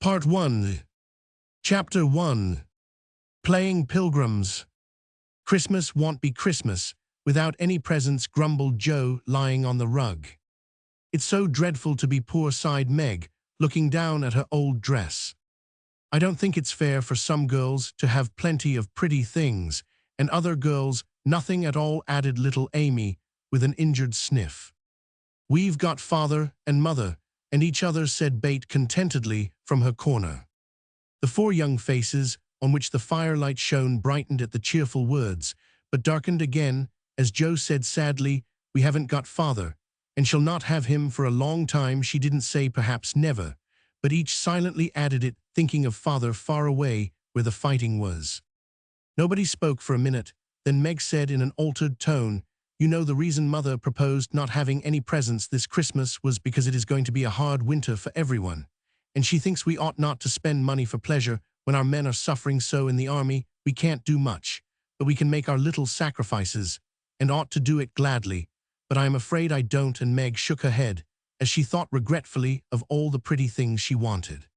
Part 1. Chapter 1. Playing Pilgrims. Christmas won't be Christmas without any presents, grumbled Joe, lying on the rug. It's so dreadful to be poor, sighed Meg, looking down at her old dress. I don't think it's fair for some girls to have plenty of pretty things, and other girls nothing at all, added little Amy, with an injured sniff. We've got father and mother, and each other, said Beth contentedly from her corner. The four young faces, on which the firelight shone, brightened at the cheerful words, but darkened again, as Joe said sadly, "We haven't got father, and shall not have him for a long time." She didn't say perhaps never, but each silently added it, thinking of father far away where the fighting was. Nobody spoke for a minute, then Meg said in an altered tone, "You know the reason mother proposed not having any presents this Christmas was because it is going to be a hard winter for everyone, and she thinks we ought not to spend money for pleasure when our men are suffering so in the army. We can't do much, but we can make our little sacrifices, and ought to do it gladly, but I am afraid I don't." And Meg shook her head, as she thought regretfully of all the pretty things she wanted.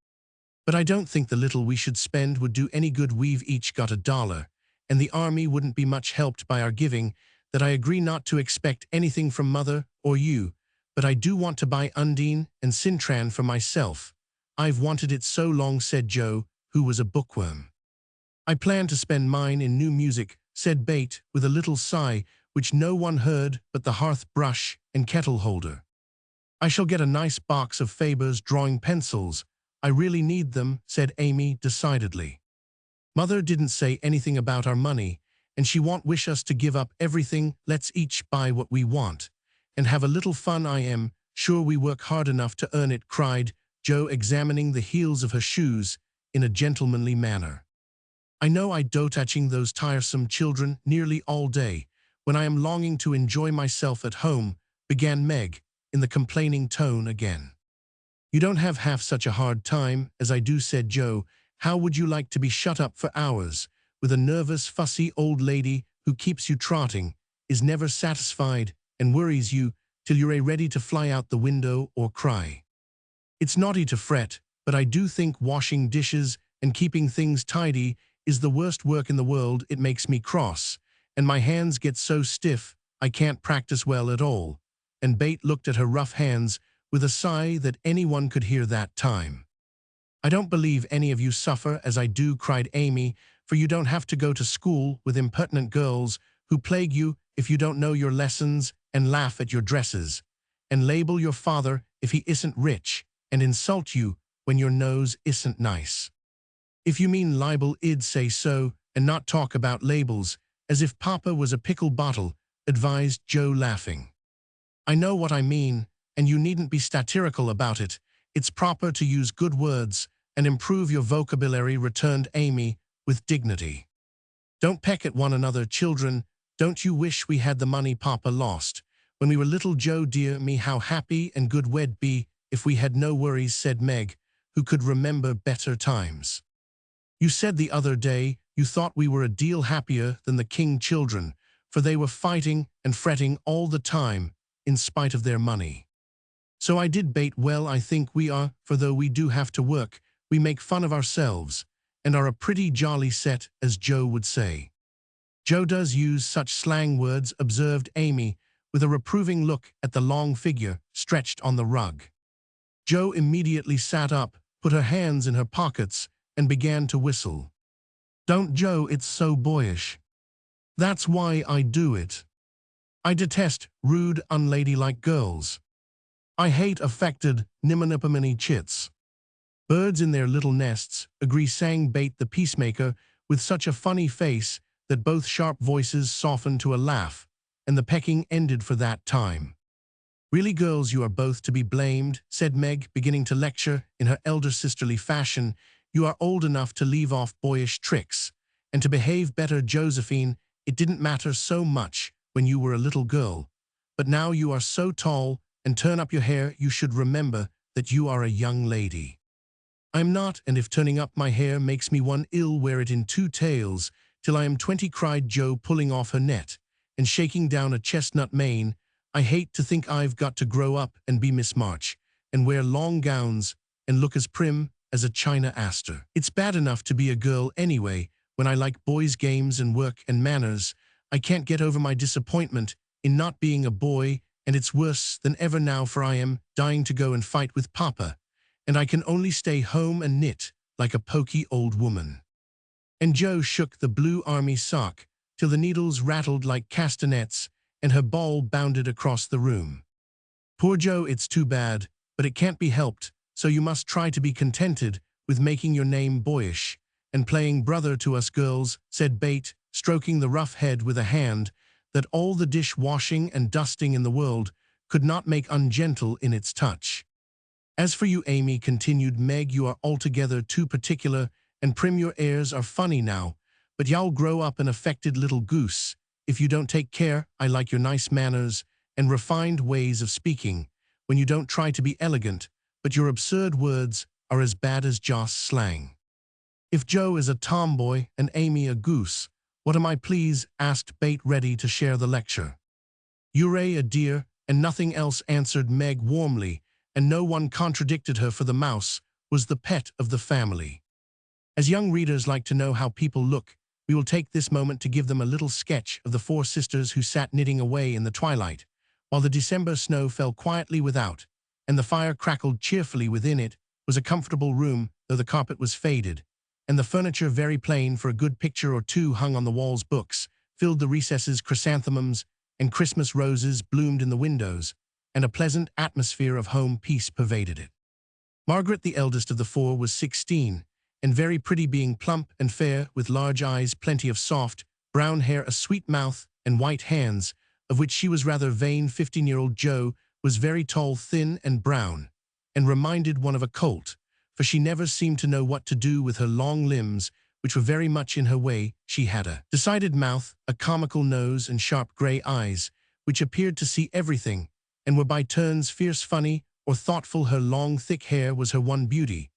"But I don't think the little we should spend would do any good. We've each got $1, and the army wouldn't be much helped by our giving. That I agree not to expect anything from mother or you, but I do want to buy Undine and Cintran for myself. I've wanted it so long," said Joe, who was a bookworm. "I plan to spend mine in new music," said Beth, with a little sigh, which no one heard but the hearth brush and kettle holder. "I shall get a nice box of Faber's drawing pencils. I really need them," said Amy decidedly. "Mother didn't say anything about our money, and she won't wish us to give up everything. Let's each buy what we want, and have a little fun. I am sure we work hard enough to earn it," cried Joe, examining the heels of her shoes in a gentlemanly manner. "I know I dote touching those tiresome children nearly all day, when I am longing to enjoy myself at home," began Meg, in the complaining tone again. "You don't have half such a hard time as I do," said Joe. "How would you like to be shut up for hours with a nervous, fussy old lady who keeps you trotting, is never satisfied, and worries you till you're ready to fly out the window or cry? It's naughty to fret, but I do think washing dishes and keeping things tidy is the worst work in the world. It makes me cross, and my hands get so stiff I can't practice well at all." And Beth looked at her rough hands with a sigh that anyone could hear that time. "I don't believe any of you suffer as I do," cried Amy, "for you don't have to go to school with impertinent girls who plague you if you don't know your lessons, and laugh at your dresses, and label your father if he isn't rich, and insult you when your nose isn't nice." "If you mean libel, I'd say so, and not talk about labels, as if Papa was a pickle bottle," advised Joe, laughing. "I know what I mean, and you needn't be satirical about it. It's proper to use good words and improve your vocabulary," returned Amy with dignity. "Don't peck at one another, children. Don't you wish we had the money Papa lost when we were little, Joe? Dear me, how happy and good we'd be if we had no worries," said Meg, who could remember better times. "You said the other day you thought we were a deal happier than the King children, for they were fighting and fretting all the time, in spite of their money." "So I did, Beth. Well, I think we are, for though we do have to work, we make fun of ourselves, and are a pretty jolly set, as Joe would say." "Joe does use such slang words," observed Amy, with a reproving look at the long figure stretched on the rug. Joe immediately sat up, put her hands in her pockets, and began to whistle. "Don't, Joe, it's so boyish. That's why I do it. I detest rude, unladylike girls. I hate affected, nimmonipomini chits. Birds in their little nests agree," sang Beth the peacemaker, with such a funny face that both sharp voices softened to a laugh, and the pecking ended for that time. "Really, girls, you are both to be blamed," said Meg, beginning to lecture in her elder sisterly fashion. "You are old enough to leave off boyish tricks, and to behave better. Josephine, it didn't matter so much when you were a little girl, but now you are so tall and turn up your hair, you should remember that you are a young lady." "I'm not, and if turning up my hair makes me one ill, wear it in 2 tails till I am 20, cried Joe, pulling off her net and shaking down a chestnut mane. "I hate to think I've got to grow up and be Miss March, and wear long gowns, and look as prim as a China aster. It's bad enough to be a girl anyway. When I like boys' games and work and manners, I can't get over my disappointment in not being a boy, and it's worse than ever now, for I am dying to go and fight with Papa, and I can only stay home and knit like a poky old woman." And Jo shook the blue army sock till the needles rattled like castanets, and her ball bounded across the room. "Poor Jo, it's too bad, but it can't be helped, so you must try to be contented with making your name boyish and playing brother to us girls," said Bate, stroking the rough head with a hand that all the dish-washing and dusting in the world could not make ungentle in its touch. "As for you, Amy," continued Meg, "you are altogether too particular and prim. Your airs are funny now, but you'll grow up an affected little goose if you don't take care. I like your nice manners and refined ways of speaking, when you don't try to be elegant, but your absurd words are as bad as Joss slang." "If Jo is a tomboy and Amy a goose, what am I, please?" asked Bate, ready to share the lecture. "You're a dear, and nothing else," answered Meg warmly, and no one contradicted her, for the mouse was the pet of the family. As young readers like to know how people look, we will take this moment to give them a little sketch of the four sisters who sat knitting away in the twilight, while the December snow fell quietly without, and the fire crackled cheerfully within. It was a comfortable room, though the carpet was faded, and the furniture very plain, for a good picture or two hung on the walls. Books filled the recesses, chrysanthemums and Christmas roses bloomed in the windows, and a pleasant atmosphere of home peace pervaded it. Margaret, the eldest of the four, was 16, and very pretty, being plump and fair, with large eyes, plenty of soft, brown hair, a sweet mouth, and white hands, of which she was rather vain. 15-year-old Jo was very tall, thin, and brown, and reminded one of a colt, for she never seemed to know what to do with her long limbs, which were very much in her way. She had a decided mouth, a comical nose, and sharp gray eyes, which appeared to see everything, and were by turns fierce, funny, or thoughtful. Her long, thick hair was her one beauty,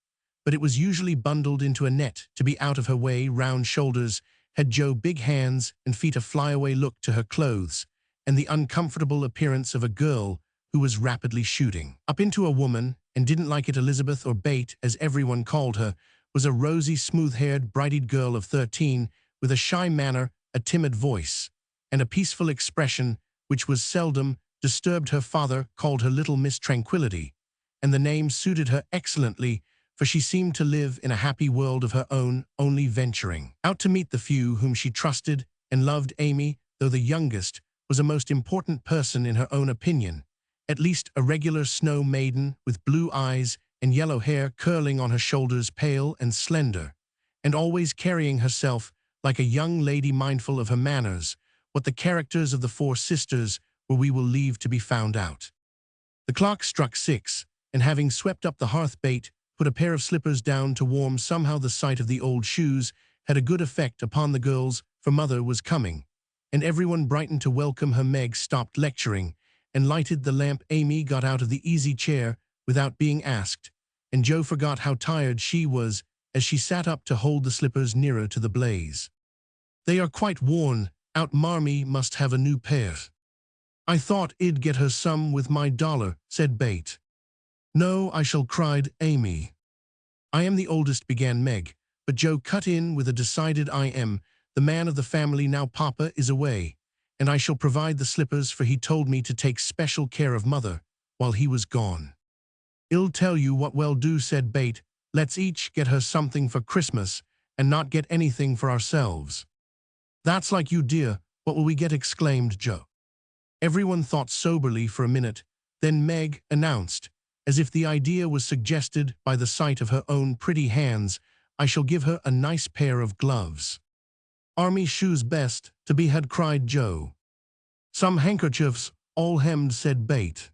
but it was usually bundled into a net to be out of her way. Round shoulders had Jo, big hands and feet, a flyaway look to her clothes, and the uncomfortable appearance of a girl who was rapidly shooting up into a woman, and didn't like it. Elizabeth, or Bate as everyone called her, was a rosy, smooth-haired, bright-eyed girl of 13, with a shy manner, a timid voice, and a peaceful expression which was seldom disturbed. Her father called her Little Miss Tranquility, and the name suited her excellently, for she seemed to live in a happy world of her own, only venturing out to meet the few whom she trusted and loved. Amy, though the youngest, was a most important person in her own opinion, at least a regular snow maiden, with blue eyes and yellow hair curling on her shoulders, pale and slender, and always carrying herself like a young lady, mindful of her manners. What the characters of the four sisters were we will leave to be found out. The clock struck 6, and having swept up the hearth, Bate put a pair of slippers down to warm. Somehow the sight of the old shoes had a good effect upon the girls, for Mother was coming, and everyone brightened to welcome her. Meg stopped lecturing and lighted the lamp. Amy got out of the easy chair without being asked, and Jo forgot how tired she was as she sat up to hold the slippers nearer to the blaze. "They are quite worn out. Marmee must have a new pair." "I thought I'd get her some with my dollar," said Bate. "No, I shall," cried Amy. "I am the oldest," began Meg, but Jo cut in with a decided, "I am the man of the family now. Papa is away, and I shall provide the slippers, for he told me to take special care of Mother while he was gone." "I'll tell you what we'll do," said Bate. "Let's each get her something for Christmas and not get anything for ourselves." "That's like you, dear. What will we get?" exclaimed Jo. Everyone thought soberly for a minute. Then Meg announced, as if the idea was suggested by the sight of her own pretty hands, "I shall give her a nice pair of gloves." "Army shoes best to be had," cried Jo. "Some handkerchiefs, all hemmed," said Bate.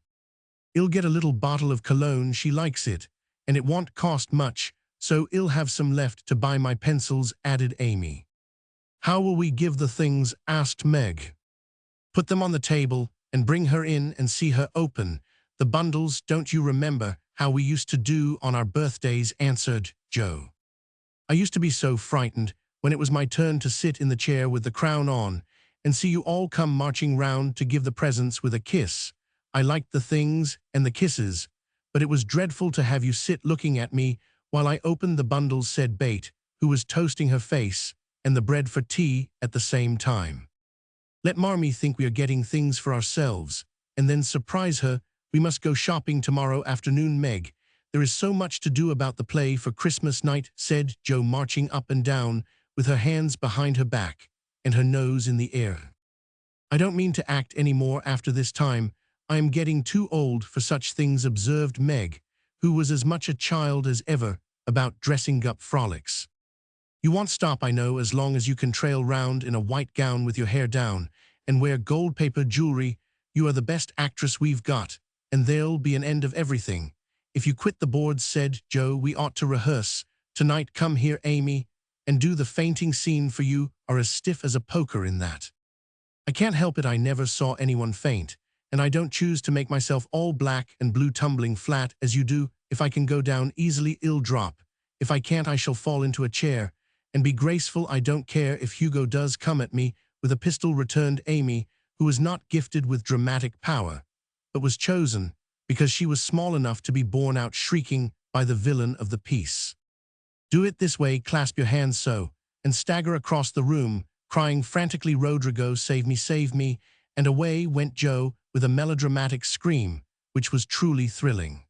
"I'll get a little bottle of cologne. She likes it, and it won't cost much, so I'll have some left to buy my pencils," added Amy. "How will we give the things?" asked Meg. "Put them on the table and bring her in and see her open the bundles. Don't you remember how we used to do on our birthdays?" answered Jo. "I used to be so frightened when it was my turn to sit in the chair with the crown on and see you all come marching round to give the presents with a kiss. I liked the things and the kisses, but it was dreadful to have you sit looking at me while I opened the bundles, said Beth, who was toasting her face, and the bread for tea at the same time. Let Marmee think we are getting things for ourselves, and then surprise her. We must go shopping tomorrow afternoon, Meg. There is so much to do about the play for Christmas night, said Jo, marching up and down with her hands behind her back and her nose in the air. I don't mean to act any more after this time. I am getting too old for such things, observed Meg, who was as much a child as ever about dressing-up frolics. You won't stop, I know, as long as you can trail round in a white gown with your hair down and wear gold-paper jewelry. You are the best actress we've got, and there'll be an end of everything if you quit the boards, said Jo. We ought to rehearse tonight. Come here, Amy, and do the fainting scene, for you are as stiff as a poker in that. I can't help it. I never saw anyone faint, and I don't choose to make myself all black and blue tumbling flat as you do. If I can go down easily, I'll drop. If I can't, I shall fall into a chair and be graceful. I don't care if Hugo does come at me with a pistol, returned Amy, who was not gifted with dramatic power, but was chosen because she was small enough to be borne out shrieking by the villain of the piece. Do it this way, clasp your hands so, and stagger across the room, crying frantically, Rodrigo, save me, and away went Jo with a melodramatic scream, which was truly thrilling.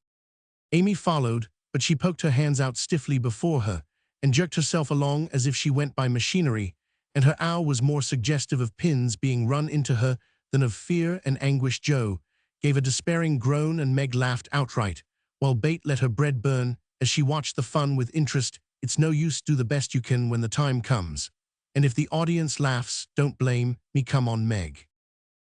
Amy followed, but she poked her hands out stiffly before her and jerked herself along as if she went by machinery, and her owl was more suggestive of pins being run into her than of fear and anguish. Jo gave a despairing groan, and Meg laughed outright, while Beth let her bread burn as she watched the fun with interest. It's no use, do the best you can when the time comes, and if the audience laughs, don't blame me. Come on, Meg.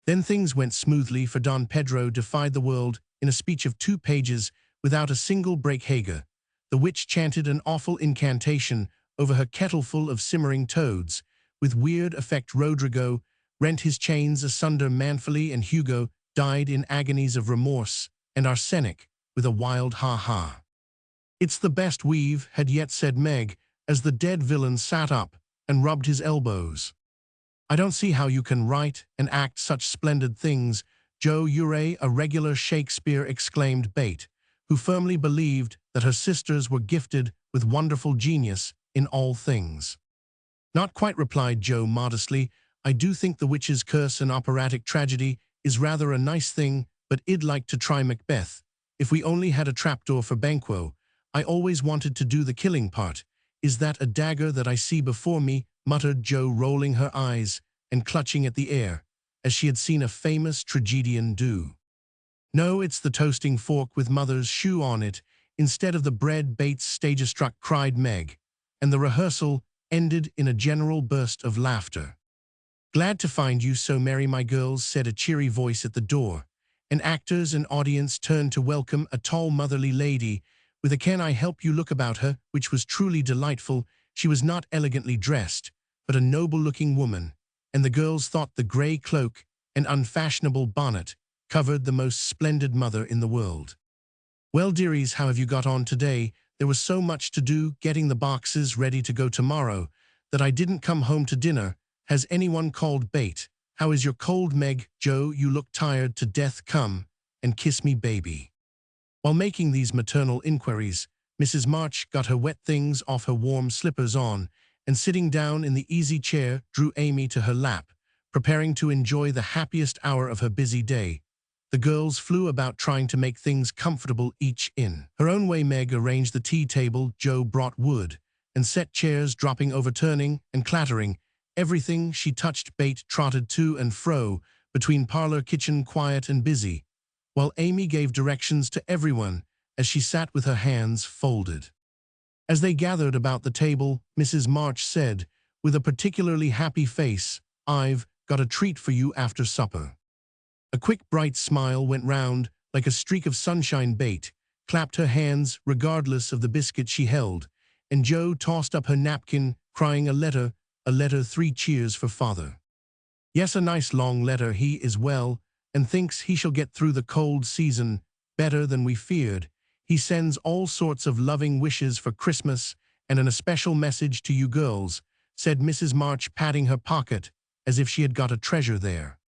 Then things went smoothly, for Don Pedro defied the world in a speech of 2 pages without a single break. Hagar, the witch, chanted an awful incantation over her kettleful of simmering toads. With weird effect, Rodrigo rent his chains asunder manfully, and Hugo died in agonies of remorse, and Arsenic with a wild ha-ha. It's the best we've had yet, said Meg, as the dead villain sat up and rubbed his elbows. I don't see how you can write and act such splendid things, Jo. You're a regular Shakespeare, exclaimed Beth, who firmly believed that her sisters were gifted with wonderful genius in all things. Not quite, replied Jo modestly. I do think The Witch's Curse, an operatic tragedy, is rather a nice thing, but I'd like to try Macbeth. If we only had a trapdoor for Banquo. I always wanted to do the killing part. Is that a dagger that I see before me? Muttered Jo, rolling her eyes and clutching at the air, as she had seen a famous tragedian do. No, it's the toasting fork with Mother's shoe on it, instead of the bread. Bates stage-struck, cried Meg, and the rehearsal ended in a general burst of laughter. Glad to find you so merry, my girls, said a cheery voice at the door, and actors and audience turned to welcome a tall motherly lady with a "Can I help you?" look about her, which was truly delightful. She was not elegantly dressed, but a noble-looking woman, and the girls thought the grey cloak and unfashionable bonnet covered the most splendid mother in the world. Well, dearies, how have you got on today? There was so much to do getting the boxes ready to go tomorrow that I didn't come home to dinner. Has anyone called Beth? How is your cold, Meg? Jo, you look tired to death. Come and kiss me, baby. While making these maternal inquiries, Mrs. March got her wet things off her warm slippers on, and sitting down in the easy chair, drew Amy to her lap, preparing to enjoy the happiest hour of her busy day. The girls flew about trying to make things comfortable, each in her own way. Meg arranged the tea table, Jo brought wood and set chairs, dropping, overturning, and clattering everything she touched. Beth trotted to and fro between parlor, kitchen, quiet and busy, while Amy gave directions to everyone as she sat with her hands folded. As they gathered about the table, Mrs. March said, with a particularly happy face, I've got a treat for you after supper. A quick bright smile went round like a streak of sunshine. Beth clapped her hands regardless of the biscuit she held, and Jo tossed up her napkin, crying, a letter, 3 cheers for Father. Yes, a nice long letter. He is well, and thinks he shall get through the cold season better than we feared. He sends all sorts of loving wishes for Christmas and an especial message to you girls, said Mrs. March, patting her pocket as if she had got a treasure there.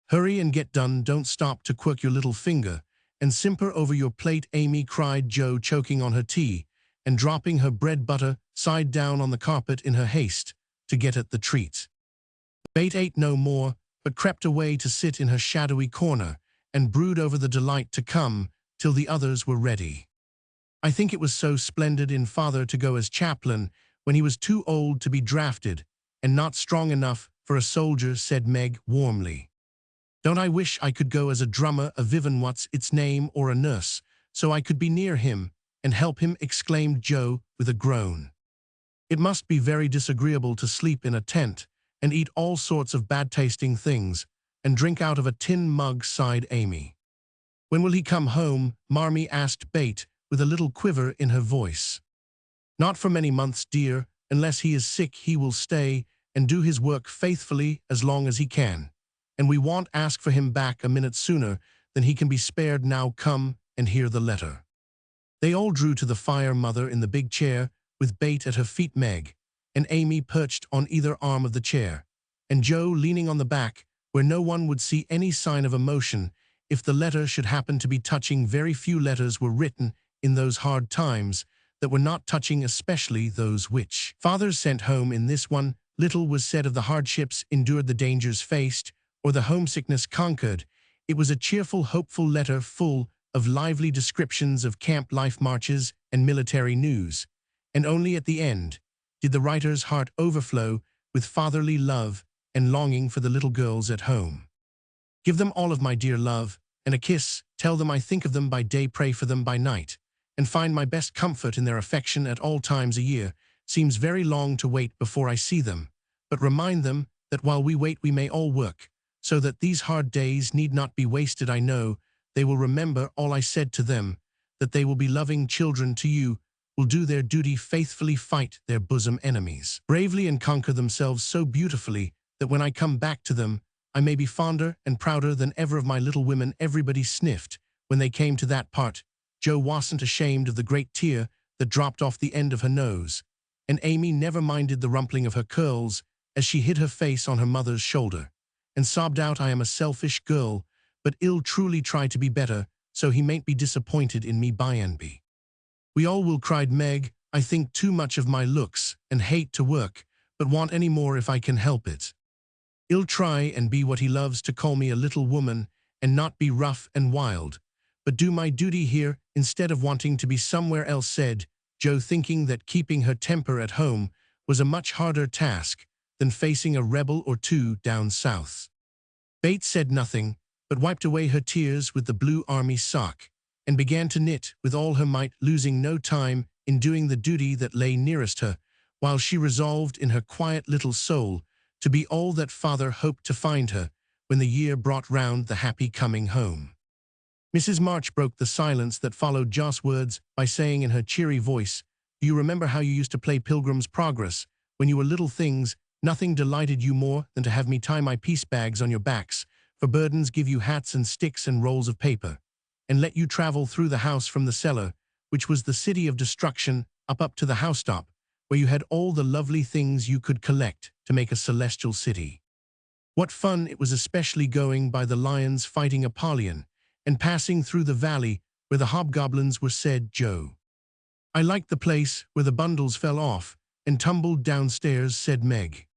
Hurry and get done. Don't stop to quirk your little finger and simper over your plate, Amy, cried Jo, choking on her tea and dropping her bread butter side down on the carpet in her haste to get at the treat. Beth ate no more, but crept away to sit in her shadowy corner and brood over the delight to come till the others were ready. I think it was so splendid in father to go as chaplain when he was too old to be drafted and not strong enough for a soldier, said Meg warmly. Don't I wish I could go as a drummer, a Vivian what's its name, or a nurse, so I could be near him and help him, exclaimed Joe with a groan. It must be very disagreeable to sleep in a tent and eat all sorts of bad-tasting things and drink out of a tin mug, sighed Amy. When will he come home? Marmee asked Beth with a little quiver in her voice. Not for many months, dear. Unless he is sick, he will stay and do his work faithfully as long as he can. And we won't ask for him back a minute sooner than he can be spared. Now come and hear the letter. They all drew to the fire, mother in the big chair, with Beth at her feet, Meg and Amy perched on either arm of the chair, and Joe leaning on the back, where no one would see any sign of emotion if the letter should happen to be touching. Very few letters were written in those hard times that were not touching, especially those which fathers sent home. In this one, little was said of the hardships endured, the dangers faced, or the homesickness conquered. It was a cheerful, hopeful letter full of lively descriptions of camp life, marches, and military news. And only at the end did the writer's heart overflow with fatherly love and longing for the little girls at home. Give them all of my dear love and a kiss. Tell them I think of them by day, pray for them by night, and find my best comfort in their affection at all times. A year seems very long to wait before I see them, but remind them that while we wait we may all work, so that these hard days need not be wasted. I know they will remember all I said to them, that they will be loving children to you, will do their duty faithfully, fight their bosom enemies bravely, and conquer themselves so beautifully that when I come back to them, I may be fonder and prouder than ever of my little women. Everybody sniffed when they came to that part. Joe wasn't ashamed of the great tear that dropped off the end of her nose, and Amy never minded the rumpling of her curls as she hid her face on her mother's shoulder and sobbed out, I am a selfish girl, but I'll truly try to be better, so he mayn't be disappointed in me by and be. We all will, cried Meg. I think too much of my looks and hate to work, but want any more if I can help it. I'll try and be what he loves to call me, a little woman, and not be rough and wild, but do my duty here instead of wanting to be somewhere else, said Joe, thinking that keeping her temper at home was a much harder task than facing a rebel or two down south. Beth said nothing, but wiped away her tears with the blue army sock, and began to knit with all her might, losing no time in doing the duty that lay nearest her, while she resolved in her quiet little soul to be all that father hoped to find her when the year brought round the happy coming home. Mrs. March broke the silence that followed Jo's words by saying in her cheery voice, do you remember how you used to play Pilgrim's Progress when you were little things? Nothing delighted you more than to have me tie my piece bags on your backs for burdens, give you hats and sticks and rolls of paper, and let you travel through the house from the cellar, which was the city of destruction, up to the housetop, where you had all the lovely things you could collect to make a celestial city. What fun it was, especially going by the lions fighting Apollyon, and passing through the valley where the hobgoblins were, said Joe. I liked the place where the bundles fell off and tumbled downstairs, said Meg.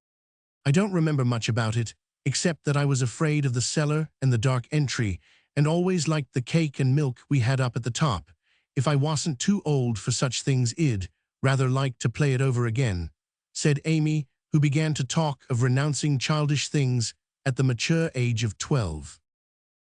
I don't remember much about it, except that I was afraid of the cellar and the dark entry, and always liked the cake and milk we had up at the top. If I wasn't too old for such things, I'd rather like to play it over again, said Amy, who began to talk of renouncing childish things at the mature age of 12.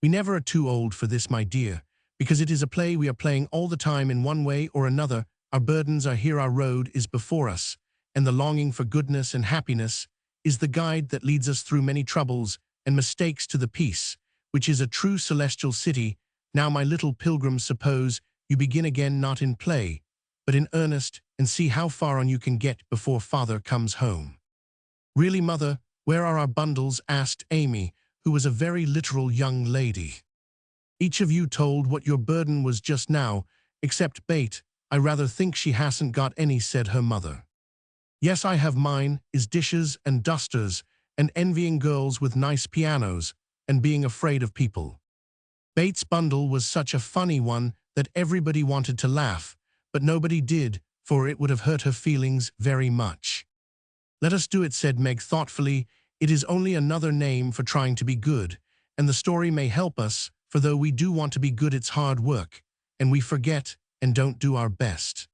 We never are too old for this, my dear, because it is a play we are playing all the time in one way or another. Our burdens are here, our road is before us, and the longing for goodness and happiness is the guide that leads us through many troubles and mistakes to the peace, which is a true celestial city. Now, my little pilgrims, suppose you begin again, not in play, but in earnest, and see how far on you can get before father comes home. Really, mother, where are our bundles? Asked Amy, who was a very literal young lady. Each of you told what your burden was just now, except Beth. I rather think she hasn't got any, said her mother. Yes, I have mine, is dishes and dusters, and envying girls with nice pianos, and being afraid of people. Beth's bundle was such a funny one that everybody wanted to laugh, but nobody did, for it would have hurt her feelings very much. "Let us do it," said Meg thoughtfully. "It is only another name for trying to be good, and the story may help us, for though we do want to be good, it's hard work, and we forget and don't do our best.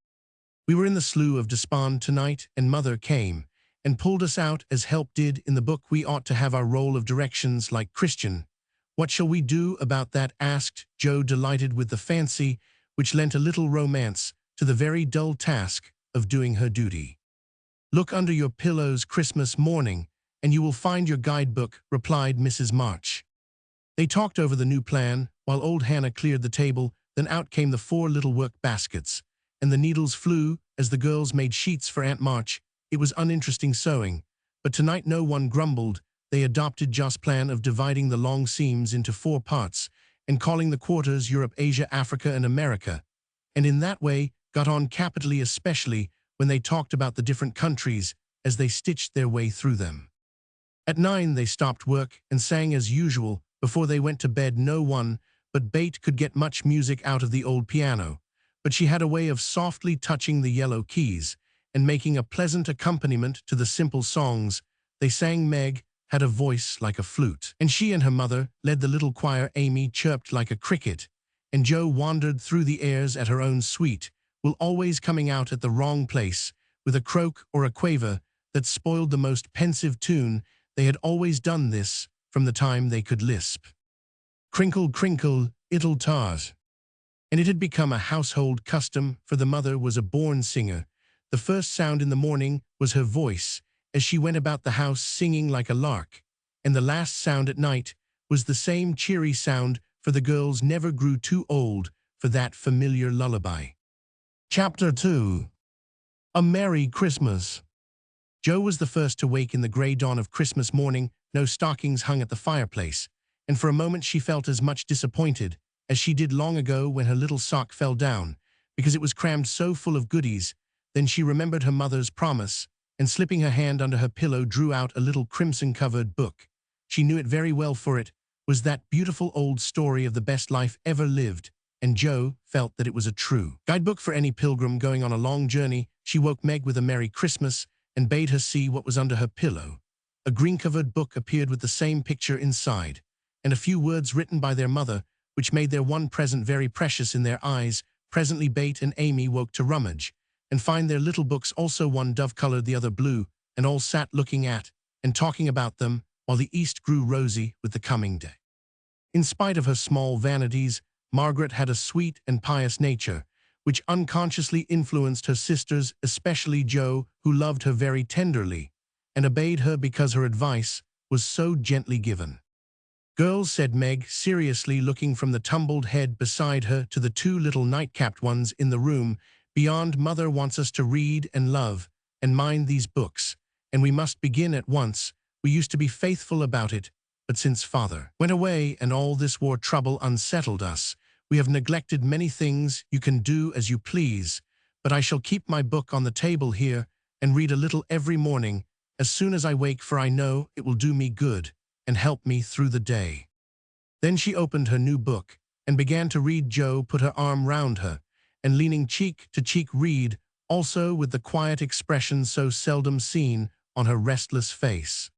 We were in the Slough of Despond tonight, and Mother came and pulled us out as help did in the book. We ought to have our role of directions like Christian. What shall we do about that?" asked Joe, delighted with the fancy, which lent a little romance to the very dull task of doing her duty. "Look under your pillows Christmas morning, and you will find your guidebook," replied Mrs. March. They talked over the new plan, while old Hannah cleared the table. Then out came the 4 little work baskets, and the needles flew as the girls made sheets for Aunt March. It was uninteresting sewing, but tonight no one grumbled. They adopted Jo's plan of dividing the long seams into 4 parts and calling the quarters Europe, Asia, Africa, and America, and in that way got on capitally, especially when they talked about the different countries as they stitched their way through them. At 9 they stopped work and sang as usual. Before they went to bed, no one but Beth could get much music out of the old piano, but she had a way of softly touching the yellow keys and making a pleasant accompaniment to the simple songs they sang. Meg had a voice like a flute, and she and her mother led the little choir. Amy chirped like a cricket, and Jo wandered through the airs at her own sweet will, always coming out at the wrong place with a croak or a quaver that spoiled the most pensive tune. They had always done this from the time they could lisp. "Crinkle, crinkle, ittle tars." And it had become a household custom, for the mother was a born singer. The first sound in the morning was her voice, as she went about the house singing like a lark, and the last sound at night was the same cheery sound, for the girls never grew too old for that familiar lullaby. Chapter 2. A Merry Christmas. Jo was the first to wake in the grey dawn of Christmas morning. No stockings hung at the fireplace, and for a moment she felt as much disappointed as she did long ago when her little sock fell down, because it was crammed so full of goodies. Then she remembered her mother's promise, and slipping her hand under her pillow drew out a little crimson-covered book. She knew it very well, for it was that beautiful old story of the best life ever lived, and Jo felt that it was a true guidebook for any pilgrim going on a long journey. She woke Meg with a Merry Christmas and bade her see what was under her pillow. A green-covered book appeared with the same picture inside, and a few words written by their mother, which made their one present very precious in their eyes. Presently Beth and Amy woke to rummage and find their little books, also one dove-colored, the other blue, and all sat looking at and talking about them while the east grew rosy with the coming day. In spite of her small vanities, Margaret had a sweet and pious nature, which unconsciously influenced her sisters, especially Jo, who loved her very tenderly and obeyed her because her advice was so gently given. "Girls," said Meg seriously, looking from the tumbled head beside her to the 2 little night-capped ones in the room beyond, "Mother wants us to read and love and mind these books, and we must begin at once. We used to be faithful about it, but since Father went away and all this war trouble unsettled us, we have neglected many things. You can do as you please, but I shall keep my book on the table here and read a little every morning as soon as I wake, for I know it will do me good and help me through the day." Then she opened her new book and began to read. Jo put her arm round her and, leaning cheek to cheek, read also with the quiet expression so seldom seen on her restless face.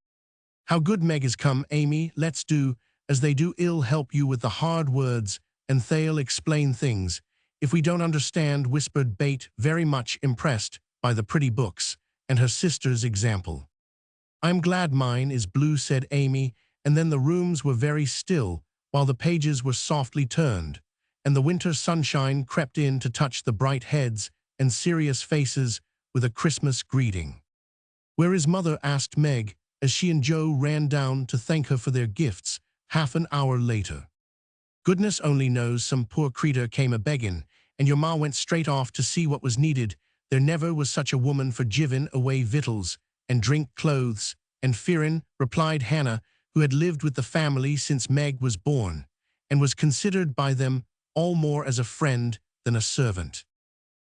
"How good Meg has come, Amy. Let's do as they do. I'll help you with the hard words and they'll explain things if we don't understand," whispered Beth, very much impressed by the pretty books and her sister's example. "I'm glad mine is blue," said Amy, and then the rooms were very still while the pages were softly turned, and the winter sunshine crept in to touch the bright heads and serious faces with a Christmas greeting. "Where is Mother?" asked Meg, as she and Jo ran down to thank her for their gifts half an hour later. "Goodness only knows, some poor creetur came a-beggin', and your ma went straight off to see what was needed. There never was such a woman for givin' away victuals and drink clothes and fearin'," replied Hannah, who had lived with the family since Meg was born, and was considered by them all more as a friend than a servant.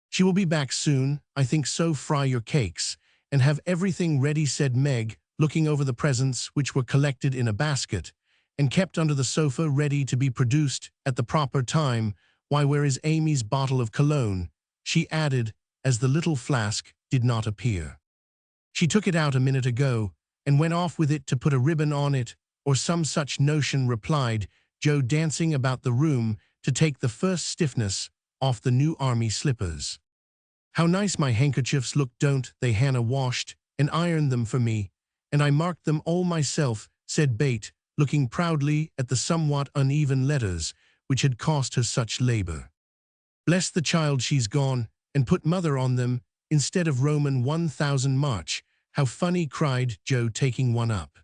"She will be back soon, I think so. Fry your cakes and have everything ready," said Meg, looking over the presents, which were collected in a basket and kept under the sofa ready to be produced at the proper time. "Why, where is Amy's bottle of cologne?" she added, as the little flask did not appear. She took it out a minute ago and went off with it to put a ribbon on it, or some such notion, replied Joe, dancing about the room to take the first stiffness off the new army slippers. How nice my handkerchiefs look, don't they? Hannah washed and ironed them for me, and I marked them all myself, said Beth, looking proudly at the somewhat uneven letters which had cost her such labor. Bless the child, she's gone and put mother on them instead of Roman 1000 March. How funny, cried Joe, taking one up.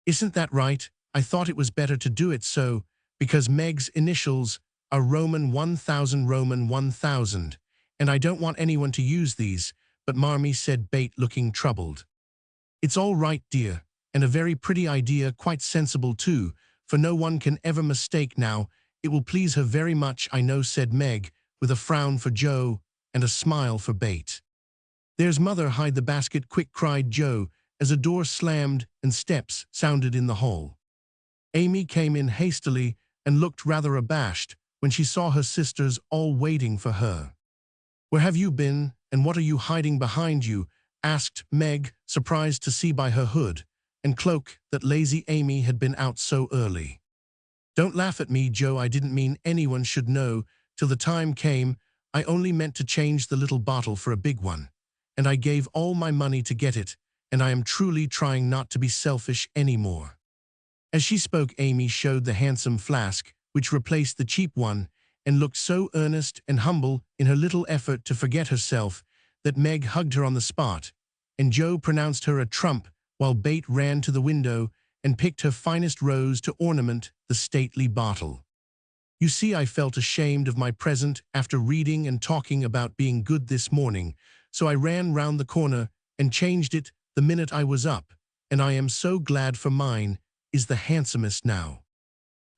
Isn't that right? I thought it was better to do it so, because Meg's initials are Roman 1000, and I don't want anyone to use these, but Marmee, said Beth, looking troubled. It's all right, dear, and a very pretty idea, quite sensible too, for no one can ever mistake now. It will please her very much, I know, said Meg, with a frown for Joe and a smile for Beth. There's mother, hide the basket quick, cried Joe, as a door slammed and steps sounded in the hall. Amy came in hastily and looked rather abashed when she saw her sisters all waiting for her. Where have you been, and what are you hiding behind you? Asked Meg, surprised to see by her hood and cloak that lazy Amy had been out so early. Don't laugh at me, Joe, I didn't mean anyone should know till the time came. I only meant to change the little bottle for a big one, and I gave all my money to get it, and I am truly trying not to be selfish anymore. As she spoke, Amy showed the handsome flask, which replaced the cheap one, and looked so earnest and humble in her little effort to forget herself that Meg hugged her on the spot, and Joe pronounced her a trump while Beth ran to the window and picked her finest rose to ornament the stately bottle. You see, I felt ashamed of my present after reading and talking about being good this morning, so I ran round the corner and changed it the minute I was up, and I am so glad, for mine is the handsomest now.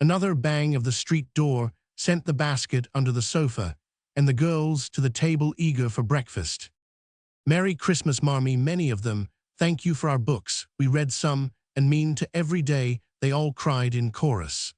Another bang of the street door sent the basket under the sofa, and the girls to the table eager for breakfast. Merry Christmas, Marmee, many of them. Thank you for our books. We read some and mean to every day, they all cried in chorus.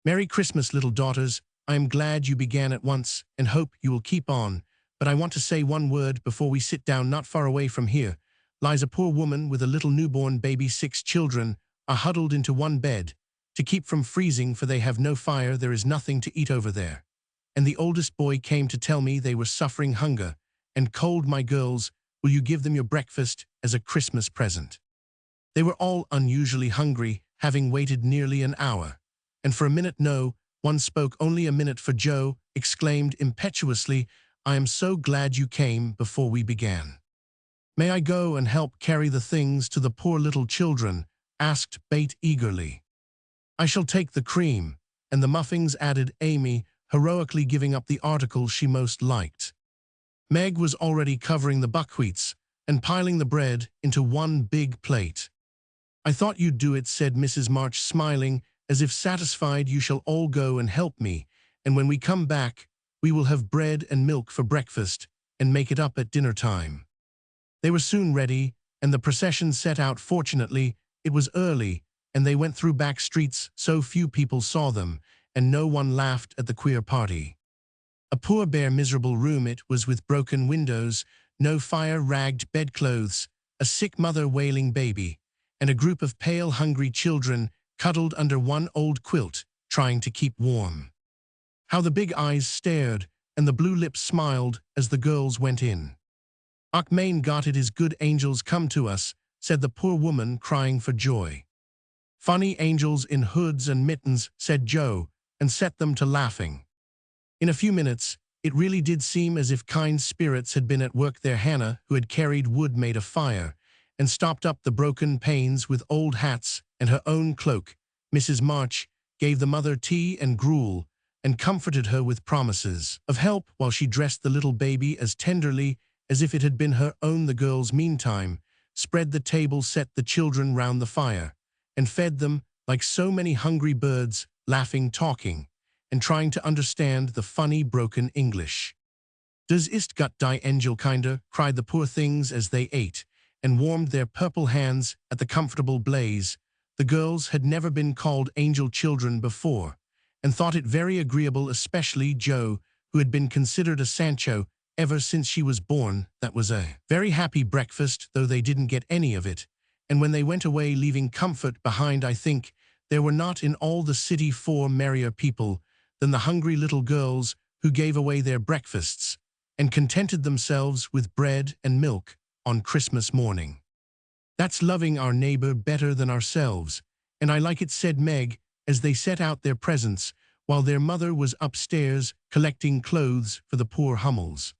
Merry Christmas, little daughters. I am glad you began at once and hope you will keep on, but I want to say one word before we sit down. Not far away from here lies a poor woman with a little newborn baby. 6 children are huddled into one bed to keep from freezing, for they have no fire, there is nothing to eat over there. And the oldest boy came to tell me they were suffering hunger and cold. My girls, will you give them your breakfast as a Christmas present? They were all unusually hungry, having waited nearly an hour. And for a minute, no one spoke. Only a minute, for Joe exclaimed impetuously, I am so glad you came before we began. May I go and help carry the things to the poor little children? Asked Beth eagerly. I shall take the cream and the muffins, added Amy, heroically giving up the article she most liked. Meg was already covering the buckwheats and piling the bread into one big plate. I thought you'd do it, said Mrs. March, smiling as if satisfied. You shall all go and help me, and when we come back, we will have bread and milk for breakfast and make it up at dinner time. They were soon ready, and the procession set out. Fortunately, it was early, and they went through back streets so few people saw them, and no one laughed at the queer party. A poor, bare, miserable room it was, with broken windows, no fire, ragged bedclothes, a sick mother wailing baby, and a group of pale, hungry children cuddled under one old quilt, trying to keep warm. How the big eyes stared and the blue lips smiled as the girls went in. "Och, mein Gott, it is good angels come to us," said the poor woman, crying for joy. "Funny angels in hoods and mittens," said Joe, and set them to laughing. In a few minutes, it really did seem as if kind spirits had been at work there. Hannah, who had carried wood, made a fire and stopped up the broken panes with old hats and her own cloak. Mrs. March gave the mother tea and gruel and comforted her with promises of help while she dressed the little baby as tenderly as if it had been her own. The girls, meantime, spread the table, set the children round the fire, and fed them like so many hungry birds, laughing, talking, and trying to understand the funny broken English. "Does ist gut die Angel kinder?" cried the poor things as they ate and warmed their purple hands at the comfortable blaze. The girls had never been called angel children before, and thought it very agreeable, especially Joe, who had been considered a Sancho, ever since she was born. That was a very happy breakfast, though they didn't get any of it. And when they went away leaving comfort behind, I think there were not in all the city 4 merrier people than the hungry little girls who gave away their breakfasts and contented themselves with bread and milk on Christmas morning. "That's loving our neighbor better than ourselves, and I like it," said Meg, as they set out their presents, while their mother was upstairs collecting clothes for the poor Hummels.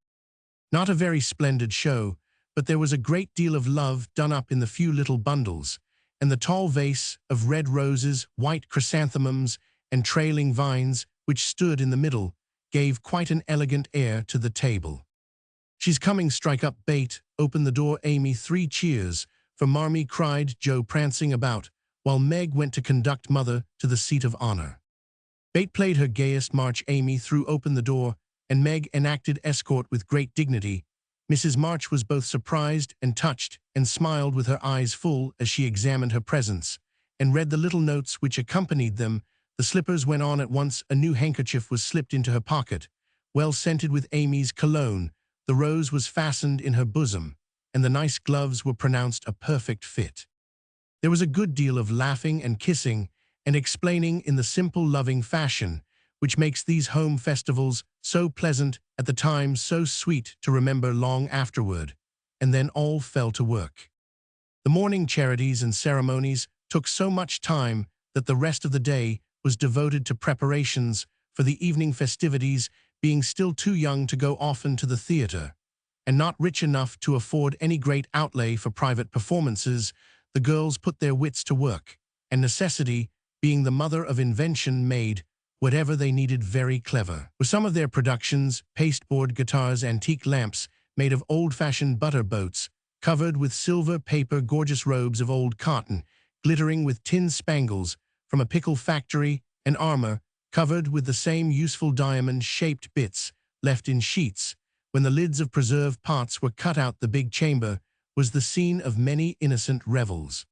Not a very splendid show, but there was a great deal of love done up in the few little bundles, and the tall vase of red roses, white chrysanthemums, and trailing vines, which stood in the middle, gave quite an elegant air to the table. "She's coming, strike up, Bate, open the door, Amy, 3 cheers for Marmee," cried Joe, prancing about, while Meg went to conduct Mother to the seat of honor. Bate played her gayest march. Amy threw open the door, and Meg enacted escort with great dignity. Mrs. March was both surprised and touched, and smiled with her eyes full as she examined her presents, and read the little notes which accompanied them. The slippers went on at once. A new handkerchief was slipped into her pocket, well scented with Amy's cologne. The rose was fastened in her bosom, and the nice gloves were pronounced a perfect fit. There was a good deal of laughing and kissing and explaining in the simple, loving fashion which makes these home festivals so pleasant at the time, so sweet to remember long afterward, and then all fell to work. The morning charities and ceremonies took so much time that the rest of the day was devoted to preparations for the evening festivities. Being still too young to go often to the theater, and not rich enough to afford any great outlay for private performances, the girls put their wits to work, and necessity, being the mother of invention, made whatever they needed very clever. With some of their productions, pasteboard guitars, antique lamps made of old-fashioned butter boats, covered with silver paper, gorgeous robes of old cotton, glittering with tin spangles from a pickle factory, and armor covered with the same useful diamond-shaped bits left in sheets. When the lids of preserve pots were cut out, the big chamber was the scene of many innocent revels.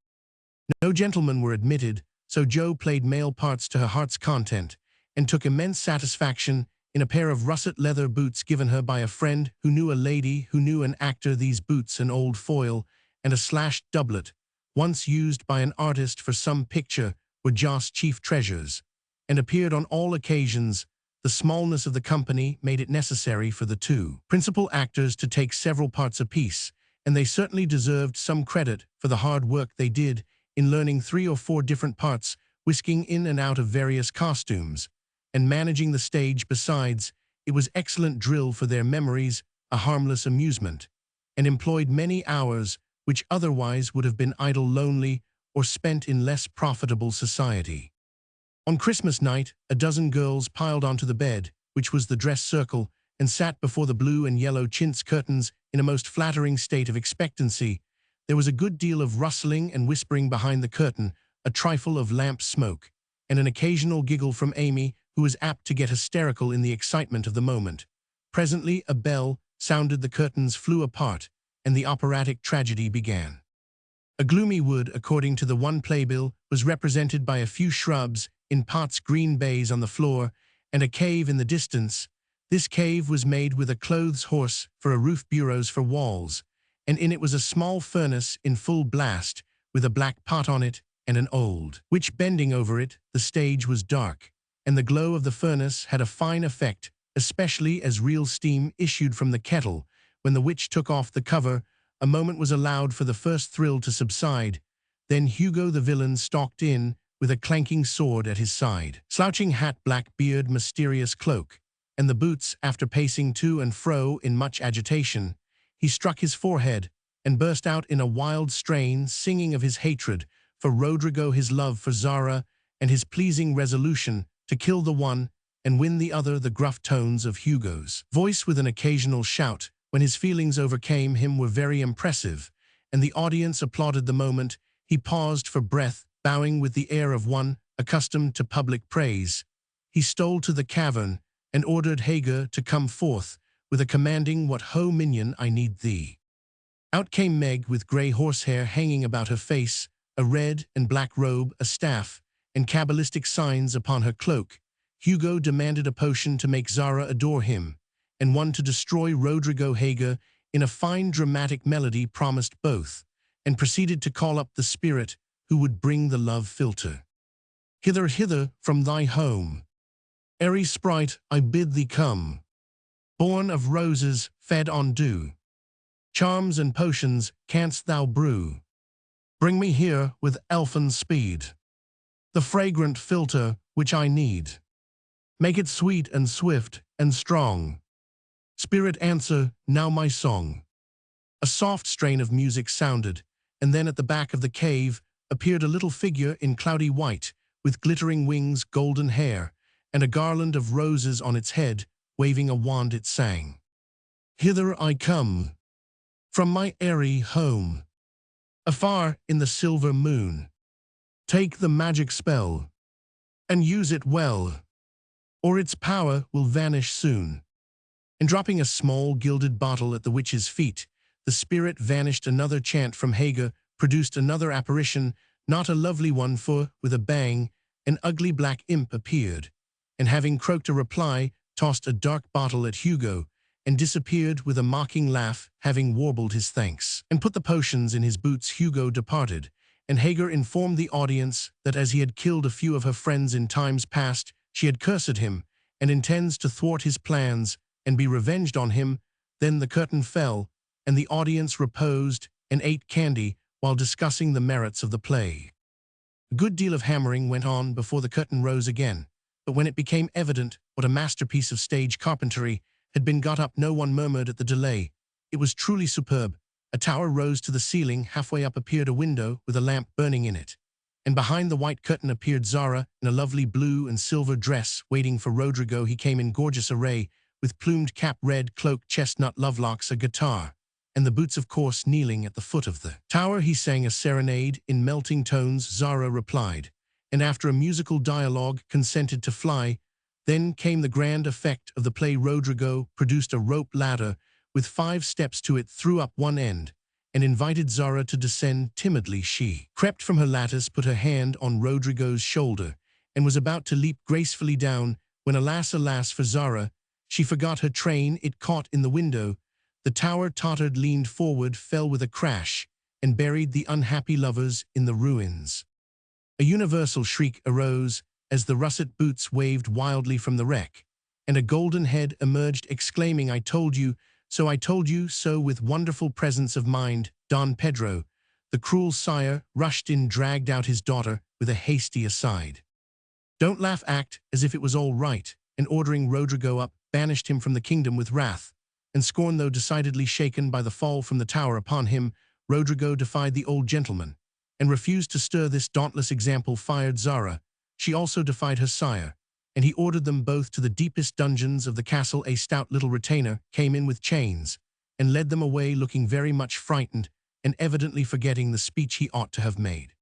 No gentlemen were admitted, so Joe played male parts to her heart's content, and took immense satisfaction in a pair of russet leather boots given her by a friend who knew a lady who knew an actor. These boots, an old foil, and a slashed doublet, once used by an artist for some picture, were Jo's chief treasures, and appeared on all occasions. The smallness of the company made it necessary for the 2 principal actors to take several parts apiece, and they certainly deserved some credit for the hard work they did in learning 3 or 4 different parts, whisking in and out of various costumes, and managing the stage besides. It was excellent drill for their memories, a harmless amusement, and employed many hours which otherwise would have been idle, lonely, or spent in less profitable society. On Christmas night, a dozen girls piled onto the bed, which was the dress circle, and sat before the blue and yellow chintz curtains in a most flattering state of expectancy. There was a good deal of rustling and whispering behind the curtain, a trifle of lamp smoke, and an occasional giggle from Amy, who was apt to get hysterical in the excitement of the moment. Presently a bell sounded, the curtains flew apart, and the operatic tragedy began. A gloomy wood, according to the one playbill, was represented by a few shrubs in pots, green baize on the floor, and a cave in the distance. This cave was made with a clothes horse for a roof, bureaus for walls, and in it was a small furnace in full blast, with a black pot on it and an old witch bending over it. The stage was dark, and the glow of the furnace had a fine effect, especially as real steam issued from the kettle. When the witch took off the cover, a moment was allowed for the first thrill to subside. Then Hugo the villain stalked in, with a clanking sword at his side, slouching hat, black beard, mysterious cloak, and the boots. After pacing to and fro in much agitation, he struck his forehead and burst out in a wild strain, singing of his hatred for Rodrigo, his love for Zara, and his pleasing resolution to kill the one and win the other. The gruff tones of Hugo's voice, with an occasional shout when his feelings overcame him, were very impressive, and the audience applauded the moment he paused for breath. Bowing with the air of one accustomed to public praise, he stole to the cavern and ordered Hagar to come forth, with a commanding, "What ho, minion, I need thee." Out came Meg, with grey horsehair hanging about her face, a red and black robe, a staff, and cabalistic signs upon her cloak. Hugo demanded a potion to make Zara adore him, and one to destroy Rodrigo Hager in a fine dramatic melody promised both, and proceeded to call up the spirit who would bring the love philter. Hither, hither, from thy home, airy sprite, I bid thee come, born of roses, fed on dew, charms and potions canst thou brew. Bring me here with elfin speed the fragrant philter which I need. Make it sweet and swift and strong. Spirit, answer now my song. A soft strain of music sounded, and then at the back of the cave appeared a little figure in cloudy white, with glittering wings, golden hair, and a garland of roses on its head. Waving a wand it sang, "Hither I come, from my airy home, afar in the silver moon. Take the magic spell, and use it well, or its power will vanish soon." And dropping a small gilded bottle at the witch's feet, the spirit vanished. Another chant from Hager produced another apparition, not a lovely one, for, with a bang, an ugly black imp appeared, and having croaked a reply, tossed a dark bottle at Hugo, and disappeared with a mocking laugh. Having warbled his thanks and put the potions in his boots, Hugo departed, and Hager informed the audience that as he had killed a few of her friends in times past, she had cursed him, and intends to thwart his plans and be revenged on him. Then the curtain fell, and the audience reposed and ate candy while discussing the merits of the play. A good deal of hammering went on before the curtain rose again, but when it became evident what a masterpiece of stage carpentry had been got up, no one murmured at the delay. It was truly superb. A tower rose to the ceiling. Halfway up appeared a window with a lamp burning in it, and behind the white curtain appeared Zara in a lovely blue and silver dress, waiting for Rodrigo. He came in gorgeous array, with plumed cap, red cloak, chestnut lovelocks, a guitar, and the boots, of course. Kneeling at the foot of the tower, he sang a serenade in melting tones. Zara replied, and after a musical dialogue consented to fly. Then came the grand effect of the play. Rodrigo produced a rope ladder with 5 steps to it, threw up one end, and invited Zara to descend timidly. She crept from her lattice, put her hand on Rodrigo's shoulder, and was about to leap gracefully down, when alas, alas for Zara, she forgot her train. It caught in the window. The tower tottered, leaned forward, fell with a crash, and buried the unhappy lovers in the ruins. A universal shriek arose as the russet boots waved wildly from the wreck, and a golden head emerged, exclaiming, "I told you so, I told you so." With wonderful presence of mind, Don Pedro, the cruel sire, rushed in, dragged out his daughter with a hasty aside. "Don't laugh, act as if it was all right," and ordering Rodrigo up, banished him from the kingdom with wrath and scorn. Though decidedly shaken by the fall from the tower upon him, Rodrigo defied the old gentleman, and refused to stir. This dauntless example fired Zara. She also defied her sire, and he ordered them both to the deepest dungeons of the castle. A stout little retainer came in with chains, and led them away, looking very much frightened, and evidently forgetting the speech he ought to have made.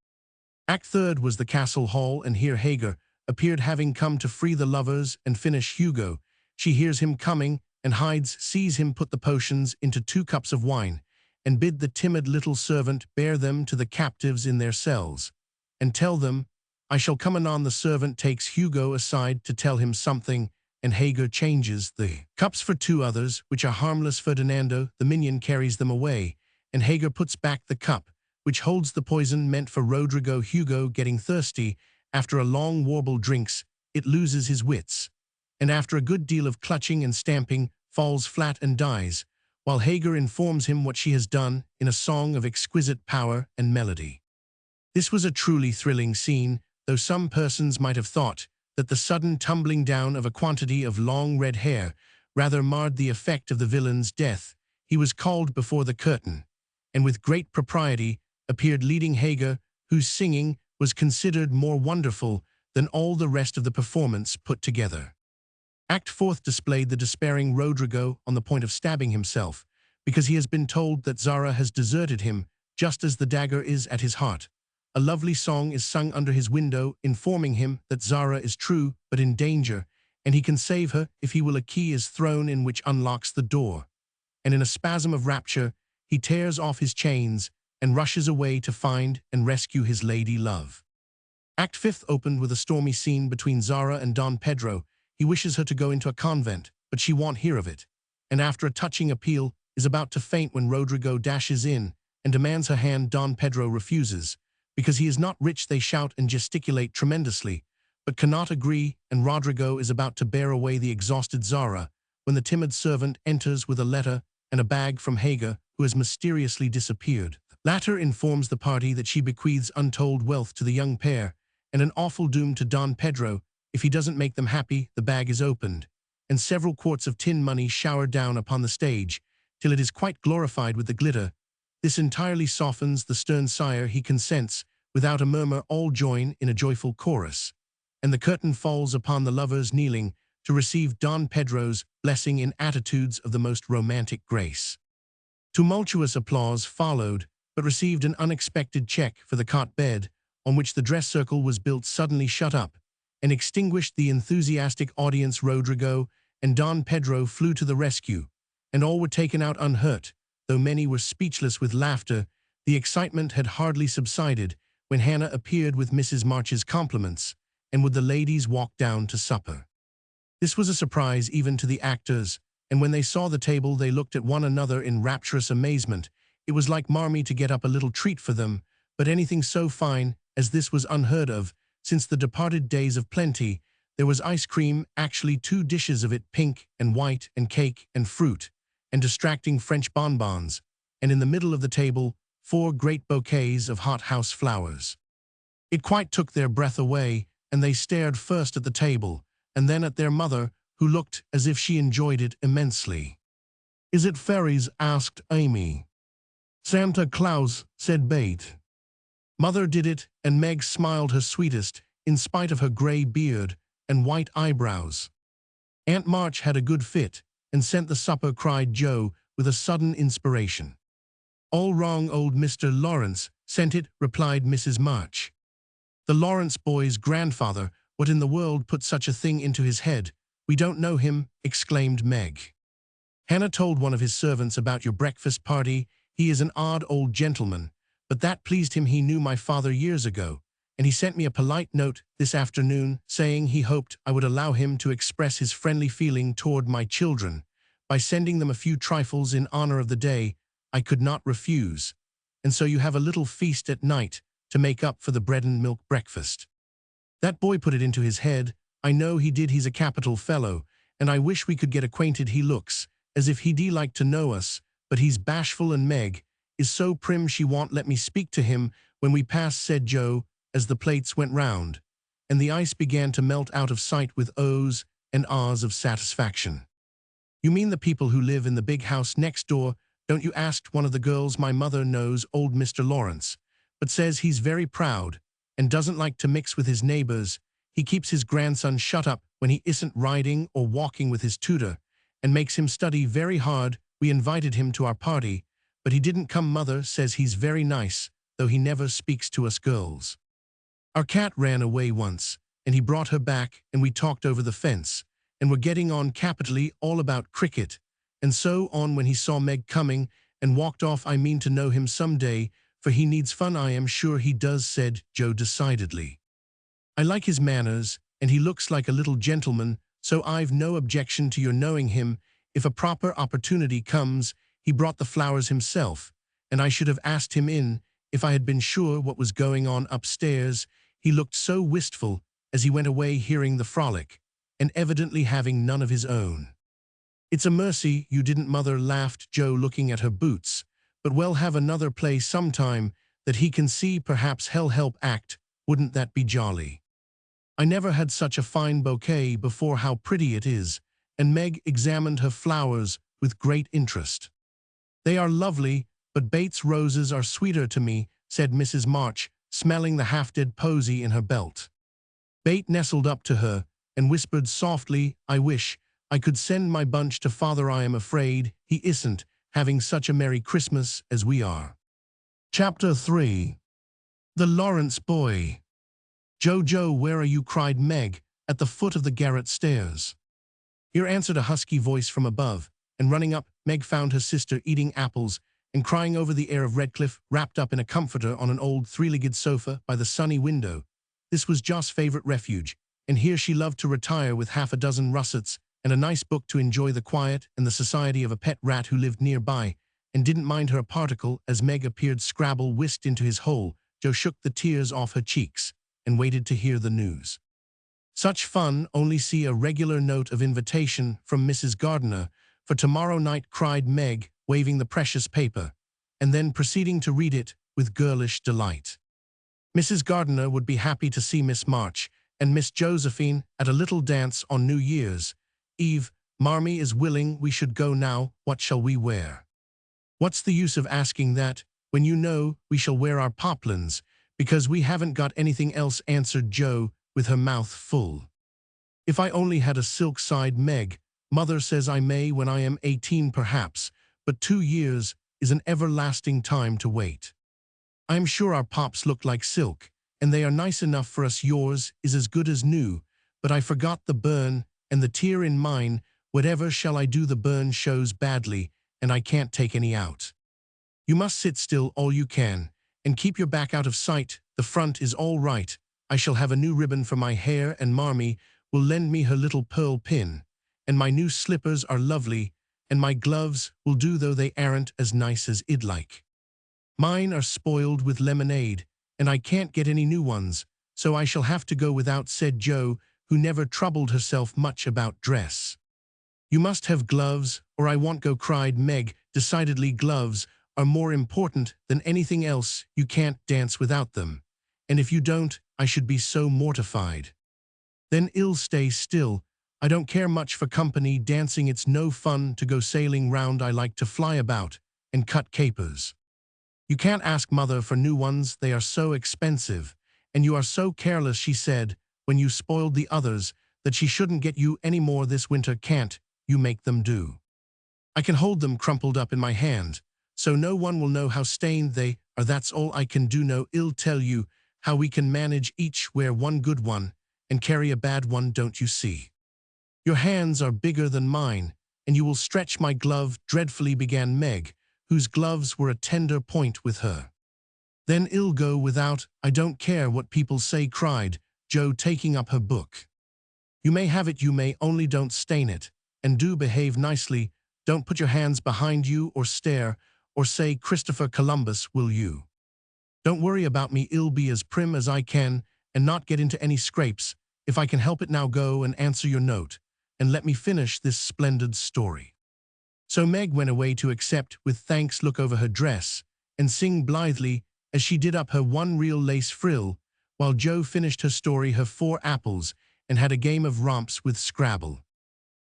Act third was the castle hall, and here Hager appeared, having come to free the lovers and finish Hugo. She hears him coming, and hides, sees him put the potions into 2 cups of wine, and bid the timid little servant bear them to the captives in their cells, and tell them, "I shall come anon." The servant takes Hugo aside to tell him something, and Hager changes the cups for 2 others, which are harmless. Ferdinando, the minion, carries them away, and Hager puts back the cup, which holds the poison meant for Rodrigo. Hugo, getting thirsty, after a long warble drinks, it loses his wits, and after a good deal of clutching and stamping, falls flat and dies, while Hager informs him what she has done in a song of exquisite power and melody. This was a truly thrilling scene, though some persons might have thought that the sudden tumbling down of a quantity of long red hair rather marred the effect of the villain's death. He was called before the curtain, and with great propriety appeared leading Hager, whose singing was considered more wonderful than all the rest of the performance put together. Act fourth displayed the despairing Rodrigo on the point of stabbing himself, because he has been told that Zara has deserted him, just as the dagger is at his heart. A lovely song is sung under his window, informing him that Zara is true but in danger, and he can save her if he will. A key is thrown in which unlocks the door, and in a spasm of rapture, he tears off his chains and rushes away to find and rescue his lady love. Act fifth opened with a stormy scene between Zara and Don Pedro. He wishes her to go into a convent, but she won't hear of it, and after a touching appeal, is about to faint when Rodrigo dashes in and demands her hand. Don Pedro refuses. Because he is not rich, they shout and gesticulate tremendously, but cannot agree, and Rodrigo is about to bear away the exhausted Zara when the timid servant enters with a letter and a bag from Hagar, who has mysteriously disappeared. Latter informs the party that she bequeaths untold wealth to the young pair and an awful doom to Don Pedro. If he doesn't make them happy, the bag is opened, and several quarts of tin money shower down upon the stage, till it is quite glorified with the glitter. This entirely softens the stern sire. He consents. Without a murmur, all join in a joyful chorus, and the curtain falls upon the lovers kneeling to receive Don Pedro's blessing in attitudes of the most romantic grace. Tumultuous applause followed, but received an unexpected check, for the cot bed, on which the dress circle was built, suddenly shut up, and extinguished the enthusiastic audience. Rodrigo and Don Pedro flew to the rescue, and all were taken out unhurt, though many were speechless with laughter. The excitement had hardly subsided when Hannah appeared with Mrs. March's compliments, and would the ladies walk down to supper. This was a surprise even to the actors, and when they saw the table they looked at one another in rapturous amazement. It was like Marmee to get up a little treat for them, but anything so fine as this was unheard of since the departed days of plenty. There was ice cream, actually 2 dishes of it, pink and white, and cake and fruit, and distracting French bonbons, and in the middle of the table 4 great bouquets of hothouse flowers. It quite took their breath away, and they stared first at the table, and then at their mother, who looked as if she enjoyed it immensely. "Is it fairies?" asked Amy. "Santa Claus," said Beth. Mother did it, and Meg smiled her sweetest, in spite of her gray beard and white eyebrows. Aunt March had a good fit, and sent the supper, cried Joe, with a sudden inspiration. "All wrong, old Mr. Lawrence sent it," replied Mrs. March. "The Lawrence boy's grandfather, what in the world put such a thing into his head? We don't know him," exclaimed Meg. "Hannah told one of his servants about your breakfast party. He is an odd old gentleman, but that pleased him. He knew my father years ago, and he sent me a polite note this afternoon saying he hoped I would allow him to express his friendly feeling toward my children by sending them a few trifles in honor of the day. I could not refuse, and so you have a little feast at night to make up for the bread and milk breakfast. That boy put it into his head. I know he did. He's a capital fellow, and I wish we could get acquainted. He looks as if he'd like to know us, but he's bashful, and Meg is so prim she won't let me speak to him when we pass," said Joe, as the plates went round, and the ice began to melt out of sight with ohs and ahs of satisfaction. "You mean the people who live in the big house next door, don't you?" asked one of the girls. "My mother knows old Mr. Lawrence, but says he's very proud and doesn't like to mix with his neighbors. He keeps his grandson shut up when he isn't riding or walking with his tutor, and makes him study very hard. We invited him to our party, but he didn't come. Mother says he's very nice, though he never speaks to us girls. Our cat ran away once, and he brought her back, and we talked over the fence, and were getting on capitally, all about cricket, and so on, when he saw Meg coming, and walked off. I mean to know him some day, for he needs fun." "I am sure he does," said Joe decidedly. "I like his manners, and he looks like a little gentleman, so I've no objection to your knowing him if a proper opportunity comes. He brought the flowers himself, and I should have asked him in if I had been sure what was going on upstairs. He looked so wistful as he went away, hearing the frolic, and evidently having none of his own." "It's a mercy you didn't." Mother laughed, Joe looking at her boots. "But we'll have another play sometime that he can see. Perhaps he'll help act. Wouldn't that be jolly? I never had such a fine bouquet before. How pretty it is," and Meg examined her flowers with great interest. "They are lovely, but Bates roses are sweeter to me," said Mrs. March, smelling the half-dead posy in her belt. Bate nestled up to her and whispered softly, "I wish I could send my bunch to father. I am afraid he isn't having such a Merry Christmas as we are." Chapter 3. The Lawrence Boy. "Joe, where are you?" cried Meg, at the foot of the garret stairs. Here answered a husky voice from above, and running up, Meg found her sister eating apples and crying over the air of Redcliffe, wrapped up in a comforter on an old three-legged sofa by the sunny window. This was Jo's favorite refuge, and here she loved to retire with half a dozen russets and a nice book to enjoy the quiet and the society of a pet rat who lived nearby, and didn't mind her a particle as Meg appeared Scrabble whisked into his hole. Joe shook the tears off her cheeks and waited to hear the news. Such fun, only see a regular note of invitation from Mrs. Gardiner for tomorrow night, cried Meg, waving the precious paper, and then proceeding to read it with girlish delight. Mrs. Gardiner would be happy to see Miss March and Miss Josephine at a little dance on New Year's Eve. Marmee is willing we should go now. What shall we wear? What's the use of asking that, when you know we shall wear our poplins, because we haven't got anything else, answered Joe, with her mouth full. If I only had a silk, sighed Meg. Mother says I may when I am 18 perhaps, but 2 years is an everlasting time to wait. I am sure our pops look like silk, and they are nice enough for us. Yours is as good as new, but I forgot the burn and the tear in mine. Whatever shall I do? The burn shows badly, and I can't take any out. You must sit still all you can, and keep your back out of sight. The front is all right. I shall have a new ribbon for my hair, and Marmee will lend me her little pearl pin, and my new slippers are lovely, and my gloves will do, though they aren't as nice as I'd like. Mine are spoiled with lemonade, and I can't get any new ones, so I shall have to go without, said Joe, who never troubled herself much about dress. You must have gloves, or I won't go, cried Meg, decidedly. Gloves are more important than anything else. You can't dance without them, and if you don't, I should be so mortified. Then I'll stay still. I don't care much for company dancing. It's no fun to go sailing round. I like to fly about and cut capers. You can't ask Mother for new ones. They are so expensive, and you are so careless. She said, when you spoiled the others, that she shouldn't get you any more this winter. Can't you make them do? I can hold them crumpled up in my hand, so no one will know how stained they are. That's all I can do. No, I'll tell you how we can manage. Each wear one good one and carry a bad one, don't you see? Your hands are bigger than mine, and you will stretch my glove dreadfully, began Meg, whose gloves were a tender point with her. Then I'll go without. I don't care what people say, cried Joe, taking up her book. You may have it, you may, only don't stain it, and do behave nicely. Don't put your hands behind you or stare, or say Christopher Columbus, will you? Don't worry about me. I'll be as prim as I can and not get into any scrapes, if I can help it. Now go and answer your note, and let me finish this splendid story. So Meg went away to accept with thanks, look over her dress, and sing blithely as she did up her one real lace frill, while Joe finished her story, her 4 apples, and had a game of romps with Scrabble.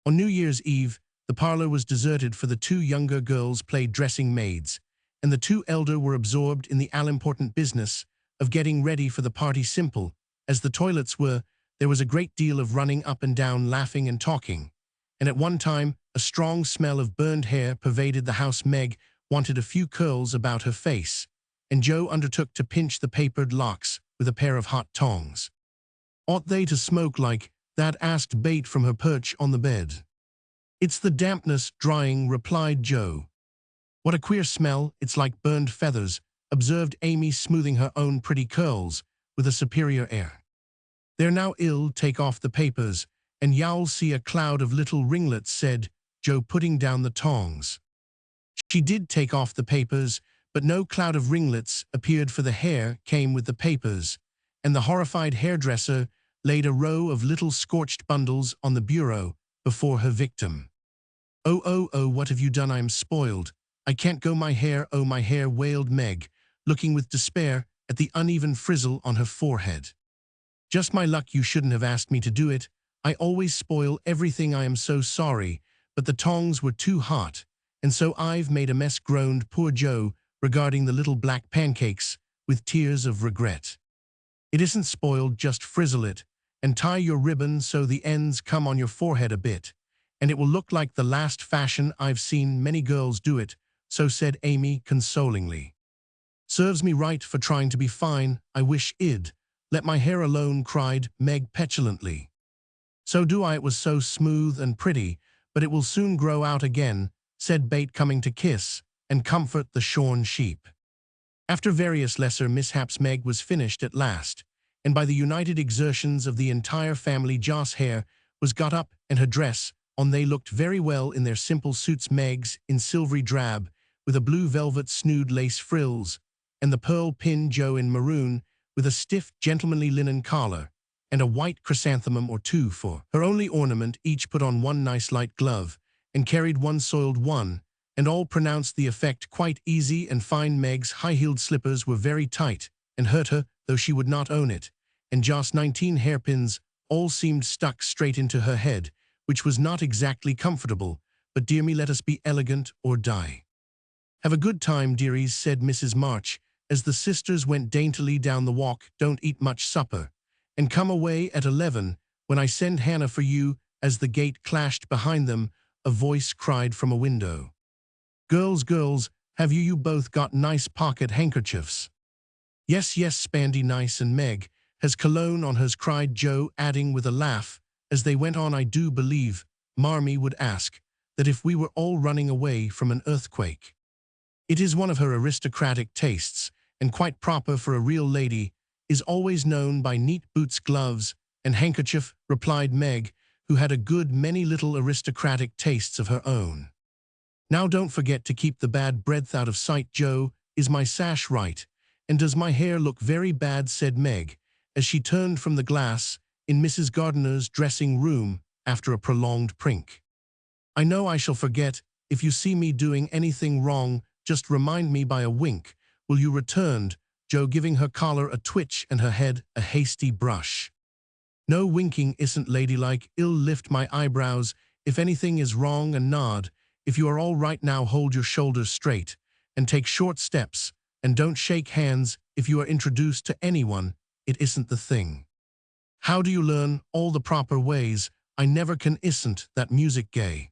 On New Year's Eve, the parlor was deserted, for the 2 younger girls played dressing maids, and the 2 elder were absorbed in the all-important business of getting ready for the party. Simple as the toilets were, there was a great deal of running up and down, laughing and talking, and at one time a strong smell of burned hair pervaded the house. Meg wanted a few curls about her face, and Joe undertook to pinch the papered locks with a pair of hot tongs. Ought they to smoke like that? asked Beth from her perch on the bed. It's the dampness drying, replied Joe. What a queer smell, it's like burned feathers, observed Amy, smoothing her own pretty curls with a superior air. There now, I'll take off the papers, and you'll see a cloud of little ringlets, said Joe, putting down the tongs. She did take off the papers, but no cloud of ringlets appeared, for the hair came with the papers, and the horrified hairdresser laid a row of little scorched bundles on the bureau before her victim. Oh, oh, oh, what have you done? I'm spoiled. I can't go. My hair, oh, my hair, wailed Meg, looking with despair at the uneven frizzle on her forehead. Just my luck. You shouldn't have asked me to do it. I always spoil everything. I am so sorry, but the tongs were too hot, and so I've made a mess, groaned poor Joe, regarding the little black pancakes with tears of regret. It isn't spoiled, just frizzle it, and tie your ribbon so the ends come on your forehead a bit, and it will look like the last fashion. I've seen many girls do it, so said Amy consolingly. Serves me right for trying to be fine. I wish I'd let my hair alone, cried Meg petulantly. So do I. It was so smooth and pretty, but it will soon grow out again, said Beth, coming to kiss and comfort the shorn sheep. After various lesser mishaps, Meg was finished at last, and by the united exertions of the entire family, Jo's hair was got up and her dress on they looked very well in their simple suits, Meg's in silvery drab, with a blue velvet snood lace frills, and the pearl pin Joe in maroon, with a stiff, gentlemanly linen collar, and a white chrysanthemum or two for her only ornament. Each put on one nice light glove, and carried one soiled one, and all pronounced the effect quite easy and fine. Meg's high-heeled slippers were very tight, and hurt her, though she would not own it, and just 19 hairpins all seemed stuck straight into her head, which was not exactly comfortable, but dear me, let us be elegant or die. Have a good time, dearies, said Mrs. March, as the sisters went daintily down the walk. Don't eat much supper, and come away at 11, when I send Hannah for you. As the gate clashed behind them, a voice cried from a window, "Girls, girls, have you both got nice pocket handkerchiefs?" "Yes, yes, Spandy, nice, and Meg has cologne on hers," cried Joe, adding with a laugh, as they went on, "I do believe Marmee would ask that if we were all running away from an earthquake. It is one of her aristocratic tastes, and quite proper for a real lady, is always known by neat boots, gloves, and handkerchief," replied Meg, who had a good many little aristocratic tastes of her own. "Now don't forget to keep the bad breath out of sight, Joe. Is my sash right, and does my hair look very bad?" said Meg, as she turned from the glass in Mrs. Gardiner's dressing room after a prolonged prink. "I know I shall forget. If you see me doing anything wrong, just remind me by a wink, will you?" returned Joe, giving her collar a twitch and her head a hasty brush. "No winking isn't ladylike. I'll lift my eyebrows if anything is wrong, and nod if you are all right. Now hold your shoulders straight and take short steps, and don't shake hands if you are introduced to anyone. It isn't the thing. How do you learn all the proper ways? I never can. Isn't that music gay?"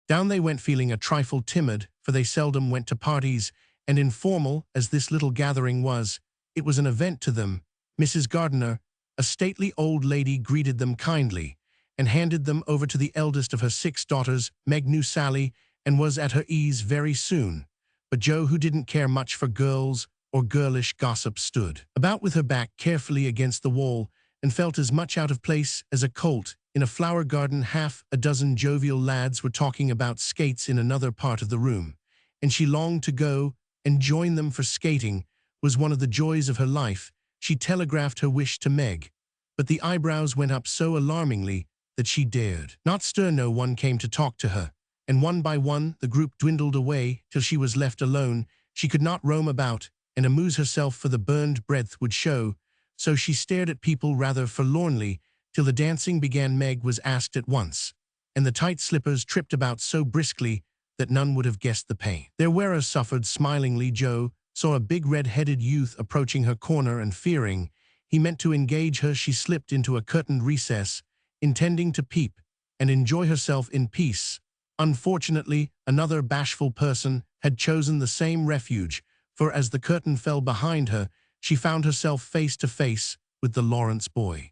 Down they went, feeling a trifle timid, for they seldom went to parties, and informal as this little gathering was, it was an event to them. Mrs. Gardiner, a stately old lady, greeted them kindly, and handed them over to the eldest of her 6 daughters. Meg knew Sally, and was at her ease very soon, but Joe, who didn't care much for girls or girlish gossip, stood about with her back carefully against the wall, and felt as much out of place as a colt in a flower garden. Half a dozen jovial lads were talking about skates in another part of the room, and she longed to go and join them, for skating was one of the joys of her life. She telegraphed her wish to Meg, but the eyebrows went up so alarmingly that she dared not stir. No one came to talk to her, and one by one the group dwindled away till she was left alone. She could not roam about and amuse herself, for the burned breath would show, so she stared at people rather forlornly till the dancing began. Meg was asked at once, and the tight slippers tripped about so briskly that none would have guessed the pain their wearer suffered. Smilingly, Joe saw a big red-headed youth approaching her corner, and fearing he meant to engage her, she slipped into a curtained recess, intending to peep and enjoy herself in peace. Unfortunately, another bashful person had chosen the same refuge, for as the curtain fell behind her, she found herself face to face with the Lawrence boy.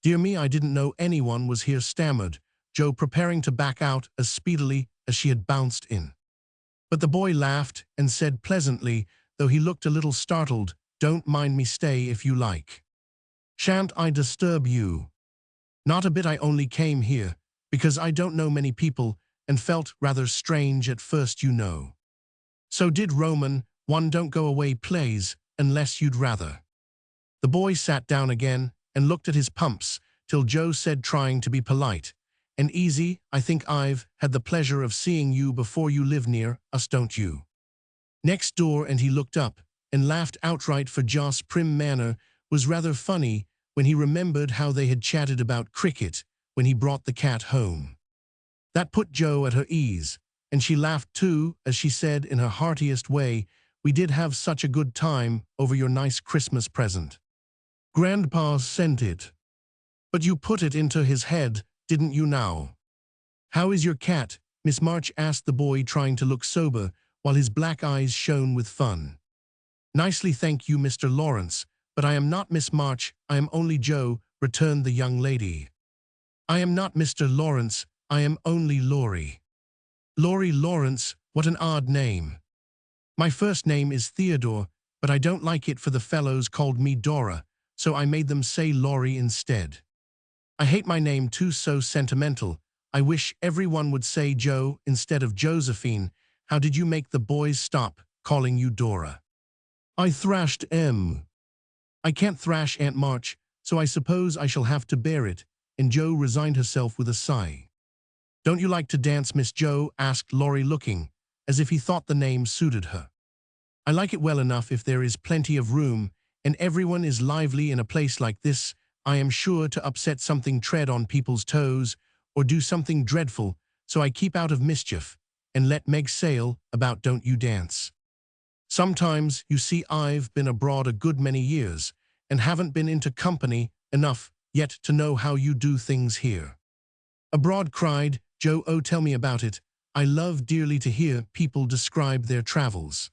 "Dear me, I didn't know anyone was here," stammered Joe, preparing to back out as speedily as she had bounced in. But the boy laughed and said pleasantly, though he looked a little startled, "Don't mind me, stay if you like. Shan't I disturb you?" "Not a bit. I only came here because I don't know many people, and felt rather strange at first, you know." "So did Roman. One don't go away plays unless you'd rather." The boy sat down again and looked at his pumps till Joe said, trying to be polite and easy, "I think I've had the pleasure of seeing you before. You live near us, don't you?" "Next door," and he looked up and laughed outright, for Jo's prim manner was rather funny when he remembered how they had chatted about cricket when he brought the cat home. That put Joe at her ease, and she laughed too as she said in her heartiest way, "We did have such a good time over your nice Christmas present. Grandpa sent it. But you put it into his head, didn't you now?" "How is your cat?" Miss March asked the boy, trying to look sober, while his black eyes shone with fun. "Nicely, thank you, Mr. Lawrence, but I am not Miss March. I am only Joe," returned the young lady. "I am not Mr. Lawrence. I am only Laurie." "Laurie Lawrence, what an odd name." "My first name is Theodore, but I don't like it, for the fellows called me Dora, so I made them say Laurie instead. I hate my name too, so sentimental. I wish everyone would say Joe instead of Josephine. How did you make the boys stop calling you Dora? I thrashed M. I can't thrash Aunt March, so I suppose I shall have to bear it, and Joe resigned herself with a sigh. Don't you like to dance, Miss Joe? Asked Laurie, looking as if he thought the name suited her. I like it well enough if there is plenty of room, and everyone is lively in a place like this. I am sure to upset something, tread on people's toes, or do something dreadful, so I keep out of mischief, and let Meg sail about. Don't you dance? Sometimes, you see, I've been abroad a good many years, and haven't been into company enough yet to know how you do things here. Abroad, cried Joe. Oh, tell me about it. I love dearly to hear people describe their travels.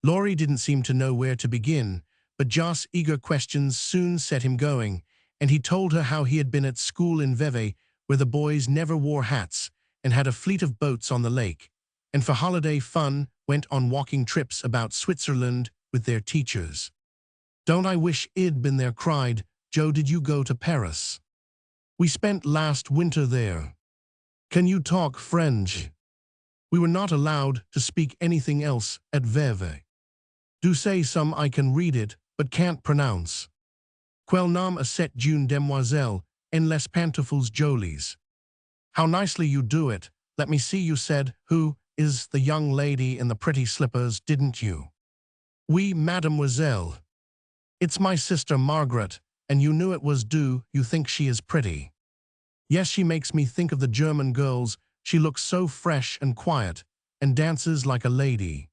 Laurie didn't seem to know where to begin, but Jo's eager questions soon set him going, and he told her how he had been at school in Vevey, where the boys never wore hats, and had a fleet of boats on the lake, and for holiday fun went on walking trips about Switzerland with their teachers. Don't I wish I'd been there, cried Joe. Did you go to Paris? We spent last winter there. Can you talk French? We were not allowed to speak anything else at Vevey. Do say some, I can read it, but can't pronounce. Quel nom a cette jeune demoiselle, en les pantoufles jolies. How nicely you do it. Let me see, you said, who is the young lady in the pretty slippers, didn't you? Oui, mademoiselle. It's my sister Margaret, and you knew it was. Do you think she is pretty? Yes, she makes me think of the German girls. She looks so fresh and quiet, and dances like a lady.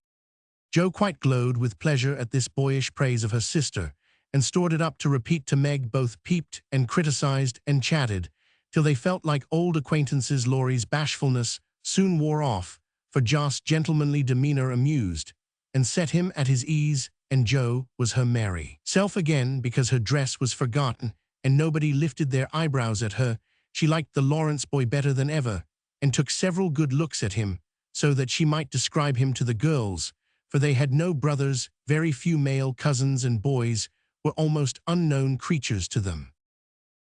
Joe quite glowed with pleasure at this boyish praise of her sister, and stored it up to repeat to Meg. Both peeped and criticized and chatted, till they felt like old acquaintances. Laurie's bashfulness soon wore off, for Jo's gentlemanly demeanor amused, and set him at his ease, and Joe was her merry self again because her dress was forgotten, and nobody lifted their eyebrows at her. She liked the Lawrence boy better than ever, and took several good looks at him, so that she might describe him to the girls, for they had no brothers, very few male cousins, and boys were almost unknown creatures to them.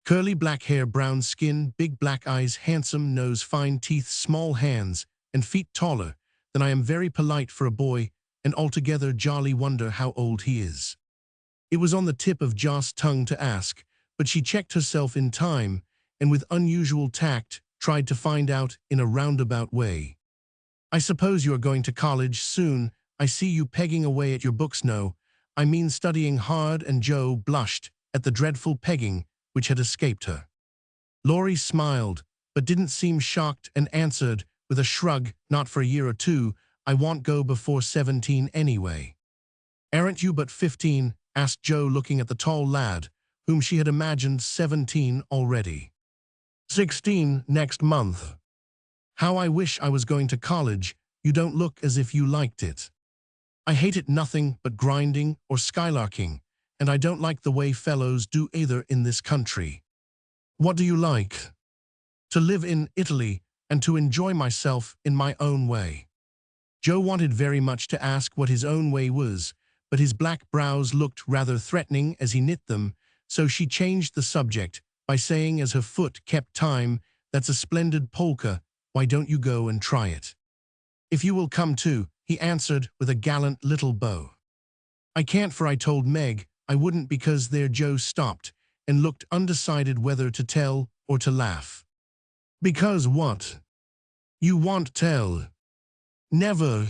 Curly black hair, brown skin, big black eyes, handsome nose, fine teeth, small hands, and feet taller than I am. Very polite for a boy, and altogether jolly. Wonder how old he is. It was on the tip of Jo's tongue to ask, but she checked herself in time, and with unusual tact tried to find out in a roundabout way. I suppose you are going to college soon. I see you pegging away at your books. No, I mean studying hard. And Joe blushed at the dreadful pegging which had escaped her. Laurie smiled, but didn't seem shocked, and answered with a shrug, not for a year or two. I won't go before 17 anyway. Aren't you but 15? Asked Joe, looking at the tall lad, whom she had imagined 17 already. 16 next month. How I wish I was going to college. You don't look as if you liked it. I hate it nothing but grinding or skylarking, and I don't like the way fellows do either in this country. What do you like? To live in Italy, and to enjoy myself in my own way. Joe wanted very much to ask what his own way was, but his black brows looked rather threatening as he knit them, so she changed the subject by saying as her foot kept time, That's a splendid polka. Why don't you go and try it? If you will come too, he answered with a gallant little bow. I can't, for I told Meg I wouldn't. Because there Joe stopped and looked undecided whether to tell or to laugh. Because what? You won't tell. Never.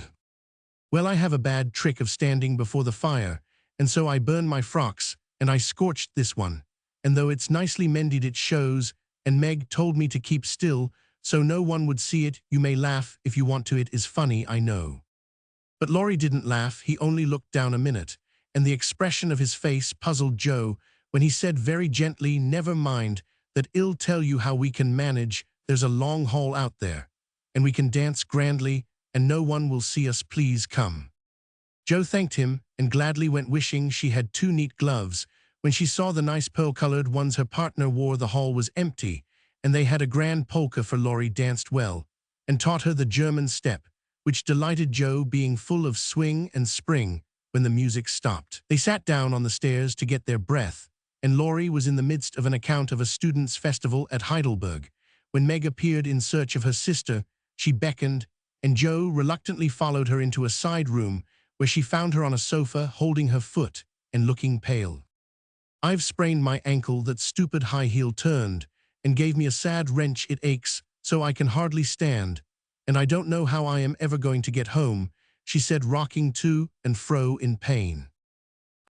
Well, I have a bad trick of standing before the fire, and so I burn my frocks, and I scorched this one, and though it's nicely mended it shows, and Meg told me to keep still, so no one would see it. You may laugh if you want to, it is funny, I know. But Laurie didn't laugh, he only looked down a minute, and the expression of his face puzzled Joe when he said very gently, Never mind, that I'll tell you how we can manage. There's a long hall out there, and we can dance grandly, and no one will see us. Please come. Joe thanked him and gladly went, wishing she had 2 neat gloves. When she saw the nice pearl-colored ones her partner wore, the hall was empty, and they had a grand polka, for Laurie danced well, and taught her the German step, which delighted Joe, being full of swing and spring when the music stopped. They sat down on the stairs to get their breath, and Laurie was in the midst of an account of a students' festival at Heidelberg, When Meg appeared in search of her sister, she beckoned, and Joe reluctantly followed her into a side room where she found her on a sofa holding her foot and looking pale. "I've sprained my ankle, that stupid high heel turned, and gave me a sad wrench. It aches so I can hardly stand, and I don't know how I am ever going to get home," she said, rocking to and fro in pain.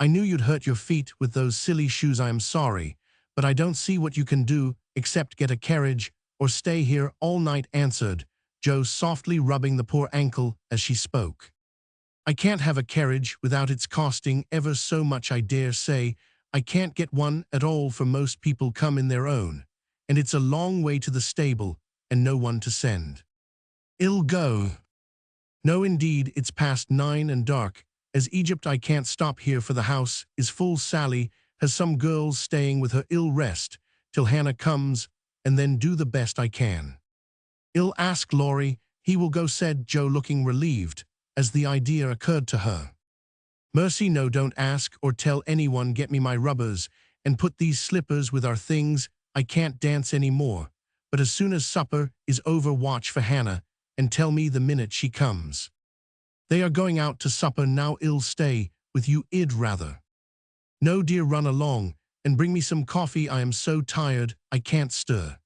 "I knew you'd hurt your feet with those silly shoes. I am sorry, but I don't see what you can do except get a carriage or stay here all night," answered Joe, softly rubbing the poor ankle as she spoke. "I can't have a carriage without its costing ever so much. I dare say I can't get one at all, for most people come in their own, and it's a long way to the stable and no one to send." "I'll go." "No, indeed, it's past 9 and dark as Egypt. I can't stop here, for the house is full. Sally has some girls staying with her. I'll rest till Hannah comes, and then do the best I can." "I'll ask Laurie. He will go," said Joe, looking relieved as the idea occurred to her. "Mercy, no, don't ask or tell anyone. Get me my rubbers and put these slippers with our things. I can't dance any more, but as soon as supper is over, watch for Hannah and tell me the minute she comes." "They are going out to supper now. I'll stay with you. I'd rather." "No, dear, run along and bring me some coffee. I am so tired I can't stir."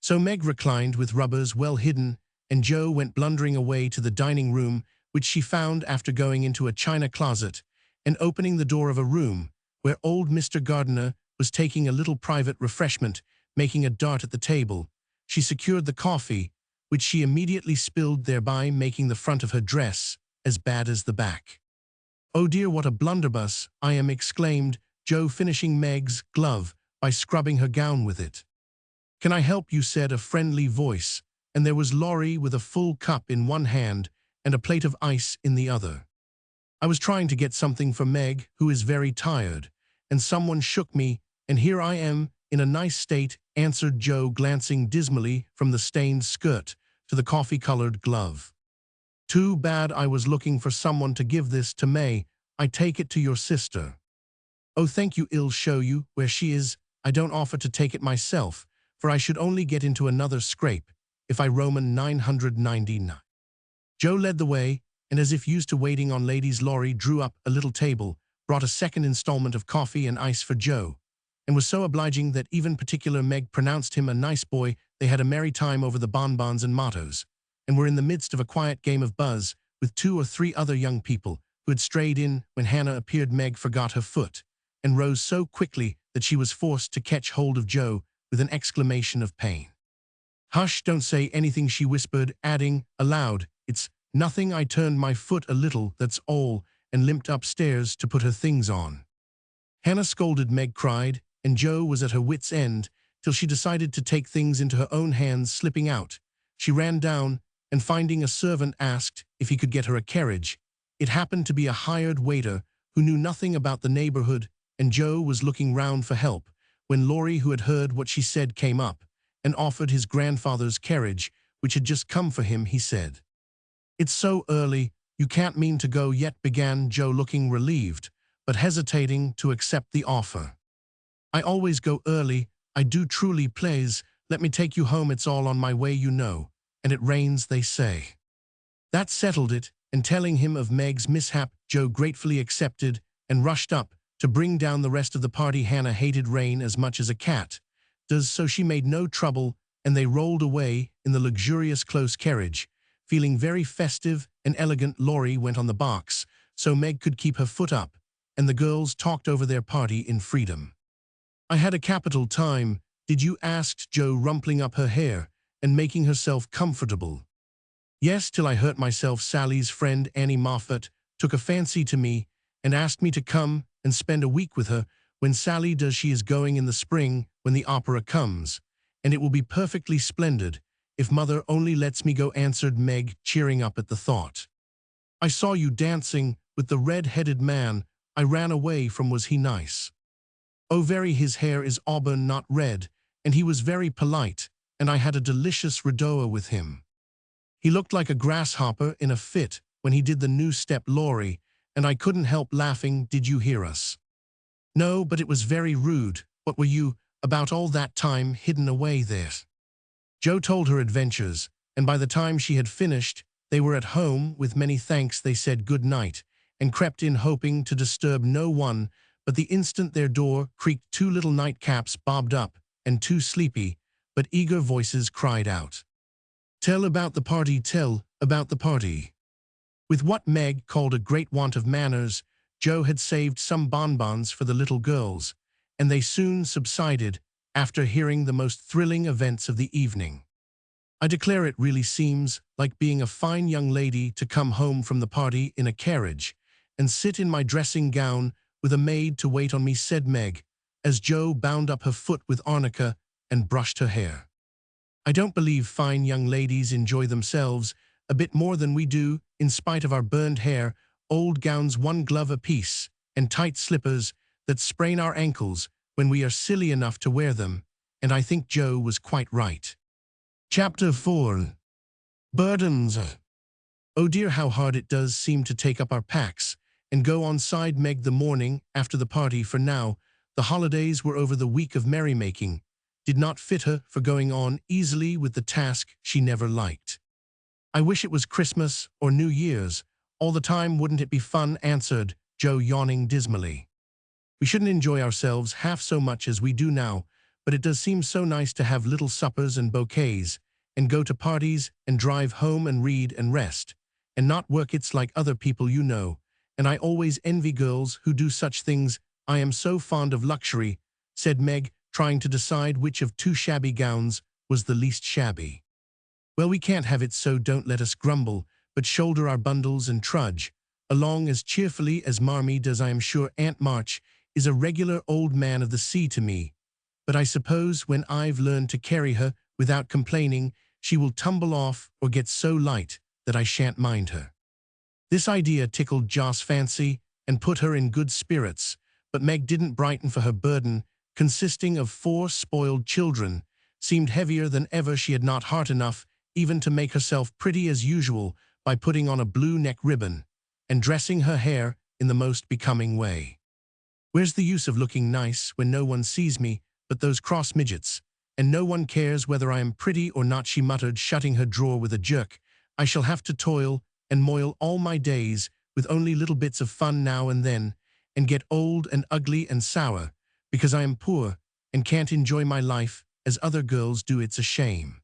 So Meg reclined with rubbers well hidden, and Joe went blundering away to the dining room, which she found after going into a china closet and opening the door of a room where old Mr. Gardiner was taking a little private refreshment. Making a dart at the table, she secured the coffee, which she immediately spilled, thereby making the front of her dress as bad as the back. "Oh dear, what a blunderbuss I am!" exclaimed Joe, finishing Meg's glove by scrubbing her gown with it. "Can I help you?" said a friendly voice, and there was Laurie with a full cup in one hand and a plate of ice in the other. "I was trying to get something for Meg, who is very tired, and someone shook me, and here I am in a nice state," answered Joe, glancing dismally from the stained skirt to the coffee-colored glove. "Too bad. I was looking for someone to give this to. May I take it to your sister?" "Oh, thank you. I'll show you where she is. I don't offer to take it myself, for I should only get into another scrape if I Roman 999. Joe led the way, and as if used to waiting on ladies, Laurie drew up a little table, brought a second installment of coffee and ice for Joe, and was so obliging that even particular Meg pronounced him a nice boy. They had a merry time over the bonbons and mottos, and were in the midst of a quiet game of buzz with 2 or 3 other young people who had strayed in when Hannah appeared. Meg forgot her foot and rose so quickly that she was forced to catch hold of Joe with an exclamation of pain. "Hush, don't say anything," she whispered, adding aloud, "It's nothing. I turned my foot a little, that's all," and limped upstairs to put her things on. Hannah scolded, Meg cried, and Joe was at her wits' end till she decided to take things into her own hands. Slipping out, she ran down and, finding a servant, asked if he could get her a carriage. It happened to be a hired waiter who knew nothing about the neighborhood, and Joe was looking round for help when Laurie, who had heard what she said, came up and offered his grandfather's carriage, which had just come for him. He said, "It's so early, you can't mean to go yet," began Joe, looking relieved, but hesitating to accept the offer. "I always go early, I do truly, please. Let me take you home. It's all on my way, you know, and it rains, they say." That settled it, and telling him of Meg's mishap, Joe gratefully accepted and rushed up to bring down the rest of the party. Hannah hated rain as much as a cat does, so she made no trouble, and they rolled away in the luxurious close carriage, feeling very festive and elegant. Laurie went on the box so Meg could keep her foot up, and the girls talked over their party in freedom. "I had a capital time, did you?" asked Joe, rumpling up her hair and making herself comfortable. "Yes, till I hurt myself. Sally's friend Annie Moffat took a fancy to me and asked me to come and spend a week with her when Sally does. She is going in the spring when the opera comes, and it will be perfectly splendid if Mother only lets me go," answered Meg, cheering up at the thought. "I saw you dancing with the red-headed man I ran away from. Was he nice?" "Oh, very. His hair is auburn, not red, and he was very polite, and I had a delicious redowa with him. He looked like a grasshopper in a fit when he did the new step, Laurie, and I couldn't help laughing. Did you hear us?" "No, but it was very rude. What were you about all that time hidden away there?" Jo told her adventures, and by the time she had finished, they were at home. With many thanks they said good night, and crept in hoping to disturb no one, but the instant their door creaked 2 little nightcaps bobbed up, and 2 sleepy, but eager voices cried out, "Tell about the party, tell about the party." With what Meg called a great want of manners, Jo had saved some bonbons for the little girls, and they soon subsided after hearing the most thrilling events of the evening. I declare it really seems like being a fine young lady to come home from the party in a carriage and sit in my dressing gown with a maid to wait on me, said Meg, as Jo bound up her foot with arnica and brushed her hair. I don't believe fine young ladies enjoy themselves a bit more than we do, in spite of our burned hair, old gowns 1 glove apiece, and tight slippers that sprain our ankles when we are silly enough to wear them, and I think Jo was quite right. Chapter 4. Burdens. Oh dear, how hard it does seem to take up our packs and go on, sighed Meg the morning after the party, for now the holidays were over. The week of merrymaking did not fit her for going on easily with the task she never liked. I wish it was Christmas or New Year's all the time. Wouldn't it be fun? Answered Jo, yawning dismally. We shouldn't enjoy ourselves half so much as we do now, but it does seem so nice to have little suppers and bouquets, and go to parties and drive home and read and rest, and not work. It's like other people, you know, and I always envy girls who do such things. I am so fond of luxury, said Meg, trying to decide which of 2 shabby gowns was the least shabby. Well, we can't have it, so don't let us grumble, but shoulder our bundles and trudge along as cheerfully as Marmee does. I am sure Aunt March is a regular old man of the sea to me, but I suppose when I've learned to carry her without complaining, she will tumble off or get so light that I shan't mind her. This idea tickled Jo's fancy and put her in good spirits, but Meg didn't brighten, for her burden, consisting of 4 spoiled children, seemed heavier than ever. She had not heart enough even to make herself pretty as usual by putting on a blue neck ribbon and dressing her hair in the most becoming way. Where's the use of looking nice when no one sees me but those cross midgets, and no one cares whether I am pretty or not, she muttered, shutting her drawer with a jerk. I shall have to toil and moil all my days with only little bits of fun now and then, and get old and ugly and sour because I am poor and can't enjoy my life as other girls do. It's a shame.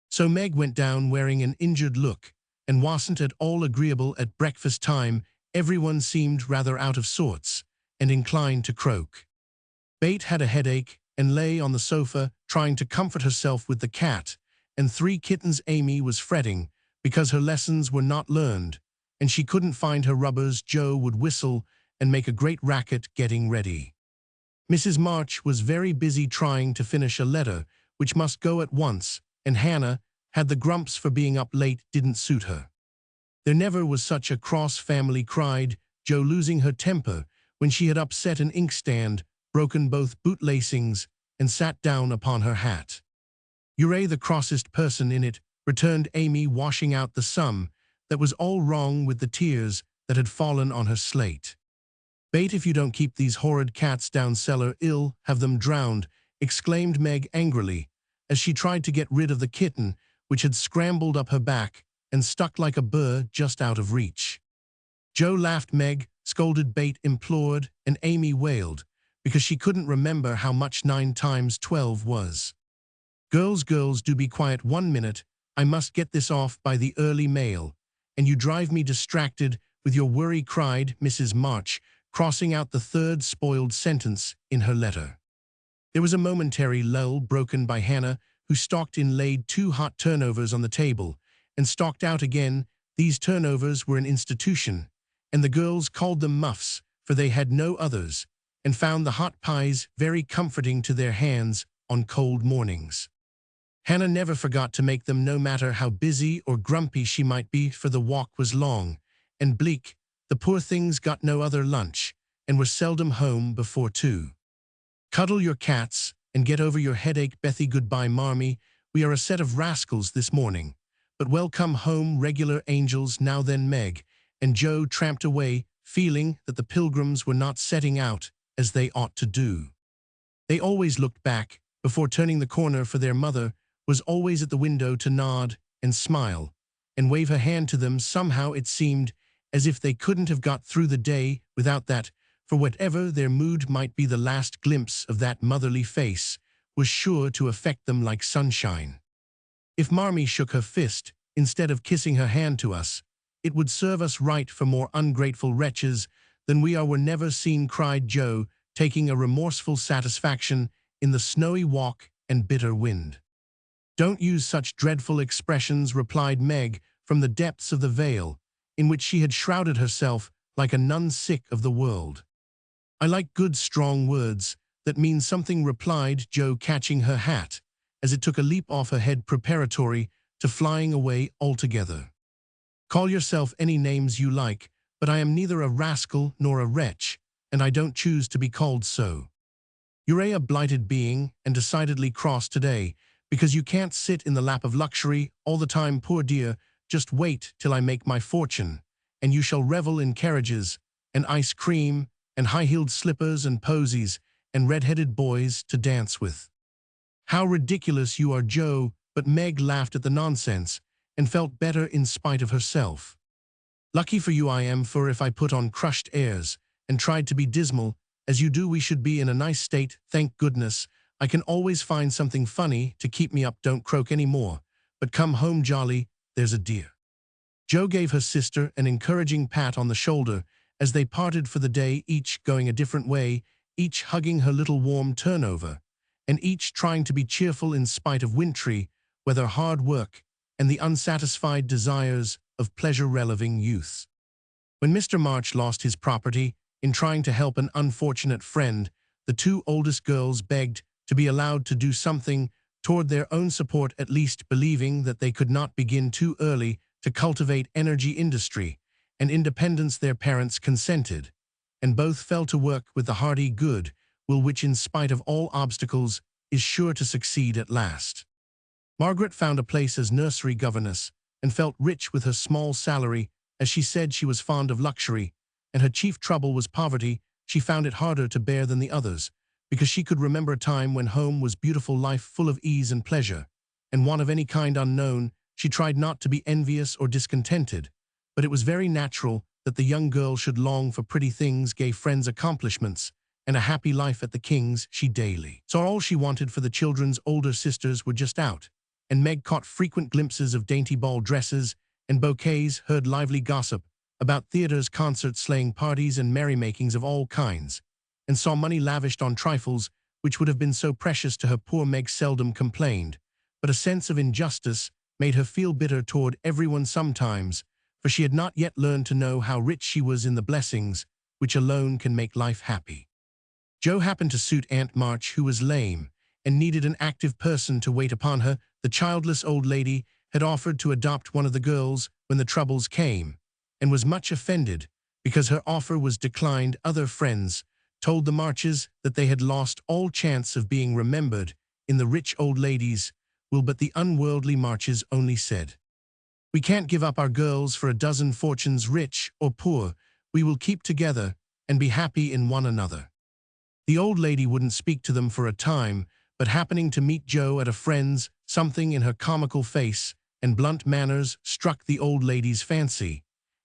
So Meg went down wearing an injured look, and wasn't at all agreeable. At breakfast time, everyone seemed rather out of sorts and inclined to croak. Beth had a headache and lay on the sofa trying to comfort herself with the cat and 3 kittens. Amy was fretting because her lessons were not learned, and she couldn't find her rubbers. Jo would whistle and make a great racket getting ready. Mrs. March was very busy trying to finish a letter which must go at once, and Hannah had the grumps for being up late. Didn't suit her. There never was such a cross family, cried Jo, losing her temper when she had upset an inkstand, broken both bootlacings, and sat down upon her hat. You're the crossest person in it, returned Amy, washing out the sum that was all wrong with the tears that had fallen on her slate. Beth, if you don't keep these horrid cats down cellar, I'll have them drowned, exclaimed Meg angrily, as she tried to get rid of the kitten, which had scrambled up her back and stuck like a burr just out of reach. Jo laughed. Meg scolded, Beth implored, and Amy wailed, because she couldn't remember how much 9 times 12 was. Girls, do be quiet 1 minute. I must get this off by the early mail, and you drive me distracted with your worry, cried Mrs. March, crossing out the 3rd spoiled sentence in her letter. There was a momentary lull, broken by Hannah, who stalked in, laid 2 hot turnovers on the table, and stalked out again. These turnovers were an institution, and the girls called them muffs, for they had no others, and found the hot pies very comforting to their hands on cold mornings. Hannah never forgot to make them, no matter how busy or grumpy she might be, for the walk was long and bleak. The poor things got no other lunch, and were seldom home before 2. Cuddle your cats, and get over your headache, Bethy. Goodbye, Marmee. We are a set of rascals this morning, but welcome home, regular angels. Now then, Meg and Jo tramped away, feeling that the pilgrims were not setting out as they ought to do. They always looked back before turning the corner, for their mother was always at the window to nod and smile and wave her hand to them. Somehow it seemed as if they couldn't have got through the day without that, for whatever their mood might be, the last glimpse of that motherly face was sure to affect them like sunshine. If Marmee shook her fist instead of kissing her hand to us, it would serve us right, for more ungrateful wretches than we are were never seen, cried Joe, taking a remorseful satisfaction in the snowy walk and bitter wind. Don't use such dreadful expressions, replied Meg from the depths of the veil, in which she had shrouded herself like a nun sick of the world. I like good strong words that mean something, replied Joe, catching her hat as it took a leap off her head preparatory to flying away altogether. Call yourself any names you like, but I am neither a rascal nor a wretch, and I don't choose to be called so. You're a blighted being, and decidedly cross today, because you can't sit in the lap of luxury all the time, poor dear. Just wait till I make my fortune, and you shall revel in carriages, and ice cream, and high-heeled slippers, and posies, and red-headed boys to dance with. How ridiculous you are, Joe, but Meg laughed at the nonsense, and felt better in spite of herself. Lucky for you I am, for if I put on crushed airs, and tried to be dismal, as you do, we should be in a nice state. Thank goodness, I can always find something funny to keep me up. Don't croak any more, but come home jolly, there's a dear. Joe gave her sister an encouraging pat on the shoulder as they parted for the day, each going a different way, each hugging her little warm turnover, and each trying to be cheerful in spite of wintry weather, hard work, and the unsatisfied desires of pleasure-reliving youth. When Mr. March lost his property in trying to help an unfortunate friend, the two oldest girls begged to be allowed to do something toward their own support, at least, believing that they could not begin too early to cultivate energy, industry, and independence. Their parents consented, and both fell to work with the hearty good will which, in spite of all obstacles, is sure to succeed at last. Margaret found a place as nursery governess, and felt rich with her small salary. As she said, she was fond of luxury, and her chief trouble was poverty. She found it harder to bear than the others, because she could remember a time when home was beautiful, life full of ease and pleasure, and want of any kind unknown. She tried not to be envious or discontented, but it was very natural that the young girl should long for pretty things, gay friends, accomplishments, and a happy life at the King's. She daily saw all she wanted, for the children's older sisters were just out, and Meg caught frequent glimpses of dainty ball dresses and bouquets, heard lively gossip about theaters, concerts, sleighing parties, and merrymakings of all kinds, and saw money lavished on trifles which would have been so precious to her. Poor Meg seldom complained, but a sense of injustice made her feel bitter toward everyone sometimes, for she had not yet learned to know how rich she was in the blessings which alone can make life happy. Joe happened to suit Aunt March, who was lame and needed an active person to wait upon her. The childless old lady had offered to adopt one of the girls when the troubles came, and was much offended because her offer was declined. Other friends told the Marches that they had lost all chance of being remembered in the rich old lady's will, but the unworldly Marches only said, "We can't give up our girls for a dozen fortunes, rich or poor. We will keep together and be happy in one another." The old lady wouldn't speak to them for a time, but happening to meet Joe at a friend's, something in her comical face and blunt manners struck the old lady's fancy,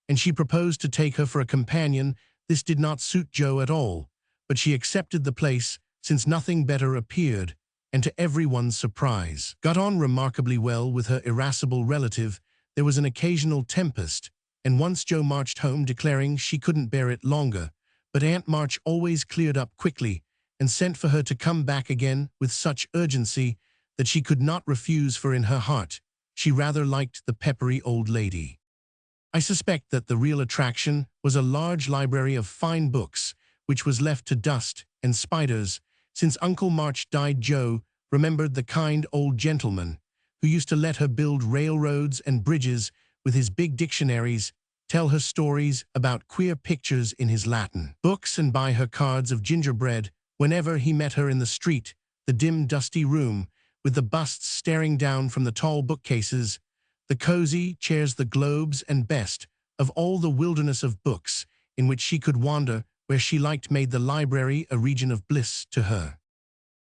and she proposed to take her for a companion. This did not suit Joe at all, but she accepted the place, since nothing better appeared, and to everyone's surprise, got on remarkably well with her irascible relative. There was an occasional tempest, and once Joe marched home declaring she couldn't bear it longer, but Aunt March always cleared up quickly and sent for her to come back again with such urgency that she could not refuse, for in her heart she rather liked the peppery old lady. I suspect that the real attraction was a large library of fine books, which was left to dust and spiders. Since Uncle March died, Joe remembered the kind old gentleman who used to let her build railroads and bridges with his big dictionaries, tell her stories about queer pictures in his Latin books, and buy her cards of gingerbread whenever he met her in the street. The dim, dusty room, with the busts staring down from the tall bookcases, the cozy chairs, the globes, and best of all, the wilderness of books in which she could wander where she liked, made the library a region of bliss to her.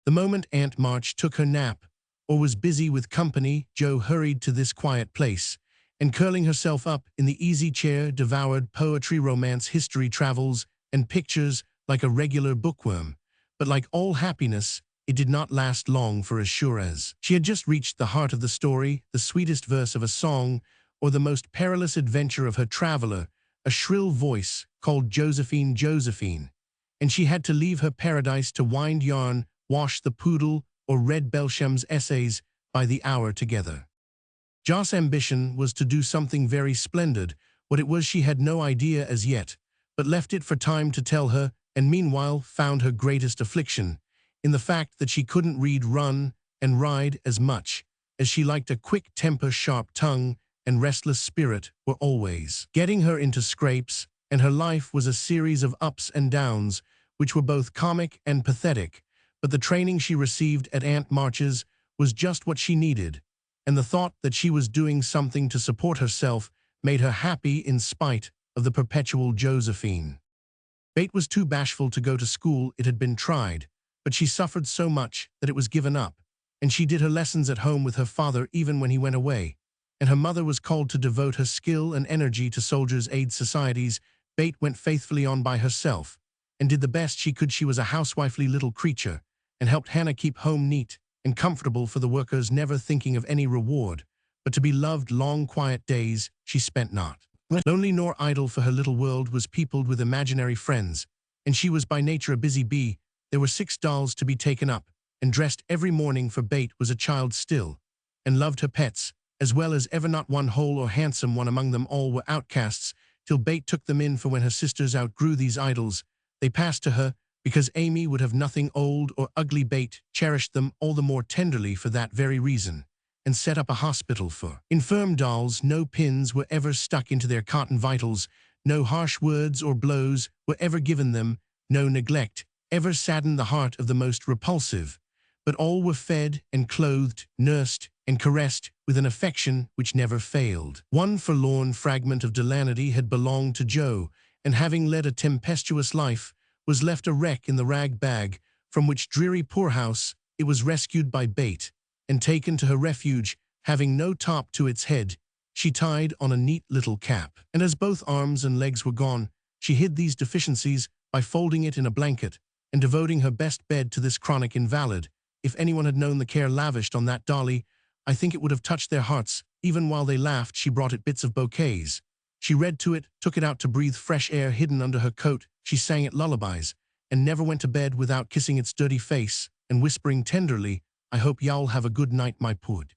The moment Aunt March took her nap, or was busy with company, Jo hurried to this quiet place, and curling herself up in the easy chair devoured poetry, romance, history, travels, and pictures like a regular bookworm. But like all happiness, it did not last long, for as sure as she had just reached the heart of the story, the sweetest verse of a song, or the most perilous adventure of her traveler, a shrill voice called Josephine, Josephine, and she had to leave her paradise to wind yarn, wash the poodle, or read Belcham's essays by the hour together. Jo's ambition was to do something very splendid. What it was she had no idea as yet, but left it for time to tell her, and meanwhile found her greatest affliction in the fact that she couldn't read, run, and ride as much as she liked. A quick temper, sharp tongue, and restless spirit were always getting her into scrapes, and her life was a series of ups and downs, which were both comic and pathetic. But the training she received at Aunt March's was just what she needed, and the thought that she was doing something to support herself made her happy in spite of the perpetual Josephine. Beth was too bashful to go to school. It had been tried, but she suffered so much that it was given up, and she did her lessons at home with her father even when he went away, and her mother was called to devote her skill and energy to soldiers' aid societies. Beth went faithfully on by herself, and did the best she could. She was a housewifely little creature, and helped Hannah keep home neat and comfortable for the workers, never thinking of any reward, but to be loved. Long, quiet days she spent not lonely nor idle, for her little world was peopled with imaginary friends, and she was by nature a busy bee. There were 6 dolls to be taken up and dressed every morning, for Beth was a child still, and loved her pets as well as ever. Not one whole or handsome one among them all were outcasts, till Beth took them in, for when her sisters outgrew these idols, they passed to her, because Amy would have nothing old or ugly. Beth cherished them all the more tenderly for that very reason, and set up a hospital for infirm dolls. No pins were ever stuck into their cotton vitals, no harsh words or blows were ever given them, no neglect ever saddened the heart of the most repulsive, but all were fed and clothed, nursed and caressed with an affection which never failed. One forlorn fragment of Delaney had belonged to Jo, and having led a tempestuous life, was left a wreck in the rag bag, from which dreary poorhouse it was rescued by Beth, and taken to her refuge. Having no top to its head, she tied on a neat little cap, and as both arms and legs were gone, she hid these deficiencies by folding it in a blanket, and devoting her best bed to this chronic invalid. If anyone had known the care lavished on that dolly, I think it would have touched their hearts. Even while they laughed, she brought it bits of bouquets. She read to it, took it out to breathe fresh air hidden under her coat. She sang it lullabies, and never went to bed without kissing its dirty face and whispering tenderly, "I hope y'all have a good night, my pud."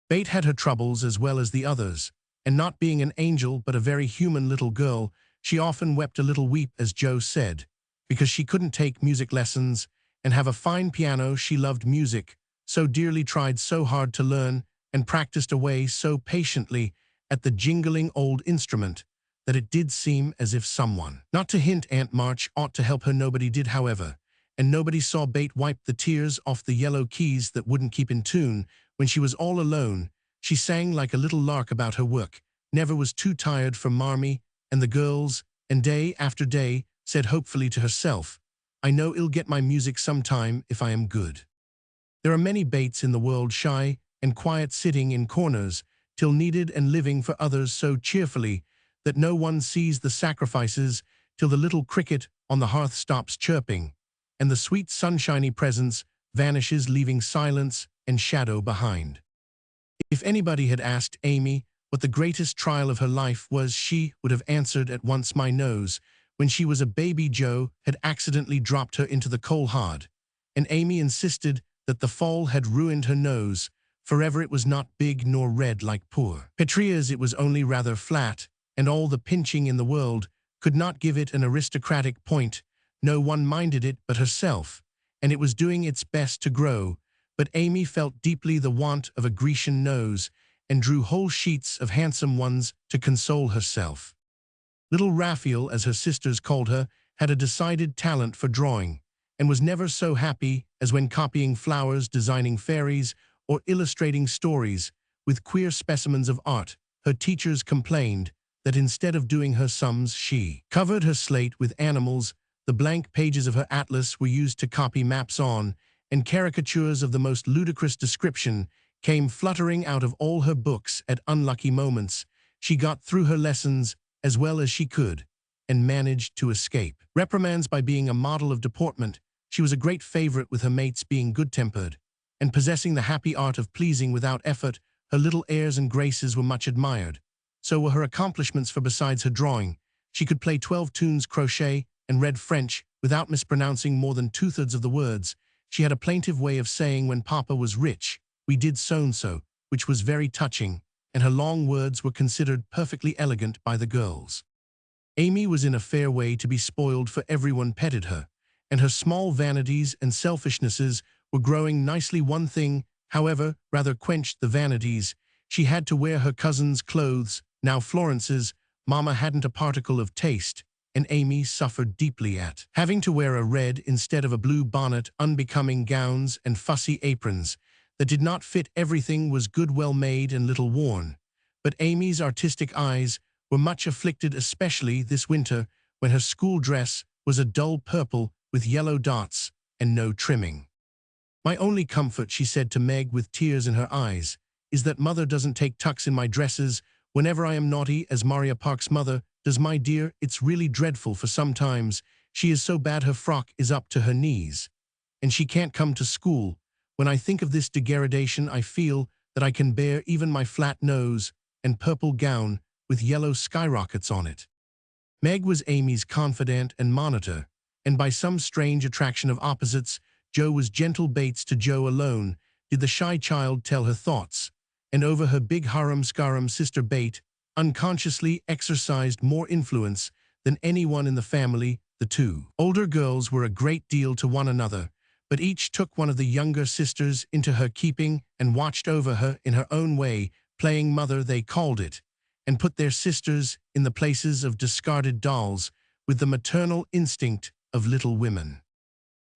Beth had her troubles as well as the others, and not being an angel but a very human little girl, she often wept a little weep, as Jo said, because she couldn't take music lessons and have a fine piano. She loved music so dearly, tried so hard to learn, and practiced away so patiently at the jingling old instrument, that it did seem as if someone, not to hint Aunt March, ought to help her. Nobody did, however, and nobody saw Beth wipe the tears off the yellow keys that wouldn't keep in tune. When she was all alone, she sang like a little lark about her work, never was too tired for Marmee and the girls, and day after day said hopefully to herself, "I know I'll get my music sometime if I am good." There are many Beths in the world, shy and quiet, sitting in corners till needed, and living for others so cheerfully that no one sees the sacrifices, till the little cricket on the hearth stops chirping, and the sweet sunshiny presence vanishes, leaving silence and shadow behind. If anybody had asked Amy what the greatest trial of her life was, she would have answered at once, "My nose." When she was a baby, Jo had accidentally dropped her into the coal hod, and Amy insisted that the fall had ruined her nose forever. It was not big nor red like poor Petria's, it was only rather flat, and all the pinching in the world could not give it an aristocratic point. No one minded it but herself, and it was doing its best to grow, but Amy felt deeply the want of a Grecian nose, and drew whole sheets of handsome ones to console herself. Little Raphael, as her sisters called her, had a decided talent for drawing, and was never so happy as when copying flowers, designing fairies, or illustrating stories with queer specimens of art. Her teachers complained that instead of doing her sums, she covered her slate with animals. The blank pages of her atlas were used to copy maps on, and caricatures of the most ludicrous description came fluttering out of all her books at unlucky moments. She got through her lessons as well as she could, and managed to escape reprimands by being a model of deportment. She was a great favorite with her mates, being good-tempered, and possessing the happy art of pleasing without effort. Her little airs and graces were much admired. So were her accomplishments, for besides her drawing, she could play 12 tunes, crochet, and read French without mispronouncing more than two-thirds of the words. She had a plaintive way of saying when Papa was rich, "We did so-and-so," which was very touching, and her long words were considered perfectly elegant by the girls. Amy was in a fair way to be spoiled, for everyone petted her, and her small vanities and selfishnesses were growing nicely. One thing, however, rather quenched the vanities. She had to wear her cousin's clothes, now Florence's. Mama hadn't a particle of taste, and Amy suffered deeply at having to wear a red instead of a blue bonnet, unbecoming gowns, and fussy aprons that did not fit. Everything was good, well made, and little worn. But Amy's artistic eyes were much afflicted, especially this winter, when her school dress was a dull purple with yellow dots and no trimming. "My only comfort," she said to Meg with tears in her eyes, "is that Mother doesn't take tucks in my dresses whenever I am naughty, as Maria Park's mother does. My dear, it's really dreadful, for sometimes she is so bad her frock is up to her knees, and she can't come to school. When I think of this degradation, I feel that I can bear even my flat nose and purple gown with yellow skyrockets on it." Meg was Amy's confidant and monitor, and by some strange attraction of opposites, Jo was gentle Bates to Jo. Alone did the shy child tell her thoughts, and over her big harum-scarum sister Bate unconsciously exercised more influence than anyone in the family. The two older girls were a great deal to one another, but each took one of the younger sisters into her keeping and watched over her in her own way, playing mother, they called it, and put their sisters in the places of discarded dolls with the maternal instinct of little women.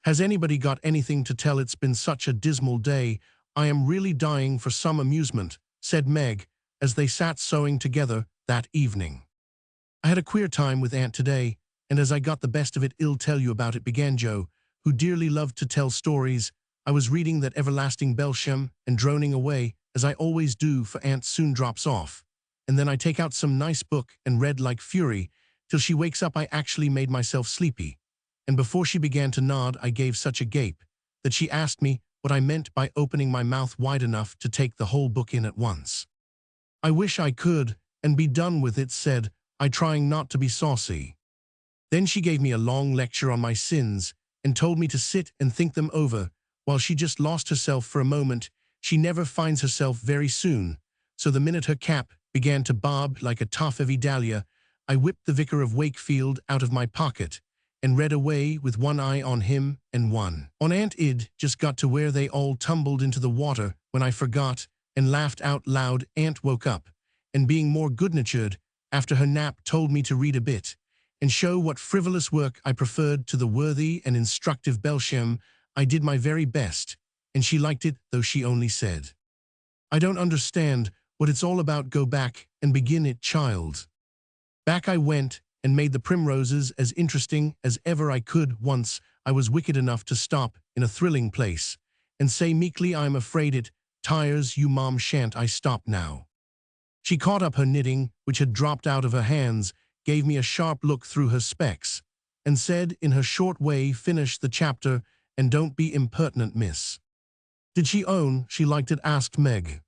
"Has anybody got anything to tell? It's been such a dismal day. I am really dying for some amusement," said Meg, as they sat sewing together that evening. "I had a queer time with Aunt today, and as I got the best of it, I'll tell you about it," began Jo, who dearly loved to tell stories. "I was reading that everlasting Belsham and droning away, as I always do, for Aunt soon drops off, and then I take out some nice book and read like fury till she wakes up. I actually made myself sleepy, and before she began to nod I gave such a gape that she asked me what I meant by opening my mouth wide enough to take the whole book in at once. I wish I could and be done with it, said I, trying not to be saucy. Then she gave me a long lecture on my sins and told me to sit and think them over, while she just lost herself for a moment. She never finds herself very soon, so the minute her cap began to bob like a toffee dahlia, I whipped the Vicar of Wakefield out of my pocket and read away with one eye on him and one on Aunt. Id just got to where they all tumbled into the water when I forgot and laughed out loud. Aunt woke up, and being more good-natured after her nap, told me to read a bit and show what frivolous work I preferred to the worthy and instructive Belsham. I did my very best, and she liked it, though she only said, "I don't understand what it's all about. Go back and begin it, child." Back I went and made the primroses as interesting as ever I could. Once I was wicked enough to stop in a thrilling place and say meekly, "I'm afraid it tires you, Mom. Shan't I stop now?" She caught up her knitting, which had dropped out of her hands, gave me a sharp look through her specs, and said in her short way, "Finish the chapter, and don't be impertinent, miss." Did she own she liked it? Asked Meg.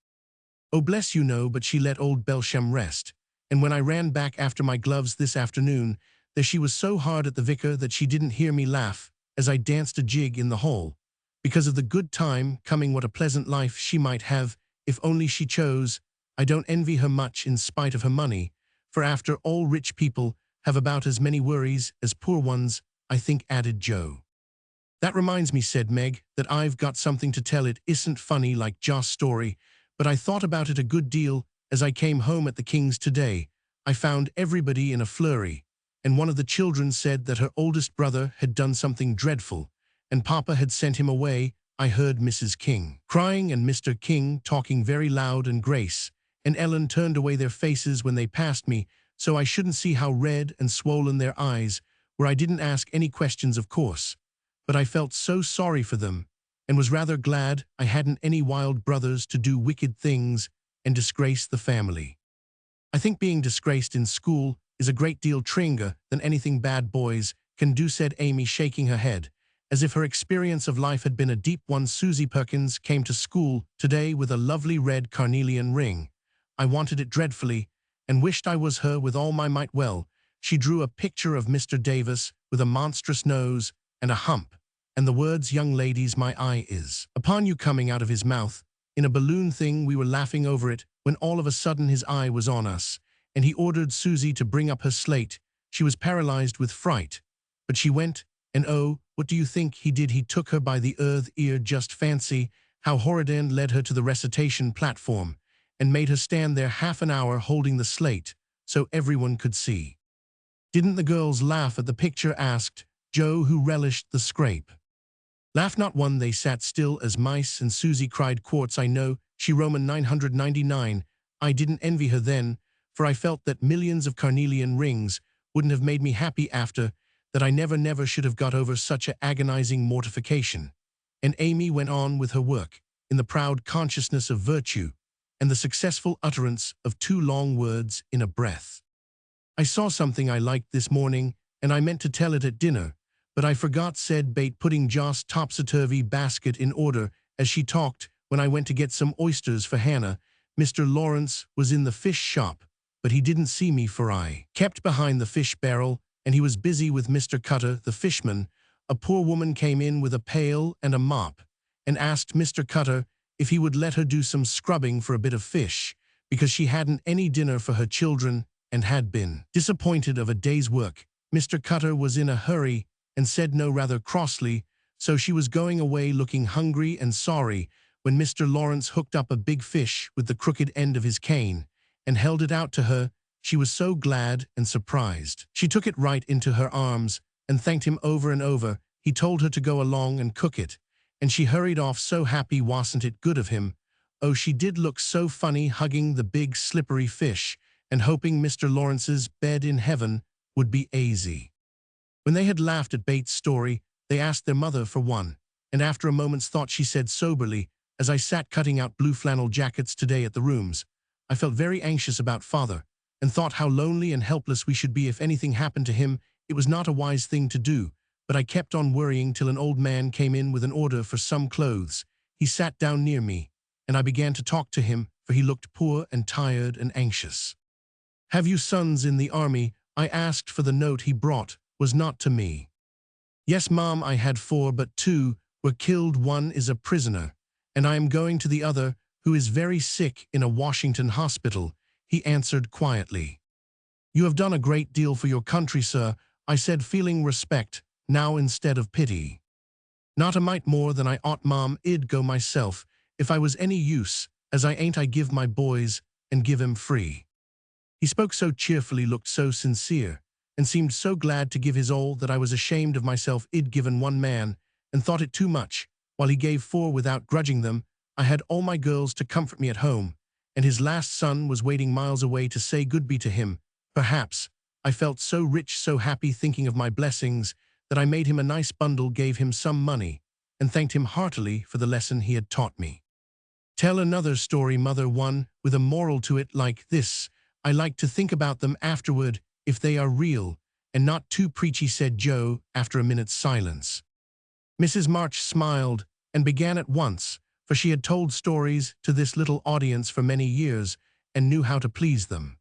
"Oh, bless you, no, but she let old Belsham rest. And when I ran back after my gloves this afternoon, there she was so hard at the vicar that she didn't hear me laugh as I danced a jig in the hall, because of the good time coming. What a pleasant life she might have if only she chose. I don't envy her much in spite of her money, for after all, rich people have about as many worries as poor ones, I think," added Jo. "That reminds me," said Meg, "that I've got something to tell. It isn't funny like Joss' story, but I thought about it a good deal as I came home at the King's today. I found everybody in a flurry, and one of the children said that her oldest brother had done something dreadful, and Papa had sent him away. I heard Mrs. King crying and Mr. King talking very loud, and Grace and Ellen turned away their faces when they passed me, so I shouldn't see how red and swollen their eyes were. I didn't ask any questions, of course, but I felt so sorry for them, and was rather glad I hadn't any wild brothers to do wicked things and disgrace the family. I think being disgraced in school is a great deal tringer than anything bad boys can do, said Amy, shaking her head, as if her experience of life had been a deep one. Susie Perkins came to school today with a lovely red carnelian ring. I wanted it dreadfully, and wished I was her with all my might. Well, she drew a picture of Mr. Davis with a monstrous nose and a hump, and the words, "Young ladies, my eye is upon you," coming out of his mouth in a balloon thing. We were laughing over it when all of a sudden his eye was on us, and he ordered Susie to bring up her slate. She was paralyzed with fright, but she went, and oh, what do you think he did? He took her by the ear. Just fancy how horrid, and led her to the recitation platform and made her stand there half an hour holding the slate so everyone could see. Didn't the girls laugh at the picture? Asked Joe, who relished the scrape. Laugh not one, they sat still as mice, and Susie cried, "Quartz, I know, she Roman 999. I didn't envy her then, for I felt that millions of carnelian rings wouldn't have made me happy after, that I never should have got over such a agonizing mortification." And Amy went on with her work, in the proud consciousness of virtue, and the successful utterance of 2 long words in a breath. "I saw something I liked this morning, and I meant to tell it at dinner, but I forgot," said Bate, putting Joss' topsy-turvy basket in order as she talked. "When I went to get some oysters for Hannah, Mr. Lawrence was in the fish shop, but he didn't see me, for I kept behind the fish barrel, and he was busy with Mr. Cutter, the fishman. A poor woman came in with a pail and a mop, and asked Mr. Cutter if he would let her do some scrubbing for a bit of fish, because she hadn't any dinner for her children and had been disappointed of a day's work. Mr. Cutter was in a hurry and said no rather crossly, so she was going away looking hungry and sorry when Mr. Lawrence hooked up a big fish with the crooked end of his cane and held it out to her. She was so glad and surprised. She took it right into her arms and thanked him over and over. He told her to go along and cook it, and she hurried off so happy. Wasn't it good of him? Oh, she did look so funny hugging the big slippery fish and hoping Mr. Lawrence's bed in heaven would be easy." When they had laughed at Bates' story, they asked their mother for one, and after a moment's thought she said soberly, "As I sat cutting out blue flannel jackets today at the rooms, I felt very anxious about Father, and thought how lonely and helpless we should be if anything happened to him. It was not a wise thing to do, but I kept on worrying till an old man came in with an order for some clothes. He sat down near me, and I began to talk to him, for he looked poor and tired and anxious. 'Have you sons in the army?' I asked, for the note he brought was not to me. 'Yes, Mom, I had 4, but 2 were killed. One is a prisoner, and I am going to the other, who is very sick in a Washington hospital,' he answered quietly. 'You have done a great deal for your country, sir,' I said, feeling respect now instead of pity. 'Not a mite more than I ought, Mom. I'd go myself, if I was any use, as I ain't. I give my boys, and give 'em free.' He spoke so cheerfully, looked so sincere, and seemed so glad to give his all that I was ashamed of myself. I'd given 1 man, and thought it too much, while he gave 4 without grudging them. I had all my girls to comfort me at home, and his last son was waiting miles away to say goodbye to him. Perhaps I felt so rich, so happy, thinking of my blessings, that I made him a nice bundle, gave him some money, and thanked him heartily for the lesson he had taught me. Tell another story, Mother, one with a moral to it, like this. I like to think about them afterward, if they are real, and not too preachy," said Joe, after a minute's silence. Mrs. March smiled, and began at once, for she had told stories to this little audience for many years, and knew how to please them.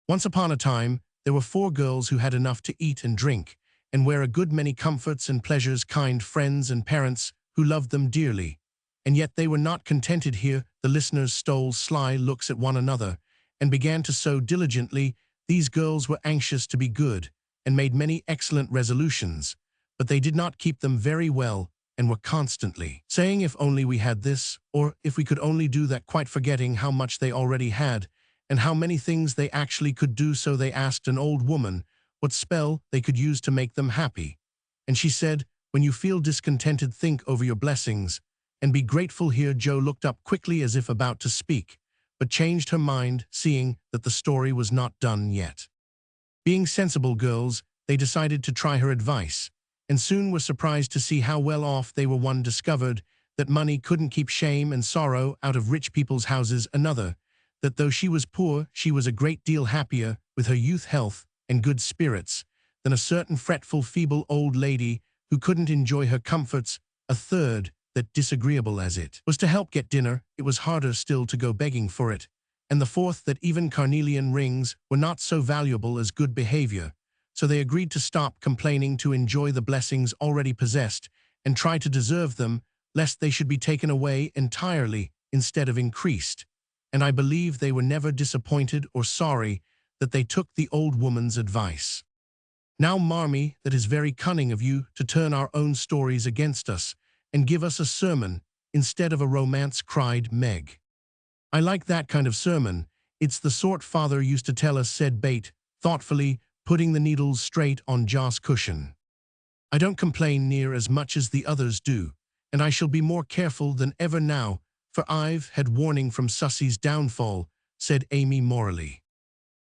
Once upon a time, there were 4 girls who had enough to eat and drink, and wear a good many comforts and pleasures, kind friends and parents who loved them dearly. And yet they were not contented here. The listeners stole sly looks at one another, and began to sew diligently. These girls were anxious to be good, and made many excellent resolutions, but they did not keep them very well, and were constantly saying, "If only we had this," or "if we could only do that," quite forgetting how much they already had, and how many things they actually could do. So they asked an old woman what spell they could use to make them happy. And she said, "When you feel discontented, think over your blessings, and be grateful." Here Joe looked up quickly as if about to speak, but changed her mind, seeing that the story was not done yet. Being sensible girls, they decided to try her advice, and soon were surprised to see how well off they were. One discovered that money couldn't keep shame and sorrow out of rich people's houses. Another, that though she was poor, she was a great deal happier with her youth, health, and good spirits than a certain fretful, feeble old lady who couldn't enjoy her comforts. A third, that disagreeable as it was to help get dinner, it was harder still to go begging for it. And the fourth, that even carnelian rings were not so valuable as good behavior, so they agreed to stop complaining to enjoy the blessings already possessed and try to deserve them, lest they should be taken away entirely instead of increased. And I believe they were never disappointed or sorry that they took the old woman's advice. Now, Marmee, that is very cunning of you to turn our own stories against us and give us a sermon instead of a romance, cried Meg. I like that kind of sermon. It's the sort father used to tell us, said Bate, thoughtfully, putting the needles straight on Jo's cushion. I don't complain near as much as the others do, and I shall be more careful than ever now, for I've had warning from Sussie's downfall, said Amy morally.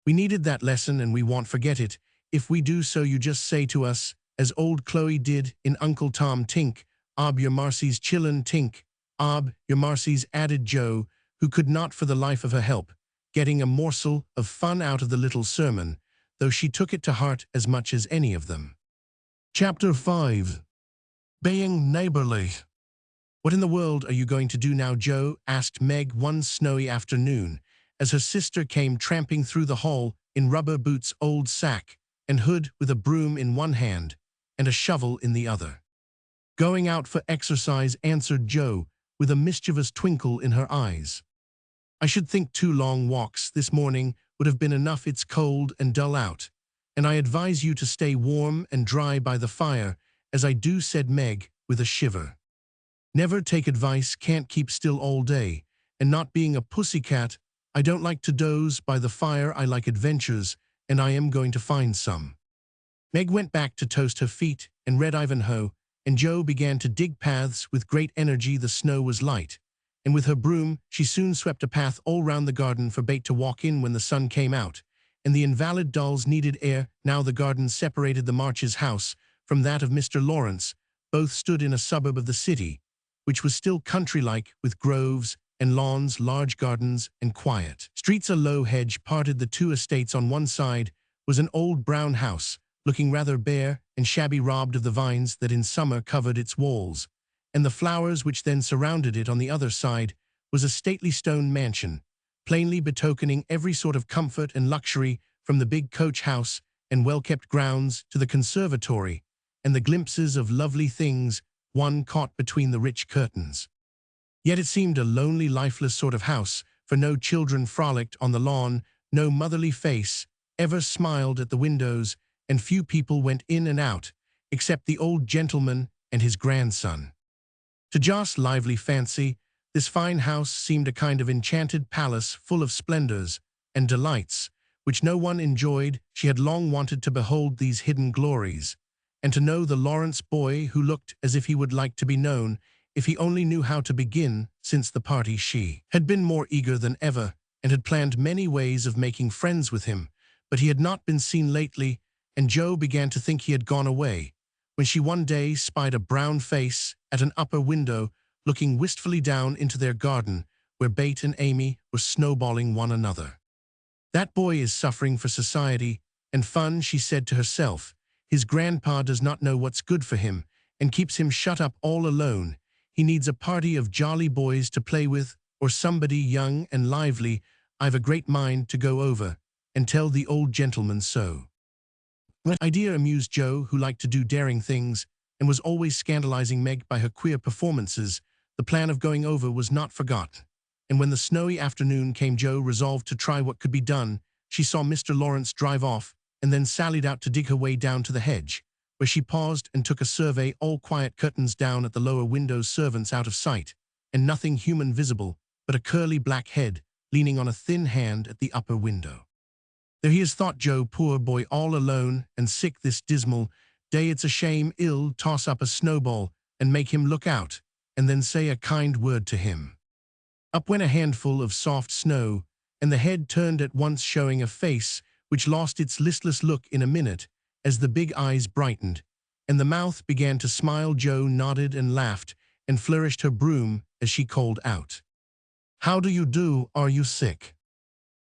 We needed that lesson and we won't forget it. If we do, so you just say to us, as old Chloe did in Uncle Tom, tink, ob your Marcy's chillin' tink, ob your Marcy's, added Jo, who could not for the life of her help getting a morsel of fun out of the little sermon, though she took it to heart as much as any of them. Chapter 5. Being neighborly. What in the world are you going to do now, Jo? Asked Meg one snowy afternoon, as her sister came tramping through the hall in rubber boots, old sack, and hood, with a broom in one hand and a shovel in the other. Going out for exercise, answered Jo, with a mischievous twinkle in her eyes. I should think 2 long walks this morning would have been enough. It's cold and dull out, and I advise you to stay warm and dry by the fire, as I do, said Meg, with a shiver. Never take advice, can't keep still all day, and not being a pussycat, I don't like to doze by the fire, I like adventures, and I am going to find some. Meg went back to toast her feet and read Ivanhoe, and Jo began to dig paths with great energy. The snow was light, and with her broom she soon swept a path all round the garden for Bate to walk in when the sun came out, and the invalid dolls needed air. Now the garden separated the Marches' house from that of Mr. Lawrence. Both stood in a suburb of the city, which was still country-like, with groves and lawns, large gardens, and quiet streets. A low hedge parted the 2 estates. On one side was an old brown house, looking rather bare and shabby, robbed of the vines that in summer covered its walls, and the flowers which then surrounded it. On the other side was a stately stone mansion, plainly betokening every sort of comfort and luxury, from the big coach house and well-kept grounds to the conservatory, and the glimpses of lovely things one caught between the rich curtains. Yet it seemed a lonely, lifeless sort of house, for no children frolicked on the lawn, no motherly face ever smiled at the windows, and few people went in and out, except the old gentleman and his grandson. To Jo's lively fancy, this fine house seemed a kind of enchanted palace, full of splendors and delights, which no one enjoyed. She had long wanted to behold these hidden glories, and to know the Lawrence boy who looked as if he would like to be known, if he only knew how to begin. Since the party she had been more eager than ever, and had planned many ways of making friends with him, but he had not been seen lately, and Jo began to think he had gone away, when she one day spied a brown face at an upper window, looking wistfully down into their garden, where Bate and Amy were snowballing one another. That boy is suffering for society and fun, she said to herself. His grandpa does not know what's good for him, and keeps him shut up all alone. He needs a party of jolly boys to play with, or somebody young and lively. I've a great mind to go over and tell the old gentleman so. The idea amused Jo, who liked to do daring things, and was always scandalizing Meg by her queer performances. The plan of going over was not forgot, and when the snowy afternoon came, Jo resolved to try what could be done. She saw Mr. Lawrence drive off, and then sallied out to dig her way down to the hedge, where she paused and took a survey. All quiet, curtains down at the lower windows, servants out of sight, and nothing human visible but a curly black head leaning on a thin hand at the upper window. There he is, thought Jo, poor boy, all alone and sick this dismal day. It's a shame ill toss up a snowball and make him look out, and then say a kind word to him. Up went a handful of soft snow, and the head turned at once, showing a face which lost its listless look in a minute, as the big eyes brightened, and the mouth began to smile. Jo nodded and laughed, and flourished her broom as she called out. "How do you do? Are you sick?"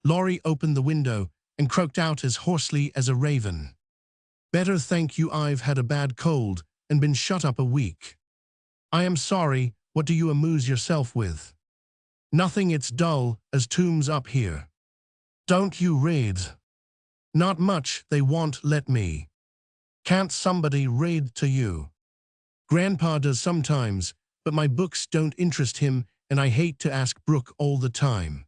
Laurie opened the window and croaked out as hoarsely as a raven. "Better, thank you. I've had a bad cold and been shut up a week." "I am sorry. What do you amuse yourself with?" "Nothing, it's dull as tombs up here." "Don't you read?" "Not much, they won't let me." "Can't somebody read to you?" "Grandpa does sometimes, but my books don't interest him and I hate to ask Brooke all the time."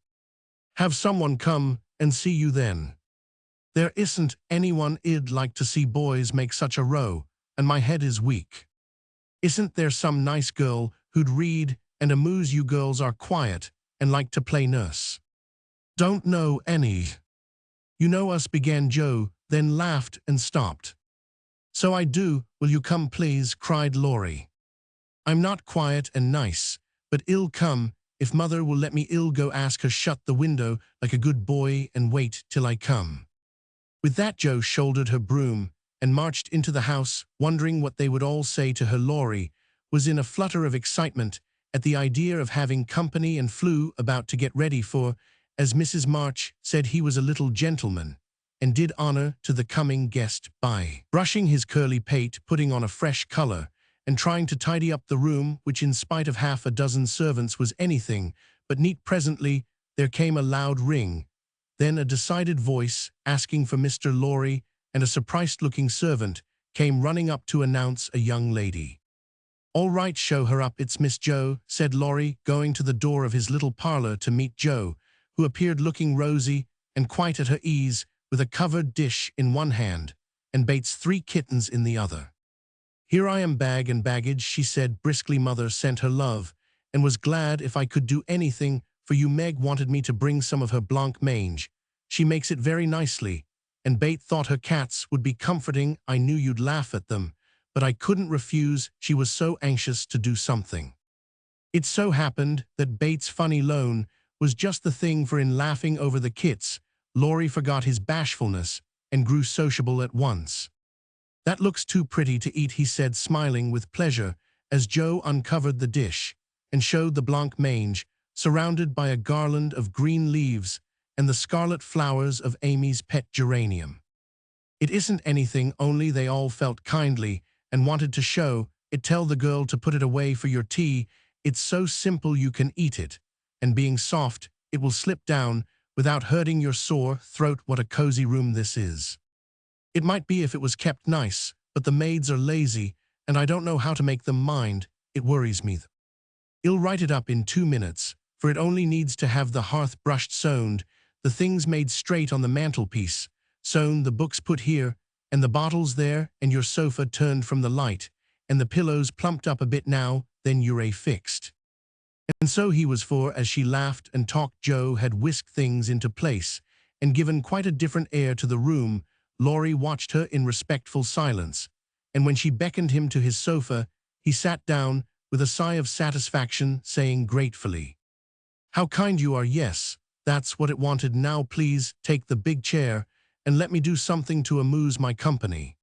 "Have someone come and see you then." "There isn't anyone. I'd like to see boys make such a row, and my head is weak." "Isn't there some nice girl who'd read and amuse you? Girls are quiet and like to play nurse." "Don't know any." "You know us," began Joe, then laughed and stopped. "So I do. Will you come please?" cried Laurie. "I'm not quiet and nice, but I'll come. If mother will let me, I'll go ask her. Shut the window like a good boy and wait till I come." With that, Joe shouldered her broom and marched into the house, wondering what they would all say to her. Laurie was in a flutter of excitement at the idea of having company and flew about to get ready for, as Mrs. March said, he was a little gentleman, and did honor to the coming guest by brushing his curly pate, putting on a fresh color, and trying to tidy up the room, which in spite of half a dozen servants was anything but neat. Presently there came a loud ring, then a decided voice asking for Mr. Laurie, and a surprised-looking servant came running up to announce a young lady. "All right, show her up. It's Miss Joe," said Laurie, going to the door of his little parlor to meet Joe, who appeared looking rosy and quite at her ease, with a covered dish in one hand and Bates' 3 kittens in the other. "Here I am, bag and baggage," she said briskly. "Mother sent her love and was glad if I could do anything for you. Meg wanted me to bring some of her blanc mange. She makes it very nicely, and Bate thought her cats would be comforting. I knew you'd laugh at them, but I couldn't refuse. She was so anxious to do something." It so happened that Bates' funny loan was just the thing for. In laughing over the kits, Laurie forgot his bashfulness and grew sociable at once. "That looks too pretty to eat," he said, smiling with pleasure as Joe uncovered the dish and showed the blanc mange, surrounded by a garland of green leaves and the scarlet flowers of Amy's pet geranium. "It isn't anything, only they all felt kindly and wanted to show it. Tell the girl to put it away for your tea. It's so simple you can eat it, and being soft, it will slip down without hurting your sore throat. What a cozy room this is." "It might be if it was kept nice, but the maids are lazy, and I don't know how to make them mind. It worries me." "I'll write it up in 2 minutes, for it only needs to have the hearth brushed, sowned, the things made straight on the mantelpiece, sewn, the books put here, and the bottles there, and your sofa turned from the light, and the pillows plumped up a bit now, then you're a fixed." And so he was, for as she laughed and talked, Joe had whisked things into place and given quite a different air to the room. Laurie watched her in respectful silence, and when she beckoned him to his sofa, he sat down with a sigh of satisfaction, saying gratefully, "How kind you are. Yes, that's what it wanted. Now please take the big chair and let me do something to amuse my company."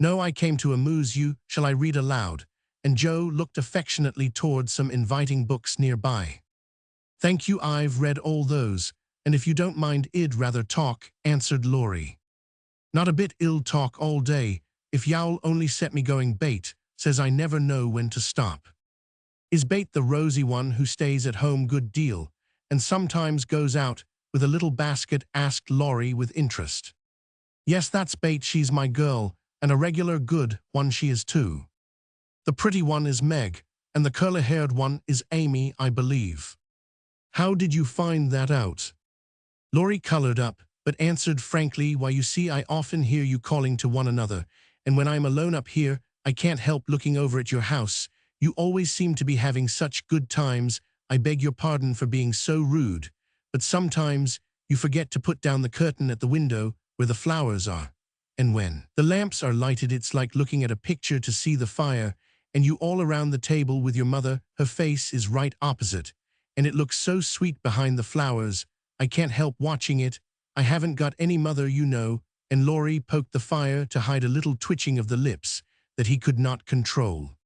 "No, I came to amuse you. Shall I read aloud?" And Joe looked affectionately toward some inviting books nearby. "Thank you, I've read all those, and if you don't mind, I'd rather talk," answered Laurie. "Not a bit. I'll talk all day, if y'all only set me going. Bate says I never know when to stop." "Is Bate the rosy one who stays at home good deal, and sometimes goes out with a little basket?" asked Laurie with interest. "Yes, that's Bate. She's my girl, and a regular good one she is too. The pretty one is Meg, and the curly-haired one is Amy, I believe." "How did you find that out?" Laurie colored up, but answered frankly, "Why, you see, I often hear you calling to one another, and when I'm alone up here, I can't help looking over at your house. You always seem to be having such good times. I beg your pardon for being so rude, but sometimes you forget to put down the curtain at the window where the flowers are. And when the lamps are lighted, it's like looking at a picture to see the fire, and you all around the table with your mother. Her face is right opposite, and it looks so sweet behind the flowers. I can't help watching it. I haven't got any mother, you know." And Laurie poked the fire to hide a little twitching of the lips that he could not control.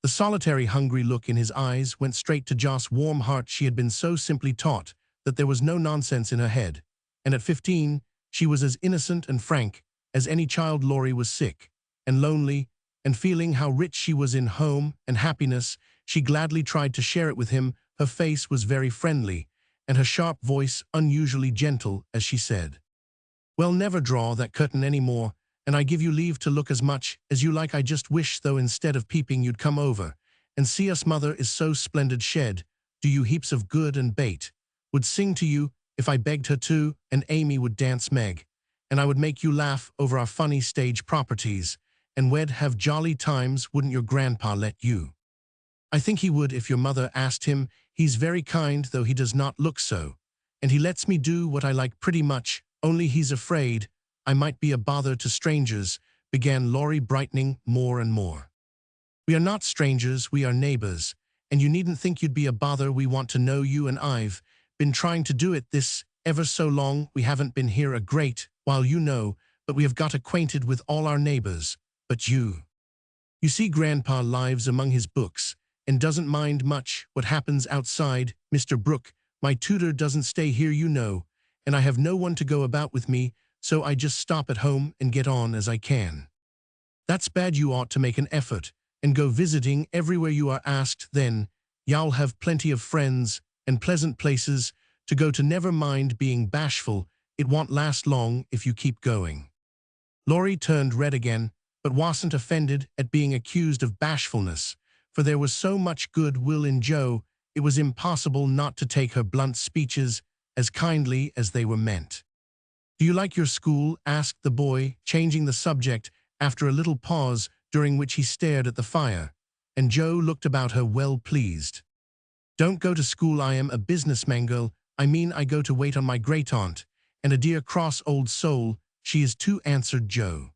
The solitary, hungry look in his eyes went straight to Jo's warm heart. She had been so simply taught that there was no nonsense in her head, and at 15, she was as innocent and frank as any child. Laurie was sick and lonely, and feeling how rich she was in home and happiness, she gladly tried to share it with him. Her face was very friendly, and her sharp voice unusually gentle as she said, "Well, never draw that curtain any more, and I give you leave to look as much as you like. I just wish, though, instead of peeping, you'd come over and see us. Mother is so splendid. Shed do you heaps of good, and bait would sing to you if I begged her to, and Amy would dance Meg, and I would make you laugh over our funny stage properties, and we'd have jolly times. Wouldn't your grandpa let you?" "I think he would if your mother asked him. He's very kind, though he does not look so, and he lets me do what I like pretty much, only he's afraid I might be a bother to strangers," began Laurie, brightening more and more. "We are not strangers, we are neighbors, and you needn't think you'd be a bother. We want to know you, and I've been trying to do it this ever so long. We haven't been here a great while, you know, but we have got acquainted with all our neighbors. But you see, Grandpa lives among his books and doesn't mind much what happens outside. Mr. Brooke, my tutor, doesn't stay here, you know, and I have no one to go about with me, so I just stop at home and get on as I can." "That's bad. You ought to make an effort and go visiting everywhere you are asked. Then you'll have plenty of friends and pleasant places to go to. Never mind being bashful. It won't last long if you keep going." Laurie turned red again, but wasn't offended at being accused of bashfulness, for there was so much goodwill in Jo, it was impossible not to take her blunt speeches as kindly as they were meant. "Do you like your school?" asked the boy, changing the subject after a little pause during which he stared at the fire, and Jo looked about her well pleased. "Don't go to school. I am a businessman girl. I mean, I go to wait on my great-aunt, and a dear cross old soul she is too," answered Jo.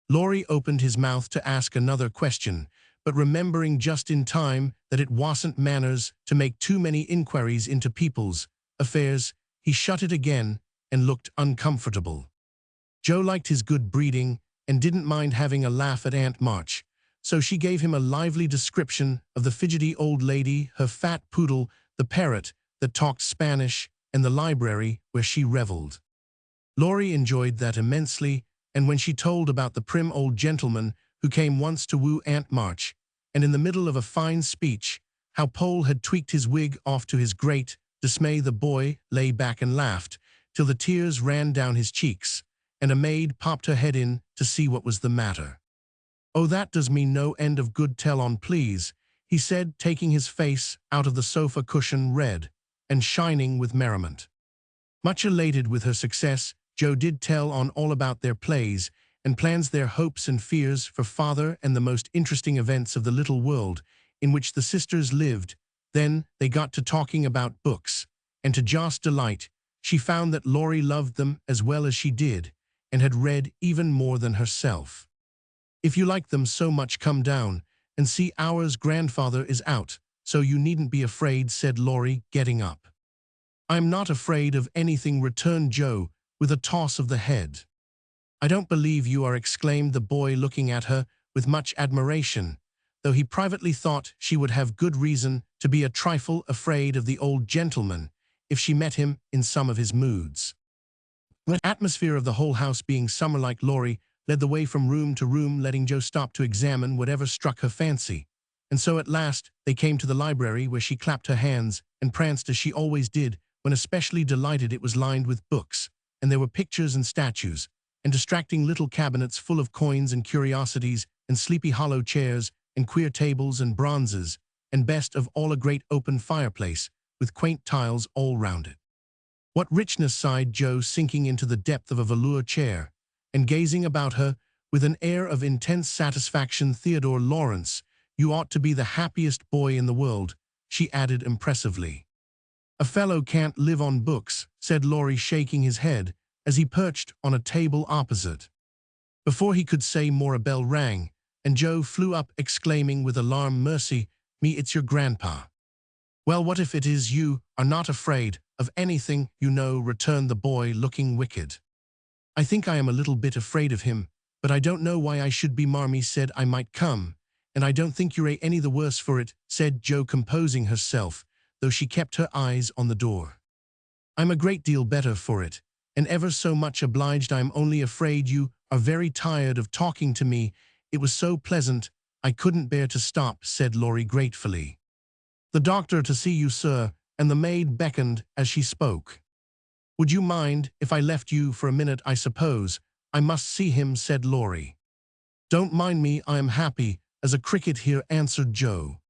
Laurie opened his mouth to ask another question, but remembering just in time that it wasn't manners to make too many inquiries into people's affairs, he shut it again and looked uncomfortable. Jo liked his good breeding and didn't mind having a laugh at Aunt March, so she gave him a lively description of the fidgety old lady, her fat poodle, the parrot that talked Spanish, and the library where she reveled. Laurie enjoyed that immensely, and when she told about the prim old gentleman who came once to woo Aunt March, and in the middle of a fine speech, how Pole had tweaked his wig off to his great dismay, the boy lay back and laughed till the tears ran down his cheeks, and a maid popped her head in to see what was the matter. "Oh, that does me no end of good. Tell on, please," he said, taking his face out of the sofa cushion, red and shining with merriment. Much elated with her success, Jo did tell on all about their plays and plans, their hopes and fears for father, and the most interesting events of the little world in which the sisters lived. Then they got to talking about books, and to Jo's delight, she found that Laurie loved them as well as she did, and had read even more than herself. "If you like them so much, come down and see ours. Grandfather is out, so you needn't be afraid," said Laurie, getting up. "I'm not afraid of anything," returned Jo, with a toss of the head. "I don't believe you are," exclaimed the boy, looking at her with much admiration, though he privately thought she would have good reason to be a trifle afraid of the old gentleman if she met him in some of his moods. The atmosphere of the whole house being summer-like, Laurie led the way from room to room, letting Jo stop to examine whatever struck her fancy, and so at last they came to the library, where she clapped her hands and pranced as she always did when especially delighted. It was lined with books, and there were pictures and statues, and distracting little cabinets full of coins and curiosities, and sleepy hollow chairs, and queer tables and bronzes, and best of all, a great open fireplace with quaint tiles all round it. "What richness!" sighed Jo, sinking into the depth of a velour chair, and gazing about her with an air of intense satisfaction. "Theodore Lawrence, you ought to be the happiest boy in the world," she added impressively. "A fellow can't live on books," said Laurie, shaking his head as he perched on a table opposite. Before he could say more, a bell rang, and Jo flew up, exclaiming with alarm, "Mercy me, it's your grandpa." "Well, what if it is? You are not afraid of anything, you know," returned the boy, looking wicked. "I think I am a little bit afraid of him, but I don't know why I should be." Marmee said I might come, and I don't think you're any the worse for it," said Jo, composing herself, though she kept her eyes on the door. "I'm a great deal better for it, and ever so much obliged. I'm only afraid you are very tired of talking to me. It was so pleasant, I couldn't bear to stop," said Laurie gratefully. "The doctor to see you, sir," and the maid beckoned as she spoke. "Would you mind if I left you for a minute? I suppose I must see him," said Laurie. "Don't mind me, I am happy as a cricket here," answered Jo.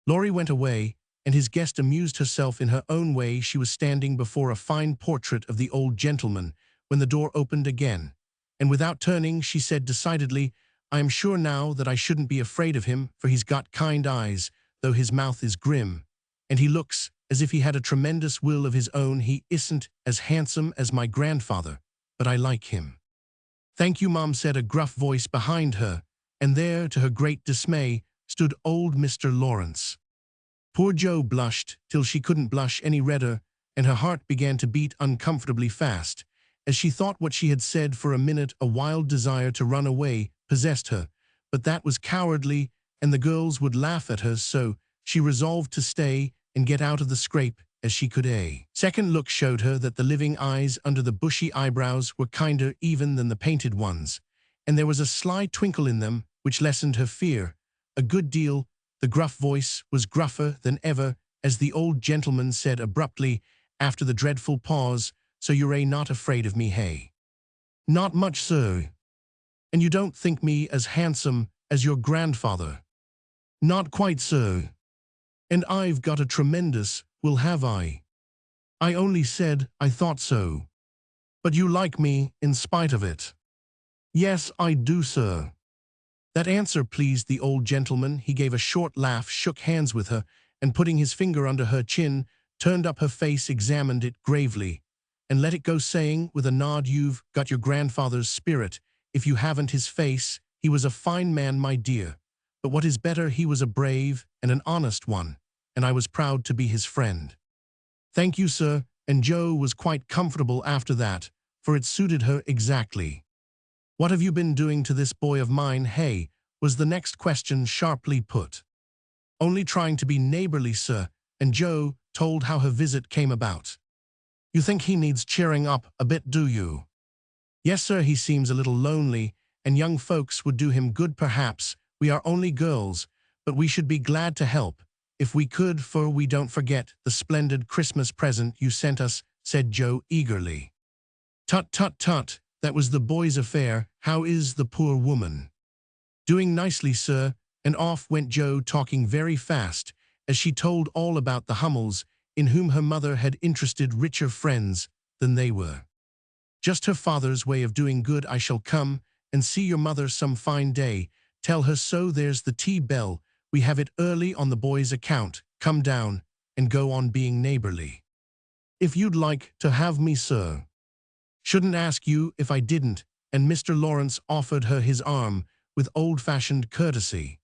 Laurie went away, and his guest amused herself in her own way. She was standing before a fine portrait of the old gentleman when the door opened again, and without turning she said decidedly, "I am sure now that I shouldn't be afraid of him, for he's got kind eyes, though his mouth is grim, and he looks as if he had a tremendous will of his own. He isn't as handsome as my grandfather, but I like him." "Thank you, Mom," said a gruff voice behind her, and there, to her great dismay, stood old Mr. Lawrence. Poor Jo blushed till she couldn't blush any redder, and her heart began to beat uncomfortably fast. As she thought what she had said, for a minute a wild desire to run away possessed her, but that was cowardly, and the girls would laugh at her, so she resolved to stay and get out of the scrape as she could. A second look showed her that the living eyes under the bushy eyebrows were kinder even than the painted ones, and there was a sly twinkle in them which lessened her fear a good deal. The gruff voice was gruffer than ever as the old gentleman said abruptly, after the dreadful pause, "So you're not afraid of me, hey?" "Not much, sir." "And you don't think me as handsome as your grandfather?" "Not quite, sir." "And I've got a tremendous will, have I?" "I only said I thought so." "But you like me in spite of it?" "Yes, I do, sir." That answer pleased the old gentleman. He gave a short laugh, shook hands with her, and putting his finger under her chin, turned up her face, examined it gravely, and let it go, saying with a nod, "You've got your grandfather's spirit, if you haven't his face. He was a fine man, my dear, but what is better, he was a brave and an honest one, and I was proud to be his friend." "Thank you, sir," and Jo was quite comfortable after that, for it suited her exactly. "What have you been doing to this boy of mine, hey?" was the next question sharply put. "Only trying to be neighborly, sir," and Jo told how her visit came about. "You think he needs cheering up a bit, do you?" "Yes, sir, he seems a little lonely, and young folks would do him good perhaps. We are only girls, but we should be glad to help, if we could, for we don't forget the splendid Christmas present you sent us," said Jo eagerly. "Tut, tut, tut, that was the boy's affair. How is the poor woman?" "Doing nicely, sir," and off went Jo, talking very fast, as she told all about the Hummels, in whom her mother had interested richer friends than they were. "Just her father's way of doing good. I shall come and see your mother some fine day. Tell her so. There's the tea bell. We have it early on the boy's account. Come down and go on being neighborly." "If you'd like to have me, sir." "Shouldn't ask you if I didn't," and Mr. Lawrence offered her his arm with old-fashioned courtesy.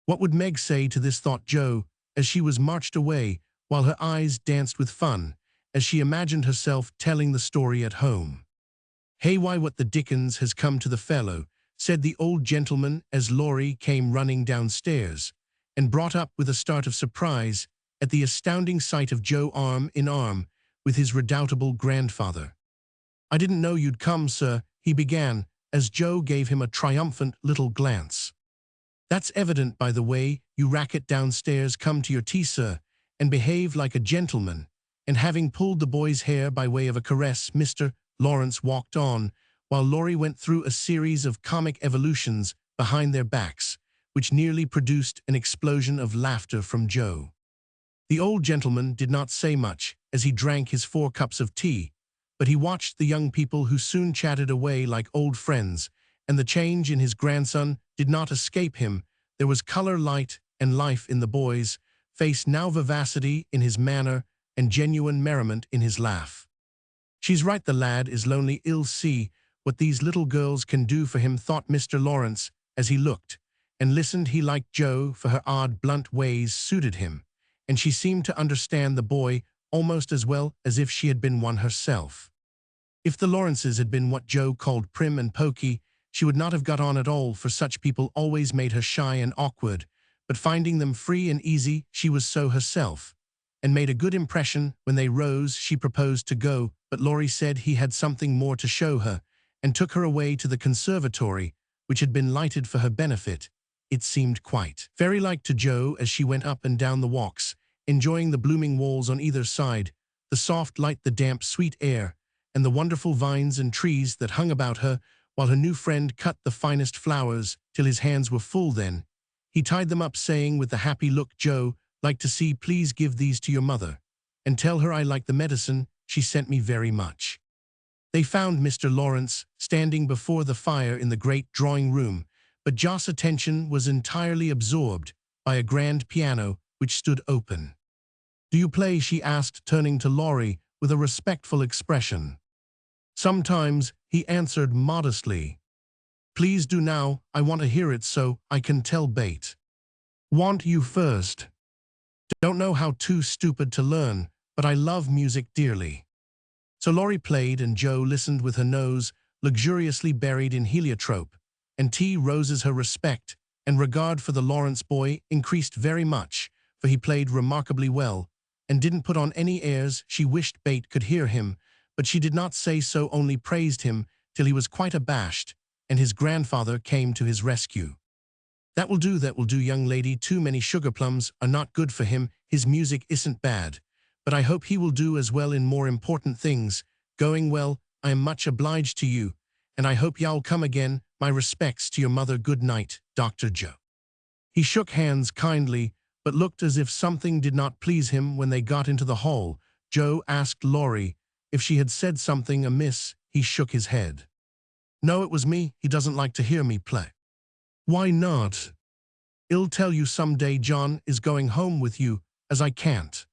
What would Meg say to this, thought Jo, as she was marched away, while her eyes danced with fun, as she imagined herself telling the story at home. "Hey, why, what the dickens has come to the fellow?" said the old gentleman as Laurie came running downstairs, and brought up with a start of surprise at the astounding sight of Jo arm in arm with his redoubtable grandfather. "I didn't know you'd come, sir," he began, as Jo gave him a triumphant little glance. "That's evident by the way you racket downstairs. Come to your tea, sir, and behave like a gentleman." And having pulled the boy's hair by way of a caress, Mr. Lawrence walked on, while Laurie went through a series of comic evolutions behind their backs, which nearly produced an explosion of laughter from Jo. The old gentleman did not say much as he drank his 4 cups of tea, but he watched the young people, who soon chatted away like old friends, and the change in his grandson did not escape him. There was color, light, and life in the boy's face now, vivacity in his manner, and genuine merriment in his laugh. "She's right, the lad is lonely. Ill see what these little girls can do for him," thought Mr. Lawrence as he looked and listened. He liked Jo, for her odd, blunt ways suited him, and she seemed to understand the boy almost as well as if she had been one herself. If the Lawrences had been what Jo called prim and poky, she would not have got on at all, for such people always made her shy and awkward, but finding them free and easy, she was so herself, and made a good impression. When they rose, she proposed to go, but Laurie said he had something more to show her, and took her away to the conservatory, which had been lighted for her benefit. It seemed quite fairy-like to Jo as she went up and down the walks, enjoying the blooming walls on either side, the soft light, the damp, sweet air, and the wonderful vines and trees that hung about her, while her new friend cut the finest flowers till his hands were full. Then he tied them up, saying with the happy look, "Jo, like to see, please give these to your mother, and tell her I like the medicine she sent me very much." They found Mr. Lawrence standing before the fire in the great drawing-room, but Jo's attention was entirely absorbed by a grand piano which stood open. "Do you play?" she asked, turning to Laurie with a respectful expression. "Sometimes," he answered modestly. "Please do now, I want to hear it so I can tell Beth." "Want you first. Don't know how, too stupid to learn, but I love music dearly." So Laurie played, and Jo listened with her nose luxuriously buried in heliotrope, and Rose's her respect and regard for the Lawrence boy increased very much, for he played remarkably well, and didn't put on any airs. She wished Beth could hear him, but she did not say so, only praised him till he was quite abashed, and his grandfather came to his rescue. That will do, young lady. Too many sugar plums are not good for him. His music isn't bad, but I hope he will do as well in more important things. Going well, I am much obliged to you, and I hope y'all come again. My respects to your mother. Good night, Dr. Jo." He shook hands kindly, but looked as if something did not please him. When they got into the hall, Jo asked Laurie if she had said something amiss. He shook his head. "No, it was me. He doesn't like to hear me play." "Why not?" "I'll tell you some day. John is going home with you, as I can't."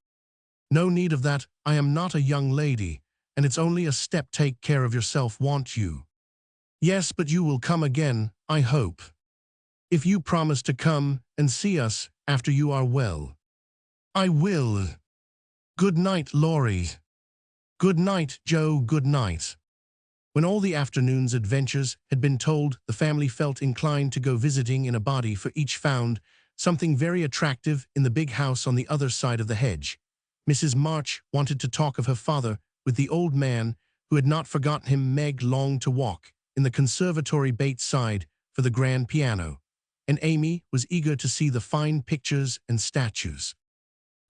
"No need of that. I am not a young lady, and it's only a step. Take care of yourself, won't you?" "Yes, but you will come again, I hope. If you promise to come and see us after you are well." "I will. Good night, Laurie." "Good night, Jo. Good night." When all the afternoon's adventures had been told, the family felt inclined to go visiting in a body, for each found something very attractive in the big house on the other side of the hedge. Mrs. March wanted to talk of her father with the old man, who had not forgotten him. Meg longed to walk in the conservatory Bates side for the grand piano, and Amy was eager to see the fine pictures and statues.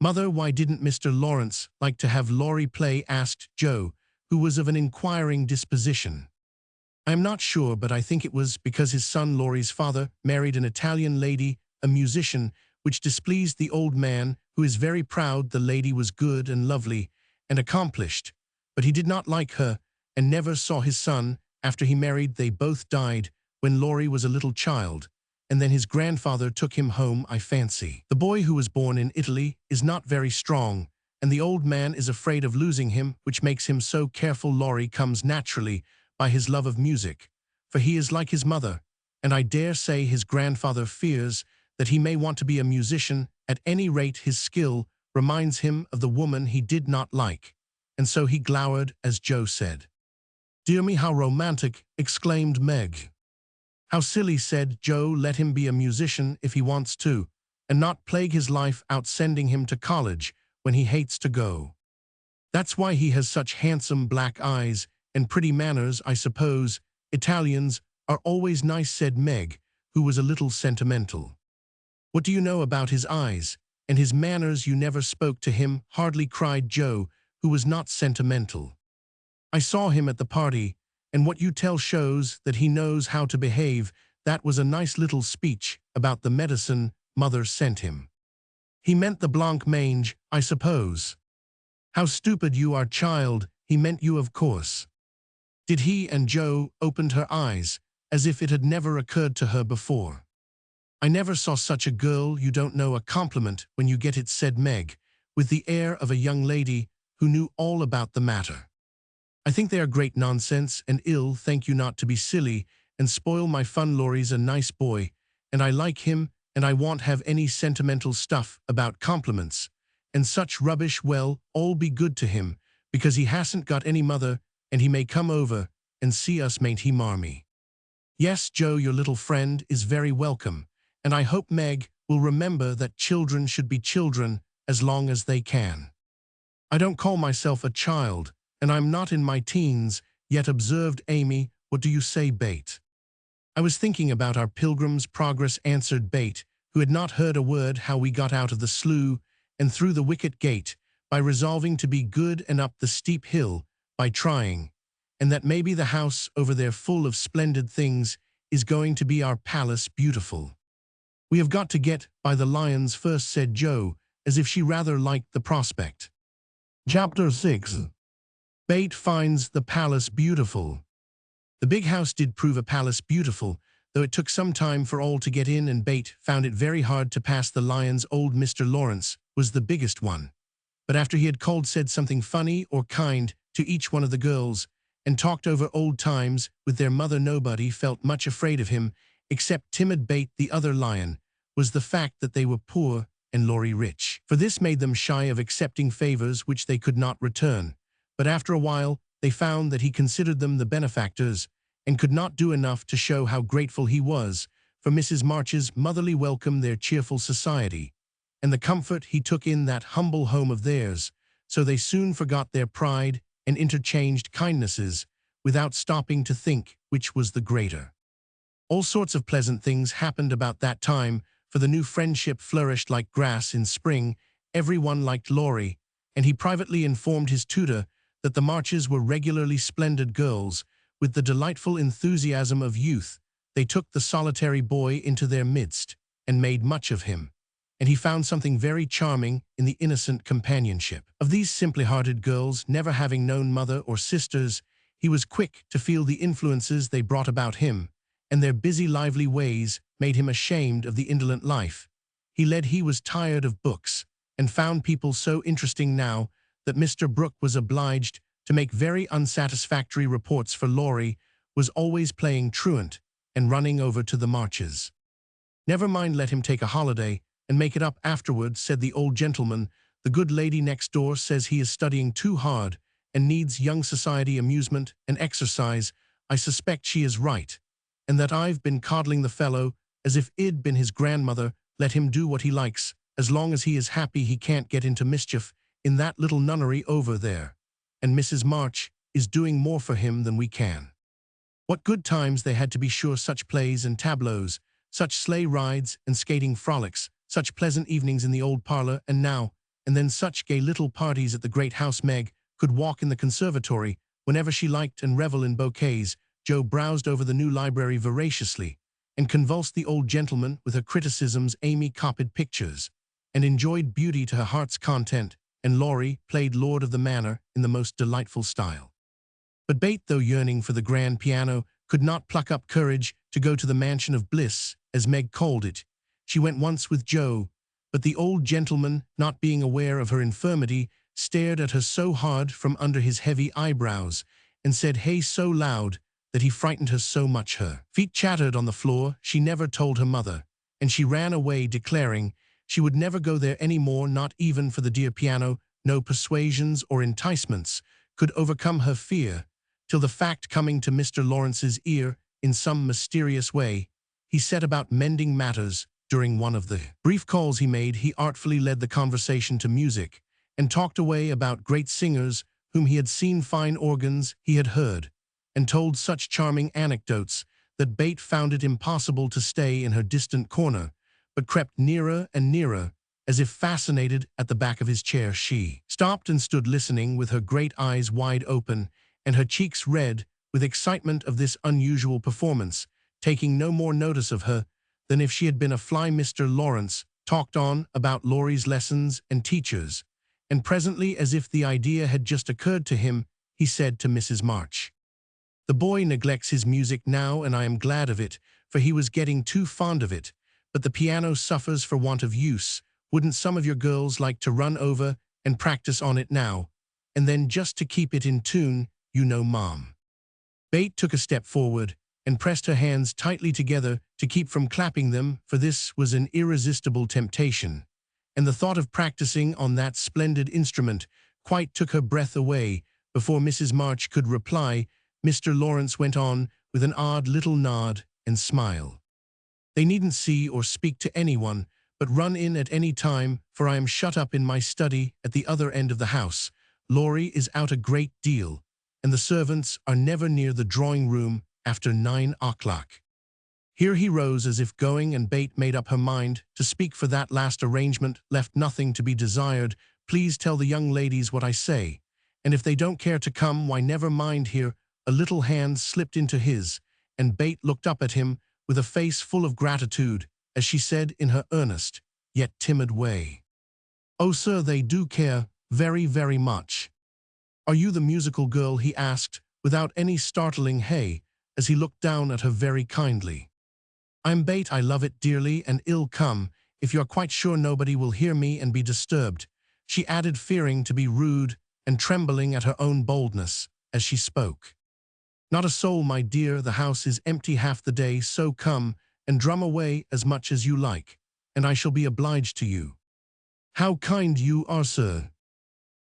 "Mother, why didn't Mr. Lawrence like to have Laurie play?" asked Jo, who was of an inquiring disposition. "I am not sure, but I think it was because his son Laurie's father married an Italian lady, a musician, which displeased the old man, who is very proud. The lady was good and lovely and accomplished, but he did not like her, and never saw his son after he married. They both died when Laurie was a little child, and then his grandfather took him home, I fancy. The boy, who was born in Italy, is not very strong, and the old man is afraid of losing him, which makes him so careful. Laurie comes naturally by his love of music, for he is like his mother, and I dare say his grandfather fears that he may want to be a musician. At any rate, his skill reminds him of the woman he did not like, and so he glowered, as Jo said." "Dear me, how romantic!" exclaimed Meg. "How silly," said Jo. "Let him be a musician if he wants to, and not plague his life out sending him to college when he hates to go. That's why he has such handsome black eyes and pretty manners, I suppose. Italians are always nice," said Meg, who was a little sentimental. "What do you know about his eyes and his manners? You never spoke to him." "Hardly," cried Jo, who was not sentimental. "I saw him at the party, and what you tell shows that he knows how to behave. That was a nice little speech about the medicine Mother sent him." "He meant the blanc mange, I suppose." "How stupid you are, child. He meant you, of course." Did he? And Jo opened her eyes, as if it had never occurred to her before. "I never saw such a girl. You don't know a compliment when you get it," said Meg, with the air of a young lady who knew all about the matter. "I think they are great nonsense and ill. Thank you not to be silly and spoil my fun. Laurie's a nice boy, and I like him, and I won't have any sentimental stuff about compliments and such rubbish. Well, all be good to him, because he hasn't got any mother, and he may come over and see us, mayn't he, marmy?" Yes, Joe, your little friend is very welcome, and I hope Meg will remember that children should be children as long as they can. I don't call myself a child, and I'm not in my teens, yet observed Amy. What do you say, Bate? I was thinking about our Pilgrim's Progress, answered Bate, who had not heard a word how we got out of the slough and through the wicket gate, by resolving to be good and up the steep hill, by trying, and that maybe the house over there full of splendid things is going to be our palace beautiful. We have got to get by the lions first, said Joe, as if she rather liked the prospect. Chapter 6. Bate finds the palace beautiful. The big house did prove a palace beautiful, though it took some time for all to get in, and Bate found it very hard to pass the lions. Old Mr. Lawrence was the biggest one. But after he had said something funny or kind to each one of the girls, and talked over old times with their mother, nobody felt much afraid of him, except timid Bate. The other lion was the fact that they were poor and Laurie rich. For this made them shy of accepting favors which they could not return. But after a while, they found that he considered them the benefactors, and could not do enough to show how grateful he was for Mrs. March's motherly welcome, their cheerful society, and the comfort he took in that humble home of theirs. So they soon forgot their pride and interchanged kindnesses, without stopping to think which was the greater. All sorts of pleasant things happened about that time, for the new friendship flourished like grass in spring. Everyone liked Laurie, and he privately informed his tutor that the Marches were regularly splendid girls. With the delightful enthusiasm of youth, they took the solitary boy into their midst, and made much of him, and he found something very charming in the innocent companionship of these simply-hearted girls. Never having known mother or sisters, he was quick to feel the influences they brought about him, and their busy, lively ways made him ashamed of the indolent life he led. He was tired of books, and found people so interesting now that Mr. Brooke was obliged to make very unsatisfactory reports, for Laurie was always playing truant and running over to the Marches. Never mind, let him take a holiday and make it up afterward, said the old gentleman. The good lady next door says he is studying too hard and needs young society amusement and exercise. I suspect she is right, and that I've been coddling the fellow as if I'd been his grandmother. Let him do what he likes, as long as he is happy. He can't get into mischief in that little nunnery over there, and Mrs. March is doing more for him than we can. What good times they had, to be sure, such plays and tableaux, such sleigh rides and skating frolics, such pleasant evenings in the old parlor, and now and then such gay little parties at the great house. Meg could walk in the conservatory whenever she liked and revel in bouquets. Joe browsed over the new library voraciously, and convulsed the old gentleman with her criticisms. Amy copied pictures and enjoyed beauty to her heart's content, and Laurie played Lord of the Manor in the most delightful style. But Bate, though yearning for the grand piano, could not pluck up courage to go to the mansion of bliss, as Meg called it. She went once with Joe, but the old gentleman, not being aware of her infirmity, stared at her so hard from under his heavy eyebrows, and said hey so loud that he frightened her so much her feet chattered on the floor. She never told her mother, and she ran away declaring she would never go there any more, not even for the dear piano. No persuasions or enticements could overcome her fear, till the fact coming to Mr. Lawrence's ear in some mysterious way, he set about mending matters. During one of the brief calls he made, he artfully led the conversation to music, and talked away about great singers whom he had seen, fine organs he had heard, and told such charming anecdotes that Bate found it impossible to stay in her distant corner, but crept nearer and nearer, as if fascinated. At the back of his chair she stopped and stood listening, with her great eyes wide open and her cheeks red with excitement of this unusual performance, taking no more notice of her than if she had been a fly. Mr. Lawrence talked on about Laurie's lessons and teachers, and presently, as if the idea had just occurred to him, he said to Mrs. March, "The boy neglects his music now, and I am glad of it, for he was getting too fond of it. But the piano suffers for want of use. Wouldn't some of your girls like to run over and practice on it now, and then just to keep it in tune, you know, Mom?" Bate took a step forward and pressed her hands tightly together to keep from clapping them, for this was an irresistible temptation, and the thought of practicing on that splendid instrument quite took her breath away. Before Mrs. March could reply, Mr. Lawrence went on with an odd little nod and smile. They needn't see or speak to anyone, but run in at any time, for I am shut up in my study at the other end of the house. Laurie is out a great deal, and the servants are never near the drawing-room after 9 o'clock. Here he rose as if going, and Beth made up her mind to speak, for that last arrangement left nothing to be desired. Please tell the young ladies what I say, and if they don't care to come, why, never mind. Here a little hand slipped into his, and Beth looked up at him with a face full of gratitude as she said in her earnest, yet timid way, "Oh, sir, they do care very, very much." "Are you the musical girl?" he asked, without any startling hey, as he looked down at her very kindly. "I'm Beth. I love it dearly, and ill come, if you're quite sure nobody will hear me and be disturbed," she added, fearing to be rude and trembling at her own boldness as she spoke. "Not a soul, my dear. The house is empty half the day, so come and drum away as much as you like, and I shall be obliged to you." "How kind you are, sir."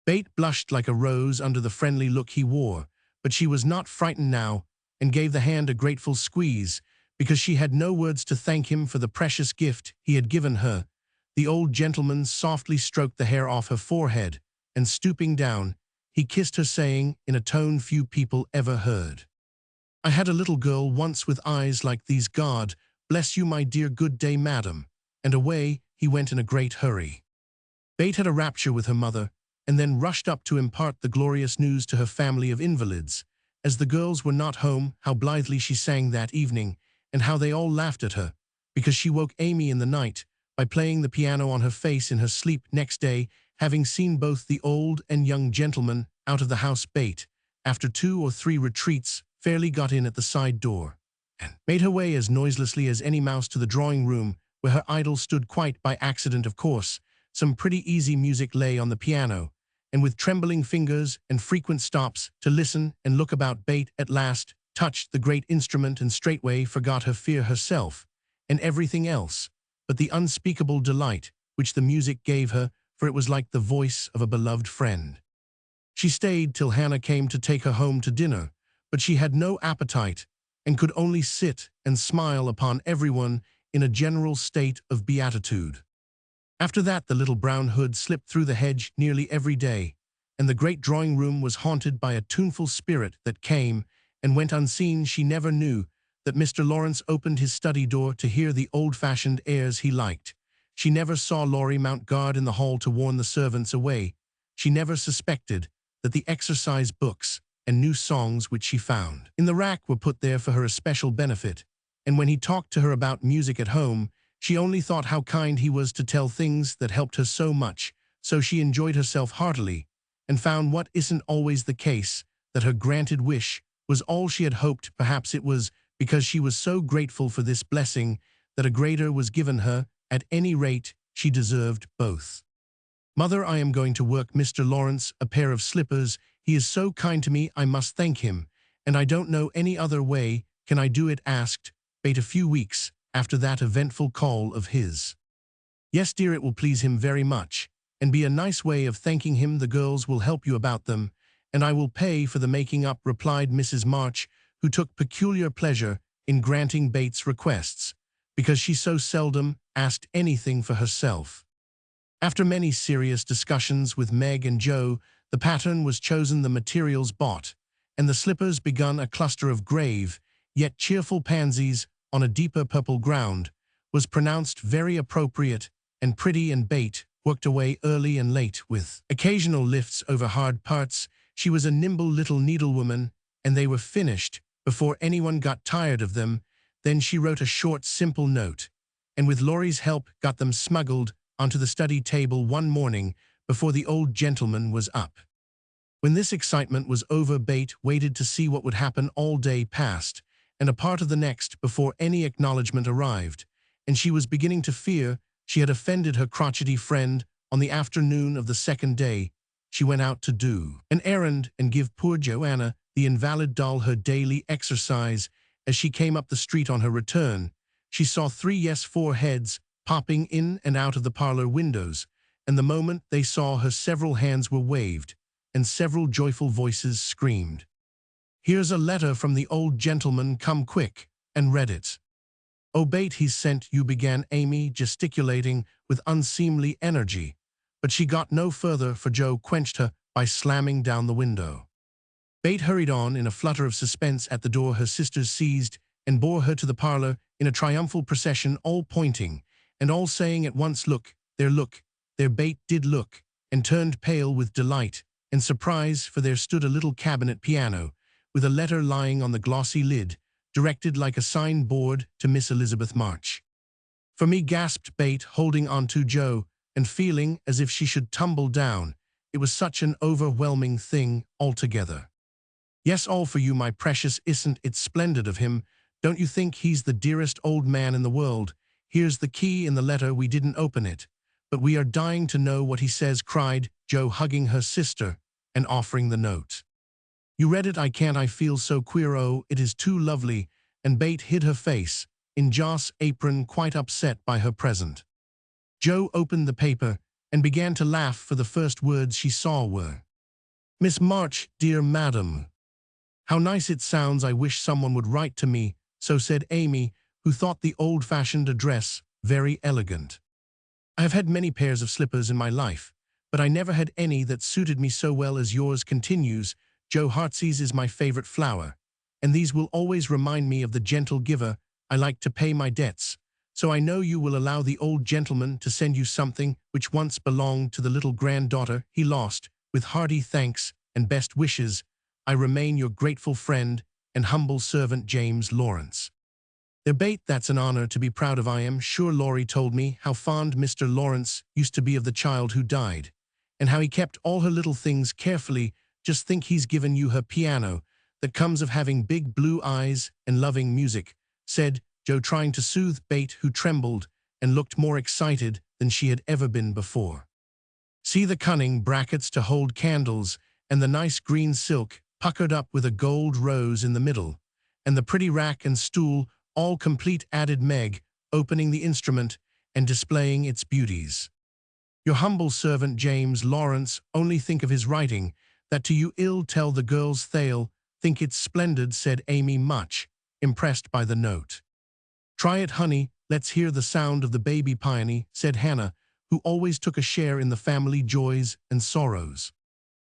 Beth blushed like a rose under the friendly look he wore, but she was not frightened now, and gave the hand a grateful squeeze, because she had no words to thank him for the precious gift he had given her. The old gentleman softly stroked the hair off her forehead, and stooping down, he kissed her, saying, in a tone few people ever heard, "I had a little girl once with eyes like these. God bless you, my dear. Good day, madam." And away he went in a great hurry. Beth had a rapture with her mother, and then rushed up to impart the glorious news to her family of invalids. As the girls were not home, how blithely she sang that evening, and how they all laughed at her, because she woke Amy in the night by playing the piano on her face in her sleep. Next day, having seen both the old and young gentleman out of the house, Beth, after 2 or 3 retreats, fairly got in at the side door, and made her way as noiselessly as any mouse to the drawing-room, where her idol stood quite by accident, of course. Some pretty easy music lay on the piano, and with trembling fingers and frequent stops to listen and look about, Beth at last touched the great instrument and straightway forgot her fear herself and everything else but the unspeakable delight which the music gave her, for it was like the voice of a beloved friend. She stayed till Hannah came to take her home to dinner, but she had no appetite and could only sit and smile upon everyone in a general state of beatitude. After that the little brown hood slipped through the hedge nearly every day, and the great drawing-room was haunted by a tuneful spirit that came and went unseen. She never knew that Mr. Lawrence opened his study door to hear the old-fashioned airs he liked. She never saw Laurie mount guard in the hall to warn the servants away. She never suspected that the exercise books and new songs which she found in the rack were put there for her especial benefit, and when he talked to her about music at home, she only thought how kind he was to tell things that helped her so much. So she enjoyed herself heartily, and found, what isn't always the case, that her granted wish was all she had hoped. Perhaps it was because she was so grateful for this blessing that a greater was given her. At any rate, she deserved both. "Mother, I am going to work Mr. Lawrence a pair of slippers. He is so kind to me, I must thank him, and I don't know any other way. Can I do it?" asked Beth a few weeks after that eventful call of his. "Yes, dear, it will please him very much, and be a nice way of thanking him. The girls will help you about them, and I will pay for the making up," replied Mrs. March, who took peculiar pleasure in granting Beth's requests, because she so seldom asked anything for herself. After many serious discussions with Meg and Joe, the pattern was chosen, the materials bought, and the slippers begun. A cluster of grave, yet cheerful pansies on a deeper purple ground was pronounced very appropriate and pretty, and Beth worked away early and late with occasional lifts over hard parts. She was a nimble little needlewoman, and they were finished before anyone got tired of them. Then she wrote a short, simple note, and with Laurie's help got them smuggled onto the study table one morning before the old gentleman was up. When this excitement was over, Beth waited to see what would happen. All day passed, and a part of the next, before any acknowledgement arrived, and she was beginning to fear she had offended her crotchety friend. On the afternoon of the second day, she went out to do an errand and give poor Joanna, the invalid doll, her daily exercise. As she came up the street on her return, she saw 4 heads popping in and out of the parlor windows, and the moment they saw her, several hands were waved, and several joyful voices screamed, Here's a letter from the old gentleman, come quick, and read it. Oh, Bate, he's sent you, began Amy, gesticulating with unseemly energy, but she got no further, for Joe quenched her by slamming down the window. Bate hurried on in a flutter of suspense. At the door her sisters seized and bore her to the parlor in a triumphal procession, all pointing, and all saying at once, look. Their Bate did look, and turned pale with delight and surprise, for there stood a little cabinet piano, with a letter lying on the glossy lid, directed like a sign-board to Miss Elizabeth March. For me, gasped Bate, holding on to Joe, and feeling as if she should tumble down. It was such an overwhelming thing altogether. Yes, all for you, my precious. Isn't it splendid of him? Don't you think he's the dearest old man in the world? Here's the key in the letter. We didn't open it, but we are dying to know what he says, cried Joe, hugging her sister and offering the note. You read it? I can't. I feel so queer. Oh, it is too lovely. And Bate hid her face in Joss' apron, quite upset by her present. Joe opened the paper and began to laugh, for the first words she saw were, Miss March, dear madam. How nice it sounds. I wish someone would write to me, so said Amy, who thought the old-fashioned address very elegant. I have had many pairs of slippers in my life, but I never had any that suited me so well as yours, continues Joe. Heartsease is my favorite flower, and these will always remind me of the gentle giver. I like to pay my debts, so I know you will allow the old gentleman to send you something which once belonged to the little granddaughter he lost. With hearty thanks and best wishes, I remain your grateful friend and humble servant, James Lawrence. Their Bate, that's an honor to be proud of. I am sure Laurie told me how fond Mr. Lawrence used to be of the child who died, and how he kept all her little things carefully. Just think, he's given you her piano, that comes of having big blue eyes and loving music, said Joe, trying to soothe Bate, who trembled and looked more excited than she had ever been before. See the cunning brackets to hold candles, and the nice green silk puckered up with a gold rose in the middle, and the pretty rack and stool, all complete, added Meg, opening the instrument and displaying its beauties. Your humble servant, James Lawrence. Only think of his writing, that to you ill tell the girls they'll think it's splendid, said Amy, much impressed by the note. Try it, honey, let's hear the sound of the baby peony, said Hannah, who always took a share in the family joys and sorrows.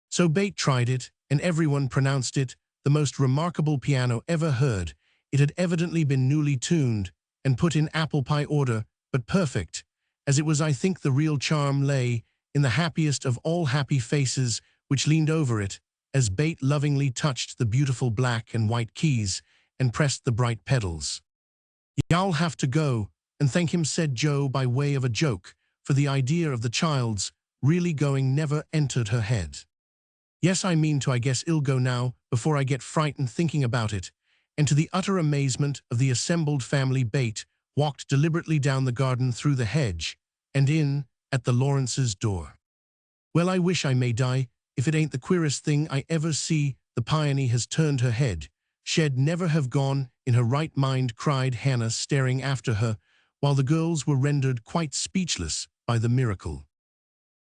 So Bate tried it, and everyone pronounced it the most remarkable piano ever heard. It had evidently been newly tuned and put in apple pie order, but perfect as it was. I think the real charm lay in the happiest of all happy faces which leaned over it, as Bate lovingly touched the beautiful black and white keys and pressed the bright pedals. Y'all have to go and thank him, said Joe by way of a joke, for the idea of the child's really going never entered her head. Yes, I mean to. I guess I'll go now, before I get frightened thinking about it. And to the utter amazement of the assembled family, Bate walked deliberately down the garden, through the hedge, and in at the Lawrences' door. Well, I wish I may die if it ain't the queerest thing I ever see. The peony has turned her head. She'd never have gone in her right mind, cried Hannah, staring after her, while the girls were rendered quite speechless by the miracle.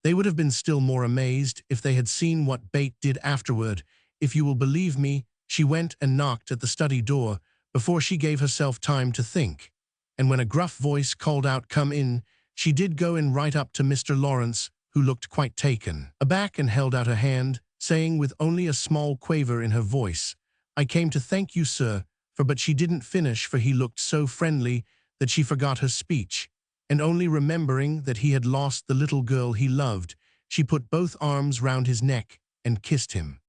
They would have been still more amazed if they had seen what Bate did afterward. If you will believe me, she went and knocked at the study door before she gave herself time to think, and when a gruff voice called out, come in, she did go in right up to Mr. Lawrence, who looked quite taken aback and held out her hand, saying with only a small quaver in her voice, I came to thank you, sir, for but she didn't finish, for he looked so friendly that she forgot her speech, and only remembering that he had lost the little girl he loved, she put both arms round his neck and kissed him.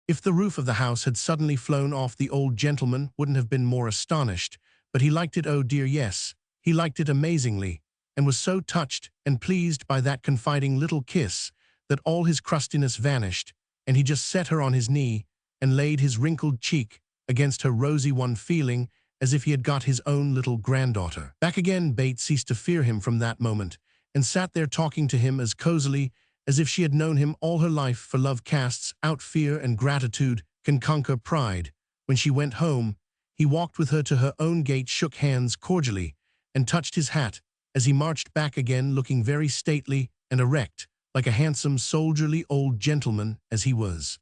If the roof of the house had suddenly flown off, the old gentleman wouldn't have been more astonished, but he liked it, oh dear yes, he liked it amazingly, and was so touched and pleased by that confiding little kiss that all his crustiness vanished, and he just set her on his knee and laid his wrinkled cheek against her rosy one, feeling as if he had got his own little granddaughter back again. Bate ceased to fear him from that moment, and sat there talking to him as cozily as if she had known him all her life, for love casts out fear and gratitude can conquer pride. When she went home, he walked with her to her own gate, shook hands cordially, and touched his hat as he marched back again, looking very stately and erect, like a handsome, soldierly old gentleman as he was.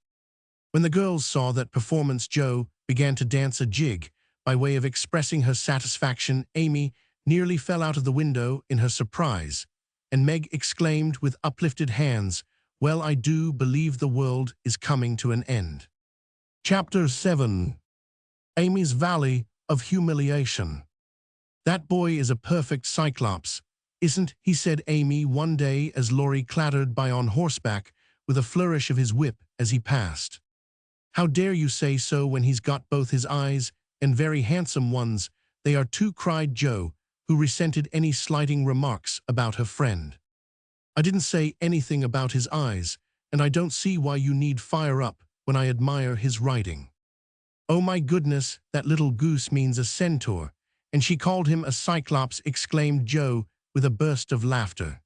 When the girls saw that performance, Jo began to dance a jig. By way of expressing her satisfaction, Amy nearly fell out of the window in her surprise, and Meg exclaimed with uplifted hands, "Well, I do believe the world is coming to an end." Chapter 7. Amy's Valley of Humiliation. "That boy is a perfect cyclops, isn't he?" said Amy one day as Laurie clattered by on horseback with a flourish of his whip as he passed. "How dare you say so when he's got both his eyes, and very handsome ones? They are too," cried Jo, who resented any slighting remarks about her friend. "I didn't say anything about his eyes, and I don't see why you need fire up when I admire his riding." "Oh my goodness, that little goose means a centaur, and she called him a cyclops," exclaimed Jo with a burst of laughter.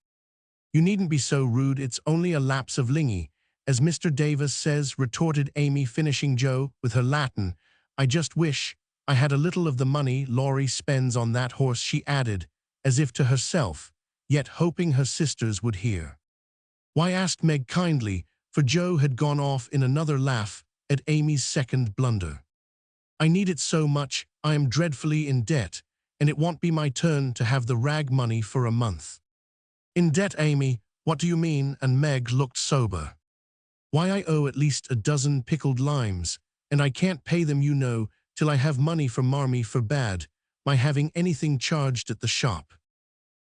"You needn't be so rude, it's only a lapse of lingy, as Mr. Davis says," retorted Amy, finishing Jo with her Latin. "I just wish I had a little of the money Laurie spends on that horse," she added, as if to herself, yet hoping her sisters would hear. "Why?" asked Meg kindly, for Jo had gone off in another laugh at Amy's second blunder. "I need it so much. I am dreadfully in debt, and it won't be my turn to have the rag money for a month." "In debt, Amy? What do you mean?" and Meg looked sober. "Why, I owe at least a dozen pickled limes, and I can't pay them, you know, till I have money for Marmee forbade my having anything charged at the shop."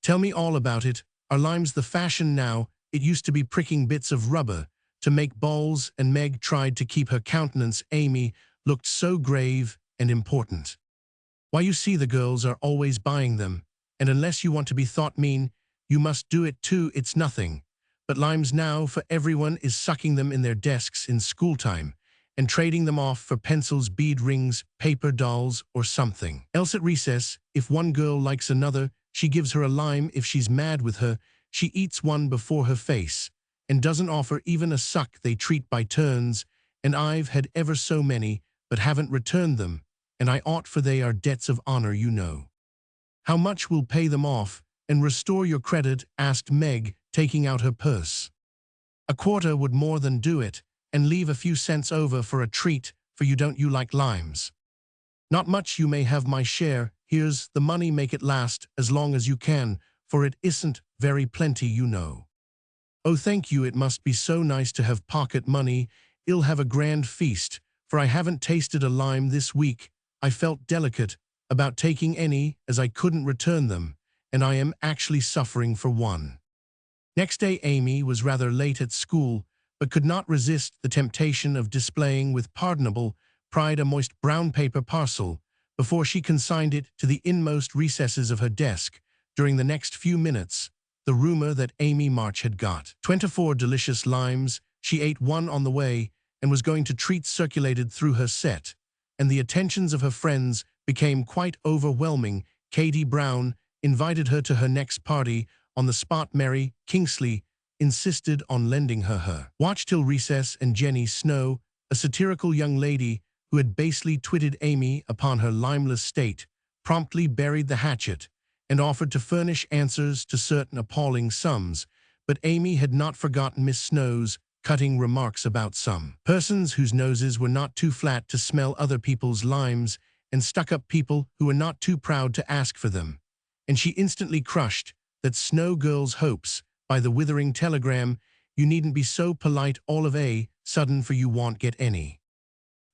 "Tell me all about it. Are limes the fashion now? It used to be pricking bits of rubber to make balls," and Meg tried to keep her countenance. Amy looked so grave and important. "Why, you see, the girls are always buying them, and unless you want to be thought mean, you must do it too. It's nothing but limes now, for everyone is sucking them in their desks in school time, and trading them off for pencils, bead rings, paper dolls, or something else at recess. If one girl likes another, she gives her a lime. If she's mad with her, she eats one before her face, and doesn't offer even a suck. They treat by turns, and I've had ever so many, but haven't returned them, and I ought, for they are debts of honor, you know." "How much will pay them off and restore your credit?" asked Meg, taking out her purse. "A quarter would more than do it, and leave a few cents over for a treat for you. Don't you like limes?" "Not much. You may have my share. Here's the money. Make it last as long as you can, for it isn't very plenty, you know." "Oh, thank you. It must be so nice to have pocket money. I'll have a grand feast, for I haven't tasted a lime this week. I felt delicate about taking any, as I couldn't return them, and I am actually suffering for one." Next day Amy was rather late at school, but could not resist the temptation of displaying with pardonable pride a moist brown paper parcel before she consigned it to the inmost recesses of her desk. During the next few minutes, the rumor that Amy March had got 24 delicious limes, she ate one on the way, and was going to treat circulated through her set, and the attentions of her friends became quite overwhelming. Katie Brown invited her to her next party on the spot. Mary Kingsley insisted on lending her watch till recess, and Jenny Snow, a satirical young lady who had basely twitted Amy upon her limeless state, promptly buried the hatchet and offered to furnish answers to certain appalling sums. But Amy had not forgotten Miss Snow's cutting remarks about some persons whose noses were not too flat to smell other people's limes, and stuck-up people who were not too proud to ask for them, and she instantly crushed that Snow girl's hopes by the withering telegram, "You needn't be so polite all of a sudden, for you won't get any."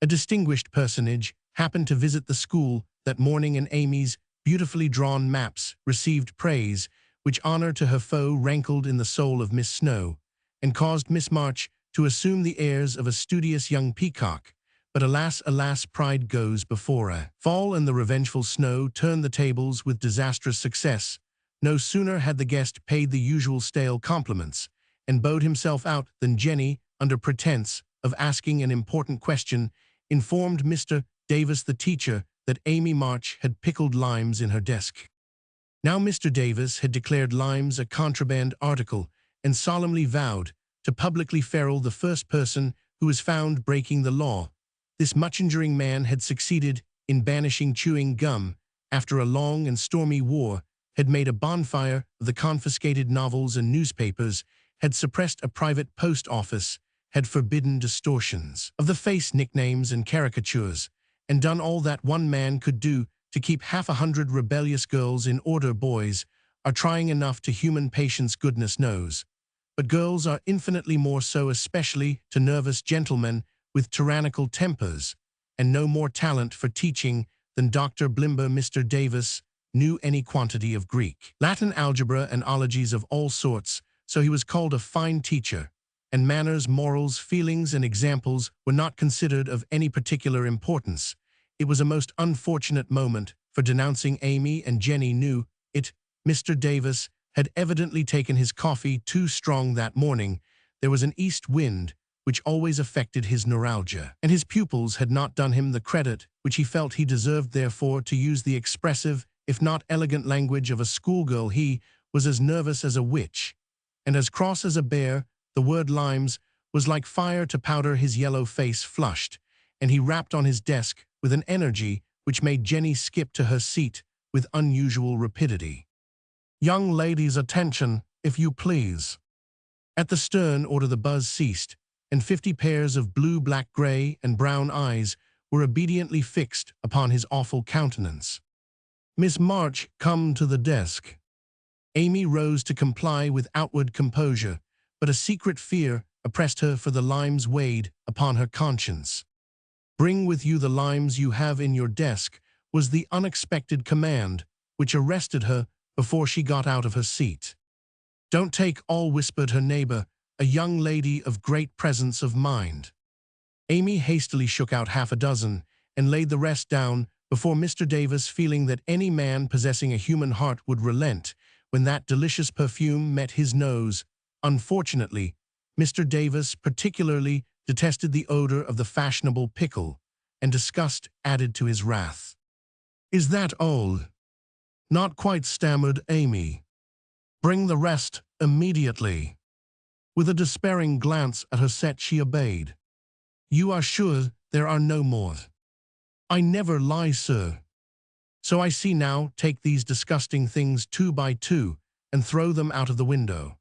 A distinguished personage happened to visit the school that morning, and Amy's beautifully drawn maps received praise, which honor to her foe rankled in the soul of Miss Snow, and caused Miss March to assume the airs of a studious young peacock. But alas, alas, pride goes before a fall, and the revengeful Snow turned the tables with disastrous success. No sooner had the guest paid the usual stale compliments and bowed himself out than Jenny, under pretense of asking an important question, informed Mr. Davis, the teacher, that Amy March had pickled limes in her desk. Now Mr. Davis had declared limes a contraband article and solemnly vowed to publicly ferule the first person who was found breaking the law. This much-injuring man had succeeded in banishing chewing gum after a long and stormy war, had made a bonfire of the confiscated novels and newspapers, had suppressed a private post office, had forbidden distortions of the face, nicknames and caricatures, and done all that one man could do to keep 100 rebellious girls in order. Boys are trying enough to human patience, goodness knows, but girls are infinitely more so, especially to nervous gentlemen with tyrannical tempers, and no more talent for teaching than Dr. Blimber. Mr. Davis knew any quantity of Greek, Latin, algebra, and ologies of all sorts, so he was called a fine teacher, and manners, morals, feelings, and examples were not considered of any particular importance. It was a most unfortunate moment for denouncing Amy, and Jenny knew it. Mr. Davis had evidently taken his coffee too strong that morning. There was an east wind, which always affected his neuralgia, and his pupils had not done him the credit which he felt he deserved. Therefore, to use the expressive, if not elegant language of a schoolgirl, he was as nervous as a witch, and as cross as a bear. The word limes was like fire to powder. His yellow face flushed, and he rapped on his desk with an energy which made Jenny skip to her seat with unusual rapidity. "Young ladies, attention, if you please." At the stern order the buzz ceased, and 50 pairs of blue, black, gray, and brown eyes were obediently fixed upon his awful countenance. "Miss March, come to the desk." Amy rose to comply with outward composure, but a secret fear oppressed her, for the limes weighed upon her conscience. "Bring with you the limes you have in your desk," was the unexpected command which arrested her before she got out of her seat. "Don't take all," whispered her neighbor, a young lady of great presence of mind. Amy hastily shook out half a dozen and laid the rest down before Mr. Davis, feeling that any man possessing a human heart would relent when that delicious perfume met his nose. Unfortunately, Mr. Davis particularly detested the odor of the fashionable pickle, and disgust added to his wrath. "Is that all?" "Not quite," stammered Amy. "Bring the rest immediately." With a despairing glance at her set, she obeyed. "You are sure there are no more?" "I never lie, sir." "So I see now. Take these disgusting things 2 by 2 and throw them out of the window."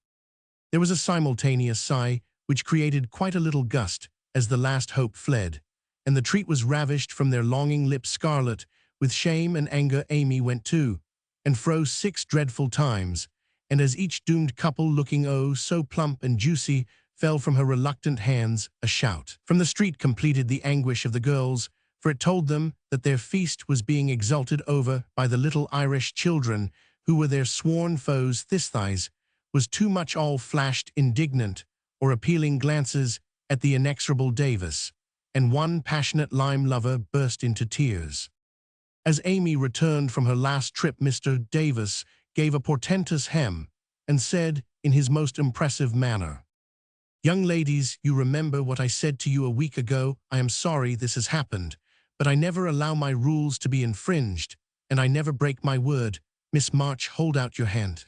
There was a simultaneous sigh which created quite a little gust as the last hope fled, and the treat was ravished from their longing lips. Scarlet with shame and anger, Amy went to and fro 6 dreadful times, and as each doomed couple, looking oh so plump and juicy, fell from her reluctant hands, a shout from the street completed the anguish of the girls, for it told them that their feast was being exulted over by the little Irish children who were their sworn foes. Thighs was too much. All flashed indignant or appealing glances at the inexorable Davis, and one passionate lime lover burst into tears. As Amy returned from her last trip, Mr. Davis gave a portentous hem and said in his most impressive manner, "Young ladies, you remember what I said to you a week ago. I am sorry this has happened, but I never allow my rules to be infringed, and I never break my word. Miss March, hold out your hand."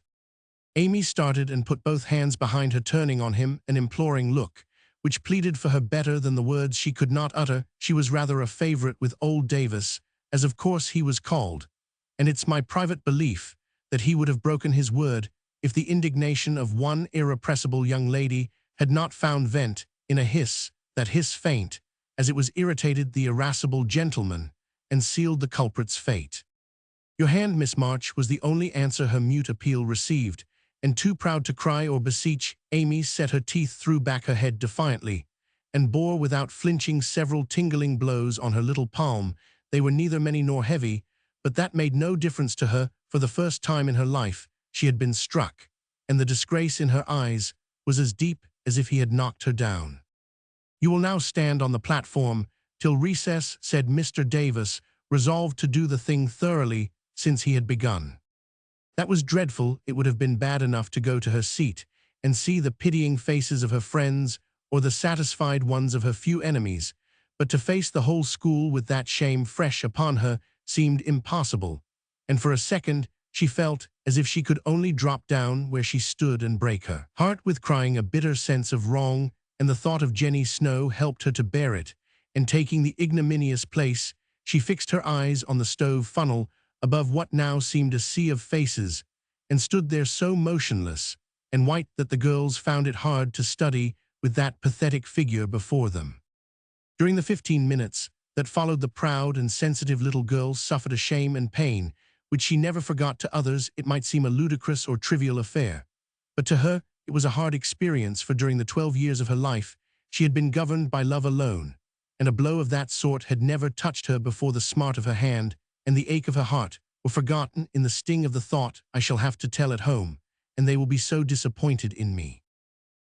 Amy started and put both hands behind her, turning on him an imploring look, which pleaded for her better than the words she could not utter. She was rather a favorite with old Davis, as of course he was called, and it's my private belief that he would have broken his word if the indignation of one irrepressible young lady had not found vent in a hiss, that hiss faint, as it was irritated the irascible gentleman, and sealed the culprit's fate. "Your hand, Miss March," was the only answer her mute appeal received, and too proud to cry or beseech, Amy set her teeth, threw back her head defiantly, and bore without flinching several tingling blows on her little palm. They were neither many nor heavy, but that made no difference to her. For the first time in her life she had been struck, and the disgrace in her eyes was as deep as if he had knocked her down. "You will now stand on the platform till recess," said Mr. Davis, resolved to do the thing thoroughly since he had begun. That was dreadful. It would have been bad enough to go to her seat and see the pitying faces of her friends or the satisfied ones of her few enemies, but to face the whole school with that shame fresh upon her seemed impossible, and for a second she felt as if she could only drop down where she stood and break her heart with crying. A bitter sense of wrong and the thought of Jenny Snow helped her to bear it, and taking the ignominious place, she fixed her eyes on the stove funnel above what now seemed a sea of faces, and stood there so motionless and white that the girls found it hard to study with that pathetic figure before them. During the 15 minutes that followed, the proud and sensitive little girl suffered a shame and pain, which she never forgot. To others, it might seem a ludicrous or trivial affair, but to her, it was a hard experience, for during the 12 years of her life, she had been governed by love alone, and a blow of that sort had never touched her before. The smart of her hand and the ache of her heart were forgotten in the sting of the thought, "I shall have to tell at home, and they will be so disappointed in me."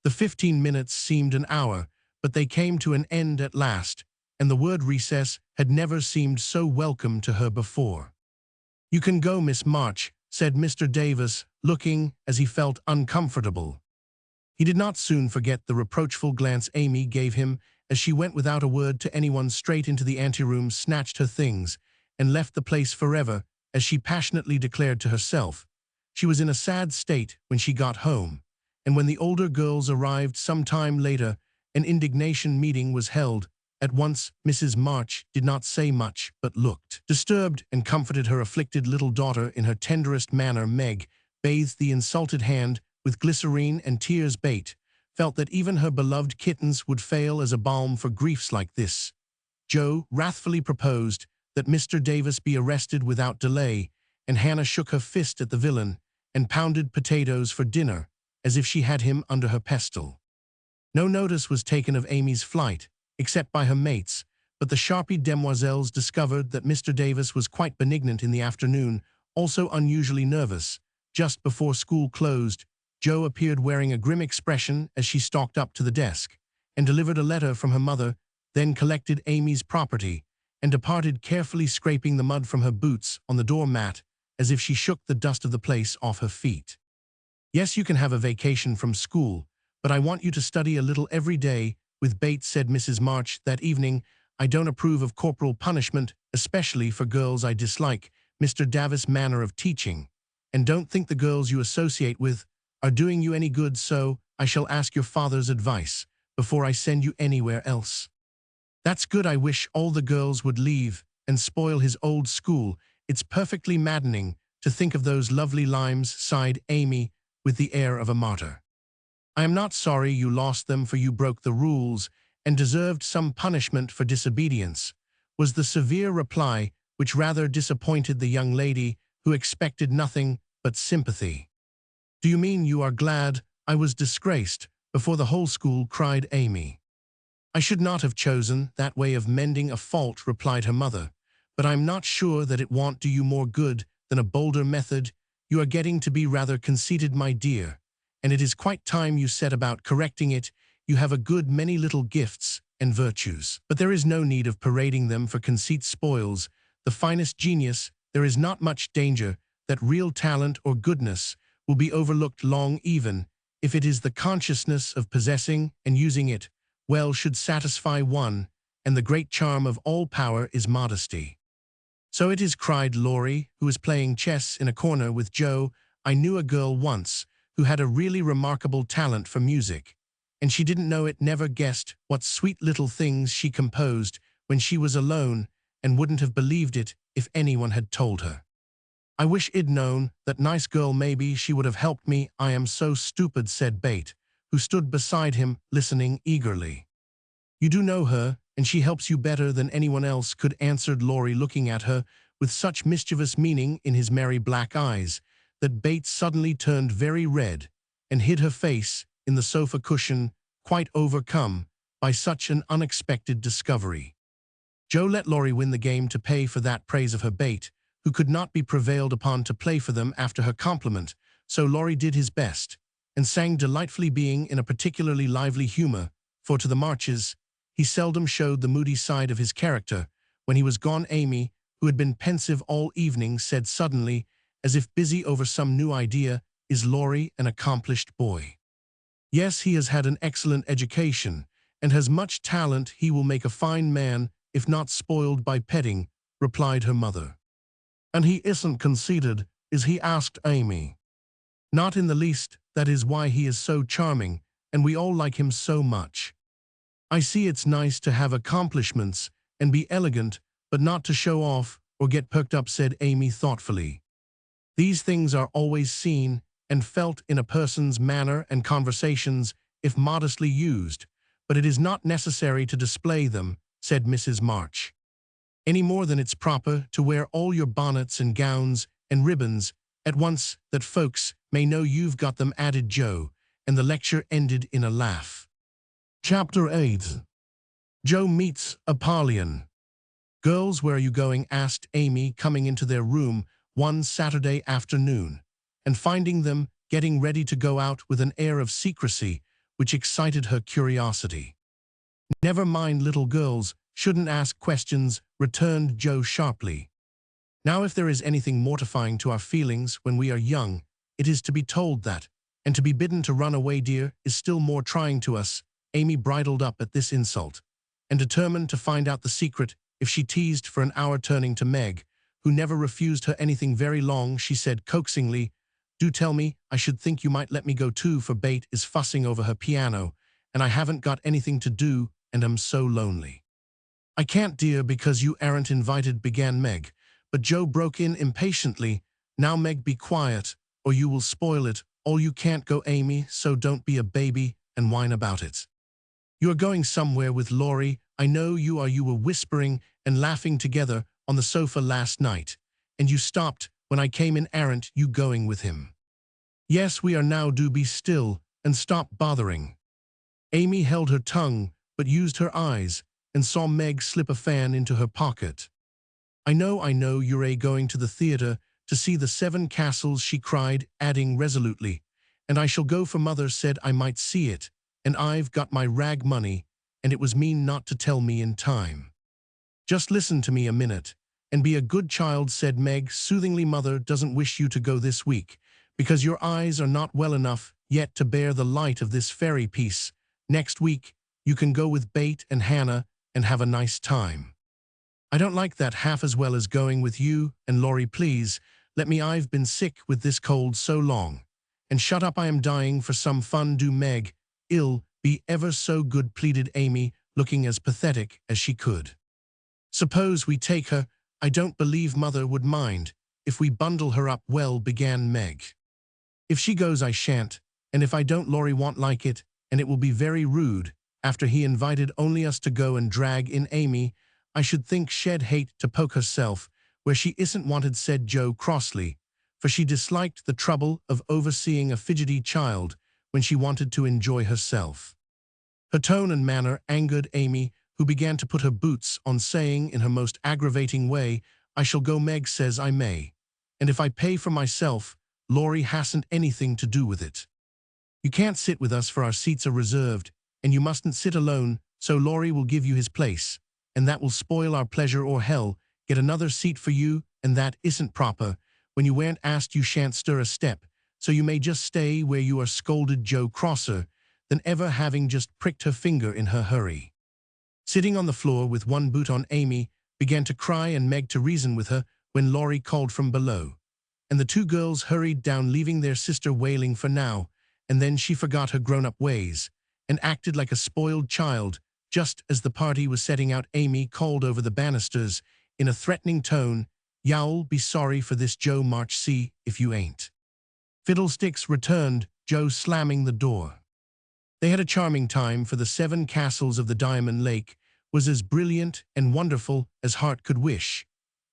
The 15 minutes seemed an hour, but they came to an end at last, and the word recess had never seemed so welcome to her before. "You can go, Miss March," said Mr. Davis, looking as he felt uncomfortable. He did not soon forget the reproachful glance Amy gave him as she went without a word to anyone straight into the anteroom, snatched her things, and left the place forever, as she passionately declared to herself. She was in a sad state when she got home, and when the older girls arrived some time later, an indignation meeting was held. At once, Mrs. March did not say much, but looked disturbed and comforted her afflicted little daughter in her tenderest manner. Meg bathed the insulted hand with glycerine and tears. Beth felt that even her beloved kittens would fail as a balm for griefs like this. Joe wrathfully proposed that Mr. Davis be arrested without delay, and Hannah shook her fist at the villain and pounded potatoes for dinner, as if she had him under her pestle. No notice was taken of Amy's flight, except by her mates, but the sharpie demoiselles discovered that Mr. Davis was quite benignant in the afternoon, also unusually nervous. Just before school closed, Jo appeared wearing a grim expression as she stalked up to the desk and delivered a letter from her mother, then collected Amy's property and departed, carefully scraping the mud from her boots on the doormat as if she shook the dust of the place off her feet. "Yes, you can have a vacation from school, but I want you to study a little every day with Beth," said Mrs. March that evening. "I don't approve of corporal punishment, especially for girls. I dislike Mr. Davis' manner of teaching, and don't think the girls you associate with are doing you any good, so I shall ask your father's advice before I send you anywhere else." "That's good. I wish all the girls would leave and spoil his old school. It's perfectly maddening to think of those lovely limes," sighed Amy with the air of a martyr. "I am not sorry you lost them, for you broke the rules and deserved some punishment for disobedience," was the severe reply, which rather disappointed the young lady, who expected nothing but sympathy. "Do you mean you are glad I was disgraced before the whole school?" cried Amy. "I should not have chosen that way of mending a fault," replied her mother, "but I'm not sure that it won't do you more good than a bolder method. You are getting to be rather conceited, my dear, and it is quite time you set about correcting it. You have a good many little gifts and virtues, but there is no need of parading them, for conceit spoils the finest genius. There is not much danger that real talent or goodness will be overlooked long, even if it is the consciousness of possessing and using it well should satisfy one, and the great charm of all power is modesty." "So it is," cried Laurie, who was playing chess in a corner with Jo. "I knew a girl once who had a really remarkable talent for music, and she didn't know it. Never guessed what sweet little things she composed when she was alone, and wouldn't have believed it if anyone had told her. I wish I'd known. That nice girl, maybe she would have helped me. I am so stupid," said Beth, who stood beside him, listening eagerly. "You do know her, and she helps you better than anyone else could," answered Laurie, looking at her with such mischievous meaning in his merry black eyes that Beth suddenly turned very red and hid her face in the sofa cushion, quite overcome by such an unexpected discovery. Jo let Laurie win the game to pay for that praise of her. Beth, who could not be prevailed upon to play for them after her compliment, so Laurie did his best and sang delightfully, being in a particularly lively humor, for to the Marches he seldom showed the moody side of his character. When he was gone, Amy, who had been pensive all evening, said suddenly, as if busy over some new idea, "Is Laurie an accomplished boy?" "Yes, he has had an excellent education and has much talent. He will make a fine man if not spoiled by petting," replied her mother. "And he isn't conceited, is he?" asked Amy. "Not in the least. That is why he is so charming, and we all like him so much." "I see. It's nice to have accomplishments and be elegant, but not to show off or get perked up," said Amy thoughtfully. "These things are always seen and felt in a person's manner and conversations if modestly used, but it is not necessary to display them, said Mrs. March, any more than it's proper to wear all your bonnets and gowns and ribbons at once that folks may know you've got them, added Joe, and the lecture ended in a laugh. Chapter 8. Joe meets Apollyon. Girls, where are you going? Asked Amy, coming into their room one Saturday afternoon, and finding them getting ready to go out with an air of secrecy which excited her curiosity. Never mind, little girls shouldn't ask questions, returned Joe sharply. Now, if there is anything mortifying to our feelings when we are young, it is to be told that, and to be bidden to run away, dear, is still more trying to us. Amy bridled up at this insult, and determined to find out the secret if she teased for an hour. Turning to Meg, who never refused her anything very long, she said coaxingly, "Do tell me, I should think you might let me go too, for Bate is fussing over her piano, and I haven't got anything to do, and am so lonely." "I can't, dear, because you aren't invited," began Meg, but Joe broke in impatiently. "Now, Meg, be quiet, or you will spoil it all. You can't go, Amy, so don't be a baby and whine about it. You are going somewhere with Laurie, I know you are. You were whispering and laughing together on the sofa last night, and you stopped when I came in. Aren't you going with him?" "Yes, we are now. Do be still and stop bothering." Amy held her tongue, but used her eyes, and saw Meg slip a fan into her pocket. I know, you're going to the theater to see the Seven Castles," she cried, adding resolutely, "and I shall go, for Mother said I might see it, and I've got my rag money, and it was mean not to tell me in time." "Just listen to me a minute, and be a good child," said Meg soothingly. "Mother doesn't wish you to go this week, because your eyes are not well enough yet to bear the light of this fairy piece. Next week, you can go with Bate and Hannah and have a nice time." "I don't like that half as well as going with you and Laurie. Please, let me. I've been sick with this cold so long." "And shut up, I am dying for some fun." "Do, Meg. Ill be ever so good," pleaded Amy, looking as pathetic as she could. "Suppose we take her? I don't believe Mother would mind if we bundle her up." "Well," began Meg, "if she goes I shan't, and if I don't Laurie won't like it, and it will be very rude, after he invited only us to go and drag in Amy. I should think she'd hate to poke herself where she isn't wanted," said Joe crossly, for she disliked the trouble of overseeing a fidgety child when she wanted to enjoy herself. Her tone and manner angered Amy, who began to put her boots on, saying in her most aggravating way, "I shall go. Meg says I may, and if I pay for myself, Laurie hasn't anything to do with it. You can't sit with us, for our seats are reserved, and you mustn't sit alone, so Laurie will give you his place, and that will spoil our pleasure, or hell, get another seat for you, and that isn't proper. When you weren't asked, you shan't stir a step, so you may just stay where you are," scolded Joe, crosser than ever, having just pricked her finger in her hurry. Sitting on the floor with one boot on, Amy began to cry, and Meg to reason with her, when Laurie called from below, and the two girls hurried down, leaving their sister wailing for now, and then she forgot her grown-up ways, and acted like a spoiled child. Just as the party was setting out, Amy called over the banisters in a threatening tone, "You'll be sorry for this, Joe March, see if you ain't." "Fiddlesticks," returned Joe, slamming the door. They had a charming time, for the Seven Castles of the Diamond Lake was as brilliant and wonderful as heart could wish.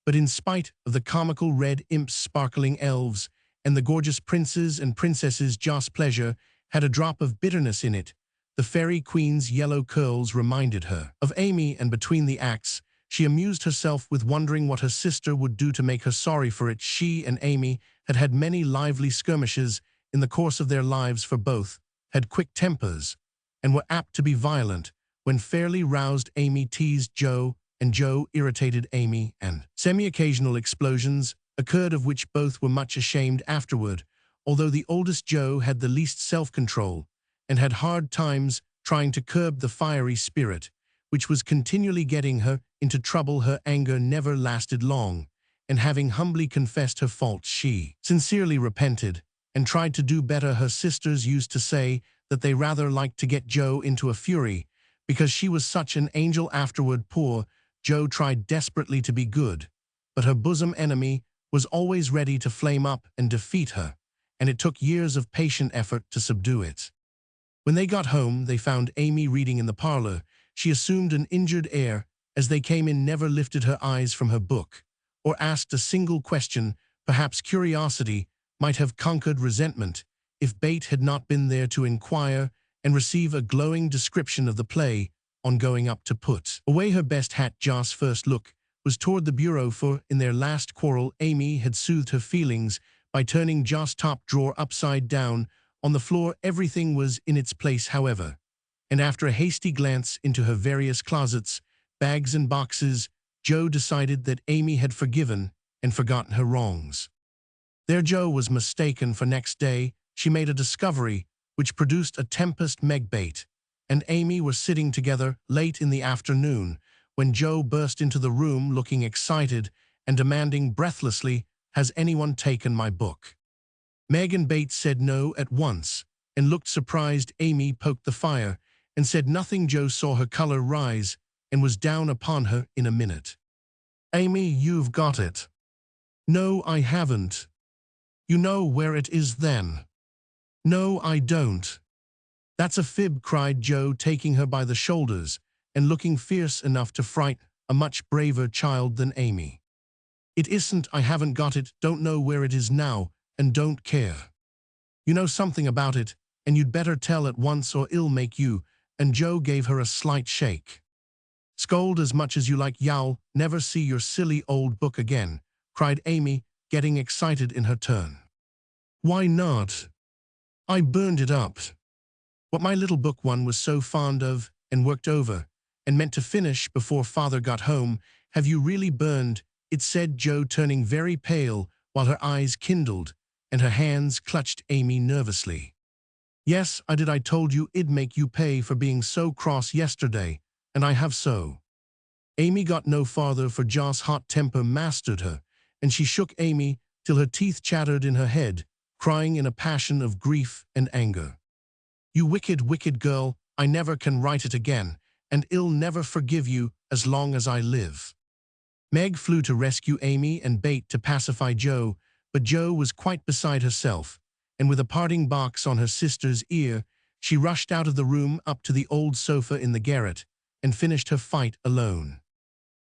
But in spite of the comical red imps, sparkling elves, and the gorgeous princes and princesses, Joss' pleasure had a drop of bitterness in it. The fairy queen's yellow curls reminded her of Amy, and between the acts, she amused herself with wondering what her sister would do to make her sorry for it. She and Amy had had many lively skirmishes in the course of their lives, for both had quick tempers, and were apt to be violent. When fairly roused, Amy teased Joe, and Joe irritated Amy, and semi-occasional explosions occurred, of which both were much ashamed afterward, although the oldest Joe had the least self-control, and had hard times trying to curb the fiery spirit, which was continually getting her into trouble. Her anger never lasted long, and having humbly confessed her faults, she sincerely repented, and tried to do better. Her sisters used to say that they rather liked to get Joe into a fury, because she was such an angel afterward. Poor Joe tried desperately to be good, but her bosom enemy was always ready to flame up and defeat her, and it took years of patient effort to subdue it. When they got home, they found Amy reading in the parlor. She assumed an injured air. As they came in, never lifted her eyes from her book, or asked a single question. Perhaps curiosity might have conquered resentment, if Bate had not been there to inquire and receive a glowing description of the play. On going up to put away her best hat, Joss' first look was toward the bureau, for in their last quarrel Amy had soothed her feelings by turning Joss' top drawer upside down. On the floor everything was in its place, however, and after a hasty glance into her various closets, bags and boxes, Jo decided that Amy had forgiven and forgotten her wrongs. There Jo was mistaken, for next day she made a discovery which produced a tempest. Bate and Amy were sitting together late in the afternoon when Jo burst into the room looking excited and demanding breathlessly, "Has anyone taken my book?" Meg and Bate said no at once and looked surprised. Amy poked the fire and said nothing. Jo saw her color rise and was down upon her in a minute. "Amy, you've got it." "No, I haven't." "You know where it is then." "No, I don't." "That's a fib," cried Jo, taking her by the shoulders and looking fierce enough to fright a much braver child than Amy. "It isn't. I haven't got it, don't know where it is now, and don't care. You know something about it, and you'd better tell at once or it'll make you," and Jo gave her a slight shake. "Scold as much as you like, y'all never see your silly old book again," cried Amy, getting excited in her turn. "Why not? I burned it up. What my little book one was so fond of and worked over and meant to finish before Father got home." "Have you really burned it?" said Jo, turning very pale while her eyes kindled and her hands clutched Amy nervously. "Yes, I did. I told you it'd make you pay for being so cross yesterday, and I have so." Amy got no farther, for Joss' hot temper mastered her, and she shook Amy till her teeth chattered in her head, crying in a passion of grief and anger, "You wicked, wicked girl, I never can write it again, and I'll never forgive you as long as I live." Meg flew to rescue Amy and Bate to pacify Jo, but Jo was quite beside herself, and with a parting box on her sister's ear, she rushed out of the room up to the old sofa in the garret and finished her fight alone.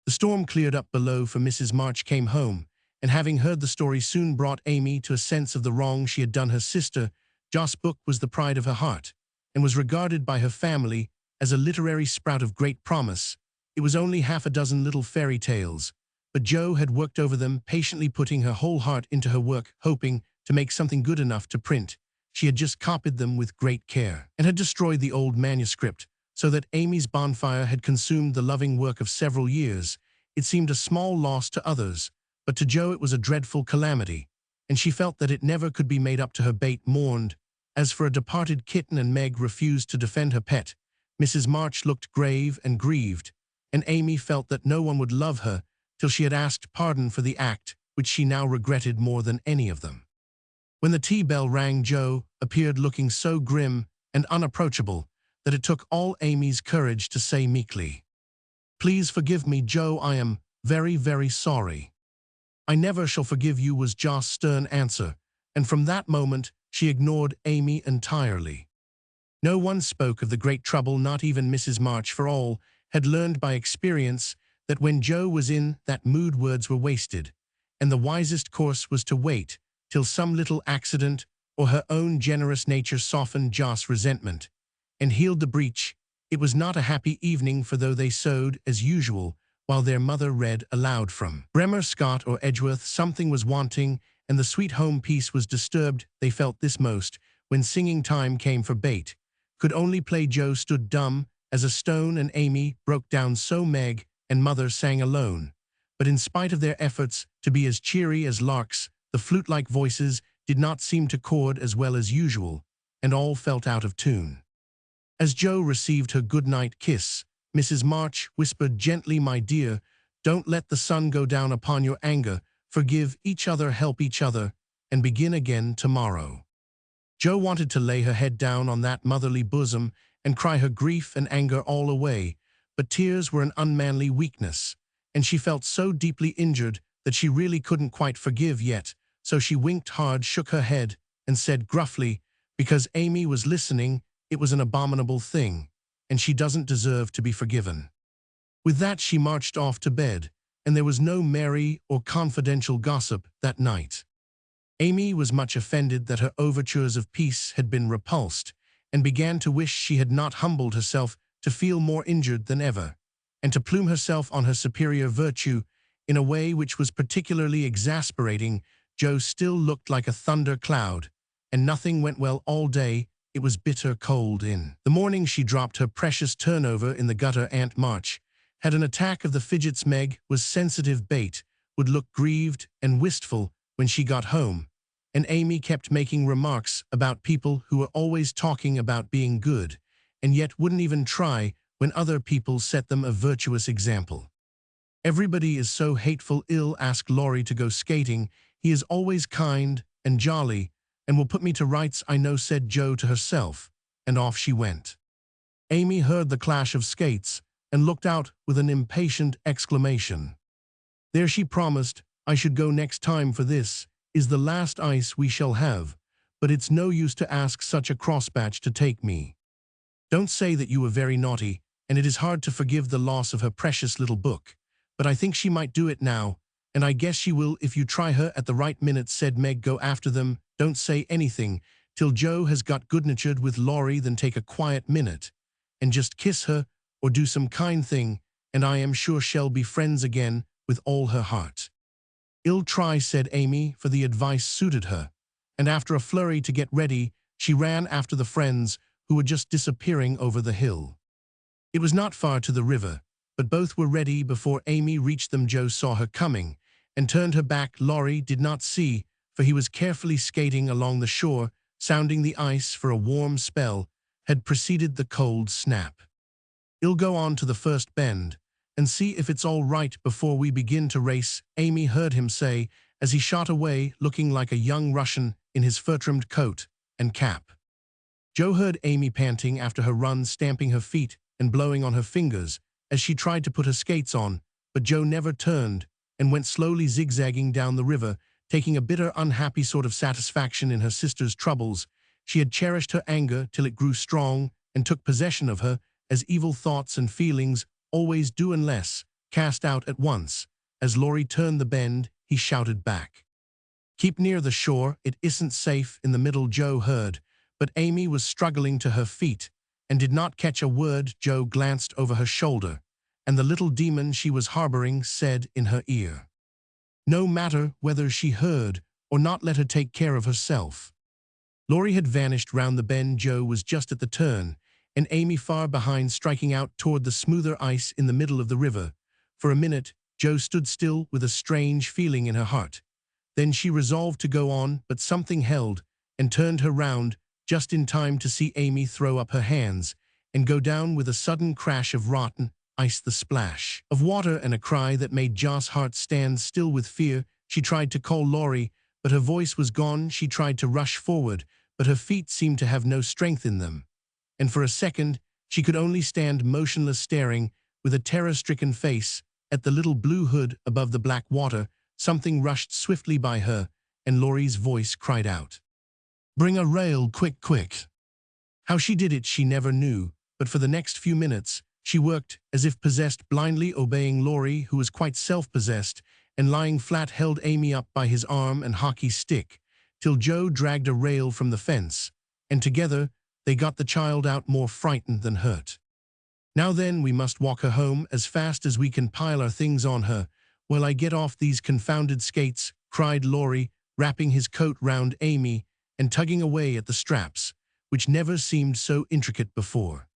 The storm cleared up below, for Mrs. March came home, and having heard the story soon brought Amy to a sense of the wrong she had done her sister. Joss' book was the pride of her heart, and was regarded by her family as a literary sprout of great promise. It was only half a dozen little fairy tales, but Jo had worked over them, patiently putting her whole heart into her work, hoping to make something good enough to print. She had just copied them with great care, and had destroyed the old manuscript, so that Amy's bonfire had consumed the loving work of several years. It seemed a small loss to others, but to Jo it was a dreadful calamity, and she felt that it never could be made up to her. Bate mourned as for a departed kitten, and Meg refused to defend her pet. Mrs. March looked grave and grieved, and Amy felt that no one would love her till she had asked pardon for the act which she now regretted more than any of them. When the tea bell rang, Jo appeared looking so grim and unapproachable that it took all Amy's courage to say meekly, "Please forgive me, Jo, I am very, very sorry." "I never shall forgive you," was Joss' stern answer, and from that moment she ignored Amy entirely. No one spoke of the great trouble, not even Mrs. March, for all had learned by experience that when Jo was in that mood words were wasted, and the wisest course was to wait till some little accident or her own generous nature softened Joss' resentment and healed the breach. It was not a happy evening, for though they sewed as usual while their mother read aloud from Bremer, Scott, or Edgeworth, something was wanting, and the sweet home peace was disturbed. They felt this most when singing time came for Bate could only play. Jo stood dumb as a stone, and Amy broke down, so Meg and Mother sang alone. But in spite of their efforts to be as cheery as larks, the flute-like voices did not seem to chord as well as usual, and all felt out of tune. As Jo received her good-night kiss, Mrs. March whispered gently, "My dear, don't let the sun go down upon your anger. Forgive each other, help each other, and begin again tomorrow." Jo wanted to lay her head down on that motherly bosom and cry her grief and anger all away, but tears were an unmanly weakness, and she felt so deeply injured that she really couldn't quite forgive yet, so she winked hard, shook her head, and said gruffly, because Amy was listening, it was an abominable thing, and she doesn't deserve to be forgiven. With that she marched off to bed, and there was no merry or confidential gossip that night. Amy was much offended that her overtures of peace had been repulsed, and began to wish she had not humbled herself to feel more injured than ever, and to plume herself on her superior virtue in a way which was particularly exasperating. Joe still looked like a thunder cloud, and nothing went well all day. It was bitter cold in the morning. She dropped her precious turnover in the gutter. Aunt March had an attack of the fidgets. Meg was sensitive bait, would look grieved and wistful when she got home, and Amy kept making remarks about people who were always talking about being good, and yet wouldn't even try when other people set them a virtuous example. Everybody is so hateful. Ill ask Laurie to go skating. He is always kind and jolly, and will put me to rights, I know, said Joe to herself, and off she went. Amy heard the clash of skates and looked out with an impatient exclamation. There, she promised, I should go next time, for this is the last ice we shall have, but it's no use to ask such a crossbatch to take me. Don't say that you were very naughty, and it is hard to forgive the loss of her precious little book, but I think she might do it now, and I guess she will if you try her at the right minute, said Meg. Go after them, don't say anything till Joe has got good-natured with Laurie, then take a quiet minute, and just kiss her or do some kind thing, and I am sure she'll be friends again with all her heart. I'll try, said Amy, for the advice suited her, and after a flurry to get ready, she ran after the friends who were just disappearing over the hill. It was not far to the river, but both were ready before Amy reached them. Joe saw her coming and turned her back. Laurie did not see, for he was carefully skating along the shore, sounding the ice, for a warm spell had preceded the cold snap. I'll go on to the first bend and see if it's all right before we begin to race, Amy heard him say as he shot away, looking like a young Russian in his fur-trimmed coat and cap. Joe heard Amy panting after her run, stamping her feet and blowing on her fingers as she tried to put her skates on, but Joe never turned and went slowly zigzagging down the river, taking a bitter, unhappy sort of satisfaction in her sister's troubles. She had cherished her anger till it grew strong and took possession of her, as evil thoughts and feelings always do unless cast out at once. As Laurie turned the bend, he shouted back, "Keep near the shore, it isn't safe in the middle." Joe heard, but Amy was struggling to her feet and did not catch a word. Joe glanced over her shoulder, and the little demon she was harboring said in her ear, "No matter whether she heard or not, let her take care of herself." Laurie had vanished round the bend. Joe was just at the turn, and Amy far behind, striking out toward the smoother ice in the middle of the river. For a minute, Joe stood still with a strange feeling in her heart. Then she resolved to go on, but something held and turned her round just in time to see Amy throw up her hands and go down with a sudden crash of rotten ice, the splash of water, and a cry that made Jo's heart stand still with fear. She tried to call Laurie, but her voice was gone. She tried to rush forward, but her feet seemed to have no strength in them, and for a second she could only stand motionless, staring with a terror-stricken face at the little blue hood above the black water. Something rushed swiftly by her, and Laurie's voice cried out, "Bring a rail, quick, quick." How she did it she never knew, but for the next few minutes she worked as if possessed, blindly obeying Laurie, who was quite self-possessed, and lying flat held Amy up by his arm and hockey stick, till Joe dragged a rail from the fence, and together they got the child out, more frightened than hurt. "Now then, we must walk her home as fast as we can, pile our things on her while I get off these confounded skates," cried Laurie, wrapping his coat round Amy and tugging away at the straps, which never seemed so intricate before.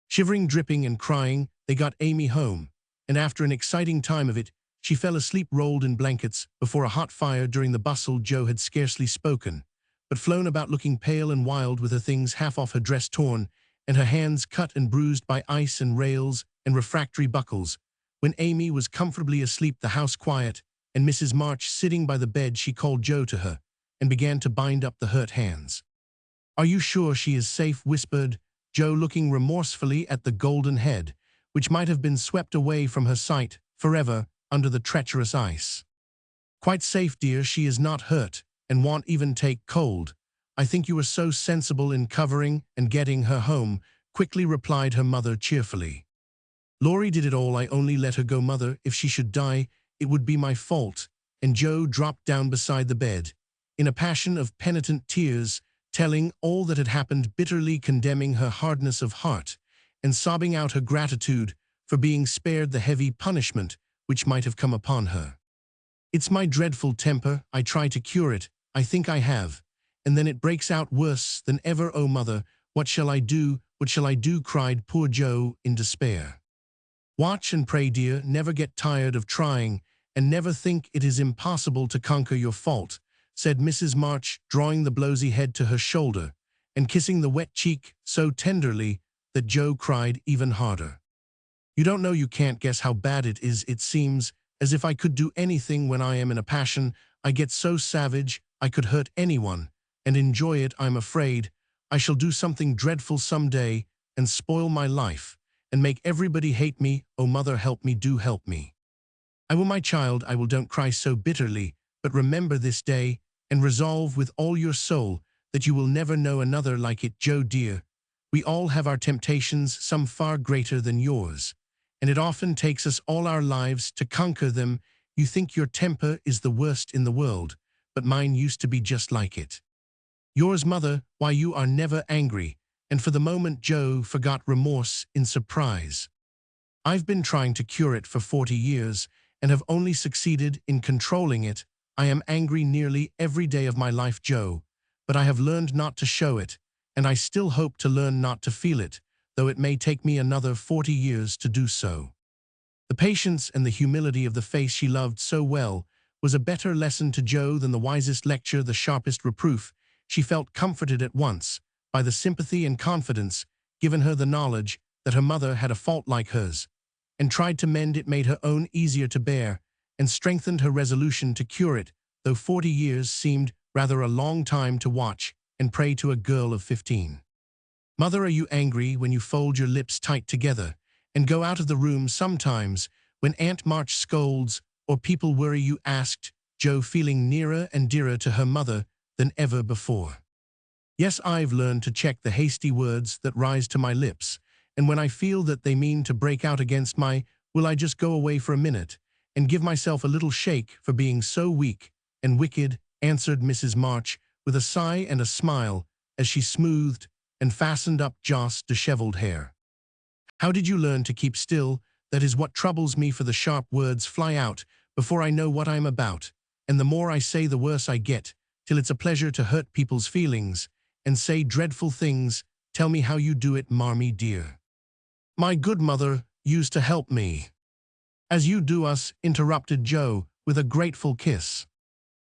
Shivering, dripping, and crying, they got Amy home, and after an exciting time of it, she fell asleep rolled in blankets before a hot fire. During the bustle, Joe had scarcely spoken, but flown about looking pale and wild, with her things half off, her dress torn, and her hands cut and bruised by ice and rails and refractory buckles. When Amy was comfortably asleep, the house quiet, and Mrs. March sitting by the bed, she called Joe to her and began to bind up the hurt hands. "Are you sure she is safe?" whispered Joe, looking remorsefully at the golden head, which might have been swept away from her sight forever under the treacherous ice. "Quite safe, dear. She is not hurt, and won't even take cold. I think you were so sensible in covering and getting her home," quickly replied her mother cheerfully. "Laurie did it all. I only let her go, mother. If she should die, it would be my fault." And Joe dropped down beside the bed, in a passion of penitent tears, telling all that had happened, bitterly condemning her hardness of heart, and sobbing out her gratitude for being spared the heavy punishment which might have come upon her. "It's my dreadful temper. I try to cure it. I think I have. And then it breaks out worse than ever. Oh, mother, what shall I do? What shall I do?" cried poor Joe in despair. "Watch and pray, dear. Never get tired of trying, and never think it is impossible to conquer your fault," said Mrs. March, drawing the blowsy head to her shoulder and kissing the wet cheek so tenderly that Joe cried even harder. "You don't know, you can't guess how bad it is. It seems as if I could do anything when I am in a passion. I get so savage I could hurt anyone and enjoy it. I'm afraid I shall do something dreadful some day and spoil my life and make everybody hate me. Oh, mother, help me, do help me." "I will, my child, I will. Don't cry so bitterly, but remember this day and resolve with all your soul that you will never know another like it. Joe dear, we all have our temptations, some far greater than yours, and it often takes us all our lives to conquer them. You think your temper is the worst in the world, but mine used to be just like it. Yours, mother, why, you are never angry." And for the moment Joe forgot remorse in surprise. "I've been trying to cure it for 40 years and have only succeeded in controlling it. I am angry nearly every day of my life, Joe, but I have learned not to show it, and I still hope to learn not to feel it, though it may take me another 40 years to do so." The patience and the humility of the face she loved so well was a better lesson to Joe than the wisest lecture, the sharpest reproof. She felt comforted at once by the sympathy and confidence given her, the knowledge that her mother had a fault like hers, and tried to mend it, made her own easier to bear, and strengthened her resolution to cure it, though 40 years seemed rather a long time to watch and pray to a girl of 15. "Mother, are you angry when you fold your lips tight together and go out of the room sometimes when Aunt March scolds or people worry you?" asked Joe, feeling nearer and dearer to her mother than ever before. "Yes, I've learned to check the hasty words that rise to my lips, and when I feel that they mean to break out against my will, I just go away for a minute and give myself a little shake for being so weak and wicked," answered Mrs. March with a sigh and a smile as she smoothed and fastened up Jo's disheveled hair. "How did you learn to keep still? That is what troubles me, for the sharp words fly out before I know what I'm about, and the more I say the worse I get, till it's a pleasure to hurt people's feelings and say dreadful things. Tell me how you do it, Marmee dear." "My good mother used to help me." "As you do us," interrupted Joe with a grateful kiss.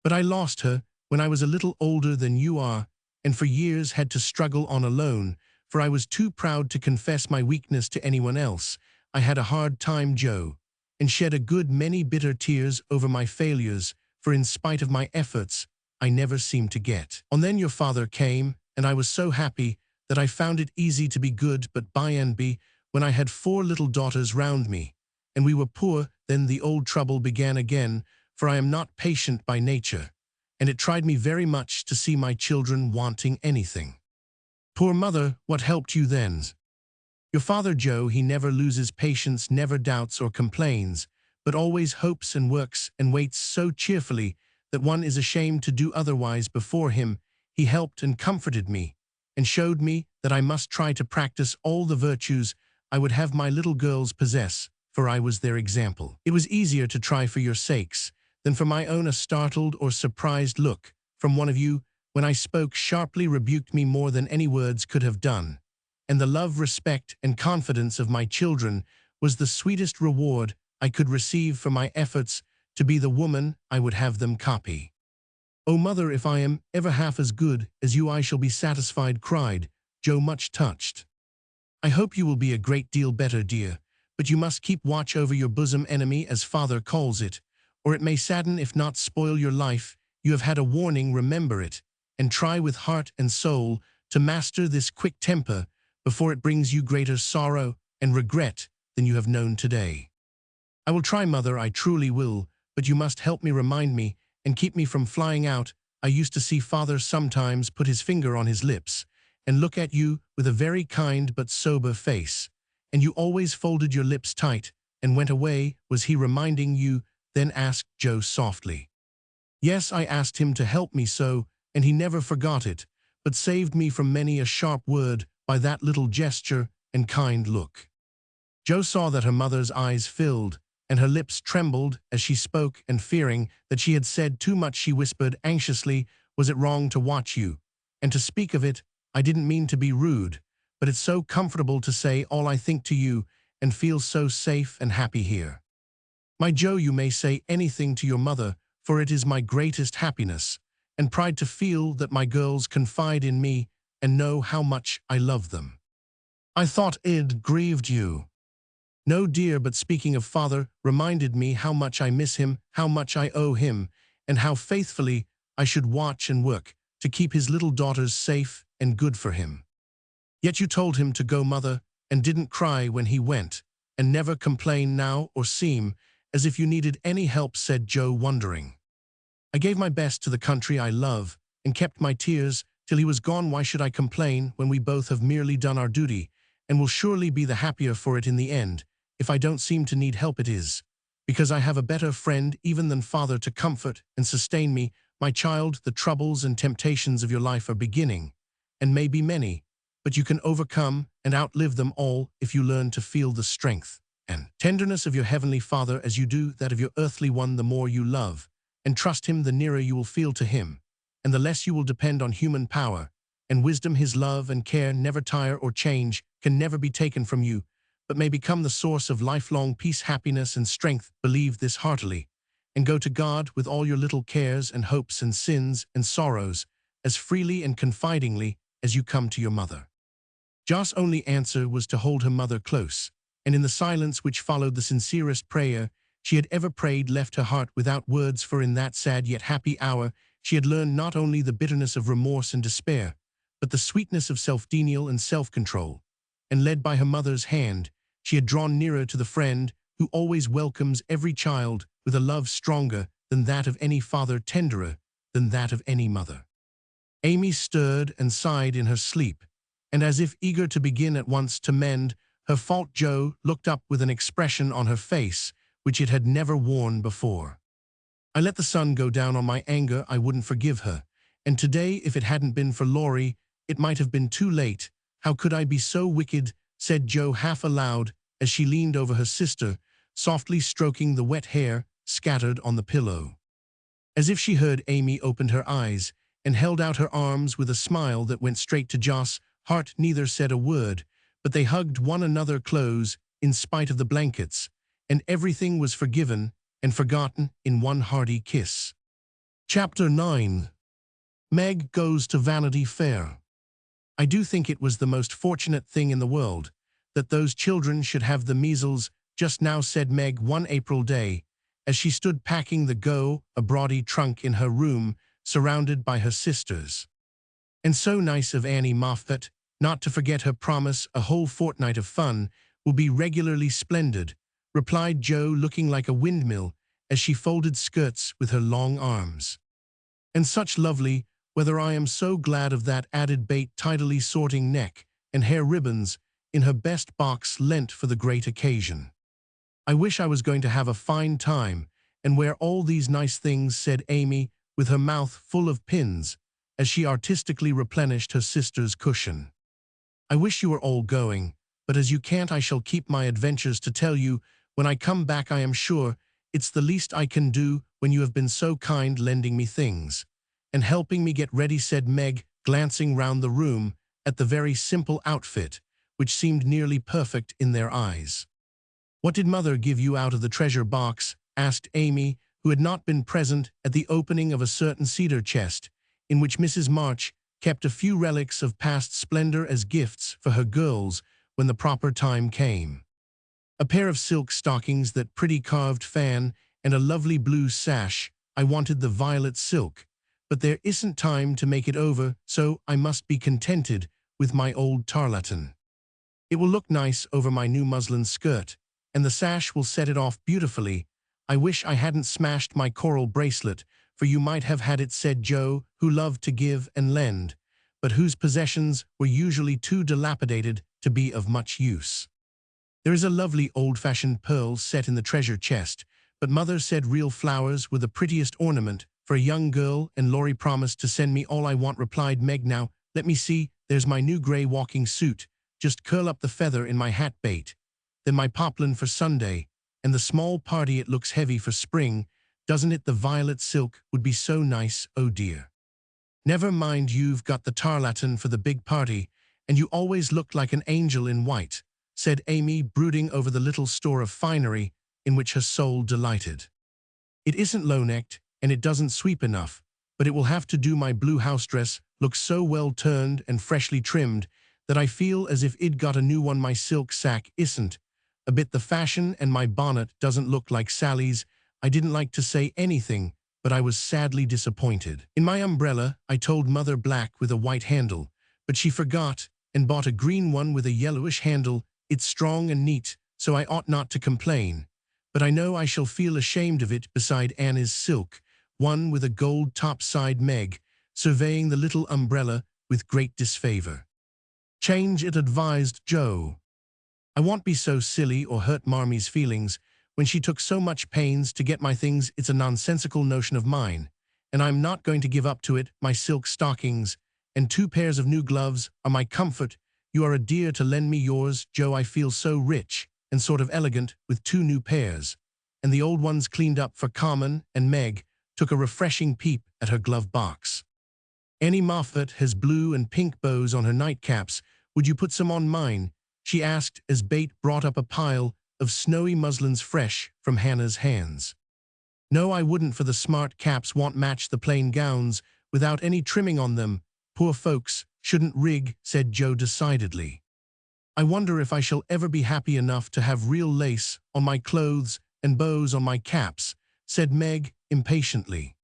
"But I lost her when I was a little older than you are, and for years had to struggle on alone, for I was too proud to confess my weakness to anyone else. I had a hard time, Joe, and shed a good many bitter tears over my failures, for in spite of my efforts, I never seemed to get on. Then your father came, and I was so happy that I found it easy to be good. But by and by, when I had 4 little daughters round me, and we were poor, then the old trouble began again, for I am not patient by nature, and it tried me very much to see my children wanting anything." "Poor mother, what helped you then?" "Your father, Joe, he never loses patience, never doubts or complains, but always hopes and works and waits so cheerfully that one is ashamed to do otherwise before him. He helped and comforted me, and showed me that I must try to practice all the virtues I would have my little girls possess, for I was their example. It was easier to try for your sakes than for my own." A startled or surprised look from one of you, when I spoke sharply, rebuked me more than any words could have done, and the love, respect, and confidence of my children was the sweetest reward I could receive for my efforts to be the woman I would have them copy. "Oh, mother, if I am ever half as good as you, I shall be satisfied," cried Joe, much touched. "I hope you will be a great deal better, dear, but you must keep watch over your bosom enemy, as father calls it, or it may sadden if not spoil your life. You have had a warning, remember it, and try with heart and soul to master this quick temper before it brings you greater sorrow and regret than you have known today." "I will try, mother, I truly will, but you must help me, remind me, and keep me from flying out I used to see father sometimes put his finger on his lips and look at you with a very kind but sober face, and you always folded your lips tight and went away. Was he reminding you?" then asked Joe softly. "Yes, I asked him to help me so, and he never forgot it, but saved me from many a sharp word by that little gesture and kind look." Joe saw that her mother's eyes filled, and her lips trembled as she spoke, and fearing that she had said too much, she whispered anxiously, "Was it wrong to watch you? And to speak of it, I didn't mean to be rude, but it's so comfortable to say all I think to you and feel so safe and happy here. My Joe, you may say anything to your mother, for it is my greatest happiness and pride to feel that my girls confide in me and know how much I love them." "I thought it grieved you." "No, dear, but speaking of father reminded me how much I miss him, how much I owe him, and how faithfully I should watch and work to keep his little daughters safe and good for him." "Yet you told him to go, mother, and didn't cry when he went, and never complain now or seem as if you needed any help," said Joe, wondering. "I gave my best to the country I love and kept my tears till he was gone. Why should I complain when we both have merely done our duty and will surely be the happier for it in the end? If I don't seem to need help, it is because I have a better friend even than father to comfort and sustain me. My child, the troubles and temptations of your life are beginning and may be many, but you can overcome and outlive them all if you learn to feel the strength and tenderness of your heavenly Father as you do that of your earthly one. The more you love and trust him, the nearer you will feel to him, and the less you will depend on human power and wisdom. His love and care never tire or change, can never be taken from you, but may become the source of lifelong peace, happiness, and strength. Believe this heartily, and go to God with all your little cares and hopes and sins and sorrows as freely and confidingly as you come to your mother." Jo's only answer was to hold her mother close, and in the silence which followed, the sincerest prayer she had ever prayed left her heart without words, for in that sad yet happy hour she had learned not only the bitterness of remorse and despair, but the sweetness of self-denial and self-control, and led by her mother's hand, she had drawn nearer to the friend who always welcomes every child with a love stronger than that of any father, tenderer than that of any mother. Amy stirred and sighed in her sleep, and as if eager to begin at once to mend her fault, Jo looked up with an expression on her face which it had never worn before. "I let the sun go down on my anger. I wouldn't forgive her, and today, if it hadn't been for Laurie, it might have been too late. How could I be so wicked?" said Jo half aloud as she leaned over her sister, softly stroking the wet hair scattered on the pillow. As if she heard, Amy opened her eyes and held out her arms with a smile that went straight to Jo's heart. Neither said a word, but they hugged one another close in spite of the blankets, and everything was forgiven and forgotten in one hearty kiss. Chapter 9. Meg goes to Vanity Fair. "I do think it was the most fortunate thing in the world that those children should have the measles just now," said Meg one April day, as she stood packing the go-abroady trunk in her room, surrounded by her sisters. "And so nice of Annie Moffat not to forget her promise. A whole fortnight of fun will be regularly splendid," replied Jo, looking like a windmill as she folded skirts with her long arms. "And such lovely weather. I am so glad of that," added Bate, tidily sorting neck and hair ribbons in her best box lent for the great occasion. "I wish I was going to have a fine time and wear all these nice things," said Amy, with her mouth full of pins, as she artistically replenished her sister's cushion. "I wish you were all going, but as you can't, I shall keep my adventures to tell you when I come back. I am sure it's the least I can do when you have been so kind, lending me things and helping me get ready," said Meg, glancing round the room at the very simple outfit, which seemed nearly perfect in their eyes. "What did Mother give you out of the treasure box?" asked Amy, who had not been present at the opening of a certain cedar chest, in which Mrs. March kept a few relics of past splendor as gifts for her girls when the proper time came. "A pair of silk stockings, that pretty carved fan, and a lovely blue sash. I wanted the violet silk, but there isn't time to make it over, so I must be contented with my old tarlatan. It will look nice over my new muslin skirt, and the sash will set it off beautifully. I wish I hadn't smashed my coral bracelet, for you might have had it, said Joe, who loved to give and lend, but whose possessions were usually too dilapidated to be of much use. There is a lovely old-fashioned pearl set in the treasure chest, but Mother said real flowers were the prettiest ornament for a young girl, and Laurie promised to send me all I want, replied Meg. Now, let me see, there's my new grey walking suit, just curl up the feather in my hat bait, then my poplin for Sunday, and the small party, it looks heavy for spring, doesn't it? The violet silk would be so nice, oh dear. Never mind, you've got the tarlatan for the big party, and you always look like an angel in white, said Amy, brooding over the little store of finery in which her soul delighted. It isn't low-necked, and it doesn't sweep enough, but it will have to do. My blue house dress looks so well turned and freshly trimmed that I feel as if it'd got a new one. My silk sack isn't a bit the fashion, and my bonnet doesn't look like Sally's. I didn't like to say anything, but I was sadly disappointed. In my umbrella, I told Mother black with a white handle, but she forgot and bought a green one with a yellowish handle. It's strong and neat, so I ought not to complain. But I know I shall feel ashamed of it beside Anna's silk, one with a gold top, sighed Meg, surveying the little umbrella with great disfavor. Change it, advised Joe. I won't be so silly or hurt Marmie's feelings when she took so much pains to get my things. It's a nonsensical notion of mine, and I'm not going to give up to it. My silk stockings and 2 pairs of new gloves are my comfort. You are a dear to lend me yours, Joe. I feel so rich and sort of elegant with 2 new pairs, and the old ones cleaned up for Carmen. And Meg took a refreshing peep at her glove box. Annie Moffat has blue and pink bows on her nightcaps. Would you put some on mine? She asked as Bate brought up a pile of snowy muslins fresh from Hannah's hands. No, I wouldn't, for the smart caps won't match the plain gowns without any trimming on them. Poor folks shouldn't rig, said Joe decidedly. I wonder if I shall ever be happy enough to have real lace on my clothes and bows on my caps, said Meg impatiently.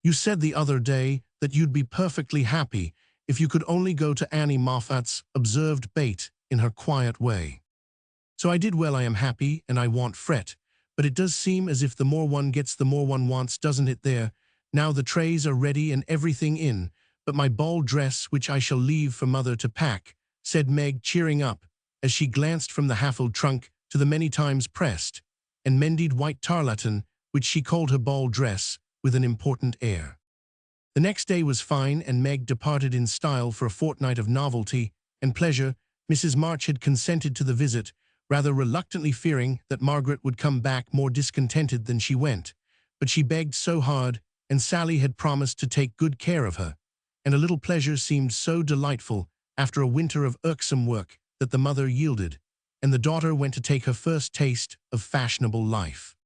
You said the other day that you'd be perfectly happy if you could only go to Annie Moffat's, observed Bate in her quiet way. So I did. Well, I am happy and I won't fret, but it does seem as if the more one gets, the more one wants, doesn't it? There, now the trays are ready and everything in, but my ball dress, which I shall leave for Mother to pack, said Meg, cheering up as she glanced from the haffled trunk to the many times pressed and mended white tarlatan, which she called her ball dress, with an important air. The next day was fine, and Meg departed in style for a fortnight of novelty and pleasure. Mrs. March had consented to the visit, rather reluctantly, fearing that Margaret would come back more discontented than she went, but she begged so hard, and Sally had promised to take good care of her, and a little pleasure seemed so delightful after a winter of irksome work that the mother yielded, and the daughter went to take her first taste of fashionable life.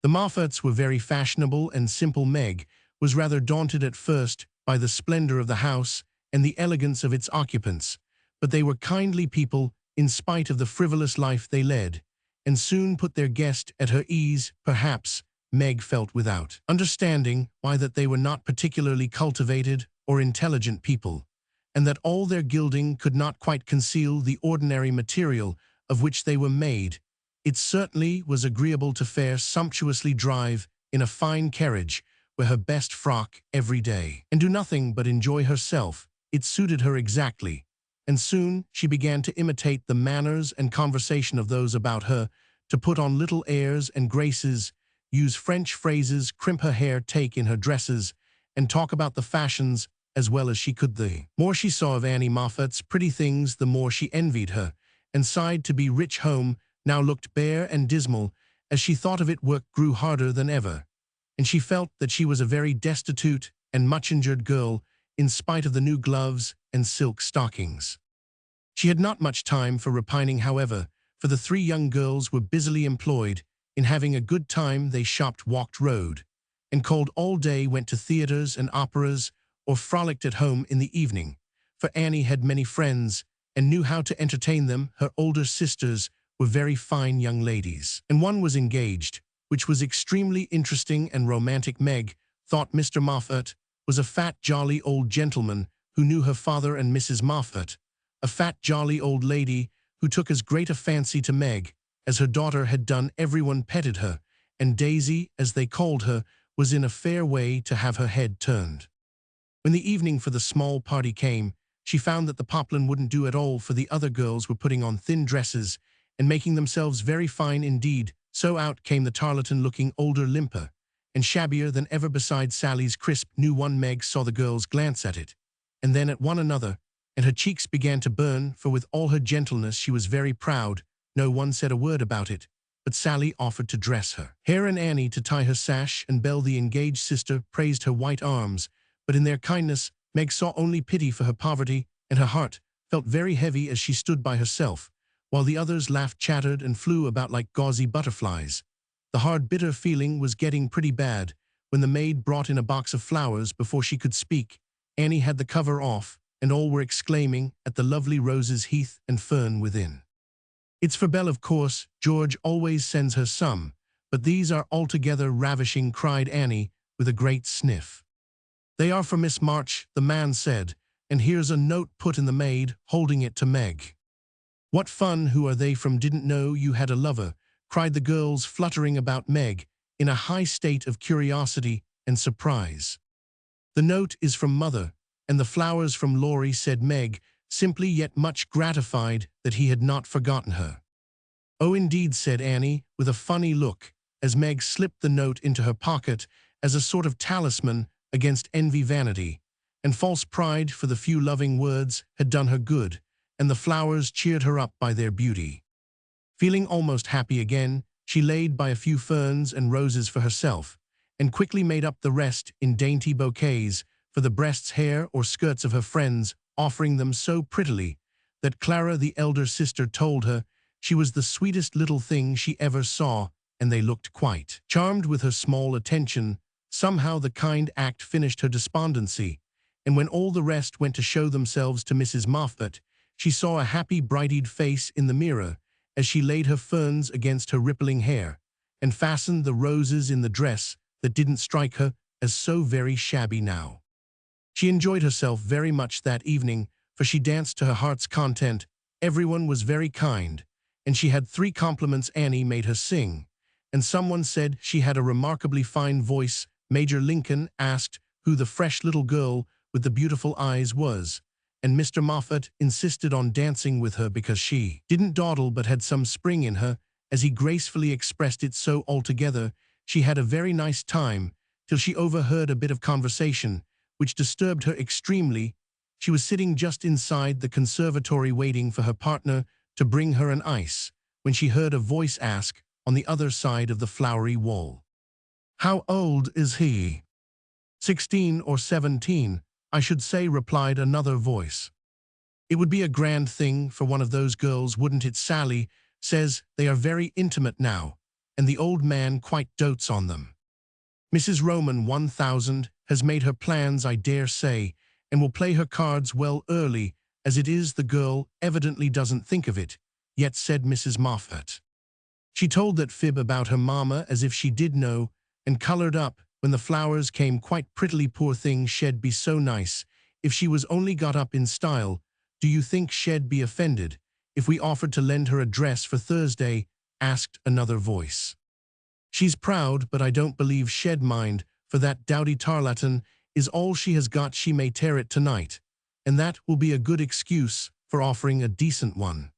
The Moffats were very fashionable, and simple Meg was rather daunted at first by the splendor of the house and the elegance of its occupants, but they were kindly people in spite of the frivolous life they led, and soon put their guest at her ease. Perhaps Meg felt without understanding why that they were not particularly cultivated or intelligent people, and that all their gilding could not quite conceal the ordinary material of which they were made. It certainly was agreeable to fare sumptuously, drive in a fine carriage, wear her best frock every day, and do nothing but enjoy herself. It suited her exactly, and soon she began to imitate the manners and conversation of those about her, to put on little airs and graces, use French phrases, crimp her hair, take in her dresses, and talk about the fashions as well as she could. The more she saw of Annie Moffat's pretty things, the more she envied her, and sighed to be rich. Home now looked bare and dismal. As she thought of it, work grew harder than ever, and she felt that she was a very destitute and much-injured girl, in spite of the new gloves and silk stockings. She had not much time for repining, however, for the 3 young girls were busily employed in having a good time. They shopped, walked, rode, and called all day, went to theaters and operas, or frolicked at home in the evening, for Annie had many friends and knew how to entertain them. Her older sisters were very fine young ladies, and one was engaged, which was extremely interesting and romantic. Meg thought Mr. Moffat was a fat, jolly old gentleman who knew her father and Mrs. Moffat, a fat, jolly old lady who took as great a fancy to Meg as her daughter had done. Everyone petted her, and Daisy, as they called her, was in a fair way to have her head turned. When the evening for the small party came, she found that the poplin wouldn't do at all, for the other girls were putting on thin dresses and making themselves very fine indeed, so out came the tarlatan looking older, limper, and shabbier than ever beside Sally's crisp new one. Meg saw the girls glance at it, and then at one another, and her cheeks began to burn, for with all her gentleness she was very proud. No one said a word about it, but Sally offered to dress her hair and Annie to tie her sash, and Belle, the engaged sister, praised her white arms, but in their kindness Meg saw only pity for her poverty, and her heart felt very heavy as she stood by herself, while the others laughed, chattered, and flew about like gauzy butterflies. The hard, bitter feeling was getting pretty bad when the maid brought in a box of flowers. Before she could speak, Annie had the cover off, and all were exclaiming at the lovely roses, heath, and fern within. "It's for Belle, of course. George always sends her some, but these are altogether ravishing," cried Annie with a great sniff. "They are for Miss March," the man said, "and here's a note," put in the maid, holding it to Meg. "What fun! Who are they from? Didn't know you had a lover," cried the girls, fluttering about Meg in a high state of curiosity and surprise. "The note is from Mother, and the flowers from Laurie," said Meg, simply, yet much gratified that he had not forgotten her. "Oh, indeed," said Annie with a funny look, as Meg slipped the note into her pocket as a sort of talisman against envy, vanity, and false pride, for the few loving words had done her good, and the flowers cheered her up by their beauty. Feeling almost happy again, she laid by a few ferns and roses for herself, and quickly made up the rest in dainty bouquets for the breasts, hair, or skirts of her friends, offering them so prettily that Clara, the elder sister, told her she was the sweetest little thing she ever saw, and they looked quite charmed with her small attention. Somehow the kind act finished her despondency, and when all the rest went to show themselves to Mrs. Moffat, she saw a happy, bright-eyed face in the mirror as she laid her ferns against her rippling hair and fastened the roses in the dress that didn't strike her as so very shabby now. She enjoyed herself very much that evening, for she danced to her heart's content. Everyone was very kind, and she had 3 compliments Annie made her sing, and someone said she had a remarkably fine voice. Major Lincoln asked who the fresh little girl with the beautiful eyes was, and Mr. Moffat insisted on dancing with her because she didn't dawdle but had some spring in her, as he gracefully expressed it. So altogether she had a very nice time, till she overheard a bit of conversation which disturbed her extremely. She was sitting just inside the conservatory waiting for her partner to bring her an ice, when she heard a voice ask on the other side of the flowery wall, "How old is he?" "16 or 17, I should say," replied another voice. "It would be a grand thing for one of those girls, wouldn't it? Sally says they are very intimate now, and the old man quite dotes on them. Mrs. Roman 1000 has made her plans, I dare say, and will play her cards well early. As it is, the girl evidently doesn't think of it yet," said Mrs. Moffat. She told that fib about her mamma as if she did know, and colored up when the flowers came quite prettily. "Poor thing, she'd be so nice if she was only got up in style. Do you think she'd be offended if we offered to lend her a dress for Thursday?" asked another voice. "She's proud, but I don't believe she'd mind, for that dowdy tarlatan is all she has got. She may tear it tonight, and that will be a good excuse for offering a decent one."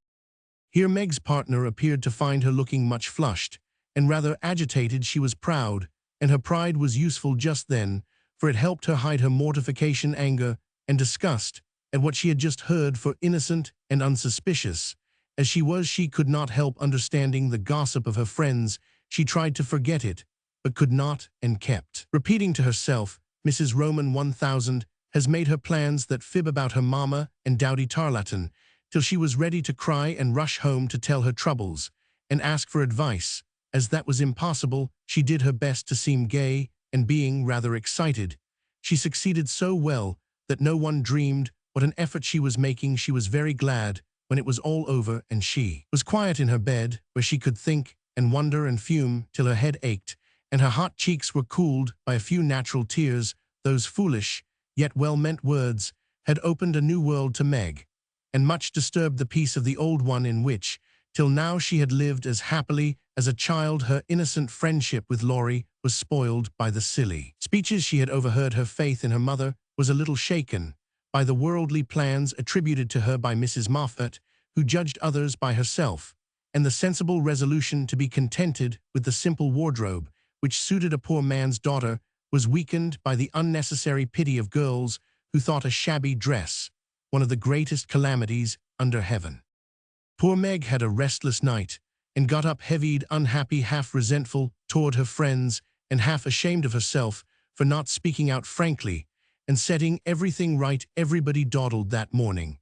Here Meg's partner appeared to find her looking much flushed and rather agitated. She was proud, and her pride was useful just then, for it helped her hide her mortification, anger, and disgust at what she had just heard, for innocent and unsuspicious as she was, she could not help understanding the gossip of her friends. She tried to forget it, but could not, and kept repeating to herself, "Mrs. Roman 1000 has made her plans, that fib about her mamma and dowdy tarlatan," till she was ready to cry and rush home to tell her troubles and ask for advice. As that was impossible, she did her best to seem gay, and being rather excited, she succeeded so well that no one dreamed what an effort she was making. She was very glad when it was all over and she was quiet in her bed, where she could think and wonder and fume till her head ached and her hot cheeks were cooled by a few natural tears. Those foolish yet well-meant words had opened a new world to Meg, and much disturbed the peace of the old one in which till now she had lived as happily As a child, her innocent friendship with Laurie was spoiled by the silly speeches she had overheard. Her faith in her mother was a little shaken by the worldly plans attributed to her by Mrs. Moffat, who judged others by herself, and the sensible resolution to be contented with the simple wardrobe which suited a poor man's daughter was weakened by the unnecessary pity of girls who thought a shabby dress one of the greatest calamities under heaven. Poor Meg had a restless night, and got up heavied, unhappy, half resentful toward her friends, and half ashamed of herself for not speaking out frankly and setting everything right. Everybody dawdled that morning,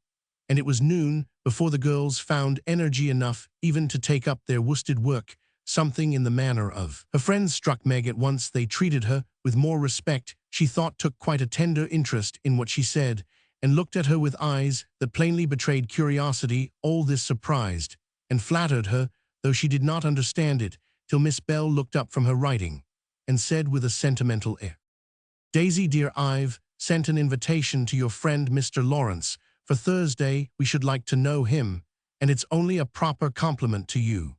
and it was noon before the girls found energy enough even to take up their worsted work, something in the manner of her friends struck Meg at once. They treated her with more respect, she thought, took quite a tender interest in what she said, and looked at her with eyes that plainly betrayed curiosity. All this surprised and flattered her, though she did not understand it, till Miss Bell looked up from her writing and said with a sentimental air, "Daisy, dear, I've sent an invitation to your friend Mr. Lawrence for Thursday. We should like to know him, and it's only a proper compliment to you."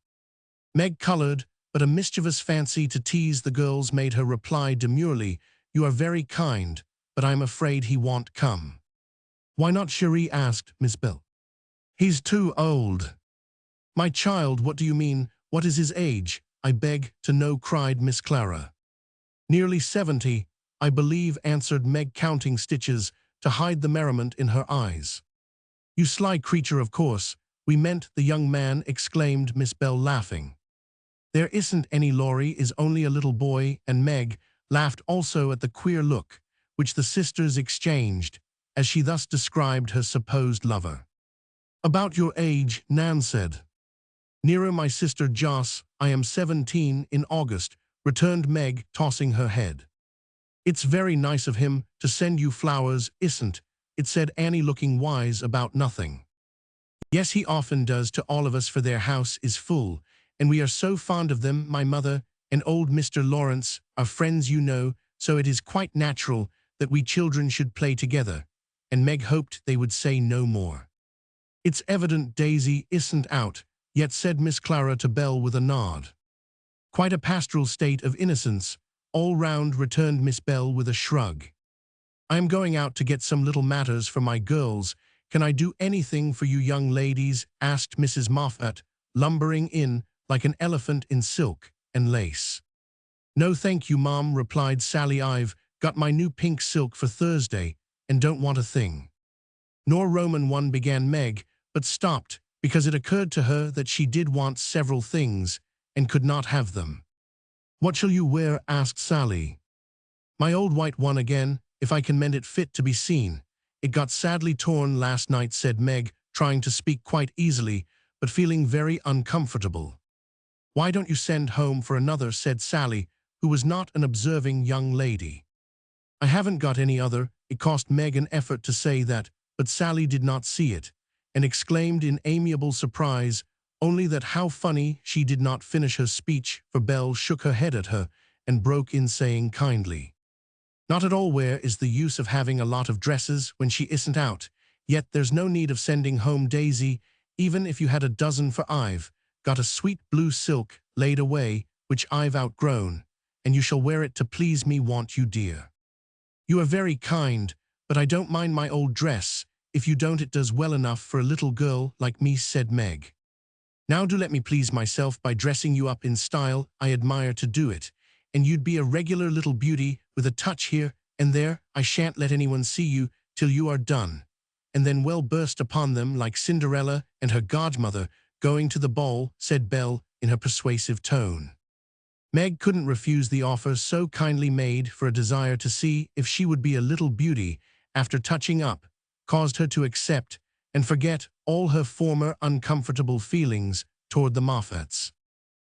Meg colored, but a mischievous fancy to tease the girls made her reply demurely, "You are very kind, but I'm afraid he won't come." "Why not, cherie?" asked Miss Bell. "He's too old." "My child, what do you mean? What is his age, I beg to know?" cried Miss Clara. "Nearly 70, I believe," answered Meg, counting stitches to hide the merriment in her eyes. "You sly creature, of course we meant the young man," exclaimed Miss Bell, laughing. "There isn't any. Laurie is only a little boy," and Meg laughed also at the queer look which the sisters exchanged as she thus described her supposed lover. "About your age," Nan said. "Nearer my sister Joss. I am 17 in August," returned Meg, tossing her head. "It's very nice of him to send you flowers, isn't it?" said Annie, looking wise about nothing. "Yes, he often does to all of us, for their house is full, and we are so fond of them. My mother and old Mr. Lawrence are friends, you know, so it is quite natural that we children should play together," and Meg hoped they would say no more. "It's evident Daisy isn't out yet," said Miss Clara to Belle with a nod. "Quite a pastoral state of innocence all round," returned Miss Bell with a shrug. "I am going out to get some little matters for my girls. Can I do anything for you young ladies?" asked Mrs. Moffat, lumbering in like an elephant in silk and lace. "No, thank you, Mom," replied Sally. "I've got my new pink silk for Thursday and don't want a thing." "Nor Roman one," began Meg, but stopped because it occurred to her that she did want several things and could not have them. "What shall you wear?" asked Sally. "My old white one again, if I can mend it fit to be seen. It got sadly torn last night," said Meg, trying to speak quite easily, but feeling very uncomfortable. "Why don't you send home for another?" said Sally, who was not an observing young lady. "I haven't got any other." It cost Meg an effort to say that, but Sally did not see it, and exclaimed in amiable surprise, only that how funny. She did not finish her speech, for Belle shook her head at her and broke in saying kindly, "Not at all. Where is the use of having a lot of dresses when she isn't out? Yet there's no need of sending home Daisy, even if you had a dozen, for I've got a sweet blue silk laid away, which I've outgrown, and you shall wear it to please me, won't you, dear?" "You are very kind, but I don't mind my old dress. If you don't, it does well enough for a little girl like me," said Meg. "Now do let me please myself by dressing you up in style. I admire to do it, and you'd be a regular little beauty with a touch here and there. I shan't let anyone see you till you are done," and then well burst upon them like Cinderella and her godmother going to the ball, said Belle in her persuasive tone. Meg couldn't refuse the offer so kindly made, for a desire to see if she would be a little beauty after touching up caused her to accept and forget all her former uncomfortable feelings toward the Moffats.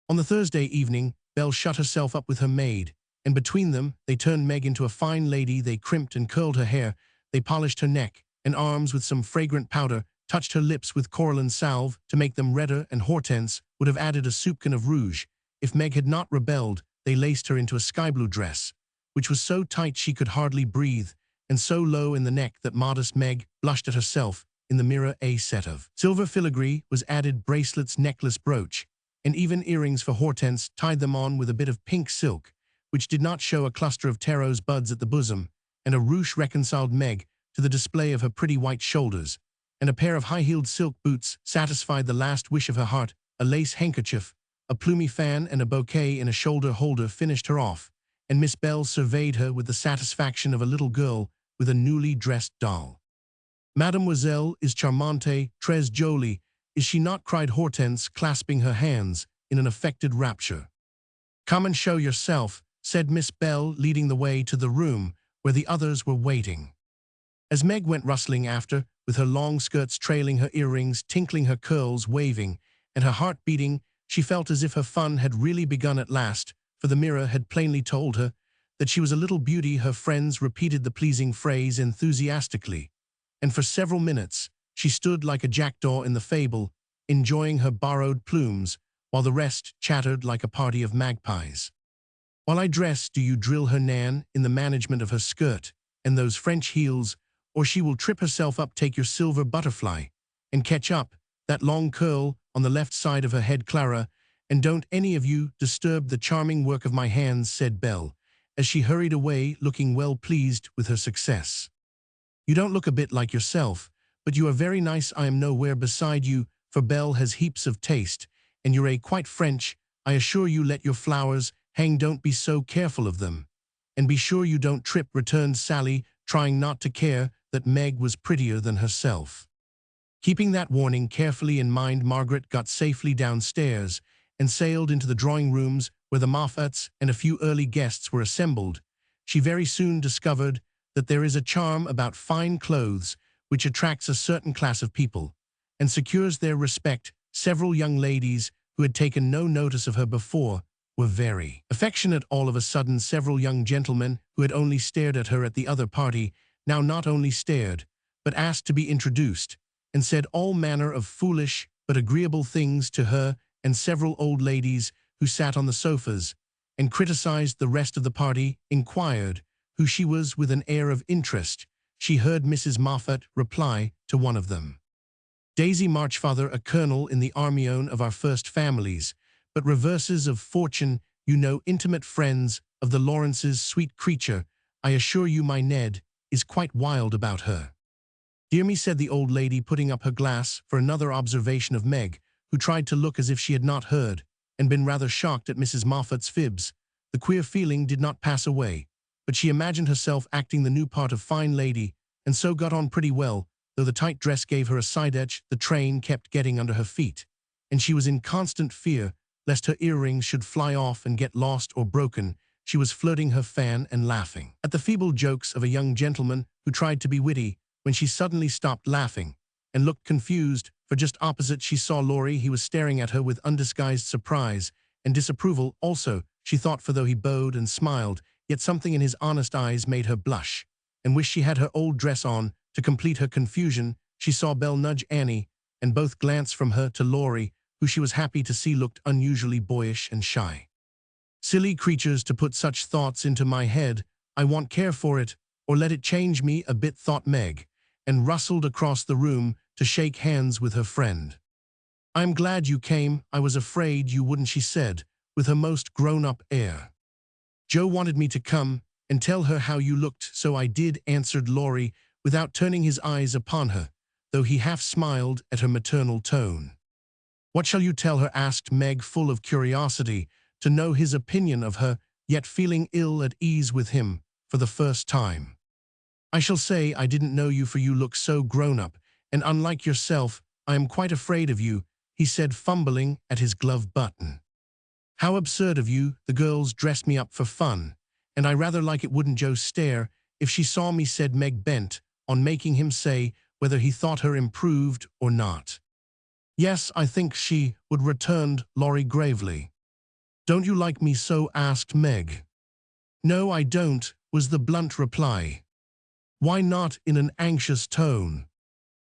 On the Thursday evening, Belle shut herself up with her maid, and between them they turned Meg into a fine lady. They crimped and curled her hair, they polished her neck and arms with some fragrant powder, touched her lips with coralline salve to make them redder, and Hortense would have added a soupçon of rouge if Meg had not rebelled. They laced her into a sky-blue dress, which was so tight she could hardly breathe, and so low in the neck that modest Meg blushed at herself in the mirror. A set of silver filigree was added, bracelets, necklace, brooch, and even earrings for Hortense tied them on with a bit of pink silk, which did not show a cluster of taro's buds at the bosom, and a ruche reconciled Meg to the display of her pretty white shoulders, and a pair of high-heeled silk boots satisfied the last wish of her heart. A lace handkerchief, a plumy fan, and a bouquet in a shoulder holder finished her off, and Miss Bell surveyed her with the satisfaction of a little girl with a newly dressed doll. "Mademoiselle is charmante, très jolie, is she not?" cried Hortense, clasping her hands in an affected rapture. "Come and show yourself," said Miss Bell, leading the way to the room where the others were waiting. As Meg went rustling after, with her long skirts trailing, her earrings tinkling, her curls waving, and her heart beating, she felt as if her fun had really begun at last, for the mirror had plainly told her that she was a little beauty. Her friends repeated the pleasing phrase enthusiastically, and for several minutes she stood like a jackdaw in the fable, enjoying her borrowed plumes, while the rest chattered like a party of magpies. "While I dress, do you drill her Nan in the management of her skirt and those French heels, or she will trip herself up. Take your silver butterfly and catch up that long curl on the left side of her head, Clara, and don't any of you disturb the charming work of my hands," said Belle, as she hurried away, looking well pleased with her success. "You don't look a bit like yourself, but you are very nice. I am nowhere beside you, for Belle has heaps of taste, and you're quite French. I assure you, let your flowers hang, don't be so careful of them. And be sure you don't trip," returned Sally, trying not to care that Meg was prettier than herself. Keeping that warning carefully in mind, Margaret got safely downstairs and sailed into the drawing rooms where the Moffats and a few early guests were assembled. She very soon discovered that there is a charm about fine clothes which attracts a certain class of people and secures their respect. Several young ladies who had taken no notice of her before were very affectionate. All of a sudden, several young gentlemen who had only stared at her at the other party now not only stared, but asked to be introduced, and said all manner of foolish but agreeable things to her, and several old ladies who sat on the sofas and criticized the rest of the party inquired who she was with an air of interest. She heard Mrs. Moffat reply to one of them, "Daisy Marchfather, a colonel in the army, own of our first families, but reverses of fortune, you know, intimate friends of the Lawrences. Sweet creature, I assure you my Ned is quite wild about her." "Dear me," said the old lady, putting up her glass for another observation of Meg, who tried to look as if she had not heard, and been rather shocked at Mrs. Moffat's fibs. The queer feeling did not pass away, but she imagined herself acting the new part of fine lady, and so got on pretty well, though the tight dress gave her a side edge. The train kept getting under her feet, and she was in constant fear lest her earrings should fly off and get lost or broken. She was flirting her fan and laughing at the feeble jokes of a young gentleman who tried to be witty, when she suddenly stopped laughing and looked confused, for just opposite she saw Laurie. He was staring at her with undisguised surprise and disapproval also, she thought, for though he bowed and smiled, yet something in his honest eyes made her blush and wish she had her old dress on. To complete her confusion, she saw Belle nudge Annie, and both glance from her to Laurie, who she was happy to see looked unusually boyish and shy. "Silly creatures to put such thoughts into my head. I want care for it, or let it change me a bit," thought Meg, and rustled across the room to shake hands with her friend. "I'm glad you came. I was afraid you wouldn't," she said, with her most grown-up air. "Joe wanted me to come and tell her how you looked, so I did," answered Laurie, without turning his eyes upon her, though he half smiled at her maternal tone. "What shall you tell her?" asked Meg, full of curiosity to know his opinion of her, yet feeling ill at ease with him for the first time. "I shall say I didn't know you, for you look so grown-up, and unlike yourself. I am quite afraid of you," he said, fumbling at his glove button. "How absurd of you. The girls dressed me up for fun, and I rather like it. Wouldn't Joe stare if she saw me?" said Meg, bent on making him say whether he thought her improved or not. "Yes, I think she would," returned Laurie gravely. "Don't you like me so?" asked Meg. "No, I don't," was the blunt reply. "Why not?" in an anxious tone.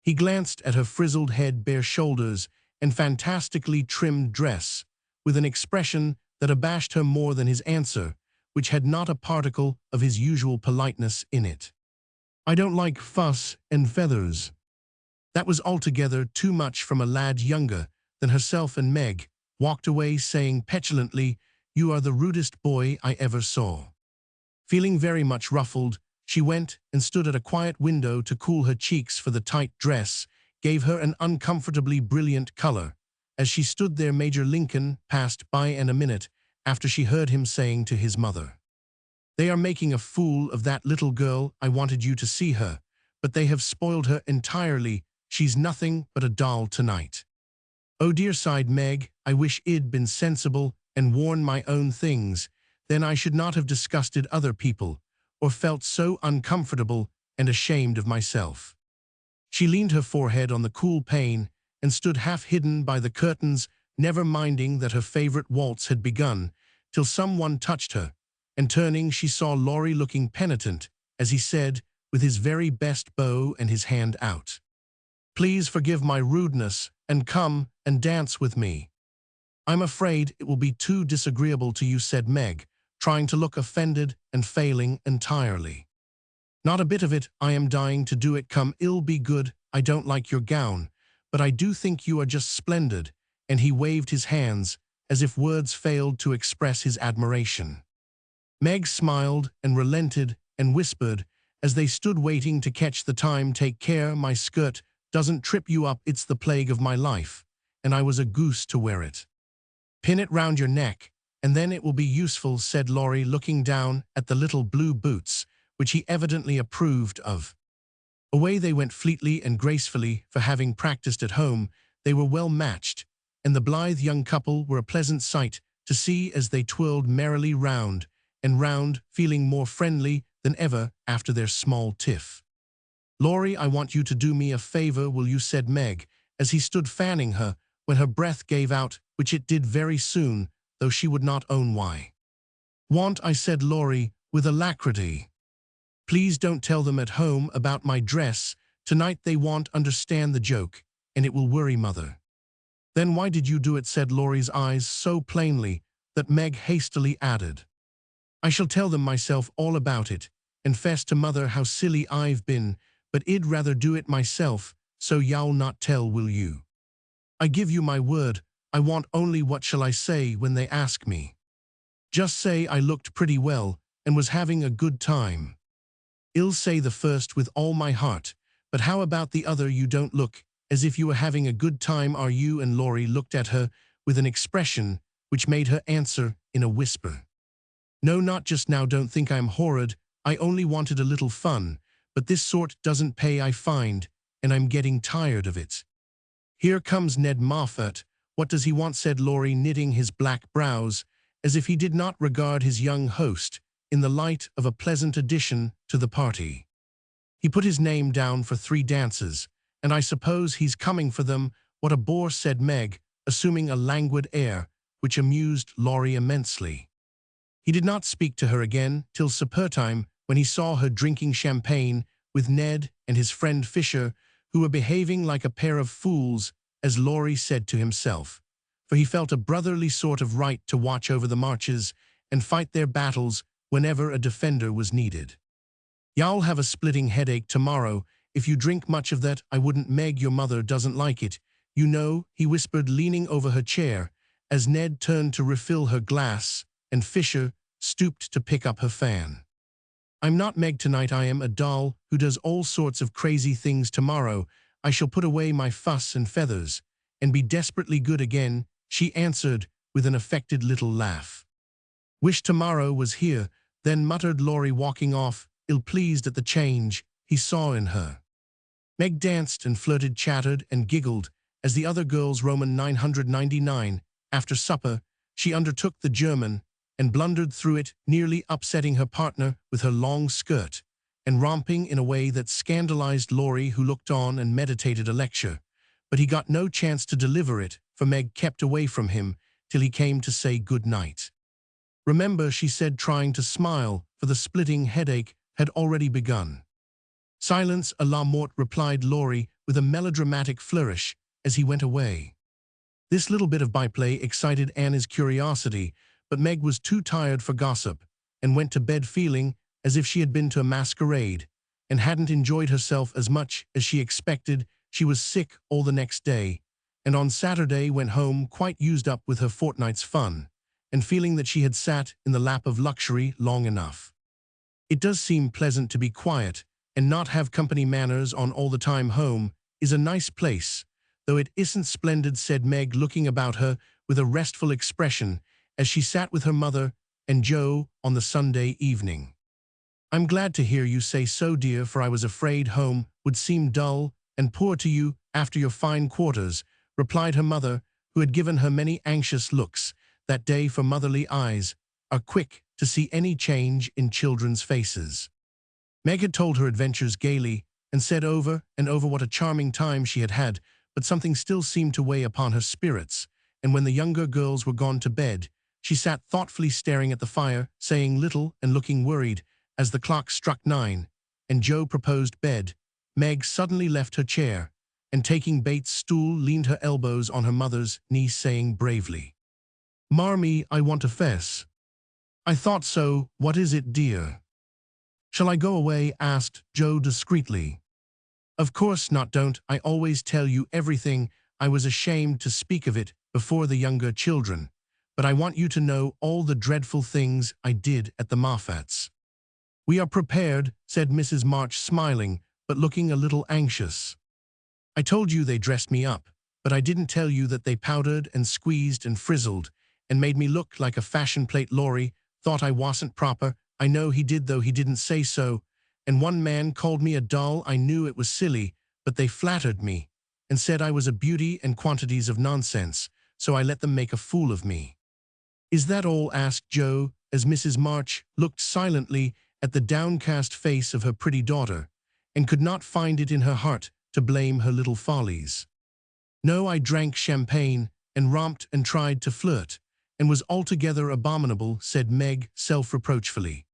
He glanced at her frizzled head, bare shoulders, and fantastically trimmed dress, with an expression that abashed her more than his answer, which had not a particle of his usual politeness in it. "I don't like fuss and feathers." That was altogether too much from a lad younger than herself, and Meg, walked away saying petulantly, "You are the rudest boy I ever saw." Feeling very much ruffled, she went and stood at a quiet window to cool her cheeks, for the tight dress gave her an uncomfortably brilliant color. As she stood there, Major Lincoln passed by, and a minute after she heard him saying to his mother, "They are making a fool of that little girl. I wanted you to see her, but they have spoiled her entirely. She's nothing but a doll tonight." "Oh dear," sighed Meg, "I wish I'd been sensible and worn my own things. Then I should not have disgusted other people, or felt so uncomfortable and ashamed of myself." She leaned her forehead on the cool pane and stood half hidden by the curtains, never minding that her favorite waltz had begun, till someone touched her, and turning she saw Laurie looking penitent as he said, with his very best bow and his hand out, "Please forgive my rudeness and come and dance with me." "I'm afraid it will be too disagreeable to you," said Meg, trying to look offended and failing entirely. "Not a bit of it. I am dying to do it. Come, it'll be good. I don't like your gown, but I do think you are just splendid," and he waved his hands as if words failed to express his admiration. Meg smiled and relented and whispered, as they stood waiting to catch the time, "Take care my skirt doesn't trip you up. It's the plague of my life, and I was a goose to wear it." "Pin it round your neck, and then it will be useful," said Laurie, looking down at the little blue boots, which he evidently approved of. Away they went fleetly and gracefully, for having practiced at home, they were well matched, and the blithe young couple were a pleasant sight to see as they twirled merrily round and round, feeling more friendly than ever after their small tiff. "Laurie, I want you to do me a favor, will you?" said Meg, as he stood fanning her when her breath gave out, which it did very soon, though she would not own why. "Want I?" said Laurie, with alacrity. "Please don't tell them at home about my dress. Tonight they won't understand the joke, and it will worry Mother." "Then why did you do it?" said Laurie's eyes so plainly that Meg hastily added, "I shall tell them myself all about it, and fess to Mother how silly I've been, but I'd rather do it myself, so you'll not tell, will you?" "I give you my word, I won't. Only what shall I say when they ask me?" "Just say I looked pretty well and was having a good time." "I'll say the first with all my heart, but how about the other? You don't look as if you were having a good time, are you?" And Laurie looked at her with an expression which made her answer in a whisper, "No, not just now. Don't think I'm horrid. I only wanted a little fun, but this sort doesn't pay, I find, and I'm getting tired of it." "Here comes Ned Moffat. What does he want?" said Laurie, knitting his black brows, as if he did not regard his young host in the light of a pleasant addition to the party. "He put his name down for 3 dances, and I suppose he's coming for them." "What a bore," said Meg, assuming a languid air, which amused Laurie immensely. He did not speak to her again till supper time, when he saw her drinking champagne with Ned and his friend Fisher, who were behaving like a pair of fools, as Laurie said to himself, for he felt a brotherly sort of right to watch over the marches and fight their battles whenever a defender was needed. "You'll have a splitting headache tomorrow if you drink much of that." "I wouldn't, Meg. Your mother doesn't like it, you know," he whispered, leaning over her chair, as Ned turned to refill her glass, and Fisher stooped to pick up her fan. "I'm not Meg tonight. I am a doll who does all sorts of crazy things. Tomorrow I shall put away my fuss and feathers and be desperately good again," she answered with an affected little laugh. "Wish tomorrow was here, then," muttered Laurie, walking off, ill-pleased at the change he saw in her. Meg danced and flirted, chattered and giggled as the other girls. Roman 999. After supper, she undertook the German and blundered through it, nearly upsetting her partner with her long skirt, and romping in a way that scandalized Laurie, who looked on and meditated a lecture. But he got no chance to deliver it, for Meg kept away from him till he came to say good night. "Remember," she said, trying to smile, for the splitting headache had already begun. "Silence à la mort," replied Laurie with a melodramatic flourish as he went away. This little bit of byplay excited Anna's curiosity, but Meg was too tired for gossip, and went to bed feeling as if she had been to a masquerade and hadn't enjoyed herself as much as she expected. She was sick all the next day, and on Saturday went home quite used up with her fortnight's fun, and feeling that she had sat in the lap of luxury long enough. It does seem pleasant to be quiet, and not have company manners on all the time. Home is a nice place, though it isn't splendid, said Meg, looking about her with a restful expression as she sat with her mother and Joe on the Sunday evening. I'm glad to hear you say so, dear, for I was afraid home would seem dull and poor to you after your fine quarters, replied her mother, who had given her many anxious looks that day, for motherly eyes are quick to see any change in children's faces. Meg had told her adventures gaily and said over and over what a charming time she had had, but something still seemed to weigh upon her spirits, and when the younger girls were gone to bed, she sat thoughtfully staring at the fire, saying little and looking worried. As the clock struck 9 and Joe proposed bed, Meg suddenly left her chair and, taking Bates' stool, leaned her elbows on her mother's knee, saying bravely, "Marmee, I want to fess." "I thought so. What is it, dear?" "Shall I go away?" asked Joe discreetly. "Of course not. Don't I always tell you everything? I was ashamed to speak of it before the younger children, but I want you to know all the dreadful things I did at the Moffats." "We are prepared," said Mrs. March, smiling, but looking a little anxious. "I told you they dressed me up, but I didn't tell you that they powdered and squeezed and frizzled and made me look like a fashion plate. Laurie thought I wasn't proper. I know he did, though he didn't say so. And one man called me a doll. I knew it was silly, but they flattered me and said I was a beauty and quantities of nonsense, so I let them make a fool of me." "Is that all?" asked Joe, as Mrs. March looked silently at the downcast face of her pretty daughter, and could not find it in her heart to blame her little follies. "No, I drank champagne and romped and tried to flirt, and was altogether abominable," said Meg self-reproachfully.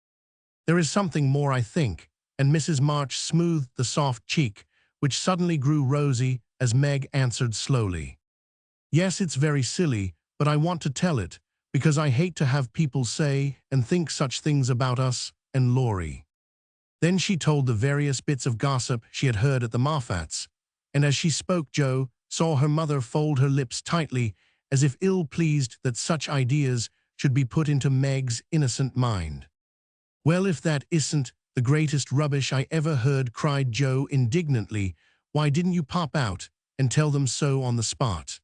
"There is something more, I think," and Mrs. March smoothed the soft cheek, which suddenly grew rosy as Meg answered slowly. "Yes, it's very silly, but I want to tell it, because I hate to have people say and think such things about us and Laurie." Then she told the various bits of gossip she had heard at the Moffats, and as she spoke Joe saw her mother fold her lips tightly, as if ill-pleased that such ideas should be put into Meg's innocent mind. "Well, if that isn't the greatest rubbish I ever heard," cried Joe indignantly. "Why didn't you pop out and tell them so on the spot?"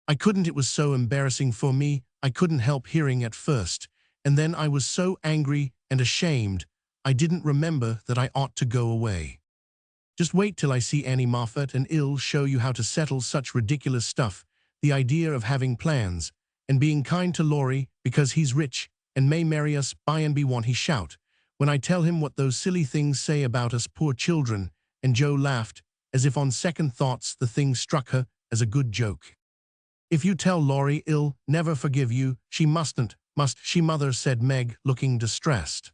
"I couldn't. It was so embarrassing for me. I couldn't help hearing at first, and then I was so angry and ashamed, I didn't remember that I ought to go away. Just wait till I see Annie Moffat, and I'll show you how to settle such ridiculous stuff. The idea of having plans and being kind to Laurie because he's rich and may marry us by and by, won't he shout, when I tell him what those silly things say about us poor children?" And Joe laughed, as if on second thoughts the thing struck her as a good joke. "If you tell Laurie, I'll never forgive you." "She mustn't, must she, mother?" said Meg, looking distressed.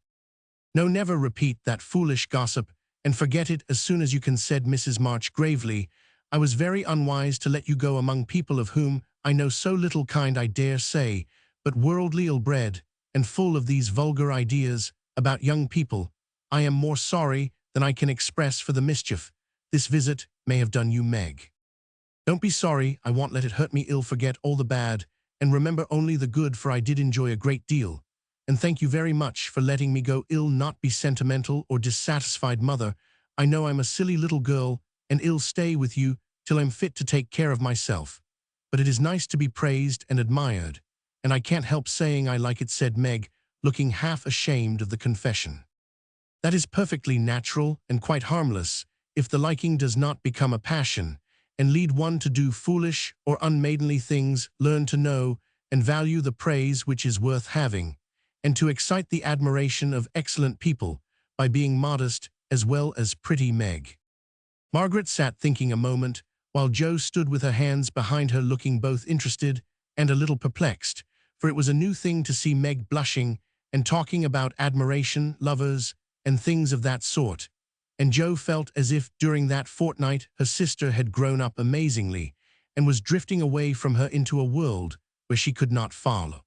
"No, never repeat that foolish gossip, and forget it as soon as you can," said Mrs. March gravely. "I was very unwise to let you go among people of whom I know so little, kind, I dare say, but worldly, ill-bred, and full of these vulgar ideas about young people. I am more sorry than I can express for the mischief this visit may have done you, Meg." "Don't be sorry. I won't let it hurt me. I'll forget all the bad and remember only the good, for I did enjoy a great deal. And thank you very much for letting me go. I'll not be sentimental or dissatisfied, mother. I know I'm a silly little girl, and I'll stay with you till I'm fit to take care of myself. But it is nice to be praised and admired, and I can't help saying I like it," said Meg, looking half ashamed of the confession. "That is perfectly natural and quite harmless, if the liking does not become a passion and lead one to do foolish or unmaidenly things. Learn to know and value the praise which is worth having, and to excite the admiration of excellent people by being modest as well as pretty." Meg. Margaret sat thinking a moment, while Joe stood with her hands behind her, looking both interested and a little perplexed, for it was a new thing to see Meg blushing and talking about admiration, lovers, and things of that sort, and Joe felt as if during that fortnight her sister had grown up amazingly and was drifting away from her into a world where she could not follow.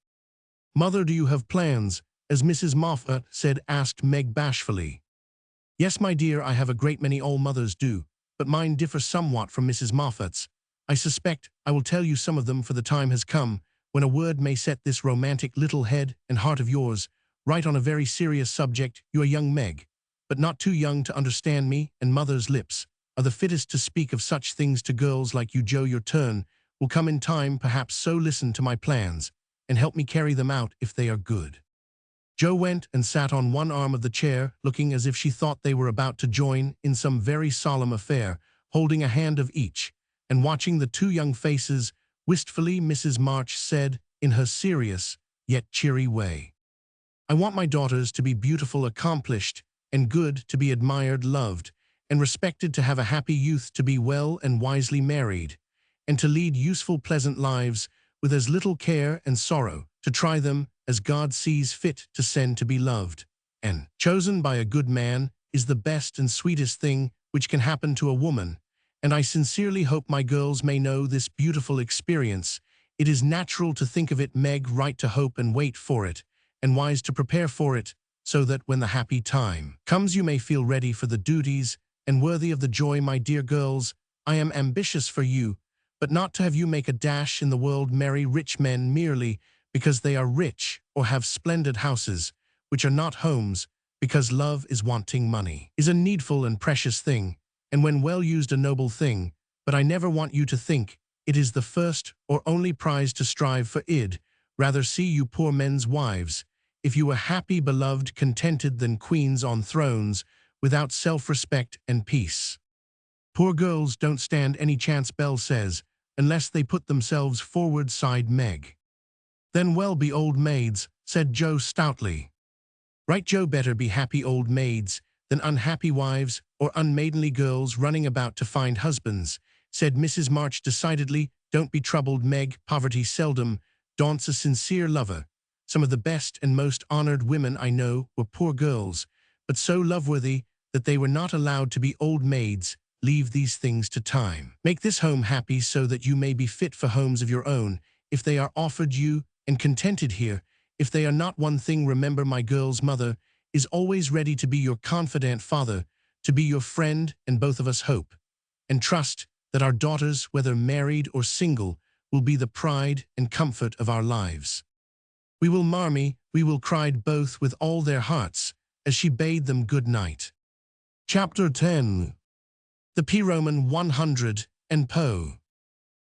"Mother, do you have plans, as Mrs. Moffat said?" asked Meg bashfully. "Yes, my dear, I have a great many. All mothers do, but mine differ somewhat from Mrs. Moffat's. I suspect I will tell you some of them, for the time has come when a word may set this romantic little head and heart of yours right on a very serious subject. You are young, Meg, but not too young to understand me, and mother's lips are the fittest to speak of such things to girls like you, Joe. Your turn will come in time, perhaps, so listen to my plans and help me carry them out if they are good. Joe went and sat on one arm of the chair, looking as if she thought they were about to join in some very solemn affair, holding a hand of each, and watching the two young faces wistfully. Mrs. March said, in her serious yet cheery way, "I want my daughters to be beautiful, accomplished, and good, to be admired, loved, and respected, to have a happy youth, to be well and wisely married, and to lead useful, pleasant lives with as little care and sorrow, to try them as God sees fit to send, to be loved and chosen by a good man is the best and sweetest thing which can happen to a woman, and I sincerely hope my girls may know this beautiful experience. It is natural to think of it, Meg, right to hope and wait for it, and wise to prepare for it, so that when the happy time comes you may feel ready for the duties and worthy of the joy. My dear girls, I am ambitious for you, but not to have you make a dash in the world, marry rich men merely because they are rich, or have splendid houses, which are not homes, because love is wanting. Money is a needful and precious thing, and when well used a noble thing, but I never want you to think it is the first or only prize to strive for. Id rather see you poor men's wives, if you were happy, beloved, contented, than queens on thrones, without self-respect and peace. Poor girls don't stand any chance, Belle says, unless they put themselves forward, sighed Meg. Then well, be old maids, said Joe stoutly. Right, Joe, better be happy old maids than unhappy wives or unmaidenly girls running about to find husbands, said Mrs. March decidedly. Don't be troubled, Meg, poverty seldom daunts a sincere lover. Some of the best and most honored women I know were poor girls, but so loveworthy that they were not allowed to be old maids. Leave these things to time. Make this home happy so that you may be fit for homes of your own, if they are offered you, and contented here. If they are not, one thing remember, my girl's mother is always ready to be your confidant, father to be your friend, and both of us hope and trust that our daughters, whether married or single, will be the pride and comfort of our lives. We will, marmy, we will, cried both with all their hearts, as she bade them good night. Chapter 10. The P. Roman 100 and Poe.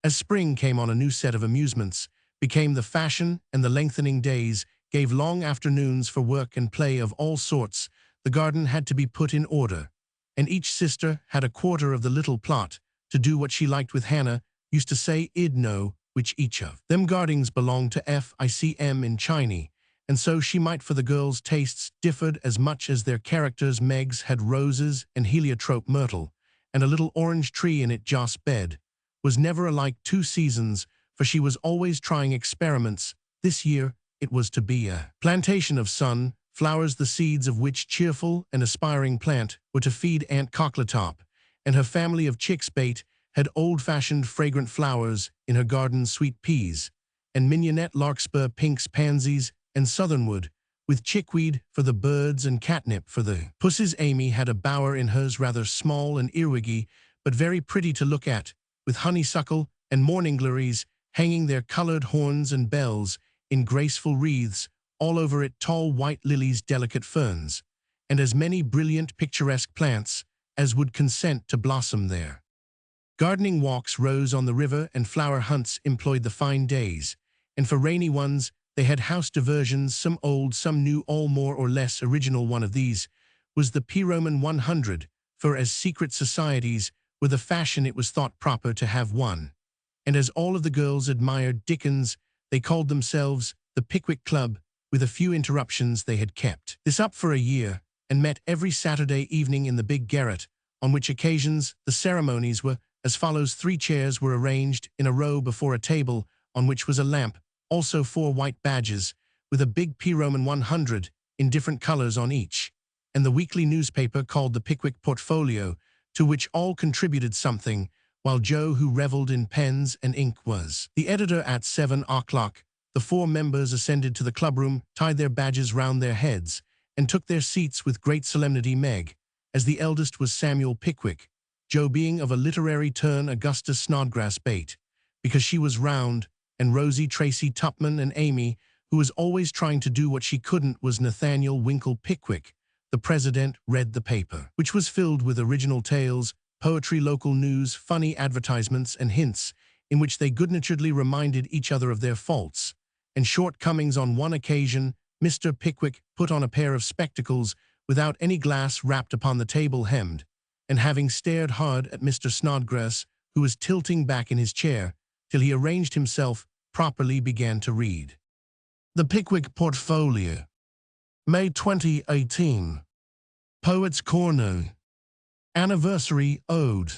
As spring came on, a new set of amusements became the fashion, and the lengthening days gave long afternoons for work and play of all sorts. The garden had to be put in order, and each sister had a quarter of the little plot to do what she liked with. Hannah used to say I'd know which each of them gardings belonged to FICM in Chinese, and so she might, for the girls' tastes differed as much as their characters. Meg's had roses and heliotrope myrtle, and a little orange tree in it. Joss' bed was never alike 2 seasons, for she was always trying experiments. This year it was to be a plantation of sun flowers, the seeds of which cheerful and aspiring plant were to feed Aunt Cockletop, and her family of chicks. Bait had old-fashioned fragrant flowers in her garden, sweet peas and mignonette, larkspur, pinks, pansies, and southernwood, with chickweed for the birds and catnip for the pussies. Amy had a bower in hers, rather small and earwiggy, but very pretty to look at, with honeysuckle and morning glories hanging their colored horns and bells in graceful wreaths all over it, tall white lilies, delicate ferns, and as many brilliant, picturesque plants as would consent to blossom there. Gardening walks rose on the river, and flower hunts employed the fine days, and for rainy ones they had house diversions, some old, some new, all more or less original. One of these was the P. Roman 100, for as secret societies were the fashion, it was thought proper to have one, and as all of the girls admired Dickens, they called themselves the Pickwick Club. With a few interruptions, they had kept this up for a year, and met every Saturday evening in the big garret, on which occasions the ceremonies were as follows. 3 chairs were arranged in a row before a table, on which was a lamp, also 4 white badges, with a big P. Roman 100 in different colors on each, and the weekly newspaper called the Pickwick Portfolio, to which all contributed something, while Joe, who reveled in pens and ink, was the editor. At 7 o'clock, the 4 members ascended to the clubroom, tied their badges round their heads, and took their seats with great solemnity. Meg, as the eldest, was Samuel Pickwick, Jo being of a literary turn Augustus Snodgrass bait, because she was round, and Rosie Tracy Tupman and Amy, who was always trying to do what she couldn't, was Nathaniel Winkle Pickwick. The president read the paper, which was filled with original tales, poetry, local news, funny advertisements, and hints, in which they good-naturedly reminded each other of their faults and shortcomings. On one occasion, Mr. Pickwick put on a pair of spectacles without any glass wrapped upon the table hemmed, and having stared hard at Mr. Snodgrass, who was tilting back in his chair, till he arranged himself properly, began to read. The Pickwick Portfolio, May 2018. Poets' Corner. Anniversary Ode.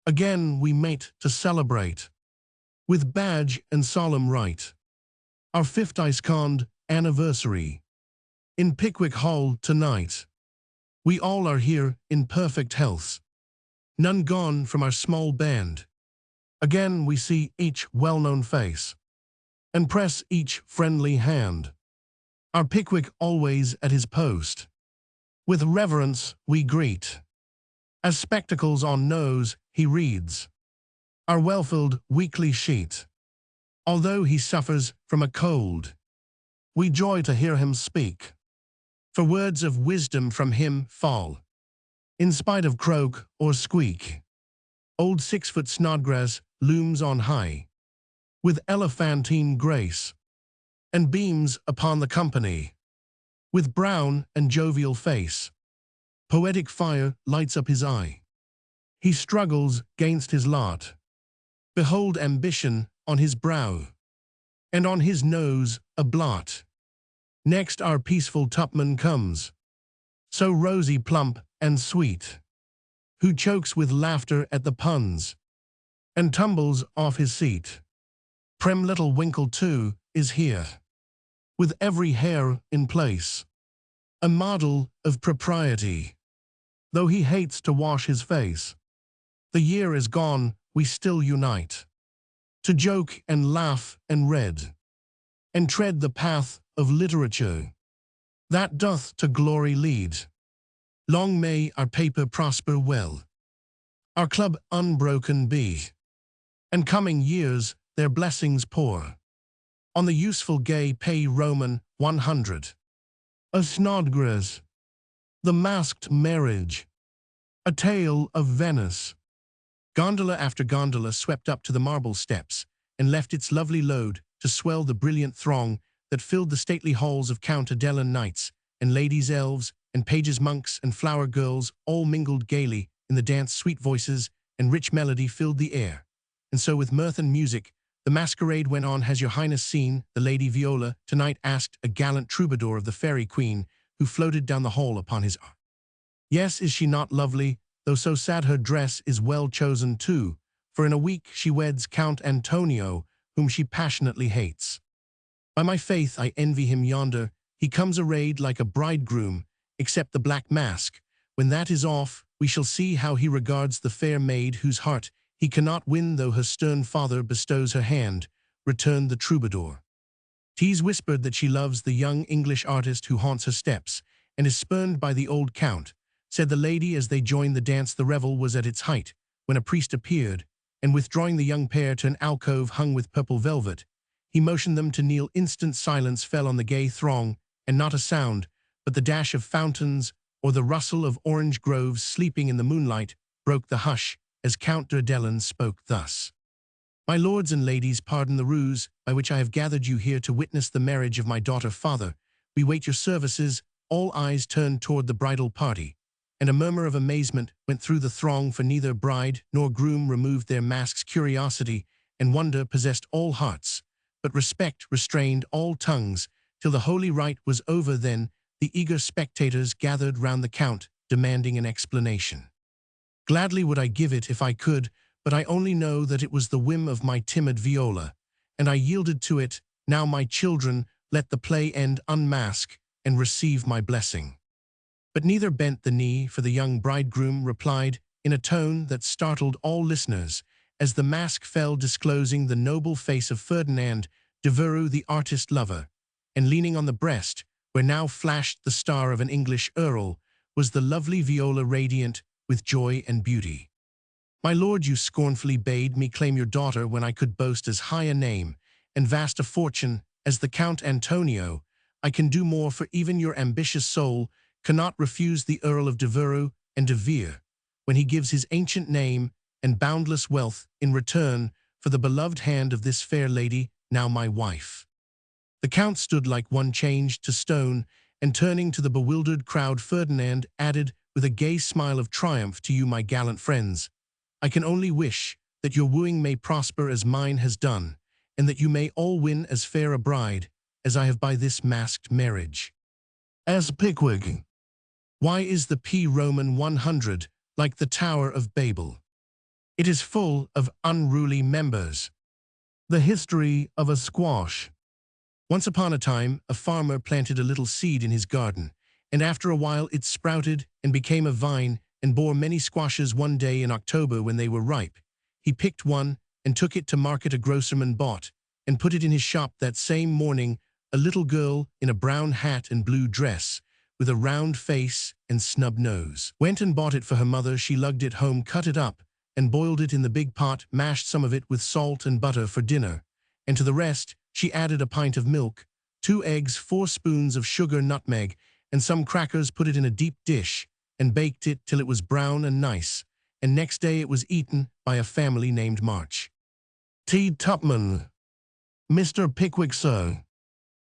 Again we mate to celebrate, with badge and solemn rite, our 5th ISCOND anniversary. In Pickwick Hall tonight, we all are here in perfect health, none gone from our small band. Again we see each well-known face, and press each friendly hand. Our Pickwick always at his post, with reverence we greet. As spectacles on nose he reads our well-filled weekly sheet. Although he suffers from a cold, we joy to hear him speak, for words of wisdom from him fall, in spite of croak or squeak. Old 6-foot Snodgrass looms on high, with elephantine grace, and beams upon the company, with brown and jovial face. Poetic fire lights up his eye. He struggles gainst his lot. Behold ambition on his brow, and on his nose a blot. Next our peaceful Tupman comes, so rosy, plump, and sweet, who chokes with laughter at the puns, and tumbles off his seat. Prim little Winkle too is here, with every hair in place, a model of propriety, though he hates to wash his face. The year is gone, we still unite, to joke and laugh and read, and tread the path of literature, that doth to glory lead. Long may our paper prosper well, our club unbroken be, and coming years their blessings pour on the useful gay pay Roman 100. A Snodgrass, the masked marriage, a tale of Venice. Gondola after gondola swept up to the marble steps and left its lovely load to swell the brilliant throng that filled the stately halls of Count Adelin knights and ladies elves and pages monks and flower girls, all mingled gaily in the dance. Sweet voices and rich melody filled the air, and so with mirth and music the masquerade went on. Has your highness seen the Lady Viola tonight? Asked a gallant troubadour of the fairy queen, who floated down the hall upon his arm. Yes, is she not lovely? Though so sad her dress is well chosen too, for in a week she weds Count Antonio, whom she passionately hates. By my faith I envy him yonder, he comes arrayed like a bridegroom, except the black mask. When that is off, we shall see how he regards the fair maid whose heart he cannot win though her stern father bestows her hand, returned the troubadour. Tease whispered that she loves the young English artist who haunts her steps, and is spurned by the old count, said the lady as they joined the dance. The revel was at its height, when a priest appeared, and withdrawing the young pair to an alcove hung with purple velvet, he motioned them to kneel. Instant silence fell on the gay throng, and not a sound, but the dash of fountains or the rustle of orange groves sleeping in the moonlight, broke the hush, as Count d'Adelin spoke thus. My lords and ladies, pardon the ruse by which I have gathered you here to witness the marriage of my daughter. Father, we wait your services. All eyes turned toward the bridal party, and a murmur of amazement went through the throng, for neither bride nor groom removed their masks. Curiosity and wonder possessed all hearts, but respect restrained all tongues, till the holy rite was over. Then the eager spectators gathered round the count, demanding an explanation. Gladly would I give it if I could, but I only know that it was the whim of my timid Viola, and I yielded to it. Now, my children, let the play end. Unmask and receive my blessing. But neither bent the knee, for the young bridegroom replied in a tone that startled all listeners, as the mask fell, disclosing the noble face of Ferdinand Devereux, the artist lover, and leaning on the breast, where now flashed the star of an English earl, was the lovely Viola, radiant with joy and beauty. My lord, you scornfully bade me claim your daughter when I could boast as high a name and vast a fortune as the Count Antonio. I can do more, for even your ambitious soul cannot refuse the Earl of Devereux and De Vere when he gives his ancient name and boundless wealth in return for the beloved hand of this fair lady, now my wife." The Count stood like one changed to stone, and turning to the bewildered crowd, Ferdinand added with a gay smile of triumph, "To you, my gallant friends, I can only wish that your wooing may prosper as mine has done, and that you may all win as fair a bride as I have by this masked marriage." As Pickwick. Why is the P Roman 100 like the Tower of Babel? It is full of unruly members. The history of a squash. Once upon a time, a farmer planted a little seed in his garden, and after a while it sprouted and became a vine and bore many squashes. One day in October, when they were ripe, he picked one and took it to market. A grocerman bought and put it in his shop that same morning. A little girl in a brown hat and blue dress, with a round face and snub nose, went and bought it for her mother. She lugged it home, cut it up, and boiled it in the big pot, mashed some of it with salt and butter for dinner, and to the rest she added a pint of milk, 2 eggs, 4 spoons of sugar, nutmeg, and some crackers. Put it in a deep dish, and baked it till it was brown and nice, and next day it was eaten by a family named March. T. Tupman. Mr. Pickwick, sir.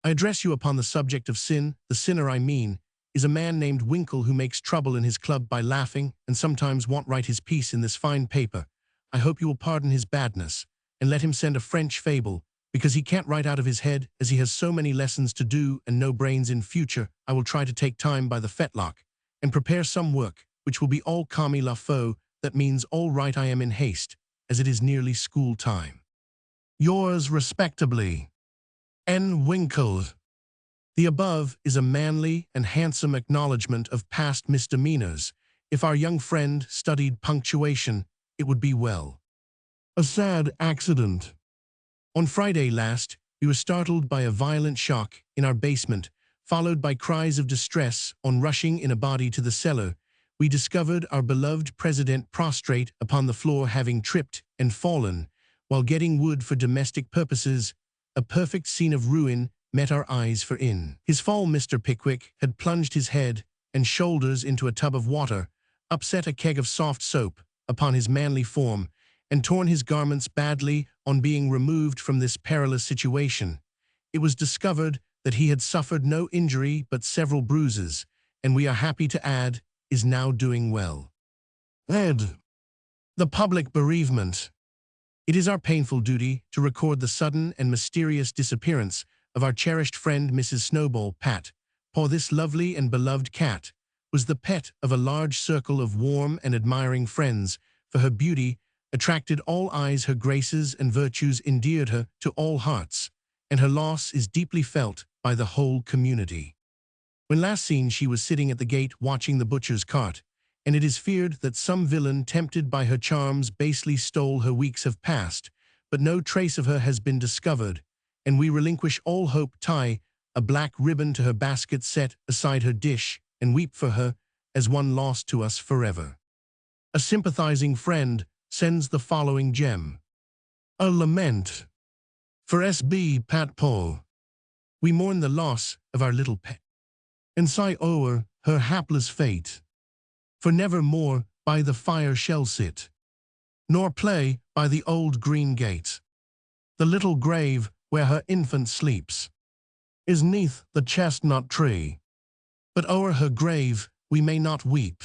I address you upon the subject of sin. The sinner I mean is a man named Winkle, who makes trouble in his club by laughing, and sometimes won't write his piece in this fine paper. I hope you will pardon his badness, and let him send a French fable, because he can't write out of his head, as he has so many lessons to do and no brains. In future I will try to take time by the fetlock, and prepare some work which will be all comme il faut. That means all right. I am in haste, as it is nearly school time. Yours respectably, N. Winkle. The above is a manly and handsome acknowledgment of past misdemeanors. If our young friend studied punctuation, it would be well. A sad accident. On Friday last, we were startled by a violent shock in our basement, followed by cries of distress. On rushing in a body to the cellar, we discovered our beloved president prostrate upon the floor, having tripped and fallen while getting wood for domestic purposes. A perfect scene of ruin met our eyes, for in his fall Mr. Pickwick had plunged his head and shoulders into a tub of water, upset a keg of soft soap upon his manly form, and torn his garments badly. On being removed from this perilous situation, it was discovered that he had suffered no injury but several bruises, and we are happy to add, is now doing well. Ed. The public bereavement. It is our painful duty to record the sudden and mysterious disappearance of our cherished friend Mrs. Snowball Pat. For this lovely and beloved cat was the pet of a large circle of warm and admiring friends, for her beauty attracted all eyes, her graces and virtues endeared her to all hearts, and her loss is deeply felt by the whole community. When last seen, she was sitting at the gate watching the butcher's cart, and it is feared that some villain, tempted by her charms, basely stole her. Weeks have passed, but no trace of her has been discovered, and we relinquish all hope. Tie a black ribbon to her basket, set aside her dish, and weep for her as one lost to us forever. A sympathizing friend sends the following gem. A lament. For S.B. Pat Paul. We mourn the loss of our little pet, and sigh o'er her hapless fate. For never more by the fire shall sit, nor play by the old green gate. The little grave where her infant sleeps is 'neath the chestnut tree, but o'er her grave we may not weep.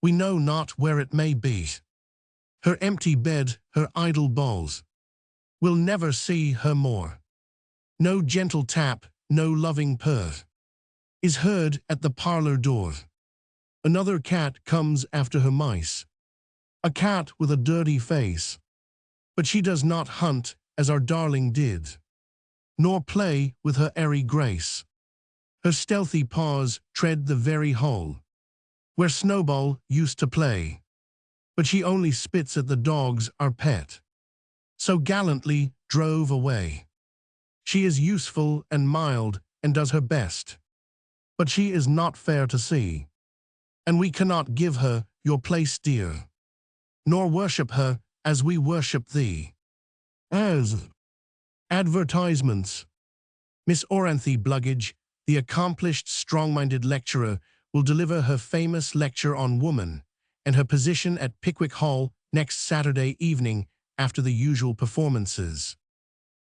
We know not where it may be. Her empty bed, her idle balls, we'll never see her more. No gentle tap, no loving purr is heard at the parlor door. Another cat comes after her mice, a cat with a dirty face, but she does not hunt as our darling did, nor play with her airy grace. Her stealthy paws tread the very hole where Snowball used to play, but she only spits at the dogs our pet so gallantly drove away. She is useful and mild and does her best, but she is not fair to see, and we cannot give her your place, dear. nor worship her as we worship thee. As advertisements. Miss Oranthe Bluggage, the accomplished, strong-minded lecturer, will deliver her famous lecture on woman and her position at Pickwick Hall next Saturday evening after the usual performances.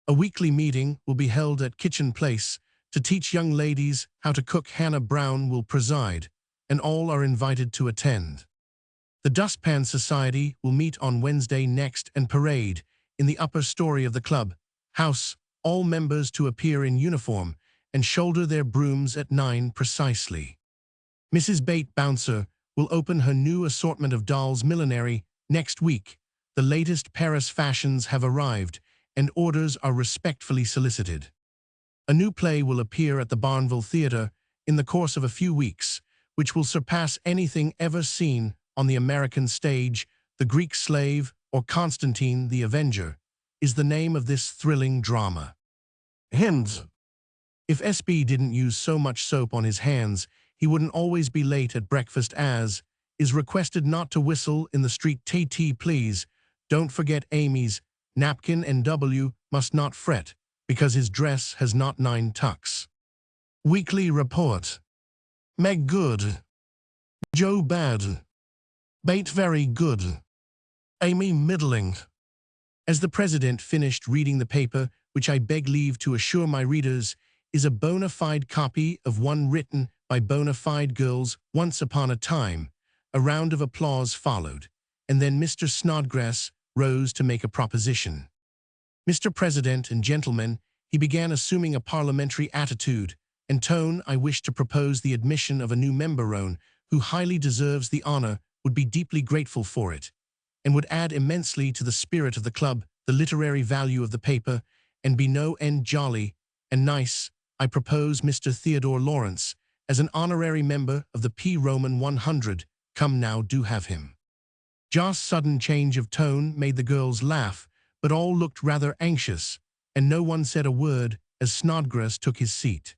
A weekly meeting will be held at Kitchen Place to teach young ladies how to cook. Hannah Brown will preside, and all are invited to attend. The Dustpan Society will meet on Wednesday next and parade in the upper story of the club house, all members to appear in uniform and shoulder their brooms at 9 precisely. Mrs. Bate Bouncer will open her new assortment of dolls' millinery next week. The latest Paris fashions have arrived, and orders are respectfully solicited. A new play will appear at the Barnville Theatre in the course of a few weeks, which will surpass anything ever seen on the American stage. The Greek Slave, or Constantine the Avenger, is the name of this thrilling drama. Hence, if SB didn't use so much soap on his hands, he wouldn't always be late at breakfast. As is requested not to whistle in the street. Tt, please. Don't forget Amy's napkin, and W must not fret because his dress has not 9 tucks. Weekly report. Meg good. Joe bad. Bate very good. Amy middling. As the president finished reading the paper, which I beg leave to assure my readers is a bona fide copy of one written by bona fide girls once upon a time, a round of applause followed, and then Mr. Snodgrass rose to make a proposition. Mr. President and gentlemen, he began, assuming a parliamentary attitude and tone. I wish to propose the admission of a new member, who highly deserves the honor, would be deeply grateful for it, and would add immensely to the spirit of the club, the literary value of the paper, and be no end jolly and nice. I propose Mr. Theodore Lawrence as an honorary member of the P. Roman 100. Come now, do have him. Joss' sudden change of tone made the girls laugh, but all looked rather anxious, and no one said a word as Snodgrass took his seat.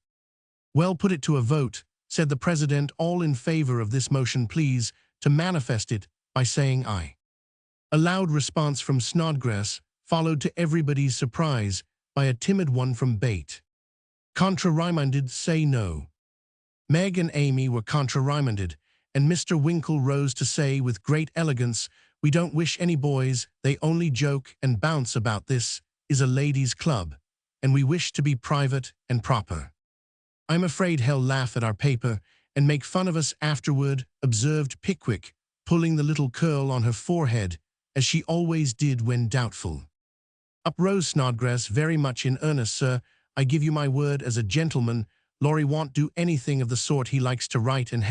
Well, put it to a vote, said the president. All in favor of this motion, please to manifest it by saying aye. A loud response from Snodgrass, followed to everybody's surprise by a timid one from Bate. Contra-reminded, say no. Meg and Amy were contra-reminded, and Mr. Winkle rose to say with great elegance, we don't wish any boys, they only joke and bounce about. This is a ladies' club, and we wish to be private and proper. I'm afraid he'll laugh at our paper and make fun of us afterward, observed Pickwick, pulling the little curl on her forehead, as she always did when doubtful. Up rose Snodgrass, very much in earnest, sir. I give you my word as a gentleman, Laurie won't do anything of the sort. He likes to write and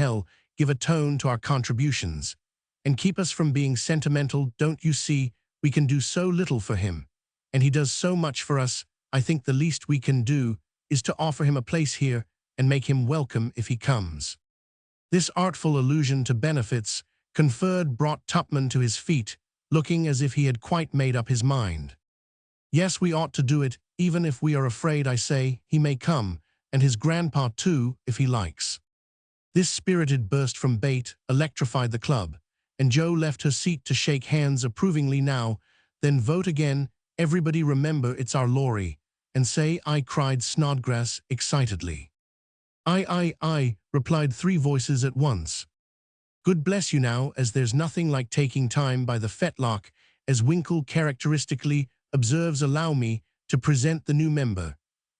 give a tone to our contributions, and keep us from being sentimental. Don't you see, we can do so little for him, and he does so much for us. I think the least we can do is to offer him a place here and make him welcome if he comes. This artful allusion to benefits conferred brought Tupman to his feet, looking as if he had quite made up his mind. Yes, we ought to do it, even if we are afraid. I say, he may come, and his grandpa too, if he likes. This spirited burst from Bate electrified the club, and Joe left her seat to shake hands approvingly. Now, then vote again. Everybody remember it's our Laurie, and say aye, cried Snodgrass excitedly. Aye, replied 3 voices at once. Good bless you now, as there's nothing like taking time by the fetlock, as Winkle characteristically observes. Allow me to present the new member.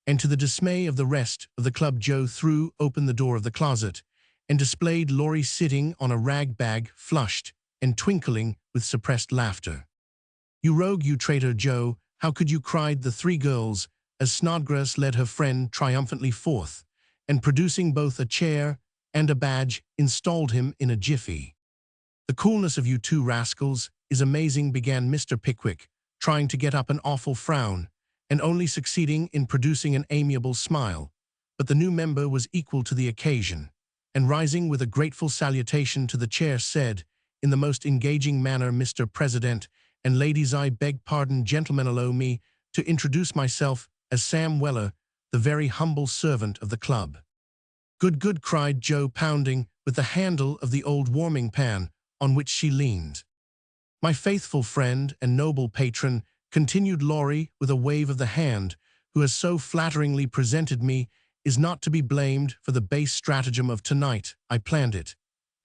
And to the dismay of the rest of the club, Joe threw open the door of the closet and displayed Laurie sitting on a rag bag, flushed and twinkling with suppressed laughter. You rogue, you traitor, Joe, how could you? Cried the 3 girls as Snodgrass led her friend triumphantly forth, and producing both a chair and a badge, installed him in a jiffy. The coolness of you 2 rascals is amazing, began Mr. Pickwick, trying to get up an awful frown, and only succeeding in producing an amiable smile. But the new member was equal to the occasion, and rising with a grateful salutation to the chair, said, in the most engaging manner, Mr. President and ladies, I beg pardon, gentlemen, allow me to introduce myself as Sam Weller, the very humble servant of the club. Good, cried Joe, pounding with the handle of the old warming pan on which she leaned. My faithful friend and noble patron, continued Laurie with a wave of the hand, who has so flatteringly presented me, is not to be blamed for the base stratagem of tonight. I planned it,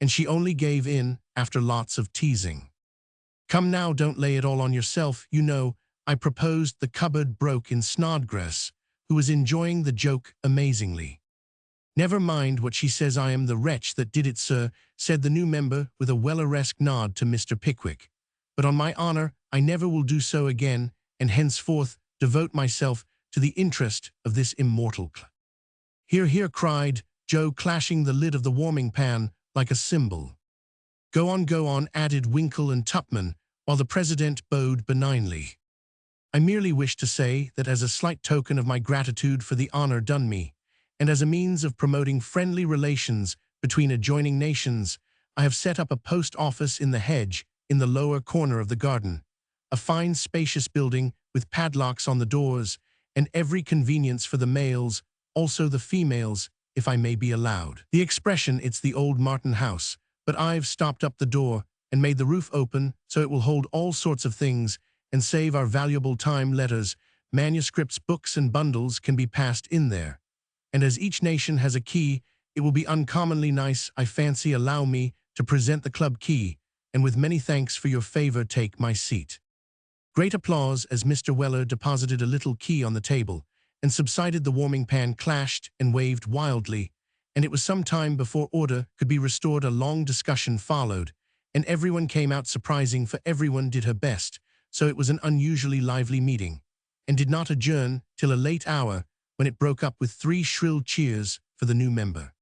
and she only gave in after lots of teasing. Come now, don't lay it all on yourself. You know, I proposed the cupboard broke in Snodgrass, who was enjoying the joke amazingly. Never mind what she says, I am the wretch that did it, sir, said the new member with a Welleresque nod to Mr. Pickwick. But on my honor, I never will do so again, and henceforth devote myself to the interest of this immortal club. Hear, hear, cried Joe, clashing the lid of the warming pan like a cymbal. Go on, added Winkle and Tupman, while the president bowed benignly. I merely wish to say that as a slight token of my gratitude for the honor done me, and as a means of promoting friendly relations between adjoining nations, I have set up a post office in the hedge in the lower corner of the garden, a fine spacious building with padlocks on the doors, and every convenience for the males, also the females, if I may be allowed the expression. It's the old Martin house, but I've stopped up the door and made the roof open so it will hold all sorts of things and save our valuable time. Letters, manuscripts, books, and bundles can be passed in there. And as each nation has a key, it will be uncommonly nice, I fancy. Allow me to present the club key, and with many thanks for your favor, take my seat. Great applause as Mr. Weller deposited a little key on the table, and subsided. The warming pan clashed and waved wildly, and it was some time before order could be restored. A long discussion followed, and everyone came out surprising, for everyone did her best, so it was an unusually lively meeting, and did not adjourn till a late hour, when it broke up with 3 shrill cheers for the new member.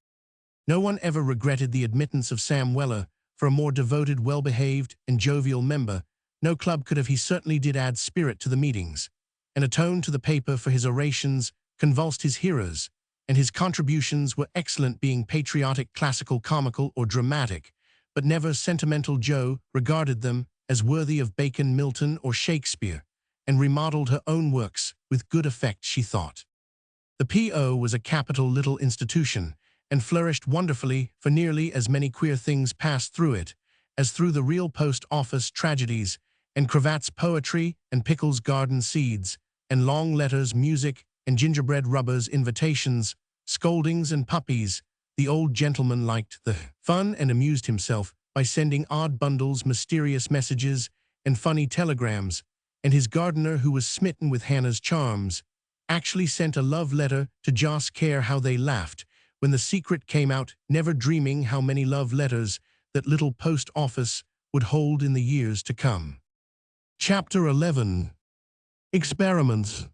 No one ever regretted the admittance of Sam Weller. For a more devoted, well-behaved, and jovial member, no club could have. He certainly did add spirit to the meetings, and atone to the paper for his orations convulsed his hearers, and his contributions were excellent, being patriotic, classical, comical, or dramatic, but never sentimental. Joe regarded them as worthy of Bacon, Milton, or Shakespeare, and remodeled her own works with good effect, she thought. The P.O. was a capital little institution, and flourished wonderfully, for nearly as many queer things passed through it as through the real post office. Tragedies and cravats, poetry and pickles, garden seeds and long letters, music and gingerbread rubbers, invitations, scoldings and puppies. The old gentleman liked the fun and amused himself by sending odd bundles, mysterious messages, and funny telegrams, and his gardener, who was smitten with Hannah's charms, actually sent a love letter to Joss. Care how they laughed when the secret came out, never dreaming how many love letters that little post office would hold in the years to come. Chapter 11. Experiments.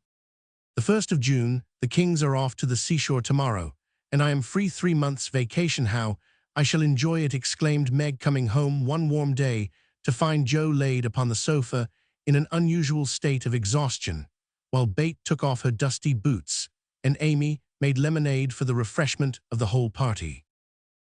The 1st of June, the Kings are off to the seashore tomorrow, and I am free. 3 months' vacation. How I shall enjoy it, exclaimed Meg, coming home one warm day to find Joe laid upon the sofa in an unusual state of exhaustion, while Bate took off her dusty boots, and Amy made lemonade for the refreshment of the whole party.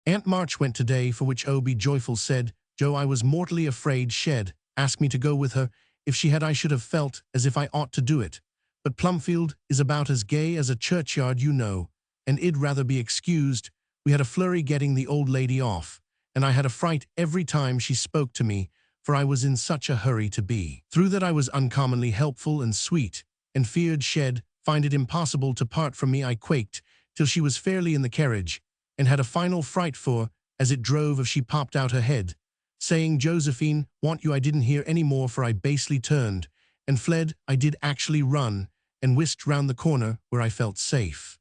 Aunt March went today, for which Obie joyful said, Joe, I was mortally afraid she'd ask me to go with her. If she had, I should have felt as if I ought to do it. But Plumfield is about as gay as a churchyard, you know, and I'd rather be excused. We had a flurry getting the old lady off, and I had a fright every time she spoke to me, for I was in such a hurry to be. Through that I was uncommonly helpful and sweet, and feared she'd find it impossible to part from me. I quaked till she was fairly in the carriage, and had a final fright, for, as it drove off, she popped out her head, saying, Josephine, want you? I didn't hear any more, for I basely turned and fled. I did actually run, and whisked round the corner where I felt safe.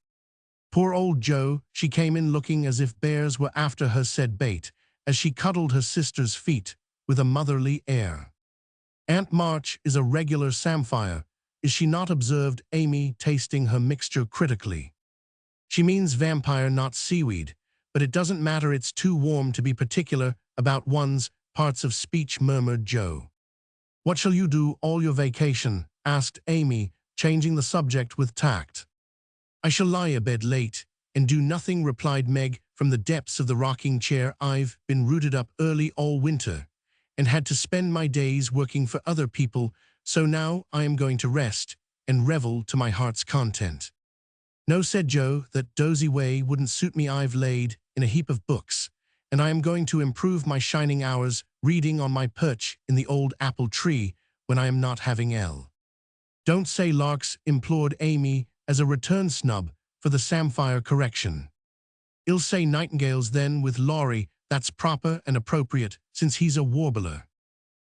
Poor old Joe, she came in looking as if bears were after her, said Bate, as she cuddled her sister's feet with a motherly air. Aunt March is a regular samphire, is she not? Observed Amy, tasting her mixture critically. She means vampire, not seaweed, but it doesn't matter, it's too warm to be particular about one's parts of speech, murmured Joe. What shall you do all your vacation? Asked Amy, changing the subject with tact. I shall lie abed late and do nothing, replied Meg from the depths of the rocking chair. I've been rooted up early all winter and had to spend my days working for other people, so now I am going to rest and revel to my heart's content. No, said Joe, that dozy way wouldn't suit me. I've laid in a heap of books, and I am going to improve my shining hours reading on my perch in the old apple tree when I am not having L. Don't say larks, implored Amy as a return snub for the samphire correction. I'll say nightingales then with Laurie, that's proper and appropriate since he's a warbler.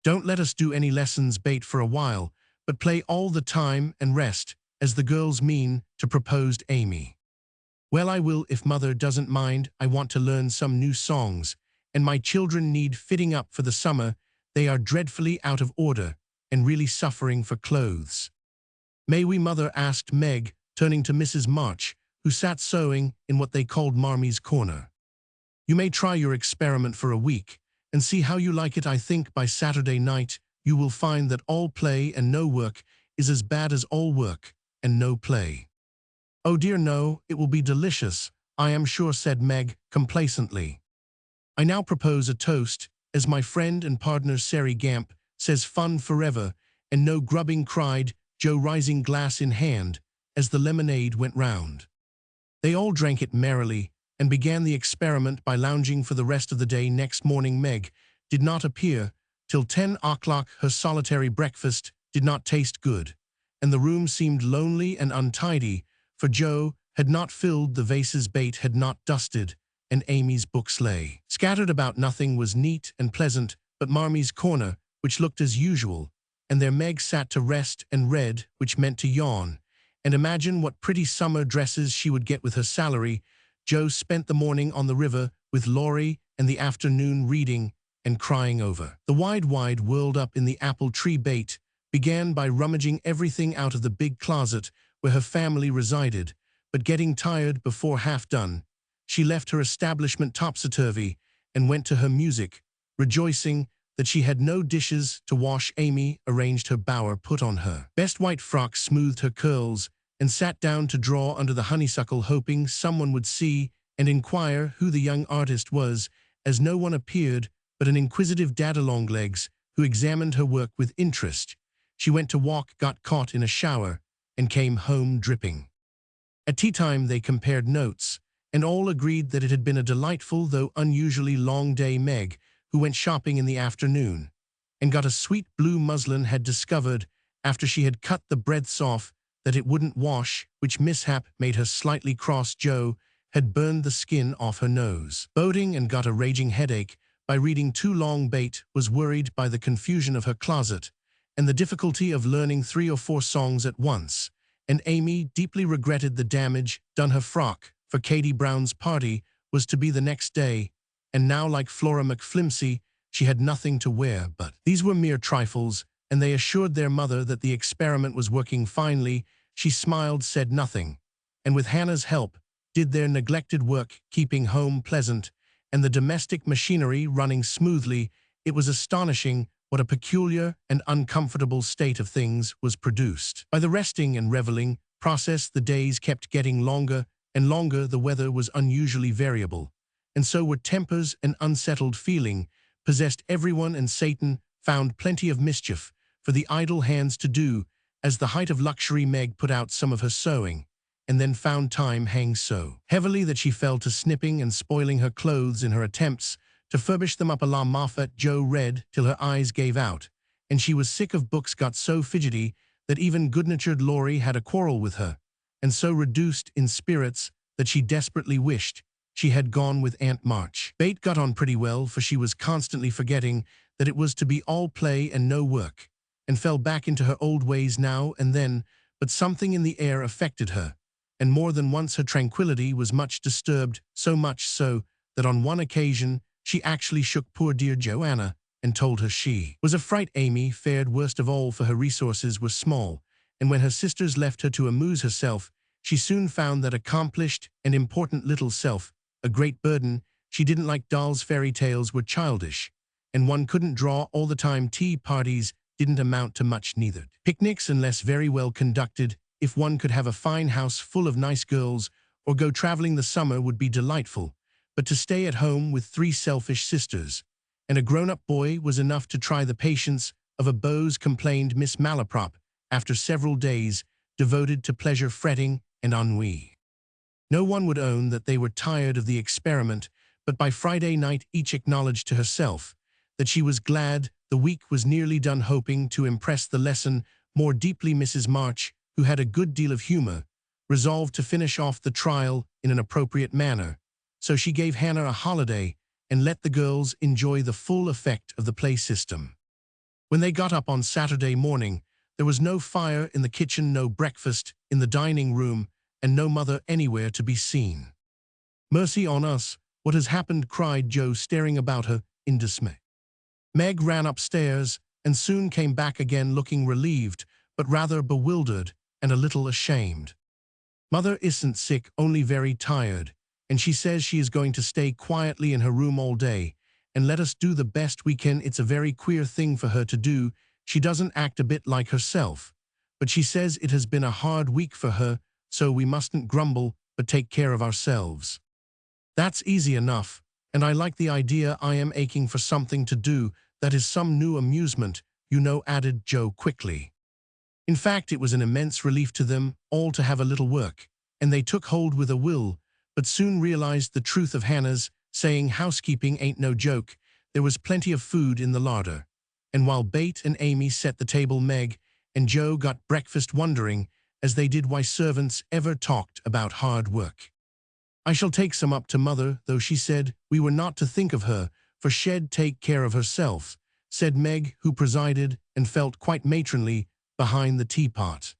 Don't let us do any lessons bait for a while, but play all the time and rest, as the girls mean to proposed Amy. Well, I will if mother doesn't mind. I want to learn some new songs, and my children need fitting up for the summer. They are dreadfully out of order and really suffering for clothes. May we, mother? Asked Meg, turning to Mrs. March, who sat sewing in what they called Marmy's corner. You may try your experiment for a week and see how you like it. I think by Saturday night you will find that all play and no work is as bad as all work and no play. Oh dear no, it will be delicious, I am sure, said Meg complacently. I now propose a toast, as my friend and partner Sari Gamp says, fun forever and no grubbing, cried Joe, rising glass in hand as the lemonade went round. They all drank it merrily and began the experiment by lounging for the rest of the day. Next morning Meg did not appear till 10 o'clock. Her solitary breakfast did not taste good, and the room seemed lonely and untidy, for Joe had not filled the vases, Bate had not dusted, and Amy's books lay scattered about. Nothing was neat and pleasant but Marmy's corner, which looked as usual, and there Meg sat to rest and read, which meant to yawn and imagine what pretty summer dresses she would get with her salary. Joe spent the morning on the river with Laurie and the afternoon reading and crying over the wide world up in the apple tree. Bate began by rummaging everything out of the big closet where her family resided, but getting tired before half done, she left her establishment topsy-turvy and went to her music, rejoicing that she had no dishes to wash. Amy arranged her bower, put on her best white frock, smoothed her curls, and sat down to draw under the honeysuckle, hoping someone would see and inquire who the young artist was, as no one appeared but an inquisitive dadalonglegs who examined her work with interest. She went to walk, got caught in a shower, and came home dripping. At tea time they compared notes, and all agreed that it had been a delightful though unusually long day. Meg, who went shopping in the afternoon and got a sweet blue muslin, had discovered, after she had cut the breadths off, that it wouldn't wash, which mishap made her slightly cross. Joe had burned the skin off her nose, boating, and got a raging headache by reading too long. Bate was worried by the confusion of her closet and the difficulty of learning 3 or 4 songs at once, and Amy deeply regretted the damage done her frock, for Katie Brown's party was to be the next day, and now, like Flora McFlimsy, she had nothing to wear. But these were mere trifles, and they assured their mother that the experiment was working finely. She smiled, said nothing, and with Hannah's help did their neglected work, keeping home pleasant and the domestic machinery running smoothly. It was astonishing what a peculiar and uncomfortable state of things was produced by the resting and reveling process. The days kept getting longer and longer. The weather was unusually variable, and so were tempers, and unsettled feeling possessed everyone, and Satan found plenty of mischief for the idle hands to do. As the height of luxury, Meg put out some of her sewing, and then found time hang so heavily that she fell to snipping and spoiling her clothes in her attempts to furbish them up a la Moffat. Joe read till her eyes gave out, and she was sick of books, got so fidgety that even good-natured Laurie had a quarrel with her, and so reduced in spirits that she desperately wished she had gone with Aunt March. Bate got on pretty well, for she was constantly forgetting that it was to be all play and no work, and fell back into her old ways now and then, but something in the air affected her, and more than once her tranquility was much disturbed, so much so that on one occasion she actually shook poor dear Joanna and told her she was a fright. Amy fared worst of all, for her resources were small, and when her sisters left her to amuse herself, she soon found that accomplished and important little self a great burden. She didn't like dolls, fairy tales were childish, and one couldn't draw all the time. Tea parties didn't amount to much neither. Picnics, unless very well conducted, if one could have a fine house full of nice girls, or go traveling the summer, would be delightful, but to stay at home with 3 selfish sisters and a grown-up boy was enough to try the patience of a beau, complained Miss Malaprop, after several days devoted to pleasure, fretting, and ennui. No one would own that they were tired of the experiment, but by Friday night each acknowledged to herself that that she was glad the week was nearly done, hoping to impress the lesson more deeply. Mrs. March, who had a good deal of humor, resolved to finish off the trial in an appropriate manner, so she gave Hannah a holiday and let the girls enjoy the full effect of the play system. When they got up on Saturday morning, there was no fire in the kitchen, no breakfast in the dining room, and no mother anywhere to be seen. "Mercy on us, what has happened?" cried Jo, staring about her in dismay. Meg ran upstairs and soon came back again, looking relieved, but rather bewildered and a little ashamed. "Mother isn't sick, only very tired, and she says she is going to stay quietly in her room all day and let us do the best we can. It's a very queer thing for her to do. She doesn't act a bit like herself, but she says it has been a hard week for her, so we mustn't grumble but take care of ourselves." "That's easy enough, and I like the idea. I am aching for something to do, that is some new amusement, you know," added Jo quickly. In fact, it was an immense relief to them all to have a little work, and they took hold with a will, but soon realized the truth of Hannah's saying housekeeping ain't no joke. There was plenty of food in the larder, and while Bate and Amy set the table, Meg and Jo got breakfast, wondering, as they did, why servants ever talked about hard work. "I shall take some up to Mother, though she said we were not to think of her, for she'd take care of herself," said Meg, who presided and felt quite matronly behind the teapot.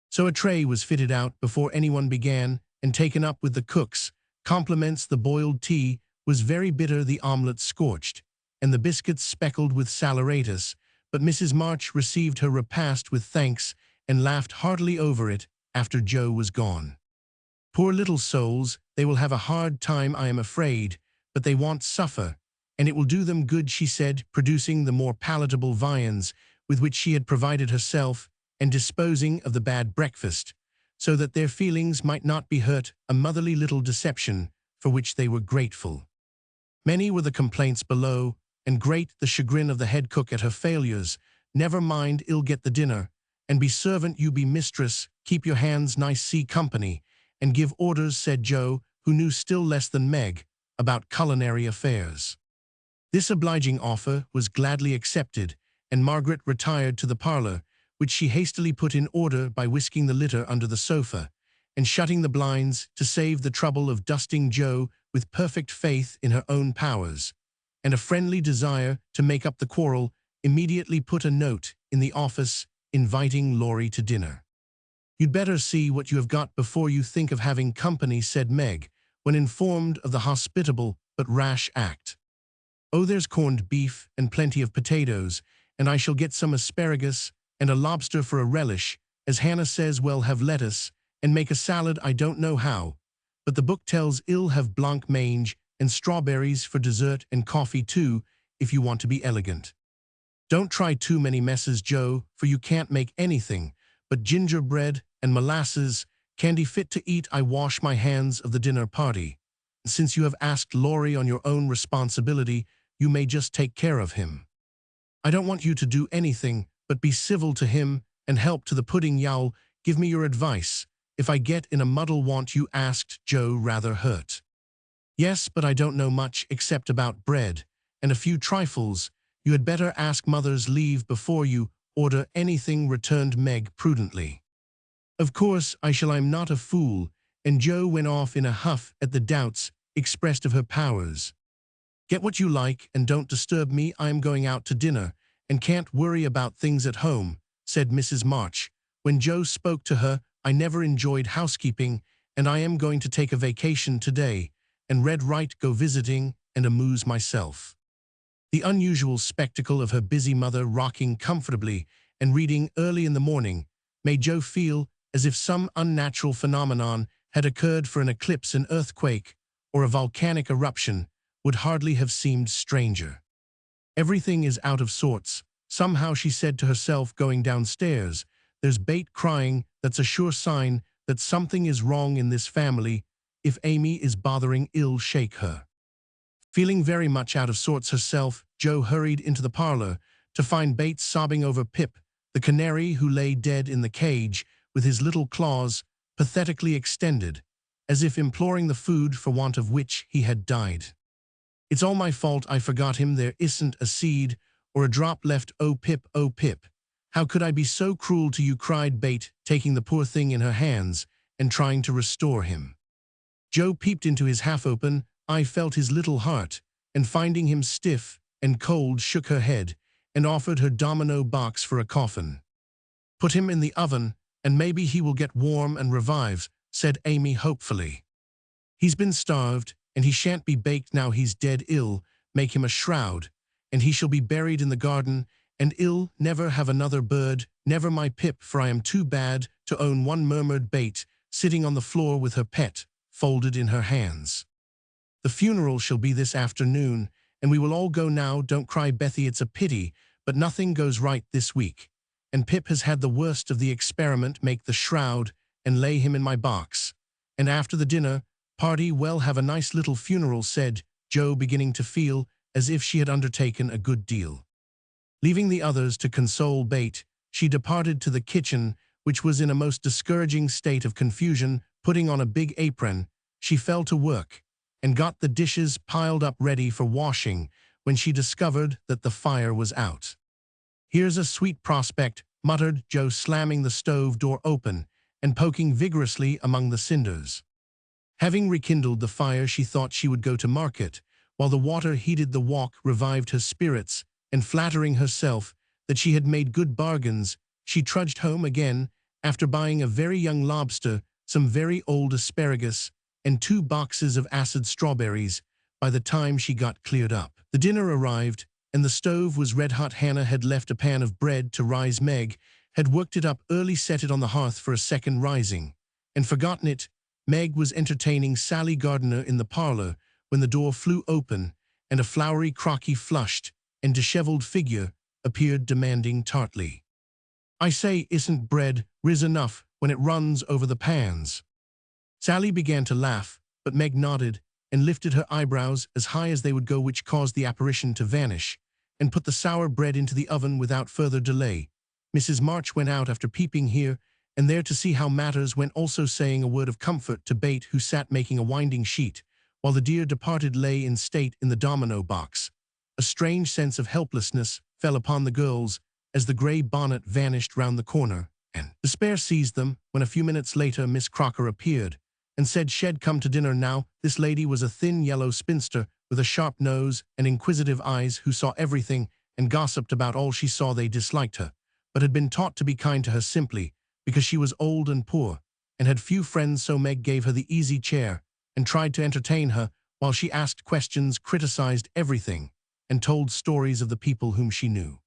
So a tray was fitted out before anyone began and taken up with the cook's compliments. The boiled tea was very bitter, the omelette scorched, and the biscuits speckled with saleratus, but Mrs. March received her repast with thanks and laughed heartily over it after Jo was gone. "Poor little souls, they will have a hard time, I am afraid, but they won't suffer, and it will do them good," she said, producing the more palatable viands with which she had provided herself and disposing of the bad breakfast, so that their feelings might not be hurt, a motherly little deception for which they were grateful. Many were the complaints below, and great the chagrin of the head cook at her failures. "Never mind, ill get the dinner, and be servant you be mistress, keep your hands nice, see company, and give orders," said Jo, who knew still less than Meg about culinary affairs. This obliging offer was gladly accepted, and Margaret retired to the parlor, which she hastily put in order by whisking the litter under the sofa and shutting the blinds to save the trouble of dusting. Jo, with perfect faith in her own powers and a friendly desire to make up the quarrel, immediately put a note in the office inviting Laurie to dinner. "You'd better see what you have got before you think of having company," said Meg, when informed of the hospitable but rash act. "Oh, there's corned beef and plenty of potatoes, and I shall get some asparagus and a lobster for a relish, as Hannah says. We'll have lettuce and make a salad. I don't know how, but the book tells I'll have blanc mange and strawberries for dessert, and coffee too, if you want to be elegant. Don't try too many messes, Jo, for you can't make anything but gingerbread and molasses, candy fit to eat. I wash my hands of the dinner party. Since you have asked Laurie on your own responsibility, you may just take care of him. I don't want you to do anything but be civil to him and help to the pudding. You'll give me your advice if I get in a muddle, won't you?" asked Jo, rather hurt. "Yes, but I don't know much except about bread and a few trifles. You had better ask Mother's leave before you order anything," returned Meg prudently. "Of course I shall. I'm not a fool," and Jo went off in a huff at the doubts expressed of her powers. "Get what you like and don't disturb me. I am going out to dinner and can't worry about things at home," said Mrs. March, when Jo spoke to her. "I never enjoyed housekeeping, and I am going to take a vacation today, and read right, go visiting and amuse myself." The unusual spectacle of her busy mother rocking comfortably and reading early in the morning made Jo feel as if some unnatural phenomenon had occurred, for an eclipse, an earthquake, or a volcanic eruption would hardly have seemed stranger. "Everything is out of sorts, somehow," she said to herself, going downstairs. "There's Bate crying, that's a sure sign that something is wrong in this family. If Amy is bothering, I'll shake her." Feeling very much out of sorts herself, Jo hurried into the parlor to find Bate sobbing over Pip, the canary, who lay dead in the cage with his little claws pathetically extended, as if imploring the food for want of which he had died. It's all my fault I forgot him, there isn't a seed or a drop left, oh Pip, oh Pip. How could I be so cruel to you, cried Beth, taking the poor thing in her hands and trying to restore him. Joe peeped into his half-open eye, felt his little heart, and finding him stiff and cold shook her head and offered her domino box for a coffin. Put him in the oven, and maybe he will get warm and revive, said Amy hopefully. He's been starved, and he shan't be baked now he's dead. Ill, make him a shroud, and he shall be buried in the garden, and ill, never have another bird, never my Pip, for I am too bad to own one, murmured Beth, sitting on the floor with her pet folded in her hands. The funeral shall be this afternoon, and we will all go now. Don't cry, Bethy, it's a pity, but nothing goes right this week. And Pip has had the worst of the experiment. Make the shroud and lay him in my box. And after the dinner party, we'll have a nice little funeral, said Joe, beginning to feel as if she had undertaken a good deal. Leaving the others to console Beth, she departed to the kitchen, which was in a most discouraging state of confusion. Putting on a big apron, she fell to work and got the dishes piled up ready for washing when she discovered that the fire was out. Here's a sweet prospect, muttered Joe, slamming the stove door open and poking vigorously among the cinders. Having rekindled the fire, she thought she would go to market, while the water heated. The walk revived her spirits, and flattering herself that she had made good bargains, she trudged home again, after buying a very young lobster, some very old asparagus, and 2 boxes of acid strawberries. By the time she got cleared up, the dinner arrived, and the stove was red hot. Hannah had left a pan of bread to rise. Meg had worked it up early, set it on the hearth for a second rising, and forgotten it. Meg was entertaining Sally Gardner in the parlor when the door flew open, and a flowery, crocky, flushed, and disheveled figure appeared, demanding tartly, "I say, isn't bread ris enough when it runs over the pans?" Sally began to laugh, but Meg nodded and lifted her eyebrows as high as they would go, which caused the apparition to vanish, and put the sour bread into the oven without further delay. Mrs. March went out after peeping here and there to see how matters went, also saying a word of comfort to Beth, who sat making a winding sheet, while the dear departed lay in state in the domino box. A strange sense of helplessness fell upon the girls as the gray bonnet vanished round the corner, and despair seized them when a few minutes later Miss Crocker appeared and said she'd come to dinner now. This lady was a thin yellow spinster with a sharp nose and inquisitive eyes, who saw everything and gossiped about all she saw. They disliked her, but had been taught to be kind to her simply because she was old and poor and had few friends, so Meg gave her the easy chair and tried to entertain her while she asked questions, criticized everything, and told stories of the people whom she knew.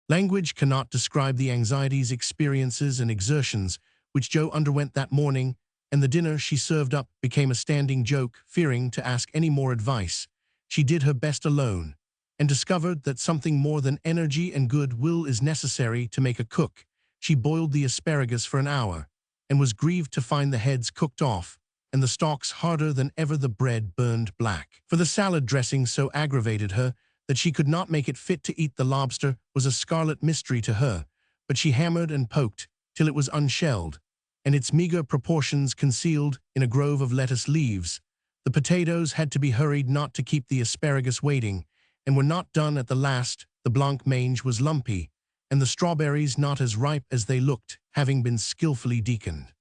Language cannot describe the anxieties, experiences, and exertions which Joe underwent that morning, and the dinner she served up became a standing joke. Fearing to ask any more advice, she did her best alone, and discovered that something more than energy and good will is necessary to make a cook. She boiled the asparagus for an hour, and was grieved to find the heads cooked off, and the stalks harder than ever. The bread burned black, for the salad dressing so aggravated her that she could not make it fit to eat. The lobster was a scarlet mystery to her, but she hammered and poked till it was unshelled, and its meager proportions concealed in a grove of lettuce leaves. The potatoes had to be hurried not to keep the asparagus waiting, and were not done at the last. The blanc mange was lumpy, and the strawberries not as ripe as they looked, having been skillfully deaconed.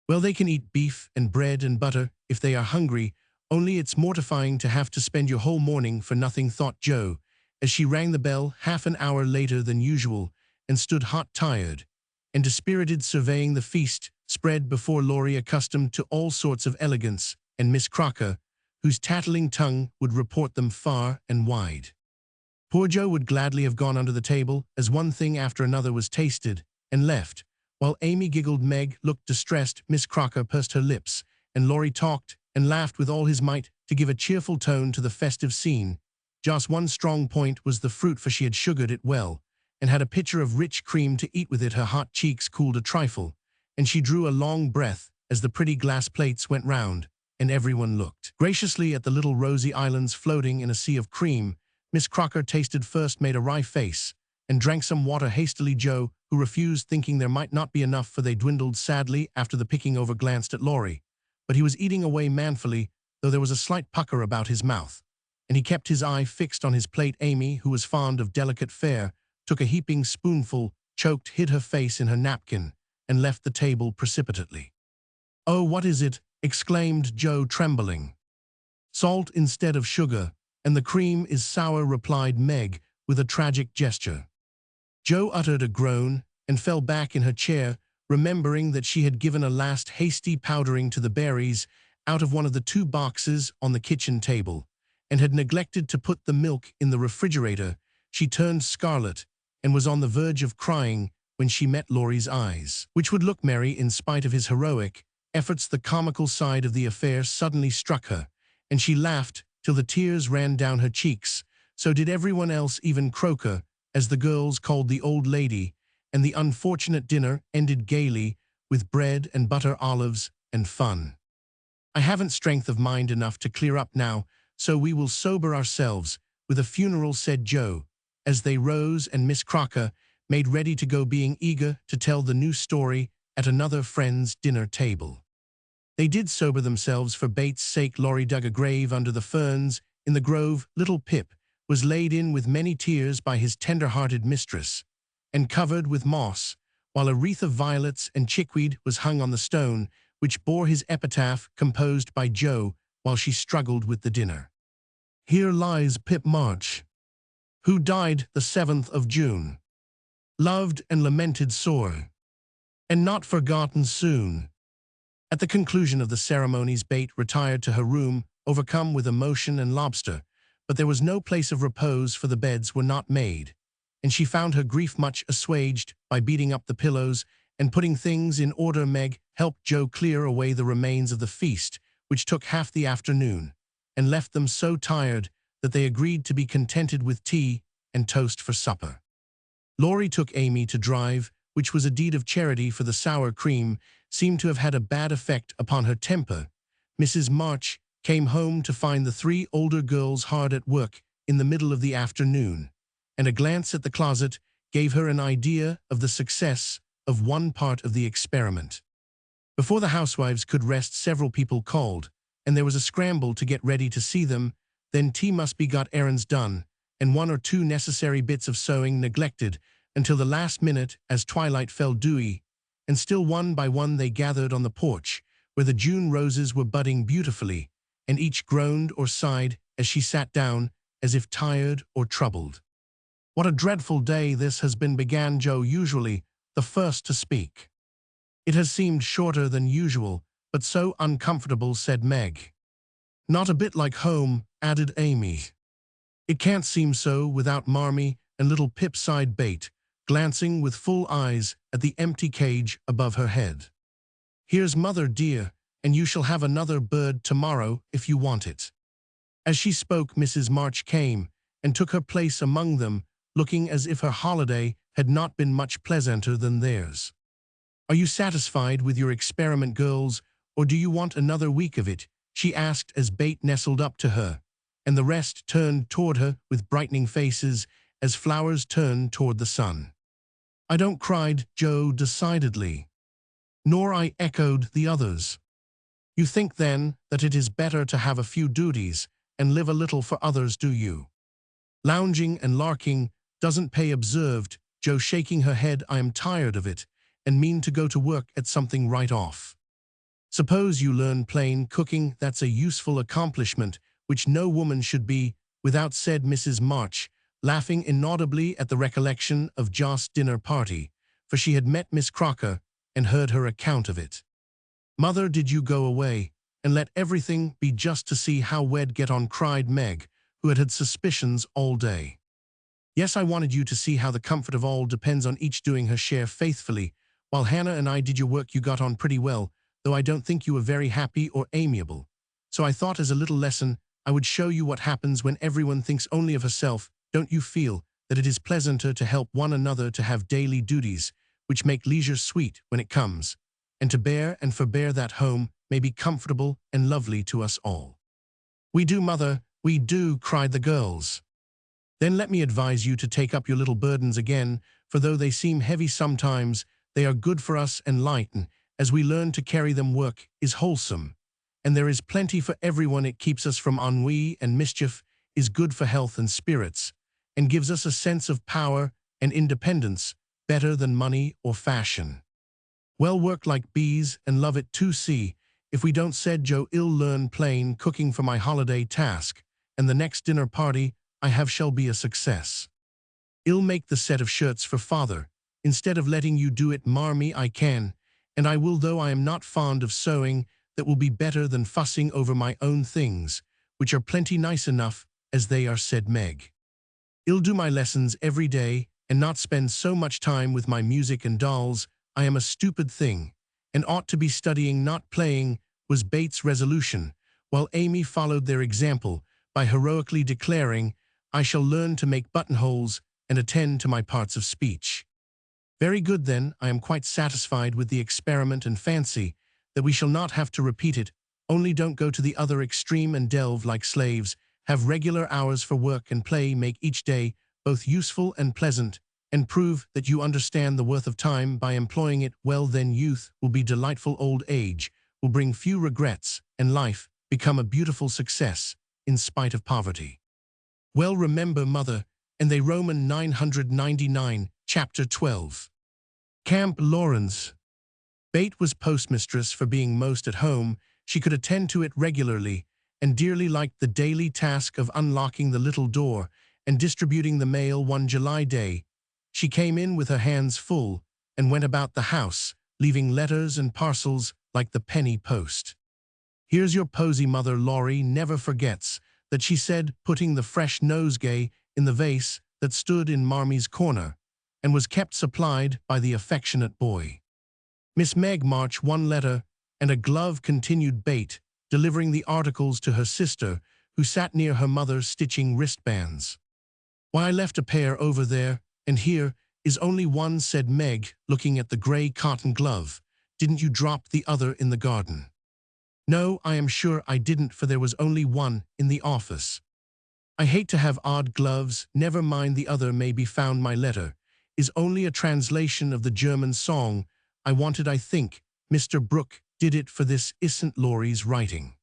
Well, they can eat beef and bread and butter if they are hungry, only it's mortifying to have to spend your whole morning for nothing, thought Joe, as she rang the bell half an hour later than usual and stood hot-tired and dispirited, surveying the feast spread before Laurie, accustomed to all sorts of elegance, and Miss Crocker, whose tattling tongue would report them far and wide. Poor Joe would gladly have gone under the table as one thing after another was tasted and left, while Amy giggled, Meg looked distressed, Miss Crocker pursed her lips, and Laurie talked and laughed with all his might to give a cheerful tone to the festive scene. Just one strong point was the fruit, for she had sugared it well, and had a pitcher of rich cream to eat with it. Her hot cheeks cooled a trifle, and she drew a long breath as the pretty glass plates went round, and everyone looked graciously at the little rosy islands floating in a sea of cream. Miss Crocker tasted first, made a wry face, and drank some water hastily. Joe, who refused, thinking there might not be enough, for they dwindled sadly after the picking over, glanced at Laurie, but he was eating away manfully, though there was a slight pucker about his mouth. and he kept his eye fixed on his plate. Amy, who was fond of delicate fare, took a heaping spoonful, choked, hid her face in her napkin, and left the table precipitately. "Oh, what is it?" exclaimed Joe, trembling. "Salt instead of sugar, and the cream is sour," replied Meg, with a tragic gesture. Joe uttered a groan and fell back in her chair, remembering that she had given a last hasty powdering to the berries out of one of the 2 boxes on the kitchen table, and had neglected to put the milk in the refrigerator. She turned scarlet and was on the verge of crying when she met Laurie's eyes, which would look merry in spite of his heroic efforts. The comical side of the affair suddenly struck her, and she laughed till the tears ran down her cheeks. So did everyone else, even Croker, as the girls called the old lady, and the unfortunate dinner ended gaily with bread and butter, olives, and fun. "I haven't strength of mind enough to clear up now, so we will sober ourselves with a funeral," said Joe, as they rose and Miss Crocker made ready to go, being eager to tell the new story at another friend's dinner table. They did sober themselves for Bates' sake. Laurie dug a grave under the ferns in the grove. Little Pip was laid in with many tears by his tender-hearted mistress, and covered with moss, while a wreath of violets and chickweed was hung on the stone, which bore his epitaph, composed by Joe while she struggled with the dinner. "Here lies Pip March, who died the 7th of June, loved and lamented sore, and not forgotten soon." At the conclusion of the ceremonies, Bate retired to her room, overcome with emotion and lobster, but there was no place of repose, for the beds were not made, and she found her grief much assuaged by beating up the pillows and putting things in order. Meg helped Joe clear away the remains of the feast, which took half the afternoon, and left them so tired that they agreed to be contented with tea and toast for supper. Laurie took Amy to drive, which was a deed of charity, for the sour cream seemed to have had a bad effect upon her temper. Mrs. March came home to find the 3 older girls hard at work in the middle of the afternoon, and a glance at the closet gave her an idea of the success of one part of the experiment. Before the housewives could rest, several people called, and there was a scramble to get ready to see them. Then tea must be got, errands done, and 1 or 2 necessary bits of sewing neglected until the last minute, as twilight fell dewy, and still one by one they gathered on the porch, where the June roses were budding beautifully, and each groaned or sighed as she sat down, as if tired or troubled. "What a dreadful day this has been," began Joe, usually the first to speak. "It has seemed shorter than usual, but so uncomfortable," said Meg. "Not a bit like home," added Amy. "It can't seem so without Marmee and little Pip," sighed Bate, glancing with full eyes at the empty cage above her head. "Here's Mother, dear, and you shall have another bird tomorrow if you want it." As she spoke, Mrs. March came and took her place among them, looking as if her holiday had not been much pleasanter than theirs. "Are you satisfied with your experiment, girls, or do you want another week of it?" she asked as Bate nestled up to her, and the rest turned toward her with brightening faces as flowers turn toward the sun. "I don't," cried Joe decidedly. "Nor I," echoed the others. "You think, then, that it is better to have a few duties and live a little for others, do you? Lounging and larking doesn't pay," observed Joe, shaking her head. "I am tired of it, and mean to go to work at something right off. Suppose you learn plain cooking. That's a useful accomplishment which no woman should be without," said Mrs. March, laughing inaudibly at the recollection of Joss' dinner party, for she had met Miss Crocker and heard her account of it. "Mother, did you go away and let everything be just to see how we'd get on?" cried Meg, who had had suspicions all day. "Yes, I wanted you to see how the comfort of all depends on each doing her share faithfully. While Hannah and I did your work, you got on pretty well, though I don't think you were very happy or amiable. So I thought, as a little lesson, I would show you what happens when everyone thinks only of herself. Don't you feel that it is pleasanter to help one another, to have daily duties which make leisure sweet when it comes, and to bear and forbear that home may be comfortable and lovely to us all?" "We do, Mother, we do," cried the girls. "Then let me advise you to take up your little burdens again, for though they seem heavy sometimes, they are good for us and lighten as we learn to carry them. Work is wholesome, and there is plenty for everyone. It keeps us from ennui and mischief. is good for health and spirits, and gives us a sense of power and independence better than money or fashion. Well, work like bees and love it too. See, if we don't said Joe, ill learn plain cooking for my holiday task, and the next dinner party I have shall be a success. I'll make the set of shirts for father, instead of letting you do it, marmy. I can, and I will, though I am not fond of sewing. That will be better than fussing over my own things, which are plenty nice enough as they are, said Meg. I'll do my lessons every day, and not spend so much time with my music and dolls. I am a stupid thing, and ought to be studying, not playing, was Bates' resolution, while Amy followed their example by heroically declaring, I shall learn to make buttonholes and attend to my parts of speech. Very good then, I am quite satisfied with the experiment and fancy that we shall not have to repeat it, only don't go to the other extreme and delve like slaves, have regular hours for work and play, make each day both useful and pleasant, and prove that you understand the worth of time by employing it well. Then youth will be delightful, old age will bring few regrets, and life become a beautiful success in spite of poverty. Well, remember, mother, and they Roman 999, chapter 12. Camp Lawrence. Bate was postmistress for being most at home. She could attend to it regularly, and dearly liked the daily task of unlocking the little door and distributing the mail. One July day, she came in with her hands full and went about the house, leaving letters and parcels like the penny post. Here's your posy, mother. Laurie never forgets that, she said, putting the fresh nosegay in the vase that stood in Marmy's corner and was kept supplied by the affectionate boy. Miss Meg March, one letter and a glove, continued Bate, delivering the articles to her sister, who sat near her mother stitching wristbands. Why, I left a pair over there, and here is only one, said Meg, looking at the gray cotton glove. Didn't you drop the other in the garden? No, I am sure I didn't, for there was only one in the office. I hate to have odd gloves. Never mind, the other may be found. My letter is only a translation of the German song I wanted. I think Mr. Brooke did it for this. Isn't Laurie's writing?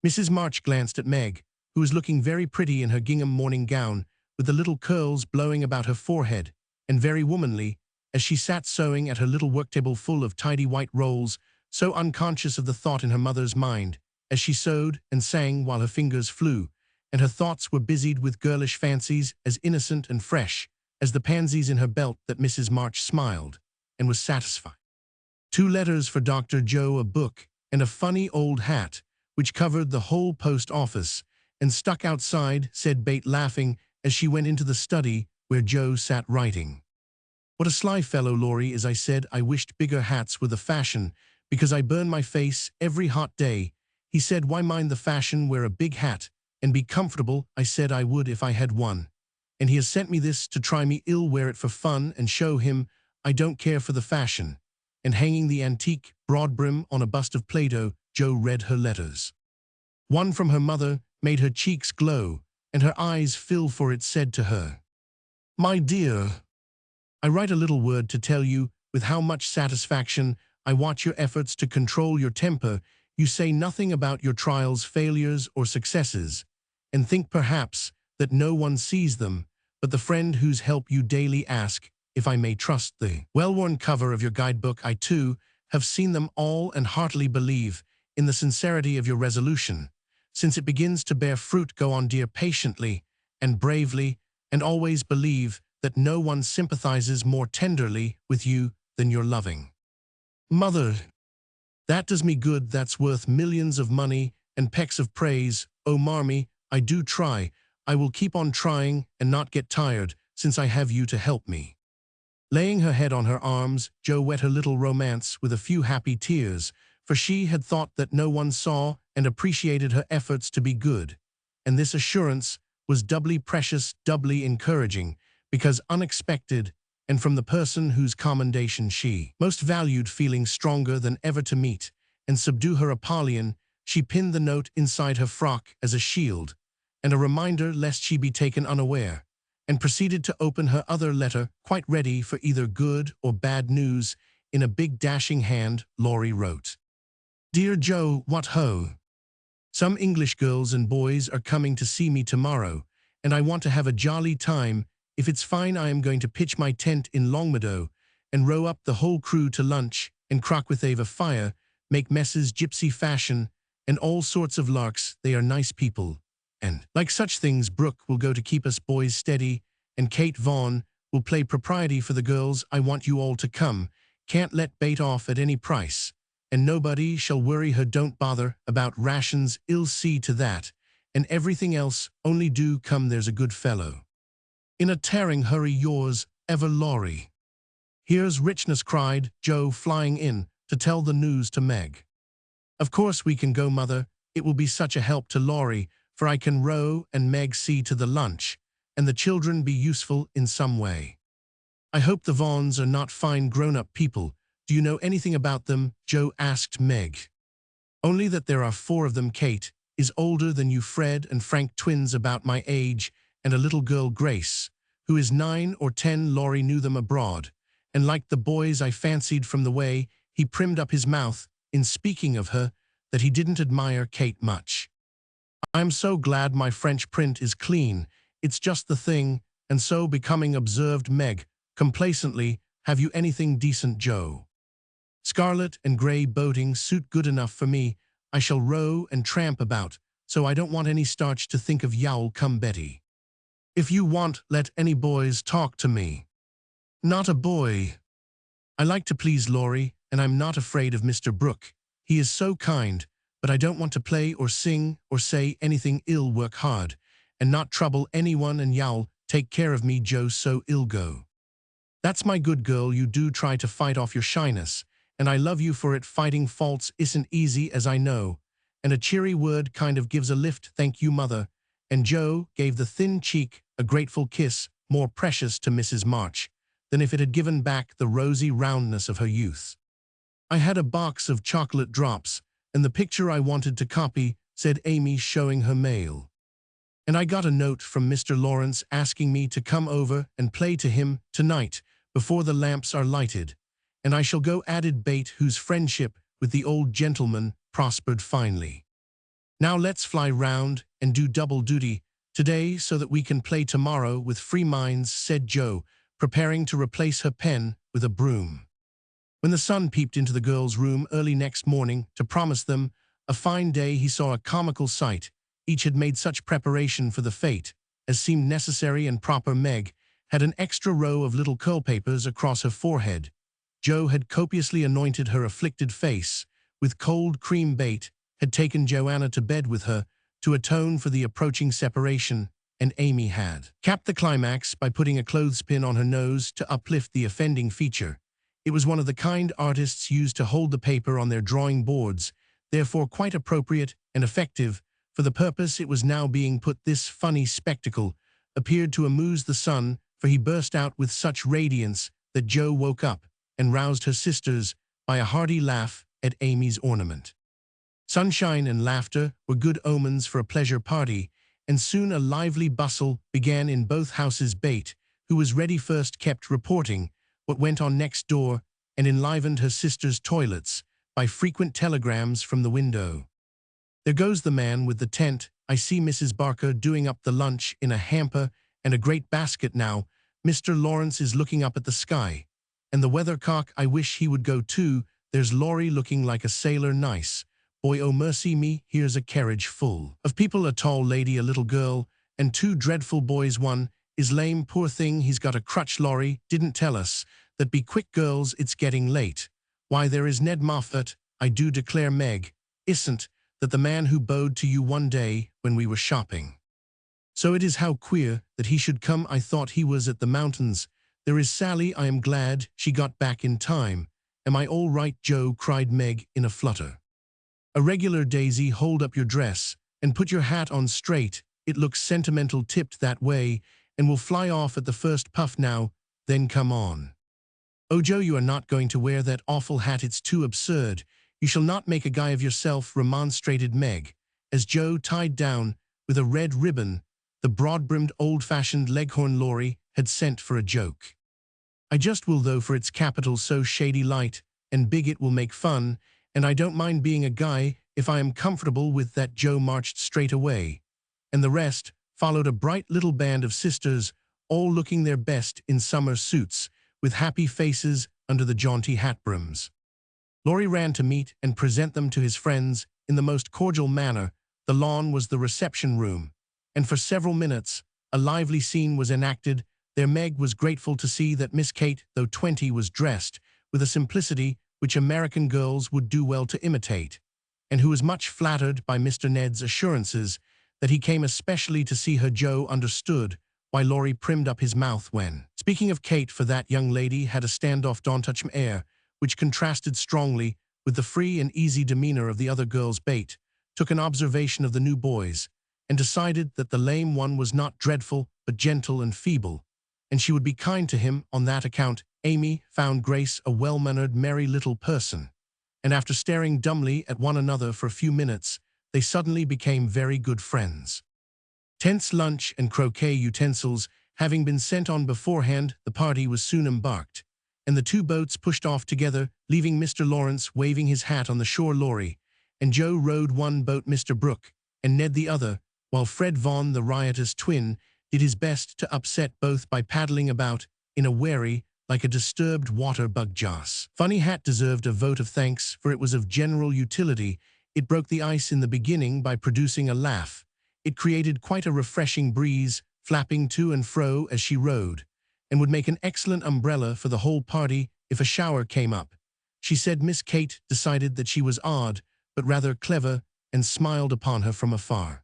Mrs. March glanced at Meg, who was looking very pretty in her gingham morning gown, with the little curls blowing about her forehead, and very womanly, as she sat sewing at her little worktable full of tidy white rolls, so unconscious of the thought in her mother's mind, as she sewed and sang while her fingers flew, and her thoughts were busied with girlish fancies as innocent and fresh as the pansies in her belt, that Mrs. March smiled and was satisfied. 2 letters for Dr. Joe, a book, and a funny old hat, which covered the whole post office and stuck outside, said Bate, laughing as she went into the study where Joe sat writing. What a sly fellow Laurie is, I said. I wished bigger hats were the fashion, because I burn my face every hot day. He said, why mind the fashion? Wear a big hat and be comfortable. I said I would if I had one. And he has sent me this to try me. I'll wear it for fun and show him I don't care for the fashion. And hanging the antique broad brim on a bust of Plato, Joe read her letters. One from her mother made her cheeks glow and her eyes fill, for it said to her, My dear, I write a little word to tell you with how much satisfaction I watch your efforts to control your temper. You say nothing about your trials, failures, or successes, and think perhaps that no one sees them but the friend whose help you daily ask. If I may trust the well-worn cover of your guidebook, I too have seen them all, and heartily believe in the sincerity of your resolution. Since it begins to bear fruit, go on, dear, patiently and bravely, and always believe that no one sympathizes more tenderly with you than your loving mother. That does me good. That's worth millions of money and pecks of praise. Oh, Marmy, I do try. I will keep on trying and not get tired, since I have you to help me. Laying her head on her arms, Joe wet her little romance with a few happy tears, for she had thought that no one saw and appreciated her efforts to be good. And this assurance was doubly precious, doubly encouraging, because unexpected, and from the person whose commendation she most valued. Feeling stronger than ever to meet and subdue her Apollyon, she pinned the note inside her frock as a shield and a reminder lest she be taken unaware, and proceeded to open her other letter, quite ready for either good or bad news. In a big dashing hand, Laurie wrote, Dear Joe, what ho! Some English girls and boys are coming to see me tomorrow, and I want to have a jolly time. If it's fine, I am going to pitch my tent in Longmeadow and row up the whole crew to lunch and crock with a fire, make messes gypsy fashion, and all sorts of larks. They are nice people. And, like such things, Brooke will go to keep us boys steady, and Kate Vaughan will play propriety for the girls. I want you all to come. Can't let bait off at any price. And nobody shall worry her. Don't bother about rations, I'll see to that. And everything else, only do come, there's a good fellow. In a tearing hurry, yours ever, Laurie. Here's richness, cried Joe, flying in to tell the news to Meg. Of course we can go, mother. It will be such a help to Laurie, for I can row and Meg see to the lunch, and the children be useful in some way. I hope the Vaughans are not fine grown-up people. Do you know anything about them? Joe asked Meg. Only that there are 4 of them. Kate is older than you, Fred and Frank, twins about my age, and a little girl, Grace, who is 9 or 10. Laurie knew them abroad, and liked the boys. I fancied from the way he primmed up his mouth in speaking of her that he didn't admire Kate much. I'm so glad my French print is clean. It's just the thing, and so becoming, observed Meg complacently. Have you anything decent, Joe? Scarlet and grey boating suit good enough for me. I shall row and tramp about, so I don't want any starch to think of. Yowl, come Betty. If you want, let any boys talk to me. Not a boy. I like to please Laurie, and I'm not afraid of Mr. Brooke. He is so kind, but I don't want to play or sing or say anything ill. Work hard, and not trouble anyone, and Yowl, take care of me, Joe, so ill go. That's my good girl. You do try to fight off your shyness, and I love you for it. Fighting faults isn't easy, as I know, and a cheery word kind of gives a lift. Thank you, mother. And Joe gave the thin cheek a grateful kiss, more precious to Mrs. March than if it had given back the rosy roundness of her youth. I had a box of chocolate drops, and the picture I wanted to copy, said Amy, showing her mail. And I got a note from Mr. Lawrence asking me to come over and play to him tonight before the lamps are lighted, and I shall go, added Bate, whose friendship with the old gentleman prospered finely. Now let's fly round and do double duty today so that we can play tomorrow with free minds, said Joe, preparing to replace her pen with a broom. When the sun peeped into the girls' room early next morning to promise them a fine day, he saw a comical sight. Each had made such preparation for the fate as seemed necessary and proper. Meg had an extra row of little curl papers across her forehead. Joe had copiously anointed her afflicted face with cold cream. Bate had taken Joanna to bed with her to atone for the approaching separation, and Amy had capped the climax by putting a clothespin on her nose to uplift the offending feature. It was one of the kind artists use to hold the paper on their drawing boards, therefore quite appropriate and effective for the purpose it was now being put. This funny spectacle appeared to amuse the sun, for he burst out with such radiance that Joe woke up and roused her sisters by a hearty laugh at Amy's ornament. Sunshine and laughter were good omens for a pleasure party, and soon a lively bustle began in both houses. Bate, who was ready first, kept reporting what went on next door, and enlivened her sisters' toilets by frequent telegrams from the window. There goes the man with the tent. I see Mrs. Barker doing up the lunch in a hamper and a great basket now. Mr. Lawrence is looking up at the sky. And the weathercock, I wish he would go too. There's Laurie looking like a sailor. Nice. Boy, oh mercy me, here's a carriage full of people, a tall lady, a little girl, and 2 dreadful boys. One is lame, poor thing, he's got a crutch. Laurie didn't tell us that. Be quick, girls, it's getting late. Why, there is Ned Moffat. I do declare, Meg, isn't that the man who bowed to you one day when we were shopping? So it is. How queer that he should come. I thought he was at the mountains. There is Sally. I am glad she got back in time. Am I all right, Joe? Cried Meg in a flutter. A regular daisy. Hold up your dress and put your hat on straight. It looks sentimental tipped that way and will fly off at the first puff. Now, then, come on. Oh, Joe, you are not going to wear that awful hat. It's too absurd. You shall not make a guy of yourself, remonstrated Meg, as Joe tied down with a red ribbon the broad-brimmed old-fashioned leghorn Laurie had sent for a joke. I just will, though, for its capital so shady light and big it will make fun, and I don't mind being a guy. if I am comfortable with that." Joe marched straight away, and the rest followed, a bright little band of sisters, all looking their best in summer suits, with happy faces under the jaunty hat brims. Laurie ran to meet and present them to his friends in the most cordial manner. The lawn was the reception room, and for several minutes a lively scene was enacted. There Meg was grateful to see that Miss Kate, though 20, was dressed with a simplicity which American girls would do well to imitate, and who was much flattered by Mr. Ned's assurances that he came especially to see her. Joe understood why Laurie primed up his mouth when speaking of Kate, for that young lady had a stand-off, don't-touch-me air, which contrasted strongly with the free and easy demeanor of the other girls. Bate took an observation of the new boys, and decided that the lame one was not dreadful, but gentle and feeble, and she would be kind to him on that account. Amy found Grace a well-mannered, merry little person, and after staring dumbly at one another for a few minutes, they suddenly became very good friends. Tents, lunch, and croquet utensils having been sent on beforehand, the party was soon embarked, and the two boats pushed off together, leaving Mr. Lawrence waving his hat on the shore. Laurie and Joe rowed one boat, Mr. Brooke and Ned the other, while Fred Vaughn, the riotous twin, did his best to upset both by paddling about in a wherry like a disturbed water bug. Joss' funny hat deserved a vote of thanks, for it was of general utility. It broke the ice in the beginning by producing a laugh. It created quite a refreshing breeze, flapping to and fro as she rowed, and would make an excellent umbrella for the whole party if a shower came up. She said Miss Kate decided that she was odd, but rather clever, and smiled upon her from afar.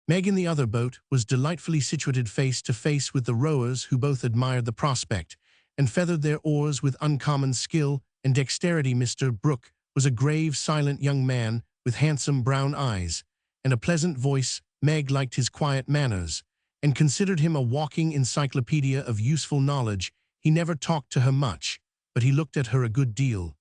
Meg in the other boat was delightfully situated face to face with the rowers, who both admired the prospect, and feathered their oars with uncommon skill and dexterity. Mr. Brooke was a grave, silent young man with handsome brown eyes and a pleasant voice. Meg liked his quiet manners, and considered him a walking encyclopedia of useful knowledge. He never talked to her much, but he looked at her a good deal.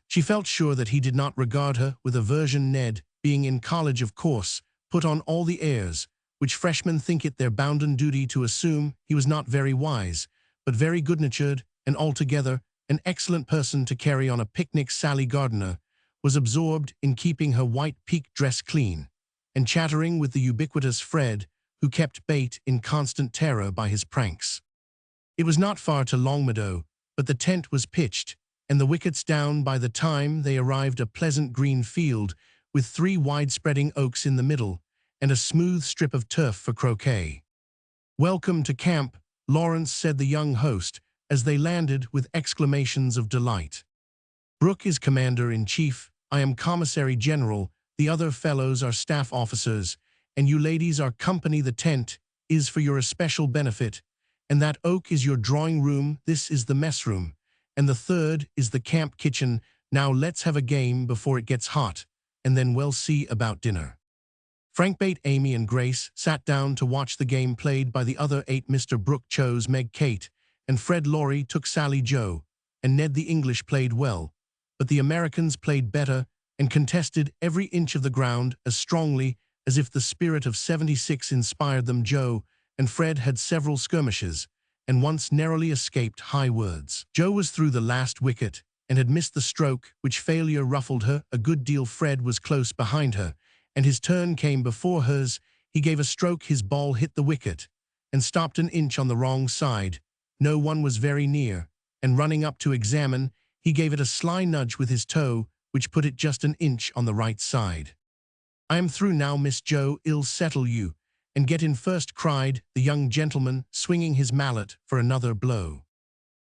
She felt sure that he did not regard her with aversion. Ned, being in college, of course, put on all the airs which freshmen think it their bounden duty to assume. He was not very wise, but very good-natured, and altogether an excellent person to carry on a picnic. Sally Gardiner was absorbed in keeping her white pique dress clean, and chattering with the ubiquitous Fred, who kept Bate in constant terror by his pranks. It was not far to Longmeadow, but the tent was pitched, and the wickets down by the time they arrived. A pleasant green field, with 3 wide-spreading oaks in the middle, and a smooth strip of turf for croquet. "Welcome to camp, Lawrence," said the young host, as they landed, with exclamations of delight. "Brooke is commander-in-chief, I am commissary-general, the other fellows are staff officers, and you ladies are company. The tent is for your especial benefit, and that oak is your drawing-room, this is the mess-room, and the third is the camp kitchen. Now let's have a game before it gets hot, and then we'll see about dinner." Frank Bate, Amy, and Grace sat down to watch the game played by the other 8. Mr. Brooke chose Meg Kate, and Fred Laurie took Sally Joe, and Ned the English played well, but the Americans played better and contested every inch of the ground as strongly as if the spirit of '76 inspired them. Joe and Fred had several skirmishes, and once narrowly escaped high words. Joe was through the last wicket, and had missed the stroke, which failure ruffled her a good deal. Fred was close behind her, and his turn came before hers. He gave a stroke, his ball hit the wicket, and stopped an inch on the wrong side. No one was very near, and running up to examine, he gave it a sly nudge with his toe, which put it just an inch on the right side. "I am through now, Miss Joe, I'll settle you, and get in first," cried the young gentleman, swinging his mallet for another blow.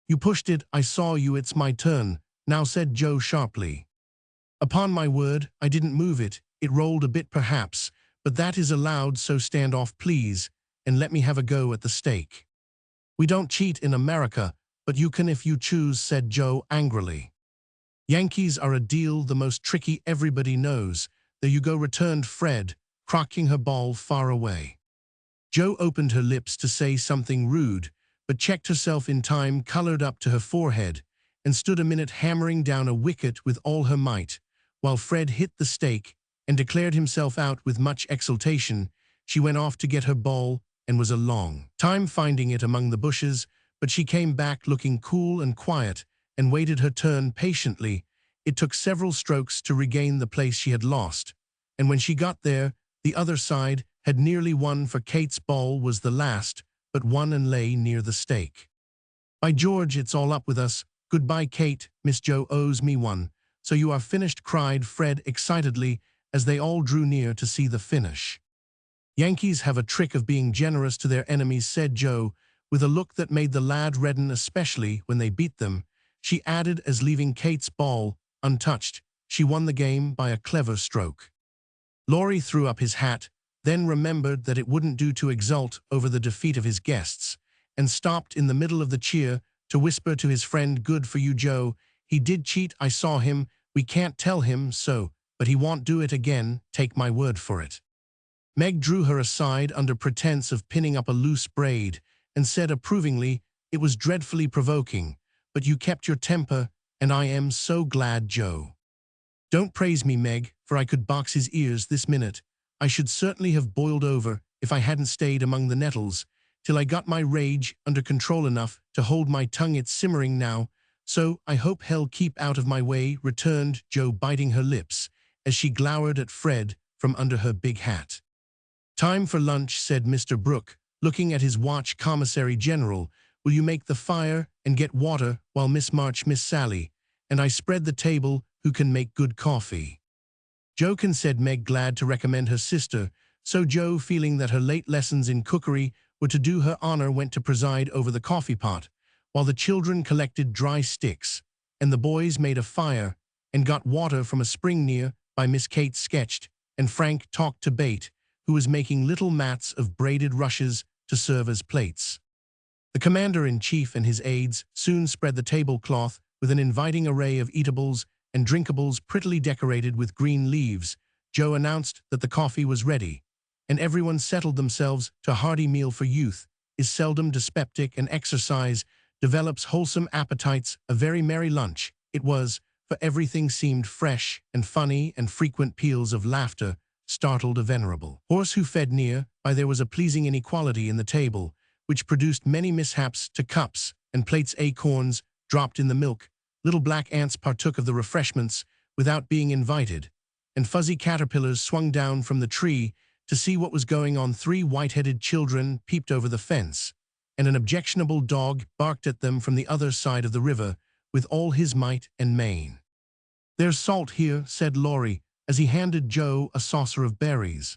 "You pushed it, I saw you. It's my turn now," said Joe sharply. "Upon my word, I didn't move it. It rolled a bit perhaps, but that is allowed, so stand off, please, and let me have a go at the stake." "We don't cheat in America, but you can if you choose," said Joe angrily. "Yankees are a deal the most tricky everybody knows. There you go," returned Fred, crocking her ball far away. Joe opened her lips to say something rude, but checked herself in time, colored up to her forehead, and stood a minute hammering down a wicket with all her might, while Fred hit the stake and declared himself out with much exultation. She went off to get her ball, and was a long time finding it among the bushes, but she came back looking cool and quiet, and waited her turn patiently, It took several strokes to regain the place she had lost, and when she got there, the other side had nearly won, for Kate's ball was the last, but won and lay near the stake. "By George, it's all up with us. Goodbye, Kate. Miss Jo owes me one. So you are finished," cried Fred excitedly as they all drew near to see the finish. "Yankees have a trick of being generous to their enemies," said Jo, with a look that made the lad redden, especially when they beat them. She added, as leaving Kate's ball untouched, she won the game by a clever stroke. Laurie threw up his hat, then remembered that it wouldn't do to exult over the defeat of his guests, and stopped in the middle of the cheer to whisper to his friend, "Good for you, Jo. He did cheat, I saw him. We can't tell him so, but he won't do it again, take my word for it." Meg drew her aside under pretense of pinning up a loose braid, and said approvingly, "It was dreadfully provoking, but you kept your temper, and I am so glad, Jo." "Don't praise me, Meg, for I could box his ears this minute. I should certainly have boiled over if I hadn't stayed among the nettles, till I got my rage under control enough to hold my tongue. It's simmering now, so I hope hell keep out of my way," returned Jo, biting her lips, as she glowered at Fred from under her big hat. "Time for lunch," said Mr. Brooke, looking at his watch. "Commissary General, will you make the fire and get water while Miss March, Miss Sally, and I spread the table who can make good coffee?" "Jo can," said Meg, glad to recommend her sister, so Jo, feeling that her late lessons in cookery were to do her honor, went to preside over the coffee pot, while the children collected dry sticks, and the boys made a fire and got water from a spring near by. Miss Kate sketched, and Frank talked to Bate, who was making little mats of braided rushes to serve as plates. The commander-in-chief and his aides soon spread the tablecloth with an inviting array of eatables and drinkables prettily decorated with green leaves. Jo announced that the coffee was ready, and everyone settled themselves to a hearty meal. For youth is seldom dyspeptic, and exercise develops wholesome appetites. A very merry lunch it was, for everything seemed fresh and funny, and frequent peals of laughter startled a venerable horse who fed near by. There was a pleasing inequality in the table, which produced many mishaps to cups and plates. Acorns dropped in the milk, little black ants partook of the refreshments without being invited, and fuzzy caterpillars swung down from the tree to see what was going on. 3 white-headed children peeped over the fence, and an objectionable dog barked at them from the other side of the river with all his might and main. "There's salt here," said Laurie, as he handed Jo a saucer of berries.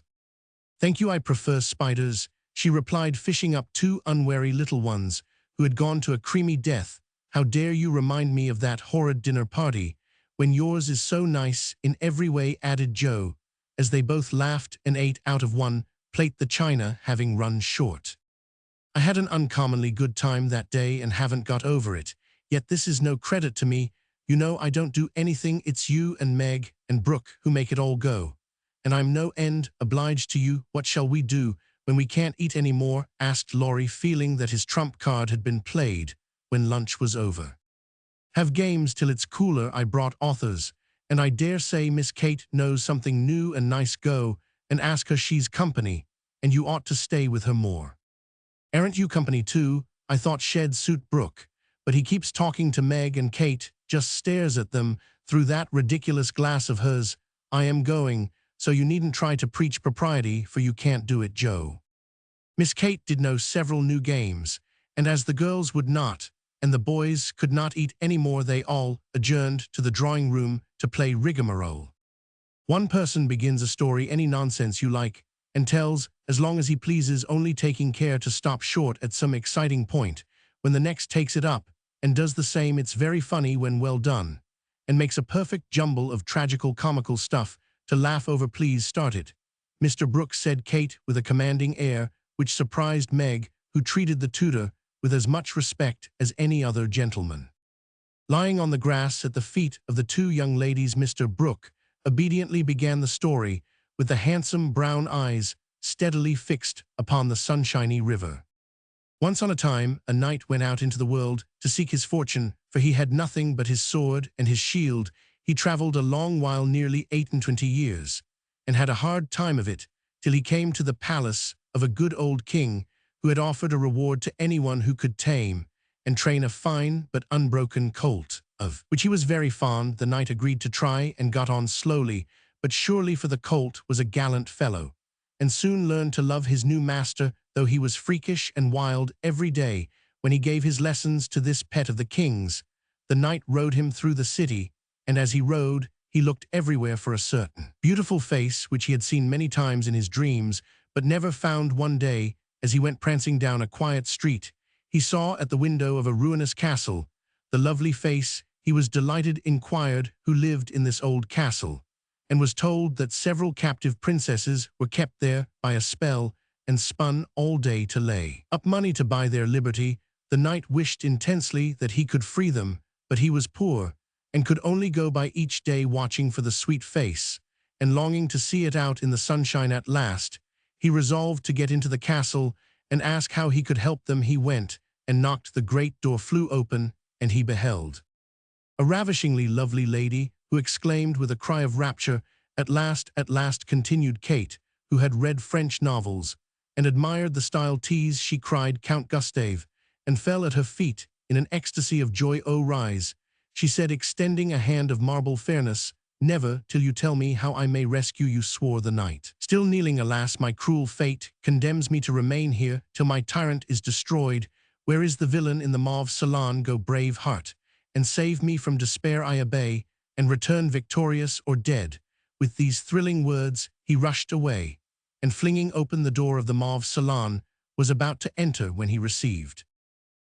"Thank you, I prefer spiders," she replied, fishing up 2 unwary little ones who had gone to a creamy death. "How dare you remind me of that horrid dinner party, when yours is so nice in every way," added Jo, as they both laughed and ate out of one plate, the china having run short. "I had an uncommonly good time that day and haven't got over it, yet this is no credit to me. You know I don't do anything. It's you and Meg and Brooke who make it all go, and I'm no end obliged to you. What shall we do when we can't eat any more?" asked Laurie, feeling that his trump card had been played when lunch was over. "Have games till it's cooler. I brought authors, and I dare say Miss Kate knows something new and nice. Go and ask her. She's company, and you ought to stay with her more." "Aren't you company too? I thought Shed suit Brooke, but he keeps talking to Meg, and Kate just stares at them through that ridiculous glass of hers. I am going, so you needn't try to preach propriety, for you can't do it, Jo." Miss Kate did know several new games, and as the girls would not, and the boys could not eat any more, they all adjourned to the drawing room to play rigmarole. One person begins a story, any nonsense you like, and tells as long as he pleases, only taking care to stop short at some exciting point when the next takes it up and does the same. It's very funny when well done, and makes a perfect jumble of tragical comical stuff to laugh over. "Please start it, Mr. Brooke," said Kate with a commanding air which surprised Meg, who treated the tutor with as much respect as any other gentleman. Lying on the grass at the feet of the 2 young ladies, Mr. Brooke obediently began the story, with the handsome brown eyes steadily fixed upon the sunshiny river. "Once on a time, a knight went out into the world to seek his fortune, for he had nothing but his sword and his shield. He traveled a long while, nearly 28 years, and had a hard time of it, till he came to the palace of a good old king, who had offered a reward to anyone who could tame and train a fine but unbroken colt. of which he was very fond, the knight agreed to try and got on slowly, but surely, for the colt was a gallant fellow, and soon learned to love his new master, though he was freakish and wild every day when he gave his lessons to this pet of the king's. The knight rode him through the city, and as he rode, he looked everywhere for a certain beautiful face which he had seen many times in his dreams, but never found. One day, as he went prancing down a quiet street, he saw at the window of a ruinous castle the lovely face. He was delighted, inquired who lived in this old castle, and was told that several captive princesses were kept there by a spell and spun all day to lay up money to buy their liberty. The knight wished intensely that he could free them, but he was poor, and could only go by each day watching for the sweet face, and longing to see it out in the sunshine. At last, he resolved to get into the castle and ask how he could help them. He went and knocked. The great door flew open, and he beheld a ravishingly lovely lady, who exclaimed with a cry of rapture, at last, continued Kate, who had read French novels and admired the style teas. She cried, Count Gustave, and fell at her feet in an ecstasy of joy. Oh, rise, she said, extending a hand of marble fairness. Never till you tell me how I may rescue you, swore the knight, still kneeling. Alas, my cruel fate condemns me to remain here till my tyrant is destroyed. Where is the villain in the mauve salon? Go, brave heart, and save me from despair. I obey, and return victorious or dead. With these thrilling words, he rushed away, and flinging open the door of the mauve salon, was about to enter when he received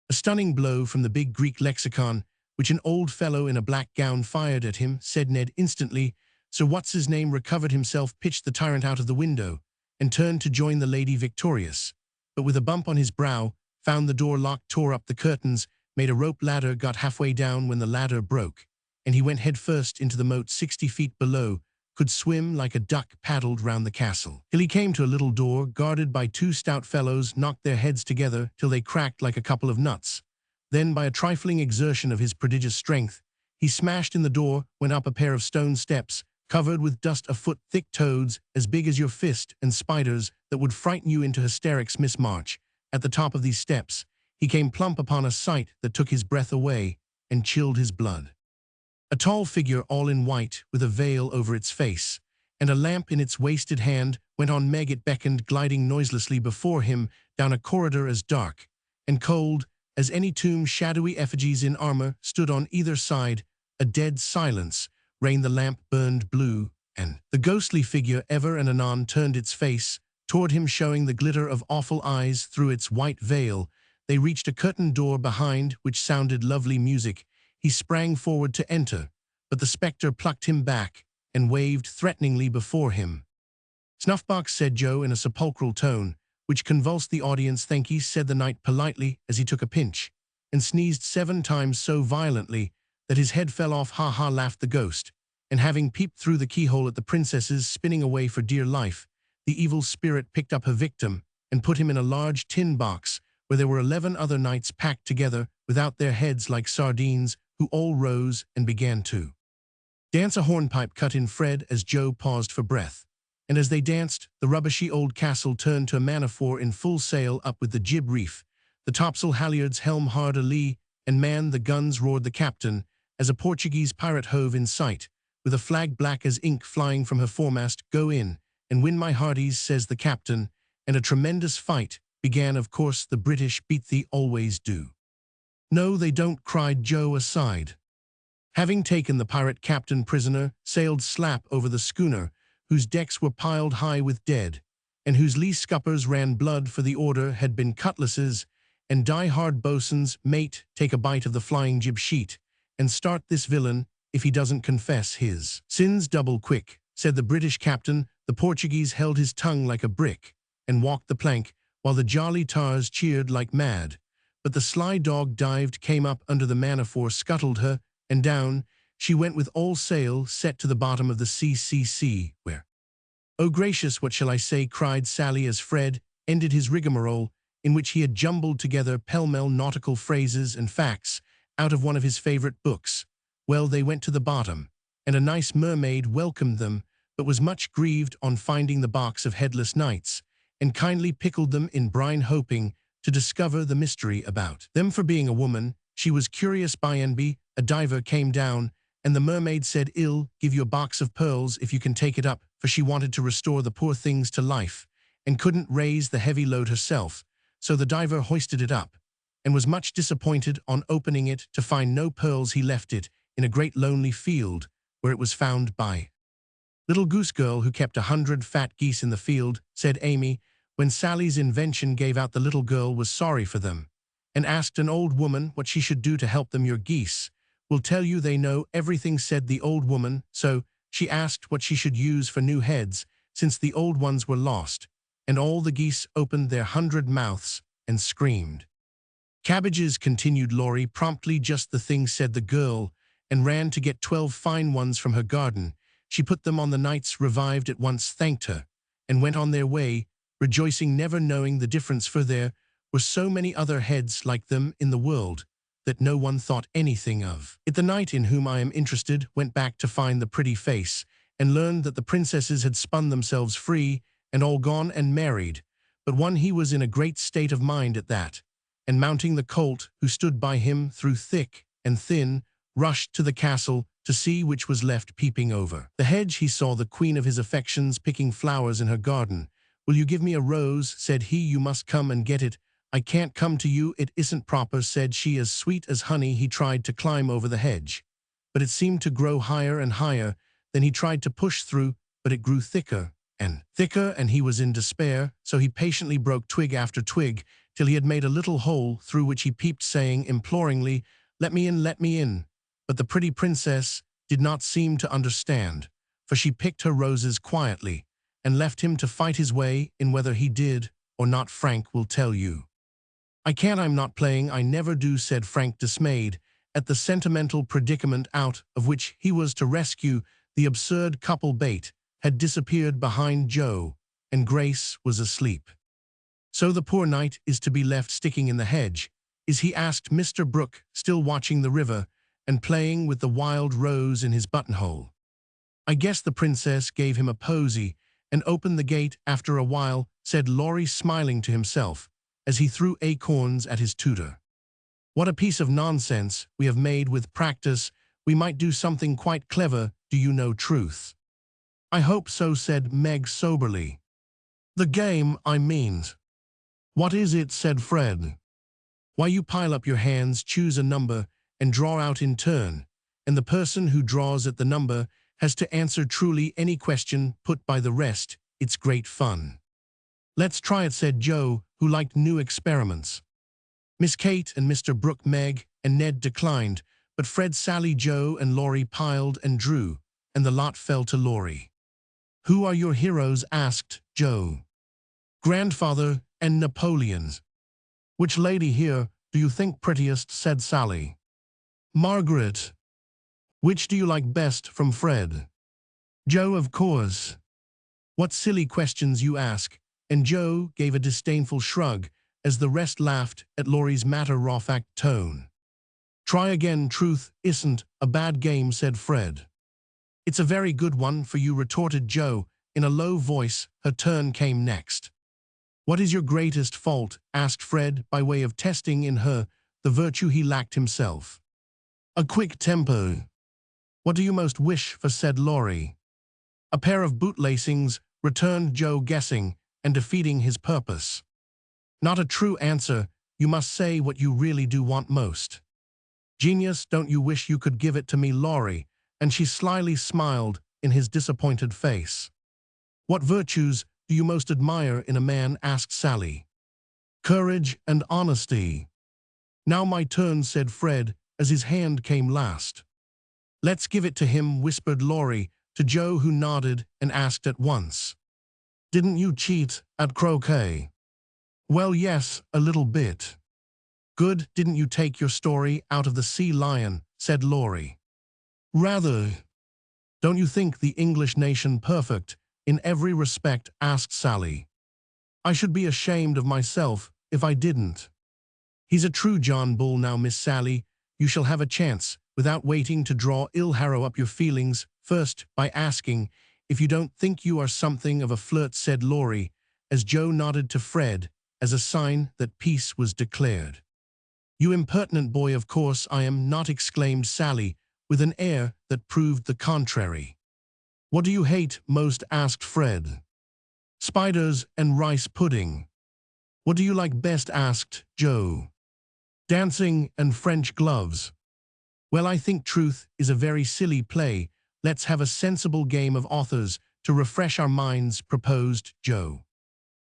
a stunning blow from the big Greek lexicon, which an old fellow in a black gown fired at him. Said Ned instantly, Sir What's-his-name recovered himself, pitched the tyrant out of the window, and turned to join the lady victorious, but with a bump on his brow, found the door locked, tore up the curtains, made a rope ladder, got halfway down when the ladder broke, and he went headfirst into the moat 60 feet below, could swim like a duck, paddled round the castle, till he came to a little door, guarded by two stout fellows, knocked their heads together till they cracked like a couple of nuts. Then, by a trifling exertion of his prodigious strength, he smashed in the door, went up a pair of stone steps, covered with dust a foot thick, toads as big as your fist, and spiders that would frighten you into hysterics. Miss March, at the top of these steps, he came plump upon a sight that took his breath away and chilled his blood. A tall figure all in white, with a veil over its face, and a lamp in its wasted hand, went on. Meg, it beckoned, gliding noiselessly before him down a corridor as dark and cold as any tomb. Shadowy effigies in armor stood on either side. A dead silence reigned. The lamp burned blue, and the ghostly figure ever and anon turned its face toward him, showing the glitter of awful eyes through its white veil. They reached a curtained door behind, which sounded lovely music. He sprang forward to enter, but the spectre plucked him back and waved threateningly before him. Snuffbox, said Joe in a sepulchral tone, which convulsed the audience. Thank ye, said the knight politely as he took a pinch, and sneezed 7 times so violently that his head fell off. Ha ha, laughed the ghost, and having peeped through the keyhole at the princesses spinning away for dear life, the evil spirit picked up her victim and put him in a large tin box, where there were 11 other knights packed together without their heads like sardines, who all rose and began to dance. A hornpipe cut in Fred as Joe paused for breath, and as they danced, the rubbishy old castle turned to a man of war in full sail, up with the jib reef, the topsail halyards, helm hard a lee, and man the guns, roared the captain, as a Portuguese pirate hove in sight, with a flag black as ink flying from her foremast. Go in and win, my hearties, says the captain, and a tremendous fight began. Of course the British beat, they always do. No, they don't, cried Joe aside. Having taken the pirate captain prisoner, sailed slap over the schooner, whose decks were piled high with dead, and whose lee scuppers ran blood, for the order had been cutlasses, and die-hard boatswain's mate, take a bite of the flying jib sheet, and start this villain, if he doesn't confess his sins double quick, said the British captain. The Portuguese held his tongue like a brick, and walked the plank, while the jolly tars cheered like mad. But the sly dog dived, came up under the man-of-war, scuttled her, and down she went with all sail set to the bottom of the sea, where, oh gracious, what shall I say, cried Sally as Fred ended his rigmarole, in which he had jumbled together pell-mell nautical phrases and facts out of one of his favorite books. Well, they went to the bottom, and a nice mermaid welcomed them, but was much grieved on finding the box of headless knights, and kindly pickled them in brine, hoping to discover the mystery about them. For being a woman, she was curious by and be a diver came down, and the mermaid said, "I'll give you a box of pearls if you can take it up," for she wanted to restore the poor things to life, and couldn't raise the heavy load herself. So the diver hoisted it up, and was much disappointed on opening it to find no pearls. He left it in a great lonely field, where it was found by little goose girl who kept 100 fat geese in the field, said Amy. When Sally's invention gave out, the little girl was sorry for them, and asked an old woman what she should do to help them. "Your geese will tell you, they know everything," said the old woman. So she asked what she should use for new heads, since the old ones were lost, and all the geese opened their 100 mouths and screamed. "Cabbages," continued Laurie. "Promptly just the thing," said the girl, and ran to get 12 fine ones from her garden. She put them on. The knights, revived at once, thanked her, and went on their way, rejoicing, never knowing the difference, for there were so many other heads like them in the world that no one thought anything of it. The knight in whom I am interested went back to find the pretty face, and learned that the princesses had spun themselves free and all gone and married, but one he was in a great state of mind at that, and mounting the colt, who stood by him through thick and thin, rushed to the castle to see which was left peeping over the hedge. He saw the queen of his affections picking flowers in her garden. "Will you give me a rose?" said he. "You must come and get it." "I can't come to you, it isn't proper," said she, as sweet as honey. He tried to climb over the hedge, but it seemed to grow higher and higher. Then he tried to push through, but it grew thicker and thicker, and he was in despair. So he patiently broke twig after twig, till he had made a little hole, through which he peeped, saying imploringly, "Let me in, let me in." But the pretty princess did not seem to understand, for she picked her roses quietly, and left him to fight his way in. Whether he did or not, Frank will tell you. "I can't, I'm not playing, I never do," said Frank, dismayed at the sentimental predicament out of which he was to rescue the absurd couple. Bate had disappeared behind Joe, and Grace was asleep. "So the poor knight is to be left sticking in the hedge, is he?" asked Mr. Brooke, still watching the river and playing with the wild rose in his buttonhole. "I guess the princess gave him a posy and opened the gate after a while," said Laurie, smiling to himself as he threw acorns at his tutor. "What a piece of nonsense we have made! With practice, we might do something quite clever. Do you know truth?" "I hope so," said Meg soberly. "The game, I mean." "What is it?" said Fred. "Why, you pile up your hands, choose a number, and draw out in turn, and the person who draws at the number has to answer truly any question put by the rest. It's great fun." "Let's try it," said Joe, who liked new experiments. Miss Kate and Mr. Brooke, Meg, and Ned declined, but Fred, Sally, Joe, and Laurie piled and drew, and the lot fell to Laurie. "Who are your heroes?" asked Joe. "Grandfather and Napoleon's." "Which lady here do you think prettiest?" said Sally. "Margaret." "Which do you like best?" from Fred. "Joe, of course." "What silly questions you ask," and Joe gave a disdainful shrug as the rest laughed at Laurie's matter-of-fact tone. "Try again, truth isn't a bad game," said Fred. "It's a very good one for you," retorted Joe in a low voice. Her turn came next. "What is your greatest fault?" asked Fred, by way of testing in her the virtue he lacked himself. "A quick temper." "What do you most wish for?" said Laurie. "A pair of bootlacings," returned Joe, guessing and defeating his purpose. "Not a true answer. You must say what you really do want most." "Genius, don't you wish you could give it to me, Laurie?" and she slyly smiled in his disappointed face. "What virtues do you most admire in a man?" asked Sally. "Courage and honesty." "Now my turn," said Fred, as his hand came last. "Let's give it to him," whispered Laurie to Joe, who nodded and asked at once, "Didn't you cheat at croquet?" "Well, yes, a little bit." "Good, didn't you take your story out of the Sea Lion?" said Laurie. "Rather." "Don't you think the English nation perfect in every respect?" asked Sally. "I should be ashamed of myself if I didn't." "He's a true John Bull. Now, Miss Sally, you shall have a chance, without waiting to draw. I'll harrow up your feelings first by asking if you don't think you are something of a flirt," said Laurie, as Joe nodded to Fred as a sign that peace was declared. You impertinent boy, of course I am not, exclaimed Sally, with an air that proved the contrary. What do you hate most? Asked Fred. Spiders and rice pudding. What do you like best? Asked Joe. Dancing and French gloves. Well, I think truth is a very silly play. Let's have a sensible game of authors to refresh our minds, proposed Joe.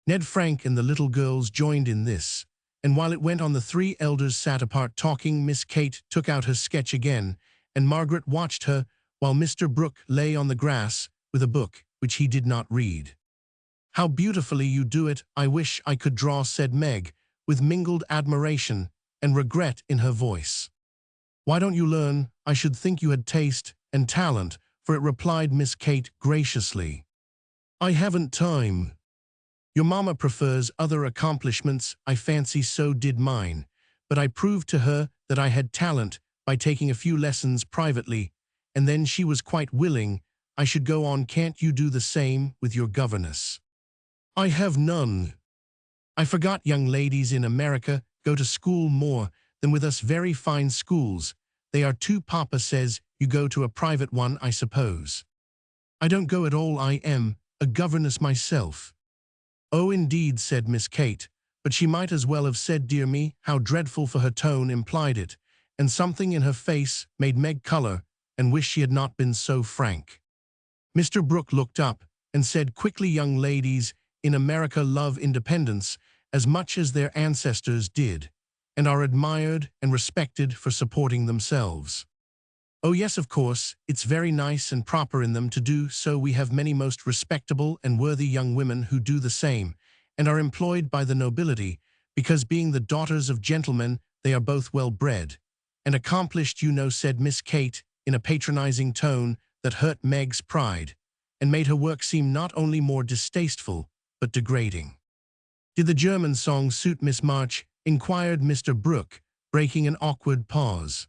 Ned, Frank, and the little girls joined in this, and while it went on, the three elders sat apart talking. Miss Kate took out her sketch again, and Margaret watched her while Mr. Brooke lay on the grass with a book which he did not read. How beautifully you do it. I wish I could draw, said Meg, with mingled admiration and regret in her voice. Why don't you learn? I should think you had taste and talent for it, replied Miss Kate graciously. I haven't time. Your mamma prefers other accomplishments. I fancy so did mine, but I proved to her that I had talent by taking a few lessons privately, and then she was quite willing I should go on. Can't you do the same with your governess? I have none. I forgot young ladies in America go to school more than with us. Very fine schools. They are too. Papa says you go to a private one, I suppose. I don't go at all. I am a governess myself. Oh, indeed, said Miss Kate, but she might as well have said dear me. How dreadful, for her tone implied it, and something in her face made Meg color and wish she had not been so frank. Mr. Brooke looked up and said quickly, young ladies in America love independence as much as their ancestors did, and are admired and respected for supporting themselves. Oh yes, of course, it's very nice and proper in them to do so. We have many most respectable and worthy young women who do the same, and are employed by the nobility, because being the daughters of gentlemen, they are both well bred and accomplished, you know, said Miss Kate in a patronizing tone that hurt Meg's pride, and made her work seem not only more distasteful, but degrading. Did the German song suit Miss March? Inquired Mr. Brooke, breaking an awkward pause.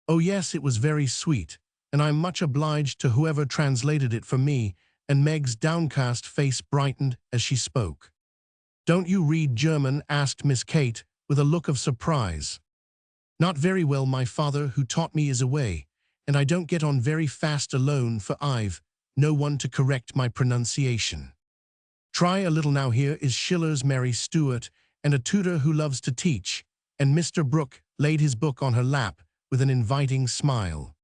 Oh yes, it was very sweet, and I'm much obliged to whoever translated it for me, and Meg's downcast face brightened as she spoke. Don't you read German? Asked Miss Kate, with a look of surprise. Not very well. My father, who taught me, is away, and I don't get on very fast alone, for I've no one to correct my pronunciation. Try a little now. Here is Schiller's Mary Stuart, and a tutor who loves to teach, and Mr. Brooke laid his book on her lap with an inviting smile.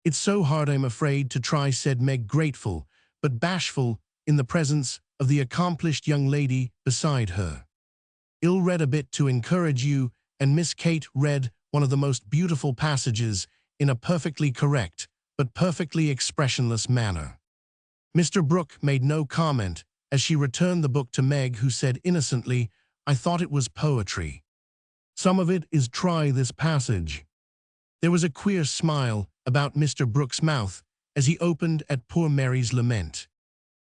It's so hard, I'm afraid, to try, said Meg, grateful but bashful in the presence of the accomplished young lady beside her. I'll read a bit to encourage you, and Miss Kate read one of the most beautiful passages in a perfectly correct but perfectly expressionless manner. Mr. Brooke made no comment as she returned the book to Meg, who said innocently, I thought it was poetry. Some of it is. Try this passage. There was a queer smile about Mr. Brooke's mouth as he opened at poor Mary's lament.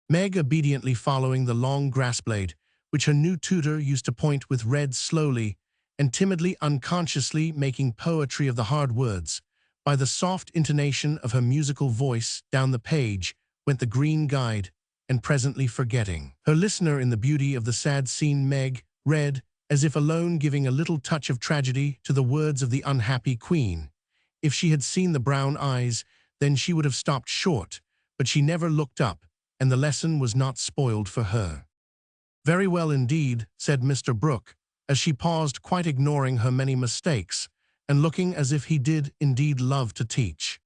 Meg, obediently following the long grass-blade, which her new tutor used to point with, read slowly and timidly, unconsciously making poetry of the hard words. By the soft intonation of her musical voice, down the page went the green guide, and presently forgetting her listener in the beauty of the sad scene, Meg read, as if alone, giving a little touch of tragedy to the words of the unhappy queen. If she had seen the brown eyes, then she would have stopped short, but she never looked up, and the lesson was not spoiled for her. Very well indeed, said Mr. Brooke, as she paused, quite ignoring her many mistakes, and looking as if he did indeed love to teach.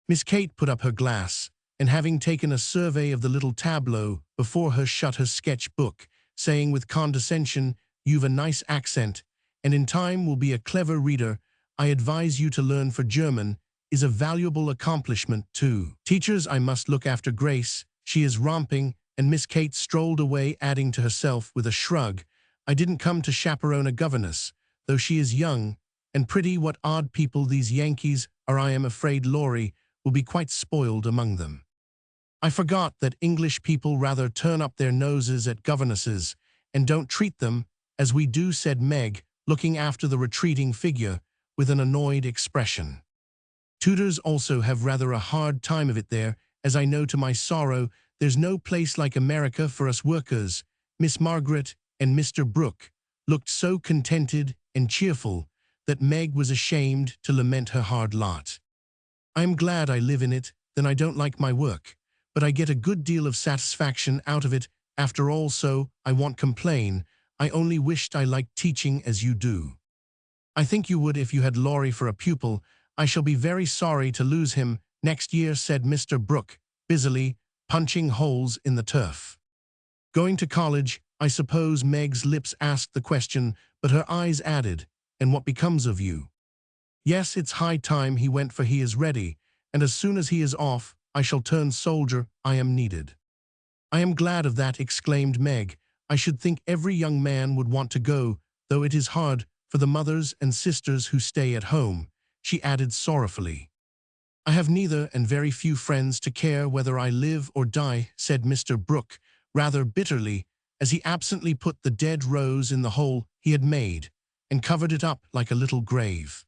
Miss Kate put up her glass, and having taken a survey of the little tableau before her, shut her sketch book, saying with condescension, You've a nice accent, and in time will be a clever reader. I advise you to learn, for German is a valuable accomplishment too. Teachers, I must look after Grace. She is romping, and Miss Kate strolled away, adding to herself with a shrug, I didn't come to chaperone a governess, though she is young and pretty. What odd people these Yankees are. I am afraid Laurie will be quite spoiled among them. I forgot that English people rather turn up their noses at governesses and don't treat them as we do, said Meg, looking after the retreating figure with an annoyed expression. Tutors also have rather a hard time of it there, as I know to my sorrow. There's no place like America for us workers. Miss Margaret and Mr. Brooke looked so contented and cheerful that Meg was ashamed to lament her hard lot. "I am glad I live in it, then I don't like my work, but I get a good deal of satisfaction out of it after all, so I won't complain. I only wished I liked teaching as you do." "I think you would if you had Laurie for a pupil. I shall be very sorry to lose him next year," said Mr. Brooke, busily punching holes in the turf. "Going to college, I suppose?" Meg's lips asked the question, but her eyes added, "And what becomes of you?" "Yes, it's high time he went, for he is ready, and as soon as he is off, I shall turn soldier. I am needed." "I am glad of that," exclaimed Meg. "I should think every young man would want to go, though it is hard for the mothers and sisters who stay at home," she added sorrowfully. "I have neither, and very few friends to care whether I live or die," said Mr. Brooke, rather bitterly, as he absently put the dead rose in the hole he had made, and covered it up like a little grave.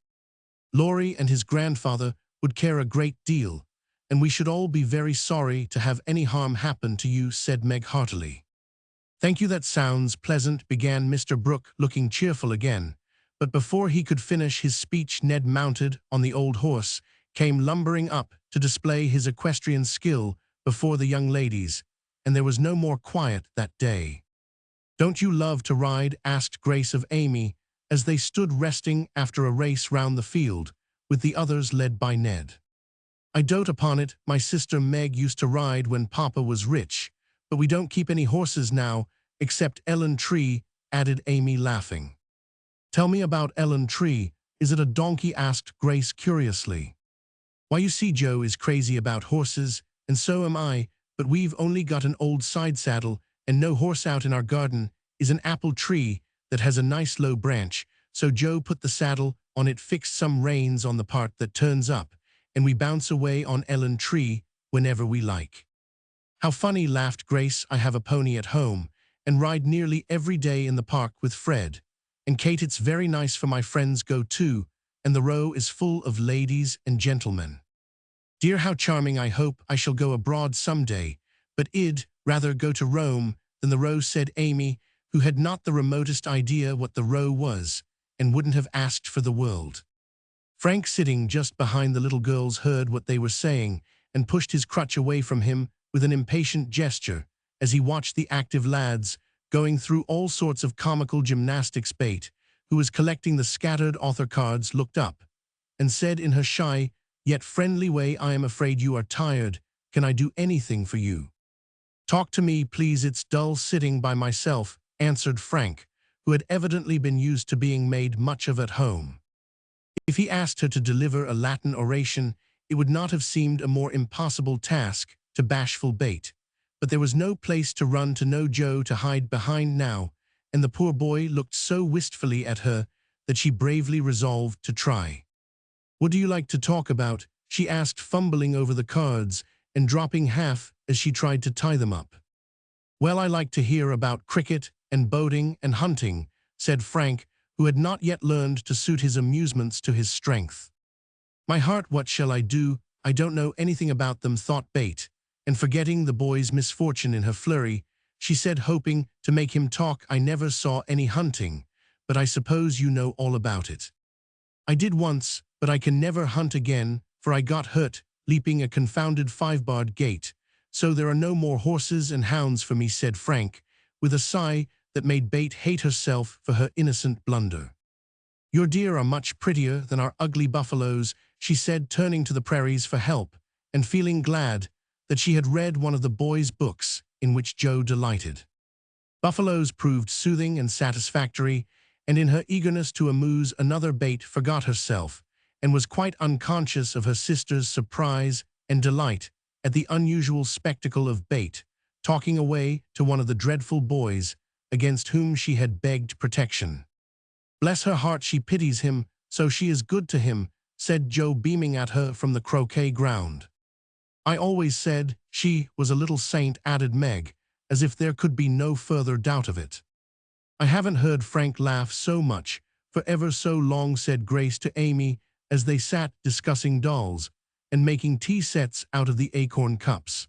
"Laurie and his grandfather would care a great deal, and we should all be very sorry to have any harm happen to you," said Meg heartily. "Thank you, that sounds pleasant," began Mr. Brooke, looking cheerful again. But before he could finish his speech, Ned, mounted on the old horse, came lumbering up to display his equestrian skill before the young ladies, and there was no more quiet that day. "Don't you love to ride?" asked Grace of Amy, as they stood resting after a race round the field, with the others led by Ned. "I dote upon it. My sister Meg used to ride when Papa was rich, but we don't keep any horses now, except Ellen Tree," added Amy, laughing. "Tell me about Ellen Tree. Is it a donkey?" asked Grace curiously. "Why, you see, Joe is crazy about horses, and so am I, but we've only got an old side saddle, and no horse. Out in our garden is an apple tree that has a nice low branch, so Joe put the saddle on it, fixed some reins on the part that turns up, and we bounce away on Ellen Tree whenever we like." "How funny," laughed Grace. "I have a pony at home, and ride nearly every day in the park with Fred and Kate. It's very nice, for my friends go too, and the row is full of ladies and gentlemen." "Dear, how charming. I hope I shall go abroad some day, but I'd rather go to Rome than the row," said Amy, who had not the remotest idea what the row was, and wouldn't have asked for the world. Frank, sitting just behind the little girls, heard what they were saying, and pushed his crutch away from him with an impatient gesture, as he watched the active lads going through all sorts of comical gymnastics. Beth, who was collecting the scattered author cards, looked up, and said in her shy yet friendly way, "I am afraid you are tired. Can I do anything for you?" "Talk to me, please. It's dull sitting by myself," answered Frank, who had evidently been used to being made much of at home. If he asked her to deliver a Latin oration, it would not have seemed a more impossible task to bashful Beth, but there was no place to run to, no Joe to hide behind now, and the poor boy looked so wistfully at her that she bravely resolved to try. "What do you like to talk about?" she asked, fumbling over the cards and dropping half as she tried to tie them up. "Well, I like to hear about cricket and boating and hunting," said Frank, who had not yet learned to suit his amusements to his strength. "My heart, what shall I do? I don't know anything about them," thought Beth, and forgetting the boy's misfortune in her flurry, she said, hoping to make him talk, "I never saw any hunting, but I suppose you know all about it." "I did once, but I can never hunt again, for I got hurt leaping a confounded 5-barred gate, so there are no more horses and hounds for me," said Frank, with a sigh that made Beth hate herself for her innocent blunder. "Your deer are much prettier than our ugly buffaloes," she said, turning to the prairies for help, and feeling glad that she had read one of the boys' books in which Joe delighted. Buffaloes proved soothing and satisfactory, and in her eagerness to amuse another, Beth forgot herself, and was quite unconscious of her sister's surprise and delight at the unusual spectacle of Beth talking away to one of the dreadful boys against whom she had begged protection. "Bless her heart, she pities him, so she is good to him," said Joe, beaming at her from the croquet ground. "I always said she was a little saint," added Meg, as if there could be no further doubt of it. "I haven't heard Frank laugh so much for ever so long," said Grace to Amy, as they sat discussing dolls and making tea sets out of the acorn cups.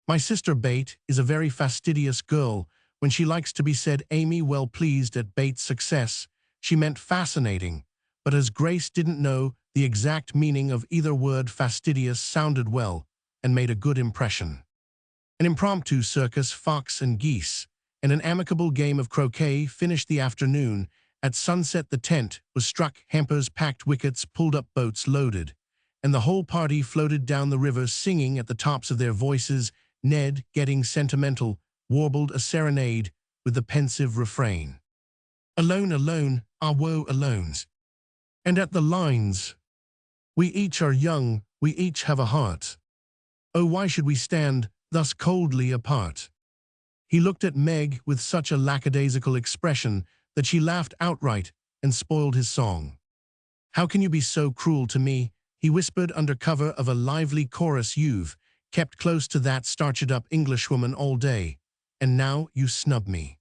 "My sister Beth is a very fastidious girl when she likes to be," said Amy, well pleased at Beth's success. She meant fascinating, but as Grace didn't know the exact meaning of either word, fastidious sounded well and made a good impression. An impromptu circus, fox and geese, and an amicable game of croquet finished the afternoon. At sunset the tent was struck, hampers packed, wickets pulled up, boats loaded, and the whole party floated down the river singing at the tops of their voices. Ned, getting sentimental, warbled a serenade with the pensive refrain, "Alone, alone, our woe alones." And at the lines, "We each are young, we each have a heart. Oh, why should we stand thus coldly apart?" He looked at Meg with such a lackadaisical expression that she laughed outright and spoiled his song. "How can you be so cruel to me?" he whispered under cover of a lively chorus. "You've kept close to that starched-up Englishwoman all day, and now you snub me."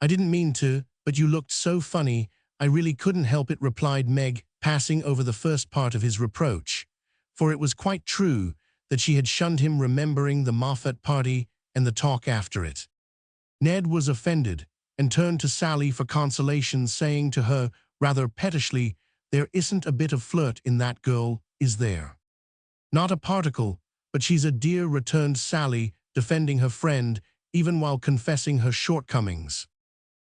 "I didn't mean to, but you looked so funny, I really couldn't help it," replied Meg, passing over the first part of his reproach, for it was quite true that she had shunned him, remembering the Moffat party and the talk after it. Ned was offended and turned to Sally for consolation, saying to her rather pettishly, "There isn't a bit of flirt in that girl, is there?" "Not a particle, but she's a dear," returned Sally, defending her friend even while confessing her shortcomings.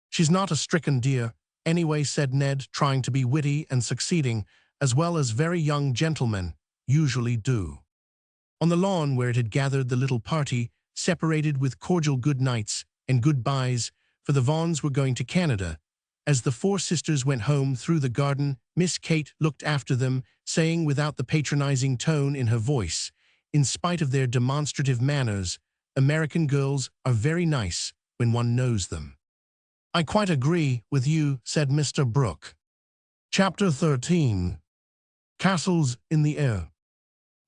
"She's not a stricken dear, anyway," said Ned, trying to be witty and succeeding, as well as very young gentlemen usually do. On the lawn where it had gathered, the little party separated with cordial good nights and goodbyes, for the Vaughns were going to Canada. As the four sisters went home through the garden, Miss Kate looked after them, saying without the patronizing tone in her voice, in spite of their demonstrative manners, "American girls are very nice when one knows them." "I quite agree with you," said Mr. Brooke. Chapter 13. Castles in the Air.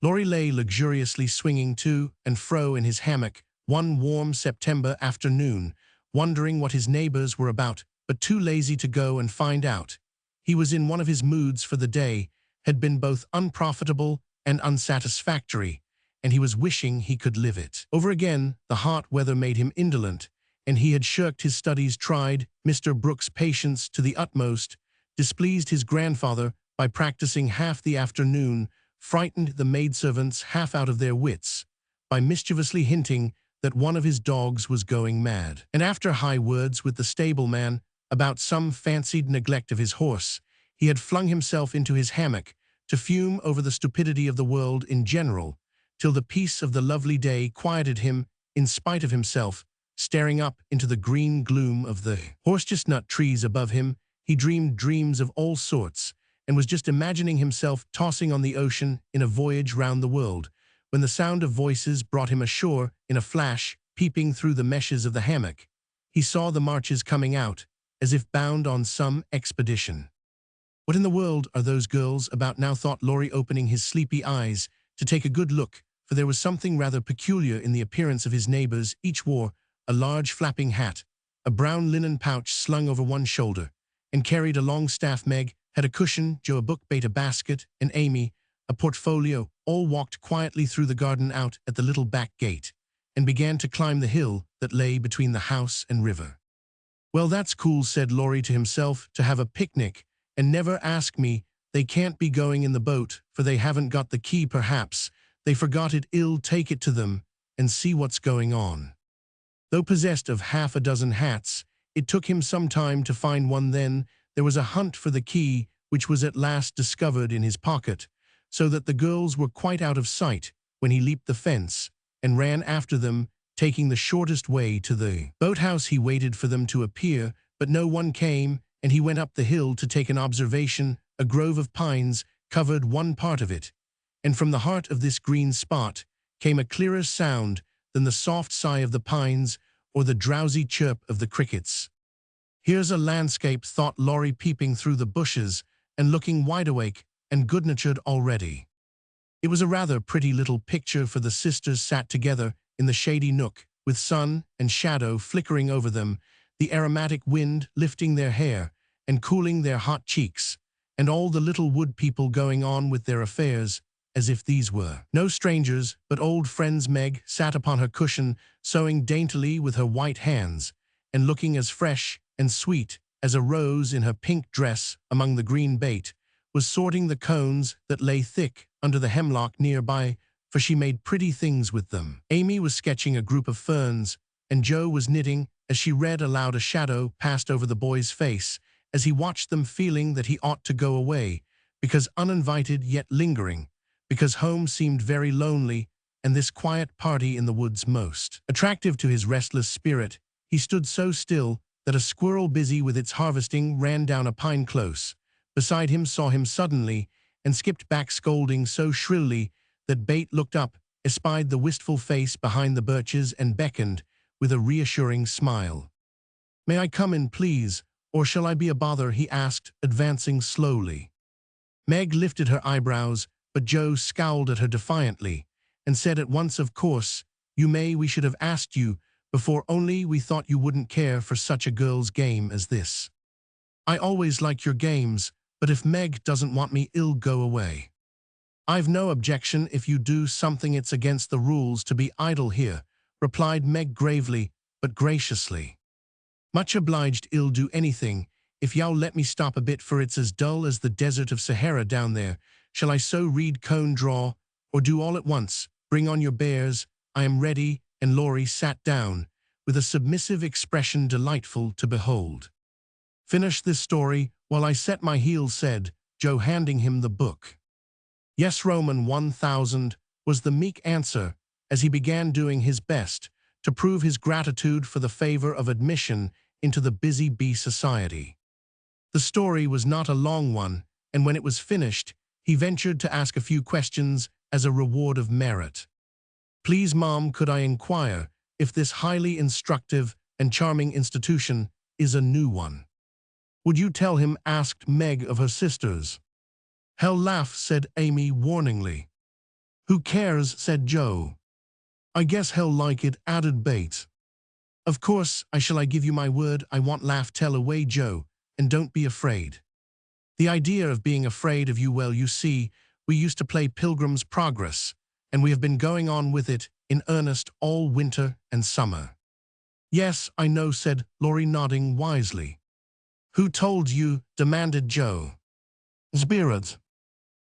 Laurie lay luxuriously swinging to and fro in his hammock one warm September afternoon, wondering what his neighbors were about, but too lazy to go and find out. He was in one of his moods for the day, had been both unprofitable and unsatisfactory, and he was wishing he could live it over again. The hot weather made him indolent, and he had shirked his studies, tried Mr. Brooks' patience to the utmost, displeased his grandfather by practicing half the afternoon, frightened the maidservants half out of their wits by mischievously hinting that one of his dogs was going mad, and after high words with the stableman about some fancied neglect of his horse, he had flung himself into his hammock to fume over the stupidity of the world in general, till the peace of the lovely day quieted him in spite of himself. Staring up into the green gloom of the horse-chestnut trees above him, he dreamed dreams of all sorts, and was just imagining himself tossing on the ocean in a voyage round the world, when the sound of voices brought him ashore in a flash. Peeping through the meshes of the hammock, he saw the marches coming out, as if bound on some expedition. "What in the world are those girls about now?" thought Laurie, opening his sleepy eyes to take a good look, for there was something rather peculiar in the appearance of his neighbors. Each wore a large flapping hat, a brown linen pouch slung over one shoulder, and carried a long staff. Meg had a cushion, Joe a book, Bait a basket, and Amy a portfolio. All walked quietly through the garden out at the little back gate, and began to climb the hill that lay between the house and river. "Well, that's cool," said Laurie to himself, "to have a picnic and never ask me. They can't be going in the boat, for they haven't got the key. Perhaps they forgot it. I'll take it to them and see what's going on." Though possessed of half a dozen hats, it took him some time to find one. Then there was a hunt for the key, which was at last discovered in his pocket, so that the girls were quite out of sight when he leaped the fence and ran after them, taking the shortest way to the boathouse. He waited for them to appear, but no one came, and he went up the hill to take an observation. A grove of pines covered one part of it, and from the heart of this green spot came a clearer sound than the soft sigh of the pines or the drowsy chirp of the crickets. "Here's a landscape," thought Laurie, peeping through the bushes and looking wide-awake and good-natured already. It was a rather pretty little picture, for the sisters sat together in the shady nook, with sun and shadow flickering over them, the aromatic wind lifting their hair and cooling their hot cheeks, and all the little wood people going on with their affairs, as if these were no strangers, but old friends. Meg sat upon her cushion, sewing daintily with her white hands, and looking as fresh and sweet as a rose in her pink dress among the green bait, was sorting the cones that lay thick under the hemlock nearby, for she made pretty things with them. Amy was sketching a group of ferns, and Joe was knitting. As she read aloud, a shadow passed over the boy's face as he watched them, feeling that he ought to go away, because uninvited yet lingering, because home seemed very lonely, and this quiet party in the woods most attractive to his restless spirit. He stood so still that a squirrel busy with its harvesting ran down a pine close beside him, saw him suddenly, and skipped back, scolding so shrilly that Bate looked up, espied the wistful face behind the birches, and beckoned with a reassuring smile. "May I come in, please, or shall I be a bother?" he asked, advancing slowly. Meg lifted her eyebrows, but Joe scowled at her defiantly and said at once, "Of course, you may. We should have asked you before, only we thought you wouldn't care for such a girl's game as this." "I always like your games, but if Meg doesn't want me, I'll go away." "I've no objection if you do something. It's against the rules to be idle here," replied Meg gravely but graciously. "Much obliged. I'll do anything if y'all let me stop a bit, for it's as dull as the desert of Sahara down there. Shall I sew, read, cone, draw, or do all at once? Bring on your bears. I am ready." And Laurie sat down with a submissive expression delightful to behold. "Finish this story while I set my heels," said Joe, handing him the book. "Yes, Roman 1000, was the meek answer, as he began doing his best to prove his gratitude for the favor of admission into the busy bee society. The story was not a long one, and when it was finished, he ventured to ask a few questions as a reward of merit. "Please, Mom, could I inquire if this highly instructive and charming institution is a new one?" "Would you tell him?" asked Meg of her sisters. "He'll laugh," said Amy warningly. "Who cares?" said Joe. "I guess he'll like it," added Bate. "Of course I shall. I give you my word I won't laugh. Tell away, Joe, and don't be afraid." "The idea of being afraid of you, well, you see, we used to play Pilgrim's Progress, and we have been going on with it in earnest all winter and summer." "Yes, I know," said Laurie, nodding wisely. "Who told you?" demanded Joe. "Spirit."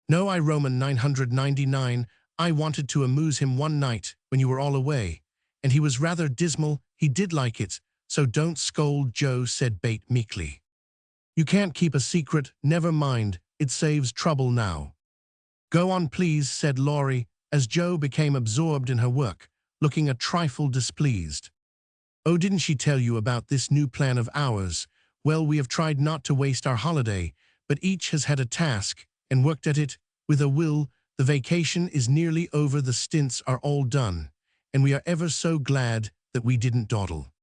"No, I Roman 999. I wanted to amuse him one night when you were all away, and he was rather dismal. He did like it, so don't scold, Joe," said Bate meekly. "You can't keep a secret. Never mind, it saves trouble now." "Go on, please," said Laurie, as Joe became absorbed in her work, looking a trifle displeased. "Oh, didn't she tell you about this new plan of ours? Well, we have tried not to waste our holiday, but each has had a task and worked at it with a will. The vacation is nearly over, the stints are all done, and we are ever so glad that we didn't dawdle."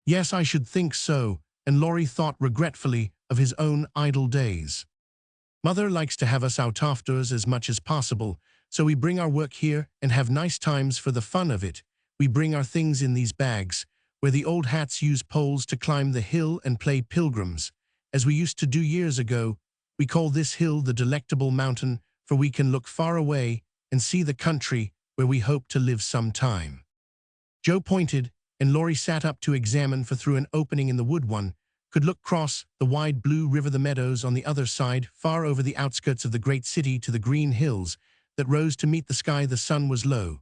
"Yes, I should think so," and Laurie thought regretfully of his own idle days. "Mother likes to have us out outdoors as much as possible, so we bring our work here and have nice times for the fun of it. We bring our things in these bags, where the old hats use poles to climb the hill and play pilgrims, as we used to do years ago. We call this hill the Delectable Mountain, for we can look far away and see the country where we hope to live some time." Joe pointed, and Laurie sat up to examine, for through an opening in the wood one could look across the wide blue river, the meadows on the other side, far over the outskirts of the great city, to the green hills that rose to meet the sky. The sun was low,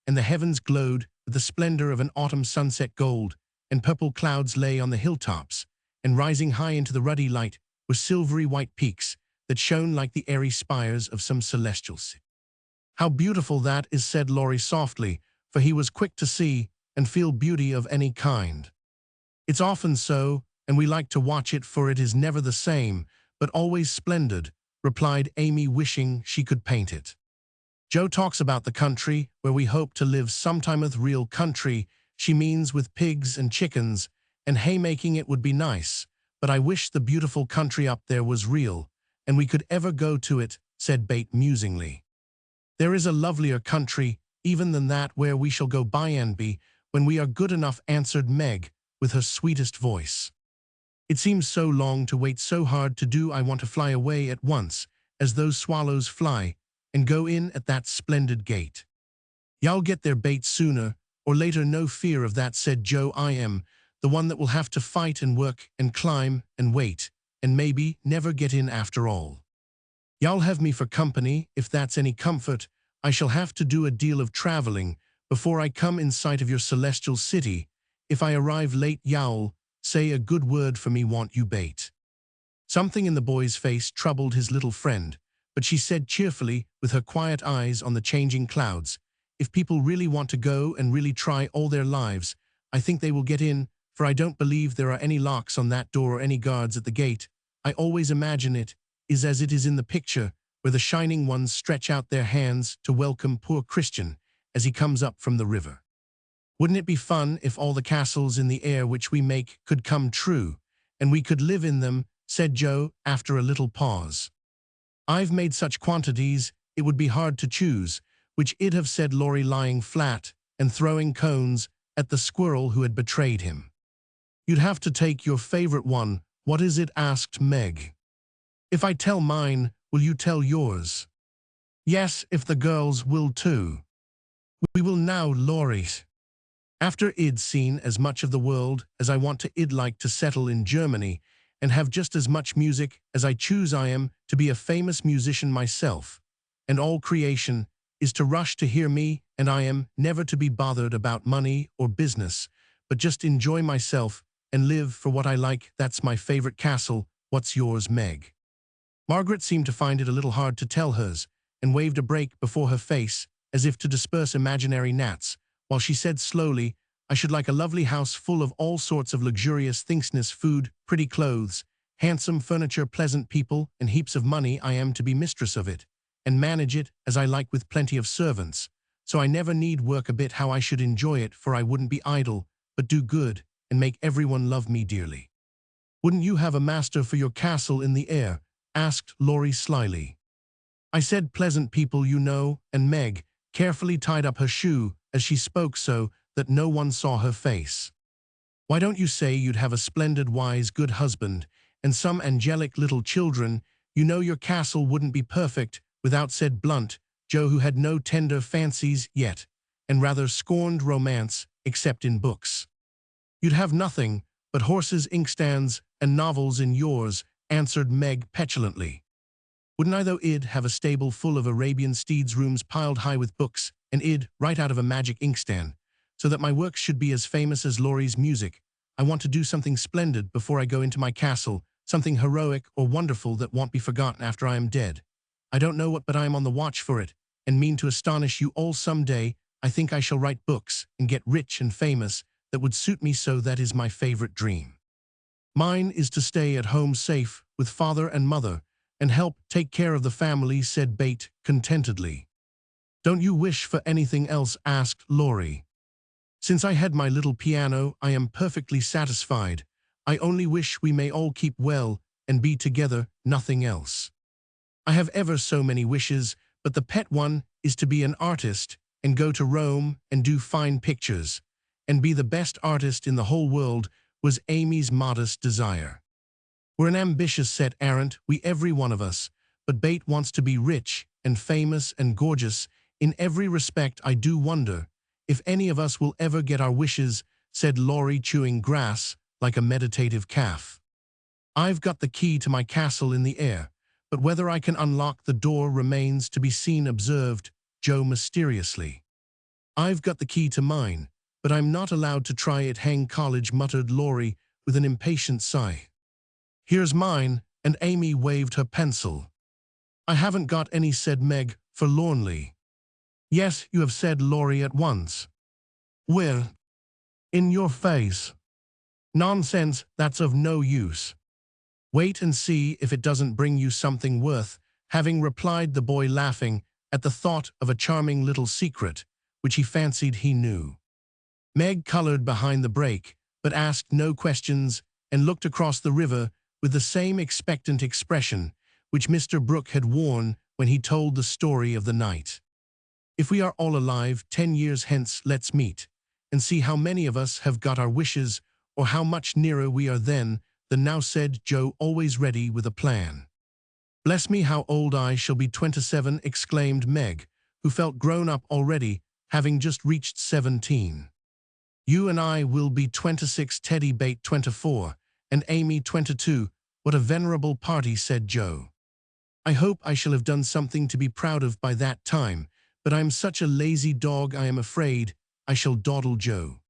and the heavens glowed with the splendor of an autumn sunset. Gold and purple clouds lay on the hilltops, and rising high into the ruddy light were silvery white peaks that shone like the airy spires of some celestial city. "How beautiful that is," said Laurie softly, for he was quick to see and feel beauty of any kind. "It's often so, and we like to watch it, for it is never the same, but always splendid," replied Amy, wishing she could paint it. "Joe talks about the country where we hope to live sometime. With real country, she means with pigs and chickens and haymaking. It would be nice, but I wish the beautiful country up there was real, and we could ever go to it," said Bate musingly. "There is a lovelier country even than that, where we shall go by and be when we are good enough," answered Meg with her sweetest voice. "It seems so long to wait, so hard to do. I want to fly away at once, as those swallows fly, and go in at that splendid gate." "Y'all get there, Bate, sooner or later, no fear of that," said Joe. "I am the one that will have to fight and work and climb and wait, and maybe never get in after all." Y'all have me for company, if that's any comfort. I shall have to do a deal of traveling before I come in sight of your celestial city. If I arrive late, y'all say a good word for me, want you bait. Something in the boy's face troubled his little friend, but she said cheerfully, with her quiet eyes on the changing clouds, if people really want to go and really try all their lives, I think they will get in, for I don't believe there are any locks on that door or any guards at the gate. I always imagine it is as it is in the picture, where the shining ones stretch out their hands to welcome poor Christian as he comes up from the river. Wouldn't it be fun if all the castles in the air which we make could come true, and we could live in them, said Joe, after a little pause. I've made such quantities, it would be hard to choose, which I'd have, said Laurie, lying flat and throwing cones at the squirrel who had betrayed him. You'd have to take your favorite one. What is it? Asked Meg. If I tell mine, will you tell yours? Yes, if the girls will too. We will now, Laurie. After I'd seen as much of the world as I want to, I'd like to settle in Germany and have just as much music as I choose. I am to be a famous musician myself, and all creation is to rush to hear me, and I am never to be bothered about money or business, but just enjoy myself and live for what I like. That's my favorite castle. What's yours, Meg? Margaret seemed to find it a little hard to tell hers, and waved a break before her face as if to disperse imaginary gnats, while she said slowly, I should like a lovely house full of all sorts of luxurious thingsness, food, pretty clothes, handsome furniture, pleasant people, and heaps of money. I am to be mistress of it, and manage it as I like with plenty of servants, so I never need work a bit. How I should enjoy it, for I wouldn't be idle, but do good, and make everyone love me dearly. Wouldn't you have a master for your castle in the air? Asked Laurie slyly. I said pleasant people, you know, and Meg carefully tied up her shoe as she spoke so that no one saw her face. Why don't you say you'd have a splendid, wise, good husband and some angelic little children? You know your castle wouldn't be perfect without, said blunt Joe, who had no tender fancies yet, and rather scorned romance except in books. You'd have nothing but horses, inkstands, and novels in yours, answered Meg petulantly. Wouldn't I though? I'd have a stable full of Arabian steeds, rooms piled high with books, and I'd write out of a magic inkstand, so that my works should be as famous as Laurie's music. I want to do something splendid before I go into my castle, something heroic or wonderful that won't be forgotten after I am dead. I don't know what, but I am on the watch for it, and mean to astonish you all some day. I think I shall write books and get rich and famous that would suit me so. That is my favorite dream. Mine is to stay at home safe with father and mother and help take care of the family, said Bate contentedly. Don't you wish for anything else? Asked Laurie. Since I had my little piano, I am perfectly satisfied. I only wish we may all keep well and be together, nothing else. I have ever so many wishes, but the pet one is to be an artist and go to Rome and do fine pictures, and be the best artist in the whole world, was Amy's modest desire. We're an ambitious set, aren't we, every one of us, but Bate wants to be rich and famous and gorgeous in every respect. I do wonder if any of us will ever get our wishes, said Laurie, chewing grass like a meditative calf. I've got the key to my castle in the air, but whether I can unlock the door remains to be seen, observed Joe mysteriously. I've got the key to mine, but I'm not allowed to try it. Hang college, muttered Laurie with an impatient sigh. Here's mine, and Amy waved her pencil. I haven't got any, said Meg forlornly. Yes, you have, said Laurie at once. Well, in your face. Nonsense, that's of no use. Wait and see if it doesn't bring you something worth having, replied the boy, laughing at the thought of a charming little secret which he fancied he knew. Meg colored behind the break, but asked no questions and looked across the river with the same expectant expression which Mr. Brooke had worn when he told the story of the night. If we are all alive 10 years hence, let's meet and see how many of us have got our wishes, or how much nearer we are then than now, said Joe, always ready with a plan. Bless me, how old I shall be! 27, exclaimed Meg, who felt grown up already, having just reached 17. You and I will be 26, Teddy Bate 24, and Amy 22. What a venerable party, said Joe. I hope I shall have done something to be proud of by that time, but I am such a lazy dog I am afraid I shall dawdle Joe.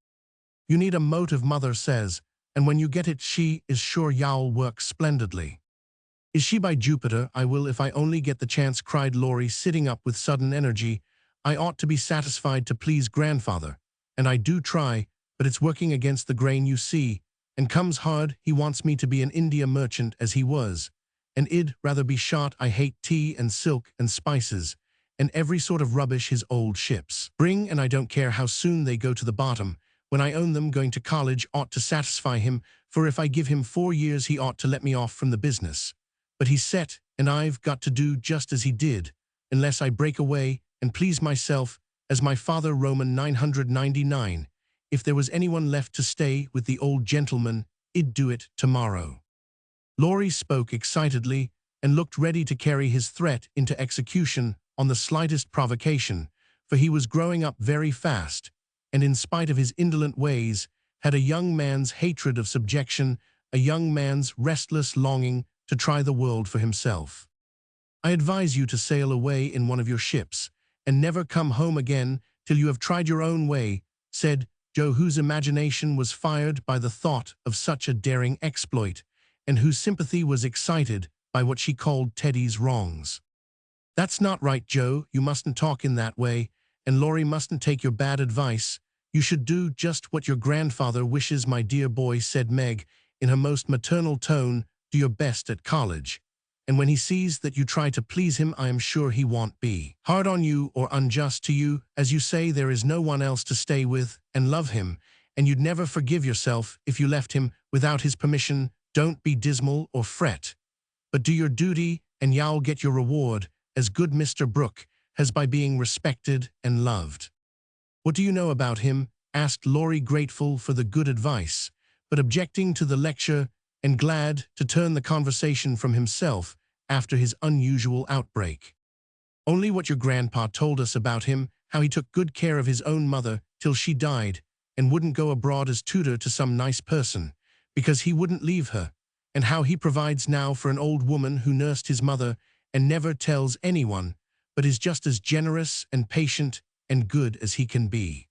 You need a motive, mother says, and when you get it she is sure you'll work splendidly. Is she, by Jupiter, I will if I only get the chance, cried Laurie, sitting up with sudden energy. I ought to be satisfied to please grandfather, and I do try, but it's working against the grain, you see, and comes hard. He wants me to be an India merchant as he was, and I'd rather be shot. I hate tea and silk and spices, and every sort of rubbish his old ships bring, and I don't care how soon they go to the bottom. When I own them, going to college ought to satisfy him, for if I give him 4 years he ought to let me off from the business. But he's set, and I've got to do just as he did, unless I break away and please myself, as my father. Roman 999. If there was anyone left to stay with the old gentleman, I'd do it tomorrow. Laurie spoke excitedly and looked ready to carry his threat into execution on the slightest provocation, for he was growing up very fast, and in spite of his indolent ways, had a young man's hatred of subjection, a young man's restless longing to try the world for himself. I advise you to sail away in one of your ships, and never come home again till you have tried your own way, said Joe, whose imagination was fired by the thought of such a daring exploit, and whose sympathy was excited by what she called Teddy's wrongs. That's not right, Joe, you mustn't talk in that way, and Laurie mustn't take your bad advice. You should do just what your grandfather wishes, my dear boy, said Meg, in her most maternal tone. Do your best at college, and when he sees that you try to please him, I am sure he won't be hard on you or unjust to you. As you say, there is no one else to stay with and love him, and you'd never forgive yourself if you left him without his permission. Don't be dismal or fret, but do your duty, and you'll get your reward, as good Mr. Brooke has, by being respected and loved. What do you know about him? Asked Laurie, grateful for the good advice, but objecting to the lecture and glad to turn the conversation from himself after his unusual outbreak. Only what your grandpa told us about him, how he took good care of his own mother till she died, and wouldn't go abroad as tutor to some nice person, because he wouldn't leave her, and how he provides now for an old woman who nursed his mother and never tells anyone, but is just as generous and patient and good as he can be.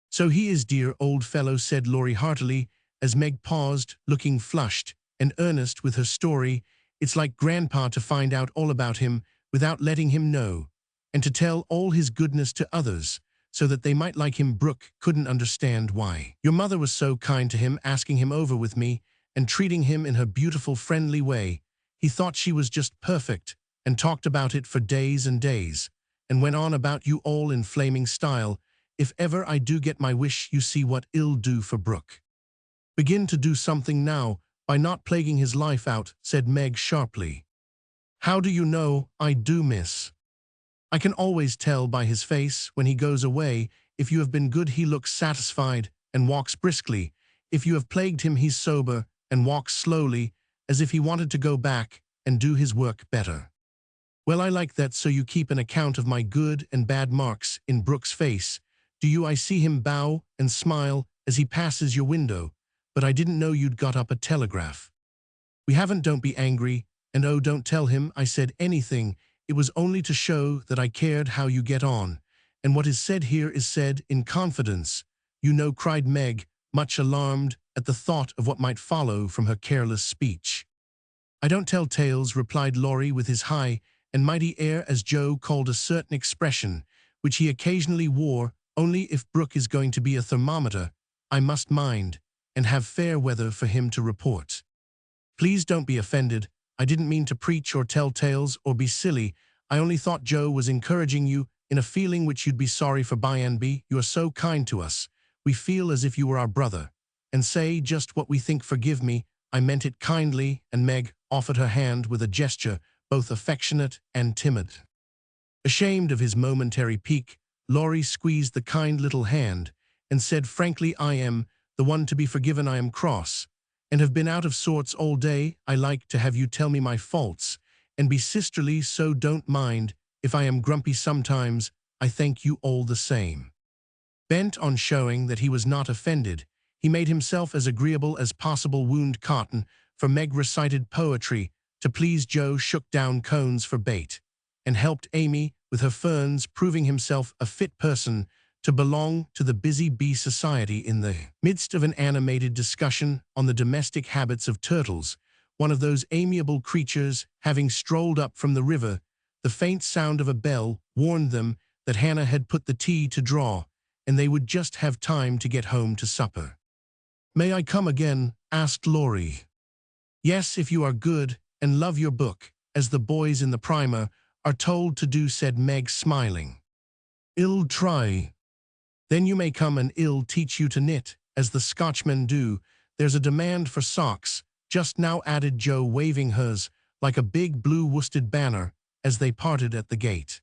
So he is, dear old fellow, said Laurie heartily, as Meg paused, looking flushed and earnest with her story. It's like grandpa to find out all about him without letting him know, and to tell all his goodness to others, so that they might like him. Brooke couldn't understand why. Your mother was so kind to him, asking him over with me, and treating him in her beautiful, friendly way. He thought she was just perfect, and talked about it for days and days, and went on about you all in flaming style. If ever I do get my wish, you see what I'll do for Brooke. Begin to do something now, by not plaguing his life out, said Meg sharply. How do you know I do, miss? I can always tell by his face when he goes away. If you have been good, he looks satisfied and walks briskly. If you have plagued him, he's sober and walks slowly, as if he wanted to go back and do his work better. Well, I like that, so you keep an account of my good and bad marks in Brooke's face. Do you? I see him bow and smile as he passes your window, but I didn't know you'd got up a telegraph. We haven't, don't be angry, and oh, don't tell him I said anything. It was only to show that I cared how you get on, and what is said here is said in confidence. You know, cried Meg, much alarmed at the thought of what might follow from her careless speech. I don't tell tales, replied Laurie with his high and mighty air, as Joe called a certain expression, which he occasionally wore only if Brooke is going to be a thermometer. I must mind, and have fair weather for him to report. Please don't be offended. I didn't mean to preach or tell tales or be silly. I only thought Joe was encouraging you in a feeling which you'd be sorry for by and by. You are so kind to us. We feel as if you were our brother, and say just what we think. Forgive me, I meant it kindly, and Meg offered her hand with a gesture both affectionate and timid. Ashamed of his momentary pique, Laurie squeezed the kind little hand and said frankly, I am the one to be forgiven. I am cross, and have been out of sorts all day. I like to have you tell me my faults, and be sisterly, so don't mind if I am grumpy sometimes. I thank you all the same. Bent on showing that he was not offended, he made himself as agreeable as possible. Wound cotton, for Meg recited poetry to please Joe, shook down cones for bait and helped Amy with her ferns, proving himself a fit person to belong to the busy bee society. In the midst of an animated discussion on the domestic habits of turtles, one of those amiable creatures, having strolled up from the river, the faint sound of a bell warned them that Hannah had put the tea to draw, and they would just have time to get home to supper. "May I come again?" asked Laurie. "Yes, if you are good and love your book, as the boys in the primer are told to do," said Meg, smiling. "I'll try." "Then you may come and I'll teach you to knit, as the Scotchmen do. There's a demand for socks just now," added Joe, waving hers like a big blue worsted banner as they parted at the gate.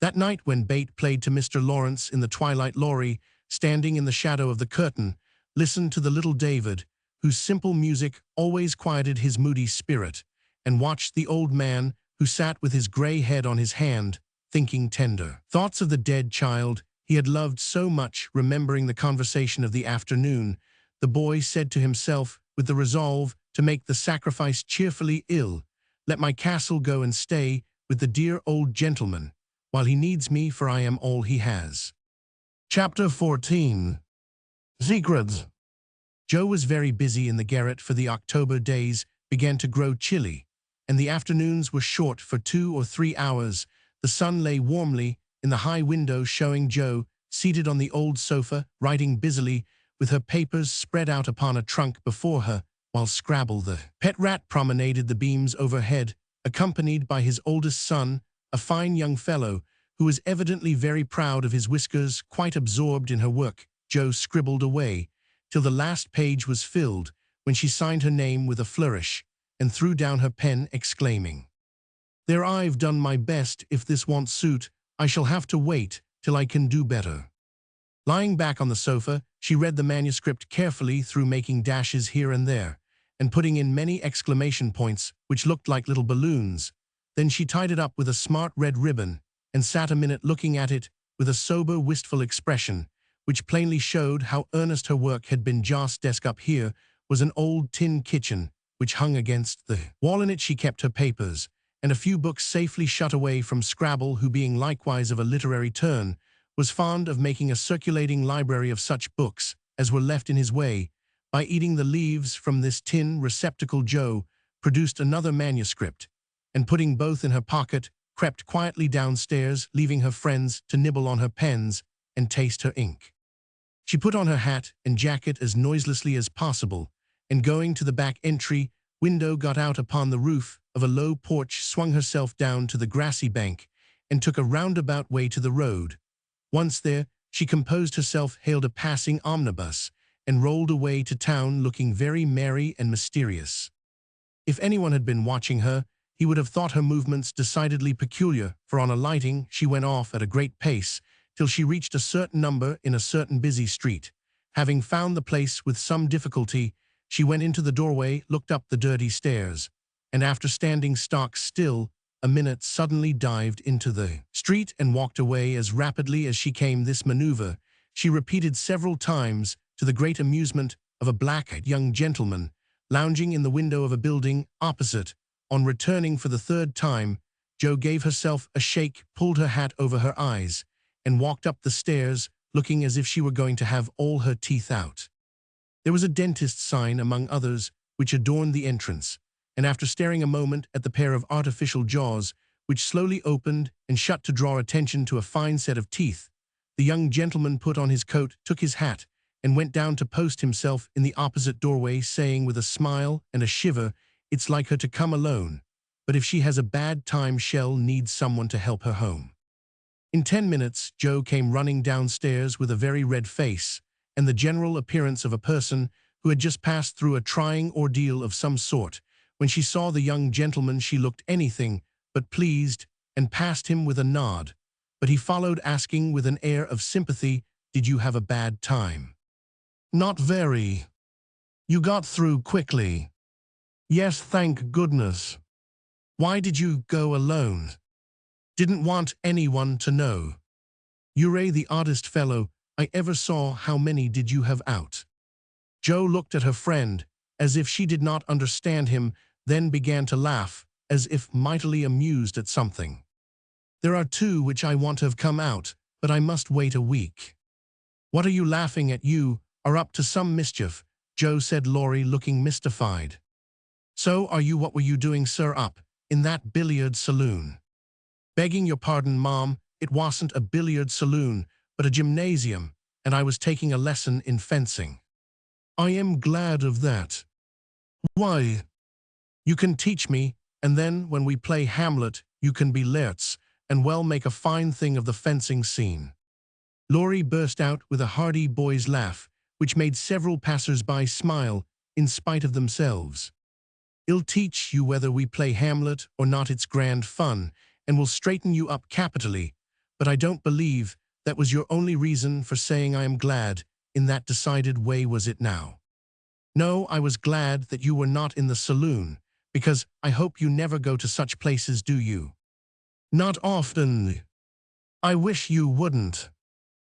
That night when Bate played to Mr. Lawrence in the twilight, Laurie, standing in the shadow of the curtain, listened to the little David, whose simple music always quieted his moody spirit, and watched the old man who sat with his gray head on his hand, thinking tender thoughts of the dead child he had loved so much. Remembering the conversation of the afternoon, the boy said to himself, with the resolve to make the sacrifice cheerfully, "I'll let my castle go and stay with the dear old gentleman, while he needs me, for I am all he has." Chapter 14. Secrets. Joe was very busy in the garret, for the October days began to grow chilly, and the afternoons were short for 2 or 3 hours. The sun lay warmly in the high window, showing Joe seated on the old sofa, writing busily, with her papers spread out upon a trunk before her, while Scrabble the pet rat promenaded the beams overhead, accompanied by his oldest son, a fine young fellow, who was evidently very proud of his whiskers. Quite absorbed in her work, Joe scribbled away till the last page was filled, when she signed her name with a flourish and threw down her pen, exclaiming, "There, I've done my best. If this won't suit, I shall have to wait till I can do better." Lying back on the sofa, she read the manuscript carefully through, making dashes here and there, and putting in many exclamation points which looked like little balloons. Then she tied it up with a smart red ribbon, and sat a minute looking at it with a sober, wistful expression, which plainly showed how earnest her work had been. Joss' desk up here was an old tin kitchen, which hung against the wall. In it she kept her papers, and a few books safely shut away from Scrabble, who, being likewise of a literary turn, was fond of making a circulating library of such books as were left in his way. By eating the leaves from this tin receptacle, Joe produced another manuscript, and putting both in her pocket, crept quietly downstairs, leaving her friends to nibble on her pens and taste her ink. She put on her hat and jacket as noiselessly as possible, and going to the back entry window, got out upon the roof of a low porch, swung herself down to the grassy bank, and took a roundabout way to the road. Once there, she composed herself, hailed a passing omnibus, and rolled away to town, looking very merry and mysterious. If anyone had been watching her, he would have thought her movements decidedly peculiar, for on alighting she went off at a great pace till she reached a certain number in a certain busy street. Having found the place with some difficulty, she went into the doorway, looked up the dirty stairs, and after standing stock still a minute, suddenly dived into the street and walked away as rapidly as she came. This maneuver she repeated several times, to the great amusement of a black-eyed young gentleman lounging in the window of a building opposite. On returning for the third time, Joe gave herself a shake, pulled her hat over her eyes, and walked up the stairs, looking as if she were going to have all her teeth out. There was a dentist's sign among others which adorned the entrance, and after staring a moment at the pair of artificial jaws, which slowly opened and shut to draw attention to a fine set of teeth, the young gentleman put on his coat, took his hat, and went down to post himself in the opposite doorway, saying with a smile and a shiver, "It's like her to come alone, but if she has a bad time she'll need someone to help her home." In 10 minutes, Joe came running downstairs with a very red face and the general appearance of a person who had just passed through a trying ordeal of some sort. When she saw the young gentleman, she looked anything but pleased and passed him with a nod, but he followed, asking with an air of sympathy, "Did you have a bad time?" "Not very." "You got through quickly?" "Yes, thank goodness." "Why did you go alone?" "Didn't want anyone to know." "You're the oddest fellow I ever saw. How many did you have out?" Joe looked at her friend, as if she did not understand him. then began to laugh, as if mightily amused at something. There are two which I want to have come out, but I must wait a week. What are you laughing at? You are up to some mischief, Joe, said Laurie, looking mystified. So are you. What were you doing, sir, up in that billiard saloon? Begging your pardon, Mom, it wasn't a billiard saloon, but a gymnasium, and I was taking a lesson in fencing. I am glad of that. Why? You can teach me, and then when we play Hamlet, you can be Leertz, and well make a fine thing of the fencing scene. Laurie burst out with a hearty boy's laugh, which made several passers-by smile in spite of themselves. I'll teach you whether we play Hamlet or not. It's grand fun, and will straighten you up capitally, but I don't believe that was your only reason for saying I am glad in that decided way, was it now? No, I was glad that you were not in the saloon, because I hope you never go to such places, do you? Not often. I wish you wouldn't.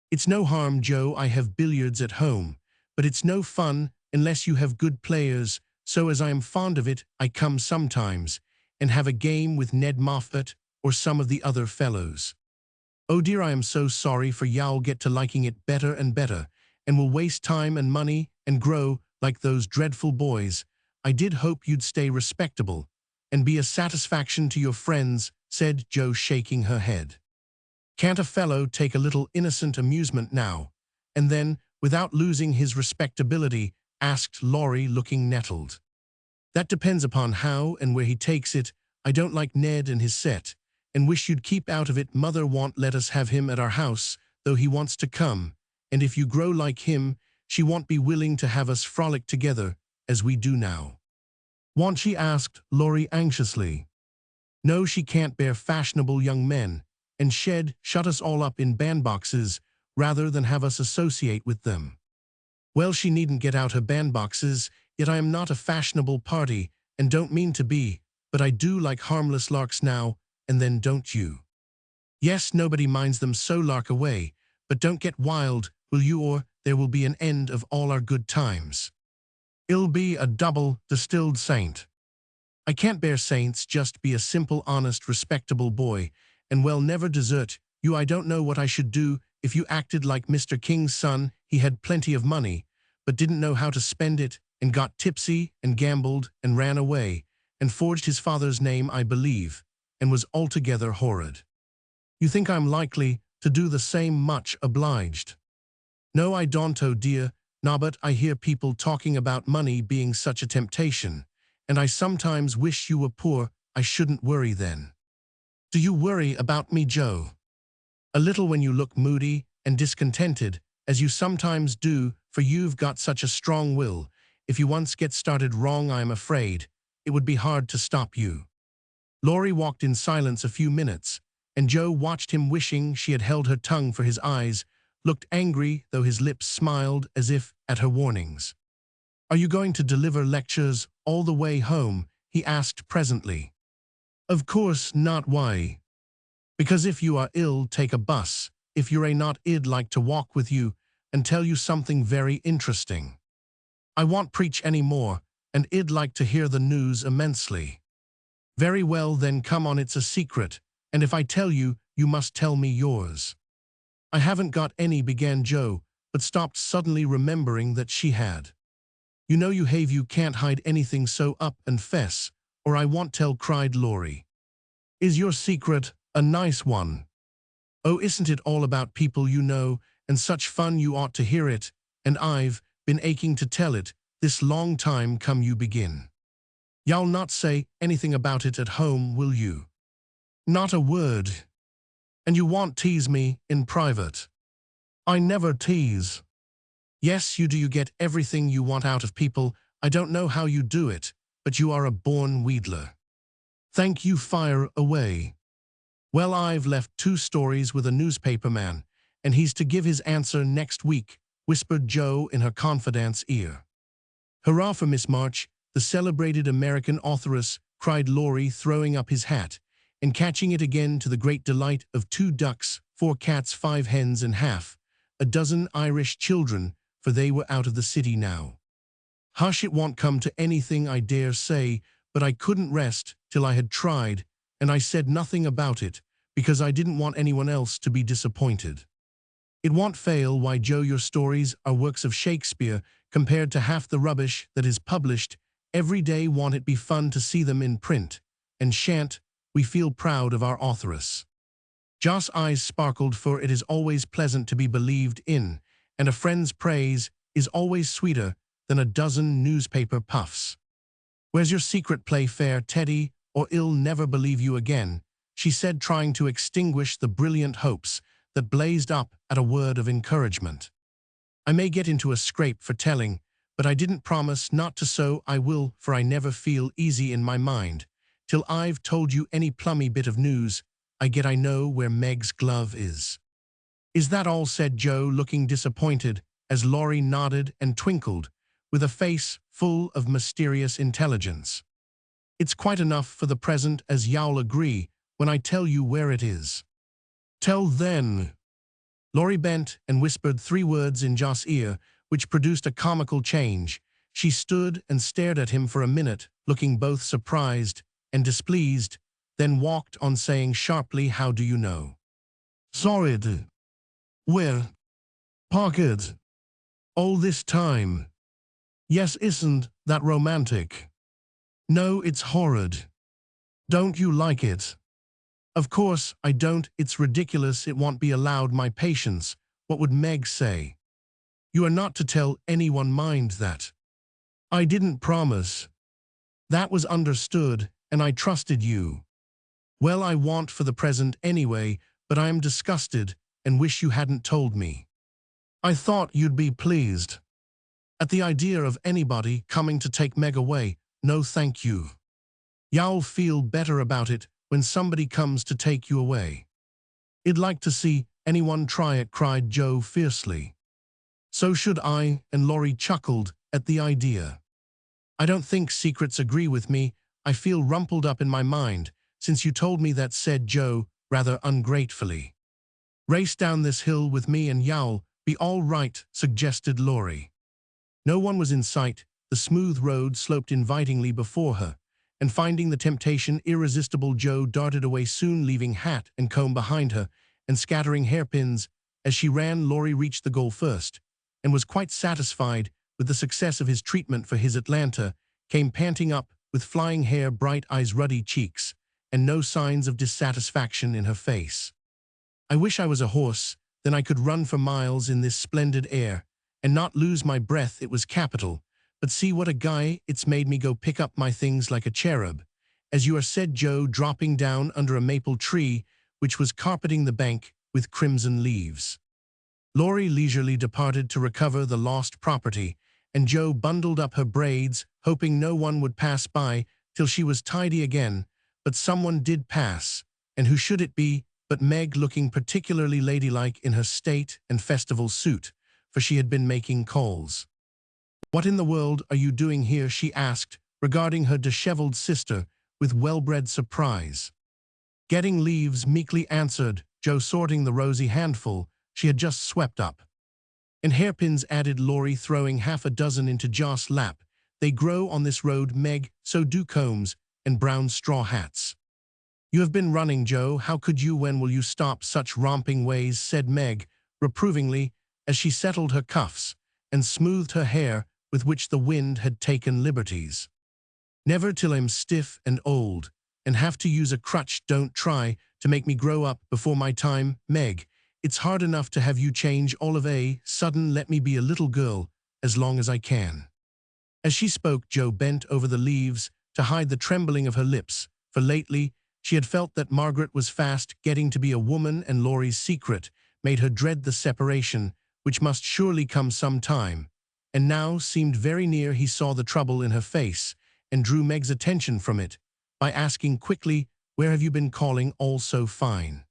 It's no harm, Joe, I have billiards at home, but it's no fun unless you have good players, so as I am fond of it, I come sometimes and have a game with Ned Moffat or some of the other fellows. Oh dear, I am so sorry, for y'all get to liking it better and better, and will waste time and money and grow like those dreadful boys. I did hope you'd stay respectable and be a satisfaction to your friends, said Joe, shaking her head. Can't a fellow take a little innocent amusement now and then without losing his respectability? Asked Laurie, looking nettled. That depends upon how and where he takes it. I don't like Ned and his set, and wish you'd keep out of it. Mother won't let us have him at our house, though he wants to come, and if you grow like him, she won't be willing to have us frolic together as we do now. Won't she? Asked Laurie anxiously. No, she can't bear fashionable young men, and shut us all up in bandboxes rather than have us associate with them. Well, she needn't get out her bandboxes, yet I am not a fashionable party, and don't mean to be, but I do like harmless larks now and then, don't you? Yes, nobody minds them, so lark away, but don't get wild, will you, or there will be an end of all our good times. I'll be a double distilled saint. I can't bear saints, just be a simple, honest, respectable boy, and well, never desert you. I don't know what I should do if you acted like Mr. King's son. He had plenty of money, but didn't know how to spend it, and got tipsy, and gambled, and ran away, and forged his father's name, I believe, and was altogether horrid. You think I'm likely to do the same? Much obliged. No, I don't, oh dear, nah, but I hear people talking about money being such a temptation, and I sometimes wish you were poor. I shouldn't worry then. Do you worry about me, Joe? A little, when you look moody and discontented, as you sometimes do, for you've got such a strong will. If you once get started wrong, I am afraid it would be hard to stop you. Laurie walked in silence a few minutes, and Joe watched him, wishing she had held her tongue, for his eyes looked angry, though his lips smiled as if at her warnings. Are you going to deliver lectures all the way home? He asked presently. Of course not. Why? Because if you are ill, take a bus. If you're not, I'd like to walk with you and tell you something very interesting. I won't preach any more, and I'd like to hear the news immensely. Very well, then come on, it's a secret, and if I tell you, you must tell me yours. I haven't got any, began Joe, but stopped suddenly, remembering that she had. You know you can't hide anything, so up and fess, or I won't tell, cried Laurie. Is your secret a nice one? Oh, isn't it all about people you know, and such fun? You ought to hear it, and I've been aching to tell it this long time. Come, you begin. You'll not say anything about it at home, will you? Not a word. And you won't tease me in private? I never tease. Yes, you do. You get everything you want out of people. I don't know how you do it, but you are a born wheedler. Thank you, fire away. Well, I've left 2 stories with a newspaperman, and he's to give his answer next week, whispered Joe in her confidant's ear. Hurrah for Miss March, the celebrated American authoress, cried Laurie, throwing up his hat and catching it again, to the great delight of 2 ducks, 4 cats, 5 hens, and half a dozen Irish children, for they were out of the city now. Hush, it won't come to anything, I dare say, but I couldn't rest till I had tried, and I said nothing about it, because I didn't want anyone else to be disappointed. It won't fail why, Joe, your stories are works of Shakespeare compared to half the rubbish that is published every day. Won't it be fun to see them in print? And shan't we feel proud of our authoress? Jo's eyes sparkled, for it is always pleasant to be believed in, and a friend's praise is always sweeter than a dozen newspaper puffs. Where's your secret, Playfair Teddy, or I'll never believe you again, she said, trying to extinguish the brilliant hopes that blazed up at a word of encouragement. I may get into a scrape for telling, but I didn't promise not to, so I will, for I never feel easy in my mind till I've told you any plummy bit of news I know where Meg's glove is. Is that all? Said Joe, looking disappointed as Laurie nodded and twinkled, with a face full of mysterious intelligence. It's quite enough for the present, as you'll agree when I tell you where it is. Tell then. Laurie bent and whispered 3 words in Jo's ear, which produced a comical change. She stood and stared at him for a minute, looking both surprised and displeased, then walked on, saying sharply, "How do you know?" "Sorry. Where? Parked. All this time. Yes, isn't that romantic?" "No, it's horrid." "Don't you like it?" "Of course I don't. It's ridiculous. It won't be allowed. My patience. What would Meg say?" "You are not to tell anyone, mind that." "I didn't promise." "That was understood, and I trusted you." "Well, I won't for the present anyway, but I am disgusted and wish you hadn't told me." "I thought you'd be pleased." "At the idea of anybody coming to take Meg away, no thank you." "You'll feel better about it when somebody comes to take you away." "I'd like to see anyone try it," cried Joe fiercely. "So should I," and Laurie chuckled at the idea. "I don't think secrets agree with me. I feel rumpled up in my mind since you told me that," said Joe, rather ungratefully. "Race down this hill with me and you'll be all right," suggested Laurie. No one was in sight. The smooth road sloped invitingly before her, and finding the temptation irresistible, Joe darted away, soon leaving hat and comb behind her and scattering hairpins. As she ran, Laurie reached the goal first, and was quite satisfied with the success of his treatment, for his Atlanta came panting up with flying hair, bright eyes, ruddy cheeks, and no signs of dissatisfaction in her face. "I wish I was a horse, then I could run for miles in this splendid air and not lose my breath. It was capital, but see what a guy it's made me go pick up my things like a cherub, as you are," said Joe, dropping down under a maple tree which was carpeting the bank with crimson leaves. Laurie leisurely departed to recover the lost property, and Joe bundled up her braids, hoping no one would pass by till she was tidy again. But someone did pass, and who should it be but Meg, looking particularly ladylike in her state and festival suit, for she had been making calls. "What in the world are you doing here?" she asked, regarding her disheveled sister with well-bred surprise. "Getting leaves," meekly answered Joe, sorting the rosy handful she had just swept up. "And hairpins," added Laurie, throwing half a dozen into Jo's lap. "They grow on this road, Meg, so do combs and brown straw hats." "You have been running, Joe. How could you? When will you stop such romping ways?" said Meg reprovingly, as she settled her cuffs and smoothed her hair, with which the wind had taken liberties. "Never till I'm stiff and old and have to use a crutch. Don't try to make me grow up before my time, Meg. It's hard enough to have you change all of a sudden. Let me be a little girl as long as I can." As she spoke, Joe bent over the leaves to hide the trembling of her lips, for lately she had felt that Margaret was fast getting to be a woman, and Laurie's secret made her dread the separation, which must surely come some time, and now seemed very near. He saw the trouble in her face and drew Meg's attention from it by asking quickly, "Where have you been calling all so fine?"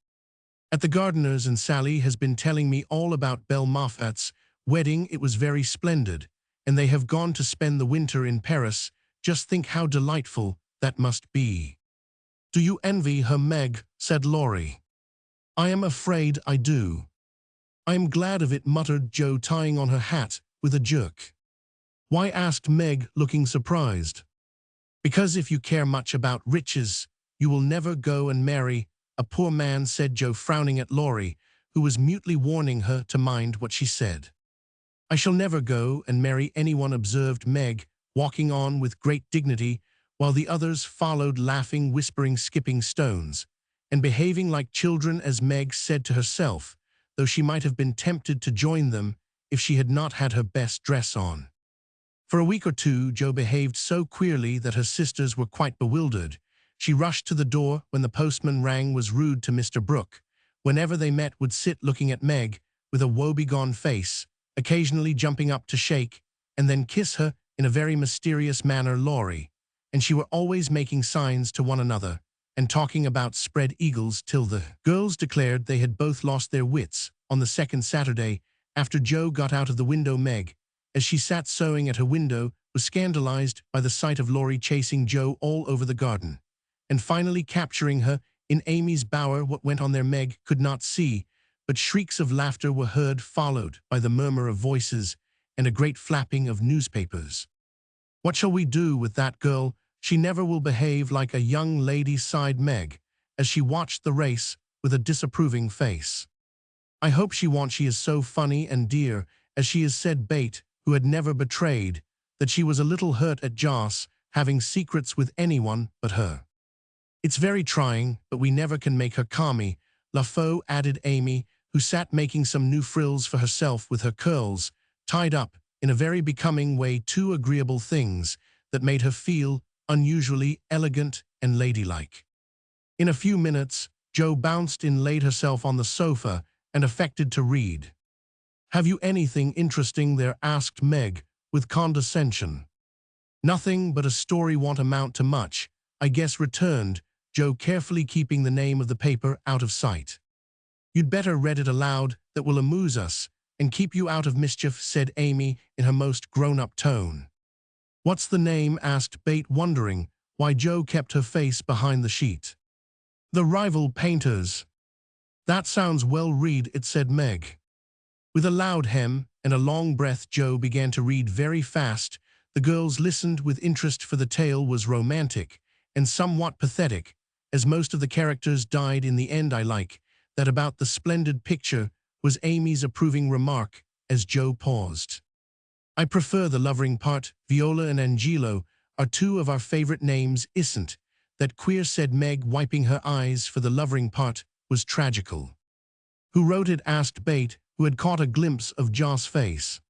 "At the gardener's, and Sally has been telling me all about Belle Moffat's wedding. It was very splendid, and they have gone to spend the winter in Paris. Just think how delightful that must be." "Do you envy her, Meg?" said Laurie. "I am afraid I do." "I am glad of it," muttered Joe, tying on her hat with a jerk. "Why?" asked Meg, looking surprised. Because if you care much about riches, you will never go and marry a poor man, said Joe, frowning at Laurie, who was mutely warning her to mind what she said. I shall never go and marry anyone, observed Meg, walking on with great dignity, while the others followed, laughing, whispering, skipping stones, and behaving like children, as Meg said to herself, though she might have been tempted to join them if she had not had her best dress on. For a week or two, Joe behaved so queerly that her sisters were quite bewildered. She rushed to the door when the postman rang, was rude to Mr. Brooke. Whenever they met, would sit looking at Meg with a woebegone face, occasionally jumping up to shake and then kiss her in a very mysterious manner, Laurie, and she were always making signs to one another and talking about spread eagles till the girls declared they had both lost their wits. On the second Saturday, after Joe got out of the window, Meg, as she sat sewing at her window, was scandalized by the sight of Laurie chasing Joe all over the garden, and finally capturing her in Amy's bower. What went on there Meg could not see, but shrieks of laughter were heard, followed by the murmur of voices and a great flapping of newspapers. What shall we do with that girl? She never will behave like a young lady, sighed Meg, as she watched the race with a disapproving face. I hope she won't. She is so funny and dear, as she is, said Bate, who had never betrayed that she was a little hurt at Joss having secrets with anyone but her. It's very trying, but we never can make her calmy, La Faux, added Amy, who sat making some new frills for herself with her curls, tied up in a very becoming way, two agreeable things that made her feel unusually elegant and ladylike. In a few minutes, Joe bounced in, laid herself on the sofa, and affected to read. Have you anything interesting there? Asked Meg, with condescension. Nothing, but a story won't amount to much, I guess, returned Joe, carefully keeping the name of the paper out of sight. You'd better read it aloud, that will amuse us and keep you out of mischief, said Amy in her most grown-up tone. What's the name? Asked Bate, wondering why Joe kept her face behind the sheet. The Rival Painters. That sounds well, read it, said Meg. With a loud hem and a long breath, Joe began to read very fast. The girls listened with interest, for the tale was romantic and somewhat pathetic, as most of the characters died in the end. I like that about the splendid picture, was Amy's approving remark as Joe paused. I prefer the lovering part. Viola and Angelo are two of our favorite names. Isn't that queer? Said Meg, wiping her eyes, for the lovering part was tragical. Who wrote it? Asked Bate, who had caught a glimpse of Joss' face.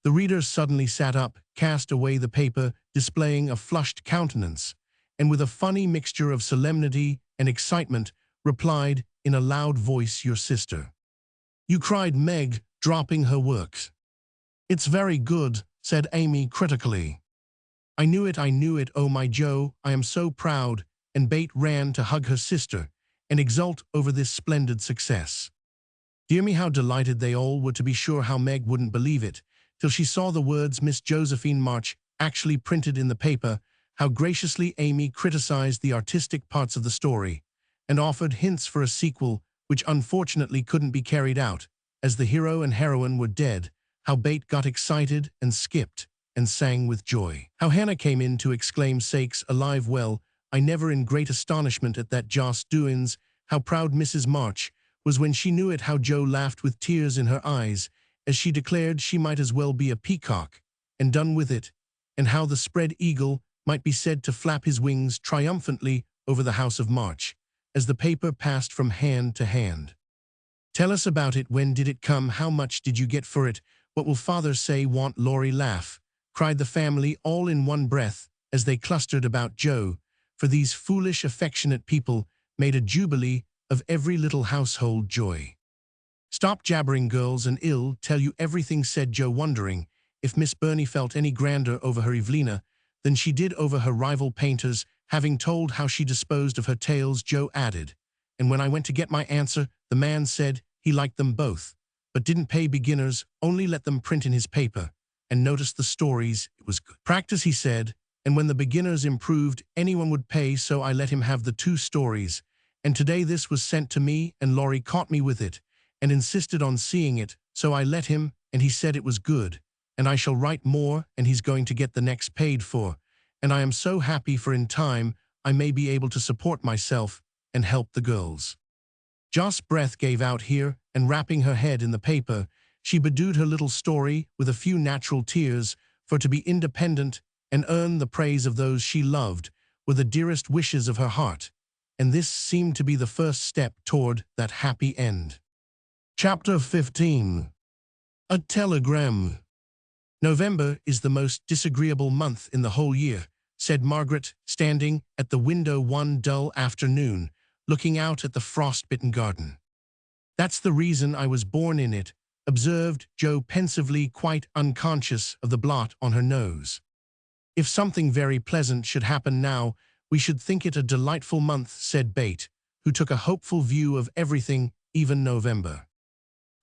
The reader suddenly sat up, cast away the paper, displaying a flushed countenance, and with a funny mixture of solemnity and excitement, replied in a loud voice, Your sister. You, cried Meg, dropping her works. It's very good, said Amy critically. I knew it, oh my Joe, I am so proud, and Bate ran to hug her sister and exult over this splendid success. Dear me, how delighted they all were, to be sure. How Meg wouldn't believe it till she saw the words Miss Josephine March actually printed in the paper. How graciously Amy criticized the artistic parts of the story and offered hints for a sequel, which unfortunately couldn't be carried out, as the hero and heroine were dead. How Bate got excited and skipped and sang with joy. How Hannah came in to exclaim, Sakes alive, well, I never, in great astonishment at that Joss doings. How proud Mrs. March was when she knew it. How Joe laughed with tears in her eyes as she declared she might as well be a peacock and done with it, and how the spread eagle might be said to flap his wings triumphantly over the house of March as the paper passed from hand to hand. Tell us about it. When did it come? How much did you get for it? What will father say? Won't Laurie laugh? Cried the family all in one breath as they clustered about Joe, for these foolish, affectionate people made a jubilee of every little household joy. Stop jabbering, girls, and I'll tell you everything, said Joe, wondering if Miss Burney felt any grander over her Evelina than she did over her rival painters. Having told how she disposed of her tales, Joe added, and when I went to get my answer, the man said he liked them both, but didn't pay beginners, only let them print in his paper, and noticed the stories, it was good practice, he said, and when the beginners improved, anyone would pay, so I let him have the 2 stories, and today this was sent to me, and Laurie caught me with it, and insisted on seeing it, so I let him, and he said it was good, and I shall write more, and he's going to get the next paid for, and I am so happy for in time I may be able to support myself and help the girls." Jo's breath gave out here, and wrapping her head in the paper, she bedewed her little story with a few natural tears, for to be independent and earn the praise of those she loved were the dearest wishes of her heart, and this seemed to be the first step toward that happy end. Chapter 15. A Telegram. "November is the most disagreeable month in the whole year," said Margaret, standing at the window one dull afternoon, looking out at the frost-bitten garden. "That's the reason I was born in it," observed Jo pensively, quite unconscious of the blot on her nose. "If something very pleasant should happen now, we should think it a delightful month," said Bate, who took a hopeful view of everything, even November.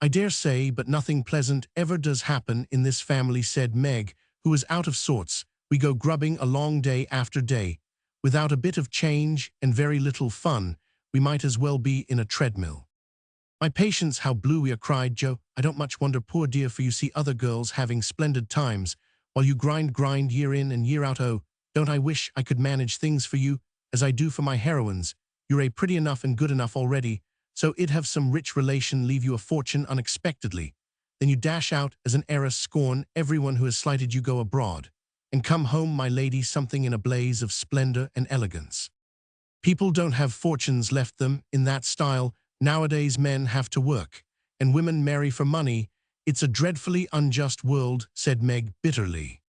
"I dare say, but nothing pleasant ever does happen in this family," said Meg, who was out of sorts. "We go grubbing along day after day, without a bit of change and very little fun. We might as well be in a treadmill." "My patience, how blue we are," cried Jo. "I don't much wonder, poor dear, for you see other girls having splendid times, while you grind year in and year out. Oh, don't I wish I could manage things for you, as I do for my heroines. You're a pretty enough and good enough already, so it'd have some rich relation leave you a fortune unexpectedly. Then you dash out as an heiress, scorn everyone who has slighted you, go abroad, and come home, my lady, something in a blaze of splendor and elegance. People don't have fortunes left them in that style. Nowadays men have to work, and women marry for money. It's a dreadfully unjust world," said Meg bitterly.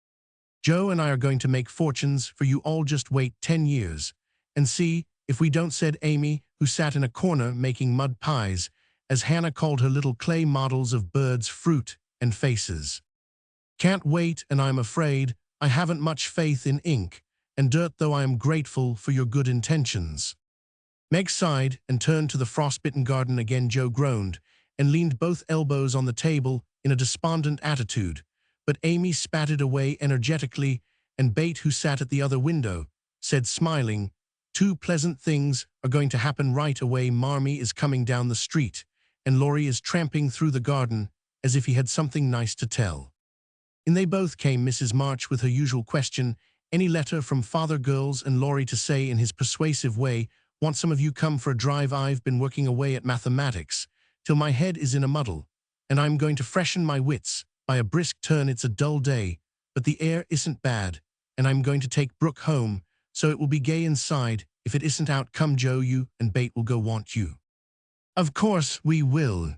"Jo and I are going to make fortunes for you all. Just wait 10 years, and see if we don't," said Amy, who sat in a corner making mud pies, as Hannah called her little clay models of birds, fruit, and faces. "Can't wait, and I'm afraid I haven't much faith in ink and dirt, though I am grateful for your good intentions." Meg sighed and turned to the frostbitten garden again. Jo groaned and leaned both elbows on the table in a despondent attitude, but Amy spat it away energetically, and Bate, who sat at the other window, said smiling, "Two pleasant things are going to happen right away. Marmee is coming down the street, and Laurie is tramping through the garden as if he had something nice to tell." In they both came Mrs. March with her usual question, "Any letter from father, girls?" and Laurie to say in his persuasive way, "Want some of you come for a drive? I've been working away at mathematics till my head is in a muddle, and I'm going to freshen my wits by a brisk turn. It's a dull day, but the air isn't bad, and I'm going to take Brooke home, so it will be gay inside. If it isn't out, come Jo, you and Bate will go. Want you?" "Of course we will."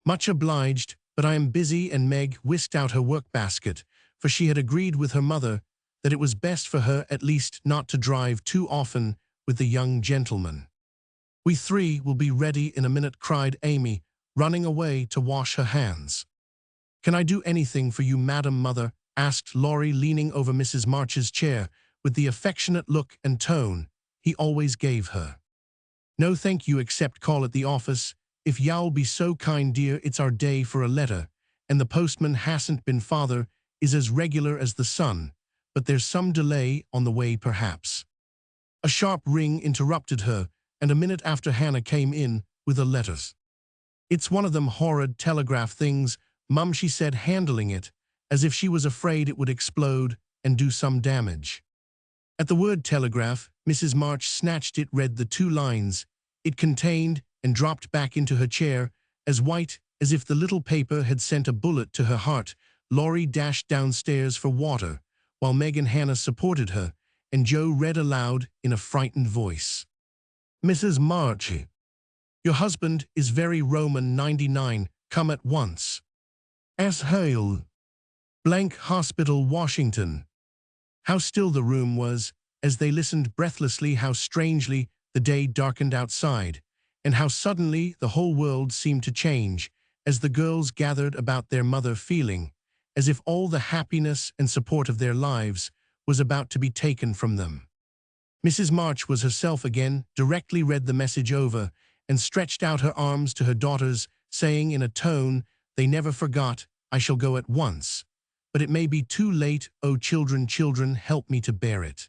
"Much obliged, but I am busy," and Meg whisked out her work basket, for she had agreed with her mother that it was best for her at least not to drive too often with the young gentleman. "We three will be ready in a minute," cried Amy, running away to wash her hands. "Can I do anything for you, Madam Mother?" asked Laurie, leaning over Mrs. March's chair with the affectionate look and tone he always gave her. "No, thank you, except call at the office, if y'all be so kind, dear. It's our day for a letter, and the postman hasn't been. Father is as regular as the sun, but there's some delay on the way, perhaps." A sharp ring interrupted her, and a minute after Hannah came in with a letter. "It's one of them horrid telegraph things, Mum," she said, handling it as if she was afraid it would explode and do some damage. At the word telegraph, Mrs. March snatched it, read the 2 lines it contained, and dropped back into her chair, as white as if the little paper had sent a bullet to her heart. Laurie dashed downstairs for water, while Meg and Hannah supported her, and Jo read aloud in a frightened voice. "Mrs. March, your husband is very Roman 99. Come at once. S. Hale. Blank Hospital, Washington." How still the room was as they listened breathlessly, how strangely the day darkened outside, and how suddenly the whole world seemed to change as the girls gathered about their mother, feeling as if all the happiness and support of their lives was about to be taken from them. Mrs. March was herself again, directly read the message over, and stretched out her arms to her daughters, saying in a tone they never forgot, "I shall go at once, but it may be too late. Oh, children, children, help me to bear it."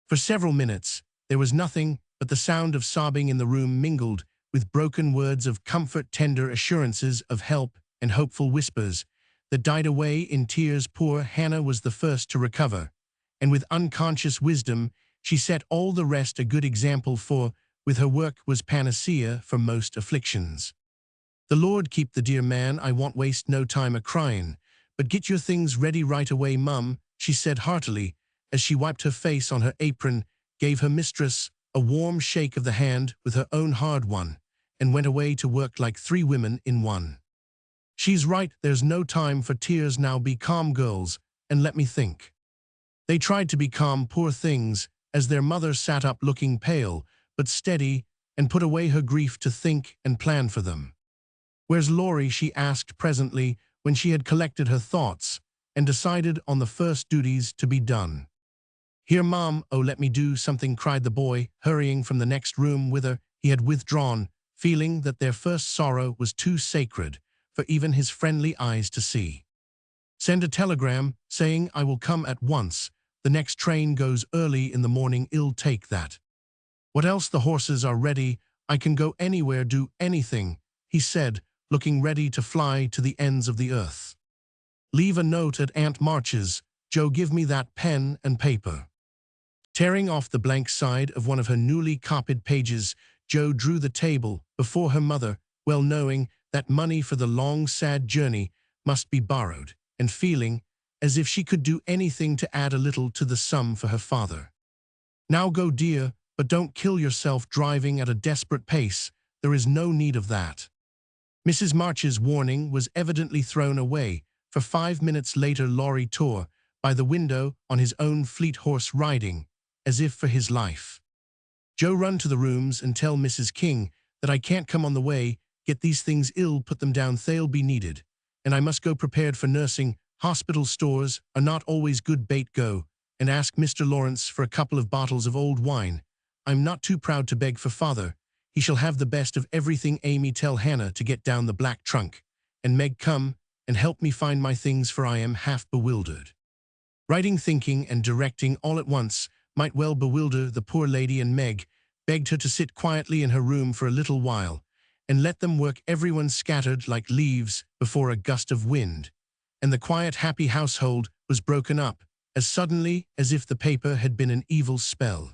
For several minutes there was nothing but the sound of sobbing in the room, mingled with broken words of comfort, tender assurances of help, and hopeful whispers that died away in tears. Poor Hannah was the first to recover, and with unconscious wisdom, she set all the rest a good example for, with her work was panacea for most afflictions. The Lord keep the dear man, I won't waste no time a-cryin', but get your things ready right away, mum, she said heartily, as she wiped her face on her apron, gave her mistress a warm shake of the hand with her own hard one, and went away to work like 3 women in one. She's right, there's no time for tears now, be calm, girls, and let me think. They tried to be calm, poor things, as their mother sat up looking pale, but steady, and put away her grief to think and plan for them. Where's Laurie? She asked presently, when she had collected her thoughts and decided on the first duties to be done. Here, Mom, oh, let me do something, cried the boy, hurrying from the next room whither he had withdrawn, feeling that their first sorrow was too sacred for even his friendly eyes to see. Send a telegram saying I will come at once. The next train goes early in the morning, I'll take that. What else? The horses are ready. I can go anywhere, do anything, he said, looking ready to fly to the ends of the earth. Leave a note at Aunt March's. Joe, give me that pen and paper. Tearing off the blank side of one of her newly copied pages, Joe drew the table before her mother, well knowing that money for the long, sad journey must be borrowed, and feeling as if she could do anything to add a little to the sum for her father. Now go, dear, but don't kill yourself driving at a desperate pace. There is no need of that. Mrs. March's warning was evidently thrown away, for 5 minutes later Laurie tore by the window on his own fleet horse, riding as if for his life. Joe, run to the rooms and tell Mrs. King that I can't come on the way. Get these things, ill put them down, they'll be needed. And I must go prepared for nursing. Hospital stores are not always good bait. Go and ask Mr. Lawrence for a couple of bottles of old wine. I'm not too proud to beg for father. He shall have the best of everything. Amy, tell Hannah to get down the black trunk. And Meg, come and help me find my things, for I am half bewildered. Writing, thinking, and directing all at once might well bewilder the poor lady, and Meg begged her to sit quietly in her room for a little while and let them work. Everyone scattered like leaves before a gust of wind, and the quiet, happy household was broken up as suddenly as if the paper had been an evil spell.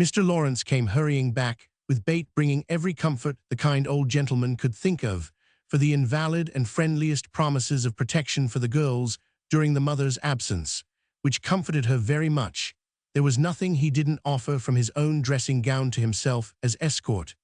Mr. Lawrence came hurrying back with bait, bringing every comfort the kind old gentleman could think of for the invalid and friendliest promises of protection for the girls during the mother's absence, which comforted her very much. There was nothing he didn't offer, from his own dressing gown to himself as escort,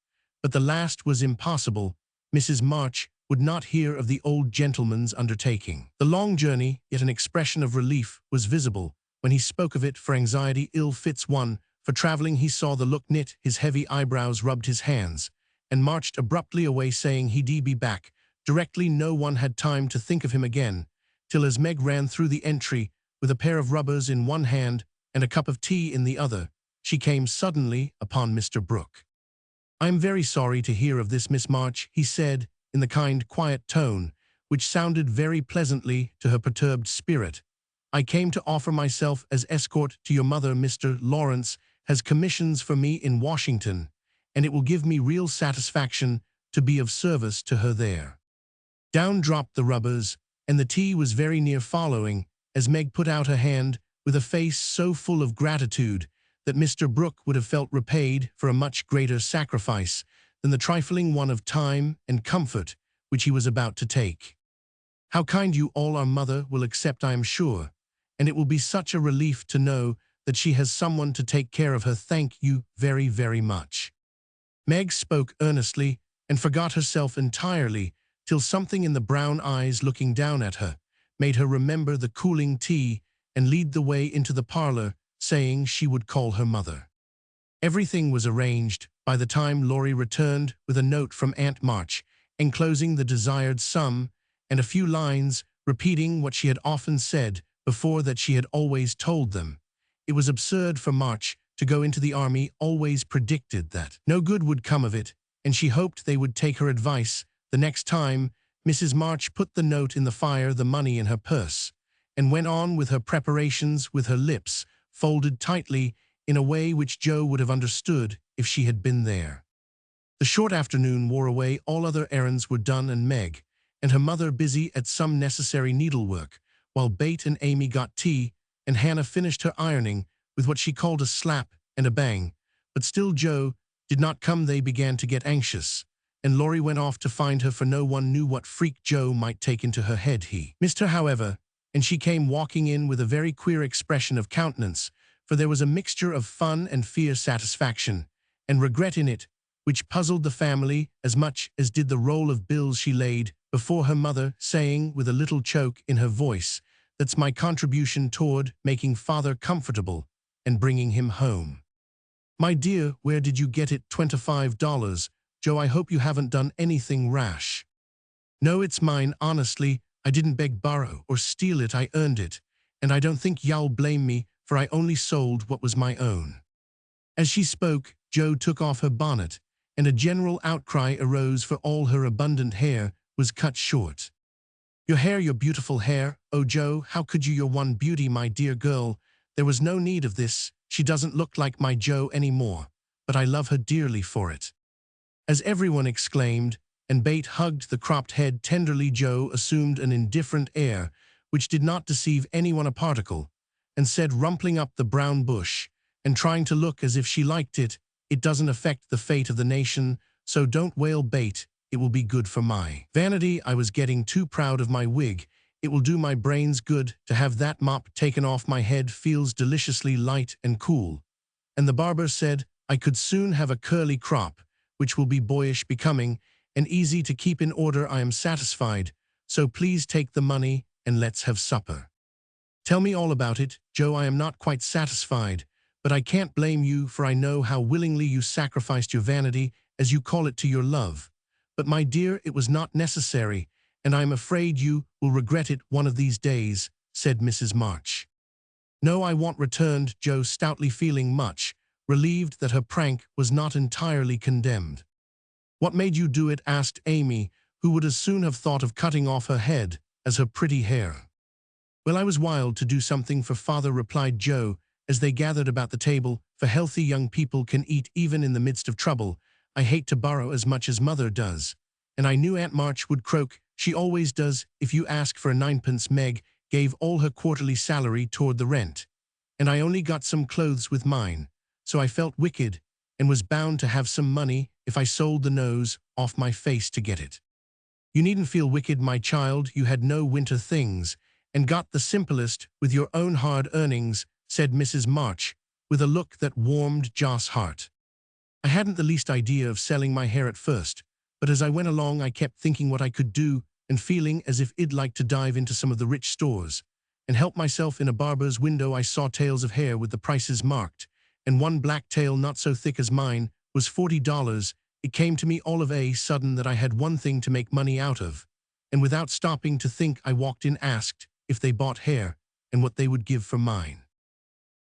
but the last was impossible. Mrs. March would not hear of the old gentleman's undertaking. The long journey, yet an expression of relief was visible when he spoke of it, for anxiety ill fits one for traveling. He saw the look knit his heavy eyebrows, rubbed his hands, and marched abruptly away, saying he'd be back directly. No one had time to think of him again, till as Meg ran through the entry with a pair of rubbers in one hand and a cup of tea in the other, she came suddenly upon Mr. Brooke. I am very sorry to hear of this, Miss March, he said, in the kind, quiet tone which sounded very pleasantly to her perturbed spirit. I came to offer myself as escort to your mother. Mr. Lawrence has commissions for me in Washington, and it will give me real satisfaction to be of service to her there. Down dropped the rubbers, and the tea was very near following, as Meg put out her hand with a face so full of gratitude that Mr. Brooke would have felt repaid for a much greater sacrifice than the trifling one of time and comfort which he was about to take. How kind you all are. Mother will accept, I am sure, and it will be such a relief to know that she has someone to take care of her. Thank you very, very much. Meg spoke earnestly and forgot herself entirely, till something in the brown eyes looking down at her made her remember the cooling tea and lead the way into the parlor, saying she would call her mother. Everything was arranged by the time Laurie returned with a note from Aunt March, enclosing the desired sum and a few lines repeating what she had often said before, that she had always told them it was absurd for March to go into the army, always predicted that no good would come of it, and she hoped they would take her advice the next time. Mrs. March put the note in the fire, the money in her purse, and went on with her preparations, with her lips folded tightly in a way which Joe would have understood if she had been there. The short afternoon wore away, all other errands were done, and Meg and her mother busy at some necessary needlework, while Bate and Amy got tea and Hannah finished her ironing with what she called a slap and a bang. But still Joe did not come. They began to get anxious, and Laurie went off to find her, for no one knew what freak Joe might take into her head. He missed her, however, and she came walking in with a very queer expression of countenance, for there was a mixture of fun and fierce satisfaction and regret in it, which puzzled the family as much as did the roll of bills she laid before her mother, saying with a little choke in her voice, "That's my contribution toward making father comfortable and bringing him home." "My dear, where did you get it? $25, Joe. I hope you haven't done anything rash." "No, it's mine, honestly. I didn't beg, borrow, or steal it. I earned it, and I don't think y'all blame me, for I only sold what was my own." As she spoke, Joe took off her bonnet, and a general outcry arose, for all her abundant hair was cut short. "Your hair, your beautiful hair. Oh, Joe, how could you? You're one beauty, my dear girl. There was no need of this. She doesn't look like my Joe anymore, but I love her dearly for it." As everyone exclaimed, and Bate hugged the cropped head tenderly, Joe assumed an indifferent air, which did not deceive anyone a particle, and said, rumpling up the brown bush, and trying to look as if she liked it, "It doesn't affect the fate of the nation, so don't wail, Bate. It will be good for my vanity. I was getting too proud of my wig. It will do my brains good to have that mop taken off my head. Feels deliciously light and cool." And the barber said, "I could soon have a curly crop, which will be boyish becoming, and easy to keep in order. I am satisfied, so please take the money and let's have supper." "Tell me all about it, Joe. I am not quite satisfied, but I can't blame you, for I know how willingly you sacrificed your vanity, as you call it, to your love. But my dear, it was not necessary, and I am afraid you will regret it one of these days," said Mrs. March. "No, I won't," returned Joe stoutly, feeling much relieved that her prank was not entirely condemned. "What made you do it?" asked Amy, who would as soon have thought of cutting off her head as her pretty hair. "Well, I was wild to do something for father," replied Joe, as they gathered about the table, "for healthy young people can eat even in the midst of trouble. I hate to borrow as much as mother does, and I knew Aunt March would croak. She always does if you ask for a ninepence. Meg gave all her quarterly salary toward the rent, and I only got some clothes with mine, so I felt wicked and was bound to have some money if I sold the nose off my face to get it." "You needn't feel wicked, my child. You had no winter things, and got the simplest with your own hard earnings," said Mrs. March, with a look that warmed Jo's heart. "I hadn't the least idea of selling my hair at first, but as I went along I kept thinking what I could do, and feeling as if I'd like to dive into some of the rich stores and help myself. In a barber's window I saw tails of hair with the prices marked, and one black tail not so thick as mine was $40. It came to me all of a sudden that I had one thing to make money out of, and without stopping to think I walked in, asked if they bought hair and what they would give for mine."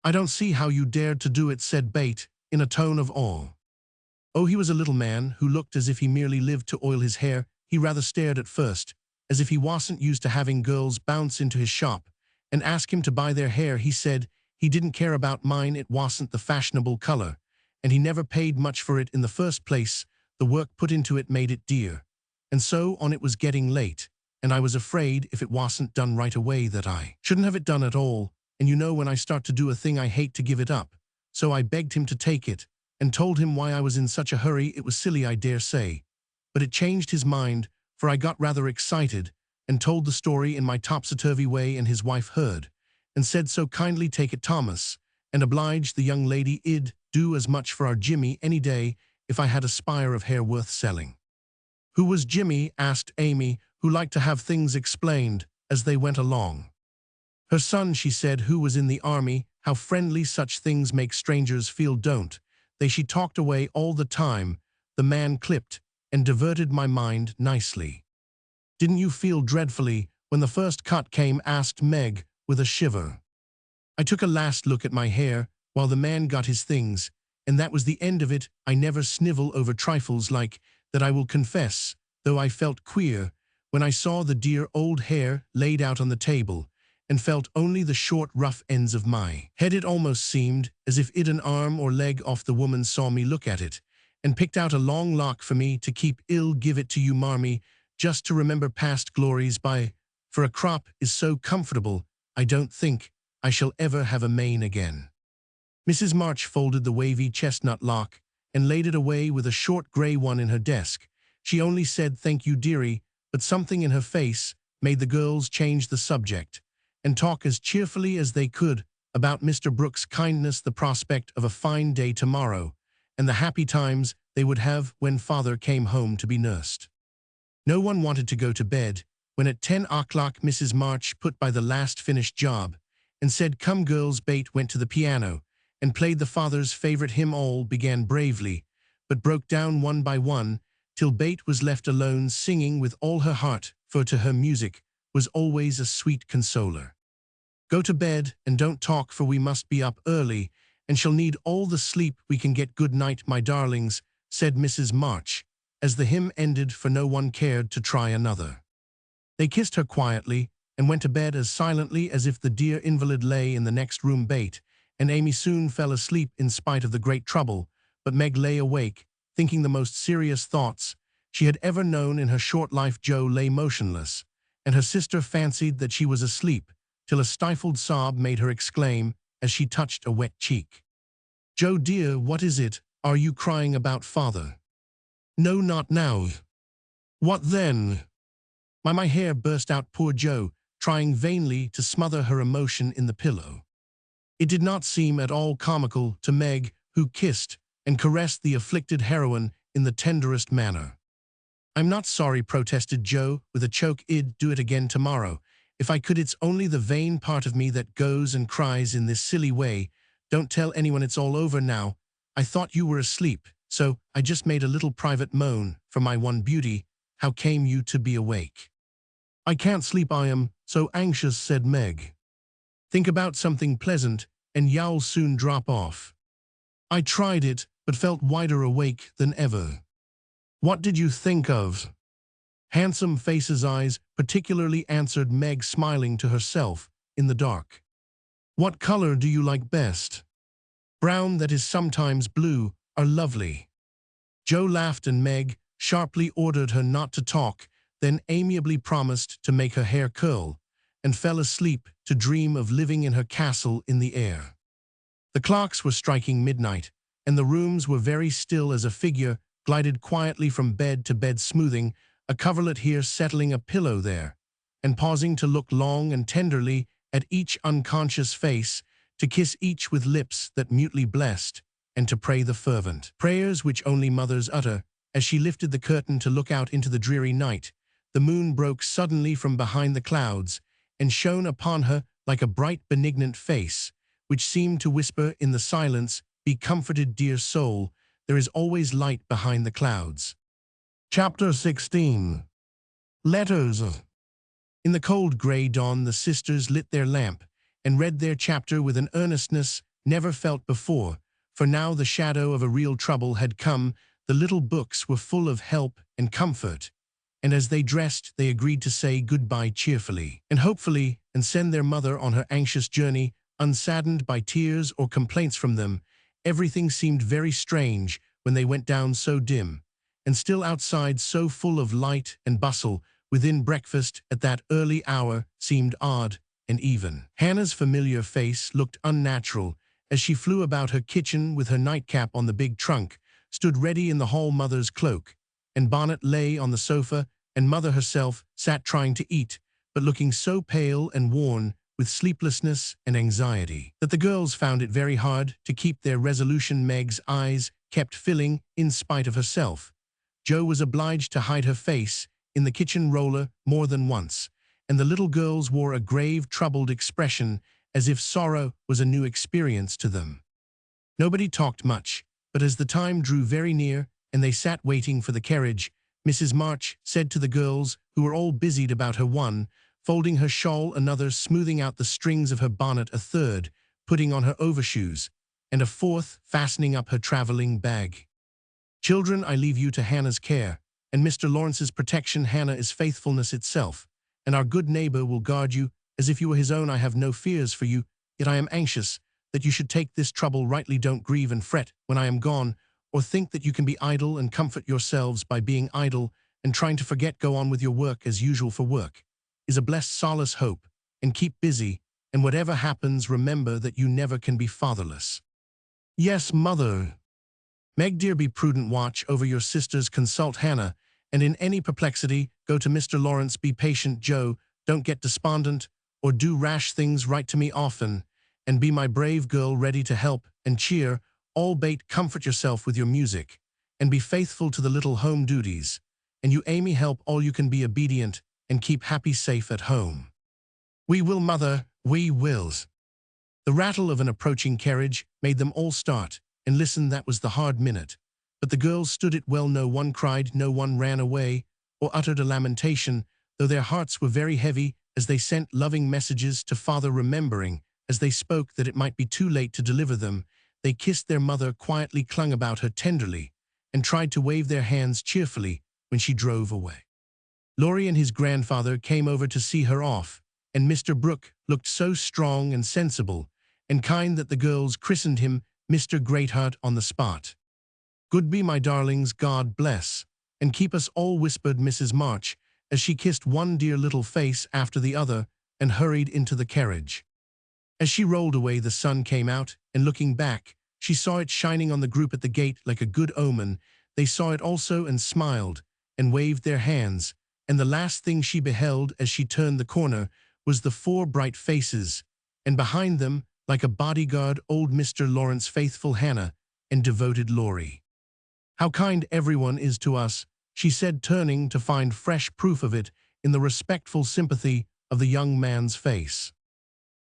"I don't see how you dared to do it," said Bate, in a tone of awe. "Oh, he was a little man who looked as if he merely lived to oil his hair. He rather stared at first, as if he wasn't used to having girls bounce into his shop and ask him to buy their hair. He said he didn't care about mine, it wasn't the fashionable color, and he never paid much for it in the first place. The work put into it made it dear, and so on. It was getting late, and I was afraid if it wasn't done right away that I shouldn't have it done at all, and you know when I start to do a thing I hate to give it up. So I begged him to take it, and told him why I was in such a hurry. It was silly, I dare say, but it changed his mind, for I got rather excited and told the story in my topsy-turvy way, and his wife heard and said so kindly, 'Take it, Thomas, and oblige the young lady. I'd do as much for our Jimmy any day if I had a spire of hair worth selling.'" "Who was Jimmy?" asked Amy, who liked to have things explained as they went along. "Her son," she said, "who was in the army. How friendly such things make strangers feel, don't they?" She talked away all the time. The man clipped and diverted my mind nicely. "Didn't you feel dreadfully when the first cut came?" asked Meg with a shiver. "I took a last look at my hair while the man got his things, and that was the end of it. I never snivel over trifles like that, I will confess, though I felt queer when I saw the dear old hair laid out on the table, and felt only the short rough ends of my head. It almost seemed as if I'd an arm or leg off. The woman saw me look at it, and picked out a long lock for me to keep. I'll give it to you, marmy, just to remember past glories by, for a crop is so comfortable I don't think I shall ever have a mane again." Mrs. March folded the wavy chestnut lock and laid it away with a short gray one in her desk. She only said, "Thank you, dearie," but something in her face made the girls change the subject and talk as cheerfully as they could about Mr. Brooks' kindness, the prospect of a fine day tomorrow, and the happy times they would have when father came home to be nursed. No one wanted to go to bed when at 10 o'clock Mrs. March put by the last finished job and said, "Come girls." Beth went to the piano and played the father's favorite hymn. All began bravely, but broke down one by one, till Beth was left alone singing with all her heart, for to her music was always a sweet consoler. "Go to bed and don't talk, for we must be up early and shall need all the sleep we can get. Good night, my darlings," said Mrs. March, as the hymn ended, for no one cared to try another. They kissed her quietly and went to bed as silently as if the dear invalid lay in the next room. Beth and Amy soon fell asleep in spite of the great trouble, but Meg lay awake, thinking the most serious thoughts she had ever known in her short life. Jo lay motionless, and her sister fancied that she was asleep, till a stifled sob made her exclaim as she touched a wet cheek. "Jo dear, what is it? Are you crying about father?" "No, not now." "What then?" My hair," burst out poor Jo, trying vainly to smother her emotion in the pillow. It did not seem at all comical to Meg, who kissed and caressed the afflicted heroine in the tenderest manner. "I'm not sorry," protested Jo with a choke. "I'd do it again tomorrow if I could. It's only the vain part of me that goes and cries in this silly way. Don't tell anyone, it's all over now. I thought you were asleep, so I just made a little private moan for my one beauty. How came you to be awake?" "I can't sleep, I am so anxious," said Meg. "Think about something pleasant and you'll soon drop off." "I tried it, but felt wider awake than ever." "What did you think of?" "Handsome faces, eyes particularly," answered Meg, smiling to herself in the dark. "What color do you like best?" "Brown, that is sometimes blue, are lovely." Jo laughed, and Meg sharply ordered her not to talk, then amiably promised to make her hair curl, and fell asleep to dream of living in her castle in the air. The clocks were striking midnight, and the rooms were very still as a figure glided quietly from bed to bed, smoothing a coverlet here, settling a pillow there, and pausing to look long and tenderly at each unconscious face, to kiss each with lips that mutely blessed, and to pray the fervent prayers which only mothers utter. As she lifted the curtain to look out into the dreary night, the moon broke suddenly from behind the clouds and shone upon her like a bright, benignant face, which seemed to whisper in the silence, "Be comforted, dear soul, there is always light behind the clouds." Chapter 16. Letters. In the cold gray dawn, the sisters lit their lamp and read their chapter with an earnestness never felt before, for now the shadow of a real trouble had come. The little books were full of help and comfort, and as they dressed, they agreed to say goodbye cheerfully and hopefully, and send their mother on her anxious journey, unsaddened by tears or complaints from them. Everything seemed very strange when they went down, so dim, and still outside so full of light and bustle. Within, breakfast at that early hour seemed odd and even. Hannah's familiar face looked unnatural as she flew about her kitchen with her nightcap on the big trunk, stood ready in the hall. Mother's cloak and bonnet lay on the sofa, and Mother herself sat trying to eat, but looking so pale and worn with sleeplessness and anxiety that the girls found it very hard to keep their resolution. Meg's eyes kept filling in spite of herself. Jo was obliged to hide her face in the kitchen roller more than once, and the little girls wore a grave, troubled expression, as if sorrow was a new experience to them. Nobody talked much, but as the time drew very near and they sat waiting for the carriage, Mrs. March said to the girls, who were all busied about her, one folding her shawl, another smoothing out the strings of her bonnet, a third putting on her overshoes, and a fourth fastening up her traveling bag, "Children, I leave you to Hannah's care and Mr. Lawrence's protection. Hannah is faithfulness itself, and our good neighbor will guard you as if you were his own. I have no fears for you, yet I am anxious that you should take this trouble rightly. Don't grieve and fret when I am gone, or think that you can be idle and comfort yourselves by being idle and trying to forget. Go on with your work as usual, for work is a blessed solace. Hope and keep busy, And whatever happens, remember that you never can be fatherless. Yes, mother. Meg dear, be prudent, watch over your sisters, consult Hannah, and in any perplexity, go to Mr. Lawrence, be patient, Joe, don't get despondent, or do rash things, write to me often, and be my brave girl, ready to help and cheer, all bait, comfort yourself with your music, and be faithful to the little home duties, and you Amy help all you can, be obedient, and keep happy safe at home. We will, mother, we wills. The rattle of an approaching carriage made them all start and listen. That was the hard minute. But the girls stood it well. No one cried, no one ran away or uttered a lamentation, though their hearts were very heavy as they sent loving messages to father, remembering, as they spoke, that it might be too late to deliver them. They kissed their mother, quietly clung about her tenderly, and tried to wave their hands cheerfully when she drove away. Laurie and his grandfather came over to see her off, and Mr. Brooke looked so strong and sensible and kind that the girls christened him Mr. Greatheart on the spot. Good be my darlings, God bless and keep us all, whispered Mrs. March, as she kissed one dear little face after the other and hurried into the carriage. As she rolled away, the sun came out, and looking back, she saw it shining on the group at the gate like a good omen. They saw it also and smiled and waved their hands, and the last thing she beheld as she turned the corner was the four bright faces, and behind them, like a bodyguard, old Mr. Lawrence, faithful Hannah, and devoted Laurie. How kind everyone is to us, she said, turning to find fresh proof of it in the respectful sympathy of the young man's face.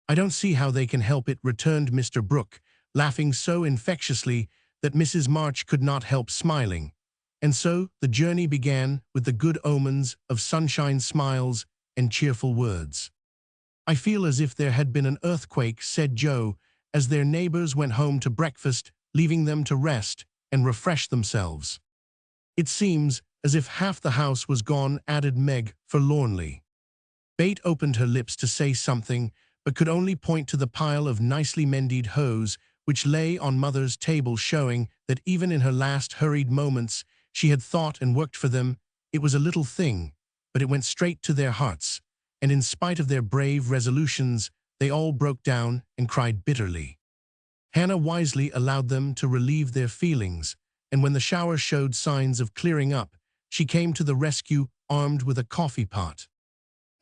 I don't see how they can help it, returned Mr. Brooke, laughing so infectiously that Mrs. March could not help smiling. And so the journey began with the good omens of sunshine, smiles, and cheerful words. I feel as if there had been an earthquake, said Joe, as their neighbors went home to breakfast, leaving them to rest and refresh themselves. It seems as if half the house was gone, added Meg forlornly. Bate opened her lips to say something, but could only point to the pile of nicely mended hose which lay on Mother's table, showing that even in her last hurried moments she had thought and worked for them. It was a little thing, but it went straight to their hearts, and in spite of their brave resolutions, they all broke down and cried bitterly. Hannah wisely allowed them to relieve their feelings, and when the shower showed signs of clearing up, she came to the rescue, armed with a coffee pot.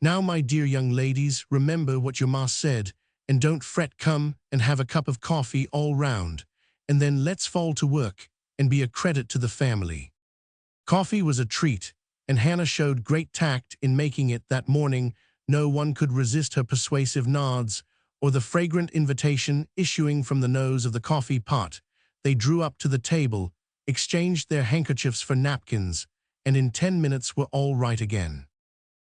Now, my dear young ladies, remember what your ma said, and don't fret, come and have a cup of coffee all round, and then let's fall to work and be a credit to the family. Coffee was a treat, and Hannah showed great tact in making it that morning. No one could resist her persuasive nods or the fragrant invitation issuing from the nose of the coffee pot. They drew up to the table, exchanged their handkerchiefs for napkins, and in 10 minutes were all right again.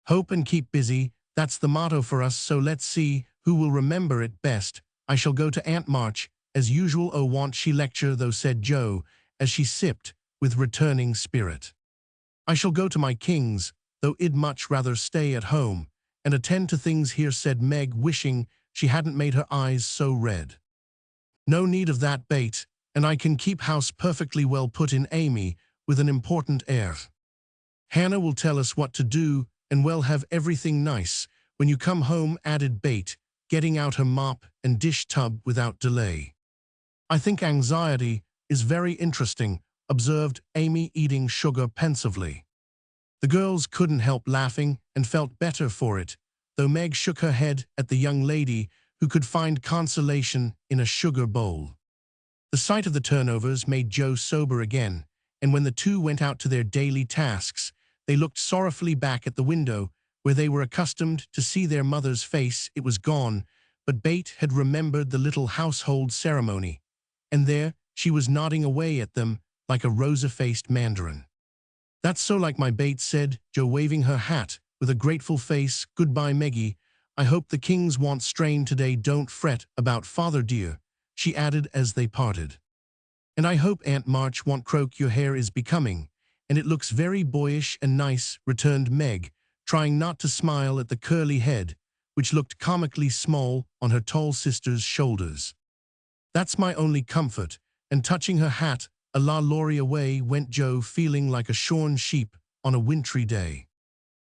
Hope and keep busy, that's the motto for us, so let's see who will remember it best. I shall go to Aunt March, as usual. Oh, won't she lecture though, said Joe, as she sipped with returning spirit. I shall go to my Kings, though I'd much rather stay at home and attend to things here, said Meg, wishing she hadn't made her eyes so red. No need of that, Bate, and I can keep house perfectly well, put in Amy with an important air. Hannah will tell us what to do, and we'll have everything nice when you come home, added Bate, getting out her mop and dish tub without delay. I think anxiety is very interesting, observed Amy, eating sugar pensively. The girls couldn't help laughing and felt better for it, though Meg shook her head at the young lady who could find consolation in a sugar bowl. The sight of the turnovers made Joe sober again, and when the two went out to their daily tasks, they looked sorrowfully back at the window where they were accustomed to see their mother's face. It was gone, but Bate had remembered the little household ceremony, and there she was nodding away at them like a rosa-faced mandarin. That's so like my Bate, said Joe, waving her hat with a grateful face. Goodbye, Meggie. I hope the Kings won't strain today. Don't fret about father, dear, she added as they parted. And I hope Aunt March won't croak. Your hair is becoming, and it looks very boyish and nice, returned Meg, trying not to smile at the curly head, which looked comically small on her tall sister's shoulders. That's my only comfort, and touching her hat, a la Laurie, away went Joe, feeling like a shorn sheep on a wintry day.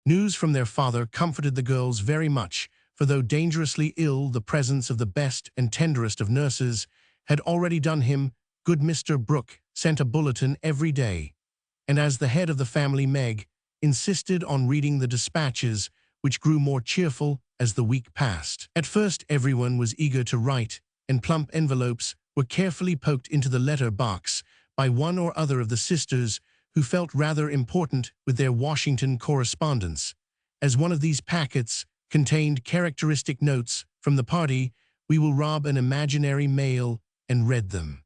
News from their father comforted the girls very much, for though dangerously ill, the presence of the best and tenderest of nurses had already done him good. Mr. Brooke sent a bulletin every day, and as the head of the family, Meg insisted on reading the dispatches, which grew more cheerful as the week passed. At first everyone was eager to write, and plump envelopes were carefully poked into the letter box by one or other of the sisters who felt rather important with their Washington correspondence. As one of these packets contained characteristic notes from the party, we will rob an imaginary mail and read them.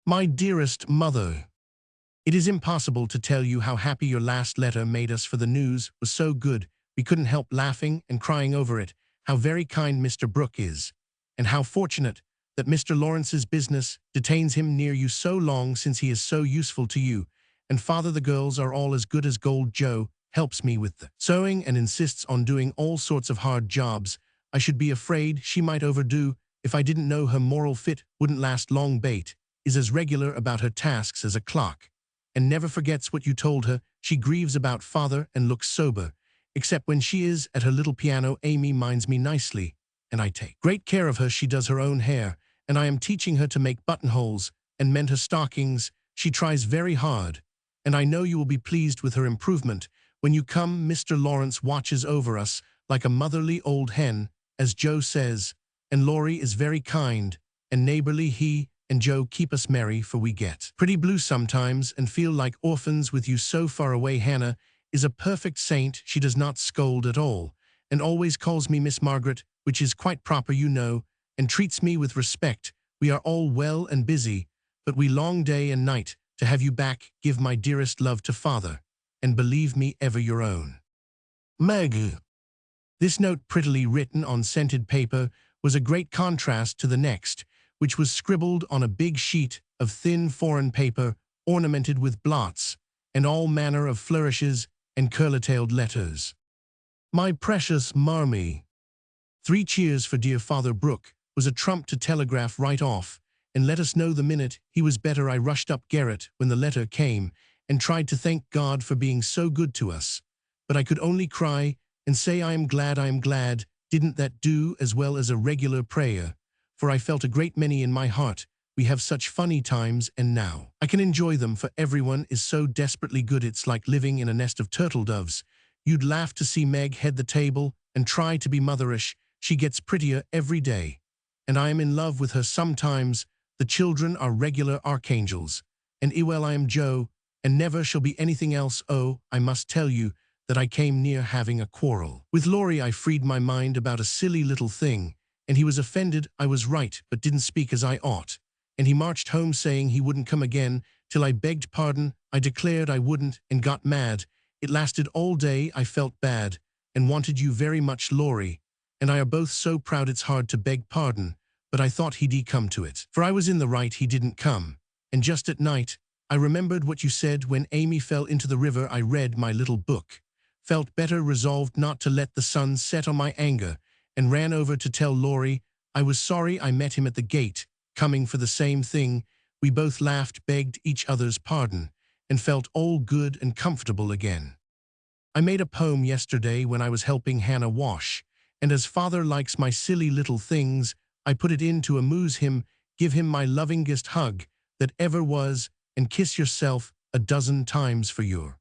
My dearest mother, it is impossible to tell you how happy your last letter made us, for the news was so good we couldn't help laughing and crying over it. How very kind Mr. Brooke is, and how fortunate that Mr. Lawrence's business detains him near you so long, since he is so useful to you. And father, the girls are all as good as gold. Joe helps me with the sewing and insists on doing all sorts of hard jobs. I should be afraid she might overdo if I didn't know her moral fit wouldn't last long. Beth is as regular about her tasks as a clock, and never forgets what you told her. She grieves about father and looks sober, except when she is at her little piano. Amy minds me nicely, and I take great care of her. She does her own hair, and I am teaching her to make buttonholes and mend her stockings. She tries very hard, and I know you will be pleased with her improvement when you come. Mr. Lawrence watches over us like a motherly old hen, as Joe says, and Laurie is very kind and neighborly. He and Joe keep us merry, for we get pretty blue sometimes and feel like orphans with you so far away. Hannah is a perfect saint. She does not scold at all, and always calls me Miss Margaret, which is quite proper, you know, and treats me with respect. We are all well and busy, but we long day and night to have you back. Give my dearest love to father, and believe me ever your own, Meg. This note, prettily written on scented paper, was a great contrast to the next, which was scribbled on a big sheet of thin foreign paper, ornamented with blots and all manner of flourishes and curly-tailed letters. My precious Marmee. 3 cheers for dear Father Brooke was a trump to telegraph right off and let us know the minute he was better. I rushed up garret when the letter came and tried to thank God for being so good to us, but I could only cry and say I am glad, I am glad. Didn't that do as well as a regular prayer? For I felt a great many in my heart. We have such funny times, and now I can enjoy them, for everyone is so desperately good. It's like living in a nest of turtle doves. You'd laugh to see Meg head the table and try to be motherish. She gets prettier every day, and I am in love with her sometimes. The children are regular archangels, and well, I am Joe, and never shall be anything else. Oh, I must tell you that I came near having a quarrel with Laurie. I freed my mind about a silly little thing, and he was offended. I was right, but didn't speak as I ought, and he marched home saying he wouldn't come again till I begged pardon. I declared I wouldn't and got mad. It lasted all day. I felt bad and wanted you very much, Laurie, and I are both so proud it's hard to beg pardon, but I thought he'd come to it, for I was in the right. He didn't come, and just at night I remembered what you said when Amy fell into the river. I read my little book, felt better, resolved not to let the sun set on my anger, and ran over to tell Laurie I was sorry. I met him at the gate, coming for the same thing. We both laughed, begged each other's pardon, and felt all good and comfortable again. I made a poem yesterday when I was helping Hannah wash, and as father likes my silly little things, I put it in to amuse him. Give him my lovingest hug that ever was, and kiss yourself a dozen times for your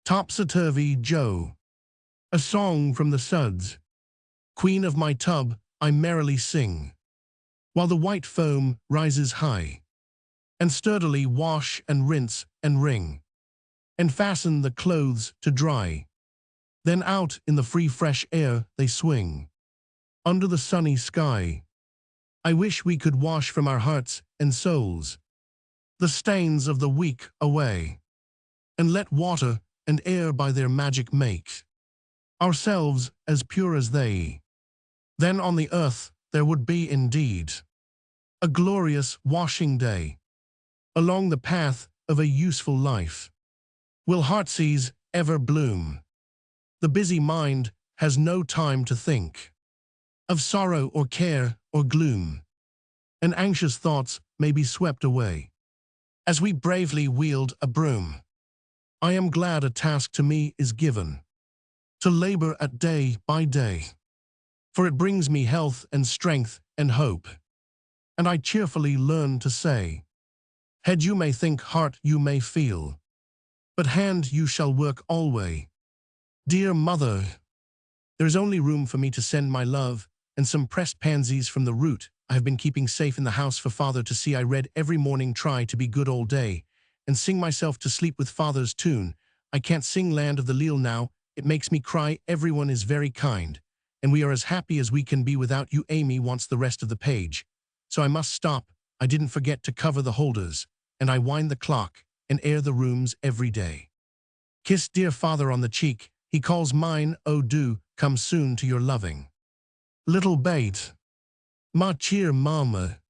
topsy-turvy Joe. A song from the Suds. Queen of my tub, I merrily sing, while the white foam rises high, and sturdily wash and rinse and wring, and fasten the clothes to dry. Then out in the free fresh air they swing, under the sunny sky. I wish we could wash from our hearts and souls the stains of the week away, and let water and air by their magic make ourselves as pure as they. Then on the earth there would be indeed a glorious washing day. Along the path of a useful life will heartsease ever bloom. The busy mind has no time to think of sorrow or care or gloom, and anxious thoughts may be swept away as we bravely wield a broom. I am glad a task to me is given, to labor at day by day for it brings me health and strength and hope. And I cheerfully learn to say, head you may think, heart you may feel, but hand you shall work alway. Dear mother, there is only room for me to send my love and some pressed pansies from the root I have been keeping safe in the house for father to see. I read every morning, try to be good all day, and sing myself to sleep with father's tune. I can't sing Land of the Leal now, it makes me cry. Everyone is very kind, and we are as happy as we can be without you. Amy wants the rest of the page, so I must stop. I didn't forget to cover the holders, and I wind the clock and air the rooms every day. Kiss dear father on the cheek, he calls mine. Oh, do come soon to your loving little bait. Ma cheer mama.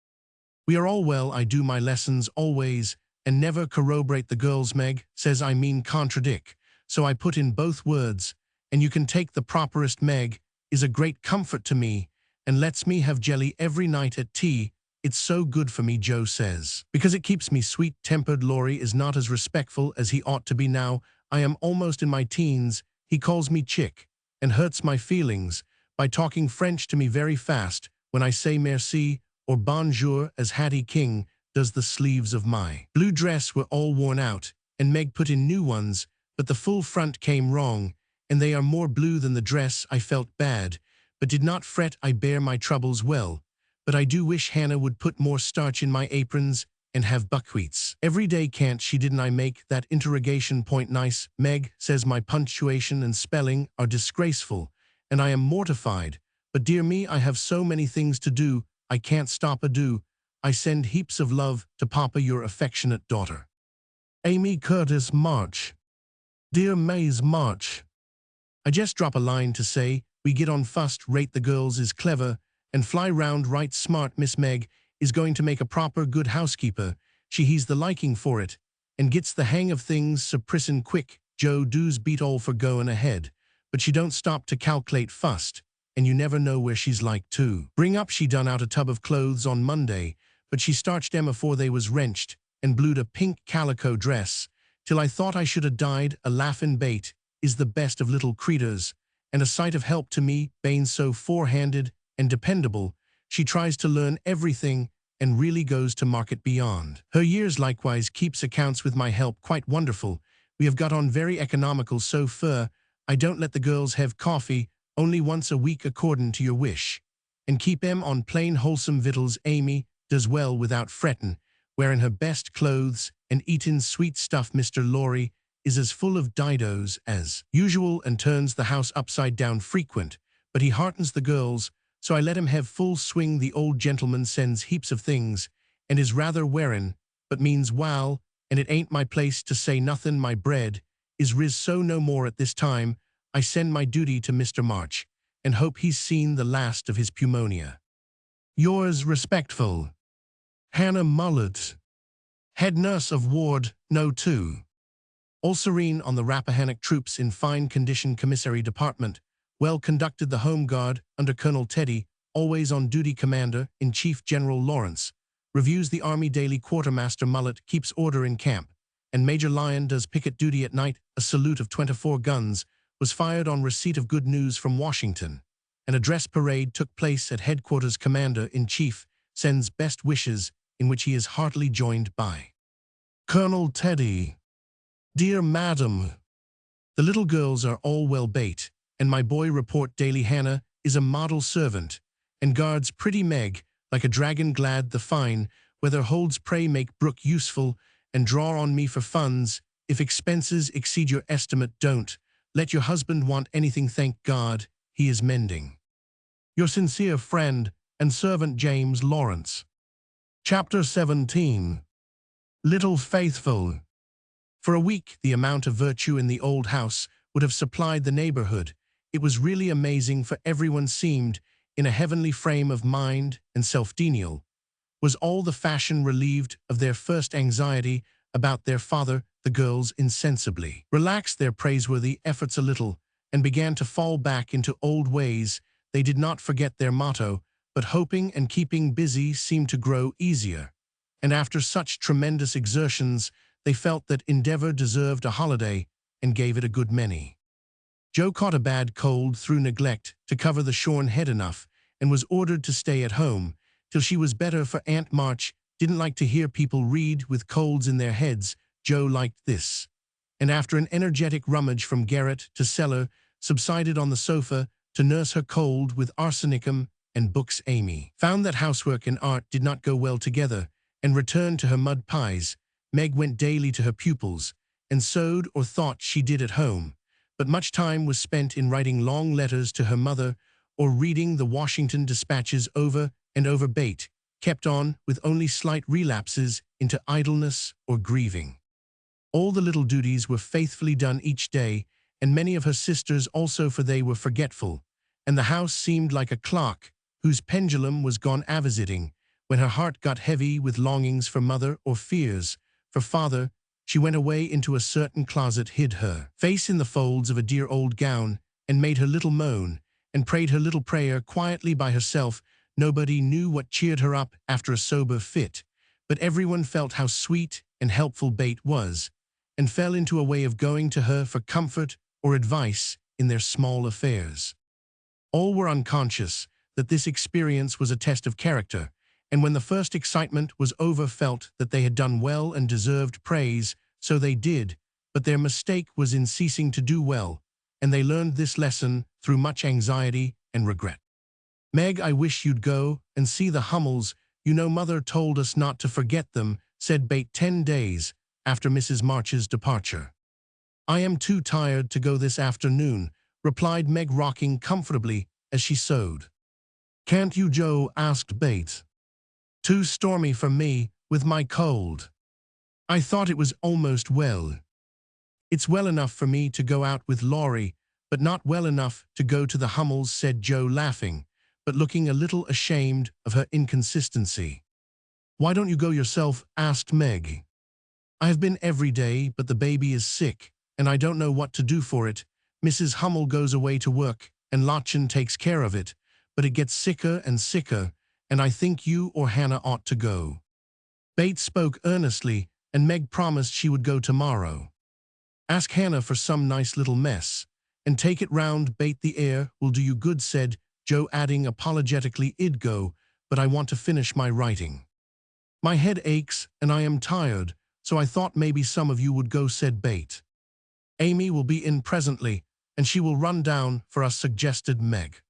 We are all well. I do my lessons always and never corroborate the girls. Meg says I mean contradict, so I put in both words, and you can take the properest. Meg is a great comfort to me and lets me have jelly every night at tea. It's so good for me, Joe says, because it keeps me sweet-tempered. Laurie is not as respectful as he ought to be now. I am almost in my teens. He calls me chick and hurts my feelings by talking French to me very fast when I say merci or bonjour, as Hattie King does. The sleeves of my blue dress were all worn out, and Meg put in new ones, but the full front came wrong, and they are more blue than the dress. I felt bad, but did not fret. I bear my troubles well, but I do wish Hannah would put more starch in my aprons and have buckwheats every day. Can't she? Didn't I make that interrogation point nice? Meg says my punctuation and spelling are disgraceful, and I am mortified. But dear me, I have so many things to do, I can't stop a do. I send heaps of love to Papa, your affectionate daughter, Amy Curtis March. Dear Mays March, I just drop a line to say we get on first rate. The girls is clever and fly round right smart. Miss Meg is going to make a proper good housekeeper. She he's the liking for it and gets the hang of things so prison quick. Joe does beat all for going ahead, but she don't stop to calculate fust, and you never know where she's like to bring up. She done out a tub of clothes on Monday, but she starched them afore they was wrenched and blued a pink calico dress till I thought I should have died. A laughin' bait is the best of little creeters, and a sight of help to me, Bane's so four-handed and dependable. She tries to learn everything and really goes to market beyond her years. Likewise keeps accounts with my help. Quite wonderful. We have got on very economical so far. I don't let the girls have coffee, only once a week accordin' to your wish, and keep 'em on plain wholesome victuals. Amy does well without frettin', wearin' her best clothes and eatin' sweet stuff. Mr. Laurie is as full of didos as usual and turns the house upside down frequent, but he heartens the girls, so I let him have full swing. The old gentleman sends heaps of things and is rather wearin', but means well, and it ain't my place to say nothin'. My bread is riz so no more at this time. I send my duty to Mr. March and hope he's seen the last of his pneumonia. Yours respectful, Hannah Mullett, head nurse of Ward No. 2. All serene on the Rappahannock troops in fine condition. Commissary department well conducted. The Home Guard under Colonel Teddy, always on duty. Commander-in-Chief General Lawrence reviews the Army daily. Quartermaster Mullett keeps order in camp, and Major Lyon does picket duty at night. A salute of 24 guns was fired on receipt of good news from Washington. An address parade took place at headquarters. Commander-in-Chief sends best wishes, in which he is heartily joined by Colonel Teddy. Dear Madam, the little girls are all well bait, and my boy report daily. Hannah is a model servant, and guards pretty Meg like a dragon. Glad the fine weather holds. Pray make Brooke useful, and draw on me for funds if expenses exceed your estimate. Don't let your husband want anything. Thank God he is mending. Your sincere friend and servant, James Lawrence. Chapter 17. Little Faithful. For a week, the amount of virtue in the old house would have supplied the neighborhood. It was really amazing, for everyone seemed in a heavenly frame of mind, and self-denial was all the fashion. Relieved of their first anxiety about their father, the girls insensibly relaxed their praiseworthy efforts a little and began to fall back into old ways. They did not forget their motto, but hoping and keeping busy seemed to grow easier, and after such tremendous exertions, they felt that endeavor deserved a holiday and gave it a good many. Joe caught a bad cold through neglect to cover the shorn head enough and was ordered to stay at home till she was better, for Aunt March didn't like to hear people read with colds in their heads. Joe liked this, and after an energetic rummage from garret to cellar, subsided on the sofa to nurse her cold with arsenicum and books. Amy found that housework and art did not go well together and returned to her mud pies. Meg went daily to her pupils and sewed, or thought she did, at home, but much time was spent in writing long letters to her mother or reading the Washington dispatches over and over. Beth kept on with only slight relapses into idleness or grieving. All the little duties were faithfully done each day, and many of her sisters also, for they were forgetful, and the house seemed like a clock whose pendulum was gone a-visiting. When her heart got heavy with longings for mother or fears for father, she went away into a certain closet, hid her face in the folds of a dear old gown, and made her little moan, and prayed her little prayer quietly by herself. Nobody knew what cheered her up after a sober fit, but everyone felt how sweet and helpful Beth was, and fell into a way of going to her for comfort or advice in their small affairs. All were unconscious that this experience was a test of character, and when the first excitement was over felt that they had done well and deserved praise. So they did, but their mistake was in ceasing to do well, and they learned this lesson through much anxiety and regret. "Meg, I wish you'd go and see the Hummels. You know Mother told us not to forget them," said Beth 10 days after Mrs. March's departure. "I am too tired to go this afternoon," replied Meg, rocking comfortably as she sewed. "Can't you, Joe?" asked Beth. "Too stormy for me, with my cold. I thought it was almost well." "It's well enough for me to go out with Laurie, but not well enough to go to the Hummels," said Joe, laughing, but looking a little ashamed of her inconsistency. "Why don't you go yourself?" asked Meg. "I have been every day, but the baby is sick, and I don't know what to do for it. Mrs. Hummel goes away to work, and Lottchen takes care of it, but it gets sicker and sicker, and I think you or Hannah ought to go." Beth spoke earnestly, and Meg promised she would go tomorrow. "Ask Hannah for some nice little mess, and take it round. Beth, the air will do you good," said Joe, adding apologetically, "I'd go, but I want to finish my writing. My head aches, and I am tired, so I thought maybe some of you would go," said Beth. "Amy will be in presently, and she will run down for us," suggested Meg.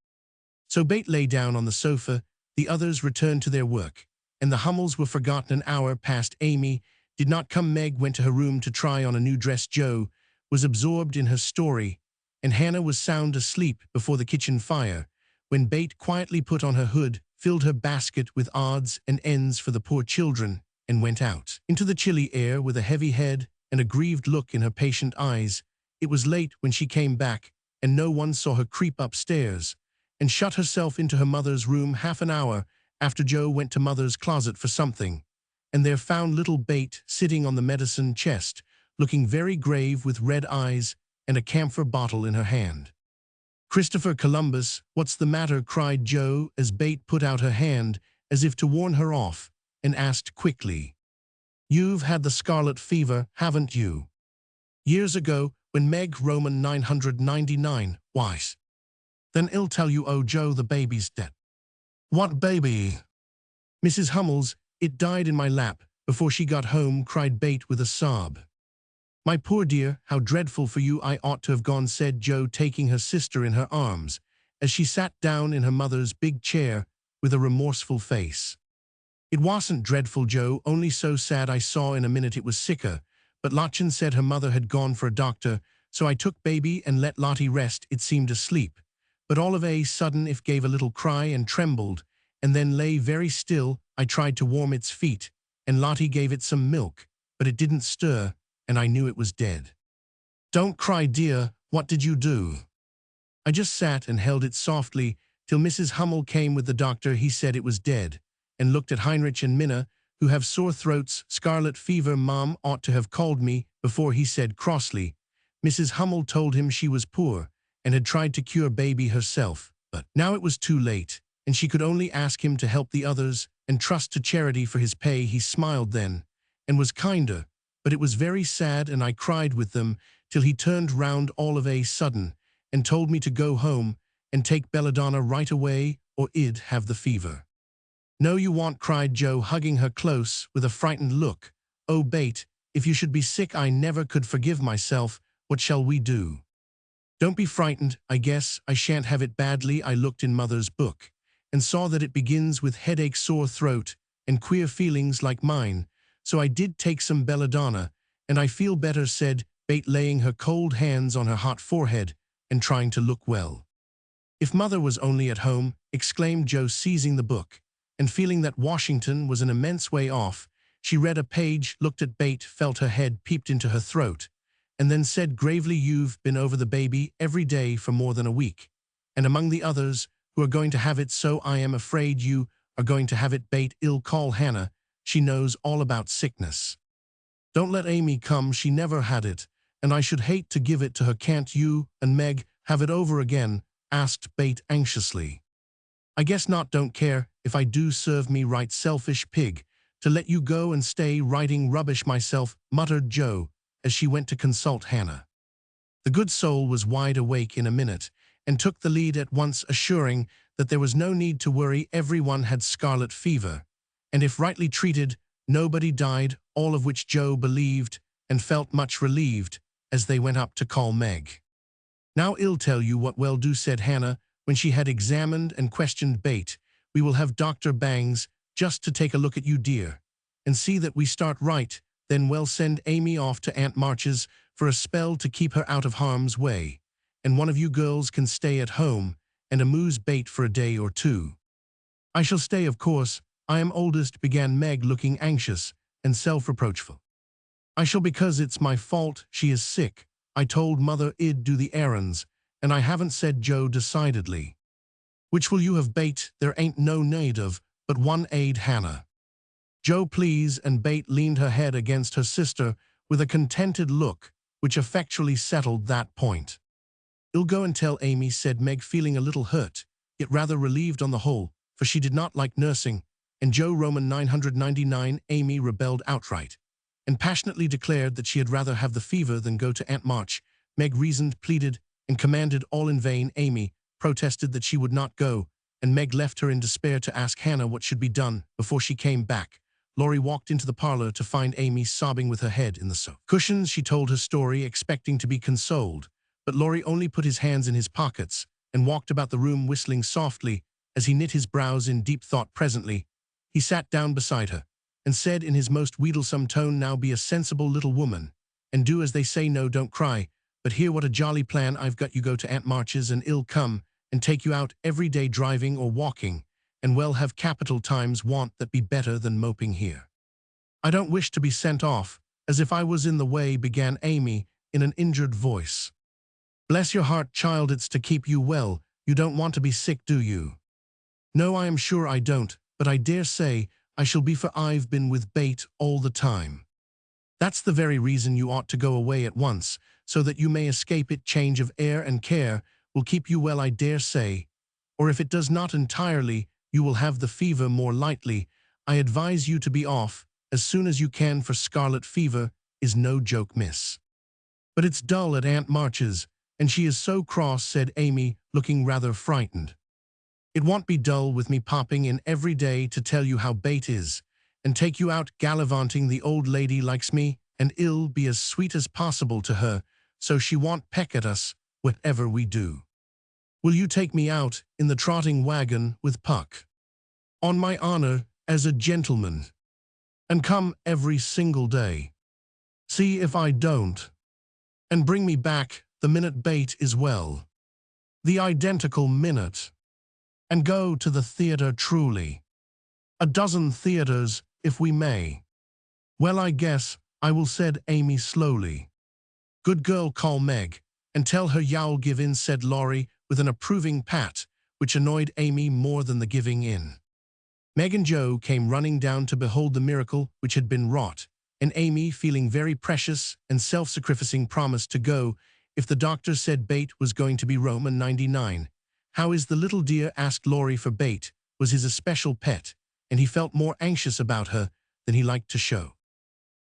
So Beth lay down on the sofa, the others returned to their work, and the Hummels were forgotten. An hour passed. Amy did not come. Meg went to her room to try on a new dress. Joe was absorbed in her story, and Hannah was sound asleep before the kitchen fire, when Beth quietly put on her hood, filled her basket with odds and ends for the poor children, and went out into the chilly air with a heavy head and a grieved look in her patient eyes. It was late when she came back, and no one saw her creep upstairs and shut herself into her mother's room half an hour after Joe went to Mother's closet for something, and there found little Beth sitting on the medicine chest, looking very grave with red eyes and a camphor bottle in her hand. "Christopher Columbus, what's the matter?" cried Joe as Beth put out her hand as if to warn her off, and asked quickly, "You've had the scarlet fever, haven't you?" "Years ago, when Meg Roman 999, why? Then I'll tell you." "Oh, Joe, the baby's dead." "What baby?" "Mrs. Hummel's. It died in my lap before she got home," cried Beth with a sob. "My poor dear, how dreadful for you. I ought to have gone," said Joe, taking her sister in her arms, as she sat down in her mother's big chair with a remorseful face. "It wasn't dreadful, Joe, only so sad. I saw in a minute it was sicker, but Lottchen said her mother had gone for a doctor, so I took baby and let Lottie rest. It seemed asleep, but all of a sudden it gave a little cry and trembled, and then lay very still. I tried to warm its feet, and Lottie gave it some milk, but it didn't stir, and I knew it was dead." "Don't cry, dear. What did you do?" "I just sat and held it softly till Mrs. Hummel came with the doctor. He said it was dead, and looked at Heinrich and Minna, who have sore throats. Scarlet fever. Mom ought to have called me before," he said crossly. Mrs. Hummel told him she was poor and had tried to cure baby herself, but now it was too late, and she could only ask him to help the others and trust to charity for his pay. He smiled then and was kinder, but it was very sad, and I cried with them till he turned round all of a sudden and told me to go home and take belladonna right away or I'd have the fever. No, you won't, cried Joe, hugging her close with a frightened look. Oh, Bate, if you should be sick, I never could forgive myself. What shall we do? Don't be frightened. I guess I shan't have it badly. I looked in Mother's book and saw that it begins with headache, sore throat, and queer feelings like mine. So I did take some belladonna, and I feel better, said Bate, laying her cold hands on her hot forehead and trying to look well. If Mother was only at home, exclaimed Joe, seizing the book, and feeling that Washington was an immense way off. She read a page, looked at Bate, felt her head peeped into her throat, and then said gravely, you've been over the baby every day for more than a week, and among the others who are going to have it, so I am afraid you are going to have it. Bate, ill, call Hannah. She knows all about sickness. Don't let Amy come, she never had it, and I should hate to give it to her. Can't you and Meg have it over again? Asked Bate anxiously. I guess not. Don't care if I do. Serve me right, selfish pig, to let you go and stay writing rubbish myself, muttered Joe as she went to consult Hannah. The good soul was wide awake in a minute and took the lead at once, assuring that there was no need to worry. Everyone had scarlet fever, and if rightly treated, nobody died, all of which Joe believed and felt much relieved as they went up to call Meg. Now I'll tell you what we'll do, said Hannah, when she had examined and questioned Bate. We will have Dr. Bangs just to take a look at you, dear, and see that we start right. Then we'll send Amy off to Aunt March's for a spell to keep her out of harm's way, and one of you girls can stay at home and amuse Bate for a day or two. I shall stay, of course. I am oldest, began Meg, looking anxious and self-reproachful. I shall, because it's my fault. She is sick. I told Mother I'd do the errands, and I haven't, said Joe decidedly. Which will you have, Bate? There ain't no need of but one aid, Hannah. Joe, please, and Bate leaned her head against her sister with a contented look, which effectually settled that point. I'll go and tell Amy, said Meg, feeling a little hurt, yet rather relieved on the whole, for she did not like nursing, and Joe Roman 999. Amy rebelled outright, and passionately declared that she had rather have the fever than go to Aunt March. Meg reasoned, pleaded, and commanded, all in vain. Amy protested that she would not go, and Meg left her in despair to ask Hannah what should be done. Before she came back, Laurie walked into the parlor to find Amy sobbing with her head in the sofa cushions. She told her story, expecting to be consoled, but Laurie only put his hands in his pockets and walked about the room whistling softly as he knit his brows in deep thought. Presently, he sat down beside her and said in his most wheedlesome tone, now be a sensible little woman, and do as they say. No, don't cry, but hear what a jolly plan I've got. You go to Aunt March's, and I'll come and take you out every day driving or walking, and we'll have capital times. Want that be better than moping here? I don't wish to be sent off, as if I was in the way, began Amy in an injured voice. Bless your heart, child, it's to keep you well. You don't want to be sick, do you? No, I am sure I don't, but I dare say I shall be, for I've been with Bate all the time. That's the very reason you ought to go away at once, so that you may escape it. Change of air and care will keep you well, I dare say, or if it does not entirely, you will have the fever more lightly. I advise you to be off as soon as you can, for scarlet fever is no joke, miss. But it's dull at Aunt March's, and she is so cross, said Amy, looking rather frightened. It won't be dull with me popping in every day to tell you how Bate is, and take you out gallivanting. The old lady likes me, and I'll be as sweet as possible to her, so she won't peck at us, whatever we do. Will you take me out in the trotting wagon with Puck? On my honor, as a gentleman. And come every single day. See if I don't. And bring me back the minute Bate is well. The identical minute. And go to the theater, truly. A dozen theaters, if we may. Well, I guess I will, said Amy slowly. Good girl, call Meg, and tell her you'll give in, said Laurie with an approving pat, which annoyed Amy more than the giving in. Meg and Joe came running down to behold the miracle which had been wrought, and Amy, feeling very precious and self-sacrificing, promised to go if the doctor said Bate was going to be Roman 99. How is the little dear? Asked Laurie, for Bate was his especial pet, and he felt more anxious about her than he liked to show.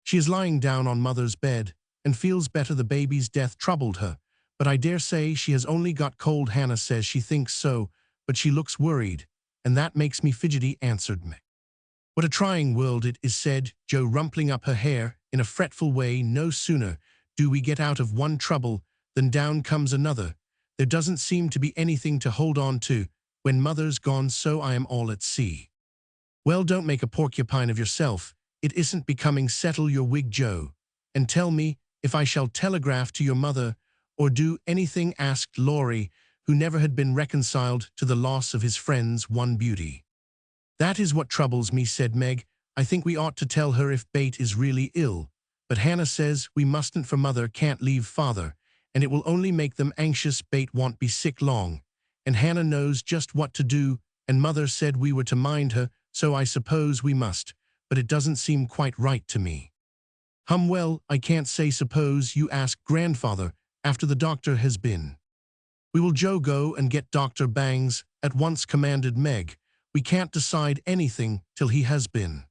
She is lying down on Mother's bed and feels better. The baby's death troubled her, but I dare say she has only got cold. Hannah says she thinks so, but she looks worried, and that makes me fidgety, answered Meg. What a trying world it is, said Jo, rumpling up her hair in a fretful way. No sooner do we get out of one trouble than down comes another. There doesn't seem to be anything to hold on to when mother's gone, so I am all at sea. Well, don't make a porcupine of yourself. It isn't becoming. Settle your wig, Jo, and tell me if I shall telegraph to your mother or do anything, asked Laurie, who never had been reconciled to the loss of his friend's one beauty. That is what troubles me, said Meg. I think we ought to tell her if Bate is really ill, but Hannah says we mustn't, for mother can't leave father, and it will only make them anxious. Bate won't be sick long, and Hannah knows just what to do, and mother said we were to mind her, so I suppose we must, but it doesn't seem quite right to me. Well, I can't say. Suppose you ask grandfather after the doctor has been. We will, Jo, go and get Dr. Bangs at once, commanded Meg. We can't decide anything till he has been.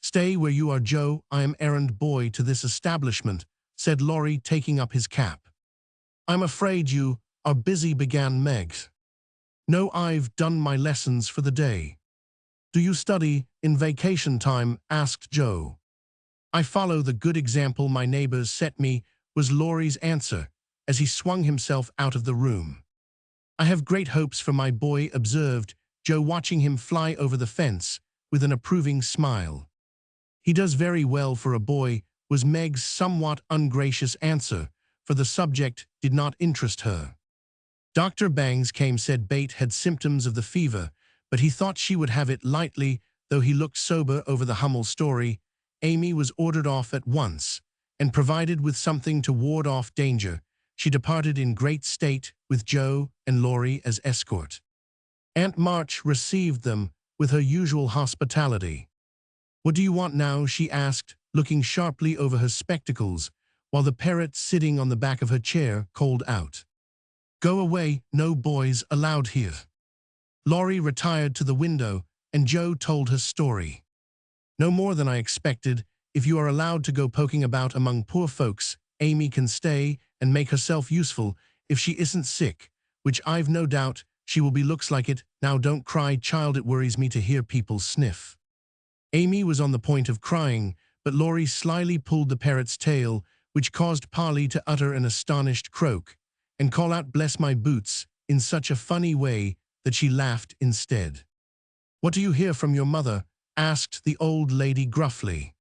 Stay where you are, Jo. I am errand boy to this establishment, said Laurie, taking up his cap. I'm afraid you are busy, began Meg. No, I've done my lessons for the day. Do you study in vacation time, asked Jo. I follow the good example my neighbors set me, was Laurie's answer, as he swung himself out of the room. I have great hopes for my boy, observed Jo, watching him fly over the fence with an approving smile. He does very well for a boy, was Meg's somewhat ungracious answer, for the subject did not interest her. Dr. Bangs came, said Bate had symptoms of the fever, but he thought she would have it lightly, though he looked sober over the Hummel story. Amy was ordered off at once, and provided with something to ward off danger. She departed in great state, with Jo and Laurie as escort. Aunt March received them with her usual hospitality. What do you want now? She asked, looking sharply over her spectacles, while the parrot sitting on the back of her chair called out. Go away, no boys allowed here. Laurie retired to the window, and Jo told her story. No more than I expected. If you are allowed to go poking about among poor folks, Amy can stay and make herself useful if she isn't sick, which I've no doubt she will be. Looks like it. Now don't cry, child, it worries me to hear people sniff. Amy was on the point of crying, but Laurie slyly pulled the parrot's tail, which caused Polly to utter an astonished croak, and call out bless my boots in such a funny way that she laughed instead. What do you hear from your mother? Asked the old lady gruffly.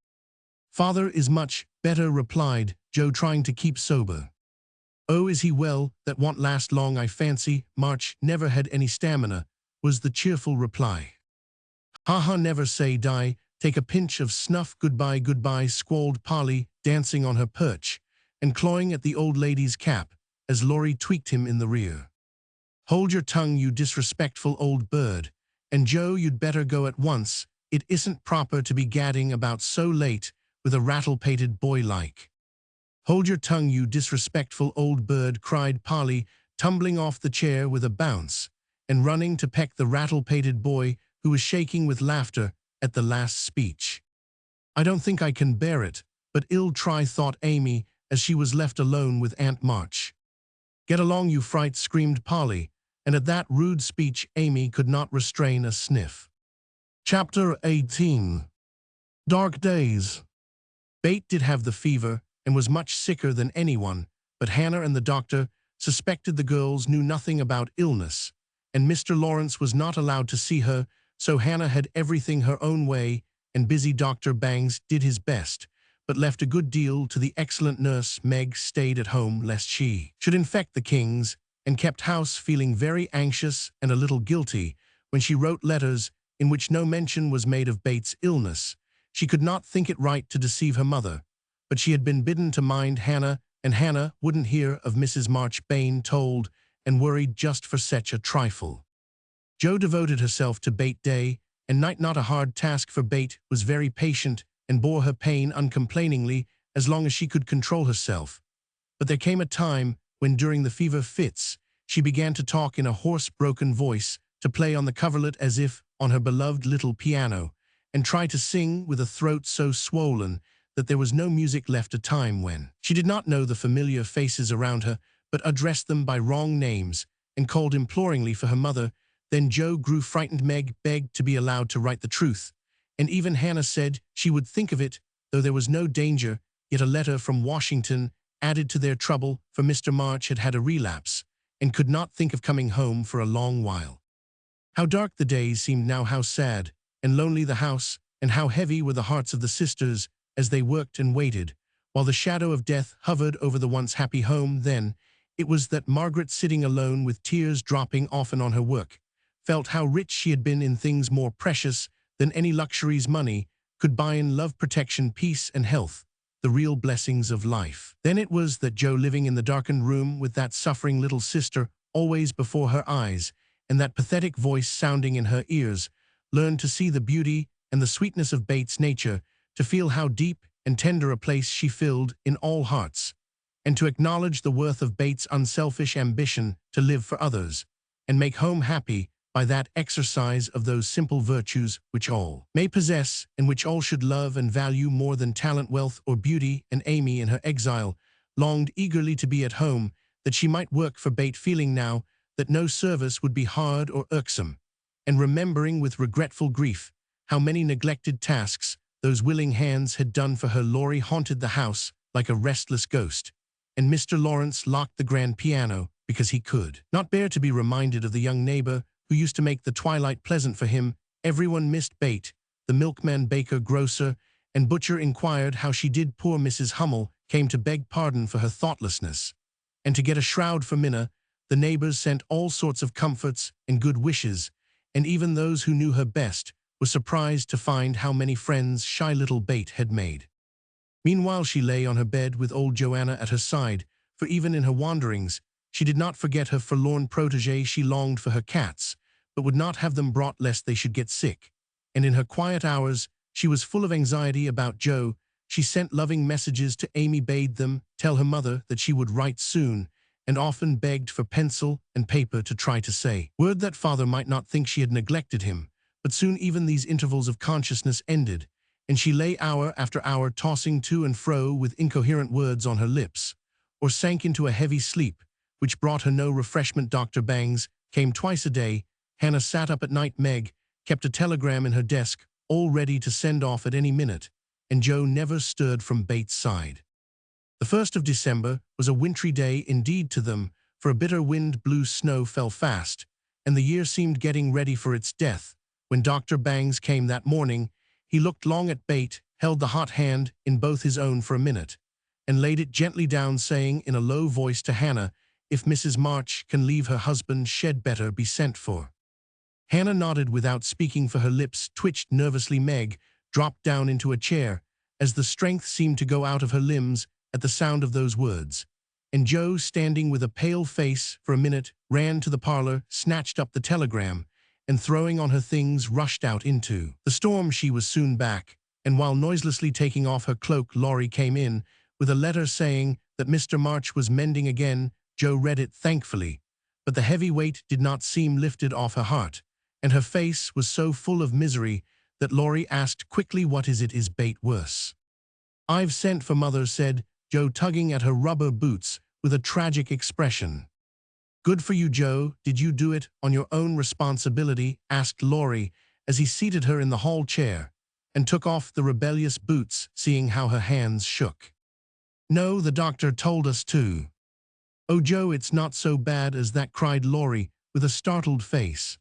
Father is much better, replied Jo, trying to keep sober. Oh, is he? Well, that won't last long, I fancy. March never had any stamina, was the cheerful reply. Ha ha, never say die. Take a pinch of snuff. Goodbye, goodbye, squalled Polly, dancing on her perch, and clawing at the old lady's cap, as Laurie tweaked him in the rear. Hold your tongue, you disrespectful old bird, and Jo, you'd better go at once. It isn't proper to be gadding about so late with a rattle-pated boy like. Hold your tongue, you disrespectful old bird, cried Polly, tumbling off the chair with a bounce, and running to peck the rattle-pated boy, who was shaking with laughter at the last speech. I don't think I can bear it, but ill try, thought Amy, as she was left alone with Aunt March. Get along, you fright, screamed Polly, and at that rude speech Amy could not restrain a sniff. Chapter 18. Dark Days. Bate did have the fever and was much sicker than anyone, but Hannah and the doctor suspected the girls knew nothing about illness, and Mr. Lawrence was not allowed to see her, so Hannah had everything her own way, and busy Dr. Bangs did his best, but left a good deal to the excellent nurse. Meg stayed at home lest she should infect the Kings, and kept house, feeling very anxious and a little guilty when she wrote letters in which no mention was made of Bates' illness. She could not think it right to deceive her mother, but she had been bidden to mind Hannah, and Hannah wouldn't hear of Mrs. Marchbane told, and worried just for such a trifle. Jo devoted herself to Bate day and night, not a hard task, for Bate was very patient and bore her pain uncomplainingly as long as she could control herself. But there came a time when, during the fever fits, she began to talk in a hoarse, broken voice, to play on the coverlet as if on her beloved little piano, and try to sing with a throat so swollen that there was no music left. A time when she did not know the familiar faces around her, but addressed them by wrong names and called imploringly for her mother. Then Joe grew frightened. Meg begged to be allowed to write the truth, and even Hannah said she would think of it, though there was no danger. Yet a letter from Washington added to their trouble, for Mr. March had had a relapse and could not think of coming home for a long while. How dark the days seemed now, how sad and lonely the house, and how heavy were the hearts of the sisters as they worked and waited, while the shadow of death hovered over the once happy home. Then it was that Margaret, sitting alone with tears dropping often on her work, felt how rich she had been in things more precious than any luxuries money could buy, in love, protection, peace, and health, the real blessings of life. Then it was that Joe, living in the darkened room with that suffering little sister always before her eyes and that pathetic voice sounding in her ears, learned to see the beauty and the sweetness of Bates' nature, to feel how deep and tender a place she filled in all hearts, and to acknowledge the worth of Bates' unselfish ambition to live for others and make home happy by that exercise of those simple virtues which all may possess and which all should love and value more than talent, wealth, or beauty. And Amy, in her exile, longed eagerly to be at home, that she might work for Bates, feeling now that no service would be hard or irksome, and remembering with regretful grief how many neglected tasks those willing hands had done for her. Laurie haunted the house like a restless ghost, and Mr. Lawrence locked the grand piano because he could not bear to be reminded of the young neighbor who used to make the twilight pleasant for him. Everyone missed Bate. The milkman, baker, grocer, and butcher inquired how she did. Poor Mrs. Hummel came to beg pardon for her thoughtlessness, and to get a shroud for Minna. The neighbors sent all sorts of comforts and good wishes, and even those who knew her best were surprised to find how many friends shy little Bate had made. Meanwhile she lay on her bed with old Joanna at her side, for even in her wanderings she did not forget her forlorn protégé. She longed for her cats, but would not have them brought lest they should get sick, and in her quiet hours she was full of anxiety about Joe. She sent loving messages to Amy, bade them tell her mother that she would write soon, and often begged for pencil and paper to try to say word that father might not think she had neglected him. But soon even these intervals of consciousness ended, and she lay hour after hour tossing to and fro with incoherent words on her lips, or sank into a heavy sleep which brought her no refreshment. Dr. Bangs came twice a day. Hannah sat up at night. Meg kept a telegram in her desk, all ready to send off at any minute, and Joe never stirred from Bates' side. The 1st of December was a wintry day indeed to them, for a bitter wind blew, snow fell fast, and the year seemed getting ready for its death. When Dr. Bangs came that morning, he looked long at Bate, held the hot hand in both his own for a minute, and laid it gently down, saying in a low voice to Hannah, "If Mrs. March can leave her husband, she'd better be sent for." Hannah nodded without speaking, for her lips twitched nervously. Meg dropped down into a chair as the strength seemed to go out of her limbs at the sound of those words, and Joe, standing with a pale face for a minute, ran to the parlor, snatched up the telegram, and throwing on her things rushed out into the storm. She was soon back, and while noiselessly taking off her cloak, Laurie came in with a letter saying that Mr. March was mending again. Joe read it thankfully, but the heavy weight did not seem lifted off her heart, and her face was so full of misery that Laurie asked quickly, "What is it? Is Bate worse?" "I've sent for mother," said Joe, tugging at her rubber boots with a tragic expression. "Good for you, Joe. Did you do it on your own responsibility?" asked Laurie, as he seated her in the hall chair and took off the rebellious boots, seeing how her hands shook. "No, the doctor told us to." "Oh, Joe, it's not so bad as that," cried Laurie with a startled face.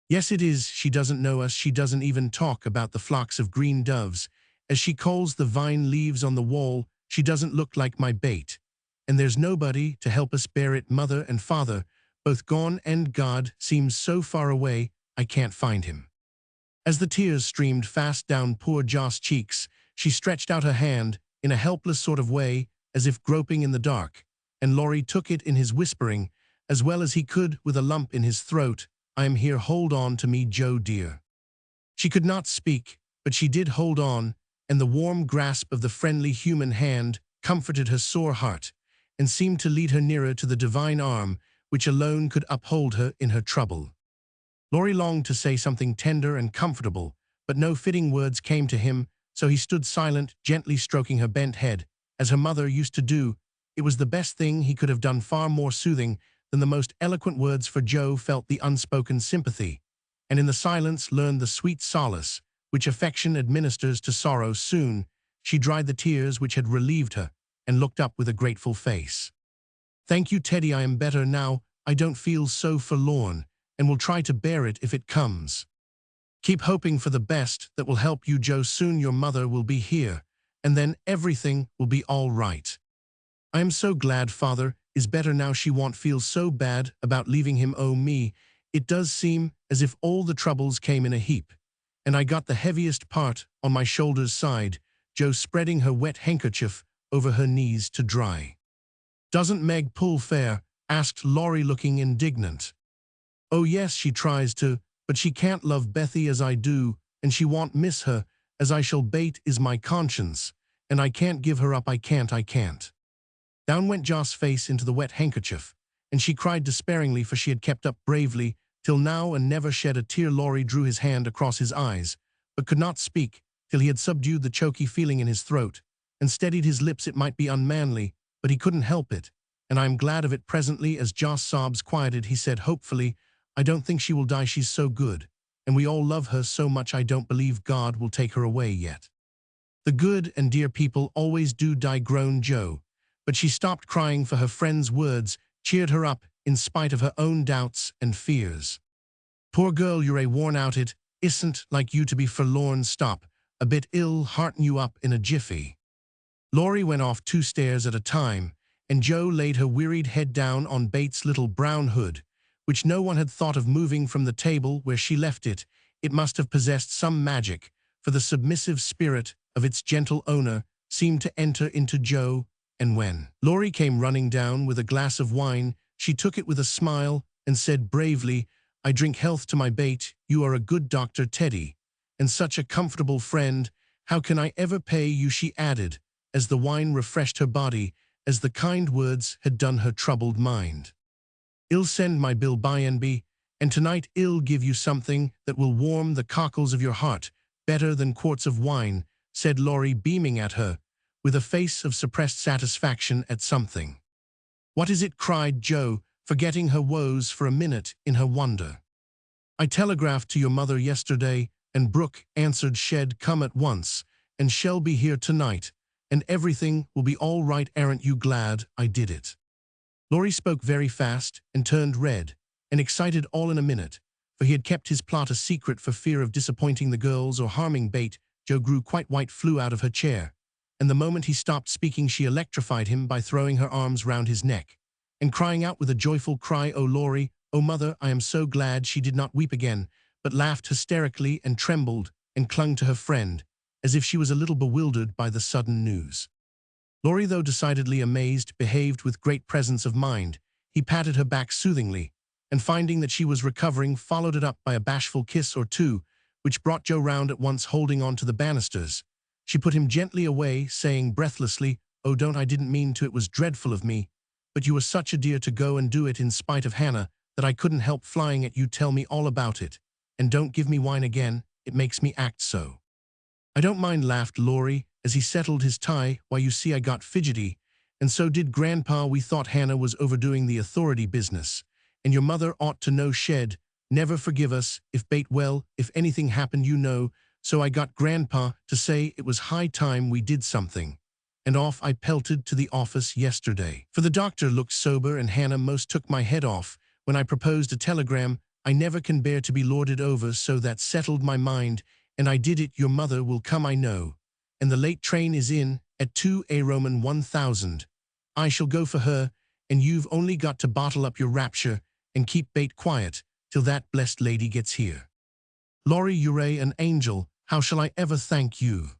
"Yes, it is. She doesn't know us. She doesn't even talk about the flocks of green doves, as she calls the vine leaves on the wall. She doesn't look like my Bate. And there's nobody to help us bear it. Mother and father both gone, and God seems so far away. I can't find him." As the tears streamed fast down poor Jo's cheeks, she stretched out her hand in a helpless sort of way, as if groping in the dark, and Laurie took it in his, whispering, as well as he could with a lump in his throat, "I am here. Hold on to me, Joe dear." She could not speak, but she did hold on, and the warm grasp of the friendly human hand comforted her sore heart, and seemed to lead her nearer to the divine arm which alone could uphold her in her trouble. Laurie longed to say something tender and comfortable, but no fitting words came to him, so he stood silent, gently stroking her bent head, as her mother used to do, It was the best thing he could have done, far more soothing than the most eloquent words, for Joe felt the unspoken sympathy, and in the silence learned the sweet solace which affection administers to sorrow. Soon she dried the tears which had relieved her, and looked up with a grateful face. "Thank you, Teddy, I am better now. I don't feel so forlorn, and will try to bear it if it comes. Keep hoping for the best. That will help you, Joe. Soon your mother will be here, and then everything will be all right." "I am so glad Father is better now. She won't feel so bad about leaving him. Oh me, it does seem as if all the troubles came in a heap, and I got the heaviest part on my shoulders," sighed Joe, spreading her wet handkerchief over her knees to dry. "Doesn't Meg pull fair?" asked Laurie, looking indignant. "Oh yes, she tries to, but she can't love Bethy as I do, and she won't miss her as I shall. Bait is my conscience, and I can't give her up. I can't." Down went Jo's face into the wet handkerchief, and she cried despairingly, for she had kept up bravely till now and never shed a tear. Laurie drew his hand across his eyes, but could not speak till he had subdued the choky feeling in his throat, and steadied his lips. It might be unmanly, but he couldn't help it, and I am glad of it. Presently, as Jo's sobs quieted, he said hopefully, "I don't think she will die. She's so good, and we all love her so much. I don't believe God will take her away yet." "The good and dear people always do die," groaned Joe, but she stopped crying, for her friend's words cheered her up in spite of her own doubts and fears. "Poor girl, you're a worn out. It isn't like you to be forlorn. Stop a bit, it'll hearten you up in a jiffy." Laurie went off 2 stairs at a time, and Joe laid her wearied head down on Bates' little brown hood, which no one had thought of moving from the table where she left it. It must have possessed some magic, for the submissive spirit of its gentle owner seemed to enter into Joe, and when Laurie came running down with a glass of wine, she took it with a smile and said bravely, "I drink health to my Bate. You are a good doctor, Teddy, and such a comfortable friend. How can I ever pay you?" she added, as the wine refreshed her body, as the kind words had done her troubled mind. "I'll send my bill by and tonight I'll give you something that will warm the cockles of your heart better than quarts of wine," said Laurie, beaming at her, with a face of suppressed satisfaction at something. "What is it?" cried Joe, forgetting her woes for a minute in her wonder. "I telegraphed to your mother yesterday, and Brooke answered she'd come at once, and shall be here tonight, and everything will be all right. Aren't you glad I did it?" Laurie spoke very fast and turned red and excited all in a minute, for he had kept his plot a secret for fear of disappointing the girls or harming Bate. Joe grew quite white, flew out of her chair, and the moment he stopped speaking she electrified him by throwing her arms round his neck and crying out with a joyful cry, "Oh Laurie, oh mother, I am so glad." She did not weep again, but laughed hysterically and trembled and clung to her friend, as if she was a little bewildered by the sudden news. Laurie, though decidedly amazed, behaved with great presence of mind. He patted her back soothingly, and finding that she was recovering, followed it up by a bashful kiss or two, which brought Joe round at once, holding on to the banisters. She put him gently away, saying breathlessly, "Oh, don't, I didn't mean to. It was dreadful of me. But you were such a dear to go and do it in spite of Hannah that I couldn't help flying at you. Tell me all about it. And don't give me wine again. It makes me act so." "I don't mind," laughed Laurie, as he settled his tie. "Why, you see, I got fidgety, and so did Grandpa. We thought Hannah was overdoing the authority business, and your mother ought to know she'd never forgive us if Bate, well, if anything happened, you know, so I got Grandpa to say it was high time we did something, and off I pelted to the office yesterday. For the doctor looked sober, and Hannah most took my head off when I proposed a telegram. I never can bear to be lorded over, so that settled my mind, and I did it. Your mother will come, I know, and the late train is in at 2 a Roman 1000. I shall go for her, and you've only got to bottle up your rapture and keep Bate quiet till that blessed lady gets here. Laurie, you're an angel. How shall I ever thank you?"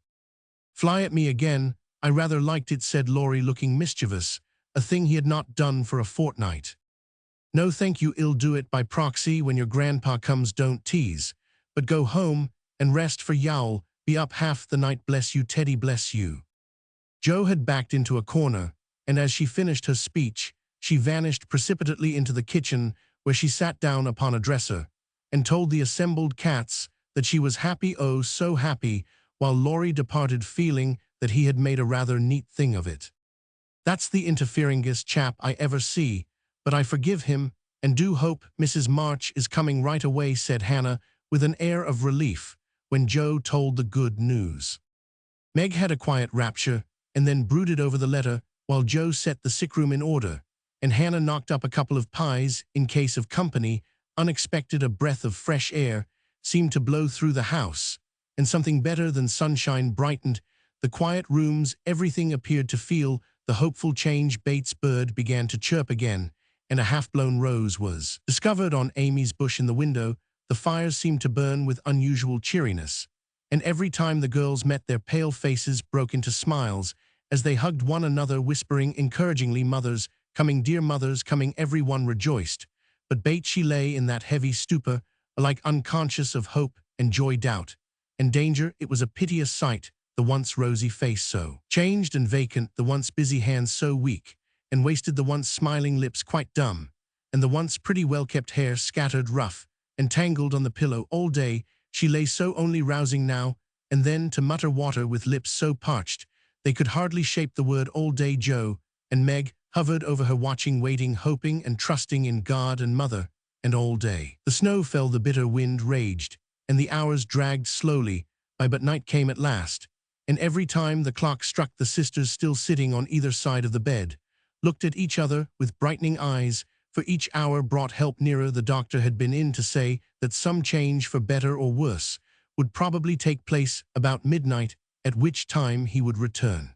"Fly at me again. I rather liked it," said Laurie, looking mischievous, a thing he had not done for a fortnight. "No, thank you. I'll do it by proxy when your grandpa comes. Don't tease, but go home and rest, for you'll be up half the night. Bless you, Teddy, bless you." Joe had backed into a corner, and as she finished her speech, she vanished precipitately into the kitchen, where she sat down upon a dresser and told the assembled cats that she was happy, oh so happy, while Laurie departed feeling that he had made a rather neat thing of it. That's the interferingest chap I ever see, but I forgive him, and do hope Mrs. March is coming right away," said Hannah with an air of relief when Joe told the good news. Meg had a quiet rapture and then brooded over the letter while Joe set the sick room in order, and Hannah knocked up a couple of pies in case of company. Unexpected, a breath of fresh air seemed to blow through the house, and something better than sunshine brightened the quiet rooms. Everything appeared to feel the hopeful change. Bates' bird began to chirp again, and a half-blown rose was discovered on Amy's bush in the window. The fires seemed to burn with unusual cheeriness, and every time the girls met, their pale faces broke into smiles as they hugged one another, whispering encouragingly, "Mothers coming, dear mothers coming." Everyone rejoiced, but Bates, she lay in that heavy stupor, alike unconscious of hope and joy, doubt and danger. It was a piteous sight, the once rosy face so changed and vacant, the once busy hands so weak and wasted, the once smiling lips quite dumb, and the once pretty well-kept hair scattered rough and tangled on the pillow. All day she lay so, only rousing now and then to mutter water with lips so parched they could hardly shape the word. All day Joe and Meg hovered over her, watching, waiting, hoping and trusting in God and Mother. And all day the snow fell, the bitter wind raged, and the hours dragged slowly by, but night came at last, and every time the clock struck, the sisters, still sitting on either side of the bed, looked at each other with brightening eyes, for each hour brought help nearer. The doctor had been in to say that some change, for better or worse, would probably take place about midnight, at which time he would return.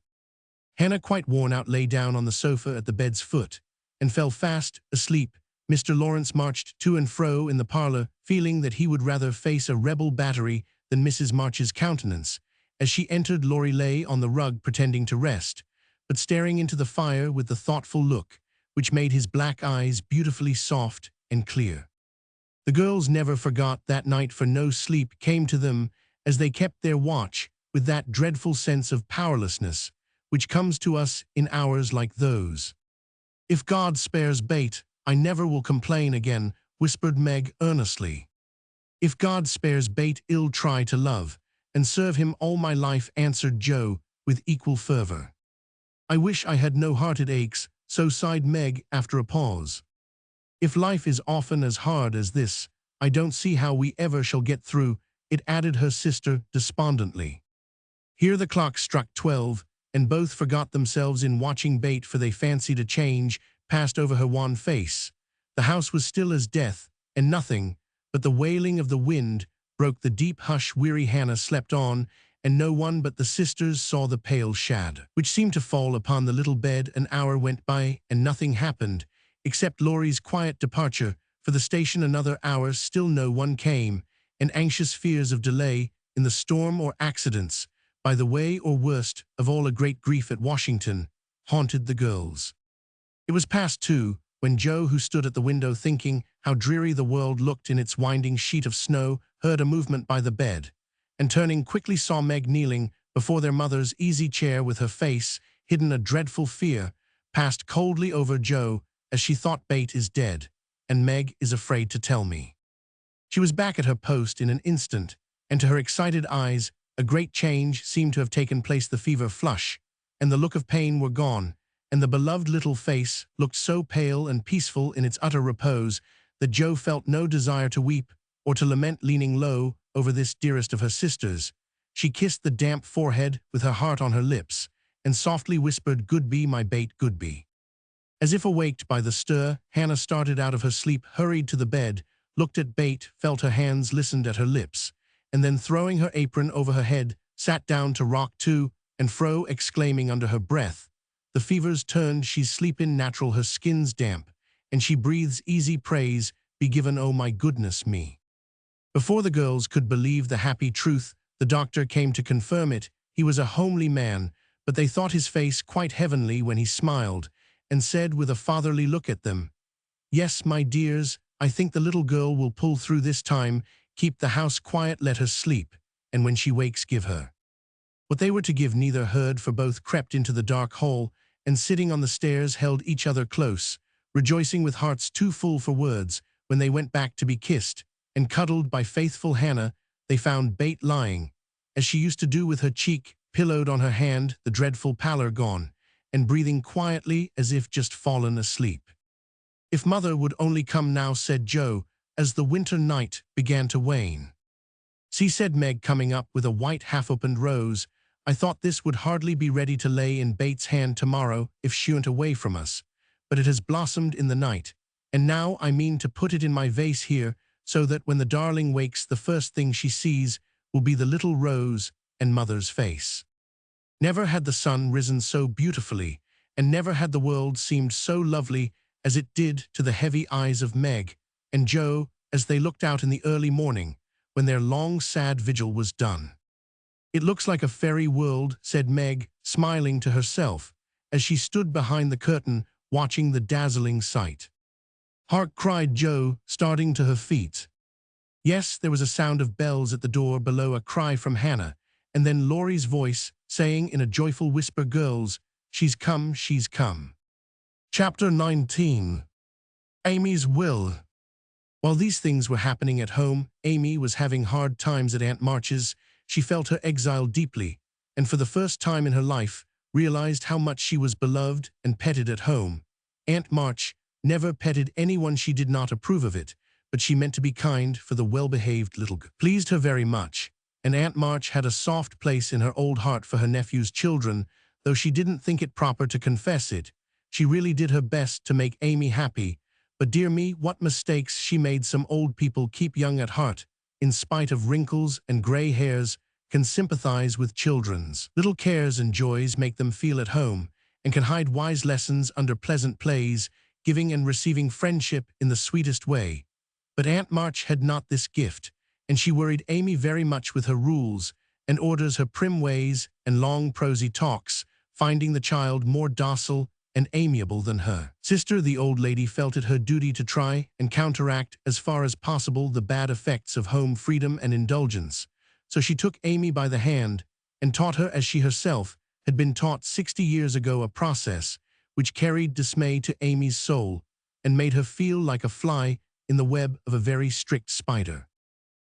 Hannah, quite worn out, lay down on the sofa at the bed's foot and fell fast asleep. Mr. Lawrence marched to and fro in the parlor, feeling that he would rather face a rebel battery than Mrs. March's countenance. As she entered, Laurie lay on the rug pretending to rest, but staring into the fire with the thoughtful look which made his black eyes beautifully soft and clear. The girls never forgot that night, for no sleep came to them as they kept their watch, with that dreadful sense of powerlessness which comes to us in hours like those. "If God spares Bate, I never will complain again," whispered Meg earnestly. "If God spares Bate, I'll try to love and serve him all my life," answered Joe with equal fervor. "I wish I had no hearted aches," so sighed Meg after a pause. "If life is often as hard as this, I don't see how we ever shall get through it," added her sister despondently. Here the clock struck 12, and both forgot themselves in watching Bate, for they fancied a change passed over her wan face. The house was still as death, and nothing but the wailing of the wind broke the deep hush. Weary Hannah slept on, and no one but the sisters saw the pale shadow which seemed to fall upon the little bed. An hour went by, and nothing happened, except Laurie's quiet departure for the station. Another hour, still no one came, and anxious fears of delay in the storm or accidents by the way, or worst of all, a great grief at Washington, haunted the girls. It was past 2 when Joe, who stood at the window thinking how dreary the world looked in its winding sheet of snow, heard a movement by the bed, and turning quickly saw Meg kneeling before their mother's easy chair with her face hidden. A dreadful fear passed coldly over Joe as she thought, "Bate is dead, and Meg is afraid to tell me." She was back at her post in an instant, and to her excited eyes a great change seemed to have taken place. The fever flush and the look of pain were gone, and the beloved little face looked so pale and peaceful in its utter repose that Joe felt no desire to weep or to lament. Leaning low over this dearest of her sisters, she kissed the damp forehead with her heart on her lips, and softly whispered, "Goodby, my Bate, goodby." As if awaked by the stir, Hannah started out of her sleep, hurried to the bed, looked at Bate, felt her hands, listened at her lips, and then, throwing her apron over her head, sat down to rock to and fro, exclaiming under her breath, "The fever's turned, she's sleepin' natural, her skin's damp, and she breathes easy, praise be given, oh my goodness me." Before the girls could believe the happy truth, the doctor came to confirm it. He was a homely man, but they thought his face quite heavenly when he smiled and said with a fatherly look at them, "Yes, my dears, I think the little girl will pull through this time. Keep the house quiet, let her sleep, and when she wakes, give her." What they were to give neither heard, for both crept into the dark hall, and sitting on the stairs held each other close, rejoicing with hearts too full for words. When they went back to be kissed and cuddled by faithful Hannah, they found Bate lying, as she used to do, with her cheek pillowed on her hand, the dreadful pallor gone, and breathing quietly as if just fallen asleep. "If Mother would only come now," said Joe, as the winter night began to wane. "See," said Meg, coming up with a white half-opened rose, "I thought this would hardly be ready to lay in Bates' hand tomorrow if she went away from us, but it has blossomed in the night, and now I mean to put it in my vase here, so that when the darling wakes the first thing she sees will be the little rose and Mother's face." Never had the sun risen so beautifully, and never had the world seemed so lovely as it did to the heavy eyes of Meg and Joe as they looked out in the early morning, when their long, sad vigil was done. "It looks like a fairy world," said Meg, smiling to herself, as she stood behind the curtain watching the dazzling sight. "Hark!" cried Joe, starting to her feet. Yes, there was a sound of bells at the door below, a cry from Hannah, and then Laurie's voice saying in a joyful whisper, "Girls, she's come, she's come." Chapter 19. Amy's Will. While these things were happening at home, Amy was having hard times at Aunt March's. She felt her exile deeply, and for the first time in her life, realized how much she was beloved and petted at home. Aunt March never petted anyone she did not approve of it, but she meant to be kind, for the well-behaved little girl pleased her very much, and Aunt March had a soft place in her old heart for her nephew's children, though she didn't think it proper to confess it. She really did her best to make Amy happy, but dear me, what mistakes she made. Some old people keep young at heart, in spite of wrinkles and gray hairs, can sympathize with children's little cares and joys, make them feel at home, and can hide wise lessons under pleasant plays, giving and receiving friendship in the sweetest way. But Aunt March had not this gift, and she worried Amy very much with her rules and orders, her prim ways and long prosy talks, finding the child more docile and amiable than her sister. The old lady felt it her duty to try and counteract as far as possible the bad effects of home freedom and indulgence, so she took Amy by the hand and taught her as she herself had been taught 60 years ago, a process which carried dismay to Amy's soul and made her feel like a fly in the web of a very strict spider.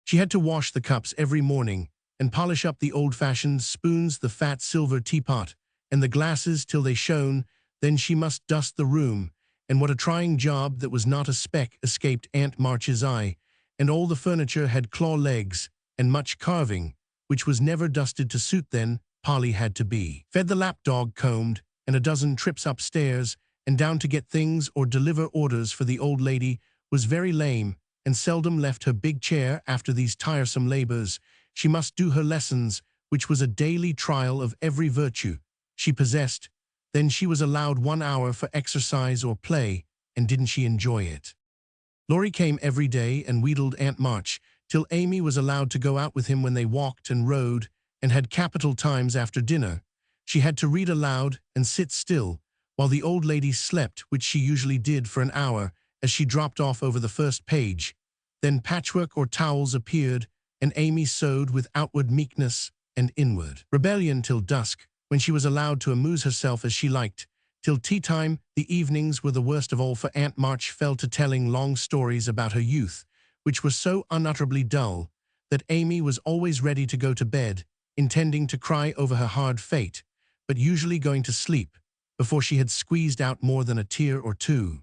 She had to wash the cups every morning and polish up the old-fashioned spoons, the fat silver teapot, and the glasses till they shone. Then she must dust the room, and what a trying job that was! Not a speck escaped Aunt March's eye, and all the furniture had claw legs and much carving, which was never dusted to suit. Then Polly had to be fed, the lapdog combed, and a dozen trips upstairs and down to get things or deliver orders, for the old lady was very lame and seldom left her big chair after these tiresome labors. She must do her lessons, which was a daily trial of every virtue she possessed. Then she was allowed 1 hour for exercise or play, and didn't she enjoy it! Laurie came every day and wheedled Aunt March, till Amy was allowed to go out with him when they walked and rode, and had capital times after dinner. She had to read aloud and sit still, while the old lady slept, which she usually did for an hour, as she dropped off over the first page. Then patchwork or towels appeared, and Amy sewed with outward meekness and inward rebellion till dusk, when she was allowed to amuse herself as she liked. Till tea-time, the evenings were the worst of all, for Aunt March fell to telling long stories about her youth, which were so unutterably dull that Amy was always ready to go to bed, intending to cry over her hard fate, but usually going to sleep before she had squeezed out more than a tear or two.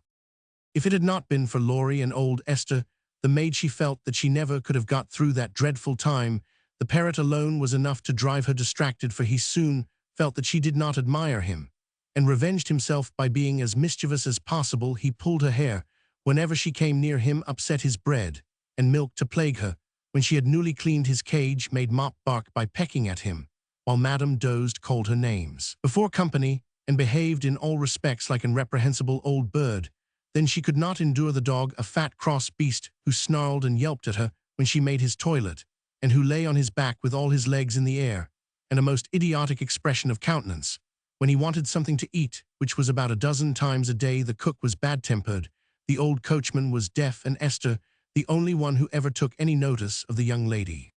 If it had not been for Laurie and old Esther, the maid, she felt that she never could have got through that dreadful time. The parrot alone was enough to drive her distracted, for he soon felt that she did not admire him, and revenged himself by being as mischievous as possible. He pulled her hair whenever she came near him, upset his bread and milk to plague her. When she had newly cleaned his cage, made Mop bark by pecking at him, while Madame dozed, called her names before company, and behaved in all respects like an reprehensible old bird. Then she could not endure the dog, a fat cross beast who snarled and yelped at her when she made his toilet, and who lay on his back with all his legs in the air, and a most idiotic expression of countenance when he wanted something to eat, which was about a dozen times a day. The cook was bad-tempered, the old coachman was deaf, and Esther the only one who ever took any notice of the young lady.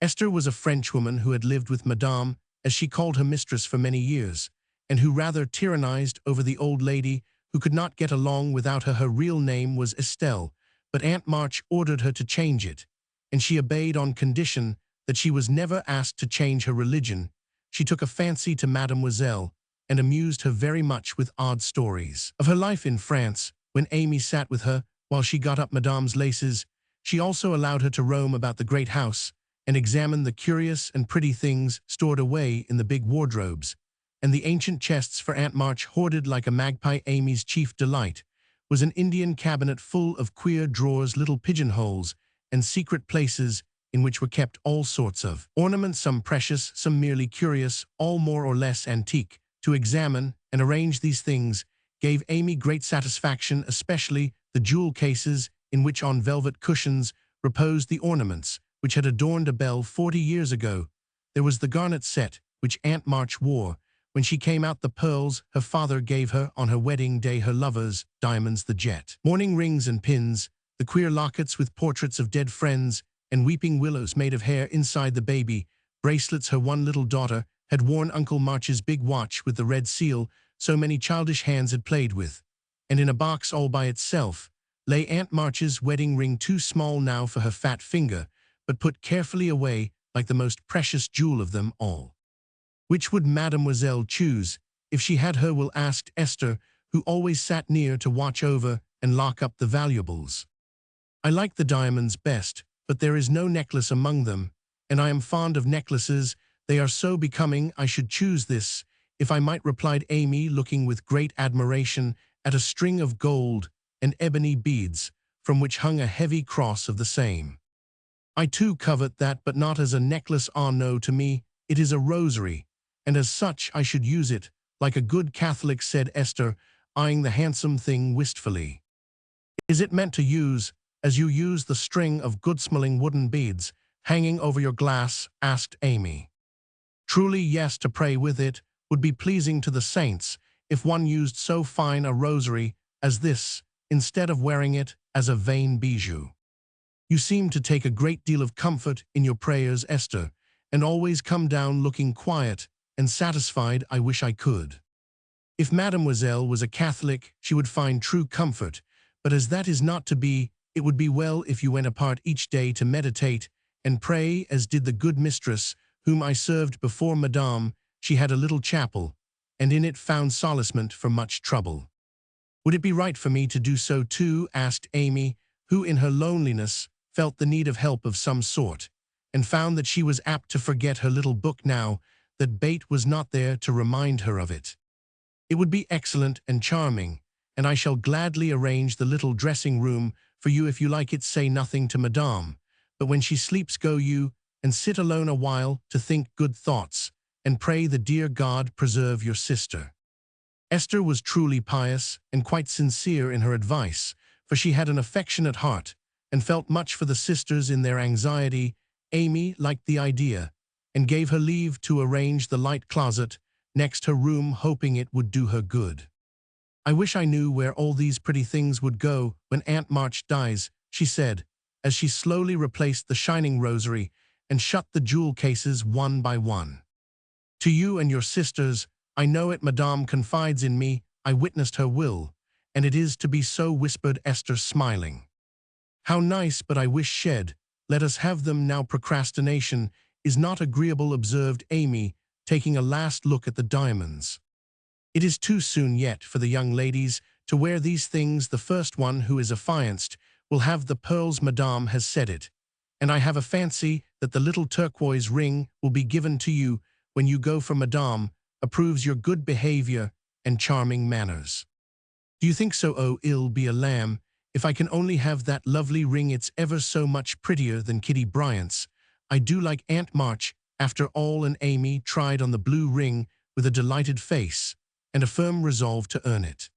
Esther was a Frenchwoman who had lived with Madame, as she called her mistress, for many years, and who rather tyrannized over the old lady, who could not get along without her. Her real name was Estelle, but Aunt March ordered her to change it, and she obeyed on condition that she was never asked to change her religion. She took a fancy to Mademoiselle, and amused her very much with odd stories of her life in France. When Amy sat with her while she got up Madame's laces, she also allowed her to roam about the great house and examine the curious and pretty things stored away in the big wardrobes, and the ancient chests for Aunt March hoarded like a magpie. Amy's chief delight was an Indian cabinet full of queer drawers, little pigeonholes, and secret places in which were kept all sorts of ornaments, some precious, some merely curious, all more or less antique. To examine and arrange these things gave Amy great satisfaction, especially the jewel cases in which on velvet cushions reposed the ornaments which had adorned a belle 40 years ago. There was the garnet set, which Aunt March wore when she came out, the pearls her father gave her on her wedding day, her lover's diamonds, the jet mourning rings and pins, the queer lockets with portraits of dead friends and weeping willows made of hair inside the baby bracelets her one little daughter had worn, Uncle March's big watch with the red seal so many childish hands had played with, and in a box all by itself lay Aunt March's wedding ring, too small now for her fat finger, but put carefully away like the most precious jewel of them all. Which would Mademoiselle choose if she had her will? Asked Esther, who always sat near to watch over and lock up the valuables. I like the diamonds best, but there is no necklace among them, and I am fond of necklaces. They are so becoming. I should choose this, if I might, replied Amy, looking with great admiration at a string of gold and ebony beads, from which hung a heavy cross of the same. I too covet that, but not as a necklace. Ah no, to me it is a rosary, and as such I should use it, like a good Catholic, said Esther, eyeing the handsome thing wistfully. Is it meant to use as you use the string of good-smelling wooden beads hanging over your glass? Asked Amy. Truly yes, to pray with it would be pleasing to the saints if one used so fine a rosary as this, instead of wearing it as a vain bijou. You seem to take a great deal of comfort in your prayers, Esther, and always come down looking quiet and satisfied. I wish I could. If Mademoiselle was a Catholic, she would find true comfort, but as that is not to be, it would be well if you went apart each day to meditate and pray, as did the good mistress whom I served before Madame. She had a little chapel, and in it found solacement for much trouble. Would it be right for me to do so too? Asked Amy, who in her loneliness felt the need of help of some sort, and found that she was apt to forget her little book now that Bate was not there to remind her of it. It would be excellent and charming, and I shall gladly arrange the little dressing room for you if you like it. Say nothing to Madame, but when she sleeps go you and sit alone a while to think good thoughts, and pray the dear God preserve your sister. Esther was truly pious and quite sincere in her advice, for she had an affectionate heart and felt much for the sisters in their anxiety. Amy liked the idea, and gave her leave to arrange the light closet next her room, hoping it would do her good. I wish I knew where all these pretty things would go when Aunt March dies, she said, as she slowly replaced the shining rosary and shut the jewel cases one by one. To you and your sisters, I know it. Madame confides in me. I witnessed her will, and it is to be so, whispered Esther, smiling. How nice, but I wish shed. Let us have them now. Procrastination is not agreeable, observed Amy, taking a last look at the diamonds. It is too soon yet for the young ladies to wear these things. The first one who is affianced will have the pearls. Madame has said it, and I have a fancy that the little turquoise ring will be given to you when you go, for Madame approves your good behavior and charming manners. Do you think so? Oh, it'll be a lamb if I can only have that lovely ring. It's ever so much prettier than Kitty Bryant's. I do like Aunt March, after all. And Amy tried on the blue ring with a delighted face and a firm resolve to earn it.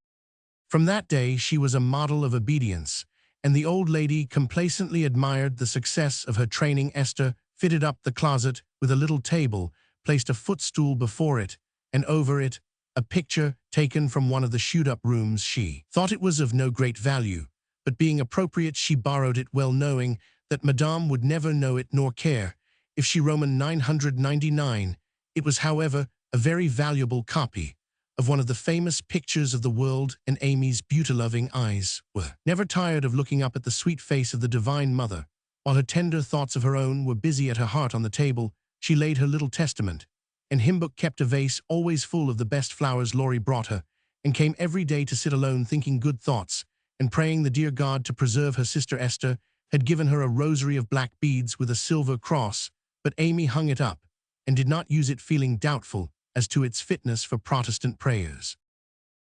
From that day she was a model of obedience, and the old lady complacently admired the success of her training. Esther fitted up the closet with a little table, placed a footstool before it, and over it a picture taken from one of the shoot-up rooms. She thought it was of no great value, but being appropriate she borrowed it, well knowing that Madame would never know it nor care if she Roman 999. It was, however, a very valuable copy of one of the famous pictures of the world, and Amy's beauty-loving eyes were never tired of looking up at the sweet face of the Divine Mother. While her tender thoughts of her own were busy at her heart on the table, she laid her little testament and hymnbook kept a vase always full of the best flowers Laurie brought her, and came every day to sit alone thinking good thoughts, and praying the dear God to preserve her sister Esther, had given her a rosary of black beads with a silver cross, but Amy hung it up, and did not use it, feeling doubtful as to its fitness for Protestant prayers.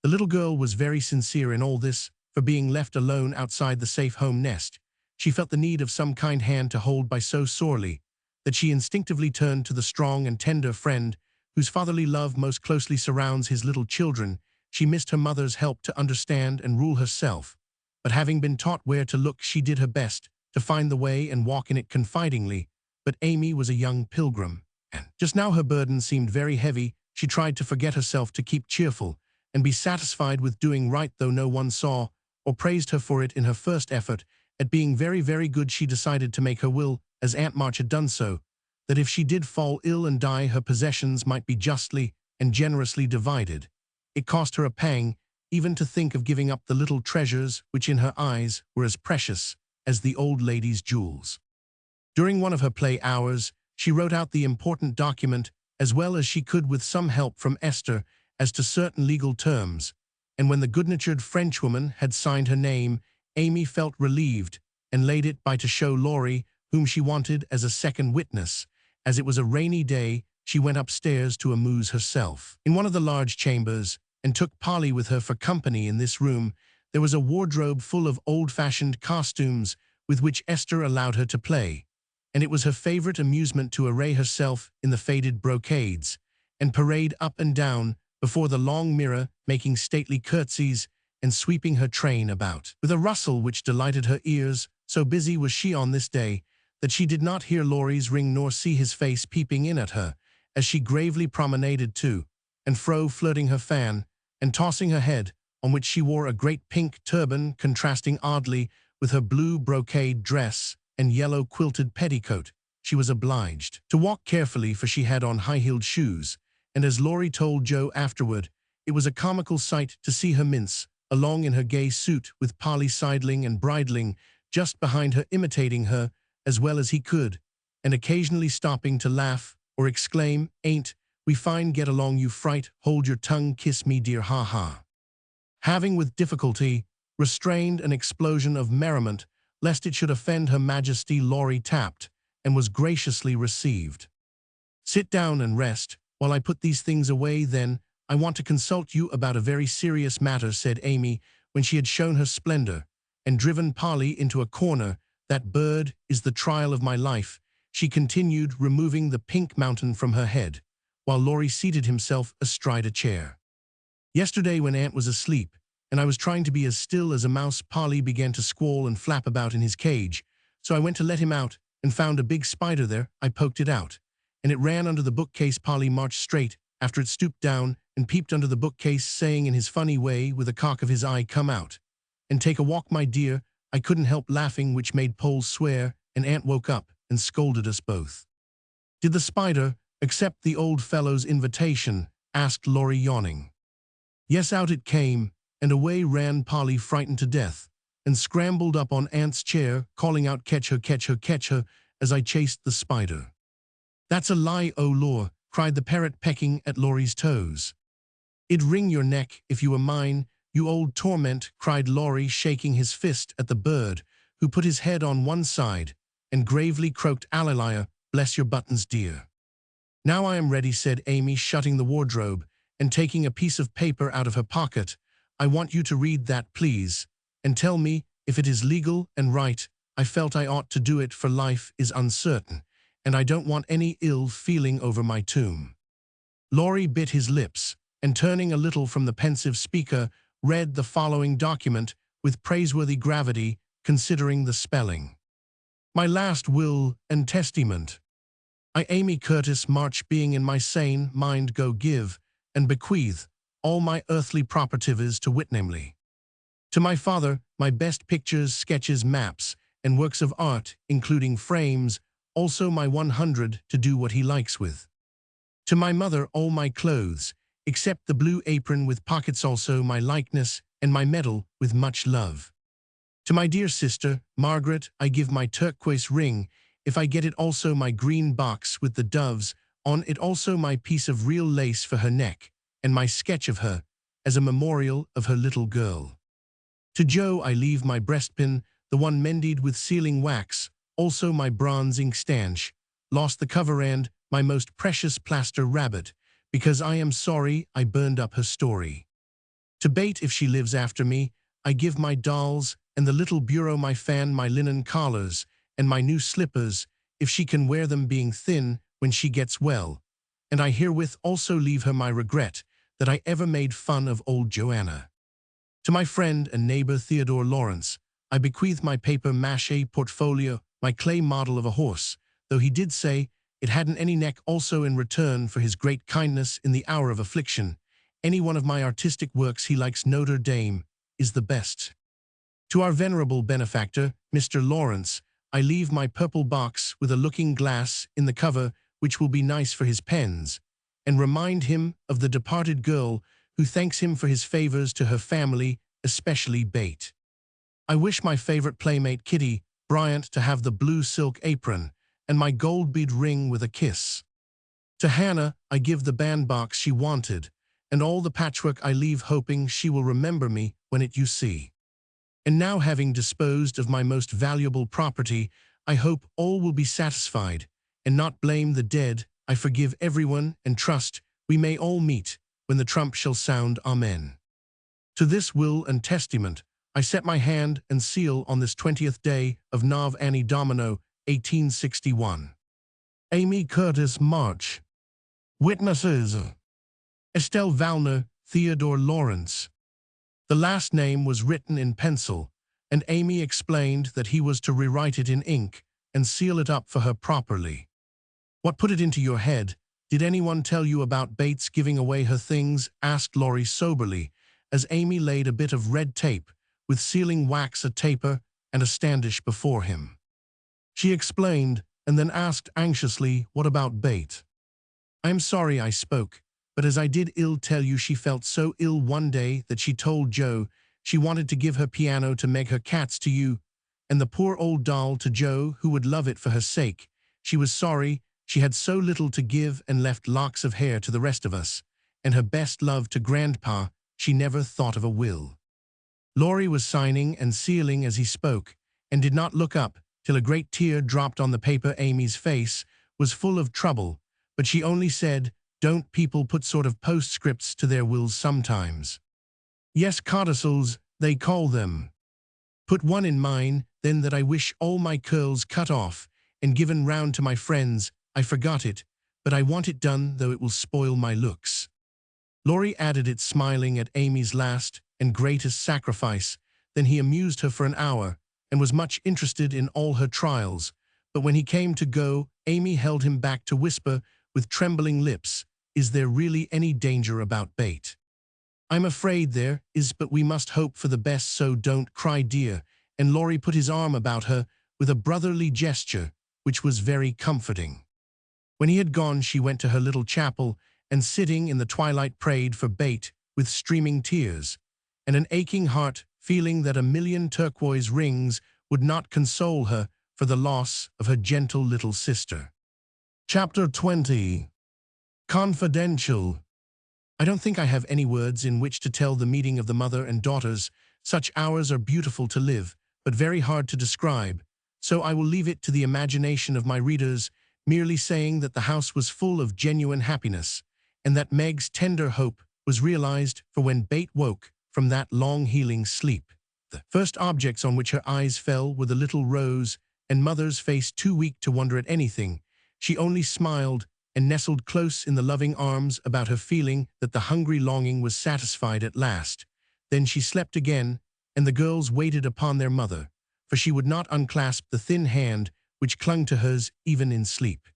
The little girl was very sincere in all this, for being left alone outside the safe home nest, she felt the need of some kind hand to hold by so sorely, that she instinctively turned to the strong and tender friend whose fatherly love most closely surrounds his little children. She missed her mother's help to understand and rule herself, but having been taught where to look, she did her best to find the way and walk in it confidingly. But Amy was a young pilgrim, and just now her burden seemed very heavy. She tried to forget herself, to keep cheerful, and be satisfied with doing right, though no one saw or praised her for it. In her first effort at being very, very good, she decided to make her will, as Aunt March had done so, that if she did fall ill and die, her possessions might be justly and generously divided. It cost her a pang even to think of giving up the little treasures which in her eyes were as precious as the old lady's jewels. During one of her play hours, she wrote out the important document as well as she could, with some help from Esther as to certain legal terms, and when the good-natured Frenchwoman had signed her name, Amy felt relieved and laid it by to show Laurie, whom she wanted as a second witness. As it was a rainy day, she went upstairs to amuse herself in one of the large chambers, and took Polly with her for company. In this room there was a wardrobe full of old-fashioned costumes with which Esther allowed her to play, and it was her favorite amusement to array herself in the faded brocades, and parade up and down before the long mirror, making stately curtsies and sweeping her train about with a rustle which delighted her ears. So busy was she on this day that she did not hear Laurie's ring nor see his face peeping in at her, as she gravely promenaded to and fro, flirting her fan and tossing her head, on which she wore a great pink turban contrasting oddly with her blue brocade dress and yellow quilted petticoat. She was obliged to walk carefully, for she had on high-heeled shoes, and as Laurie told Joe afterward, it was a comical sight to see her mince along in her gay suit, with Polly sidling and bridling just behind her, imitating her as well as he could, and occasionally stopping to laugh or exclaim, "Ain't we fine, get along you fright, hold your tongue, kiss me dear, ha ha." Having with difficulty restrained an explosion of merriment lest it should offend Her Majesty, Laurie tapped and was graciously received. "Sit down and rest while I put these things away, then. I want to consult you about a very serious matter," said Amy, when she had shown her splendor and driven Polly into a corner. "That bird is the trial of my life," she continued, removing the pink mountain from her head, while Laurie seated himself astride a chair. "Yesterday, when Aunt was asleep, and I was trying to be as still as a mouse, Polly began to squall and flap about in his cage, so I went to let him out and found a big spider there. I poked it out, and it ran under the bookcase." Polly marched straight after it, stooped down and peeped under the bookcase, saying in his funny way, with a cock of his eye, "Come out and take a walk, my dear." I couldn't help laughing, which made Pole swear, and Aunt woke up and scolded us both. "Did the spider accept the old fellow's invitation?" asked Laurie, yawning. "Yes, out it came, and away ran Polly, frightened to death, and scrambled up on Aunt's chair, calling out, 'Catch her, catch her, catch her,' as I chased the spider." "That's a lie, oh Lor," cried the parrot, pecking at Laurie's toes. "I'd wring your neck if you were mine, you old torment," cried Laurie, shaking his fist at the bird, who put his head on one side and gravely croaked, "Alleluia, bless your buttons, dear." "Now I am ready," said Amy, shutting the wardrobe and taking a piece of paper out of her pocket. "I want you to read that, please, and tell me if it is legal and right. I felt I ought to do it, for life is uncertain, and I don't want any ill feeling over my tomb." Laurie bit his lips, and turning a little from the pensive speaker, read the following document with praiseworthy gravity, considering the spelling. "My last will and testament. I, Amy Curtis March, being in my sane mind, go give and bequeath all my earthly properties to wit, namely, to my father, my best pictures, sketches, maps, and works of art, including frames, also my 100 to do what he likes with. To my mother, all my clothes, except the blue apron with pockets, also my likeness and my medal, with much love. To my dear sister, Margaret, I give my turquoise ring, if I get it, also my green box with the doves, On it also my piece of real lace for her neck, and my sketch of her, as a memorial of her little girl. To Joe I leave my breastpin, the one mended with sealing wax, also my bronze ink stanch, lost the cover and my most precious plaster rabbit, because I am sorry I burned up her story. To Bate, if she lives after me, I give my dolls, and the little bureau my fan, my linen collars, and my new slippers, if she can wear them being thin when she gets well, and I herewith also leave her my regret that I ever made fun of old Joanna. To my friend and neighbor Theodore Lawrence, I bequeath my papier-mâché portfolio, my clay model of a horse, though he did say it hadn't any neck, also in return for his great kindness in the hour of affliction. Any one of my artistic works he likes, Notre Dame, is the best. To our venerable benefactor, Mr. Lawrence, I leave my purple box with a looking glass in the cover, which will be nice for his pens, and remind him of the departed girl who thanks him for his favors to her family, especially Bate. I wish my favorite playmate Kitty Bryant to have the blue silk apron and my gold bead ring with a kiss. To Hannah I give the bandbox she wanted, and all the patchwork I leave, hoping she will remember me when it you see. And now, having disposed of my most valuable property, I hope all will be satisfied, and not blame the dead. I forgive everyone, and trust we may all meet when the trump shall sound. Amen. To this will and testament I set my hand and seal on this 20th day of Nov Anni Domino 1861. Amy Curtis March. Witnesses: Estelle Valner, Theodore Lawrence. The last name was written in pencil, and Amy explained that he was to rewrite it in ink and seal it up for her properly. What put it into your head? Did anyone tell you about Bates giving away her things? Asked Laurie soberly, as Amy laid a bit of red tape with sealing wax, a taper, and a standish before him. She explained, and then asked anxiously, what about Bate? I am sorry I spoke, but as I did tell you, she felt so ill one day that she told Joe she wanted to give her piano to Meg, her cats to you, and the poor old doll to Joe, who would love it for her sake. She was sorry she had so little to give and left locks of hair to the rest of us, and her best love to Grandpa. She never thought of a will. Laurie was signing and sealing as he spoke, and did not look up till a great tear dropped on the paper. Amy's face was full of trouble, but she only said, "Don't people put sort of postscripts to their wills sometimes?" "Yes, codicils, they call them. Put one in mine, then, that I wish all my curls cut off and given round to my friends. I forgot it, but I want it done, though it will spoil my looks." Laurie added it, smiling at Amy's last and greatest sacrifice. Then he amused her for an hour, and was much interested in all her trials. But when he came to go, Amy held him back to whisper, with trembling lips, "Is there really any danger about Bate?" "I'm afraid there is, but we must hope for the best, so don't cry, dear." And Laurie put his arm about her with a brotherly gesture, which was very comforting. When he had gone, she went to her little chapel, and sitting in the twilight prayed for Bate with streaming tears, and an aching heart, feeling that a million turquoise rings would not console her for the loss of her gentle little sister. Chapter 20. Confidential. I don't think I have any words in which to tell the meeting of the mother and daughters. Such hours are beautiful to live, but very hard to describe, so I will leave it to the imagination of my readers, merely saying that the house was full of genuine happiness, and that Meg's tender hope was realized, for when Bate woke from that long healing sleep, the first objects on which her eyes fell were the little Rose and Mother's face. Too weak to wonder at anything, she only smiled and nestled close in the loving arms about her, feeling that the hungry longing was satisfied at last. Then she slept again, and the girls waited upon their mother, for she would not unclasp the thin hand which clung to hers even in sleep.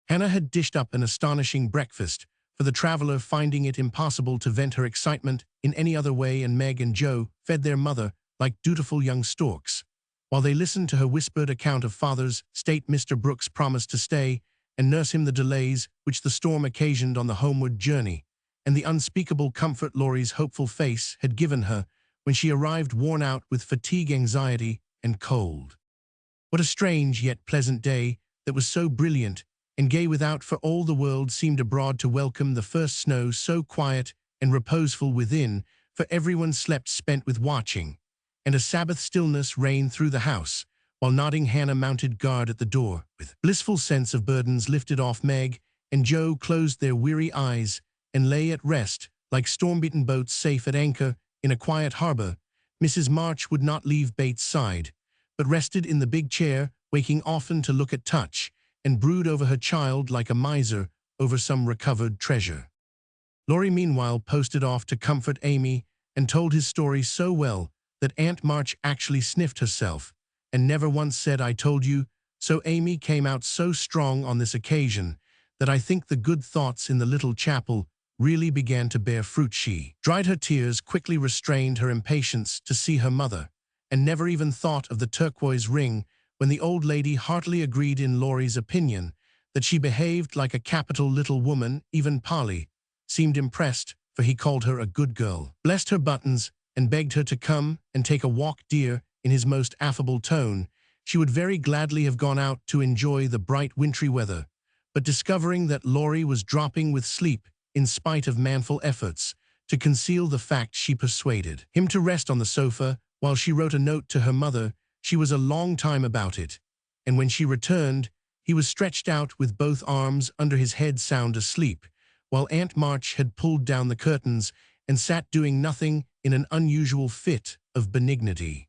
Hannah had dished up an astonishing breakfast for the traveler, finding it impossible to vent her excitement in any other way, and Meg and Joe fed their mother like dutiful young storks, while they listened to her whispered account of Father's state. Mr. Brooks promised to stay and nurse him the delays which the storm occasioned on the homeward journey, and the unspeakable comfort Laurie's hopeful face had given her when she arrived worn out with fatigue, anxiety, and cold. What a strange yet pleasant day that was so brilliant, and gay without, for all the world seemed abroad to welcome the first snow, so quiet and reposeful within, for everyone slept spent with watching, and a Sabbath stillness reigned through the house, while nodding Hannah mounted guard at the door. With blissful sense of burdens lifted off, Meg and Joe closed their weary eyes and lay at rest, like storm-beaten boats safe at anchor in a quiet harbor. Mrs. March would not leave Bates' side, but rested in the big chair, waking often to look at Touch, and brood over her child like a miser over some recovered treasure. Laurie meanwhile posted off to comfort Amy and told his story so well that Aunt March actually sniffed herself and never once said, "I told you." So Amy came out so strong on this occasion that I think the good thoughts in the little chapel really began to bear fruit. She dried her tears, quickly restrained her impatience to see her mother, and never even thought of the turquoise ring when the old lady heartily agreed in Laurie's opinion that she behaved like a capital little woman. Even Polly seemed impressed, for he called her a good girl, blessed her buttons, and begged her to come and take a walk, dear, in his most affable tone. She would very gladly have gone out to enjoy the bright wintry weather, but discovering that Laurie was dropping with sleep in spite of manful efforts to conceal the fact, she persuaded him to rest on the sofa while she wrote a note to her mother. She was a long time about it, and when she returned, he was stretched out with both arms under his head, sound asleep, while Aunt March had pulled down the curtains and sat doing nothing in an unusual fit of benignity.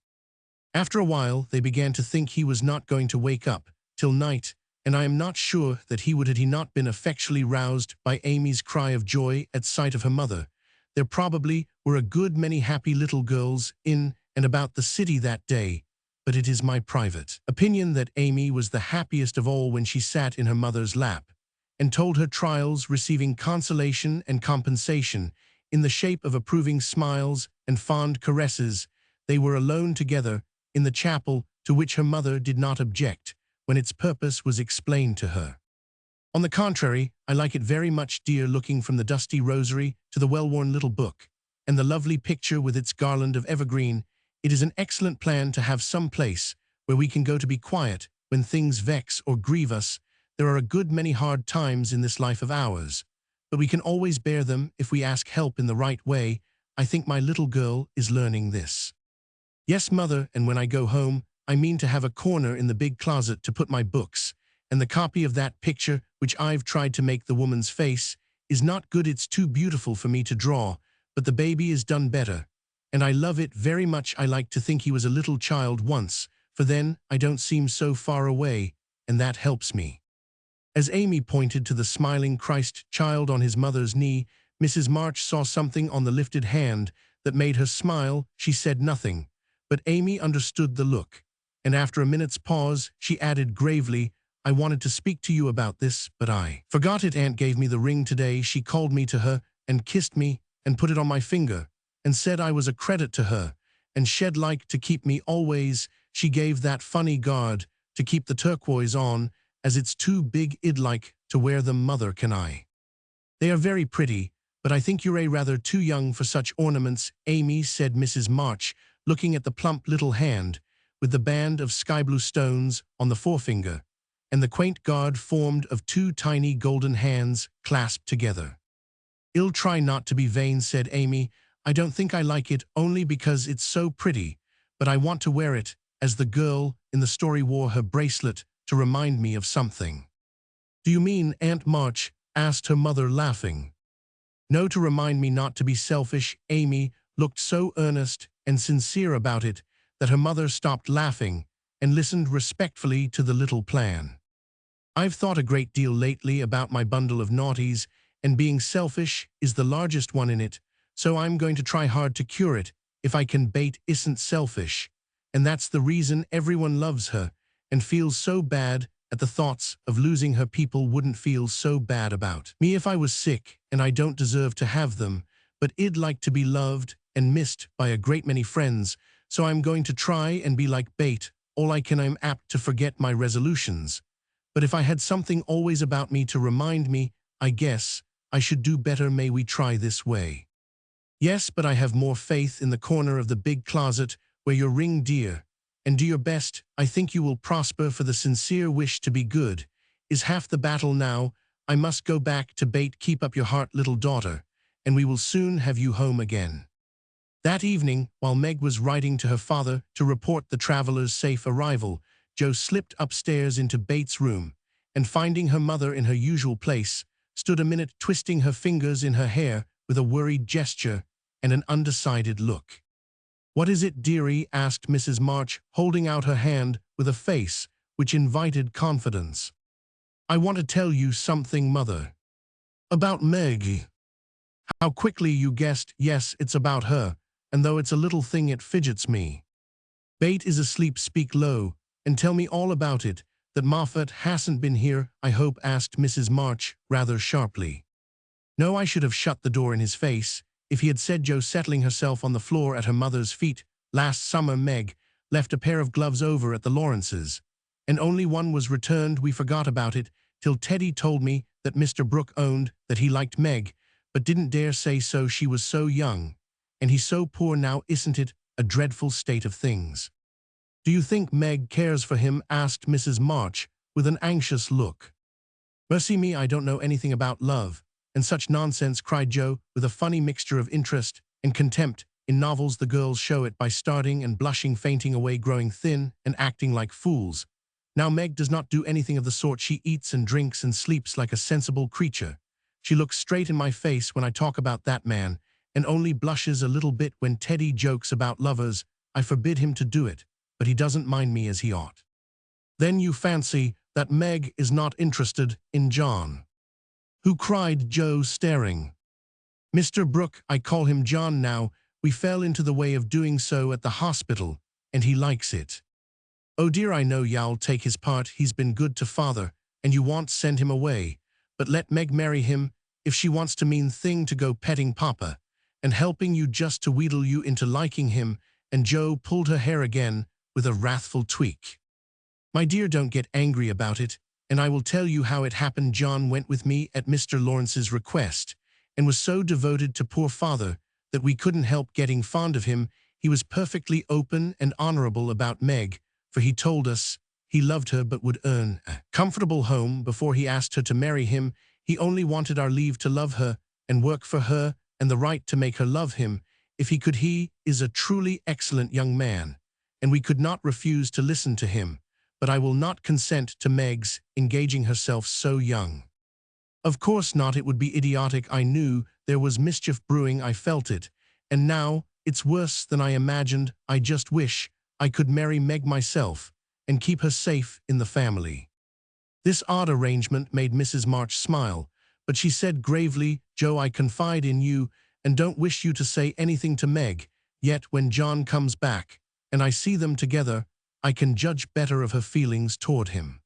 After a while, they began to think he was not going to wake up till night, and I am not sure that he would had he not been effectually roused by Amy's cry of joy at sight of her mother. There probably were a good many happy little girls in and about the city that day, but it is my private opinion that Amy was the happiest of all when she sat in her mother's lap and told her trials, receiving consolation and compensation in the shape of approving smiles and fond caresses. They were alone together in the chapel, to which her mother did not object when its purpose was explained to her. On the contrary, I like it very much, dear, looking from the dusty rosary to the well-worn little book, and the lovely picture with its garland of evergreen. It is an excellent plan to have some place where we can go to be quiet when things vex or grieve us. There are a good many hard times in this life of ours, but we can always bear them if we ask help in the right way. I think my little girl is learning this. Yes, mother, and when I go home, I mean to have a corner in the big closet to put my books, and the copy of that picture which I've tried to make the woman's face is not good. It's too beautiful for me to draw, but the baby is done better, and I love it very much. I like to think he was a little child once, for then I don't seem so far away, and that helps me. As Amy pointed to the smiling Christ child on his mother's knee, Mrs. March saw something on the lifted hand that made her smile. She said nothing, but Amy understood the look, and after a minute's pause, she added gravely, "I wanted to speak to you about this, but I forgot it. Aunt gave me the ring today. She called me to her and kissed me and put it on my finger and said I was a credit to her and she'd like to keep me always. She gave that funny guard to keep the turquoise on, as it's too big I'd like to wear them. Mother, can I? They are very pretty, but I think you're rather too young for such ornaments." "Amy," said Mrs. March, looking at the plump little hand with the band of sky-blue stones on the forefinger, and the quaint guard formed of two tiny golden hands clasped together. "I'll try not to be vain," said Amy. "I don't think I like it only because it's so pretty, but I want to wear it as the girl in the story wore her bracelet to remind me of something." "Do you mean, Aunt March?" asked her mother, laughing. "No, to remind me not to be selfish." Amy looked so earnest and sincere about it that her mother stopped laughing and listened respectfully to the little plan. "I've thought a great deal lately about my bundle of naughties, and being selfish is the largest one in it, so I'm going to try hard to cure it if I can. Bate isn't selfish, and that's the reason everyone loves her and feels so bad at the thoughts of losing her. People wouldn't feel so bad about me if I was sick, and I don't deserve to have them, but I'd like to be loved and missed by a great many friends, so I'm going to try and be like Bate all I can. I'm apt to forget my resolutions, but if I had something always about me to remind me, I guess I should do better. May we try this way?" "Yes, but I have more faith in the corner of the big closet where your ring, dear, and do your best. I think you will prosper, for the sincere wish to be good is half the battle now. I must go back to bait. Keep up your heart, little daughter, and we will soon have you home again." That evening, while Meg was writing to her father to report the traveler's safe arrival, Jo slipped upstairs into Bates' room, and finding her mother in her usual place, stood a minute twisting her fingers in her hair with a worried gesture and an undecided look. "What is it, dearie?" asked Mrs. March, holding out her hand with a face which invited confidence. "I want to tell you something, Mother." "About Meg?" "How quickly you guessed. Yes, it's about her, and though it's a little thing it fidgets me." "Bate is asleep. Speak low, and tell me all about it. That Moffat hasn't been here, I hope?" asked Mrs. March, rather sharply. No, I should have shut the door in his face if he had said Jo, settling herself on the floor at her mother's feet. "Last summer Meg left a pair of gloves over at the Lawrences, and only one was returned. We forgot about it till Teddy told me that Mr. Brooke owned that he liked Meg, but didn't dare say so. She was so young, and he's so poor now. Isn't it a dreadful state of things?" "Do you think Meg cares for him?" asked Mrs. March with an anxious look. "Mercy me, I don't know anything about love and such nonsense," cried Jo, with a funny mixture of interest and contempt. "In novels the girls show it by starting and blushing, fainting away, growing thin, and acting like fools. Now Meg does not do anything of the sort. She eats and drinks and sleeps like a sensible creature. She looks straight in my face when I talk about that man, and only blushes a little bit when Teddy jokes about lovers. I forbid him to do it, but he doesn't mind me as he ought." "Then you fancy that Meg is not interested in John?" "Who?" cried Jo, staring. "Mr. Brooke. I call him John now. We fell into the way of doing so at the hospital, and he likes it." "Oh dear, I know y'all take his part. He's been good to father, and you won't send him away. But let Meg marry him if she wants to. Mean thing to go petting papa and helping you just to wheedle you into liking him." And Jo pulled her hair again with a wrathful tweak. "My dear, don't get angry about it, and I will tell you how it happened. John went with me at Mr. Lawrence's request, and was so devoted to poor father that we couldn't help getting fond of him. He was perfectly open and honorable about Meg, for he told us he loved her but would earn a comfortable home before he asked her to marry him. He only wanted our leave to love her and work for her, and the right to make her love him if he could. He is a truly excellent young man, and we could not refuse to listen to him. But I will not consent to Meg's engaging herself so young." "Of course not. It would be idiotic. I knew there was mischief brewing. I felt it. And now it's worse than I imagined. I just wish I could marry Meg myself and keep her safe in the family." This odd arrangement made Mrs. March smile, but she said gravely, "Jo, I confide in you and don't wish you to say anything to Meg. Yet when John comes back and I see them together, I can judge better of her feelings toward him.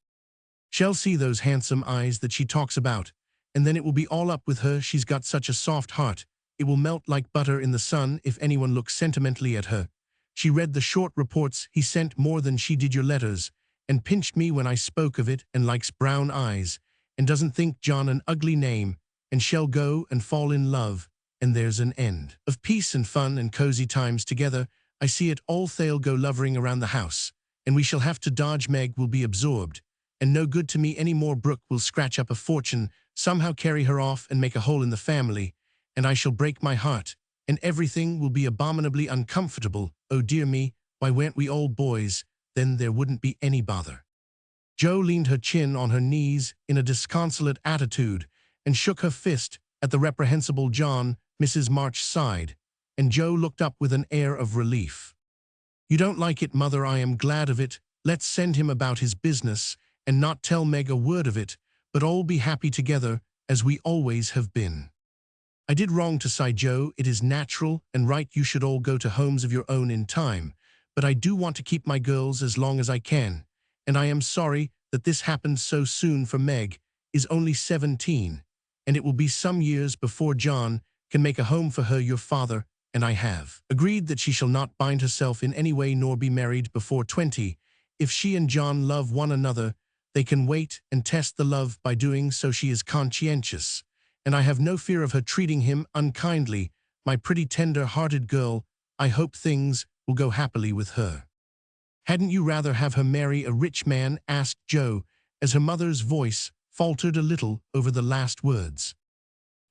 Shall see those handsome eyes that she talks about, and then it will be all up with her. She's got such a soft heart. It will melt like butter in the sun if anyone looks sentimentally at her. She read the short reports he sent more than she did your letters, and pinched me when I spoke of it, and likes brown eyes, and doesn't think John an ugly name, and shall go and fall in love, and there's an end of peace and fun and cozy times together. I see it all. They'll go lovering around the house, and we shall have to dodge. Meg will be absorbed, and no good to me any more. Brooke will scratch up a fortune, somehow carry her off and make a hole in the family, and I shall break my heart, and everything will be abominably uncomfortable. Oh dear me, why weren't we all boys? Then there wouldn't be any bother." Jo leaned her chin on her knees in a disconsolate attitude and shook her fist at the reprehensible John. Mrs. March sighed, and Jo looked up with an air of relief. "You don't like it, Mother? I am glad of it. Let's send him about his business and not tell Meg a word of it, but all be happy together as we always have been." "I did wrong to," sighed Jo. "It is natural and right you should all go to homes of your own in time, but I do want to keep my girls as long as I can, and I am sorry that this happened so soon, for Meg is only 17, and it will be some years before John can make a home for her. Your father and I have agreed that she shall not bind herself in any way nor be married before 20. If she and John love one another, they can wait and test the love by doing so. She is conscientious, and I have no fear of her treating him unkindly. My pretty tender-hearted girl, I hope things will go happily with her." "Hadn't you rather have her marry a rich man?" asked Jo, as her mother's voice faltered a little over the last words.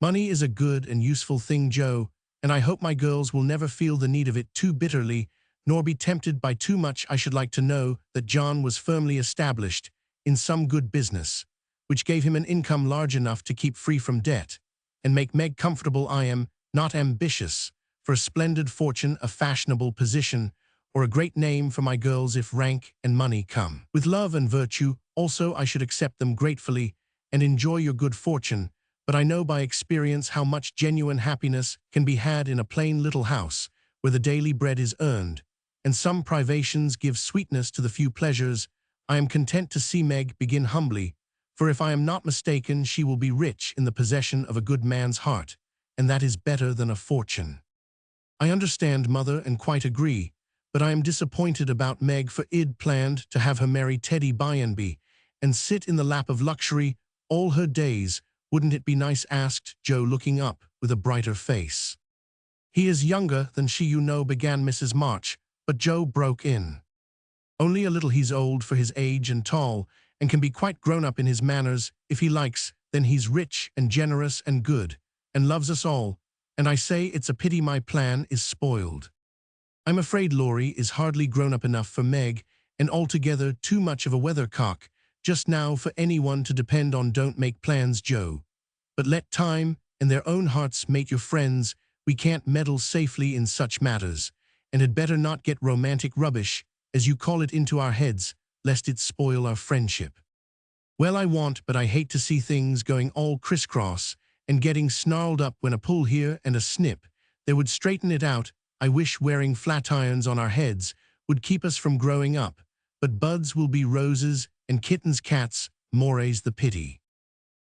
"Money is a good and useful thing, Joe, and I hope my girls will never feel the need of it too bitterly, nor be tempted by too much. I should like to know that John was firmly established in some good business, which gave him an income large enough to keep free from debt, and make Meg comfortable. I am not ambitious for a splendid fortune, a fashionable position, or a great name for my girls if rank and money come. With love and virtue, also I should accept them gratefully and enjoy your good fortune, but I know by experience how much genuine happiness can be had in a plain little house where the daily bread is earned, and some privations give sweetness to the few pleasures. I am content to see Meg begin humbly, for if I am not mistaken, she will be rich in the possession of a good man's heart, and that is better than a fortune." "I understand, Mother, and quite agree, but I am disappointed about Meg, for I'd planned to have her marry Teddy by-and-by and sit in the lap of luxury all her days. Wouldn't it be nice?" asked Joe, looking up with a brighter face. "He is younger than she, you know," began Mrs. March, but Joe broke in. "Only a little. He's old for his age and tall, and can be quite grown-up in his manners if he likes. Then he's rich and generous and good, and loves us all, and I say it's a pity my plan is spoiled. I'm afraid Laurie is hardly grown up enough for Meg, and altogether too much of a weathercock just now for anyone to depend on. Don't make plans, Joe, but let time and their own hearts make your friends. We can't meddle safely in such matters, and had better not get romantic rubbish, as you call it, into our heads, lest it spoil our friendship." "Well, I want, but I hate to see things going all crisscross and getting snarled up when a pull here and a snip there would straighten it out. I wish wearing flat irons on our heads would keep us from growing up, but buds will be roses and kittens cats, more's the pity."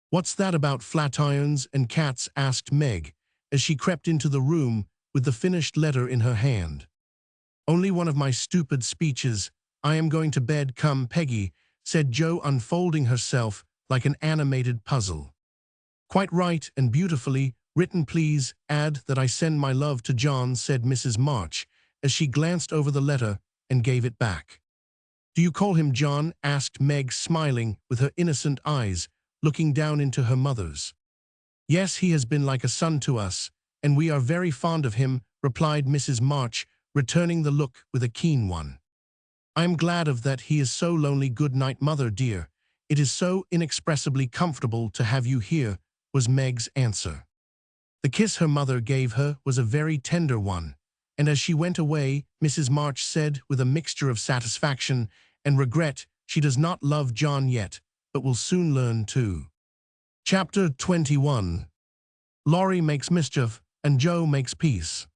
"What's that about flat irons and cats?" asked Meg, as she crept into the room with the finished letter in her hand. "Only one of my stupid speeches. I am going to bed. Come, Peggy," said Joe, unfolding herself like an animated puzzle. "Quite right and beautifully written. Please add that I send my love to John," said Mrs. March, as she glanced over the letter and gave it back. "Do you call him John?" asked Meg, smiling with her innocent eyes, looking down into her mother's. "Yes, he has been like a son to us, and we are very fond of him," replied Mrs. March, returning the look with a keen one. "I am glad of that. He is so lonely. Good night, Mother dear. It is so inexpressibly comfortable to have you here," was Meg's answer. The kiss her mother gave her was a very tender one, and as she went away, Mrs. March said with a mixture of satisfaction and regret, "She does not love John yet, but will soon learn to." Chapter 21. Laurie makes mischief, and Joe makes peace.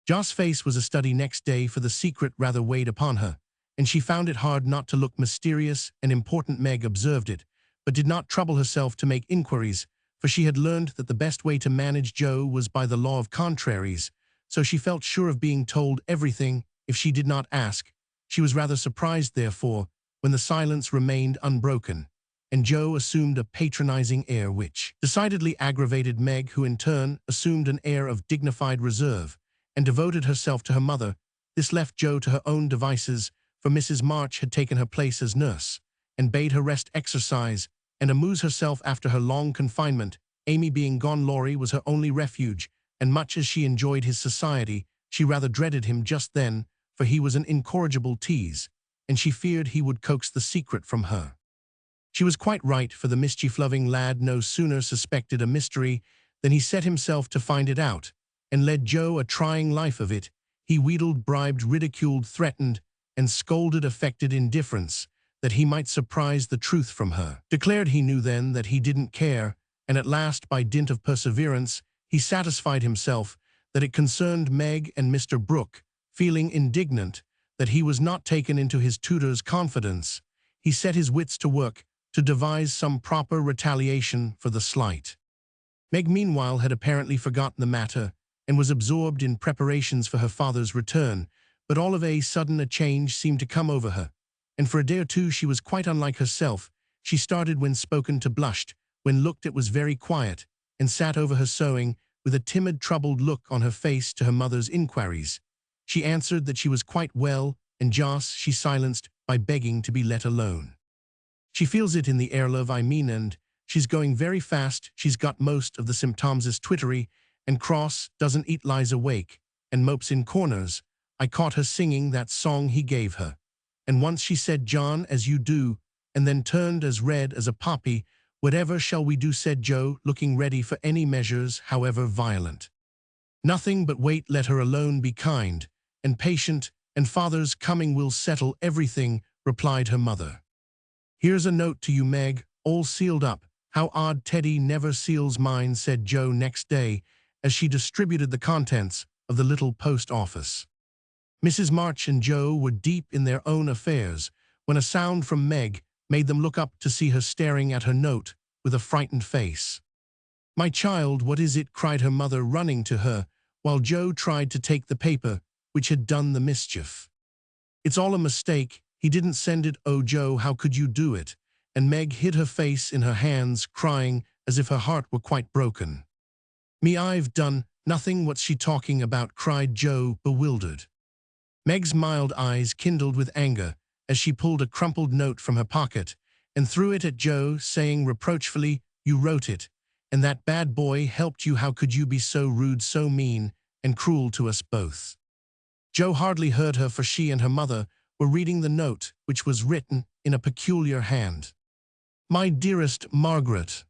Jo's face was a study next day, for the secret rather weighed upon her, and she found it hard not to look mysterious and important. Meg observed it, but did not trouble herself to make inquiries, for she had learned that the best way to manage Joe was by the law of contraries, so she felt sure of being told everything if she did not ask. She was rather surprised, therefore, when the silence remained unbroken, and Joe assumed a patronizing air which decidedly aggravated Meg, who in turn assumed an air of dignified reserve and devoted herself to her mother. This left Joe to her own devices, for Mrs. March had taken her place as nurse, and bade her rest, exercise, and amuse herself after her long confinement. Amy being gone, Laurie was her only refuge, and much as she enjoyed his society, she rather dreaded him just then, for he was an incorrigible tease, and she feared he would coax the secret from her. She was quite right, for the mischief-loving lad no sooner suspected a mystery than he set himself to find it out, and led Joe a trying life of it. He wheedled, bribed, ridiculed, threatened, and scolded, affected indifference, that he might surprise the truth from her. Declared he knew then that he didn't care, and at last, by dint of perseverance, he satisfied himself that it concerned Meg and Mr. Brooke. Feeling indignant that he was not taken into his tutor's confidence, he set his wits to work to devise some proper retaliation for the slight. Meg, meanwhile, had apparently forgotten the matter, and was absorbed in preparations for her father's return, but all of a sudden a change seemed to come over her, and for a day or two she was quite unlike herself. She started when spoken to, blushed when looked at, was very quiet, and sat over her sewing with a timid, troubled look on her face. To her mother's inquiries, she answered that she was quite well, and Jos she silenced by begging to be let alone. She feels it in the air, love, I mean, and she's going very fast. She's got most of the symptoms, is twittery and cross, doesn't eat, lies awake, and mopes in corners. I caught her singing that song he gave her. And once she said, John, as you do, and then turned as red as a poppy. Whatever shall we do, said Joe, looking ready for any measures, however violent. Nothing but wait, let her alone, be kind and patient, and father's coming will settle everything, replied her mother. Here's a note to you, Meg, all sealed up. How odd, Teddy never seals mine, said Joe next day, as she distributed the contents of the little post office. Mrs. March and Joe were deep in their own affairs when a sound from Meg made them look up to see her staring at her note with a frightened face. My child, what is it? Cried her mother, running to her, while Joe tried to take the paper which had done the mischief. It's all a mistake. He didn't send it. Oh, Joe, how could you do it? And Meg hid her face in her hands, crying as if her heart were quite broken. Me, I've done nothing. What's she talking about? Cried Joe, bewildered. Meg's mild eyes kindled with anger as she pulled a crumpled note from her pocket and threw it at Joe, saying reproachfully, You wrote it, and that bad boy helped you. How could you be so rude, so mean, and cruel to us both? Joe hardly heard her, for she and her mother were reading the note, which was written in a peculiar hand. My dearest Margaret,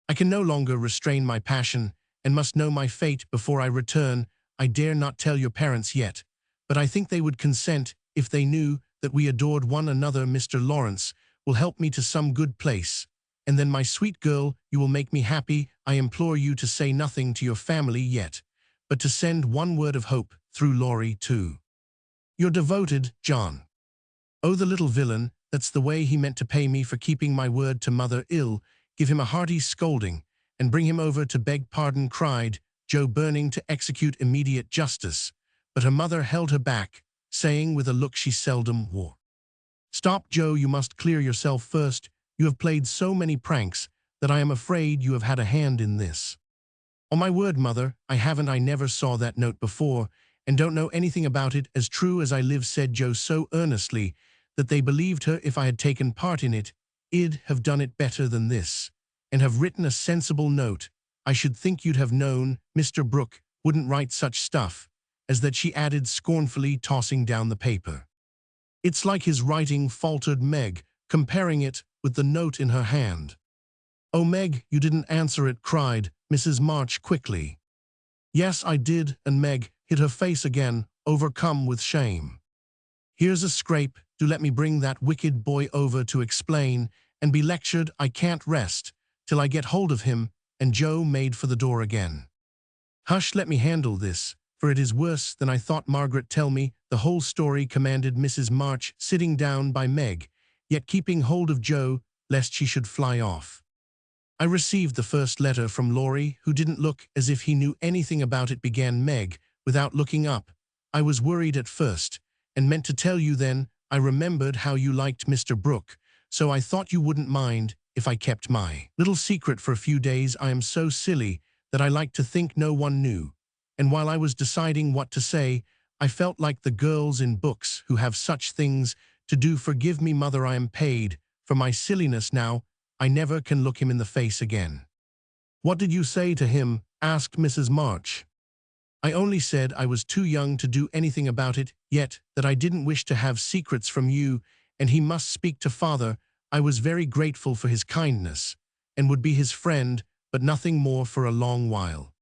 I can no longer restrain my passion and must know my fate before I return. I dare not tell your parents yet, but I think they would consent if they knew that we adored one another. Mr. Lawrence will help me to some good place, and then, my sweet girl, you will make me happy. I implore you to say nothing to your family yet, but to send one word of hope through Laurie to your devoted John. Oh, the little villain, that's the way he meant to pay me for keeping my word to mother. Ill, give him a hearty scolding, and bring him over to beg pardon, cried Joe, burning to execute immediate justice. But her mother held her back, saying with a look she seldom wore, Stop, Joe, you must clear yourself first. You have played so many pranks that I am afraid you have had a hand in this. On my word, mother, I haven't. I never saw that note before, and don't know anything about it, as true as I live, said Joe so earnestly that they believed her. If I had taken part in it, I'd have done it better than this, and have written a sensible note. I should think you'd have known Mr. Brooke wouldn't write such stuff as that, she added scornfully, tossing down the paper. It's like his writing, faltered Meg, comparing it with the note in her hand. Oh, Meg, you didn't answer it, cried Mrs. March quickly. Yes, I did, and Meg hid her face again, overcome with shame. Here's a scrape. Do let me bring that wicked boy over to explain and be lectured. I can't rest till I get hold of him, and Joe made for the door again. Hush, let me handle this, for it is worse than I thought. Margaret, tell me the whole story, commanded Mrs. March, sitting down by Meg, yet keeping hold of Joe, lest she should fly off. I received the first letter from Laurie, who didn't look as if he knew anything about it, began Meg, without looking up. I was worried at first, and meant to tell you then. I remembered how you liked Mr. Brooke, so I thought you wouldn't mind if I kept my little secret for a few days. I am so silly that I like to think no one knew, and while I was deciding what to say, I felt like the girls in books who have such things to do. Forgive me, mother, I am paid for my silliness now. I never can look him in the face again. What did you say to him? Asked Mrs. March. I only said I was too young to do anything about it, yet that I didn't wish to have secrets from you, and he must speak to father. I was very grateful for his kindness, and would be his friend, but nothing more for a long while.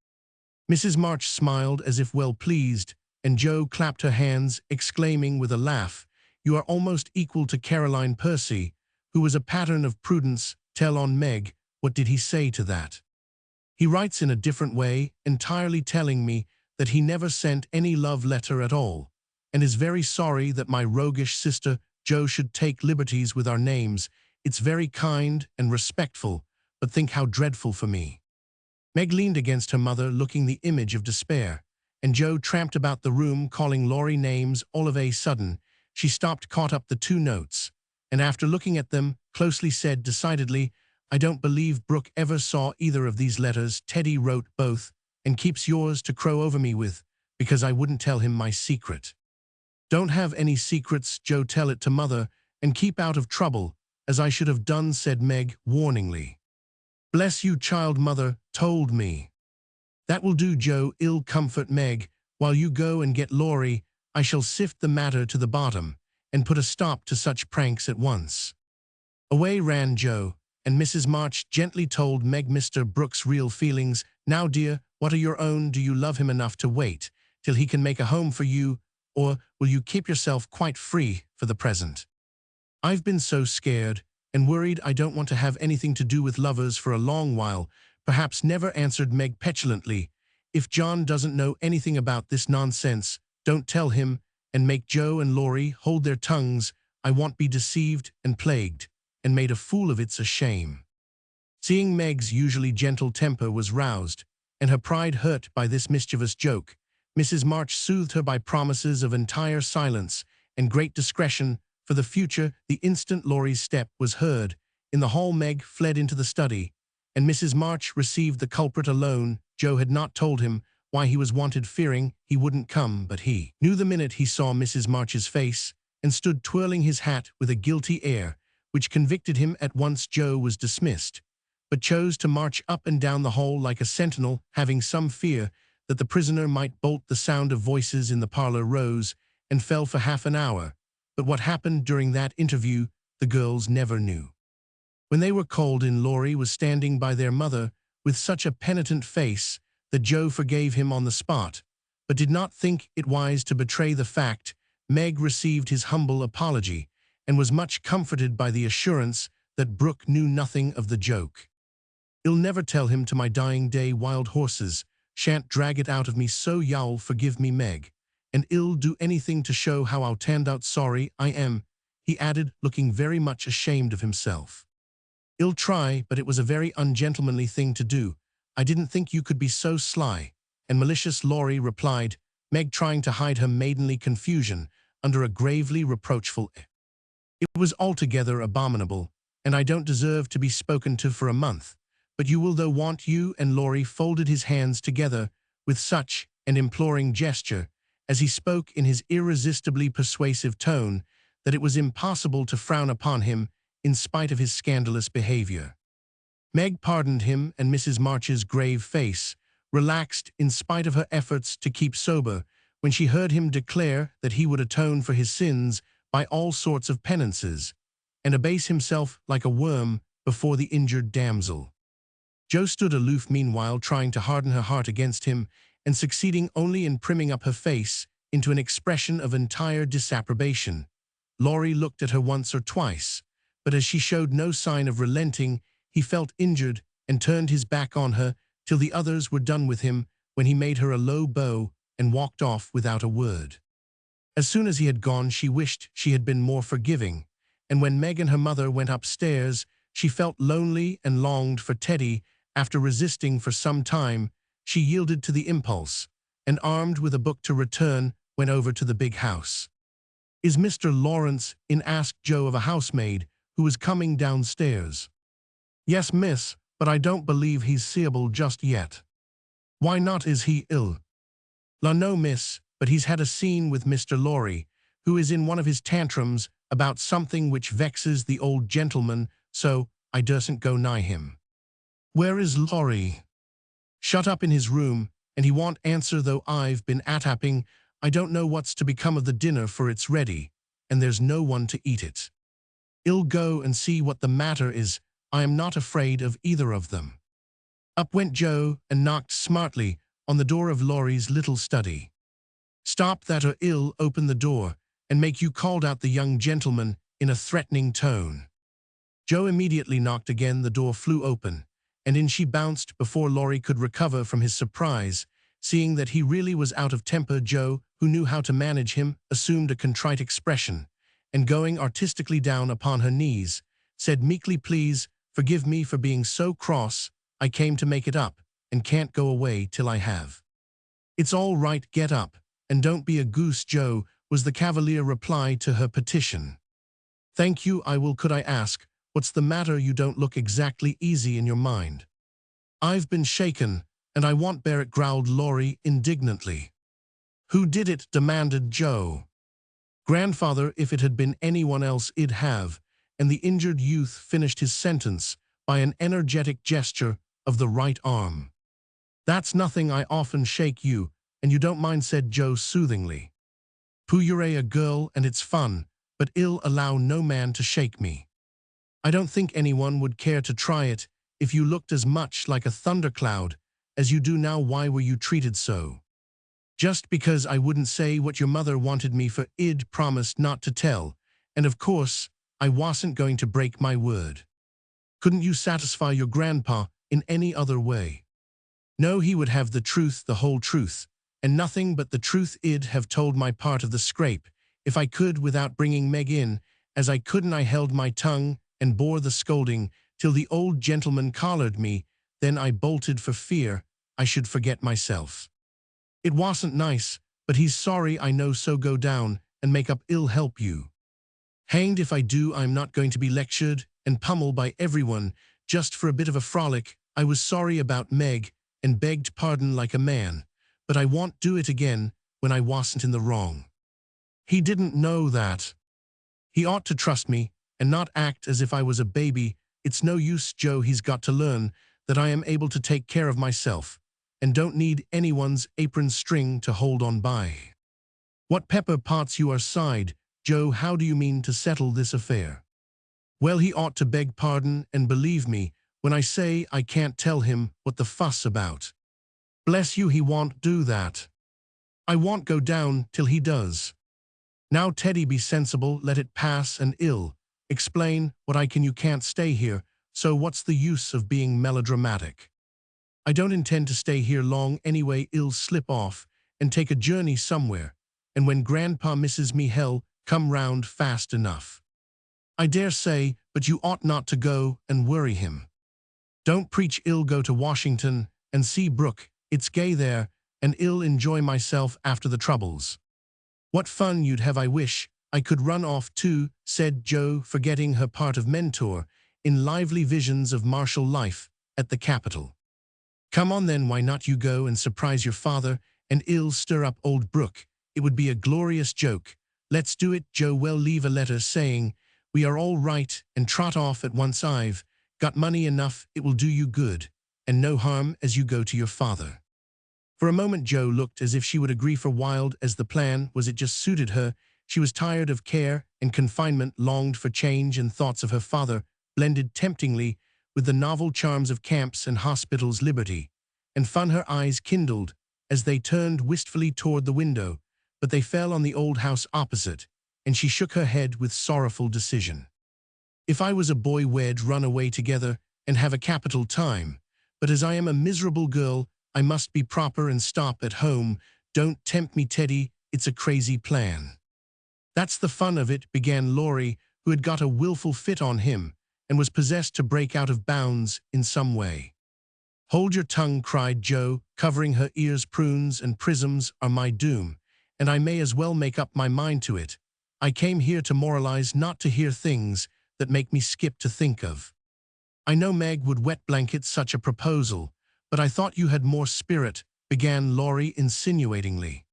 Mrs. March smiled as if well pleased, and Joe clapped her hands, exclaiming with a laugh, You are almost equal to Caroline Percy, who was a pattern of prudence. Tell on, Meg, what did he say to that? He writes in a different way, entirely telling me that he never sent any love letter at all, and is very sorry that my roguish sister Joe should take liberties with our names. It's very kind and respectful, but think how dreadful for me. Meg leaned against her mother, looking the image of despair, and Joe tramped about the room, calling Laurie names. All of a sudden, she stopped, caught up the two notes, and after looking at them closely said decidedly, I don't believe Brooke ever saw either of these letters. Teddy wrote both, and keeps yours to crow over me with, because I wouldn't tell him my secret. Don't have any secrets, Joe. Tell it to mother, and keep out of trouble, as I should have done, said Meg warningly. Bless you, child, mother told me. That will do, Joe, ill comfort Meg. While you go and get Laurie, I shall sift the matter to the bottom and put a stop to such pranks at once. Away ran Joe, and Mrs. March gently told Meg Mr. Brooks' real feelings. Now, dear, what are your own? Do you love him enough to wait till he can make a home for you, or will you keep yourself quite free for the present? I've been so scared and worried I don't want to have anything to do with lovers for a long while, perhaps never, answered Meg petulantly. If John doesn't know anything about this nonsense, don't tell him, and make Joe and Laurie hold their tongues. I won't be deceived and plagued and made a fool of. It's a shame. Seeing Meg's usually gentle temper was roused, and her pride hurt by this mischievous joke, Mrs. March soothed her by promises of entire silence and great discretion for the future. The instant Laurie's step was heard in the hall, Meg fled into the study, and Mrs. March received the culprit alone. Joe had not told him why he was wanted, fearing he wouldn't come, but he knew the minute he saw Mrs. March's face, and stood twirling his hat with a guilty air, which convicted him at once. Joe was dismissed, but chose to march up and down the hall like a sentinel, having some fear that the prisoner might bolt. The sound of voices in the parlor rose and fell for half an hour, but what happened during that interview the girls never knew. When they were called in, Laurie was standing by their mother with such a penitent face that Joe forgave him on the spot, but did not think it wise to betray the fact. Meg received his humble apology and was much comforted by the assurance that Brooke knew nothing of the joke. "I'll never tell him to my dying day. Wild horses shan't drag it out of me, so y'all forgive me, Meg, and I'll do anything to show how I'll turned out sorry I am," he added, looking very much ashamed of himself. "I'll try, but it was a very ungentlemanly thing to do. I didn't think you could be so sly and malicious," Laurie replied, Meg trying to hide her maidenly confusion under a gravely reproachful air. "It was altogether abominable, and I don't deserve to be spoken to for a month, but you will though, want you," and Laurie folded his hands together with such an imploring gesture as he spoke in his irresistibly persuasive tone that it was impossible to frown upon him in spite of his scandalous behavior. Meg pardoned him, and Mrs. March's grave face relaxed in spite of her efforts to keep sober when she heard him declare that he would atone for his sins by all sorts of penances, and abase himself like a worm before the injured damsel. Joe stood aloof meanwhile, trying to harden her heart against him, and succeeding only in primming up her face into an expression of entire disapprobation. Laurie looked at her once or twice, but as she showed no sign of relenting, he felt injured and turned his back on her till the others were done with him, when he made her a low bow and walked off without a word. As soon as he had gone, she wished she had been more forgiving, and when Meg and her mother went upstairs, she felt lonely and longed for Teddy. After resisting for some time, she yielded to the impulse, and armed with a book to return, went over to the big house. "Is Mr. Lawrence in?" asked Joe of a housemaid who was coming downstairs. "Yes, miss, but I don't believe he's seeable just yet." "Why not? Is he ill?" "La, no, miss, but he's had a scene with Mr. Laurie, who is in one of his tantrums about something which vexes the old gentleman, so I dursn't go nigh him." "Where is Laurie?" "Shut up in his room, and he won't answer though I've been at-tapping. I don't know what's to become of the dinner, for it's ready, and there's no one to eat it. I'll go and see what the matter is. I am not afraid of either of them." Up went Joe and knocked smartly on the door of Laurie's little study. "Stop that, or I'll open the door and make you," called out the young gentleman in a threatening tone. Joe immediately knocked again. The door flew open, and in she bounced before Laurie could recover from his surprise. Seeing that he really was out of temper, Joe, who knew how to manage him, assumed a contrite expression, and going artistically down upon her knees, said meekly, "Please forgive me for being so cross. I came to make it up, and can't go away till I have." "It's all right, get up, and don't be a goose, Joe," was the cavalier reply to her petition. "Thank you, I will. Could I ask, what's the matter? You don't look exactly easy in your mind." "I've been shaken, and I won't bear it," growled Laurie indignantly. "Who did it?" demanded Joe. "Grandfather. If it had been anyone else, I'd have," and the injured youth finished his sentence by an energetic gesture of the right arm. "That's nothing, I often shake you, and you don't mind," said Joe soothingly. "Pooh, you're a girl and it's fun, but I'll allow no man to shake me. I don't think anyone would care to try it if you looked as much like a thundercloud as you do now. Why were you treated so?" "Just because I wouldn't say what your mother wanted me for. I'd promised not to tell, and of course I wasn't going to break my word." "Couldn't you satisfy your grandpa in any other way?" "No, he would have the truth, the whole truth, and nothing but the truth. I'd have told my part of the scrape, if I could, without bringing Meg in. As I couldn't, I held my tongue and bore the scolding till the old gentleman collared me. Then I bolted for fear I should forget myself. It wasn't nice, but he's sorry, I know, so go down and make up. I'll help you." "Hanged if I do. I'm not going to be lectured and pummeled by everyone just for a bit of a frolic. I was sorry about Meg and begged pardon like a man, but I won't do it again when I wasn't in the wrong. He didn't know that. He ought to trust me and not act as if I was a baby. It's no use, Joe. He's got to learn that I am able to take care of myself and don't need anyone's apron string to hold on by." "What pepper pots you are!" sighed Joe. "How do you mean to settle this affair?" "Well, he ought to beg pardon and believe me when I say I can't tell him what the fuss about." "Bless you, he won't do that. I won't go down till he does. Now, Teddy, be sensible, let it pass, and I'll explain what I can. You can't stay here, so what's the use of being melodramatic? I don't intend to stay here long anyway. I'll slip off and take a journey somewhere, and when Grandpa misses me, hell, come round fast enough. I dare say, but you ought not to go and worry him. Don't preach. I'll go to Washington and see Brooke. It's gay there, and I'll enjoy myself after the troubles." "What fun you'd have. I wish I could run off too," said Joe, forgetting her part of mentor in lively visions of martial life at the Capitol. "Come on then, why not you go and surprise your father, and I'll stir up old Brooke. It would be a glorious joke. Let's do it, Joe. Well, leave a letter saying we are all right and trot off at once. I've got money enough. It will do you good and no harm as you go to your father." For a moment Joe looked as if she would agree, for wild as the plan was, it just suited her. She was tired of care and confinement, longed for change, and thoughts of her father blended temptingly with the novel charms of camps and hospitals, liberty and fun. Her eyes kindled as they turned wistfully toward the window, but they fell on the old house opposite, and she shook her head with sorrowful decision. "If I was a boy, we'd run away together and have a capital time, but as I am a miserable girl, I must be proper and stop at home. Don't tempt me, Teddy, it's a crazy plan." "That's the fun of it," began Laurie, who had got a willful fit on him and was possessed to break out of bounds in some way. "Hold your tongue," cried Joe, covering her ears. "Prunes and prisms are my doom, and I may as well make up my mind to it. I came here to moralize, not to hear things that make me skip to think of. I know Meg would wet blanket such a proposal, but I thought you had more spirit," began Laurie insinuatingly.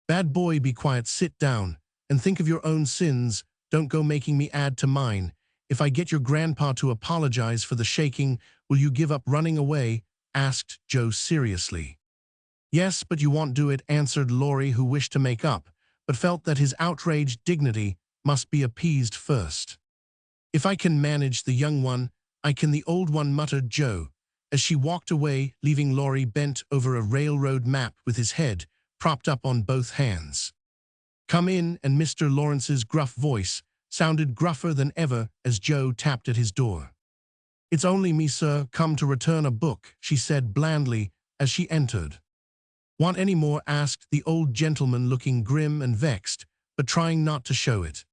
"Bad boy, be quiet, sit down, and think of your own sins. Don't go making me add to mine. If I get your grandpa to apologize for the shaking, will you give up running away?" asked Joe seriously. "Yes, but you won't do it," answered Laurie, who wished to make up, but felt that his outraged dignity must be appeased first. "If I can manage the young one, I can the old one," muttered Joe, as she walked away, leaving Laurie bent over a railroad map with his head propped up on both hands. "Come in," and Mr. Lawrence's gruff voice sounded gruffer than ever as Joe tapped at his door. "It's only me, sir, come to return a book," she said blandly as she entered. "Want any more?" asked the old gentleman, looking grim and vexed, but trying not to show it.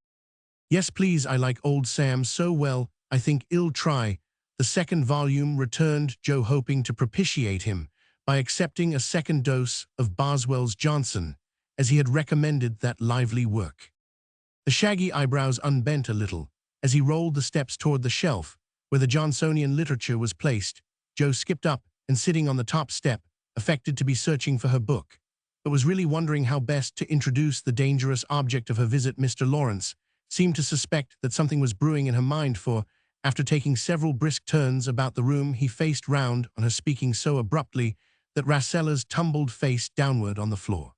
"Yes, please. I like old Sam so well, I think I'll try the second volume," returned Joe, hoping to propitiate him by accepting a second dose of Boswell's Johnson, as he had recommended that lively work. The shaggy eyebrows unbent a little as he rolled the steps toward the shelf where the Johnsonian literature was placed. Joe skipped up and, sitting on the top step, affected to be searching for her book, but was really wondering how best to introduce the dangerous object of her visit. "Mr. Lawrence," seemed to suspect that something was brewing in her mind, for, after taking several brisk turns about the room, he faced round on her, speaking so abruptly that Racella's tumbled face downward on the floor.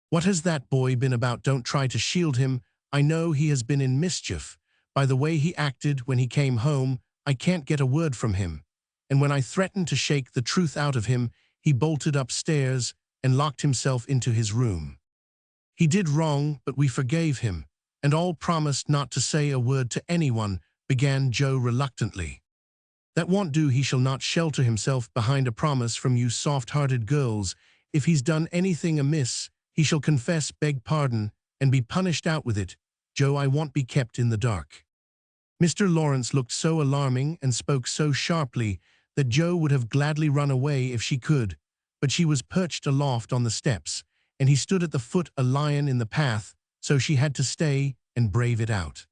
"What has that boy been about? Don't try to shield him. I know he has been in mischief. By the way he acted when he came home, I can't get a word from him. And when I threatened to shake the truth out of him, he bolted upstairs and locked himself into his room. He did wrong, but we forgave him, and all promised not to say a word to anyone," began Joe reluctantly. "That won't do. He shall not shelter himself behind a promise from you soft-hearted girls. If he's done anything amiss, he shall confess, beg pardon, and be punished out with it. Joe, I won't be kept in the dark." Mr. Lawrence looked so alarming and spoke so sharply that Joe would have gladly run away if she could, but she was perched aloft on the steps, and he stood at the foot, a lion in the path, so she had to stay and brave it out.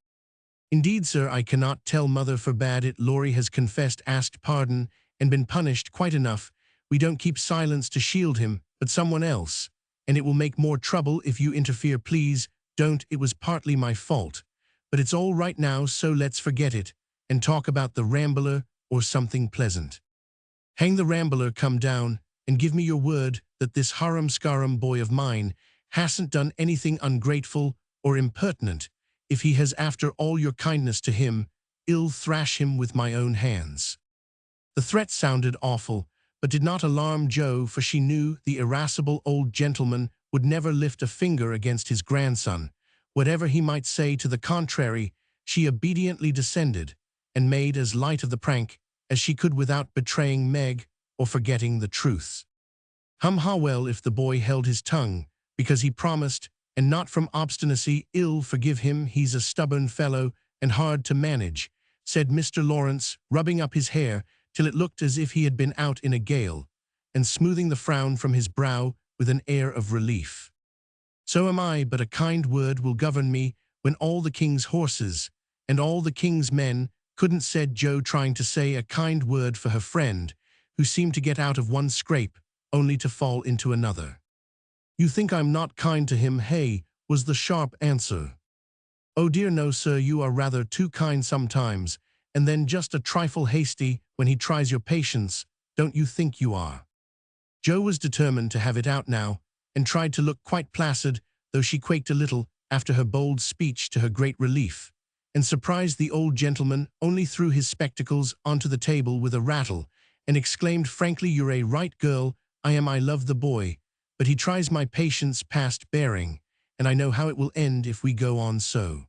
"Indeed, sir, I cannot tell. Mother forbade it. Laurie has confessed, asked pardon, and been punished. Quite enough. We don't keep silence to shield him, but someone else. And it will make more trouble if you interfere. Please, don't. It was partly my fault. But it's all right now, so let's forget it, and talk about the Rambler or something pleasant." "Hang the Rambler. Come down, and give me your word that this harum-scarum boy of mine hasn't done anything ungrateful or impertinent. If he has, after all your kindness to him, I'll thrash him with my own hands." The threat sounded awful, but did not alarm Joe, for she knew the irascible old gentleman would never lift a finger against his grandson. Whatever he might say to the contrary, she obediently descended, and made as light of the prank as she could without betraying Meg or forgetting the truth. "Ha well, if the boy held his tongue, because he promised, and not from obstinacy, I'll forgive him. He's a stubborn fellow and hard to manage," said Mr. Lawrence, rubbing up his hair till it looked as if he had been out in a gale, and smoothing the frown from his brow with an air of relief. "So am I, but a kind word will govern me when all the king's horses and all the king's men couldn't," said Joe, trying to say a kind word for her friend, who seemed to get out of one scrape only to fall into another. "You think I'm not kind to him, hey?" was the sharp answer. "Oh dear no, sir, you are rather too kind sometimes, and then just a trifle hasty when he tries your patience, don't you think you are?" Joe was determined to have it out now, and tried to look quite placid, though she quaked a little after her bold speech, to her great relief, and surprised the old gentleman only threw his spectacles onto the table with a rattle, and exclaimed frankly, "You're a right girl. I love the boy, but he tries my patience past bearing, and I know how it will end if we go on so."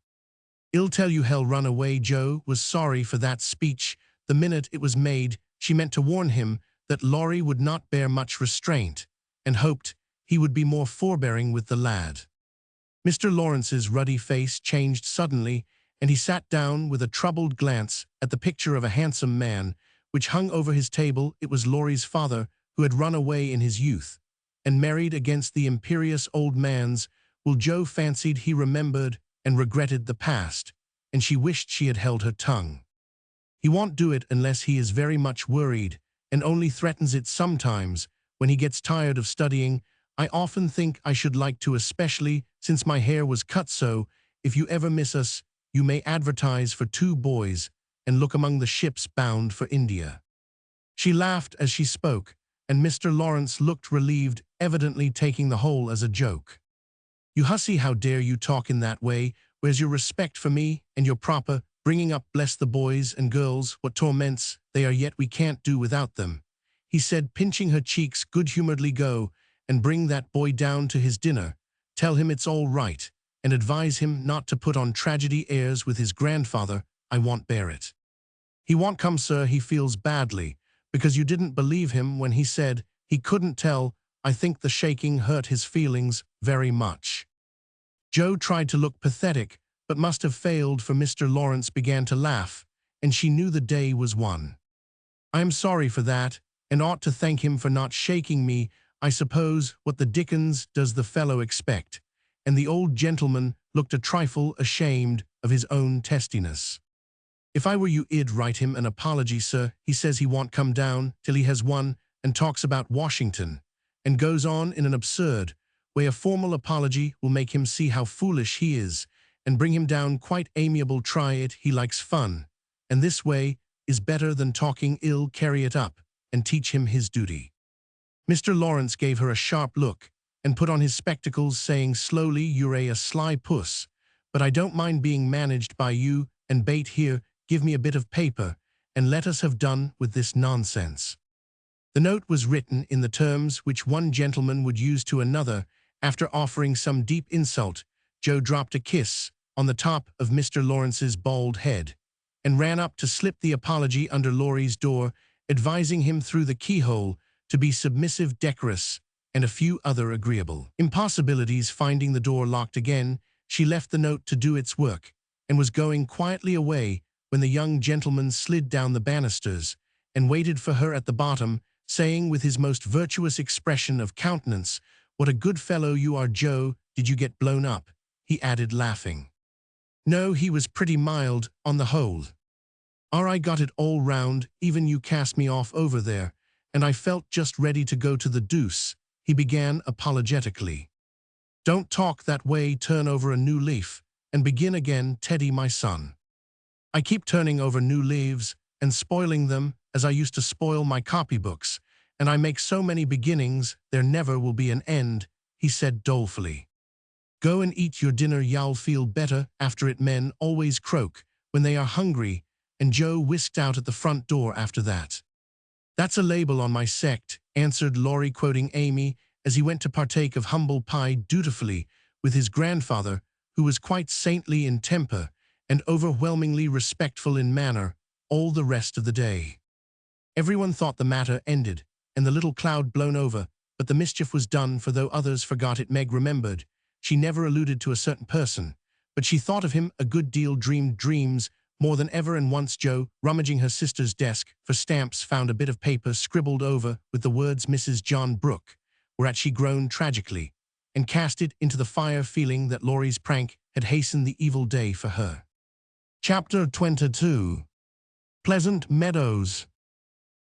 "I'll tell you, hell run away." Joe was sorry for that speech the minute it was made. She meant to warn him that Laurie would not bear much restraint, and hoped he would be more forbearing with the lad. Mr. Lawrence's ruddy face changed suddenly, and he sat down with a troubled glance at the picture of a handsome man which hung over his table. It was Laurie's father, who had run away in his youth, and married against the imperious old man's will. Joe fancied he remembered and regretted the past, and she wished she had held her tongue. "He won't do it unless he is very much worried, and only threatens it sometimes when he gets tired of studying. I often think I should like to, especially since my hair was cut so. If you ever miss us, you may advertise for 2 boys and look among the ships bound for India." She laughed as she spoke, and Mr. Lawrence looked relieved, evidently taking the whole as a joke. "You hussy, how dare you talk in that way? Where's your respect for me and your proper bringing up? Bless the boys and girls, what torments they are, yet we can't do without them," he said, pinching her cheeks good-humoredly. "Go and bring that boy down to his dinner. Tell him it's all right, and advise him not to put on tragedy airs with his grandfather. I won't bear it." "He won't come, sir. He feels badly, because you didn't believe him when he said he couldn't tell. I think the shaking hurt his feelings very much." Joe tried to look pathetic, but must have failed, for Mr. Lawrence began to laugh, and she knew the day was won. "I am sorry for that, and ought to thank him for not shaking me. I suppose what the dickens does the fellow expect?" And the old gentleman looked a trifle ashamed of his own testiness. "If I were you, I'd write him an apology, sir. He says he won't come down till he has won, and talks about Washington, and goes on in an absurd way. A formal apology will make him see how foolish he is, and bring him down quite amiable. Try it, he likes fun, and this way is better than talking ill. Carry it up, and teach him his duty. Mr. Lawrence gave her a sharp look, and put on his spectacles, saying slowly, "You're a sly puss, but I don't mind being managed by you, and Bate here, give me a bit of paper, and let us have done with this nonsense." The note was written in the terms which one gentleman would use to another. After offering some deep insult, Joe dropped a kiss on the top of Mr. Lawrence's bald head, and ran up to slip the apology under Laurie's door, advising him through the keyhole to be submissive, decorous, and a few other agreeable impossibilities. Finding the door locked again, she left the note to do its work, and was going quietly away when the young gentleman slid down the banisters and waited for her at the bottom, saying with his most virtuous expression of countenance, "What a good fellow you are, Joe. Did you get blown up?" he added, laughing. "No, he was pretty mild, on the whole. I got it all round, even you cast me off over there, and I felt just ready to go to the deuce," he began apologetically. "Don't talk that way, turn over a new leaf, and begin again, Teddy, my son. I keep turning over new leaves, and spoiling them, as I used to spoil my copybooks, and I make so many beginnings, there never will be an end," he said dolefully. "Go and eat your dinner, you'll feel better after it. Men always croak when they are hungry," and Joe whisked out at the front door after that. "That's a label on my sect," answered Laurie, quoting Amy, as he went to partake of humble pie dutifully with his grandfather, who was quite saintly in temper and overwhelmingly respectful in manner all the rest of the day. Everyone thought the matter ended, and the little cloud blown over, but the mischief was done, for though others forgot it, Meg remembered. She never alluded to a certain person, but she thought of him a good deal, dreamed dreams more than ever, and once Joe, rummaging her sister's desk for stamps, found a bit of paper scribbled over with the words "Mrs. John Brooke," whereat she groaned tragically, and cast it into the fire, feeling that Laurie's prank had hastened the evil day for her. Chapter 22. Pleasant Meadows.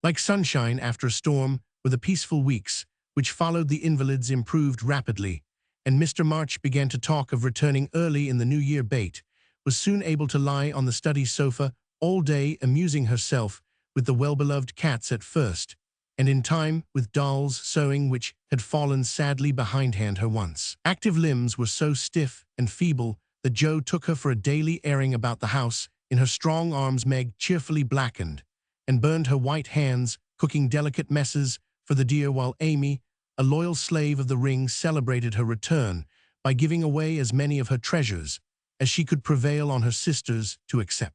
Like sunshine after a storm were the peaceful weeks which followed. The invalids improved rapidly, and Mr. March began to talk of returning early in the new year. Bate was soon able to lie on the study sofa all day, amusing herself with the well-beloved cats at first, and in time with dolls, sewing which had fallen sadly behindhand. Her once active limbs were so stiff and feeble that Joe took her for a daily airing about the house in her strong arms. Meg cheerfully blackened and burned her white hands, cooking delicate messes for the dear, while Amy, a loyal slave of the ring, celebrated her return by giving away as many of her treasures as she could prevail on her sisters to accept.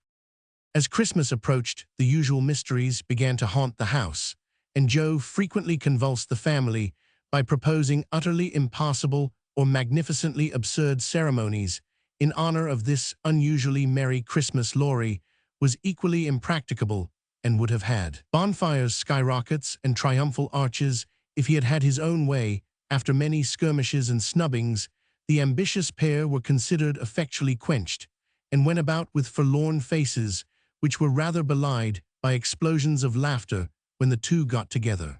As Christmas approached, the usual mysteries began to haunt the house, and Joe frequently convulsed the family by proposing utterly impossible or magnificently absurd ceremonies in honor of this unusually merry Christmas. Laurie was equally impracticable, and would have had bonfires, skyrockets, and triumphal arches if he had had his own way. After many skirmishes and snubbings, the ambitious pair were considered effectually quenched, and went about with forlorn faces, which were rather belied by explosions of laughter when the two got together.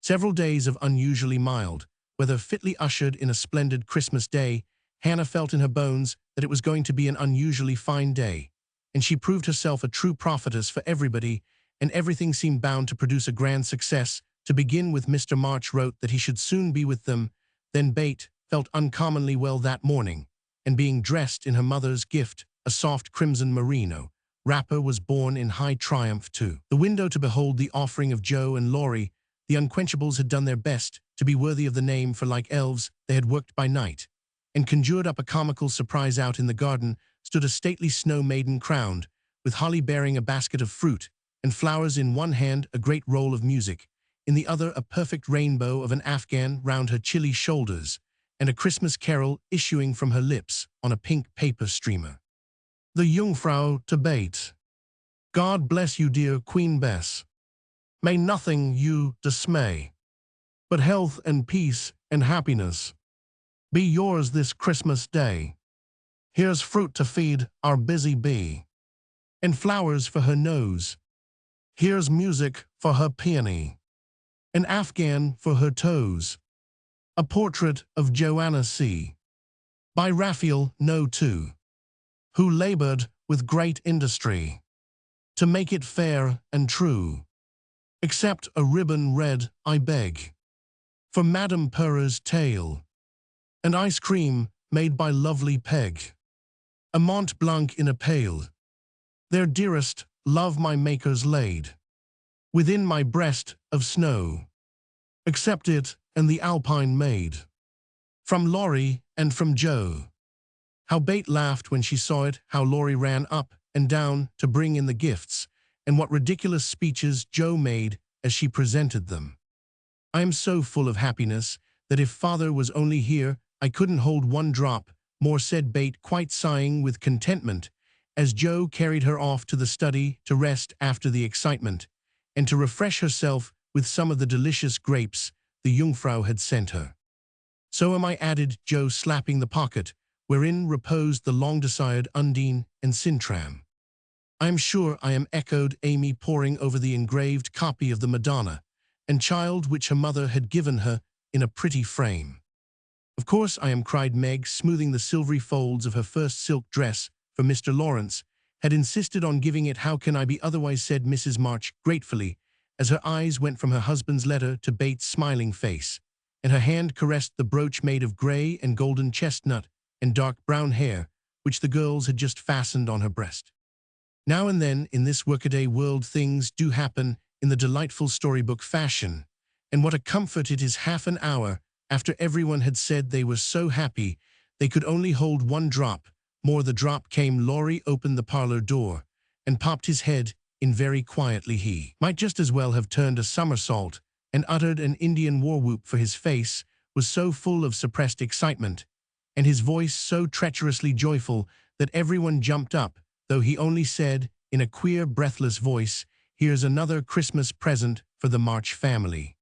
Several days of unusually mild weather fitly ushered in a splendid Christmas day. Hannah felt in her bones that it was going to be an unusually fine day, and she proved herself a true prophetess for everybody, and everything seemed bound to produce a grand success. To begin with, Mr. March wrote that he should soon be with them. Then Bate felt uncommonly well that morning, and being dressed in her mother's gift, a soft crimson merino wrapper, was borne in high triumph to the window to behold the offering of Joe and Laurie. The unquenchables had done their best to be worthy of the name, for like elves they had worked by night and conjured up a comical surprise. Out in the garden stood a stately snow maiden, crowned with holly, bearing a basket of fruit and flowers in one hand, a great roll of music in the other, a perfect rainbow of an Afghan round her chilly shoulders, and a Christmas carol issuing from her lips on a pink paper streamer. The Jungfrau to Bate. God bless you, dear Queen Bess. May nothing you dismay, but health and peace and happiness be yours this Christmas day. Here's fruit to feed our busy bee, and flowers for her nose. Here's music for her peony, an Afghan for her toes. A portrait of Joanna C. by Raphael, No. 2. who labored with great industry to make it fair and true. Accept a ribbon red, I beg, for Madame Purr's tail, and ice cream made by lovely Peg, a Mont Blanc in a pail. Their dearest love my makers laid within my breast of snow. Accept it and the Alpine maid, from Laurie and from Joe. How Beth laughed when she saw it, how Laurie ran up and down to bring in the gifts, and what ridiculous speeches Joe made as she presented them. I am so full of happiness that if father was only here, I couldn't hold one drop more, said Beth, quite sighing with contentment, as Joe carried her off to the study to rest after the excitement, and to refresh herself with some of the delicious grapes the Jungfrau had sent her. So am I, added Joe, slapping the pocket wherein reposed the long-desired Undine and Sintram. I am sure I am, echoed Amy, poring over the engraved copy of the Madonna and Child which her mother had given her in a pretty frame. Of course I am, cried Meg, smoothing the silvery folds of her first silk dress, for Mr. Lawrence had insisted on giving it. How can I be otherwise, said Mrs. March gratefully, as her eyes went from her husband's letter to Beth's smiling face, and her hand caressed the brooch made of grey and golden chestnut and dark brown hair, which the girls had just fastened on her breast. Now and then in this workaday world things do happen in the delightful storybook fashion, and what a comfort it is half an hour after everyone had said they were so happy they could only hold one drop more. The drop came. Laurie opened the parlor door and popped his head in very quietly. He might just as well have turned a somersault and uttered an Indian war whoop, for his face was so full of suppressed excitement, and his voice so treacherously joyful that everyone jumped up, though he only said, in a queer, breathless voice, "Here's another Christmas present for the March family."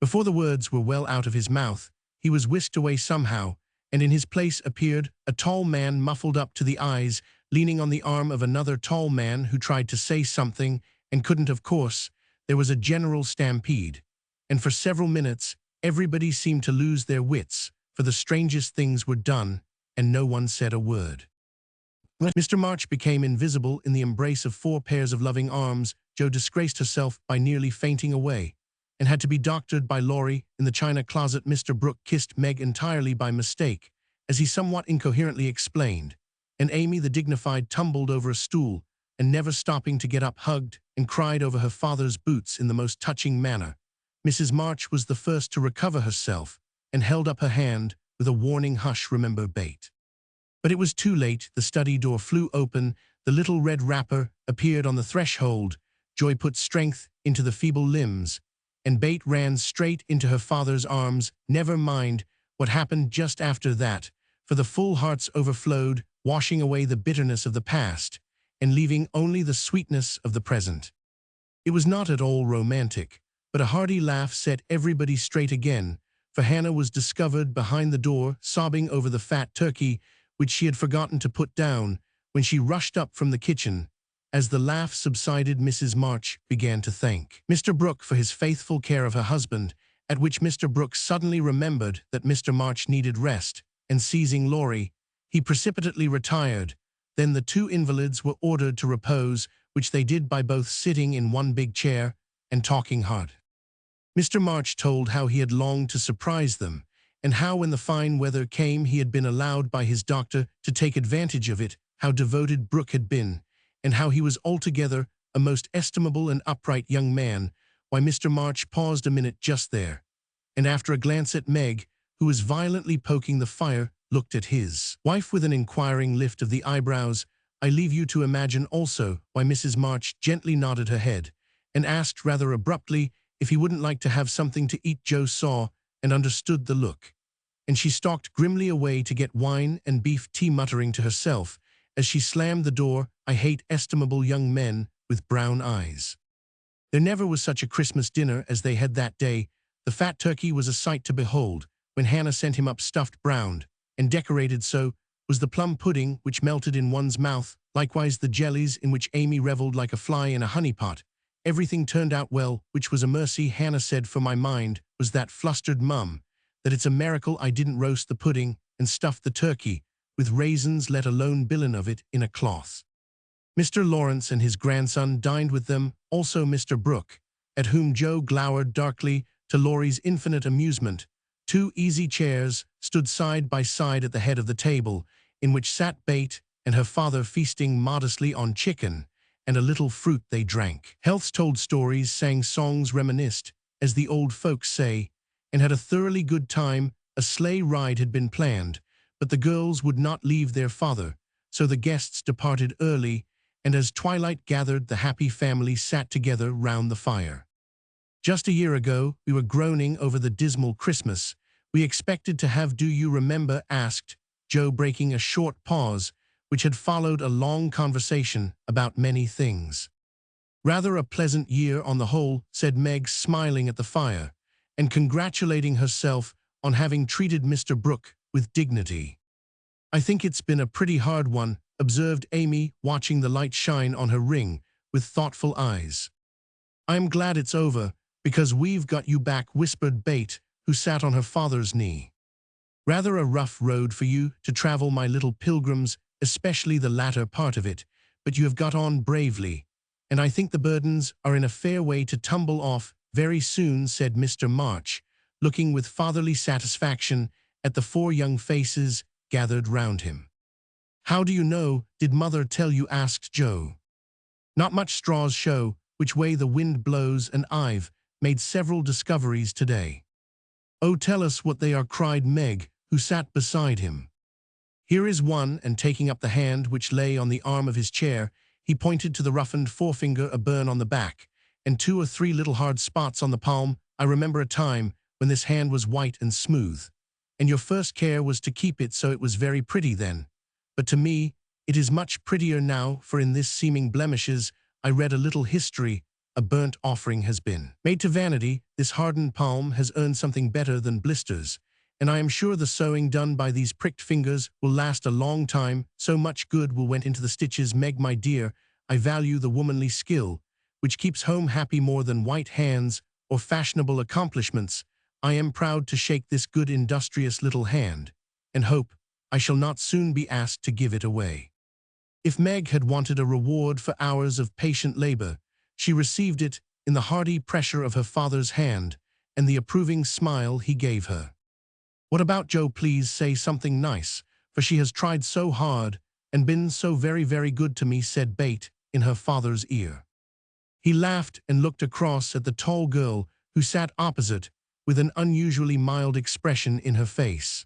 Before the words were well out of his mouth, he was whisked away somehow, and in his place appeared a tall man muffled up to the eyes, leaning on the arm of another tall man who tried to say something and couldn't. Of course, there was a general stampede, and for several minutes everybody seemed to lose their wits, for the strangest things were done, and no one said a word. Mr. March became invisible in the embrace of 4 pairs of loving arms. Jo disgraced herself by nearly fainting away, and had to be doctored by Laurie in the china closet. Mr. Brooke kissed Meg entirely by mistake, as he somewhat incoherently explained, and Amy the dignified tumbled over a stool, and never stopping to get up hugged and cried over her father's boots in the most touching manner. Mrs. March was the first to recover herself, and held up her hand with a warning hush, remember Beth. But it was too late. The study door flew open, the little red wrapper appeared on the threshold, joy put strength into the feeble limbs, and Beth ran straight into her father's arms. Never mind what happened just after that, for the full hearts overflowed, washing away the bitterness of the past, and leaving only the sweetness of the present. It was not at all romantic, but a hearty laugh set everybody straight again, for Hannah was discovered behind the door, sobbing over the fat turkey, which she had forgotten to put down when she rushed up from the kitchen. As the laugh subsided, Mrs. March began to thank Mr. Brooke for his faithful care of her husband, at which Mr. Brooke suddenly remembered that Mr. March needed rest, and seizing Laurie, he precipitately retired. Then the 2 invalids were ordered to repose, which they did by both sitting in one big chair and talking hard. Mr. March told how he had longed to surprise them, and how when the fine weather came he had been allowed by his doctor to take advantage of it, how devoted Brooke had been, and how he was altogether a most estimable and upright young man. Why, Mr. March paused a minute just there, and after a glance at Meg, who was violently poking the fire, looked at his wife with an inquiring lift of the eyebrows. I leave you to imagine also why Mrs. March gently nodded her head, and asked rather abruptly if he wouldn't like to have something to eat. Jo saw and understood the look, and she stalked grimly away to get wine and beef tea, muttering to herself as she slammed the door, "I hate estimable young men with brown eyes." There never was such a Christmas dinner as they had that day. The fat turkey was a sight to behold, when Hannah sent him up stuffed, browned, and decorated. So was the plum pudding, which melted in one's mouth, likewise the jellies, in which Amy reveled like a fly in a honey pot. Everything turned out well, which was a mercy. Hannah said, "For my mind was that flustered, Mum, that it's a miracle I didn't roast the pudding and stuff the turkey, with raisins, let alone billion of it, in a cloth. Mr. Lawrence and his grandson dined with them, also Mr. Brooke, at whom Joe glowered darkly, to Laurie's infinite amusement. 2 easy chairs stood side by side at the head of the table, in which sat Beth and her father feasting modestly on chicken and a little fruit they drank. Healths told stories, sang songs, reminisced, as the old folks say, and had a thoroughly good time. A sleigh ride had been planned, but the girls would not leave their father, so the guests departed early, and as twilight gathered, the happy family sat together round the fire. Just a year ago, we were groaning over the dismal Christmas we expected to have. Do you remember? Asked Joe, breaking a short pause, which had followed a long conversation about many things. Rather a pleasant year on the whole, said Meg, smiling at the fire, and congratulating herself on having treated Mr. Brooke with dignity. I think it's been a pretty hard one, observed Amy, watching the light shine on her ring with thoughtful eyes. I'm glad it's over, because we've got you back, whispered Beth, who sat on her father's knee. Rather a rough road for you to travel, my little pilgrims, especially the latter part of it, but you have got on bravely, and I think the burdens are in a fair way to tumble off very soon, said Mr. March, looking with fatherly satisfaction at the 4 young faces gathered round him. How do you know? Did Mother tell you? Asked Joe. Not much straws show which way the wind blows, and I've made several discoveries today. Oh, tell us what they are, cried Meg, who sat beside him. Here is one, and taking up the hand which lay on the arm of his chair, he pointed to the roughened forefinger, a burn on the back, and 2 or 3 little hard spots on the palm. I remember a time when this hand was white and smooth, and your first care was to keep it so it was very pretty then. But to me, it is much prettier now, for in this seeming blemishes I read a little history. A burnt offering has been made to vanity. This hardened palm has earned something better than blisters, and I am sure the sewing done by these pricked fingers will last a long time. So much good will went into the stitches. Meg, my dear, I value the womanly skill, which keeps home happy more than white hands or fashionable accomplishments. I am proud to shake this good industrious little hand, and hope I shall not soon be asked to give it away. If Meg had wanted a reward for hours of patient labor, she received it in the hearty pressure of her father's hand and the approving smile he gave her. What about Joe? Please say something nice, for she has tried so hard and been so very, very good to me, said Beth in her father's ear. He laughed and looked across at the tall girl who sat opposite with an unusually mild expression in her face.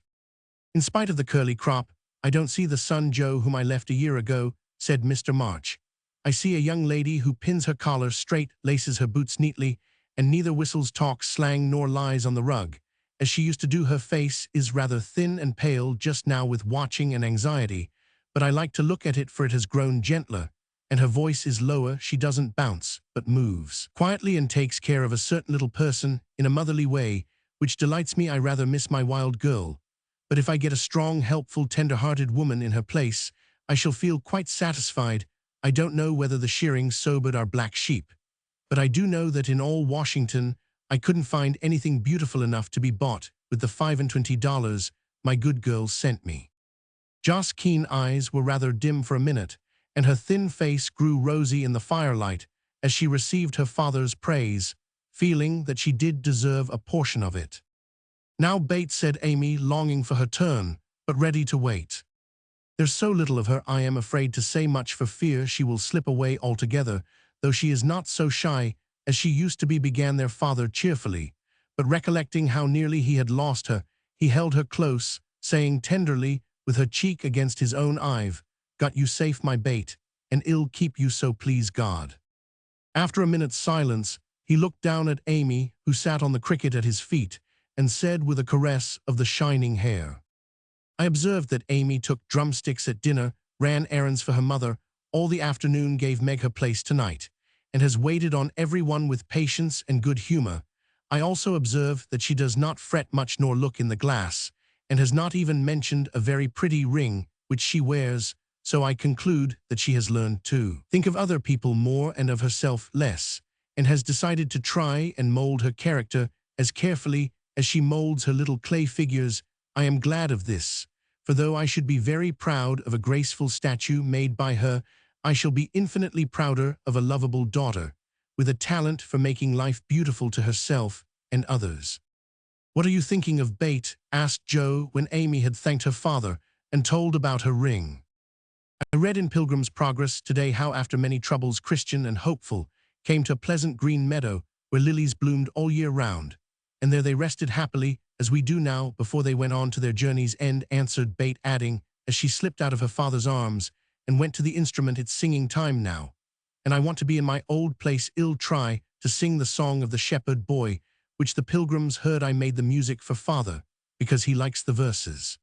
In spite of the curly crop, I don't see the son, Joe, whom I left a year ago, said Mr. March. I see a young lady who pins her collar straight, laces her boots neatly, and neither whistles, talks slang, nor lies on the rug, as she used to do. Her face is rather thin and pale just now with watching and anxiety, but I like to look at it, for it has grown gentler, and her voice is lower. She doesn't bounce, but moves quietly and takes care of a certain little person in a motherly way, which delights me. I rather miss my wild girl, but if I get a strong, helpful, tender-hearted woman in her place, I shall feel quite satisfied. I don't know whether the shearing sobered our black sheep, but I do know that in all Washington I couldn't find anything beautiful enough to be bought with the $25 my good girl sent me. Jo's keen eyes were rather dim for a minute, and her thin face grew rosy in the firelight as she received her father's praise, feeling that she did deserve a portion of it. Now, Beth, said Amy, longing for her turn, but ready to wait. There's so little of her, I am afraid to say much for fear she will slip away altogether, though she is not so shy as she used to be, began their father cheerfully, but recollecting how nearly he had lost her, he held her close, saying tenderly, with her cheek against his own, I've got you safe, my Beth, and ill keep you, so please God. After a minute's silence, he looked down at Amy, who sat on the cricket at his feet, and said with a caress of the shining hair, I observed that Amy took drumsticks at dinner, ran errands for her mother, all the afternoon, gave Meg her place tonight, and has waited on everyone with patience and good humor. I also observe that she does not fret much nor look in the glass, and has not even mentioned a very pretty ring which she wears, so I conclude that she has learned to think of other people more and of herself less, and has decided to try and mold her character as carefully as she molds her little clay figures. I am glad of this, For though I should be very proud of a graceful statue made by her, I shall be infinitely prouder of a lovable daughter, with a talent for making life beautiful to herself and others." "What are you thinking of, Beth?" asked Joe when Amy had thanked her father and told about her ring. "I read in Pilgrim's Progress today how after many troubles Christian and hopeful came to a pleasant green meadow where lilies bloomed all year round, and there they rested happily, as we do now, before they went on to their journey's end," answered Beth, adding, as she slipped out of her father's arms and went to the instrument, "It's singing time now, and I want to be in my old place. I'll try to sing the song of the shepherd boy, which the pilgrims heard. I made the music for father, because he likes the verses."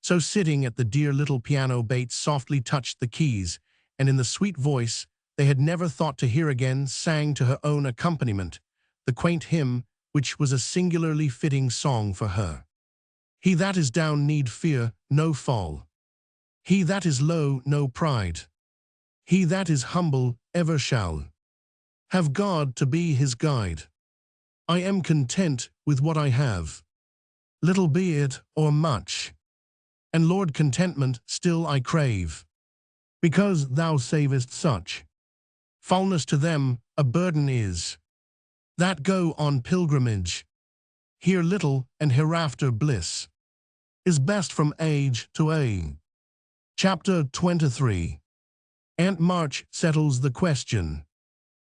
So sitting at the dear little piano, Beth softly touched the keys, and in the sweet voice they had never thought to hear again, sang to her own accompaniment the quaint hymn, which was a singularly fitting song for her. "He that is down need fear no fall. He that is low no pride. He that is humble ever shall have God to be his guide. I am content with what I have, little be it or much, and Lord contentment still I crave, because thou savest such. Foulness to them a burden is, that go on pilgrimage. Here little and hereafter bliss is best from age to age." Chapter 23. Aunt March settles the question.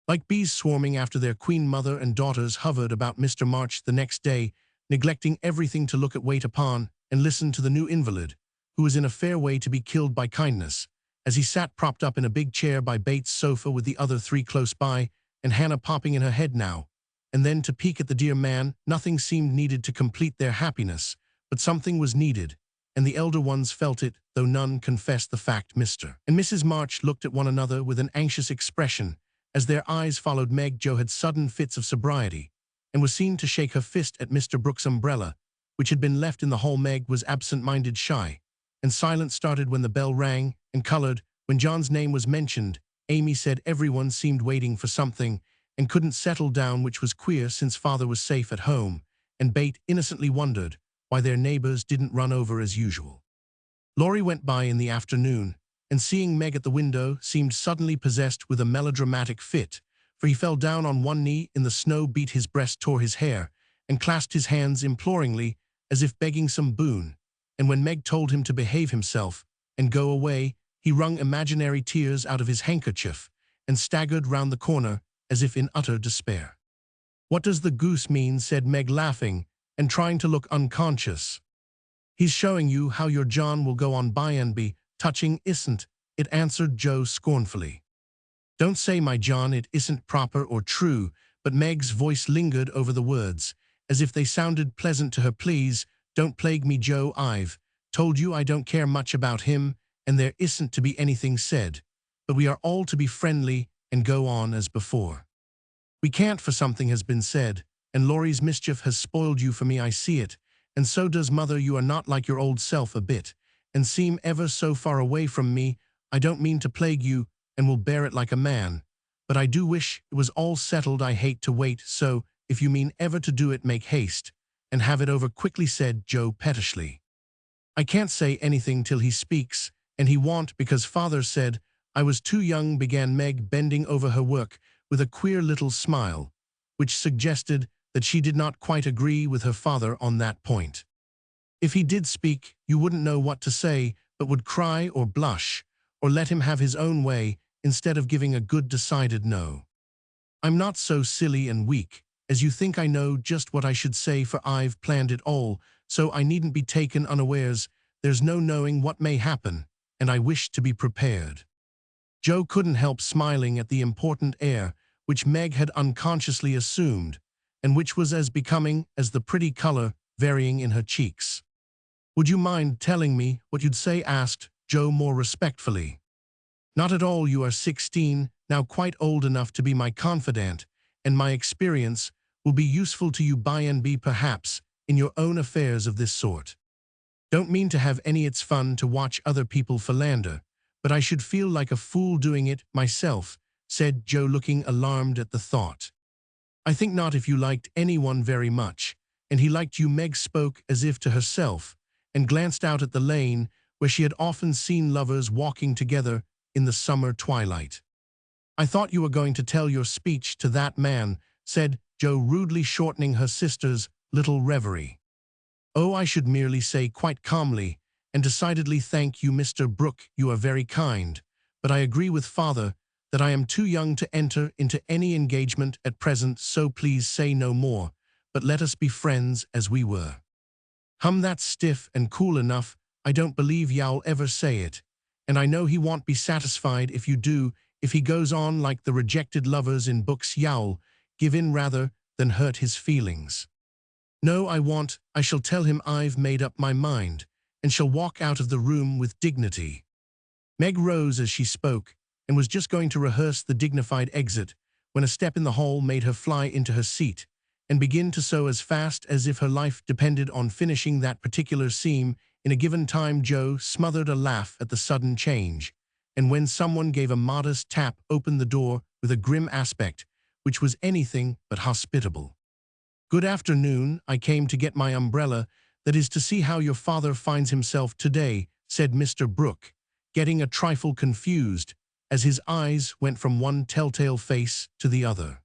Like bees swarming after their queen, mother and daughters hovered about Mr. March the next day, neglecting everything to look at, wait upon, and listen to the new invalid, who was in a fair way to be killed by kindness, as he sat propped up in a big chair by Beth's sofa with the other three close by, and Hannah popping in her head now and then to peek at the dear man. Nothing seemed needed to complete their happiness, but something was needed, and the elder ones felt it, though none confessed the fact. Mr. and Mrs. March looked at one another with an anxious expression as their eyes followed Meg. Jo had sudden fits of sobriety and was seen to shake her fist at Mr. Brooks' umbrella, which had been left in the hall. Meg was absent-minded, shy, and silent. Started when the bell rang, and colored when John's name was mentioned. Amy said everyone seemed waiting for something and couldn't settle down, which was queer since father was safe at home, and Beth innocently wondered why their neighbors didn't run over as usual. Laurie went by in the afternoon, and seeing Meg at the window seemed suddenly possessed with a melodramatic fit, for he fell down on one knee in the snow, beat his breast, tore his hair, and clasped his hands imploringly as if begging some boon, and when Meg told him to behave himself and go away, he wrung imaginary tears out of his handkerchief and staggered round the corner as if in utter despair. "What does the goose mean?" said Meg, laughing and trying to look unconscious. "He's showing you how your John will go on by and be touching, isn't it?" answered Jo scornfully. "Don't say my John, it isn't proper or true," but Meg's voice lingered over the words, as if they sounded pleasant to her. "Please, don't plague me, Jo. I've told you I don't care much about him, and there isn't to be anything said, but we are all to be friendly and go on as before. We can't, for something has been said, and Laurie's mischief has spoiled you for me. I see it, and so does mother. You are not like your old self a bit, and seem ever so far away from me. I don't mean to plague you, and will bear it like a man, but I do wish it was all settled. I hate to wait, so if you mean ever to do it, make haste and have it over quickly," said Jo pettishly. "I can't say anything till he speaks, and he won't, because father said I was too young," began Meg, bending over her work with a queer little smile, which suggested that she did not quite agree with her father on that point. "If he did speak, you wouldn't know what to say, but would cry or blush, or let him have his own way, instead of giving a good decided no. I'm not so silly and weak as you think. I know just what I should say, for I've planned it all, so I needn't be taken unawares. There's no knowing what may happen, and I wish to be prepared." Jo couldn't help smiling at the important air which Meg had unconsciously assumed, and which was as becoming as the pretty color varying in her cheeks. "Would you mind telling me what you'd say?" asked Jo more respectfully. "Not at all. You are 16, now quite old enough to be my confidant, and my experience will be useful to you by and by, perhaps, in your own affairs of this sort. Don't mean to have any. It's fun to watch other people philander, but I should feel like a fool doing it myself," said Jo, looking alarmed at the thought. "I think not, if you liked anyone very much, and he liked you." Meg spoke as if to herself, and glanced out at the lane where she had often seen lovers walking together in the summer twilight. "I thought you were going to tell your speech to that man," said Jo, rudely shortening her sister's little reverie. "Oh, I should merely say quite calmly and decidedly, 'Thank you, Mr. Brooke, you are very kind, but I agree with father that I am too young to enter into any engagement at present, so please say no more, but let us be friends as we were.'" That's stiff and cool enough. I don't believe y'all ever say it, and I know he won't be satisfied if you do. If he goes on like the rejected lovers in books, y'all give in rather than hurt his feelings. "No, I won't. I shall tell him I've made up my mind," and shall walk out of the room with dignity. Meg rose as she spoke, and was just going to rehearse the dignified exit, when a step in the hall made her fly into her seat, and begin to sew as fast as if her life depended on finishing that particular seam in a given time. Jo smothered a laugh at the sudden change, and when someone gave a modest tap, opened the door with a grim aspect, which was anything but hospitable. "Good afternoon. I came to get my umbrella, that is to see how your father finds himself today," said Mr. Brooke, getting a trifle confused as his eyes went from one telltale face to the other.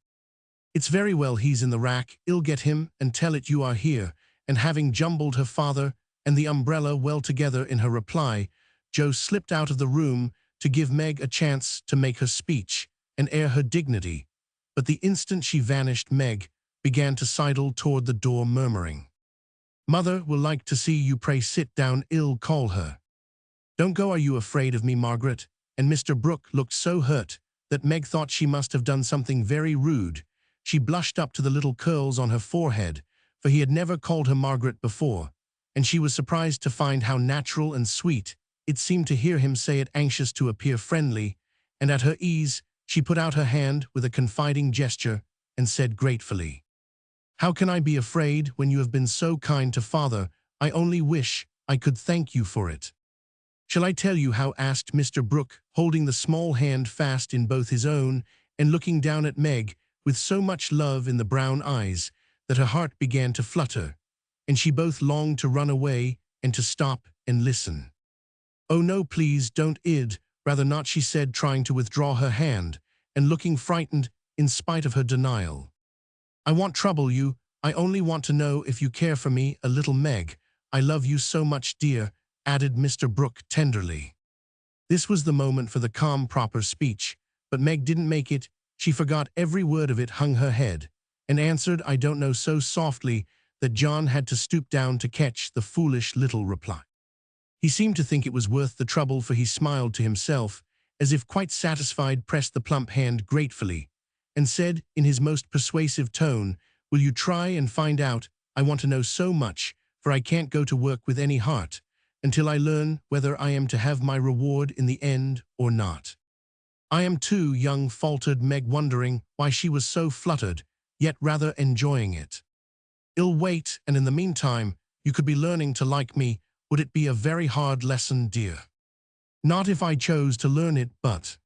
"It's very well, he's in the rack. I'll get him and tell it you are here," and having jumbled her father and the umbrella well together in her reply, Jo slipped out of the room to give Meg a chance to make her speech and air her dignity, but the instant she vanished, Meg began to sidle toward the door, murmuring, "Mother will like to see you, pray sit down, I'll call her." "Don't go, are you afraid of me, Margaret?" And Mr. Brooke looked so hurt that Meg thought she must have done something very rude. She blushed up to the little curls on her forehead, for he had never called her Margaret before, and she was surprised to find how natural and sweet it seemed to hear him say it. Anxious to appear friendly and at her ease, she put out her hand with a confiding gesture and said gratefully, "How can I be afraid when you have been so kind to father? I only wish I could thank you for it." "Shall I tell you how?" asked Mr. Brooke, holding the small hand fast in both his own and looking down at Meg with so much love in the brown eyes that her heart began to flutter, and she both longed to run away and to stop and listen. "Oh no, please don't, I'd rather not," she said, trying to withdraw her hand and looking frightened in spite of her denial. "I won't trouble you. I only want to know if you care for me a little, Meg. I love you so much, dear," added Mr. Brooke tenderly. This was the moment for the calm, proper speech, but Meg didn't make it. She forgot every word of it, hung her head, and answered, "I don't know," so softly that John had to stoop down to catch the foolish little reply. He seemed to think it was worth the trouble, for he smiled to himself, as if quite satisfied, pressed the plump hand gratefully, and said in his most persuasive tone, "Will you try and find out? I want to know so much, for I can't go to work with any heart until I learn whether I am to have my reward in the end or not." "I am too young," faltered Meg, wondering why she was so fluttered, yet rather enjoying it. "I'll wait, and in the meantime, you could be learning to like me. Would it be a very hard lesson, dear?" "Not if I chose to learn it, but—"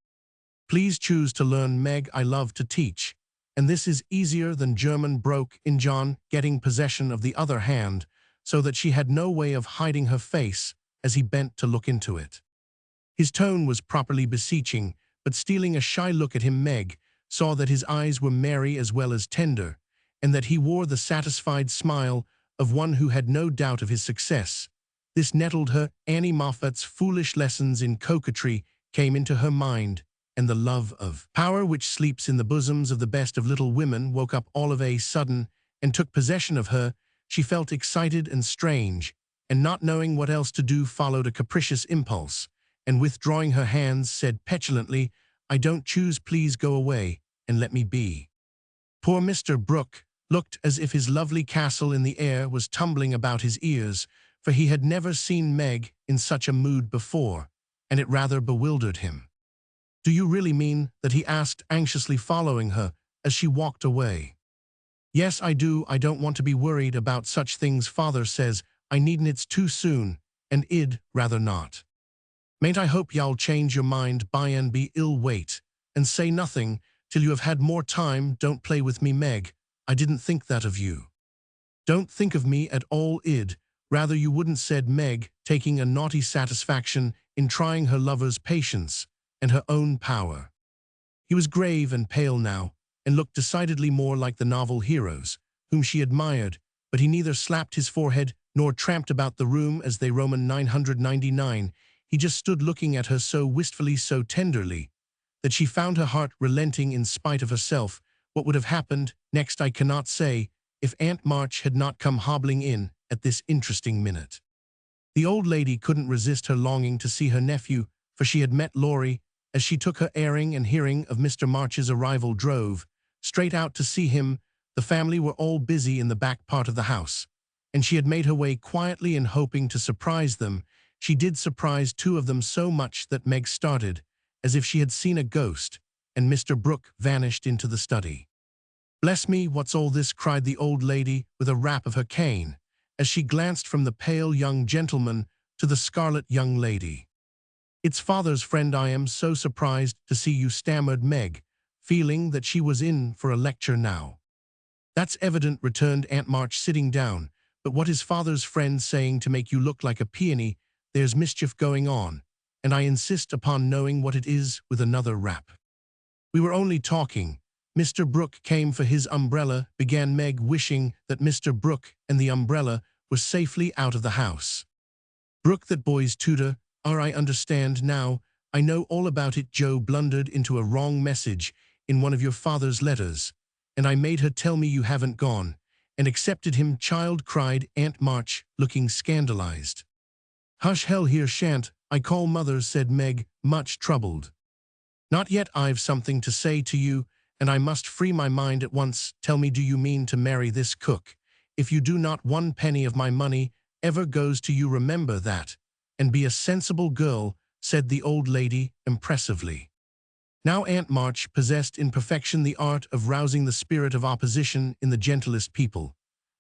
"Please choose to learn, Meg. I love to teach, and this is easier than German," broke in John, getting possession of the other hand, so that she had no way of hiding her face as he bent to look into it. His tone was properly beseeching, but stealing a shy look at him, Meg saw that his eyes were merry as well as tender, and that he wore the satisfied smile of one who had no doubt of his success. This nettled her. Annie Moffat's foolish lessons in coquetry came into her mind, and the love of power which sleeps in the bosoms of the best of little women woke up all of a sudden and took possession of her. She felt excited and strange, and not knowing what else to do, followed a capricious impulse, and withdrawing her hands, said petulantly, "I don't choose, please go away and let me be." Poor Mr. Brooke looked as if his lovely castle in the air was tumbling about his ears, for he had never seen Meg in such a mood before, and it rather bewildered him. "Do you really mean that?" he asked anxiously, following her as she walked away. "Yes, I do. I don't want to be worried about such things. Father says I needn't. It's too soon, and I'd rather not. Mayn't I hope y'all change your mind by and be? I'll wait and say nothing till you have had more time. Don't play with me, Meg. I didn't think that of you." "Don't think of me at all, I'd Rather you wouldn't, said Meg, taking a naughty satisfaction in trying her lover's patience and her own power. He was grave and pale now, and looked decidedly more like the novel heroes, whom she admired, but he neither slapped his forehead nor tramped about the room as they Roman 999. He just stood looking at her so wistfully, so tenderly, that she found her heart relenting in spite of herself. What would have happened next I cannot say, if Aunt March had not come hobbling in at this interesting minute. The old lady couldn't resist her longing to see her nephew, for she had met Laurie, as she took her airing, and hearing of Mr. March's arrival drove straight out to see him. The family were all busy in the back part of the house, and she had made her way quietly in hoping to surprise them. She did surprise two of them so much that Meg started, as if she had seen a ghost, and Mr. Brooke vanished into the study. "Bless me, what's all this?" cried the old lady with a rap of her cane, as she glanced from the pale young gentleman to the scarlet young lady. "It's father's friend. I am so surprised to see you," stammered Meg, feeling that she was in for a lecture now. "That's evident," returned Aunt March, sitting down. "But what is father's friend saying to make you look like a peony? There's mischief going on, and I insist upon knowing what it is," with another rap. "We were only talking. Mr. Brooke came for his umbrella," began Meg, wishing that Mr. Brooke and the umbrella were safely out of the house. "Brooke, that boy's tutor? I understand now. I know all about it. Joe blundered into a wrong message in one of your father's letters, and I made her tell me you haven't gone and accepted him." "Child," cried Aunt March, looking scandalized. "Hush, hell, here shan't I call mother," said Meg, much troubled. "Not yet. I've something to say to you, and I must free my mind at once. Tell me, do you mean to marry this cook? If you do, not one penny of my money ever goes to you. Remember that, and be a sensible girl," said the old lady impressively. Now Aunt March possessed in perfection the art of rousing the spirit of opposition in the gentlest people,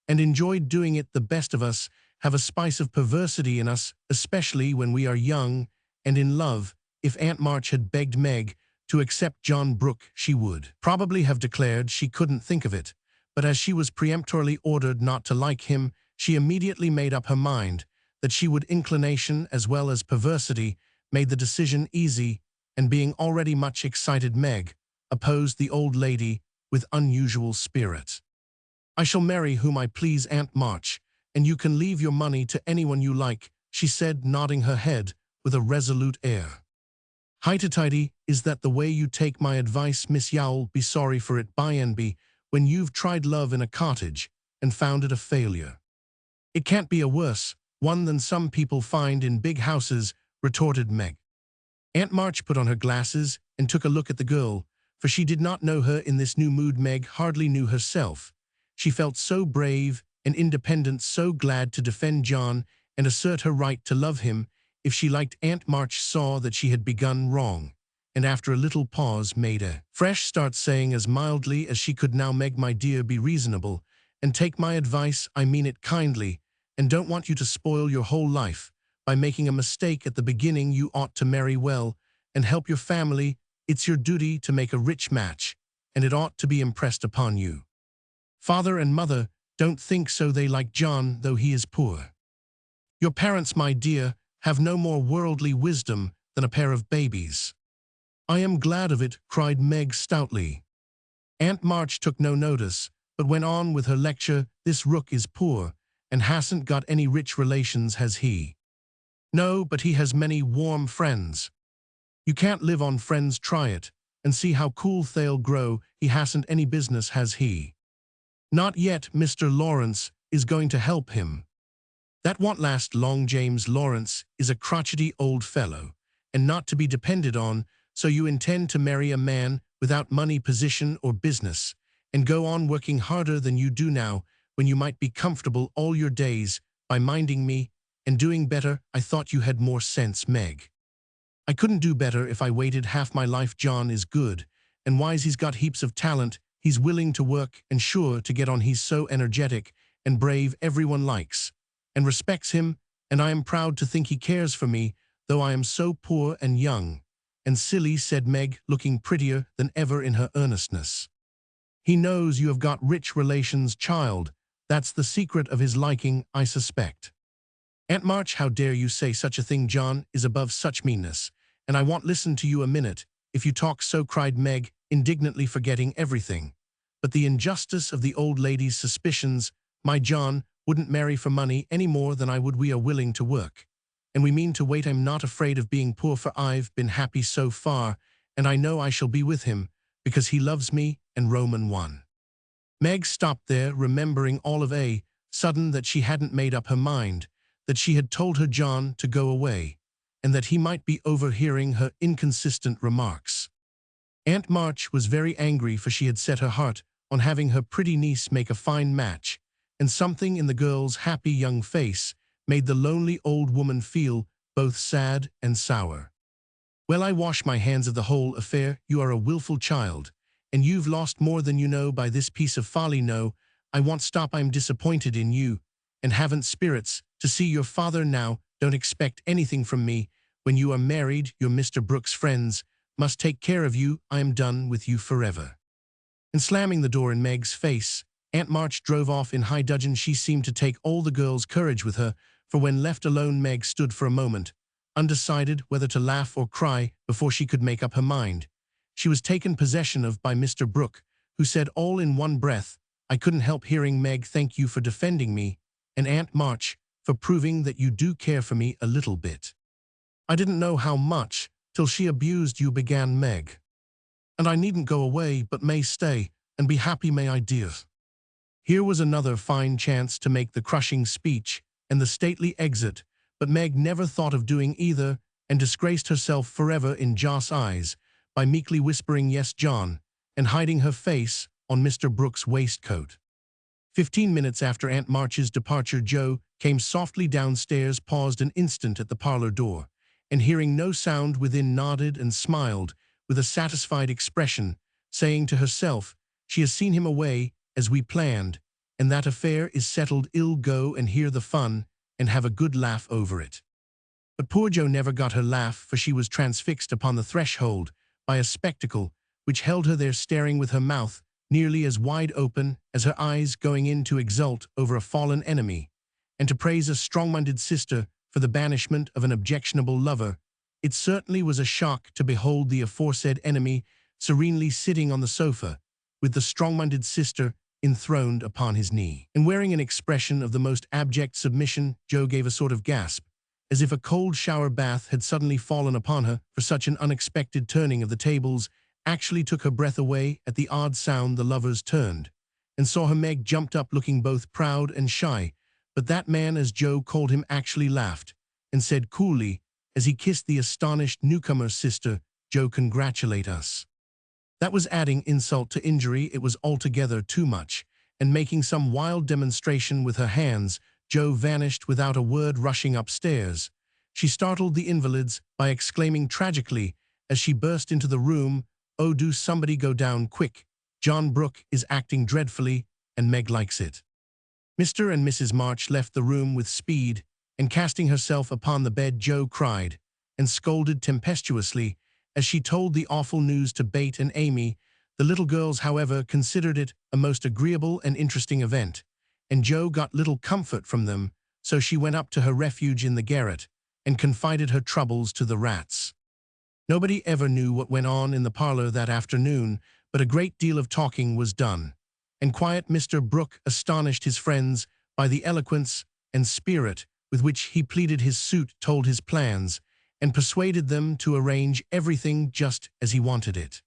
and enjoyed doing it. The best of us have a spice of perversity in us, especially when we are young and in love. If Aunt March had begged Meg to accept John Brooke, she would probably have declared she couldn't think of it, but as she was peremptorily ordered not to like him, she immediately made up her mind that she would. Inclination as well as perversity made the decision easy, and being already much excited, Meg opposed the old lady with unusual spirit. "I shall marry whom I please, Aunt March, and you can leave your money to anyone you like," she said, nodding her head with a resolute air. "Highty-tighty, is that the way you take my advice, Miss? You'll be sorry for it by and by, when you've tried love in a cottage and found it a failure." "It can't be a worse one than some people find in big houses," retorted Meg. Aunt March put on her glasses and took a look at the girl, for she did not know her in this new mood. Meg hardly knew herself. She felt so brave and independent, so glad to defend John and assert her right to love him if she liked. Aunt March saw that she had begun wrong, and after a little pause made a fresh start, saying as mildly as she could, "Now, Meg, my dear, be reasonable and take my advice. I mean it kindly, and don't want you to spoil your whole life by making a mistake at the beginning. You ought to marry well and help your family. It's your duty to make a rich match, and it ought to be impressed upon you. Father and mother don't think so. They like John, though he is poor. Your parents, my dear, have no more worldly wisdom than a pair of babies." "I am glad of it," cried Meg stoutly. Aunt March took no notice, but went on with her lecture. "This Rook is poor, and hasn't got any rich relations, has he?" "No, but he has many warm friends." "You can't live on friends. Try it, and see how cool they'll grow. He hasn't any business, has he?" "Not yet. Mr. Lawrence is going to help him." "That won't last long. James Lawrence is a crotchety old fellow, and not to be depended on. So you intend to marry a man without money, position, or business, and go on working harder than you do now, when you might be comfortable all your days by minding me and doing better. I thought you had more sense, Meg." "I couldn't do better if I waited half my life. John is good and wise. He's got heaps of talent. He's willing to work and sure to get on. He's so energetic and brave. Everyone likes and respects him, and I am proud to think he cares for me, though I am so poor and young and silly," said Meg, looking prettier than ever in her earnestness. "He knows you have got rich relations, child. That's the secret of his liking, I suspect." Aunt March, how dare you say such a thing? John is above such meanness, and I won't listen to you a minute, if you talk so, cried Meg, indignantly forgetting everything. But the injustice of the old lady's suspicions. My John wouldn't marry for money any more than I would. We are willing to work, and we mean to wait. I'm not afraid of being poor, for I've been happy so far, and I know I shall be with him, because he loves me, and Roman 1. Meg stopped there, remembering all of a sudden that she hadn't made up her mind, that she had told her John to go away, and that he might be overhearing her inconsistent remarks. Aunt March was very angry, for she had set her heart on having her pretty niece make a fine match, and something in the girl's happy young face made the lonely old woman feel both sad and sour. Well, I wash my hands of the whole affair. You are a willful child, and you've lost more than you know by this piece of folly. No, I won't stop. I'm disappointed in you, and haven't spirits to see your father now. Don't expect anything from me. When you are married, your Mr. Brooks' friends must take care of you. I am done with you forever. And slamming the door in Meg's face, Aunt March drove off in high dudgeon. She seemed to take all the girls' courage with her, for when left alone, Meg stood for a moment, undecided whether to laugh or cry, before she could make up her mind. She was taken possession of by Mr. Brooke, who said all in one breath, I couldn't help hearing, Meg, thank you for defending me, and Aunt March, for proving that you do care for me a little bit. I didn't know how much, till she abused you, began Meg. And I needn't go away, but may stay, and be happy, may I, dear? Here was another fine chance to make the crushing speech and the stately exit, but Meg never thought of doing either, and disgraced herself forever in Jo's eyes by meekly whispering yes, John, and hiding her face on Mr. Brooks' waistcoat. 15 minutes after Aunt March's departure, Jo came softly downstairs, paused an instant at the parlor door, and hearing no sound within, nodded and smiled with a satisfied expression, saying to herself, she has seen him away as we planned, and that affair is settled. I'll go and hear the fun and have a good laugh over it. But poor Jo never got her laugh, for she was transfixed upon the threshold by a spectacle which held her there, staring with her mouth nearly as wide open as her eyes, going in to exult over a fallen enemy, and to praise a strong-minded sister for the banishment of an objectionable lover. It certainly was a shock to behold the aforesaid enemy serenely sitting on the sofa, with the strong-minded sister enthroned upon his knee. And wearing an expression of the most abject submission, Jo gave a sort of gasp, as if a cold shower bath had suddenly fallen upon her, for such an unexpected turning of the tables actually took her breath away. At the odd sound the lovers turned, and saw her. Meg jumped up, looking both proud and shy, but that man, as Jo called him, actually laughed, and said coolly, as he kissed the astonished newcomer, sister, Jo, congratulate us. That was adding insult to injury. It was altogether too much, and making some wild demonstration with her hands, Jo vanished without a word. Rushing upstairs, she startled the invalids by exclaiming tragically as she burst into the room, oh, do somebody go down quick. John Brooke is acting dreadfully, and Meg likes it. Mr. and Mrs. March left the room with speed, and casting herself upon the bed, Jo cried and scolded tempestuously as she told the awful news to Bet and Amy. The little girls, however, considered it a most agreeable and interesting event, and Jo got little comfort from them, so she went up to her refuge in the garret and confided her troubles to the rats. Nobody ever knew what went on in the parlor that afternoon, but a great deal of talking was done, and quiet Mr. Brooke astonished his friends by the eloquence and spirit with which he pleaded his suit, told his plans, and persuaded them to arrange everything just as he wanted it.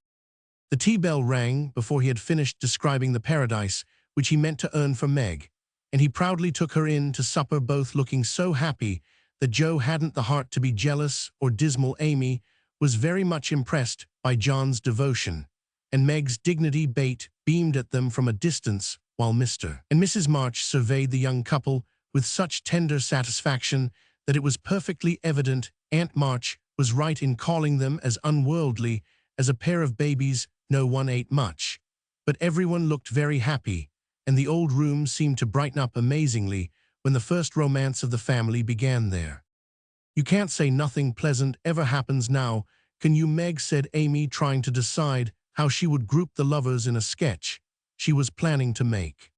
The tea bell rang before he had finished describing the paradise which he meant to earn for Meg, and he proudly took her in to supper, both looking so happy that Jo hadn't the heart to be jealous or dismal. Amy was very much impressed by John's devotion, and Meg's dignity. Bet beamed at them from a distance, while Mr. and Mrs. March surveyed the young couple with such tender satisfaction that it was perfectly evident Aunt March was right in calling them as unworldly as a pair of babies. No one ate much, but everyone looked very happy, and the old room seemed to brighten up amazingly when the first romance of the family began there. You can't say nothing pleasant ever happens now, can you, Meg? Said Amy, trying to decide how she would group the lovers in a sketch she was planning to make.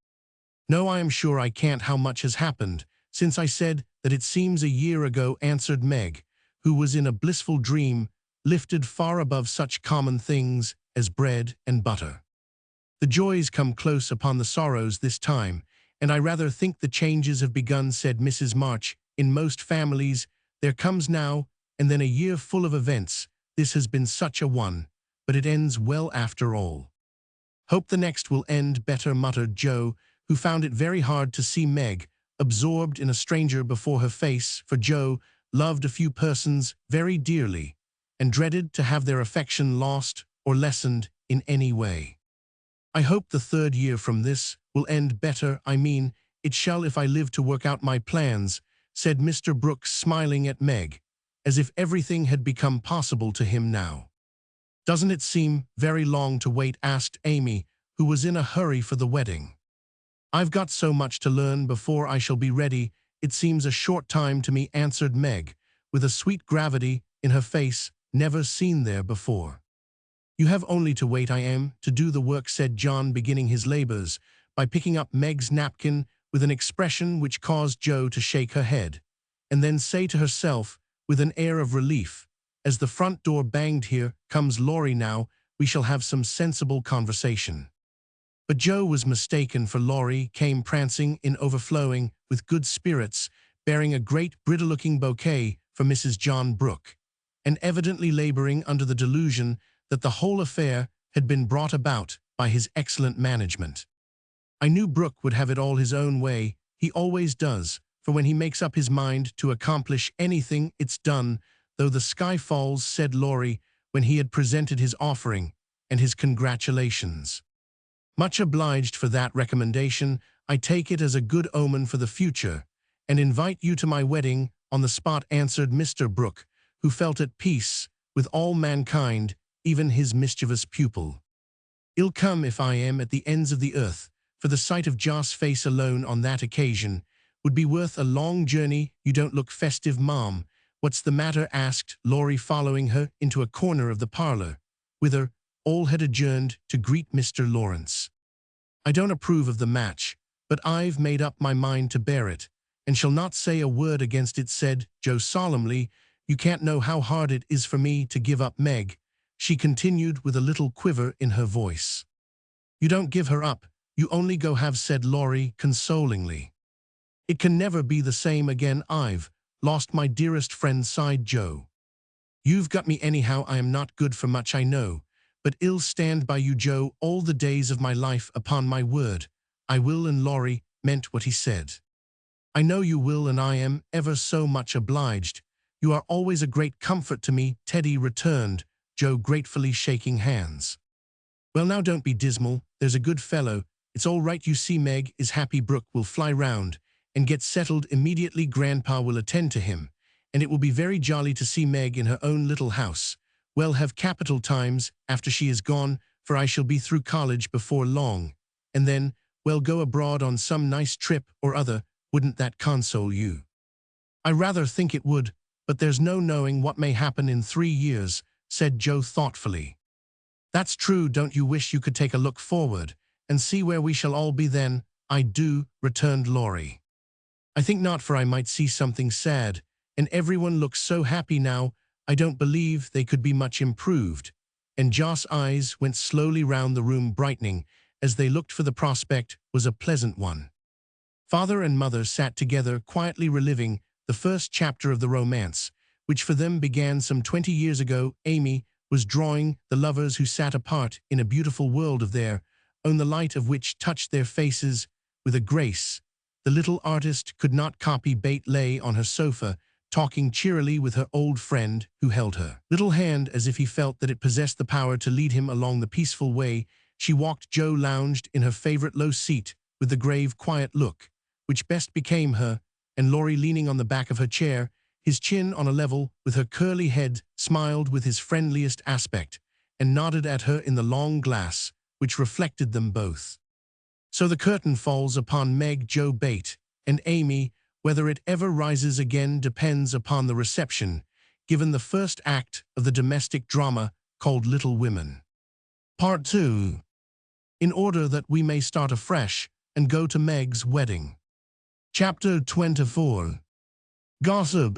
No, I am sure I can't. How much has happened? since I said that it seems a year ago, answered Meg, who was in a blissful dream, lifted far above such common things as bread and butter. The joys come close upon the sorrows this time, and I rather think the changes have begun, said Mrs. March. In most families, there comes now and then a year full of events. This has been such a one, but it ends well after all. Hope the next will end better, muttered Joe, who found it very hard to see Meg, absorbed in a stranger before her face, for Joe loved a few persons very dearly, and dreaded to have their affection lost or lessened in any way. I hope the third year from this will end better. I mean, it shall if I live to work out my plans, said Mr. Brooks, smiling at Meg, as if everything had become possible to him now. Doesn't it seem very long to wait? Asked Amy, who was in a hurry for the wedding. I've got so much to learn before I shall be ready. It seems a short time to me, answered Meg, with a sweet gravity in her face never seen there before. You have only to wait. I am to do the work, said John, beginning his labors by picking up Meg's napkin with an expression which caused Joe to shake her head, and then say to herself with an air of relief, as the front door banged, here comes Laurie now, we shall have some sensible conversation. But Joe was mistaken, for Laurie came prancing in, overflowing with good spirits, bearing a great bridal-looking bouquet for Mrs. John Brooke, and evidently laboring under the delusion that the whole affair had been brought about by his excellent management. I knew Brooke would have it all his own way. He always does, for when he makes up his mind to accomplish anything, it's done, though the sky falls, said Laurie, when he had presented his offering and his congratulations. Much obliged for that recommendation. I take it as a good omen for the future, and invite you to my wedding on the spot, answered Mr. Brooke, who felt at peace with all mankind, even his mischievous pupil. I'll come if I am at the ends of the earth, for the sight of Joss' face alone on that occasion would be worth a long journey. You don't look festive, Mom. What's the matter? Asked Laurie, following her into a corner of the parlor, whither all had adjourned to greet Mr. Lawrence. I don't approve of the match, but I've made up my mind to bear it, and shall not say a word against it, said Joe solemnly. You can't know how hard it is for me to give up Meg, she continued with a little quiver in her voice. You don't give her up, you only go have, said Laurie consolingly. It can never be the same again. I've lost my dearest friend, sighed Joe. You've got me anyhow. I am not good for much, I know, but I'll stand by you, Joe, all the days of my life, upon my word. I will. And Laurie meant what he said. I know you will, and I am ever so much obliged. You are always a great comfort to me, Teddy returned, Joe gratefully shaking hands. Well, now don't be dismal, there's a good fellow. It's all right, you see Meg is happy. Brooke will fly round and get settled immediately. Grandpa will attend to him, and it will be very jolly to see Meg in her own little house. We'll have capital times after she is gone, for I shall be through college before long, and then we'll go abroad on some nice trip or other. Wouldn't that console you? I rather think it would, but there's no knowing what may happen in 3 years, said Joe thoughtfully. That's true. Don't you wish you could take a look forward and see where we shall all be then? I do, returned Laurie. I think not, for I might see something sad, and everyone looks so happy now. I don't believe they could be much improved. And Joss' eyes went slowly round the room, brightening as they looked, for the prospect was a pleasant one. Father and mother sat together, quietly reliving the first chapter of the romance, which for them began some 20 years ago. Amy was drawing the lovers who sat apart in a beautiful world of their own, the light of which touched their faces with a grace the little artist could not copy. Beth lay on her sofa, talking cheerily with her old friend, who held her little hand as if he felt that it possessed the power to lead him along the peaceful way she walked. Joe lounged in her favorite low seat with the grave, quiet look which best became her, and Laurie, leaning on the back of her chair, his chin on a level with her curly head, smiled with his friendliest aspect and nodded at her in the long glass which reflected them both. So the curtain falls upon Meg, Joe, Beth, and Amy. Whether it ever rises again depends upon the reception given the first act of the domestic drama called Little Women. Part 2. In order that we may start afresh and go to Meg's wedding. Chapter 24. Gossip.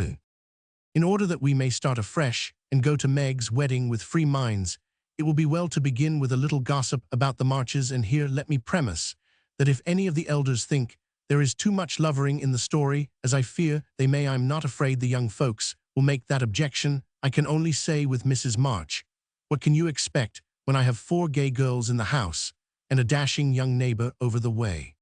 In order that we may start afresh and go to Meg's wedding with free minds, it will be well to begin with a little gossip about the marches, and here let me premise that if any of the elders think there is too much lovering in the story, as I fear they may, I'm not afraid the young folks will make that objection. I can only say with Mrs. March, what can you expect when I have 4 gay girls in the house and a dashing young neighbor over the way?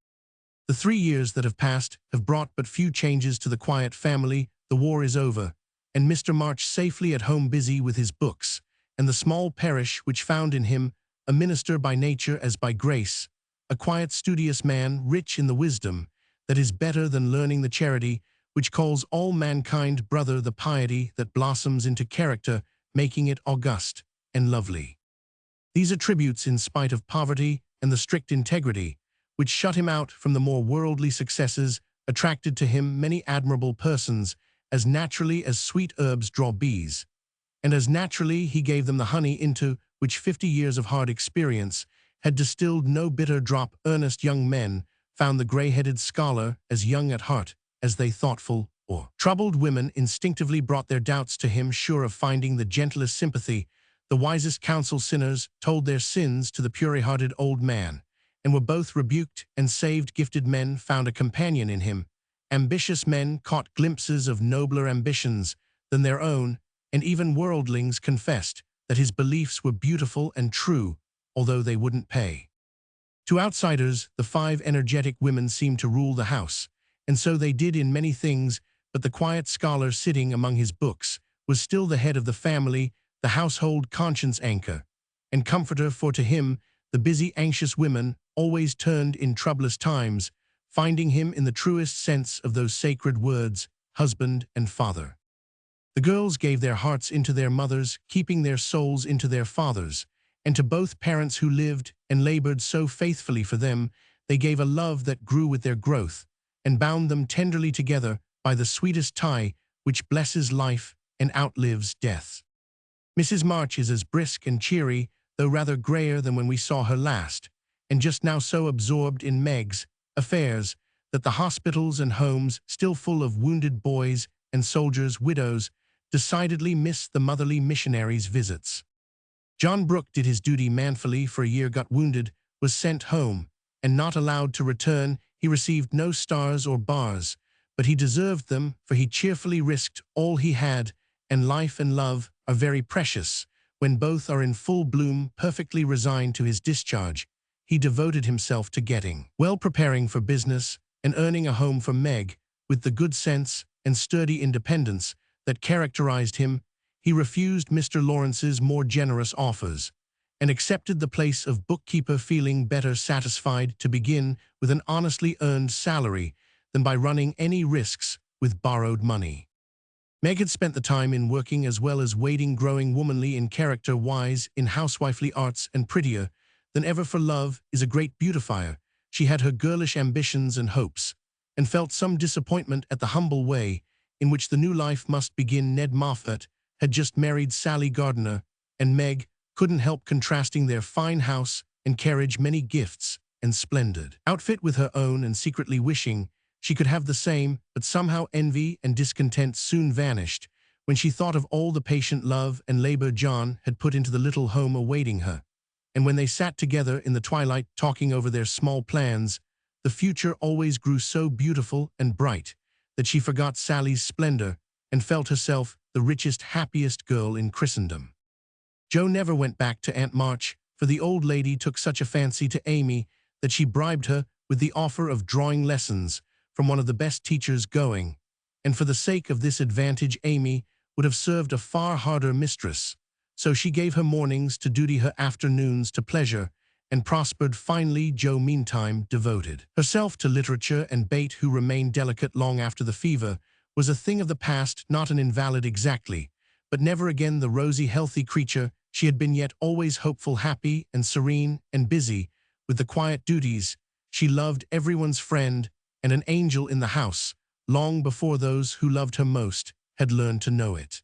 The 3 years that have passed have brought but few changes to the quiet family. The war is over, and Mr. March safely at home busy with his books, and the small parish which found in him a minister by nature as by grace, a quiet studious man rich in the wisdom that is better than learning, the charity which calls all mankind brother, the piety that blossoms into character, making it august and lovely. These attributes, in spite of poverty and the strict integrity which shut him out from the more worldly successes, attracted to him many admirable persons, as naturally as sweet herbs draw bees, and as naturally he gave them the honey into which 50 years of hard experience had distilled no bitter drop. Earnest young men found the gray-headed scholar as young at heart as they thoughtful or troubled women instinctively brought their doubts to him, sure of finding the gentlest sympathy. The wisest counsel sinners told their sins to the pure-hearted old man, and were both rebuked and saved. Gifted men found a companion in him. Ambitious men caught glimpses of nobler ambitions than their own, and even worldlings confessed that his beliefs were beautiful and true, although they wouldn't pay. To outsiders, the 5 energetic women seemed to rule the house, and so they did in many things, but the quiet scholar sitting among his books was still the head of the family, the household conscience anchor and comforter, for to him the busy, anxious women always turned in troublous times, finding him in the truest sense of those sacred words, husband and father. The girls gave their hearts into their mothers, keeping their souls into their fathers, and to both parents who lived and labored so faithfully for them, they gave a love that grew with their growth, and bound them tenderly together by the sweetest tie which blesses life and outlives death. Mrs. March is as brisk and cheery, though rather grayer than when we saw her last, and just now so absorbed in Meg's affairs that the hospitals and homes, still full of wounded boys and soldiers' widows, decidedly missed the motherly missionaries' visits. John Brooke did his duty manfully for a year, got wounded, was sent home, and not allowed to return. He received no stars or bars, but he deserved them, for he cheerfully risked all he had, and life and love are very precious when both are in full bloom. Perfectly resigned to his discharge, he devoted himself to getting well, preparing for business, and earning a home for Meg. With the good sense and sturdy independence that characterized him, he refused Mr. Lawrence's more generous offers, and accepted the place of bookkeeper, feeling better satisfied to begin with an honestly earned salary than by running any risks with borrowed money. Meg had spent the time in working as well as waiting, growing womanly in character, wise in housewifely arts, and prettier than ever, for love is a great beautifier. She had her girlish ambitions and hopes, and felt some disappointment at the humble way in which the new life must begin. Ned Moffat had just married Sally Gardiner, and Meg couldn't help contrasting their fine house and carriage, many gifts and splendid outfit, with her own, and secretly wishing she could have the same. But somehow envy and discontent soon vanished when she thought of all the patient love and labor John had put into the little home awaiting her, and when they sat together in the twilight talking over their small plans, the future always grew so beautiful and bright that she forgot Sally's splendor and felt herself the richest, happiest girl in Christendom. Jo never went back to Aunt March, for the old lady took such a fancy to Amy that she bribed her with the offer of drawing lessons from one of the best teachers going, and for the sake of this advantage Amy would have served a far harder mistress. So she gave her mornings to duty, her afternoons to pleasure, and prospered finely. Jo meantime devoted herself to literature, and Bate, who remained delicate long after the fever, was a thing of the past, not an invalid exactly, but never again the rosy, healthy creature she had been, yet always hopeful, happy and serene and busy with the quiet duties. She loved everyone's friend and an angel in the house, long before those who loved her most had learned to know it.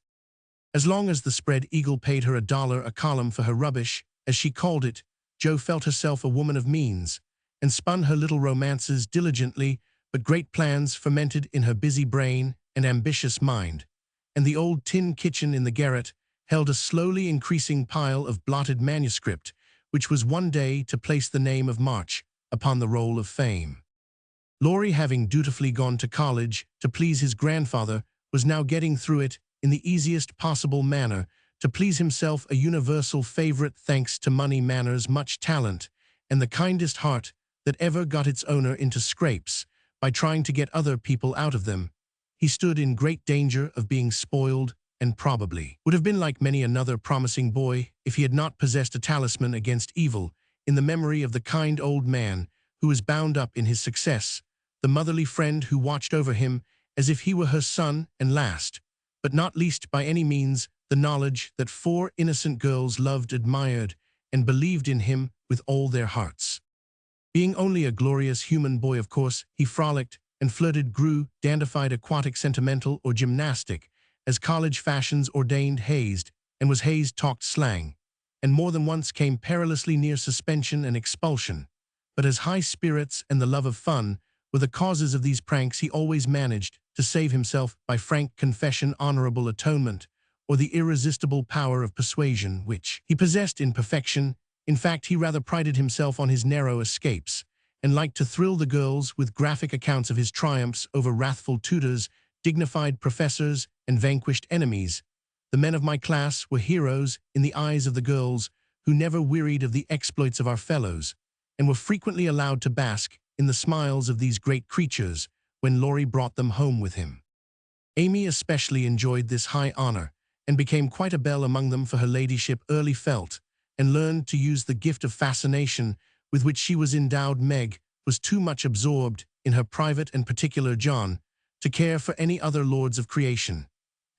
As long as the Spread Eagle paid her $1 a column for her rubbish, as she called it, Jo felt herself a woman of means, and spun her little romances diligently. but great plans fermented in her busy brain and ambitious mind, and the old tin kitchen in the garret held a slowly increasing pile of blotted manuscript, which was one day to place the name of March upon the roll of fame. Laurie, having dutifully gone to college to please his grandfather, was now getting through it in the easiest possible manner to please himself, a universal favorite thanks to money, manners, much talent, and the kindest heart that ever got its owner into scrapes by trying to get other people out of them. He stood in great danger of being spoiled and probably would have been like many another promising boy if he had not possessed a talisman against evil in the memory of the kind old man who was bound up in his success, the motherly friend who watched over him as if he were her son, and last, but not least by any means, the knowledge that 4 innocent girls loved, admired, and believed in him with all their hearts. Being only a glorious human boy, of course, he frolicked and flirted, grew, dandified, aquatic, sentimental, or gymnastic, as college fashions ordained, hazed, and was hazed, talked slang, and more than once came perilously near suspension and expulsion. But as high spirits and the love of fun were the causes of these pranks, he always managed to save himself by frank confession, honorable atonement, or the irresistible power of persuasion, which he possessed in perfection. In fact, he rather prided himself on his narrow escapes, and liked to thrill the girls with graphic accounts of his triumphs over wrathful tutors, dignified professors, and vanquished enemies. The men of my class were heroes in the eyes of the girls, who never wearied of the exploits of our fellows, and were frequently allowed to bask in the smiles of these great creatures when Laurie brought them home with him. Amy especially enjoyed this high honor, and became quite a belle among them, for her ladyship early felt and learned to use the gift of fascination with which she was endowed. Meg was too much absorbed in her private and particular John to care for any other lords of creation,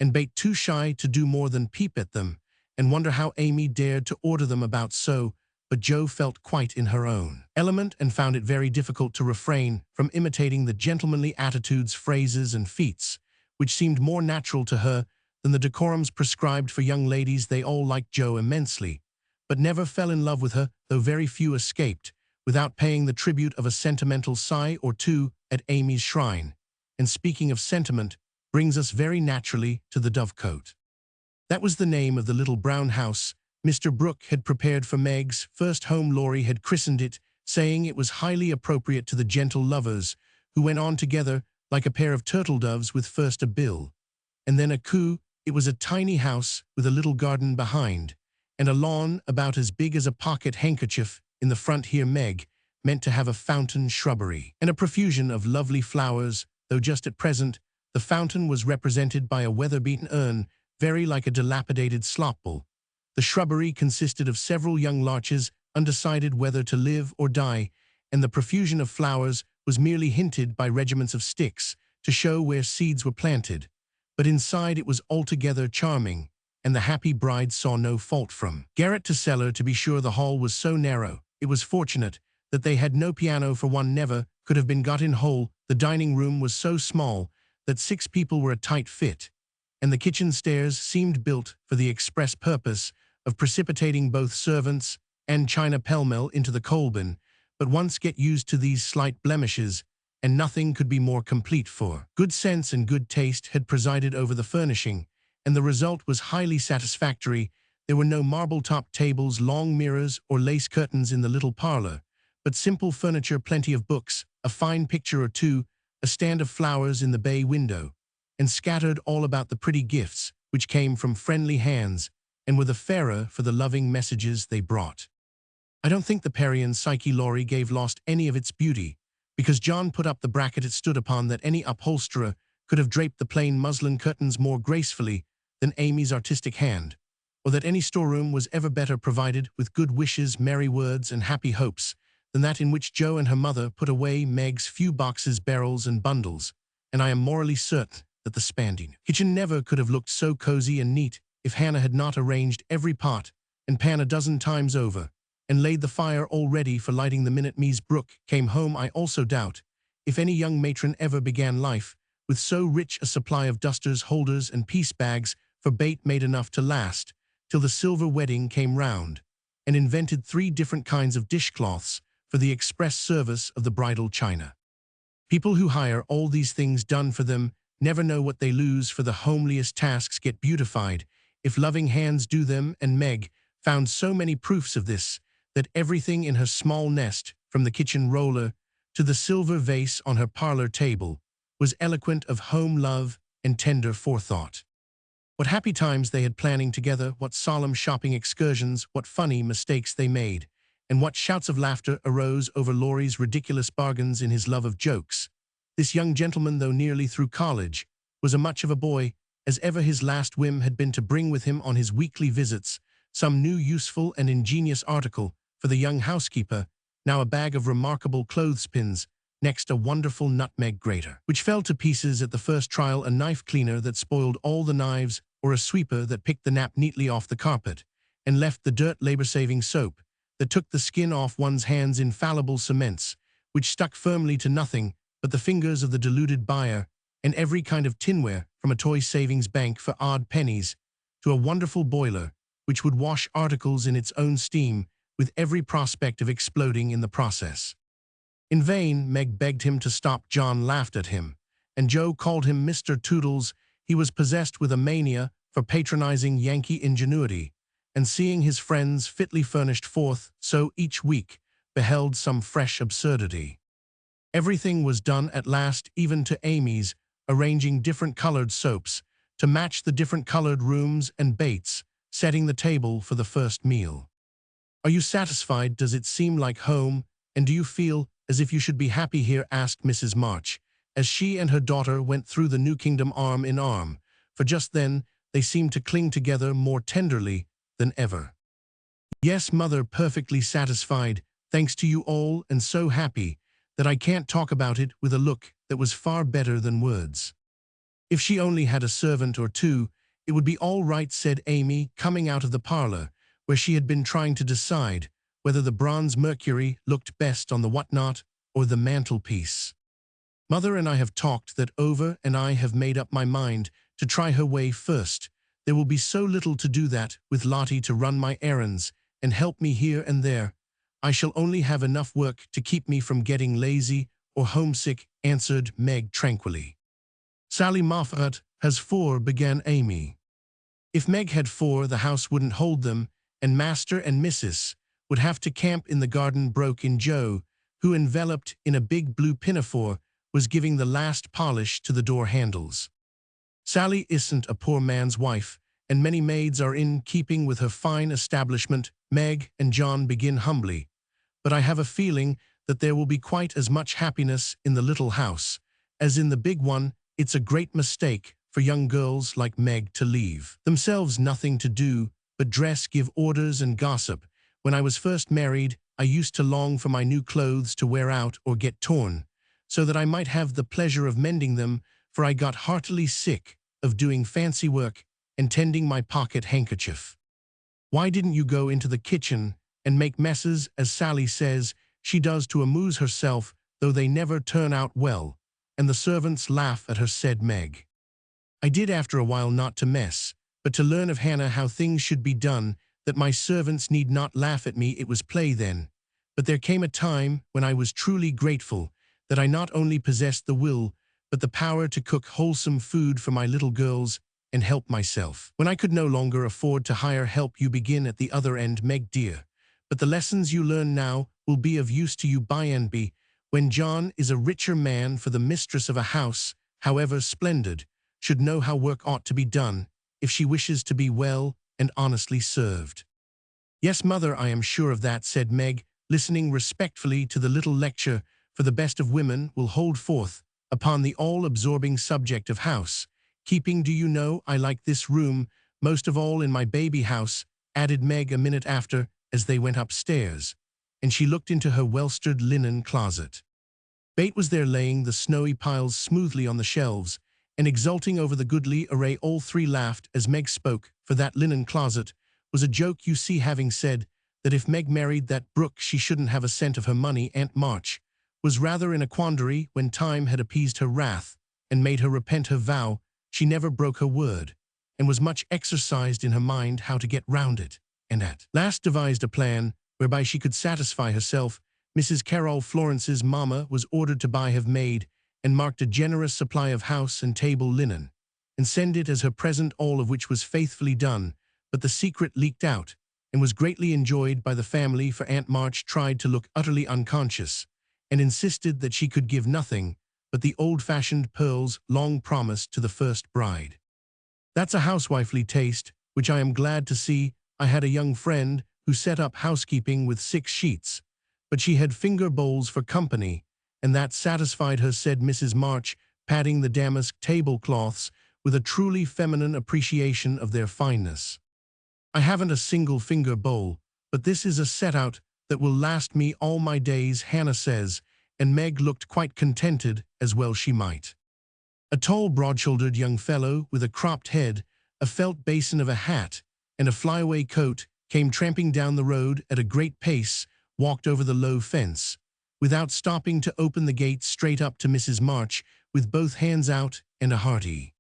and Bate too shy to do more than peep at them and wonder how Amy dared to order them about so. But Jo felt quite in her own element and found it very difficult to refrain from imitating the gentlemanly attitudes, phrases, and feats which seemed more natural to her than the decorums prescribed for young ladies. They all liked Jo immensely, but never fell in love with her, though very few escaped without paying the tribute of a sentimental sigh or two at Amy's shrine. And speaking of sentiment, brings us very naturally to the Dovecote. That was the name of the little brown house Mr. Brooke had prepared for Meg's first home. Laurie had christened it, saying it was highly appropriate to the gentle lovers, who went on together like a pair of turtle doves, with first a bill and then a coo. It was a tiny house with a little garden behind, and a lawn about as big as a pocket handkerchief in the front. Here Meg meant to have a fountain, shrubbery, and a profusion of lovely flowers, though just at present the fountain was represented by a weather-beaten urn, very like a dilapidated slop bowl. The shrubbery consisted of several young larches, undecided whether to live or die, and the profusion of flowers was merely hinted by regiments of sticks to show where seeds were planted. But inside it was altogether charming, and the happy bride saw no fault from garret to cellar. To be sure, the hall was so narrow, it was fortunate that they had no piano, for one never could have been got in whole. The dining room was so small that 6 people were a tight fit, and the kitchen stairs seemed built for the express purpose of precipitating both servants and china pell-mell into the coal bin. But once get used to these slight blemishes, and nothing could be more complete, for good sense and good taste had presided over the furnishing, and the result was highly satisfactory. There were no marble-topped tables, long mirrors, or lace curtains in the little parlor, but simple furniture, plenty of books, a fine picture or two, a stand of flowers in the bay window, and scattered all about the pretty gifts which came from friendly hands and were the fairer for the loving messages they brought. I don't think the Parian Psyche Laurie gave lost any of its beauty, because John put up the bracket it stood upon that any upholsterer could have draped the plain muslin curtains more gracefully than Amy's artistic hand, or that any storeroom was ever better provided with good wishes, merry words, and happy hopes than that in which Jo and her mother put away Meg's few boxes, barrels, and bundles. And I am morally certain that the Spandine kitchen never could have looked so cozy and neat if Hannah had not arranged every pot and pan a dozen times over, and laid the fire all ready for lighting the minute Mies Brooke came home. I also doubt if any young matron ever began life with so rich a supply of dusters, holders, and piece bags, for Bate made enough to last till the silver wedding came round, and invented 3 different kinds of dishcloths for the express service of the bridal china. People who hire all these things done for them never know what they lose, for the homeliest tasks get beautified if loving hands do them, and Meg found so many proofs of this that everything in her small nest, from the kitchen roller to the silver vase on her parlor table, was eloquent of home love and tender forethought. What happy times they had planning together, what solemn shopping excursions, what funny mistakes they made, and what shouts of laughter arose over Laurie's ridiculous bargains in his love of jokes. This young gentleman, though nearly through college, was as much of a boy as ever. His last whim had been to bring with him on his weekly visits some new useful and ingenious article for the young housekeeper, now a bag of remarkable clothespins, next a wonderful nutmeg grater, which fell to pieces at the first trial, a knife cleaner that spoiled all the knives, or a sweeper that picked the nap neatly off the carpet and left the dirt, labor-saving soap that took the skin off one's hands, infallible cements, which stuck firmly to nothing but the fingers of the deluded buyer, and every kind of tinware, from a toy savings bank for odd pennies to a wonderful boiler which would wash articles in its own steam, with every prospect of exploding in the process. In vain Meg begged him to stop. John laughed at him, and Joe called him Mr. Toodles. He was possessed with a mania for patronizing Yankee ingenuity, and seeing his friends fitly furnished forth so each week beheld some fresh absurdity. Everything was done at last, even to Amy's arranging different colored soaps to match the different colored rooms, and Bates setting the table for the first meal. "Are you satisfied? Does it seem like home? And do you feel as if you should be happy here?" asked Mrs. March, as she and her daughter went through the new kingdom arm in arm, for just then they seemed to cling together more tenderly than ever. "Yes, Mother, perfectly satisfied, thanks to you all, and so happy that I can't talk about it," with a look that was far better than words. "If she only had a servant or two, it would be all right," said Amy, coming out of the parlor, where she had been trying to decide whether the bronze Mercury looked best on the whatnot or the mantelpiece. "Mother and I have talked that over, and I have made up my mind to try her way first. There will be so little to do that, with Lottie to run my errands and help me here and there, I shall only have enough work to keep me from getting lazy or homesick," answered Meg tranquilly. "Sally Moffat has 4, began Amy. "If Meg had 4, the house wouldn't hold them, and Master and Mrs. would have to camp in the garden," broke in Joe, who, enveloped in a big blue pinafore, was giving the last polish to the door handles. "Sally isn't a poor man's wife, and many maids are in keeping with her fine establishment," Meg and John begin humbly, "but I have a feeling that there will be quite as much happiness in the little house as in the big one. It's a great mistake for young girls like Meg to leave themselves nothing to do but dress, give orders, and gossip. When I was first married, I used to long for my new clothes to wear out or get torn, so that I might have the pleasure of mending them, for I got heartily sick of doing fancy work and tending my pocket handkerchief. Why didn't you go into the kitchen and make messes, as Sally says she does, to amuse herself, though they never turn out well, and the servants laugh at her," said Meg. "I did after a while, not to mess, but to learn of Hannah how things should be done, that my servants need not laugh at me. It was play then. But there came a time when I was truly grateful that I not only possessed the will, but the power to cook wholesome food for my little girls and help myself. When I could no longer afford to hire help, you begin at the other end, Meg dear. But the lessons you learn now will be of use to you by and by, when John is a richer man, for the mistress of a house, however splendid, should know how work ought to be done, if she wishes to be well and honestly served." "Yes, Mother, I am sure of that," said Meg, listening respectfully to the little lecture, for the best of women will hold forth upon the all-absorbing subject of house keeping. "Do you know, I like this room most of all in my baby house," added Meg a minute after, as they went upstairs, and she looked into her well-stirred linen closet. Bate was there, laying the snowy piles smoothly on the shelves, and exulting over the goodly array. All three laughed as Meg spoke, for that linen closet was a joke, you see, having said that if Meg married that Brooke she shouldn't have a cent of her money. Aunt March was rather in a quandary. When time had appeased her wrath and made her repent her vow, she never broke her word, and was much exercised in her mind how to get round it, and at last devised a plan whereby she could satisfy herself. Mrs. Carroll Florence's mamma was ordered to buy have made and marked a generous supply of house and table linen, and send it as her present, all of which was faithfully done, but the secret leaked out, and was greatly enjoyed by the family, for Aunt March tried to look utterly unconscious, and insisted that she could give nothing but the old-fashioned pearls long promised to the first bride. That's a housewifely taste, which I am glad to see. I had a young friend who set up housekeeping with 6 sheets, but she had finger bowls for company, and that satisfied her, said Mrs. March, patting the damask tablecloths with a truly feminine appreciation of their fineness. I haven't a single finger bowl, but this is a set-out that will last me all my days, Hannah says, and Meg looked quite contented, as well she might. A tall, broad-shouldered young fellow with a cropped head, a felt basin of a hat, and a flyaway coat came tramping down the road at a great pace, walked over the low fence, without stopping to open the gate, straight up to Mrs. March, with both hands out and a hearty,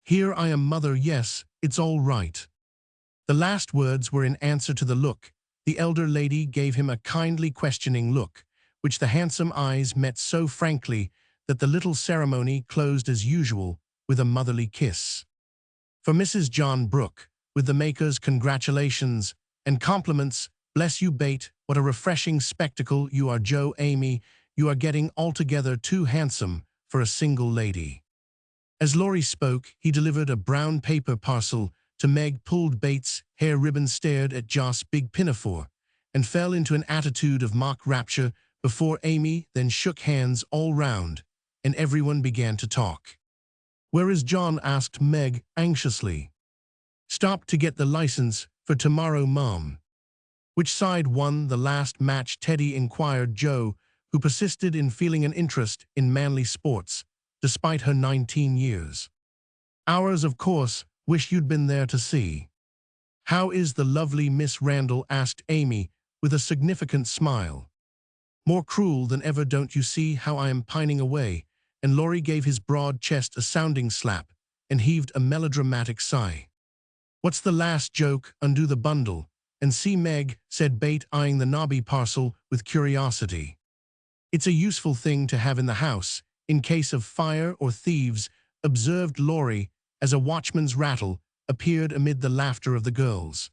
"Here I am, mother. Yes, it's all right." The last words were in answer to the look. The elder lady gave him a kindly, questioning look, which the handsome eyes met so frankly that the little ceremony closed as usual with a motherly kiss. For Mrs. John Brooke, with the maker's congratulations and compliments, "Bless you, Bate, what a refreshing spectacle you are, Joe. Amy, you are getting altogether too handsome for a single lady." As Laurie spoke, he delivered a brown paper parcel to Meg, pulled Bates' hair ribbon, stared at Joss' big pinafore, and fell into an attitude of mock rapture before Amy, then shook hands all round, and everyone began to talk. "Where is John?" asked Meg anxiously. "Stopped to get the license for tomorrow, Mom." "Which side won the last match?" Teddy inquired Joe, who persisted in feeling an interest in manly sports, despite her 19 years. "Ours, of course. Wish you'd been there to see." "How is the lovely Miss Randall?" asked Amy, with a significant smile. "More cruel than ever. Don't you see how I am pining away?" And Laurie gave his broad chest a sounding slap and heaved a melodramatic sigh. "What's the last joke? Undo the bundle and see, Meg," said Bate, eyeing the knobby parcel with curiosity. "It's a useful thing to have in the house, in case of fire or thieves," observed Laurie, as a watchman's rattle appeared amid the laughter of the girls.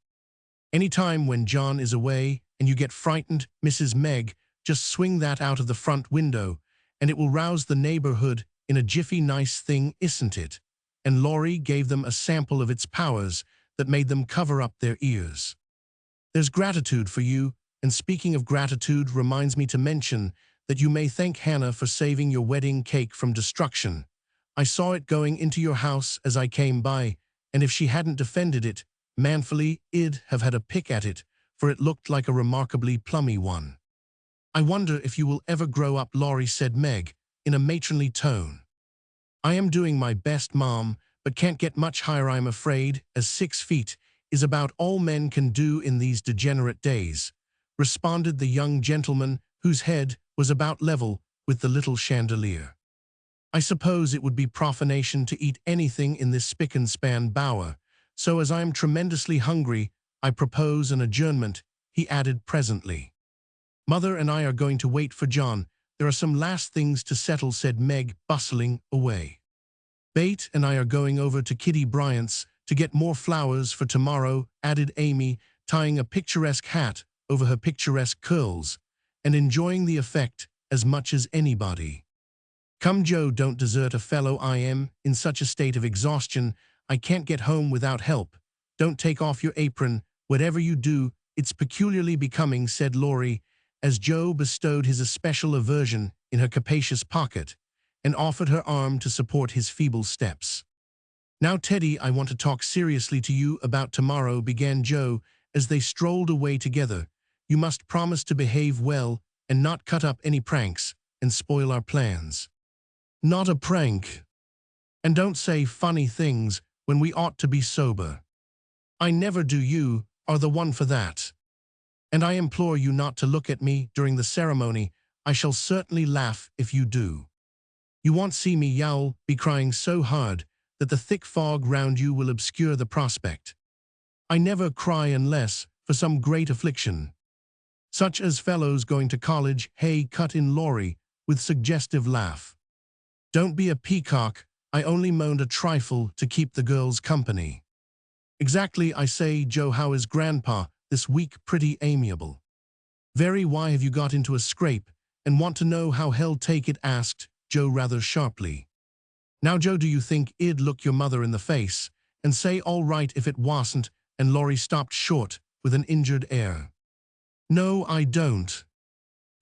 "Any time when John is away and you get frightened, Mrs. Meg, just swing that out of the front window, and it will rouse the neighborhood in a jiffy. Nice thing, isn't it?" And Laurie gave them a sample of its powers that made them cover up their ears. "There's gratitude for you, and speaking of gratitude reminds me to mention that you may thank Hannah for saving your wedding cake from destruction. I saw it going into your house as I came by, and if she hadn't defended it manfully, I'd have had a pick at it, for it looked like a remarkably plummy one." "I wonder if you will ever grow up, Laurie," said Meg, in a matronly tone. "I am doing my best, Mom, but can't get much higher, I'm afraid, as 6 feet is about all men can do in these degenerate days," responded the young gentleman, whose head was about level with the little chandelier. "I suppose it would be profanation to eat anything in this spick-and-span bower, so as I am tremendously hungry, I propose an adjournment," he added presently. "Mother and I are going to wait for John. There are some last things to settle," said Meg, bustling away. "Bate and I are going over to Kitty Bryant's to get more flowers for tomorrow," added Amy, tying a picturesque hat over her picturesque curls, and enjoying the effect as much as anybody. "Come, Joe, don't desert a fellow. I am in such a state of exhaustion I can't get home without help. Don't take off your apron. Whatever you do, it's peculiarly becoming," said Laurie, as Joe bestowed his especial aversion in her capacious pocket and offered her arm to support his feeble steps. "Now, Teddy, I want to talk seriously to you about tomorrow," began Joe, as they strolled away together. "You must promise to behave well and not cut up any pranks and spoil our plans." "Not a prank. And don't say funny things when we ought to be sober. I never do. You are the one for that. And I implore you not to look at me during the ceremony. I shall certainly laugh if you do. You won't see me yowl, be crying so hard that the thick fog round you will obscure the prospect. I never cry unless for some great affliction, such as fellows going to college." "Hey," cut in Laurie with suggestive laugh. Don't be a peacock, I only moaned a trifle to keep the girls company. Exactly, I say, Joe, how is Grandpa this week? Pretty amiable. Very, why have you got into a scrape, and want to know how hell take it? Asked Joe rather sharply. Now, Joe, do you think I'd look your mother in the face and say all right if it wasn't? And Laurie stopped short with an injured air. No, I don't.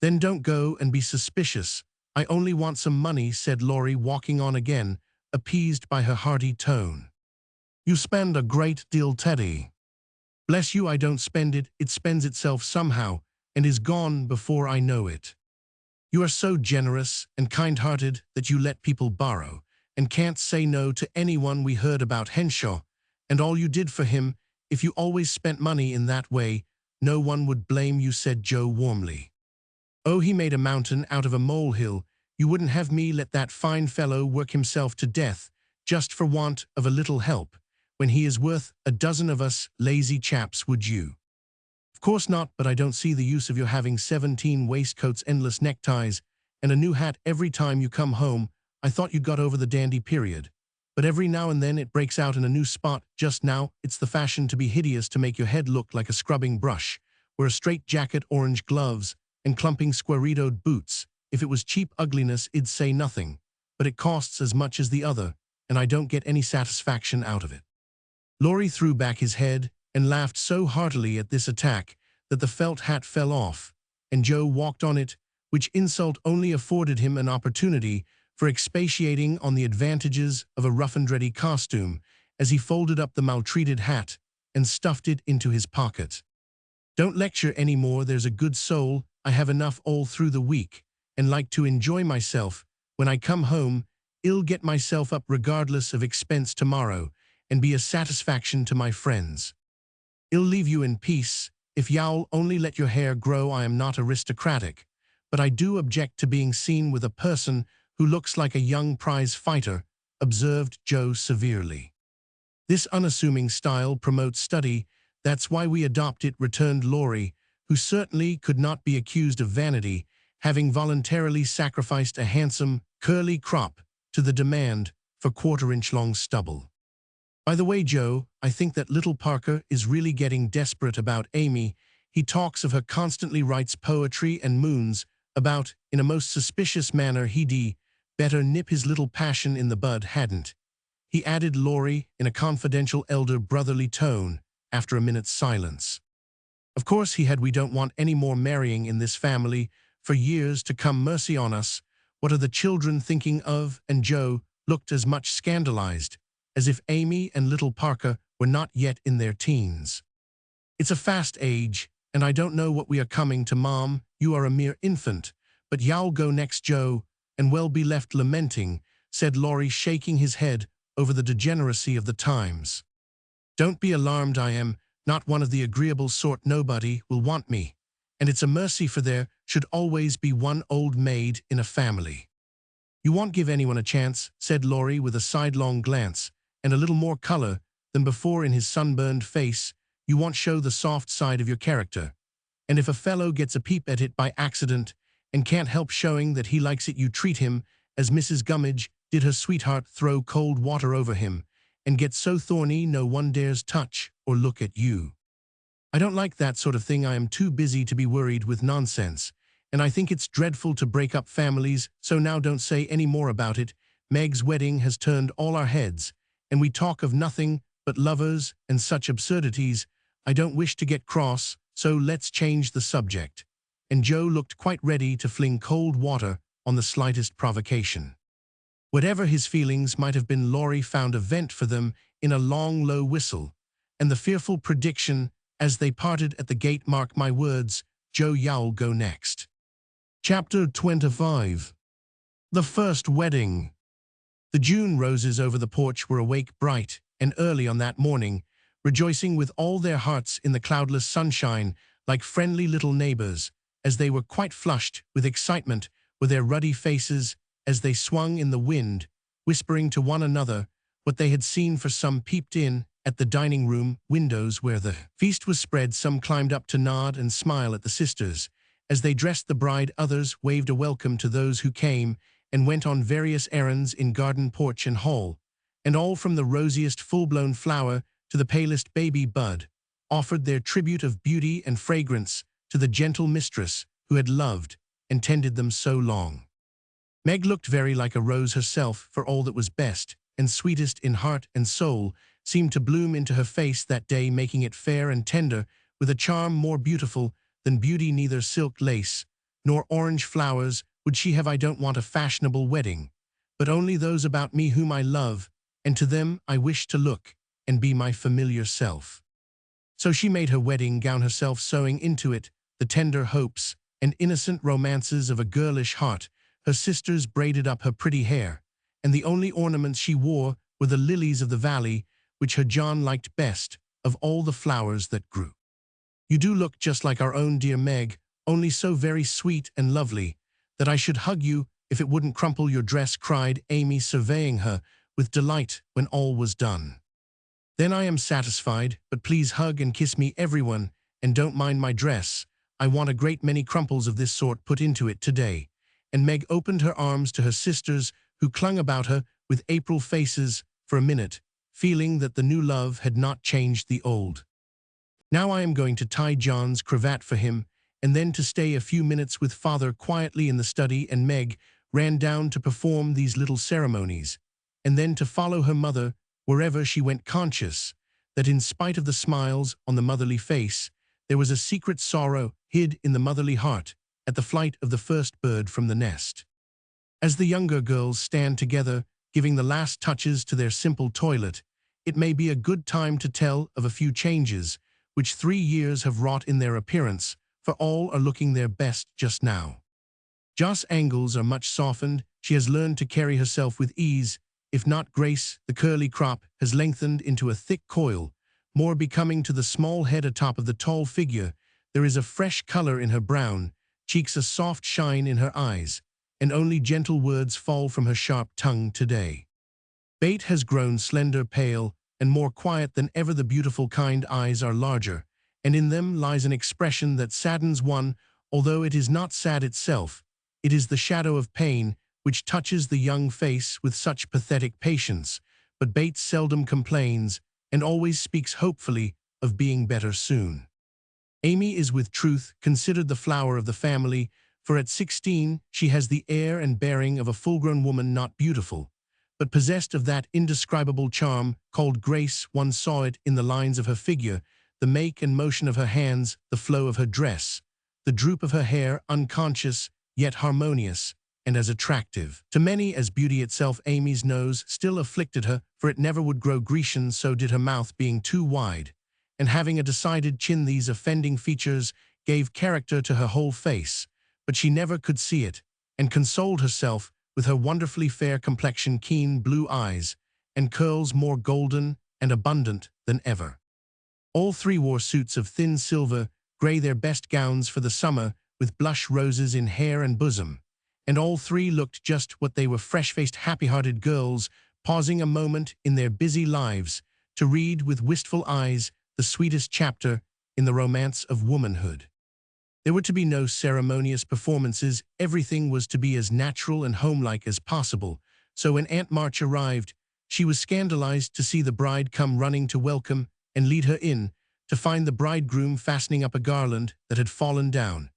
Then don't go and be suspicious. I only want some money, said Laurie, walking on again, appeased by her hearty tone. You spend a great deal, Teddy. Bless you, I don't spend it, it spends itself somehow, and is gone before I know it. You are so generous and kind-hearted that you let people borrow, and can't say no to anyone. We heard about Henshaw, and all you did for him. If you always spent money in that way, no one would blame you, said Joe warmly. Oh, he made a mountain out of a molehill. You wouldn't have me let that fine fellow work himself to death, just for want of a little help, when he is worth a dozen of us lazy chaps, would you? Of course not, but I don't see the use of your having 17 waistcoats, endless neckties, and a new hat every time you come home. I thought you got over the dandy period. But every now and then it breaks out in a new spot. Just now, it's the fashion to be hideous, to make your head look like a scrubbing brush, wear a straight jacket, orange gloves, and clumping square-toed boots. If it was cheap ugliness, I'd say nothing, but it costs as much as the other, and I don't get any satisfaction out of it. Laurie threw back his head and laughed so heartily at this attack that the felt hat fell off, and Joe walked on it, which insult only afforded him an opportunity for expatiating on the advantages of a rough-and-ready costume as he folded up the maltreated hat and stuffed it into his pocket. Don't lecture any more, there's a good soul. I have enough all through the week, and like to enjoy myself. When I come home, I'll get myself up regardless of expense tomorrow, and be a satisfaction to my friends. I'll leave you in peace, if y'all only let your hair grow. I am not aristocratic, but I do object to being seen with a person who looks like a young prize fighter, observed Joe severely. This unassuming style promotes study, that's why we adopt it, returned Laurie, who certainly could not be accused of vanity, having voluntarily sacrificed a handsome, curly crop to the demand for quarter-inch-long stubble. By the way, Joe, I think that little Parker is really getting desperate about Amy. He talks of her constantly, writes poetry and moons about in a most suspicious manner. He'd better nip his little passion in the bud, hadn't he? Added Laurie in a confidential, elder brotherly tone after a minute's silence. Of course he had. We don't want any more marrying in this family for years to come. Mercy on us, what are the children thinking of? And Joe looked as much scandalized as if Amy and little Parker were not yet in their teens. It's a fast age, and I don't know what we are coming to, Mom. You are a mere infant, but y'all go next, Joe, and well be left lamenting, said Laurie, shaking his head over the degeneracy of the times. Don't be alarmed, I am not one of the agreeable sort. Nobody will want me, and it's a mercy, for there should always be one old maid in a family. You won't give anyone a chance, said Laurie with a sidelong glance and a little more color than before in his sunburned face. You won't show the soft side of your character, and if a fellow gets a peep at it by accident and can't help showing that he likes it, you treat him as Mrs. Gummidge did her sweetheart, throw cold water over him, and get so thorny no one dares touch or look at you. I don't like that sort of thing. I am too busy to be worried with nonsense, and I think it's dreadful to break up families, so now don't say any more about it. Meg's wedding has turned all our heads, and we talk of nothing but lovers and such absurdities. I don't wish to get cross, so let's change the subject. And Joe looked quite ready to fling cold water on the slightest provocation. Whatever his feelings might have been, Laurie found a vent for them in a long, low whistle, and the fearful prediction as they parted at the gate. Mark my words, Joe, you'll go next. Chapter 25. The First Wedding. The June roses over the porch were awake bright and early on that morning, rejoicing with all their hearts in the cloudless sunshine, like friendly little neighbors, as they were quite flushed with excitement with their ruddy faces as they swung in the wind, whispering to one another what they had seen. For some peeped in at the dining room windows where the feast was spread. Some climbed up to nod and smile at the sisters as they dressed the bride. Others waved a welcome to those who came, and went on various errands in garden, porch, and hall, and all from the rosiest full-blown flower to the palest baby bud, offered their tribute of beauty and fragrance to the gentle mistress who had loved and tended them so long. Meg looked very like a rose herself, for all that was best and sweetest in heart and soul seemed to bloom into her face that day, making it fair and tender, with a charm more beautiful than beauty. Neither silk lace nor orange flowers would she have. I don't want a fashionable wedding, but only those about me whom I love, and to them I wish to look and be my familiar self. So she made her wedding gown herself, sewing into it the tender hopes and innocent romances of a girlish heart. Her sisters braided up her pretty hair, and the only ornaments she wore were the lilies of the valley, which her John liked best of all the flowers that grew. "You do look just like our own dear Meg, only so very sweet and lovely, that I should hug you if it wouldn't crumple your dress," cried Amy, surveying her with delight when all was done. "Then I am satisfied, but please hug and kiss me, everyone, and don't mind my dress. I want a great many crumples of this sort put into it today." And Meg opened her arms to her sisters, who clung about her with April faces for a minute, feeling that the new love had not changed the old. "Now I am going to tie John's cravat for him, and then to stay a few minutes with father quietly in the study." And Meg ran down to perform these little ceremonies, and then to follow her mother wherever she went, conscious that in spite of the smiles on the motherly face, there was a secret sorrow hid in the motherly heart at the flight of the first bird from the nest. As the younger girls stand together, giving the last touches to their simple toilet, it may be a good time to tell of a few changes which 3 years have wrought in their appearance, for all are looking their best just now. Joss' angles are much softened. She has learned to carry herself with ease, if not grace. The curly crop has lengthened into a thick coil, more becoming to the small head atop of the tall figure. There is a fresh color in her brown cheeks, a soft shine in her eyes, and only gentle words fall from her sharp tongue today. Beth has grown slender, pale, and more quiet than ever. The beautiful, kind eyes are larger, and in them lies an expression that saddens one, although it is not sad itself. It is the shadow of pain which touches the young face with such pathetic patience. But Beth seldom complains, and always speaks hopefully of being better soon. Amy is with truth considered the flower of the family, for at 16 she has the air and bearing of a full-grown woman, not beautiful, but possessed of that indescribable charm called grace. One saw it in the lines of her figure, the make and motion of her hands, the flow of her dress, the droop of her hair, unconscious yet harmonious, and as attractive to many as beauty itself. Amy's nose still afflicted her, for it never would grow Grecian, so did her mouth, being too wide, and having a decided chin. These offending features gave character to her whole face, but she never could see it, and consoled herself with her wonderfully fair complexion, keen blue eyes, and curls more golden and abundant than ever. All three wore suits of thin silver gray, their best gowns for the summer, with blush roses in hair and bosom, and all three looked just what they were, fresh-faced, happy-hearted girls, pausing a moment in their busy lives to read with wistful eyes the sweetest chapter in the romance of womanhood. There were to be no ceremonious performances. Everything was to be as natural and homelike as possible. So when Aunt March arrived, she was scandalized to see the bride come running to welcome and lead her in, to find the bridegroom fastening up a garland that had fallen down,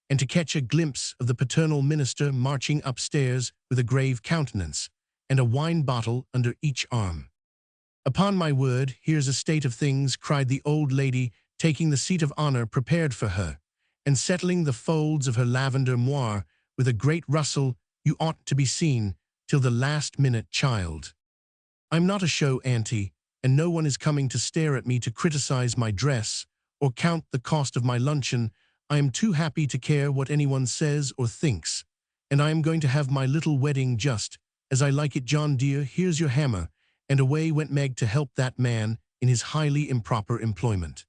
and to catch a glimpse of the paternal minister marching upstairs with a grave countenance and a wine bottle under each arm. "Upon my word, here's a state of things," cried the old lady, taking the seat of honor prepared for her, and settling the folds of her lavender moire with a great rustle. "You ought to be seen till the last minute, child. I'm not a show auntie, and no one is coming to stare at me to criticize my dress or count the cost of my luncheon. I am too happy to care what anyone says or thinks, and I am going to have my little wedding just as I like it. John dear, here's your hammer." And away went Meg to help that man in his highly improper employment.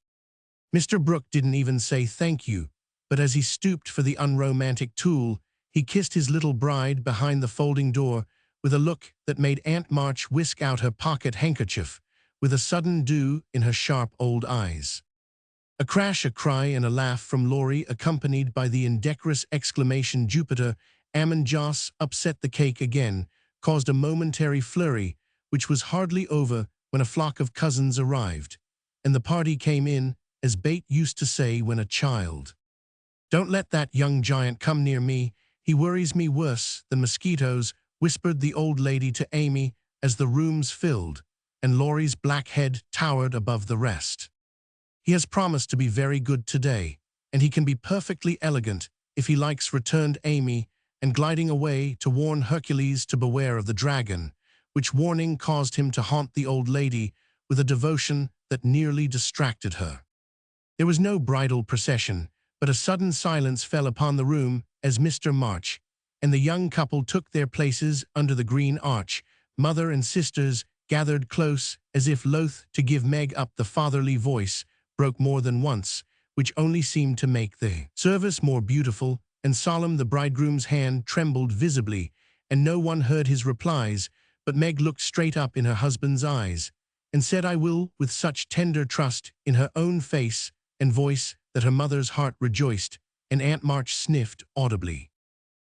Mr. Brooke didn't even say thank you, but as he stooped for the unromantic tool, he kissed his little bride behind the folding door with a look that made Aunt March whisk out her pocket handkerchief with a sudden dew in her sharp old eyes. A crash, a cry, and a laugh from Laurie, accompanied by the indecorous exclamation, "Jupiter, Almond Joss upset the cake again, caused a momentary flurry, which was hardly over when a flock of cousins arrived, and the party came in, as Bate used to say when a child. "Don't let that young giant come near me. He worries me worse than mosquitoes," whispered the old lady to Amy as the rooms filled, and Laurie's black head towered above the rest. "He has promised to be very good today, and he can be perfectly elegant if he likes," returned Amy, and gliding away to warn Hercules to beware of the dragon, which warning caused him to haunt the old lady with a devotion that nearly distracted her. There was no bridal procession, but a sudden silence fell upon the room as Mr. March and the young couple took their places under the green arch. Mother and sisters, gathered close as if loath to give Meg up, the fatherly voice broke more than once, which only seemed to make the service more beautiful and solemn. The bridegroom's hand trembled visibly, and no one heard his replies, but Meg looked straight up in her husband's eyes and said "I will" with such tender trust in her own face and voice that her mother's heart rejoiced, and Aunt March sniffed audibly.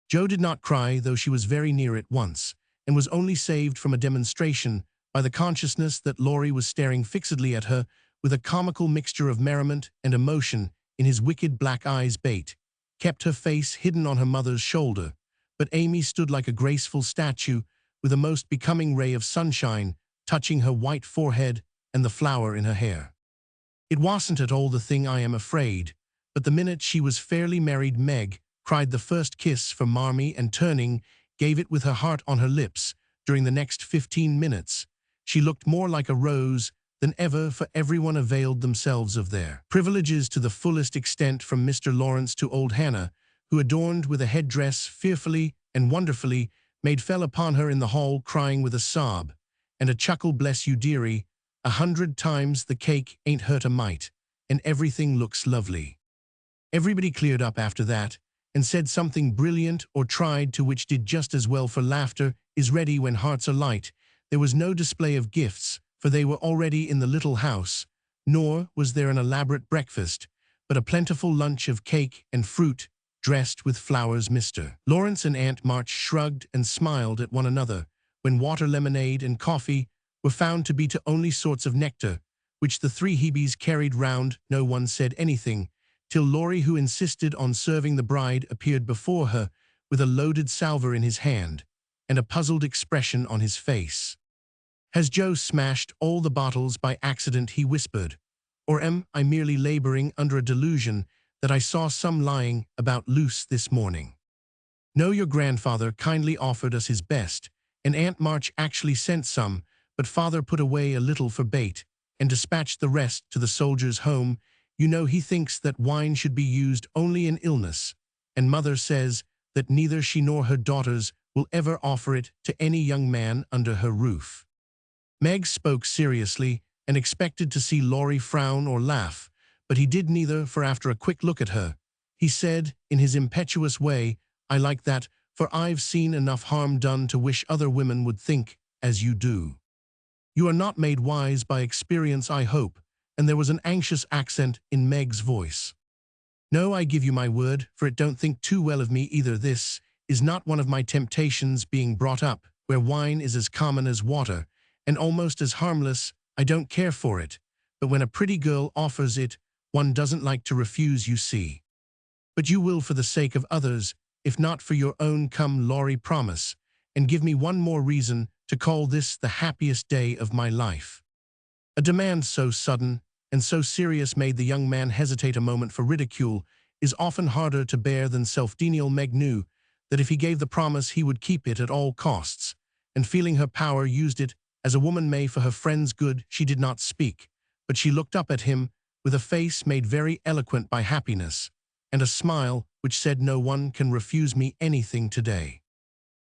Jo did not cry, though she was very near it once, and was only saved from a demonstration by the consciousness that Laurie was staring fixedly at her with a comical mixture of merriment and emotion in his wicked black eyes. Bate kept her face hidden on her mother's shoulder, but Amy stood like a graceful statue with a most becoming ray of sunshine touching her white forehead and the flower in her hair. "It wasn't at all the thing, I am afraid," but the minute she was fairly married, Meg cried the first kiss for Marmee and turning, gave it with her heart on her lips. During the next 15 minutes, she looked more like a rose than ever, for everyone availed themselves of their privileges to the fullest extent, from Mr. Lawrence to old Hannah, who, adorned with a headdress fearfully and wonderfully made, fell upon her in the hall, crying with a sob and a chuckle, "Bless you, dearie, 100 times the cake ain't hurt a mite, and everything looks lovely." Everybody cleared up after that, and said something brilliant or tried to, which did just as well, for laughter is ready when hearts are light. There was no display of gifts, for they were already in the little house, nor was there an elaborate breakfast, but a plentiful lunch of cake and fruit dressed with flowers. Mr. Lawrence and Aunt March shrugged and smiled at one another when water, lemonade, and coffee were found to be to only sorts of nectar, which the three Hebes carried round. No one said anything, till Laurie, who insisted on serving the bride, appeared before her with a loaded salver in his hand and a puzzled expression on his face. "Has Jo smashed all the bottles by accident?" he whispered. "Or am I merely laboring under a delusion that I saw some lying about loose this morning?" "No, your grandfather kindly offered us his best, and Aunt March actually sent some, but father put away a little for Bate and dispatched the rest to the soldiers' home. You know, he thinks that wine should be used only in illness, and mother says that neither she nor her daughters will ever offer it to any young man under her roof." Meg spoke seriously and expected to see Laurie frown or laugh, but he did neither, for after a quick look at her, he said in his impetuous way, "I like that, for I've seen enough harm done to wish other women would think as you do. You are not made wise by experience, I hope," and there was an anxious accent in Meg's voice. "No, I give you my word, for it don't think too well of me either. This is not one of my temptations, being brought up where wine is as common as water, and almost as harmless. I don't care for it, but when a pretty girl offers it, one doesn't like to refuse, you see." "But you will for the sake of others, if not for your own. Come, Laurie, promise, and give me one more reason to call this the happiest day of my life." A demand so sudden and so serious made the young man hesitate a moment, for ridicule is often harder to bear than self-denial. Meg knew that if he gave the promise he would keep it at all costs, and feeling her power used it as a woman may for her friend's good. She did not speak, but she looked up at him with a face made very eloquent by happiness, and a smile which said, "No one can refuse me anything today."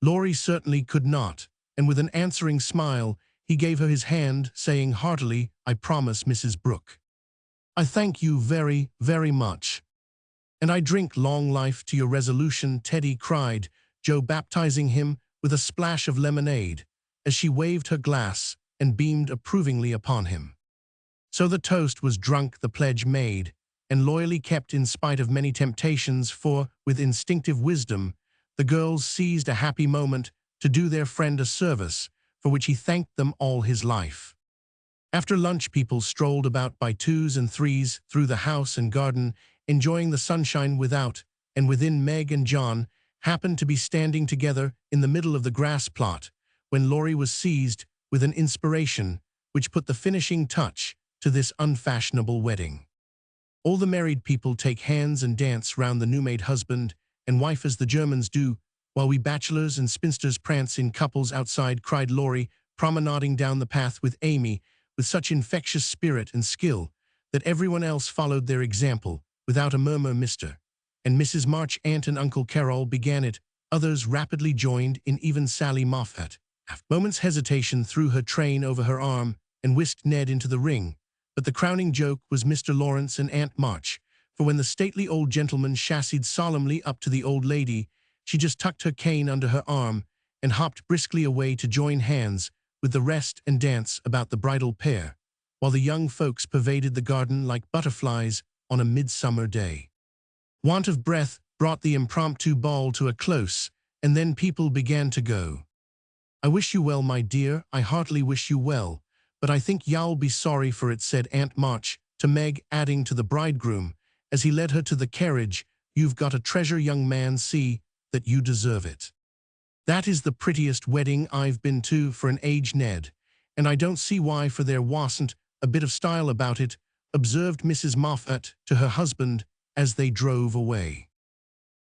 Laurie certainly could not, and with an answering smile he gave her his hand, saying heartily, "I promise, Mrs. Brooke." "I thank you very, very much." "And I drink long life to your resolution," Teddy cried, Jo baptizing him with a splash of lemonade, as she waved her glass and beamed approvingly upon him. So the toast was drunk, the pledge made, and loyally kept in spite of many temptations, for, with instinctive wisdom, The girls seized a happy moment to do their friend a service, for which he thanked them all his life. After lunch, people strolled about by twos and threes through the house and garden, enjoying the sunshine without, and within. Meg and John happened to be standing together in the middle of the grass plot, when Laurie was seized with an inspiration which put the finishing touch to this unfashionable wedding. All the married people take hands and dance round the new-made husband and wife as the Germans do, while we bachelors and spinsters prance in couples outside, cried Laurie, promenading down the path with Amy with such infectious spirit and skill that everyone else followed their example without a murmur. Mr. and Mrs. March, Aunt and Uncle Carroll began it, others rapidly joined in, even Sally Moffat. After moments' hesitation, threw her train over her arm and whisked Ned into the ring, but the crowning joke was Mr. Lawrence and Aunt March, for when the stately old gentleman chassied solemnly up to the old lady, she just tucked her cane under her arm and hopped briskly away to join hands with the rest and dance about the bridal pair, while the young folks pervaded the garden like butterflies on a midsummer day. Want of breath brought the impromptu ball to a close, and then people began to go. "I wish you well, my dear, I heartily wish you well, but I think y'all be sorry for it," said Aunt March to Meg, adding to the bridegroom, as he led her to the carriage, "You've got a treasure, young man, see that you deserve it." "That is the prettiest wedding I've been to for an age, Ned, and I don't see why, for there wasn't a bit of style about it," observed Mrs. Moffat to her husband as they drove away.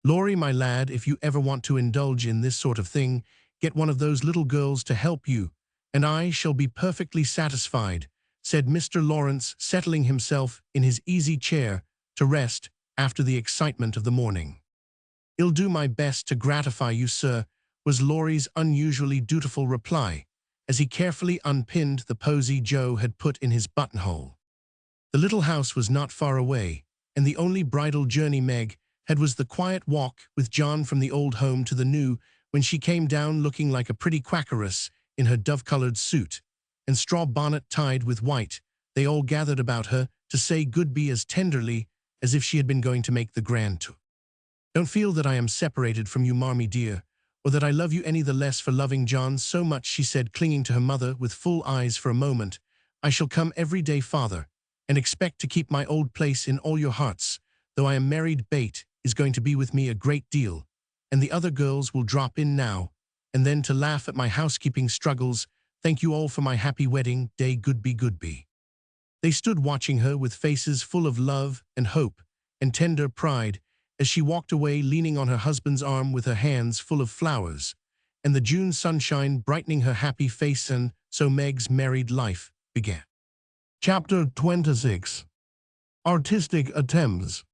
"Laurie, my lad, if you ever want to indulge in this sort of thing, get one of those little girls to help you, and I shall be perfectly satisfied," said Mr. Lawrence, settling himself in his easy chair to rest after the excitement of the morning. "I'll do my best to gratify you, sir," was Laurie's unusually dutiful reply, as he carefully unpinned the posy Joe had put in his buttonhole. The little house was not far away, and the only bridal journey Meg had was the quiet walk with John from the old home to the new, when she came down looking like a pretty Quakeress in her dove-colored suit and straw bonnet tied with white. They all gathered about her to say goodbye as tenderly as if she had been going to make the grand tour. "Don't feel that I am separated from you, Marmee dear, or that I love you any the less for loving John so much," she said, clinging to her mother with full eyes for a moment. "I shall come every day, father, and expect to keep my old place in all your hearts. Though I am married, Bate is going to be with me a great deal, and the other girls will drop in now and then to laugh at my housekeeping struggles. Thank you all for my happy wedding day. Goodby." They stood watching her with faces full of love and hope and tender pride as she walked away, leaning on her husband's arm with her hands full of flowers, and the June sunshine brightening her happy face. And so Meg's married life began. Chapter 26. Artistic Attempts.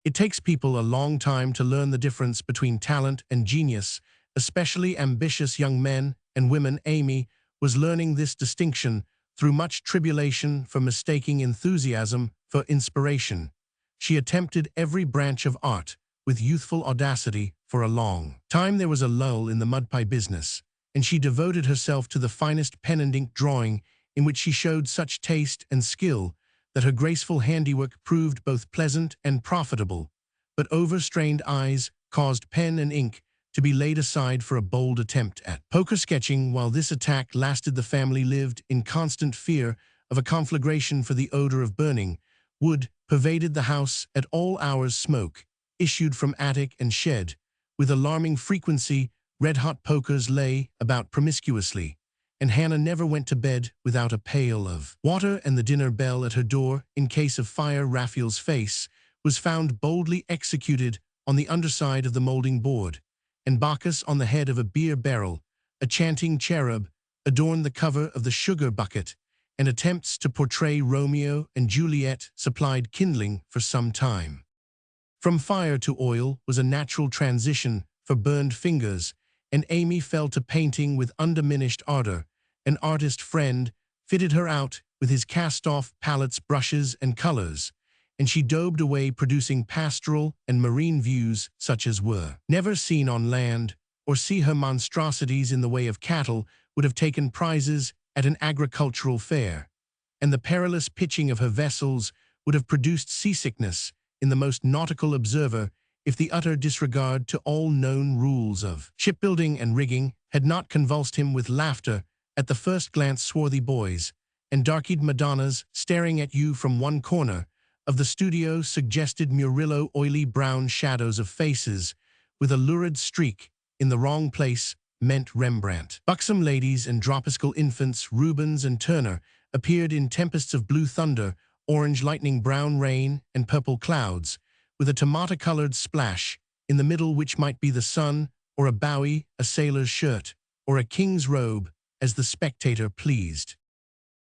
It takes people a long time to learn the difference between talent and genius, especially ambitious young men and women. Amy was learning this distinction through much tribulation, for mistaking enthusiasm for inspiration. She attempted every branch of art with youthful audacity for a long time. There was a lull in the mud-pie business, and she devoted herself to the finest pen and ink drawing, in which she showed such taste and skill that her graceful handiwork proved both pleasant and profitable, but overstrained eyes caused pen and ink to be laid aside for a bold attempt at poker sketching. While this attack lasted, the family lived in constant fear of a conflagration, for the odor of burning wood pervaded the house at all hours. Smoke issued from attic and shed with alarming frequency. Red-hot pokers lay about promiscuously, and Hannah never went to bed without a pail of water, and the dinner bell at her door in case of fire. Raphael's face was found boldly executed on the underside of the molding board, and Bacchus on the head of a beer barrel. A chanting cherub adorned the cover of the sugar bucket, and attempts to portray Romeo and Juliet supplied kindling for some time. From fire to oil was a natural transition for burned fingers, and Amy fell to painting with undiminished ardor. An artist friend fitted her out with his cast-off palettes, brushes, and colors, and she daubed away, producing pastoral and marine views such as were never seen on land, or see her monstrosities in the way of cattle would have taken prizes at an agricultural fair, and the perilous pitching of her vessels would have produced seasickness in the most nautical observer. if the utter disregard to all known rules of shipbuilding and rigging had not convulsed him with laughter at the first glance swarthy boys and dark-eyed Madonnas staring at you from one corner of the studio suggested Murillo oily brown shadows of faces with a lurid streak in the wrong place meant Rembrandt. Buxom ladies and dropsical infants Rubens and Turner appeared in tempests of blue thunder, orange lightning, brown rain, and purple clouds, with a tomato-colored splash in the middle which might be the sun, or a bowie, a sailor's shirt, or a king's robe, as the spectator pleased.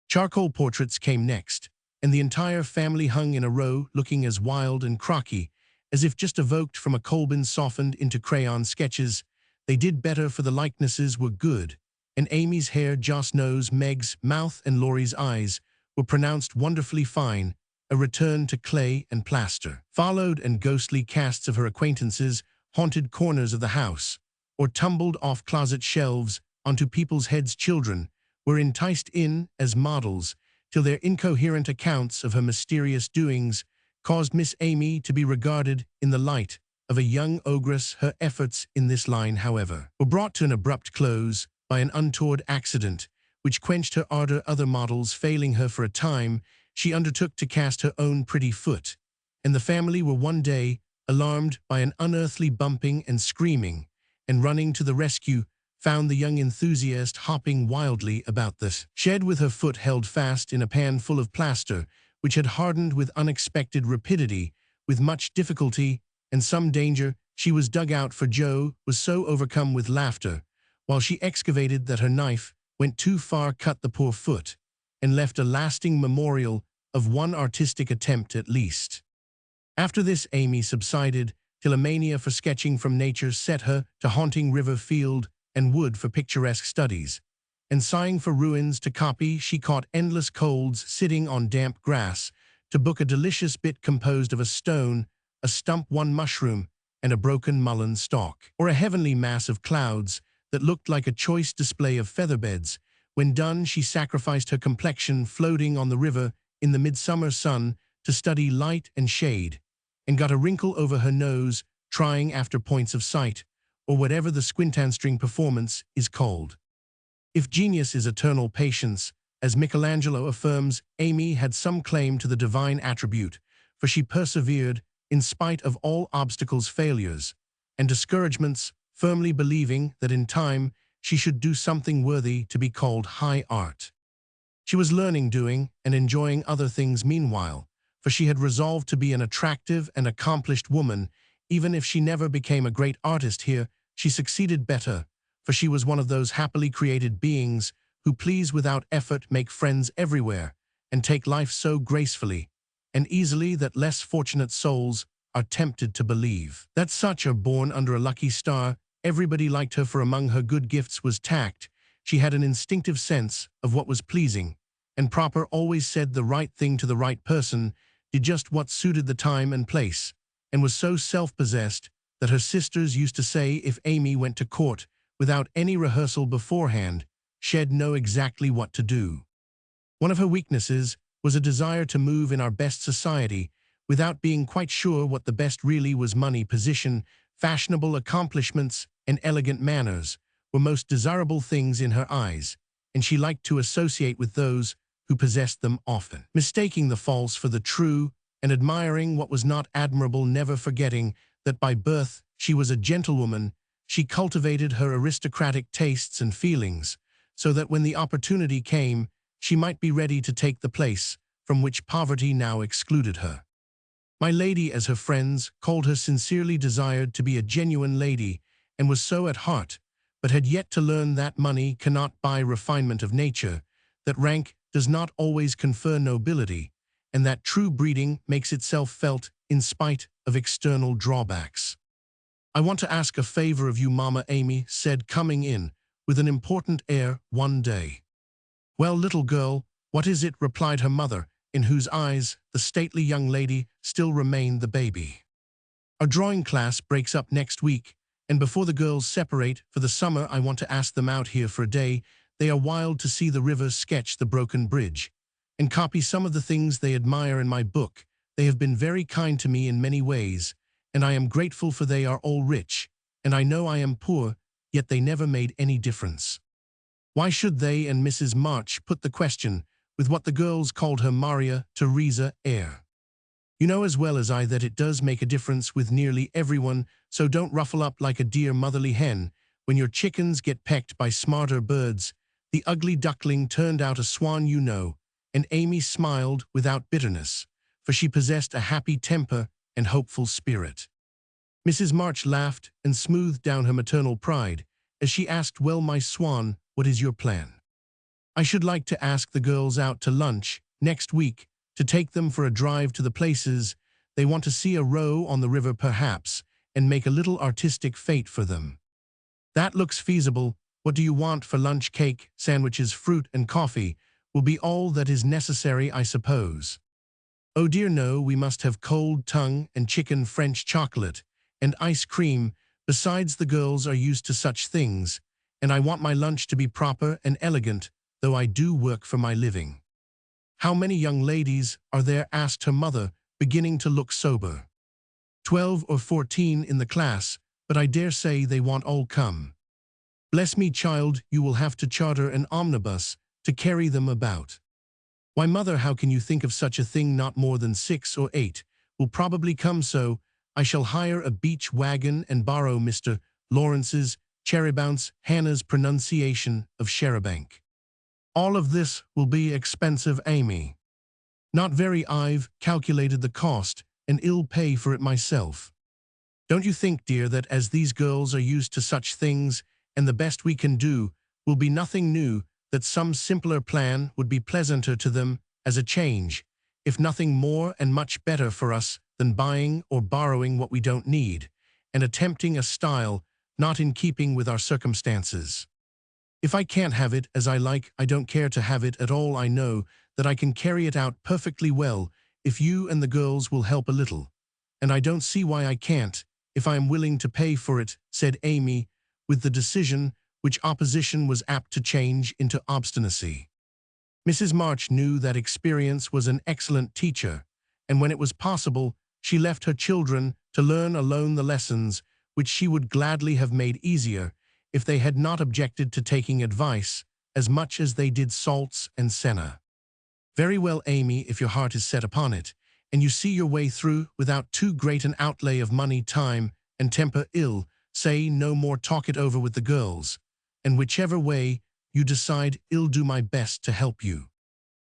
Charcoal portraits came next, and the entire family hung in a row looking as wild and crocky as if just evoked from a Colbin softened into crayon sketches. They did better, for the likenesses were good, and Amy's hair, Joss' nose, Meg's mouth, and Laurie's eyes were pronounced wonderfully fine, a return to clay and plaster. Followed, and ghostly casts of her acquaintances haunted corners of the house, or tumbled off closet shelves onto people's heads. Children were enticed in as models, till their incoherent accounts of her mysterious doings caused Miss Amy to be regarded in the light of a young ogress. Her efforts in this line, however, were brought to an abrupt close by an untoward accident, which quenched her ardor. Other models failing her for a time, she undertook to cast her own pretty foot, and the family were one day alarmed by an unearthly bumping and screaming, and running to the rescue, found the young enthusiast hopping wildly about the shed with her foot held fast in a pan full of plaster, which had hardened with unexpected rapidity. With much difficulty and some danger, she was dug out, for Joe was so overcome with laughter, while she excavated, that her knife went too far, cut the poor foot, and left a lasting memorial of one artistic attempt at least. After this, Amy subsided, till a mania for sketching from nature set her to haunting river, field, and wood for picturesque studies, and sighing for ruins to copy. She caught endless colds sitting on damp grass to book a delicious bit composed of a stone, a stump, one mushroom, and a broken mullein stalk, or a heavenly mass of clouds that looked like a choice display of featherbeds. When done, she sacrificed her complexion floating on the river in the midsummer sun to study light and shade, and got a wrinkle over her nose trying after points of sight, or whatever the squintanstring performance is called. If genius is eternal patience, as Michelangelo affirms, Amy had some claim to the divine attribute, for she persevered in spite of all obstacles, failures, and discouragements, firmly believing that in time she should do something worthy to be called high art. She was learning, doing, and enjoying other things meanwhile, for she had resolved to be an attractive and accomplished woman. Even if she never became a great artist here, she succeeded better, for she was one of those happily created beings who please without effort, make friends everywhere, and take life so gracefully and easily that less fortunate souls are tempted to believe that such are born under a lucky star. Everybody liked her, for among her good gifts was tact. She had an instinctive sense of what was pleasing and proper, always said the right thing to the right person, did just what suited the time and place, and was so self-possessed that her sisters used to say if Amy went to court without any rehearsal beforehand, she'd know exactly what to do. One of her weaknesses was a desire to move in our best society without being quite sure what the best really was. Money, position, fashionable accomplishments, and elegant manners were most desirable things in her eyes, and she liked to associate with those who possessed them, often mistaking the false for the true and admiring what was not admirable, never forgetting that by birth she was a gentlewoman. She cultivated her aristocratic tastes and feelings so that when the opportunity came, she might be ready to take the place from which poverty now excluded her. My lady, as her friends called her, sincerely desired to be a genuine lady, and was so at heart, but had yet to learn that money cannot buy refinement of nature, that rank does not always confer nobility, and that true breeding makes itself felt in spite of external drawbacks. "I want to ask a favor of you, Mama," Amy said, coming in with an important air one day. "Well, little girl, what is it?" replied her mother, in whose eyes the stately young lady still remained the baby. "Our drawing class breaks up next week, and before the girls separate for the summer, I want to ask them out here for a day. They are wild to see the river, sketch the broken bridge, and copy some of the things they admire in my book. They have been very kind to me in many ways, and I am grateful for they are all rich, and I know I am poor, yet they never made any difference. Why should they and Mrs. March put the question with what the girls called her Maria Teresa air? You know as well as I that it does make a difference with nearly everyone, so don't ruffle up like a dear motherly hen when your chickens get pecked by smarter birds. The ugly duckling turned out a swan, you know, and Amy smiled without bitterness, for she possessed a happy temper and hopeful spirit. Mrs. March laughed and smoothed down her maternal pride as she asked, "Well, my swan, what is your plan?" "I should like to ask the girls out to lunch next week, to take them for a drive to the places they want to see, a row on the river perhaps, and make a little artistic fete for them." "That looks feasible. What do you want for lunch?" "Cake, sandwiches, fruit, and coffee will be all that is necessary, I suppose." "Oh dear no, we must have cold tongue and chicken, French chocolate, and ice cream. Besides, the girls are used to such things, and I want my lunch to be proper and elegant, though I do work for my living." "How many young ladies are there?" asked her mother, beginning to look sober. 12 or 14 in the class, but I dare say they won't all come." "Bless me, child, you will have to charter an omnibus to carry them about." "Why, mother, how can you think of such a thing? Not more than 6 or 8 will probably come, so I shall hire a beach wagon and borrow Mr. Lawrence's Cherrybounce, Hannah's pronunciation of Charabanc." "All of this will be expensive, Amy." "Not very. I've calculated the cost, and I'll pay for it myself." "Don't you think, dear, that as these girls are used to such things, and the best we can do will be nothing new, that some simpler plan would be pleasanter to them as a change, if nothing more, and much better for us than buying or borrowing what we don't need, and attempting a style not in keeping with our circumstances? If I can't have it as I like, I don't care to have it at all. I know that I can carry it out perfectly well if you and the girls will help a little, and I don't see why I can't if I am willing to pay for it," said Amy, with the decision which opposition was apt to change into obstinacy. Mrs. March knew that experience was an excellent teacher, and when it was possible, she left her children to learn alone the lessons which she would gladly have made easier if they had not objected to taking advice as much as they did salts and senna. "Very well, Amy, if your heart is set upon it, and you see your way through without too great an outlay of money, time, and temper, I'll say no more. Talk it over with the girls, and whichever way you decide, I'll do my best to help you."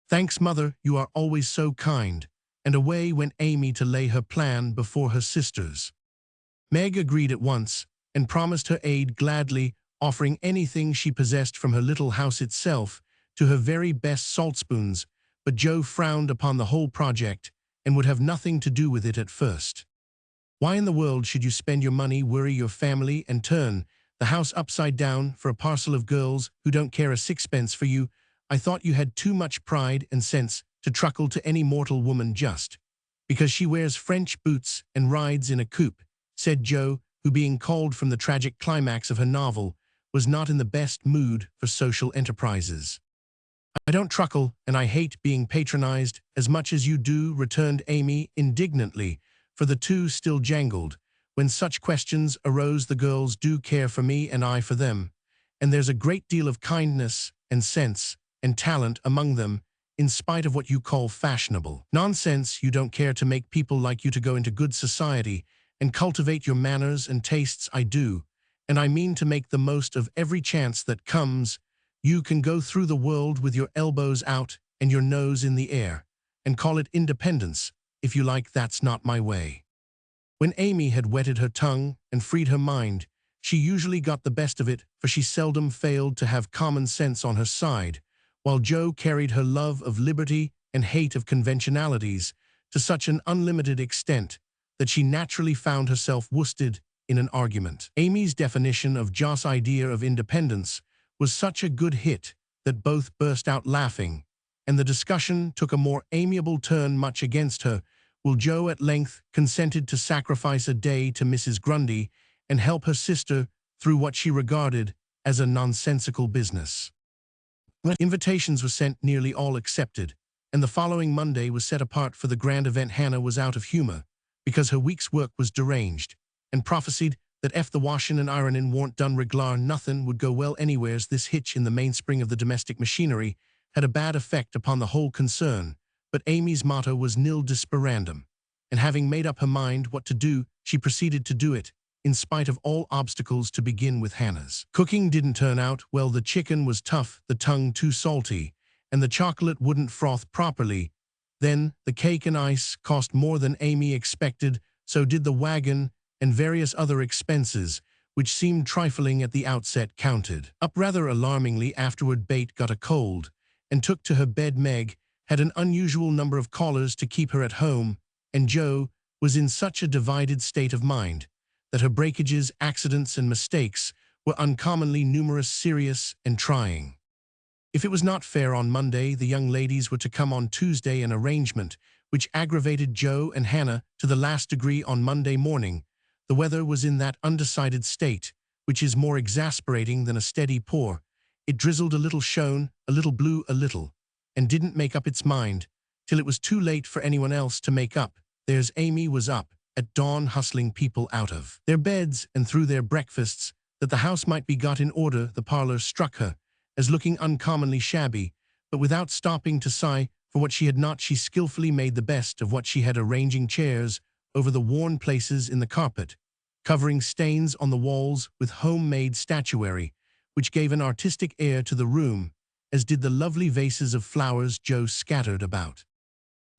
"Thanks, mother, you are always so kind," and away went Amy to lay her plan before her sisters. Meg agreed at once, and promised her aid gladly, offering anything she possessed from her little house itself to her very best saltspoons, but Joe frowned upon the whole project and would have nothing to do with it at first. "Why in the world should you spend your money, worry your family, and turn the house upside down for a parcel of girls who don't care a sixpence for you? I thought you had too much pride and sense to truckle to any mortal woman just because she wears French boots and rides in a coupe," said Joe, who, being called from the tragic climax of her novel, was not in the best mood for social enterprises. "I don't truckle, and I hate being patronized as much as you do," returned Amy indignantly, for the two still jangled. "When such questions arose, the girls do care for me and I for them, and there's a great deal of kindness and sense and talent among them, in spite of what you call fashionable nonsense. You don't care to make people like you to go into good society and cultivate your manners and tastes. I do, and I mean to make the most of every chance that comes. You can go through the world with your elbows out and your nose in the air, and call it independence, if you like. That's not my way." When Amy had wetted her tongue and freed her mind, she usually got the best of it, for she seldom failed to have common sense on her side, while Joe carried her love of liberty and hate of conventionalities to such an unlimited extent that she naturally found herself worsted in an argument. Amy's definition of Jo's idea of independence was such a good hit that both burst out laughing, and the discussion took a more amiable turn. Much against her will, Joe at length consented to sacrifice a day to Mrs. Grundy and help her sister through what she regarded as a nonsensical business. Invitations were sent, nearly all accepted, and the following Monday was set apart for the grand event. Hannah was out of humor because her week's work was deranged, and prophesied that if the washin' and ironin' warn't done reglar, nothing would go well anywheres. This hitch in the mainspring of the domestic machinery had a bad effect upon the whole concern, but Amy's motto was nil desperandum, and having made up her mind what to do, she proceeded to do it, in spite of all obstacles, to begin with Hannah's. Cooking didn't turn out well. The chicken was tough, the tongue too salty, and the chocolate wouldn't froth properly. Then the cake and ice cost more than Amy expected, so did the wagon, and various other expenses, which seemed trifling at the outset, counted up rather alarmingly. Afterward Beth got a cold, and took to her bed. Meg had an unusual number of callers to keep her at home, and Jo was in such a divided state of mind that her breakages, accidents, and mistakes were uncommonly numerous, serious, and trying. If it was not fair on Monday, the young ladies were to come on Tuesday, an arrangement which aggravated Jo and Hannah to the last degree. On Monday morning, the weather was in that undecided state which is more exasperating than a steady pour. It drizzled a little, shone a little, blew a little, and didn't make up its mind till it was too late for anyone else to make up. There's Amy was up at dawn, hustling people out of their beds and through their breakfasts, that the house might be got in order. The parlor struck her as looking uncommonly shabby, but without stopping to sigh for what she had not, she skillfully made the best of what she had, arranging chairs over the worn places in the carpet, covering stains on the walls with homemade statuary, which gave an artistic air to the room, as did the lovely vases of flowers Jo scattered about.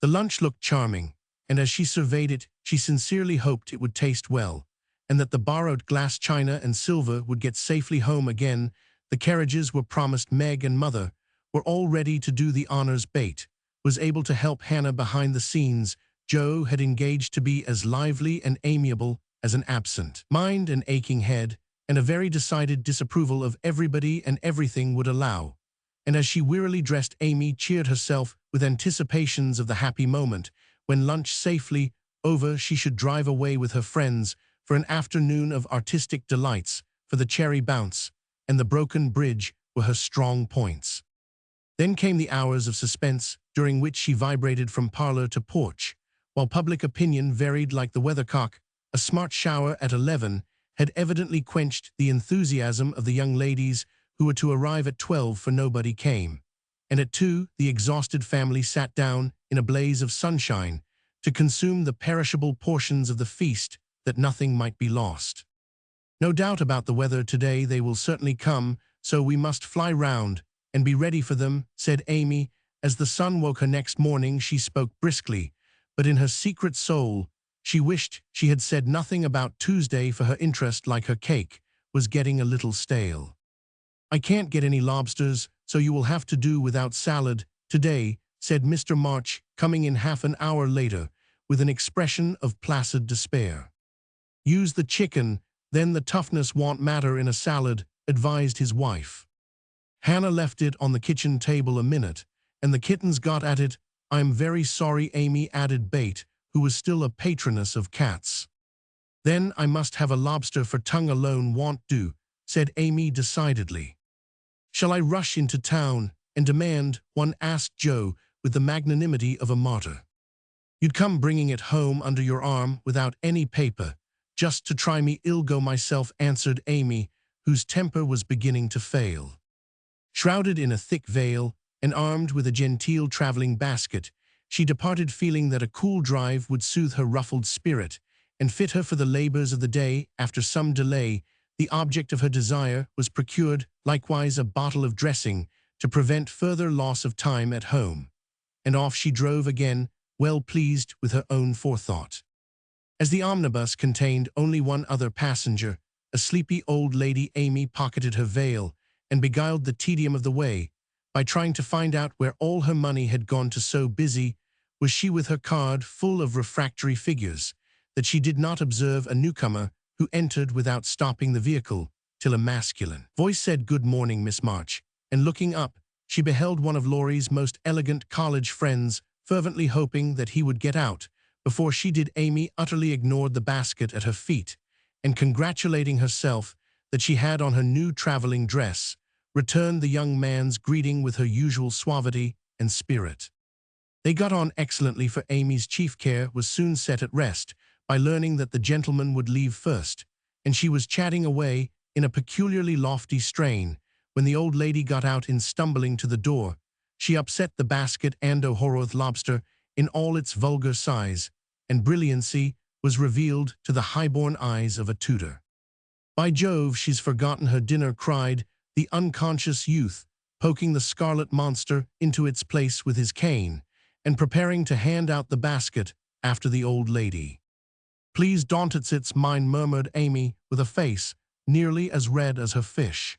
The lunch looked charming, and as she surveyed it, she sincerely hoped it would taste well, and that the borrowed glass china and silver would get safely home again. The carriages were promised. Meg and Mother were all ready to do the honors. Beth was able to help Hannah behind the scenes. Jo had engaged to be as lively and amiable as an absent mind and aching head, and a very decided disapproval of everybody and everything would allow. And as she wearily dressed, Amy cheered herself with anticipations of the happy moment when, lunch safely over, she should drive away with her friends for an afternoon of artistic delights, for the cherry bounce and the broken bridge were her strong points. Then came the hours of suspense, during which she vibrated from parlor to porch, while public opinion varied like the weathercock. A smart shower at 11 had evidently quenched the enthusiasm of the young ladies who were to arrive at 12, for nobody came, and at 2 the exhausted family sat down in a blaze of sunshine to consume the perishable portions of the feast, that nothing might be lost. No doubt about the weather today, they will certainly come, so we must fly round and be ready for them, said Amy. As the sun woke her next morning, she spoke briskly, but in her secret soul she wished she had said nothing about Tuesday, for her interest, like her cake, was getting a little stale. I can't get any lobsters, so you will have to do without salad today, said Mr. March, coming in half an hour later with an expression of placid despair. Use the chicken, then the toughness won't matter in a salad, advised his wife. Hannah left it on the kitchen table a minute, and the kittens got at it. I'm very sorry, Amy, added Beth, who was still a patroness of cats. Then I must have a lobster, for tongue alone won't do, said Amy decidedly. Shall I rush into town and demand one, asked Jo with the magnanimity of a martyr. You'd come bringing it home under your arm without any paper, just to try me. I'll go myself, answered Amy, whose temper was beginning to fail. Shrouded in a thick veil and armed with a genteel traveling basket, she departed, feeling that a cool drive would soothe her ruffled spirit and fit her for the labors of the day. After some delay, the object of her desire was procured, likewise a bottle of dressing, to prevent further loss of time at home, and off she drove again, well pleased with her own forethought. As the omnibus contained only one other passenger, a sleepy old lady, Amy pocketed her veil and beguiled the tedium of the way by trying to find out where all her money had gone to. So busy was she with her card full of refractory figures that she did not observe a newcomer who entered without stopping the vehicle, till a masculine voice said, "Good morning, Miss March," and looking up, she beheld one of Laurie's most elegant college friends, fervently hoping that he would get out before she did. Amy utterly ignored the basket at her feet, and congratulating herself that she had on her new traveling dress, returned the young man's greeting with her usual suavity and spirit. They got on excellently, for Amy's chief care was soon set at rest by learning that the gentleman would leave first, and she was chatting away in a peculiarly lofty strain when the old lady got out in stumbling to the door. She upset the basket and a horrorth lobster in all its vulgar size, and brilliancy was revealed to the high-born eyes of a tutor. "By Jove, she's forgotten her dinner," cried the unconscious youth, poking the scarlet monster into its place with his cane, and preparing to hand out the basket after the old lady. "Please don't it's mine," murmured Amy, with a face nearly as red as her fish.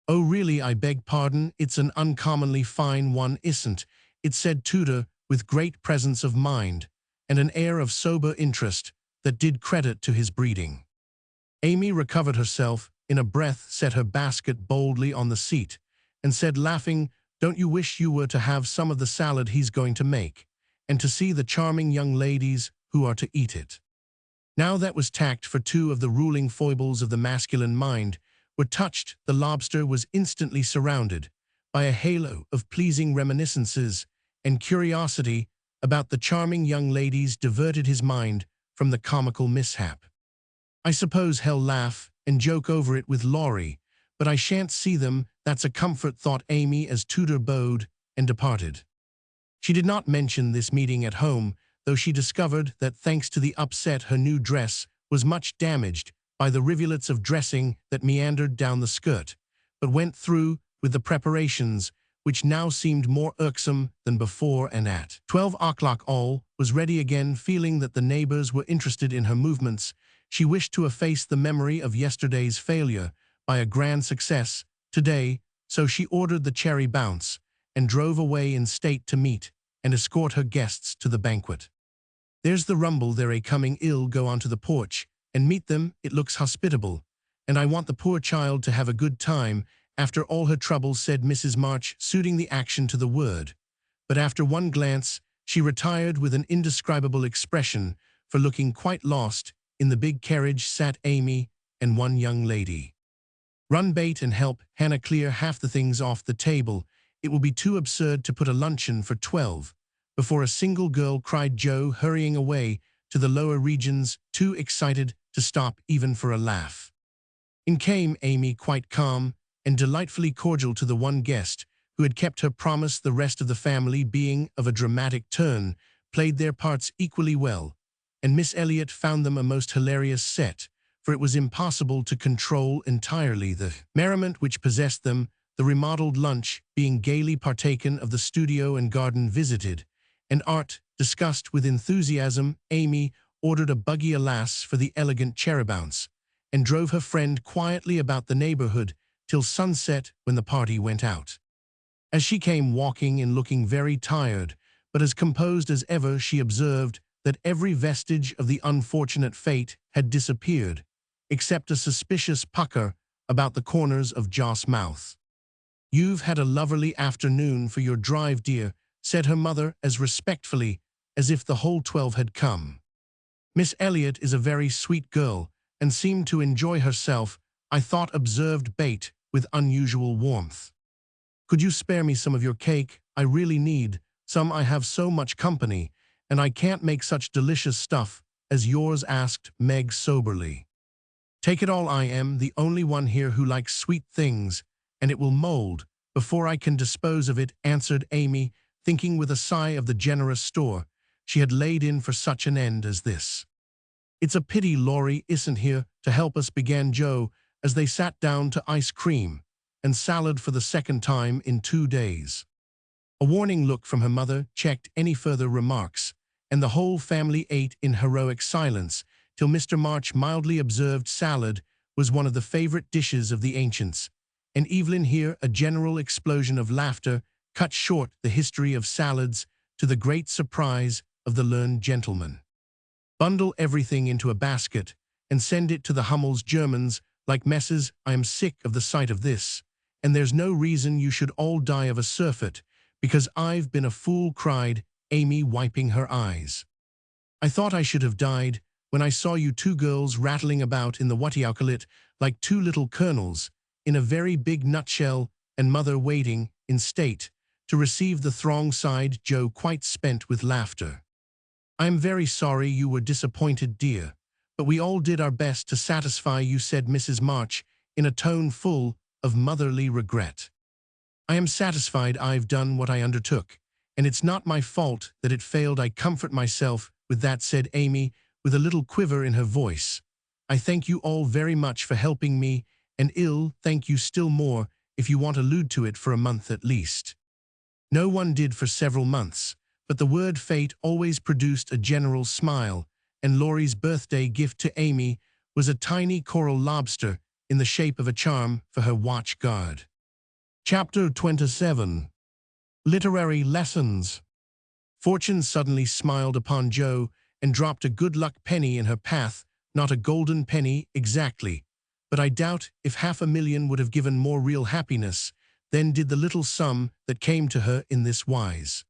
"Oh really, I beg pardon, it's an uncommonly fine one, isn't it?" said Tudor with great presence of mind, and an air of sober interest that did credit to his breeding. Amy recovered herself, in a breath set her basket boldly on the seat, and said laughing, "Don't you wish you were to have some of the salad he's going to make, and to see the charming young ladies who are to eat it?" Now that was tact, for two of the ruling foibles of the masculine mind were touched. The lobster was instantly surrounded by a halo of pleasing reminiscences, and curiosity about the charming young ladies diverted his mind from the comical mishap. "I suppose he'll laugh and joke over it with Laurie, but I shan't see them, that's a comfort," thought Amy as Tudor bowed and departed. She did not mention this meeting at home, though she discovered that thanks to the upset her new dress was much damaged by the rivulets of dressing that meandered down the skirt, but went through with the preparations, which now seemed more irksome than before, and at 12 o'clock all was ready again. Feeling that the neighbors were interested in her movements, she wished to efface the memory of yesterday's failure by a grand success today, so she ordered the cherry bounce and drove away in state to meet and escort her guests to the banquet. "There's the rumble, they're coming. I'll go onto the porch and meet them, it looks hospitable, and I want the poor child to have a good time after all her troubles," said Mrs. March, suiting the action to the word. But after one glance, she retired with an indescribable expression, for looking quite lost, in the big carriage sat Amy and one young lady. "Run, Bate, and help Hannah clear half the things off the table. It will be too absurd to put a luncheon for 12 before a single girl," cried Joe, hurrying away to the lower regions, too excited to stop even for a laugh. In came Amy, quite calm and delightfully cordial to the one guest who had kept her promise. The rest of the family, being of a dramatic turn, played their parts equally well, and Miss Elliot found them a most hilarious set, for it was impossible to control entirely the merriment which possessed them, the remodeled lunch being gaily partaken of, the studio and garden visited, and art discussed with enthusiasm. Amy ordered a buggy, alas, for the elegant cherrybounce, and drove her friend quietly about the neighborhood till sunset, when the party went out. As she came walking and looking very tired, but as composed as ever, she observed that every vestige of the unfortunate fate had disappeared, except a suspicious pucker about the corners of Joss' mouth. "You've had a lovely afternoon for your drive, dear," said her mother as respectfully as if the whole 12 had come. "Miss Elliot is a very sweet girl, and seemed to enjoy herself, I thought," observed Bate with unusual warmth. "Could you spare me some of your cake? I really need some. I have so much company, and I can't make such delicious stuff as yours," asked Meg soberly. "Take it all. I am the only one here who likes sweet things, and it will mold before I can dispose of it," answered Amy, thinking with a sigh of the generous store she had laid in for such an end as this. "It's a pity Laurie isn't here to help us," began Joe, as they sat down to ice cream and salad for the second time in 2 days. A warning look from her mother checked any further remarks, and the whole family ate in heroic silence till Mr. March mildly observed salad was one of the favorite dishes of the ancients, and Evelyn here. A general explosion of laughter cut short the history of salads, to the great surprise of the learned gentleman. "Bundle everything into a basket and send it to the Hummels Germans like messes. I am sick of the sight of this, and there's no reason you should all die of a surfeit because I've been a fool," cried Amy, wiping her eyes. "I thought I should have died when I saw you two girls rattling about in the Alcott like two little colonels in a very big nutshell, and mother waiting in state to receive the throng," sighed Joe, quite spent with laughter. "I am very sorry you were disappointed, dear, but we all did our best to satisfy you," said Mrs. March in a tone full of motherly regret. "I am satisfied I've done what I undertook, and it's not my fault that it failed. I comfort myself with that," said Amy, with a little quiver in her voice. "I thank you all very much for helping me, and I'll thank you still more if you want to allude to it for a month at least." No one did for several months, but the word fate always produced a general smile, and Laurie's birthday gift to Amy was a tiny coral lobster in the shape of a charm for her watch guard. Chapter 27. Literary Lessons. Fortune suddenly smiled upon Jo and dropped a good luck penny in her path, not a golden penny exactly, but I doubt if 500,000 would have given more real happiness than did the little sum that came to her in this wise.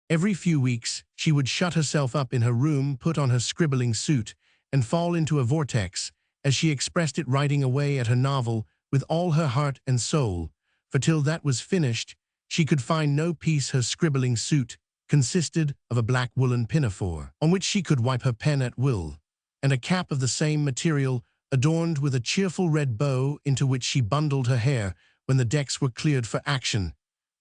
Every few weeks, she would shut herself up in her room, put on her scribbling suit, and fall into a vortex, as she expressed it, writing away at her novel with all her heart and soul, for till that was finished, she could find no peace. Her scribbling suit consisted of a black woolen pinafore, on which she could wipe her pen at will, and a cap of the same material, adorned with a cheerful red bow, into which she bundled her hair when the decks were cleared for action.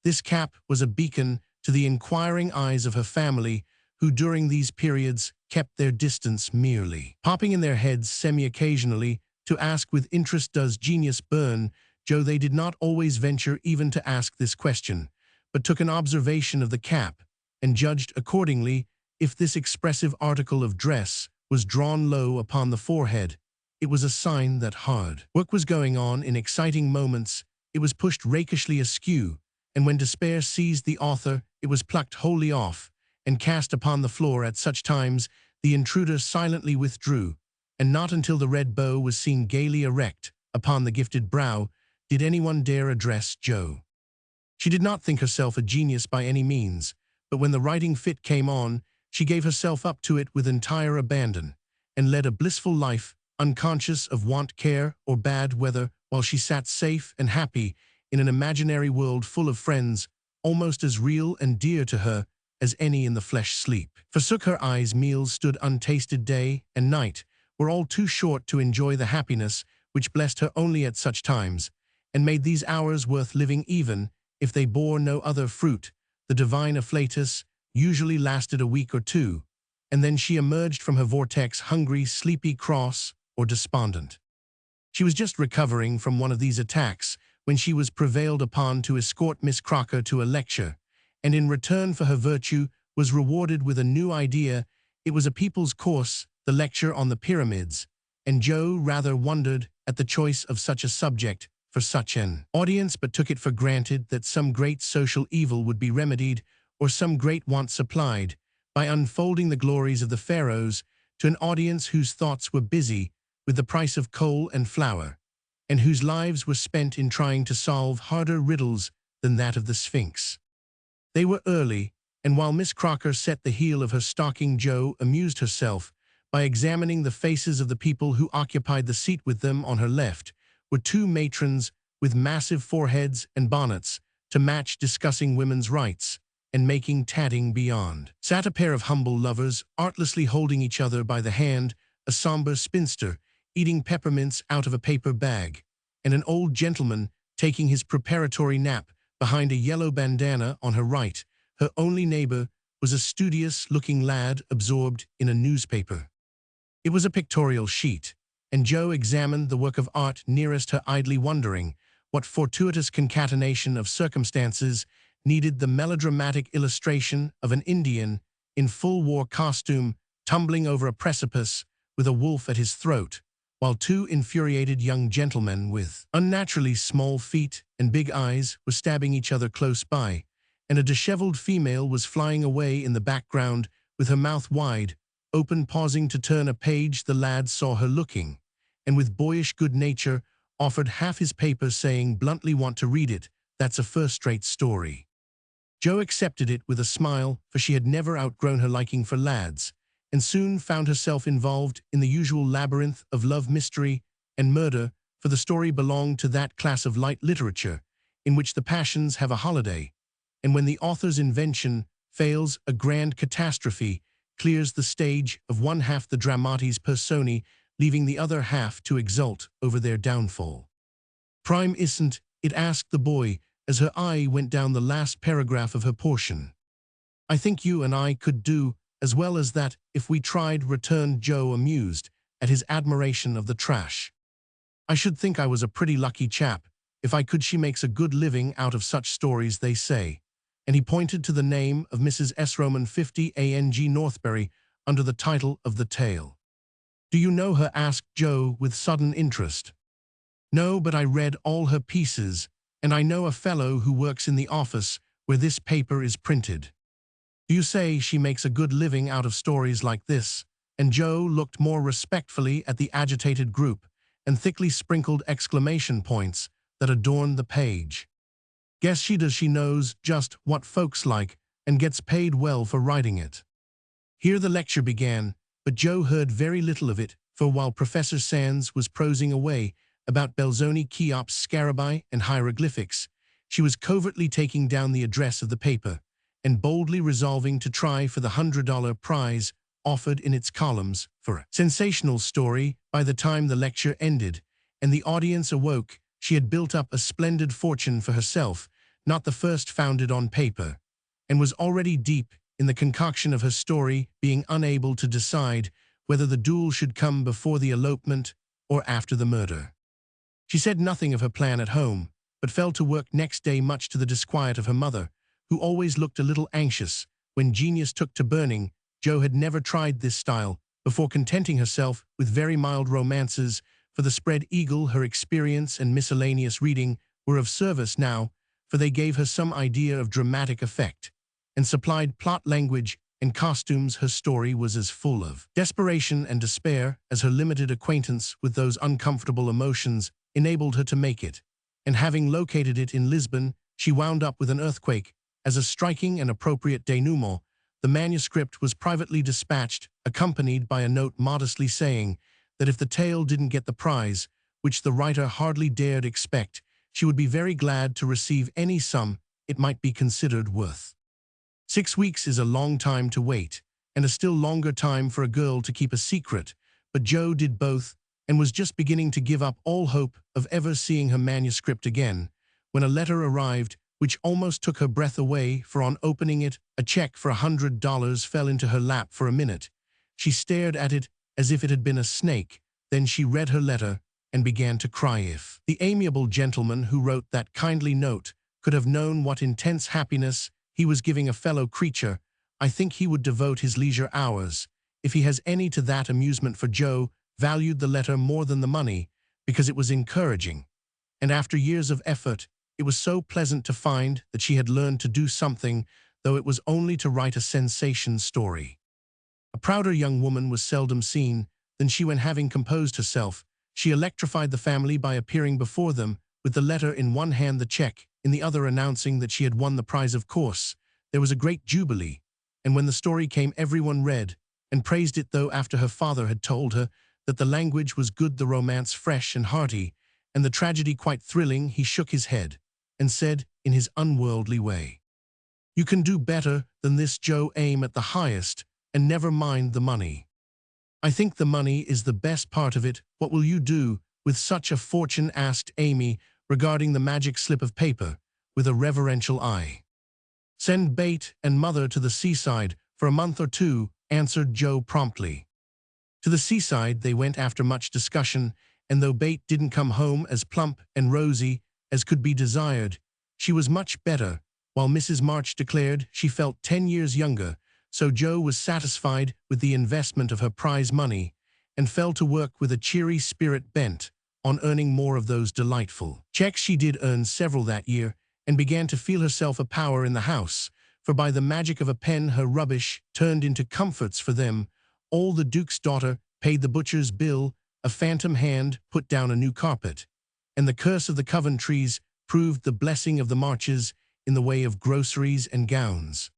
This cap was a beacon to the inquiring eyes of her family, who during these periods kept their distance, merely popping in their heads semi-occasionally to ask with interest, "Does genius burn, Jo?" They did not always venture even to ask this question, but took an observation of the cap, and judged accordingly. If this expressive article of dress was drawn low upon the forehead, it was a sign that hard work was going on. In exciting moments, it was pushed rakishly askew, and when despair seized the author, it was plucked wholly off and cast upon the floor. At such times, the intruder silently withdrew, and not until the red bow was seen gaily erect upon the gifted brow did anyone dare address Jo. She did not think herself a genius by any means, but when the writing fit came on, she gave herself up to it with entire abandon, and led a blissful life, unconscious of want, care, or bad weather, while she sat safe and happy in an imaginary world full of friends, almost as real and dear to her as any in the flesh. Sleep forsook her eyes, meals stood untasted, day and night were all too short to enjoy the happiness which blessed her only at such times, and made these hours worth living even if they bore no other fruit. The divine afflatus usually lasted a week or two, and then she emerged from her vortex hungry, sleepy, cross, or despondent. She was just recovering from one of these attacks when she was prevailed upon to escort Miss Crocker to a lecture, and in return for her virtue was rewarded with a new idea. It was a people's course, the lecture on the pyramids, and Jo rather wondered at the choice of such a subject for such an audience, but took it for granted that some great social evil would be remedied, or some great want supplied, by unfolding the glories of the pharaohs to an audience whose thoughts were busy with the price of coal and flour, and whose lives were spent in trying to solve harder riddles than that of the Sphinx. They were early, and while Miss Crocker set the heel of her stocking, Jo amused herself by examining the faces of the people who occupied the seat with them. On her left were two matrons with massive foreheads and bonnets to match, discussing women's rights and making tatting beyond. Sat a pair of humble lovers, artlessly holding each other by the hand, a somber spinster eating peppermints out of a paper bag, and an old gentleman taking his preparatory nap behind a yellow bandana on her right. Her only neighbor was a studious-looking lad absorbed in a newspaper. It was a pictorial sheet, and Jo examined the work of art nearest her, idly wondering what fortuitous concatenation of circumstances needed the melodramatic illustration of an Indian in full war costume tumbling over a precipice with a wolf at his throat, while two infuriated young gentlemen with unnaturally small feet and big eyes were stabbing each other close by, and a disheveled female was flying away in the background with her mouth wide open, pausing to turn a page. The lad saw her looking, and with boyish good nature offered half his paper, saying bluntly, "Want to read it? That's a first-rate story." Jo accepted it with a smile, for she had never outgrown her liking for lads, and soon found herself involved in the usual labyrinth of love, mystery, and murder, for the story belonged to that class of light literature in which the passions have a holiday, and when the author's invention fails, a grand catastrophe clears the stage of one half the dramatis personae, leaving the other half to exult over their downfall. Prime isn't it, asked the boy, as her eye went down the last paragraph of her portion. I think you and I could do as well as that if we tried, returned Joe, amused at his admiration of the trash. I should think I was a pretty lucky chap if I could. She makes a good living out of such stories, they say. And he pointed to the name of Mrs. S. Roman 50 A.N.G. Northberry under the title of the tale. Do you know her? Asked Joe with sudden interest. No, but I read all her pieces, and I know a fellow who works in the office where this paper is printed. Do you say she makes a good living out of stories like this? And Joe looked more respectfully at the agitated group and thickly sprinkled exclamation points that adorned the page. Guess she does. She knows just what folks like and gets paid well for writing it. Here the lecture began, but Joe heard very little of it, for while Professor Sands was prosing away about Belzoni, Cheops, scarabaei, and hieroglyphics, she was covertly taking down the address of the paper and boldly resolving to try for the $100 prize offered in its columns for a sensational story. By the time the lecture ended and the audience awoke, she had built up a splendid fortune for herself, not the first founded on paper, and was already deep in the concoction of her story, being unable to decide whether the duel should come before the elopement or after the murder. She said nothing of her plan at home, but fell to work next day, much to the disquiet of her mother, who always looked a little anxious when genius took to burning. Joe had never tried this style before, contenting herself with very mild romances. For the Spread Eagle, her experience and miscellaneous reading were of service now, for they gave her some idea of dramatic effect and supplied plot, language, and costumes. Her story was as full of desperation and despair as her limited acquaintance with those uncomfortable emotions enabled her to make it, and having located it in Lisbon, she wound up with an earthquake as a striking and appropriate denouement. The manuscript was privately dispatched, accompanied by a note modestly saying that if the tale didn't get the prize, which the writer hardly dared expect, she would be very glad to receive any sum it might be considered worth. 6 weeks is a long time to wait, and a still longer time for a girl to keep a secret, but Joe did both and was just beginning to give up all hope of ever seeing her manuscript again, when a letter arrived which almost took her breath away, for on opening it, a check for $100 fell into her lap. For a minute, she stared at it as if it had been a snake. Then she read her letter and began to cry. If the amiable gentleman who wrote that kindly note could have known what intense happiness he was giving a fellow creature, I think he would devote his leisure hours, if he has any, to that amusement. For Joe valued the letter more than the money, because it was encouraging, and after years of effort, it was so pleasant to find that she had learned to do something, though it was only to write a sensation story. A prouder young woman was seldom seen than she when, having composed herself, she electrified the family by appearing before them with the letter in one hand, the check in the other, announcing that she had won the prize. Of course, there was a great jubilee, and when the story came, everyone read and praised it, though after her father had told her that the language was good, the romance fresh and hearty, and the tragedy quite thrilling, he shook his head and said in his unworldly way, "You can do better than this, Joe. Aim at the highest and never mind the money." "I think the money is the best part of it. What will you do with such a fortune?" asked Amy, regarding the magic slip of paper with a reverential eye. "Send Bate and Mother to the seaside for a month or 2, answered Joe promptly. To the seaside they went after much discussion, and though Bate didn't come home as plump and rosy as could be desired, she was much better, while Mrs. March declared she felt 10 years younger. So Joe was satisfied with the investment of her prize money and fell to work with a cheery spirit bent on earning more of those delightful checks. She did earn several that year and began to feel herself a power in the house, for by the magic of a pen her rubbish turned into comforts for them all. The Duke's daughter paid the butcher's bill, a phantom hand put down a new carpet, and the curse of the Coventrys proved the blessing of the Marches in the way of groceries and gowns.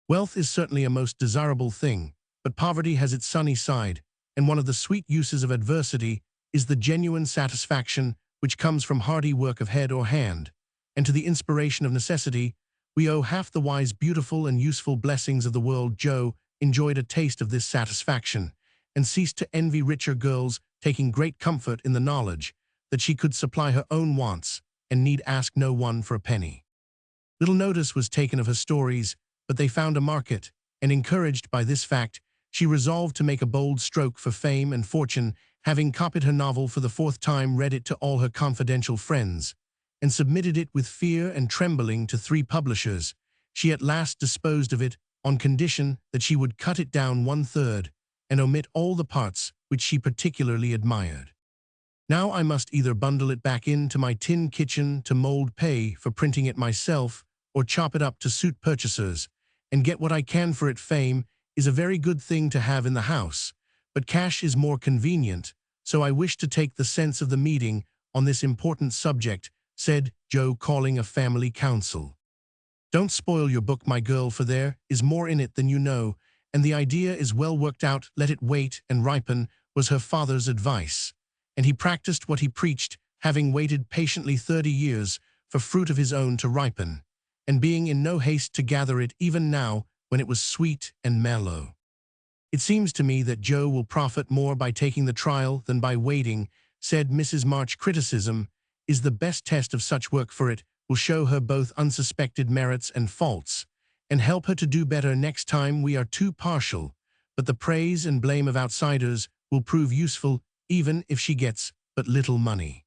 Wealth is certainly a most desirable thing, but poverty has its sunny side, and one of the sweet uses of adversity is the genuine satisfaction which comes from hearty work of head or hand, and to the inspiration of necessity we owe half the wise, beautiful, and useful blessings of the world. Joe enjoyed a taste of this satisfaction, and ceased to envy richer girls, taking great comfort in the knowledge that she could supply her own wants and need ask no one for a penny. Little notice was taken of her stories, but they found a market, and encouraged by this fact, she resolved to make a bold stroke for fame and fortune, having copied her novel for the 4th time, read it to all her confidential friends, and submitted it with fear and trembling to 3 publishers. She at last disposed of it on condition that she would cut it down 1/3 and omit all the parts which she particularly admired. Now I must either bundle it back into my tin kitchen to mold pay for printing it myself, or chop it up to suit purchasers, and get what I can for it. Fame is a very good thing to have in the house, but cash is more convenient, so I wish to take the sense of the meeting on this important subject, said Joe, calling a family council. Don't spoil your book, my girl, for there is more in it than you know, and the idea is well worked out. Let it wait and ripen, was her father's advice. And he practiced what he preached, having waited patiently 30 years for fruit of his own to ripen, and being in no haste to gather it even now when it was sweet and mellow. It seems to me that Joe will profit more by taking the trial than by waiting, said Mrs. March. Criticism is the best test of such work, for it will show her both unsuspected merits and faults, and help her to do better next time we are too partial, but the praise and blame of outsiders will prove useful even if she gets but little money.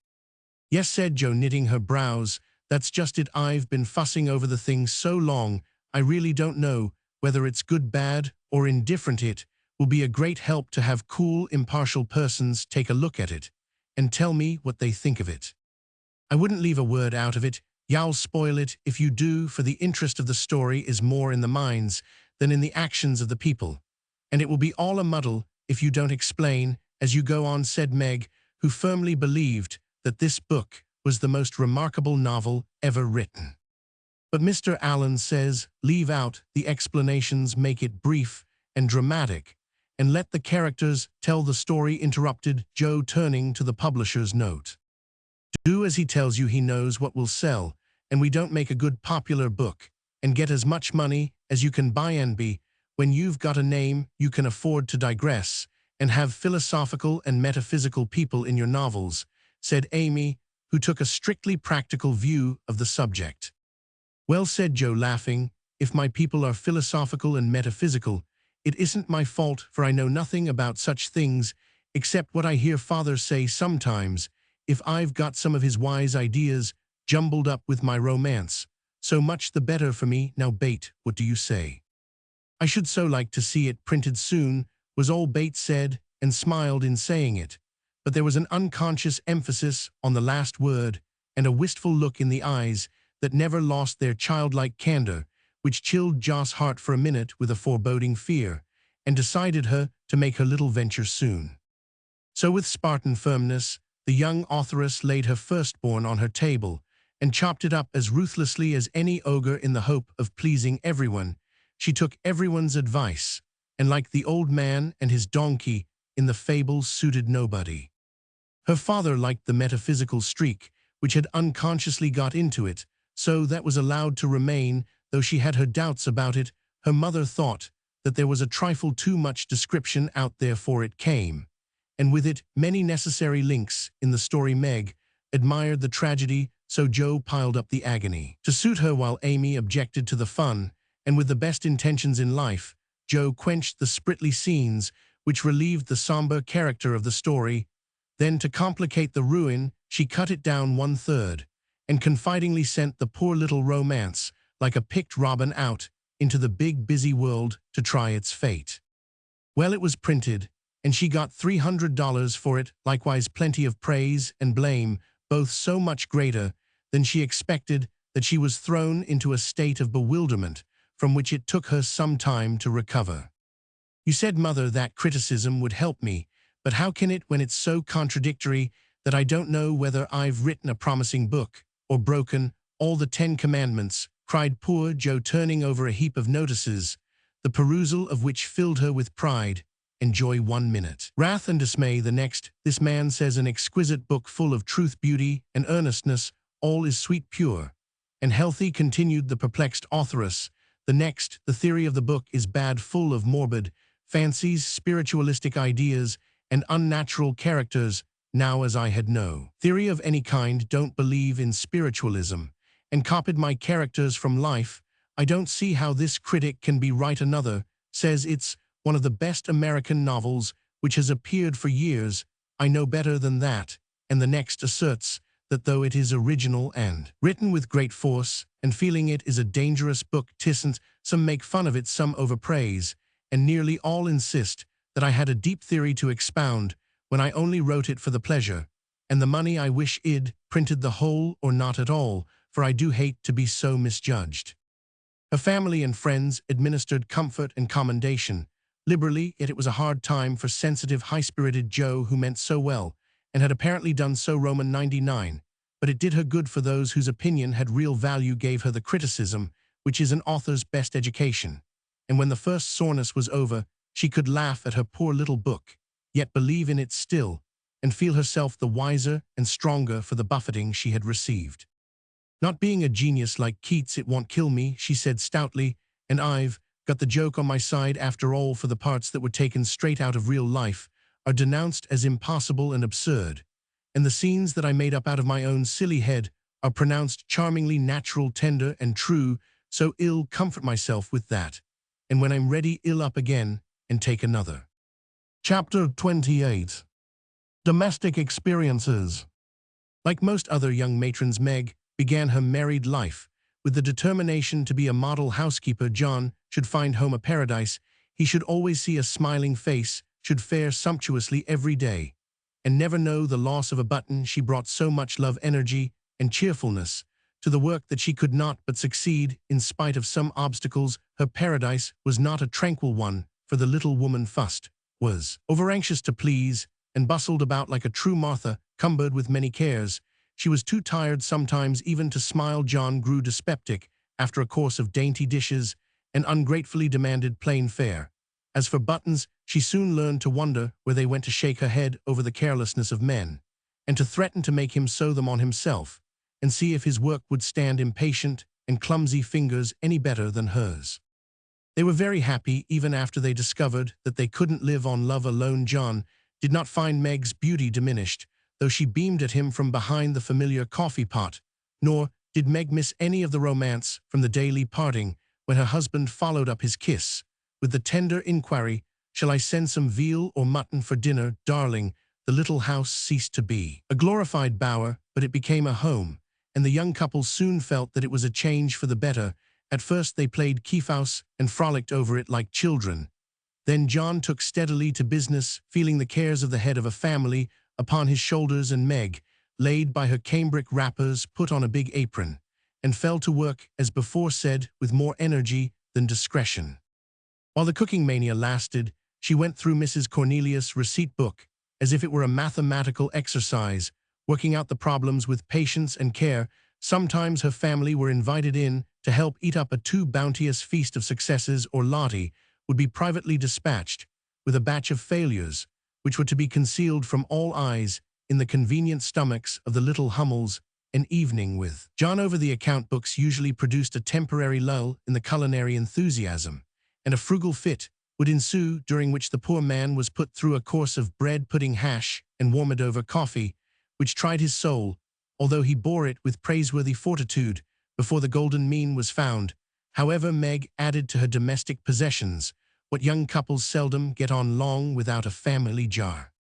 Yes, said Joe, knitting her brows, that's just it. I've been fussing over the thing so long, I really don't know whether it's good, bad, or indifferent. It will be a great help to have cool, impartial persons take a look at it and tell me what they think of it. I wouldn't leave a word out of it. You'll spoil it if you do, for the interest of the story is more in the minds than in the actions of the people, and it will be all a muddle if you don't explain as you go on, said Meg, who firmly believed that this book was the most remarkable novel ever written. But Mr. Allen says, leave out the explanations, make it brief and dramatic, and let the characters tell the story, interrupted Joe, turning to the publisher's note. Do as he tells you. He knows what will sell, and we don't make a good popular book and get as much money as you can buy and be. When you've got a name, you can afford to digress and have philosophical and metaphysical people in your novels, said Amy, who took a strictly practical view of the subject. Well, said Joe, laughing, if my people are philosophical and metaphysical, it isn't my fault, for I know nothing about such things except what I hear father say sometimes. If I've got some of his wise ideas jumbled up with my romance, so much the better for me. Now, Bate, what do you say? I should so like to see it printed soon, was all Bates said, and smiled in saying it, but there was an unconscious emphasis on the last word and a wistful look in the eyes that never lost their childlike candor, which chilled Jo's heart for a minute with a foreboding fear, and decided her to make her little venture soon. So with Spartan firmness, the young authoress laid her firstborn on her table and chopped it up as ruthlessly as any ogre in the hope of pleasing everyone. She took everyone's advice, and like the old man and his donkey in the fable, suited nobody. Her father liked the metaphysical streak, which had unconsciously got into it, so that was allowed to remain, though she had her doubts about it. Her mother thought that there was a trifle too much description out there, for it came, and with it many necessary links in the story. Meg admired the tragedy, so Joe piled up the agony to suit her, while Amy objected to the fun, and with the best intentions in life, Joe quenched the spritly scenes which relieved the somber character of the story. Then, to complicate the ruin, she cut it down 1/3, and confidingly sent the poor little romance, like a picked robin, out into the big busy world to try its fate. Well, it was printed, and she got $300 for it, likewise plenty of praise and blame, both so much greater than she expected that she was thrown into a state of bewilderment from which it took her some time to recover. You said, Mother, that criticism would help me, but how can it when it's so contradictory that I don't know whether I've written a promising book or broken all the 10 commandments, cried poor Joe, turning over a heap of notices, the perusal of which filled her with pride and joy 1 minute, wrath and dismay the next. This man says an exquisite book full of truth, beauty, and earnestness, all is sweet, pure, and healthy, continued the perplexed authoress, The next, the theory of the book is bad, full of morbid fancies, spiritualistic ideas, and unnatural characters. Now as I had no theory of any kind, don't believe in spiritualism, and copied my characters from life, I don't see how this critic can be right. Another says it's one of the best American novels which has appeared for years. I know better than that. And the next asserts that though it is original and written with great force, and feeling it is a dangerous book, tisn't, some make fun of it, some overpraise, and nearly all insist that I had a deep theory to expound when I only wrote it for the pleasure and the money. I wish I'd printed the whole or not at all, for I do hate to be so misjudged. Her family and friends administered comfort and commendation liberally, yet it was a hard time for sensitive, high-spirited Jo, who meant so well and had apparently done so. Roman 99. But it did her good, for those whose opinion had real value gave her the criticism which is an author's best education. And when the first soreness was over, she could laugh at her poor little book, yet believe in it still, and feel herself the wiser and stronger for the buffeting she had received. Not being a genius like Keats, it won't kill me, she said stoutly, and I've got the joke on my side after all, for the parts that were taken straight out of real life are denounced as impossible and absurd, and the scenes that I made up out of my own silly head are pronounced charmingly natural, tender, and true, so I'll comfort myself with that, and when I'm ready I'll up again and take another. Chapter 28. Domestic Experiences. Like most other young matrons, Meg began her married life with the determination to be a model housekeeper. John should find home a paradise. He should always see a smiling face, should fare sumptuously every day, and never know the loss of a button. She brought so much love, energy, and cheerfulness to the work that she could not but succeed in spite of some obstacles. Her paradise was not a tranquil one, for the little woman fussed, was overanxious to please, and bustled about like a true Martha, cumbered with many cares. She was too tired sometimes even to smile. John grew dyspeptic after a course of dainty dishes, and ungratefully demanded plain fare. As for buttons, she soon learned to wonder where they went, to shake her head over the carelessness of men, and to threaten to make him sew them on himself, and see if his work would stand impatient and clumsy fingers any better than hers. They were very happy even after they discovered that they couldn't live on love alone. John did not find Meg's beauty diminished, though she beamed at him from behind the familiar coffee pot, nor did Meg miss any of the romance from the daily parting when her husband followed up his kiss with the tender inquiry, "Shall I send some veal or mutton for dinner, darling?" The little house ceased to be a glorified bower, but it became a home, and the young couple soon felt that it was a change for the better. At first they played kiefhouse and frolicked over it like children. Then John took steadily to business, feeling the cares of the head of a family upon his shoulders, and Meg laid by her cambric wrappers, put on a big apron, and fell to work, as before said, with more energy than discretion. While the cooking mania lasted, she went through Mrs. Cornelius' receipt book as if it were a mathematical exercise, working out the problems with patience and care. Sometimes her family were invited in to help eat up a too bounteous feast of successes, or Lottie would be privately dispatched with a batch of failures, which were to be concealed from all eyes in the convenient stomachs of the little Hummels. An evening with John over the account books usually produced a temporary lull in the culinary enthusiasm, and a frugal fit would ensue, during which the poor man was put through a course of bread pudding, hash, and warmed-over coffee, which tried his soul, although he bore it with praiseworthy fortitude before the golden mean was found. However, Meg added to her domestic possessions what young couples seldom get on long without: a family jar.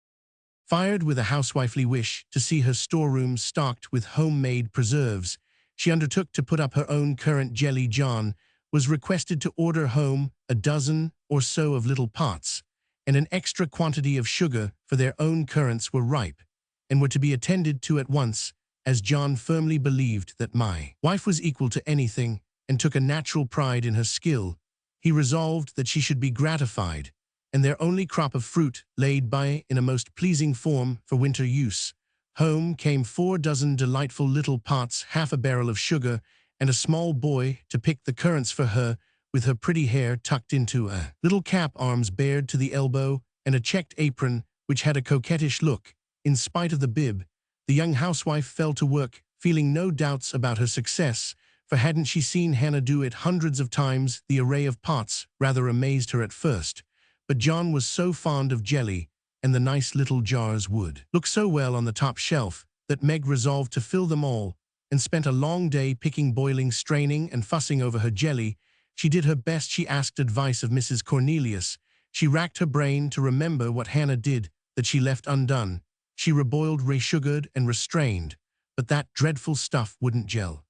Fired with a housewifely wish to see her storeroom stocked with homemade preserves, she undertook to put up her own currant jelly. John was requested to order home a dozen or so of little pots, and an extra quantity of sugar, for their own currants were ripe, and were to be attended to at once. As John firmly believed that my wife was equal to anything, and took a natural pride in her skill, he resolved that she should be gratified, and their only crop of fruit laid by in a most pleasing form for winter use. Home came 4 dozen delightful little pots, half a barrel of sugar, and a small boy to pick the currants for her, with her pretty hair tucked into a little cap, arms bared to the elbow, and a checked apron which had a coquettish look. In spite of the bib, the young housewife fell to work, feeling no doubts about her success, for hadn't she seen Hannah do it hundreds of times? The array of pots rather amazed her at first, but John was so fond of jelly, and the nice little jars would look so well on the top shelf, that Meg resolved to fill them all, and spent a long day picking, boiling, straining, and fussing over her jelly. She did her best. She asked advice of Mrs. Cornelius. She racked her brain to remember what Hannah did that she left undone. She reboiled, resugared, and restrained, but that dreadful stuff wouldn't gel.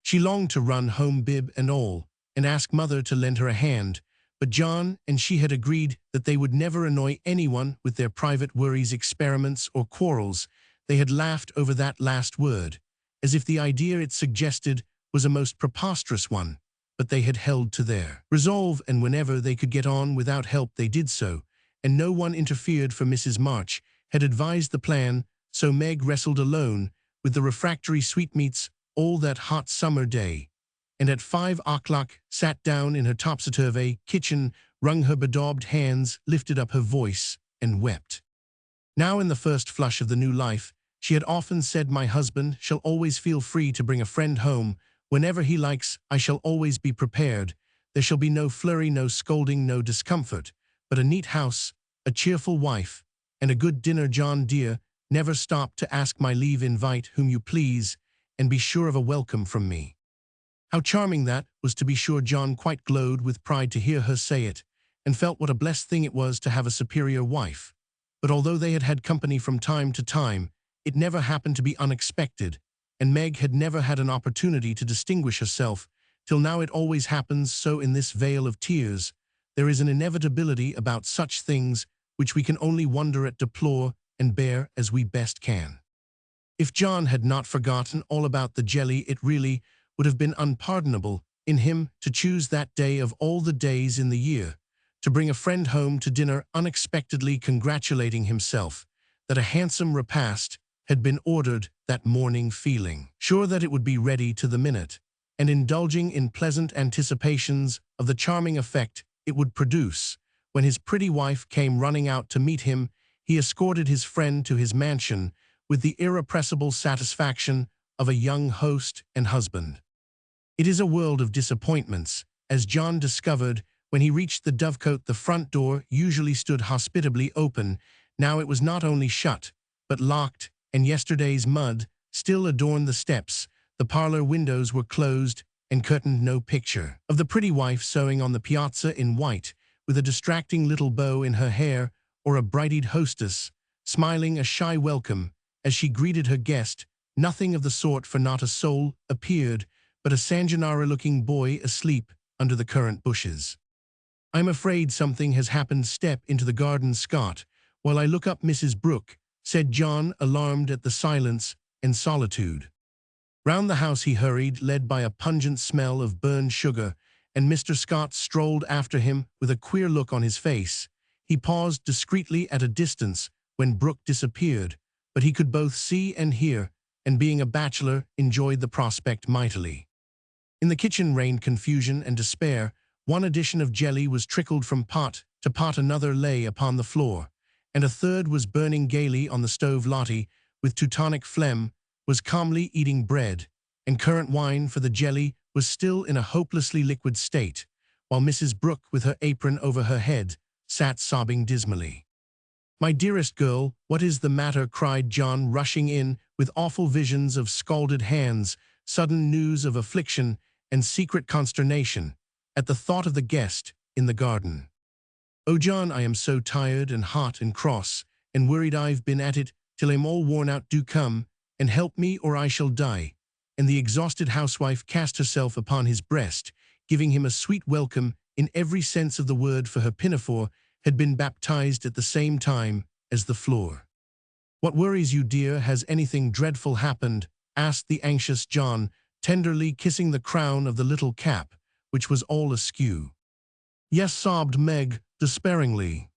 She longed to run home, bib and all, and ask Mother to lend her a hand, but John and she had agreed that they would never annoy anyone with their private worries, experiments, or quarrels. They had laughed over that last word, as if the idea it suggested was a most preposterous one, but they had held to their resolve, and whenever they could get on without help they did so, and no one interfered, for Mrs. March had advised the plan. So Meg wrestled alone with the refractory sweetmeats all that hot summer day, and at 5 o'clock sat down in her topsy-turvy kitchen, wrung her bedaubed hands, lifted up her voice, and wept. Now in the first flush of the new life, she had often said, "My husband shall always feel free to bring a friend home whenever he likes. I shall always be prepared. There shall be no flurry, no scolding, no discomfort, but a neat house, a cheerful wife, and a good dinner. John dear, never stop to ask my leave. Invite whom you please, and be sure of a welcome from me." How charming that was, to be sure. John quite glowed with pride to hear her say it, and felt what a blessed thing it was to have a superior wife. But although they had had company from time to time, it never happened to be unexpected, and Meg had never had an opportunity to distinguish herself, till now. It always happens so in this vale of tears. There is an inevitability about such things which we can only wonder at, deplore, and bear as we best can. If John had not forgotten all about the jelly, it really would have been unpardonable in him to choose that day of all the days in the year to bring a friend home to dinner, unexpectedly congratulating himself that a handsome repast had been ordered that morning, feeling sure that it would be ready to the minute, and indulging in pleasant anticipations of the charming effect it would produce. When his pretty wife came running out to meet him, he escorted his friend to his mansion with the irrepressible satisfaction of a young host and husband. It is a world of disappointments, as John discovered when he reached the Dovecote. The front door usually stood hospitably open. Now it was not only shut, but locked, and yesterday's mud still adorned the steps. The parlor windows were closed and curtained. No picture of the pretty wife sewing on the piazza in white, with a distracting little bow in her hair, or a bright-eyed hostess smiling a shy welcome as she greeted her guest. Nothing of the sort, for not a soul appeared but a Sanjanara-looking boy asleep under the currant bushes. "I'm afraid something has happened. Step into the garden, Scott, while I look up Mrs. Brooke," said John, alarmed at the silence and solitude. Round the house he hurried, led by a pungent smell of burned sugar, and Mr. Scott strolled after him with a queer look on his face. He paused discreetly at a distance when Brooke disappeared, but he could both see and hear, and being a bachelor, enjoyed the prospect mightily. In the kitchen reigned confusion and despair. One edition of jelly was trickled from pot to pot, another lay upon the floor, and a third was burning gaily on the stove. Lottie, with Teutonic phlegm, was calmly eating bread and currant wine, for the jelly was still in a hopelessly liquid state, while Mrs. Brooke, with her apron over her head, sat sobbing dismally. "My dearest girl, what is the matter?" cried John, rushing in with awful visions of scalded hands, sudden news of affliction, and secret consternation at the thought of the guest in the garden. "Oh, John, I am so tired and hot and cross and worried. I've been at it till I'm all worn out. Do come and help me, or I shall die." And the exhausted housewife cast herself upon his breast, giving him a sweet welcome in every sense of the word, for her pinafore had been baptized at the same time as the floor. "What worries you, dear? Has anything dreadful happened?" asked the anxious John, tenderly kissing the crown of the little cap, which was all askew. "Yes," sobbed Meg despairingly.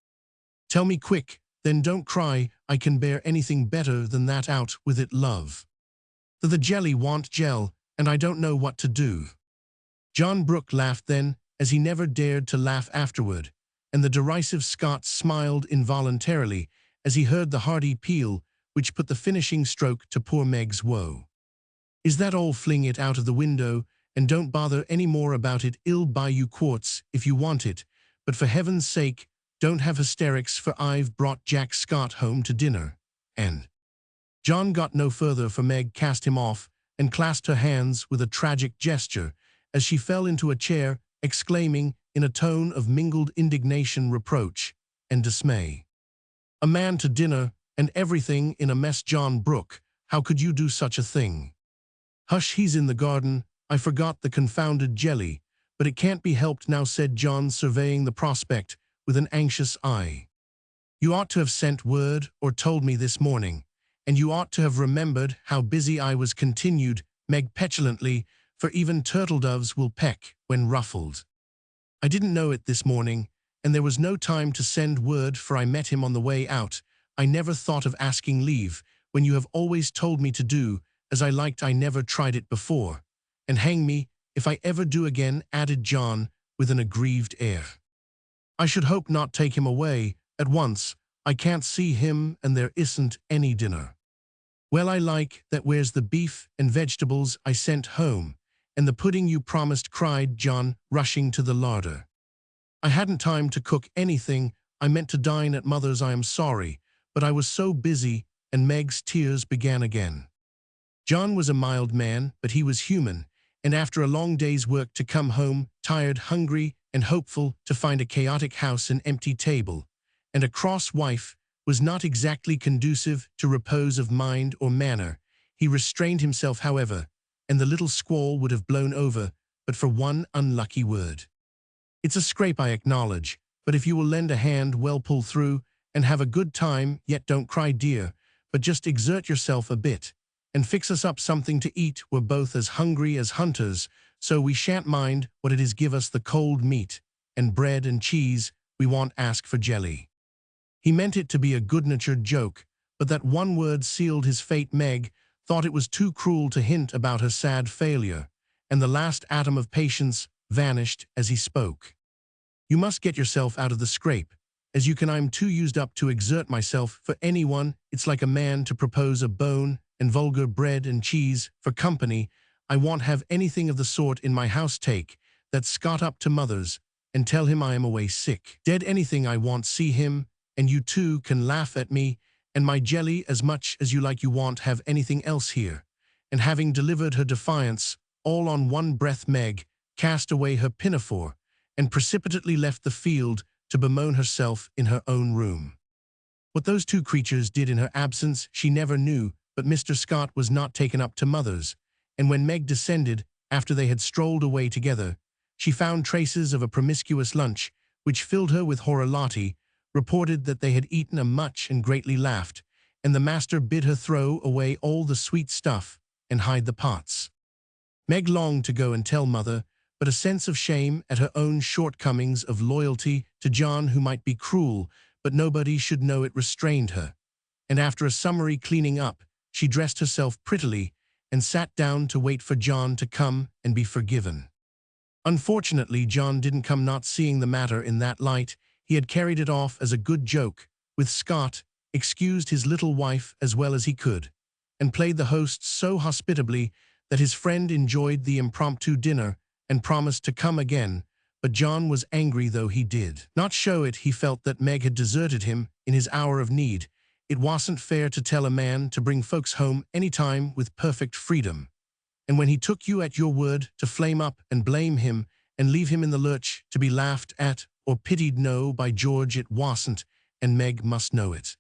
"Tell me quick, then don't cry. I can bear anything better than that. Out with it, love. The jelly won't gel, and I don't know what to do." John Brooke laughed then, as he never dared to laugh afterward, and the derisive Scot smiled involuntarily as he heard the hearty peal which put the finishing stroke to poor Meg's woe. "Is that all? Fling it out of the window and don't bother any more about it. I'll buy you quartz if you want it, but for heaven's sake, don't have hysterics, for I've brought Jack Scott home to dinner. And John got no further, for Meg cast him off and clasped her hands with a tragic gesture as she fell into a chair, exclaiming in a tone of mingled indignation, reproach, and dismay, "A man to dinner, and everything in a mess, John Brooke. How could you do such a thing?" "Hush, he's in the garden. I forgot the confounded jelly, but it can't be helped now," said John, surveying the prospect with an anxious eye. "You ought to have sent word or told me this morning, and you ought to have remembered how busy I was," continued Meg petulantly, "for even turtle-doves will peck when ruffled. I didn't know it this morning, and there was no time to send word, for I met him on the way out. I never thought of asking leave, when you have always told me to do as I liked. I never tried it before. And hang me if I ever do again," added John with an aggrieved air. "I should hope not. Take him away at once. I can't see him, and there isn't any dinner." "Well, I like that. Where's the beef and vegetables I sent home, and the pudding you promised?" cried John, rushing to the larder. "I hadn't time to cook anything. I meant to dine at Mother's. I am sorry, but I was so busy," and Meg's tears began again. John was a mild man, but he was human, and after a long day's work, to come home tired, hungry, and hopeful, to find a chaotic house, an empty table, and a cross wife was not exactly conducive to repose of mind or manner. He restrained himself, however, and the little squall would have blown over but for one unlucky word. "It's a scrape, I acknowledge, but if you will lend a hand, we'll pull through and have a good time. Yet don't cry, dear, but just exert yourself a bit and fix us up something to eat. We're both as hungry as hunters, so we shan't mind what it is. Give us the cold meat and bread and cheese. We won't ask for jelly." He meant it to be a good-natured joke, but that one word sealed his fate. Meg thought it was too cruel to hint about her sad failure, and the last atom of patience vanished as he spoke. "You must get yourself out of the scrape, as you can. I'm too used up to exert myself for anyone. It's like a man to propose a bone and vulgar bread and cheese for company. I won't have anything of the sort in my house. Take that Scott up to Mother's, and tell him I am away sick. Dead anything. I won't see him, and you too can laugh at me and my jelly as much as you like. You won't have anything else here." And having delivered her defiance all on one breath, Meg cast away her pinafore and precipitately left the field to bemoan herself in her own room. What those two creatures did in her absence she never knew, but Mr. Scott was not taken up to Mother's, and when Meg descended, after they had strolled away together, she found traces of a promiscuous lunch, which filled her with horror. Lottie reported that they had eaten a much and greatly laughed, and the master bid her throw away all the sweet stuff and hide the pots. Meg longed to go and tell Mother, but a sense of shame at her own shortcomings, of loyalty to John, who might be cruel, but nobody should know it, restrained her, and after a summary cleaning up, she dressed herself prettily and sat down to wait for John to come and be forgiven. Unfortunately, John didn't come. Not seeing the matter in that light, he had carried it off as a good joke with Scott, excused his little wife as well as he could, and played the host so hospitably that his friend enjoyed the impromptu dinner and promised to come again. But John was angry, though he did not show it. He felt that Meg had deserted him in his hour of need. It wasn't fair to tell a man to bring folks home any time with perfect freedom, and when he took you at your word, to flame up and blame him and leave him in the lurch to be laughed at or pitied. No, by George, it wasn't, and Meg must know it.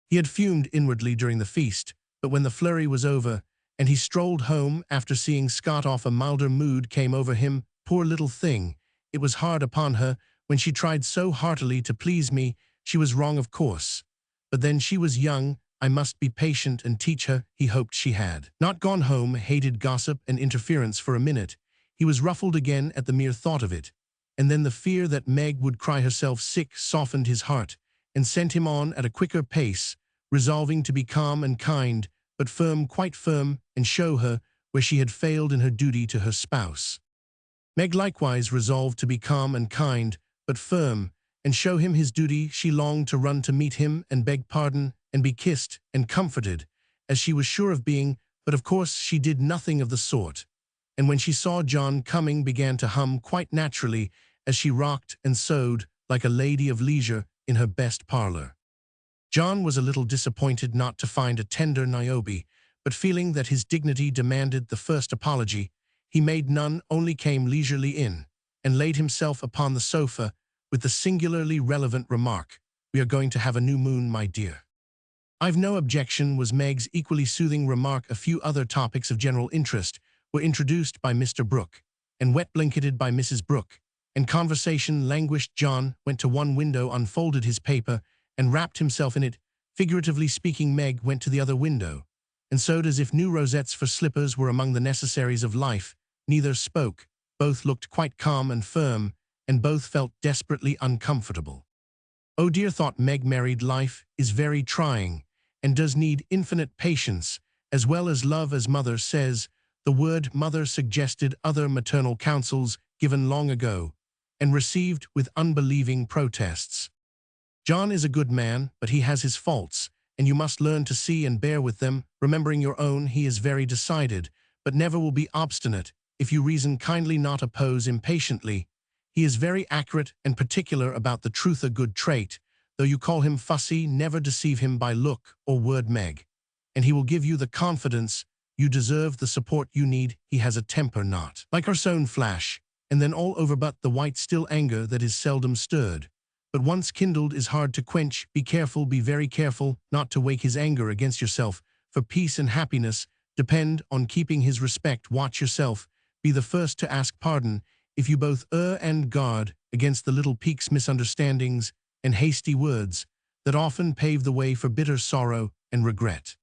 He had fumed inwardly during the feast, but when the flurry was over and he strolled home after seeing Scott off, a milder mood came over him. Poor little thing, it was hard upon her when she tried so heartily to please me. She was wrong, of course, but then she was young. I must be patient and teach her. He hoped she had not gone home, hated gossip and interference for a minute. He was ruffled again at the mere thought of it, and then the fear that Meg would cry herself sick softened his heart and sent him on at a quicker pace, resolving to be calm and kind, but firm, quite firm, and show her where she had failed in her duty to her spouse. Meg likewise resolved to be calm and kind, but firm, and show him his duty. She longed to run to meet him and beg pardon and be kissed and comforted, as she was sure of being, but of course she did nothing of the sort, and when she saw John coming began to hum quite naturally as she rocked and sewed like a lady of leisure in her best parlor. John was a little disappointed not to find a tender Niobe, but feeling that his dignity demanded the first apology, he made none, only came leisurely in, and laid himself upon the sofa with the singularly relevant remark, "We are going to have a new moon, my dear." "I've no objection," was Meg's equally soothing remark. A few other topics of general interest were introduced by Mr. Brooke, and wet-blanketed by Mrs. Brooke, and conversation languished. John went to one window, unfolded his paper, and wrapped himself in it. Figuratively speaking, Meg went to the other window, and sewed as if new rosettes for slippers were among the necessaries of life. Neither spoke, both looked quite calm and firm, and both felt desperately uncomfortable. "Oh dear," thought Meg, "married life is very trying, and does need infinite patience, as well as love." As mother says, the word mother suggested other maternal counsels given long ago, and received with unbelieving protests. "John is a good man, but he has his faults, and you must learn to see and bear with them, remembering your own. He is very decided, but never will be obstinate. If you reason kindly, not oppose impatiently. He is very accurate and particular about the truth, a good trait. Though you call him fussy, never deceive him by look or word, Meg, and he will give you the confidence you deserve, the support you need. He has a temper not like our own flash, and then all over, but the white still anger that is seldom stirred, but once kindled is hard to quench. Be careful, be very careful, not to wake his anger against yourself, for peace and happiness depend on keeping his respect. Watch yourself, be the first to ask pardon if you both err, and guard against the little piques, misunderstandings, and hasty words that often pave the way for bitter sorrow and regret."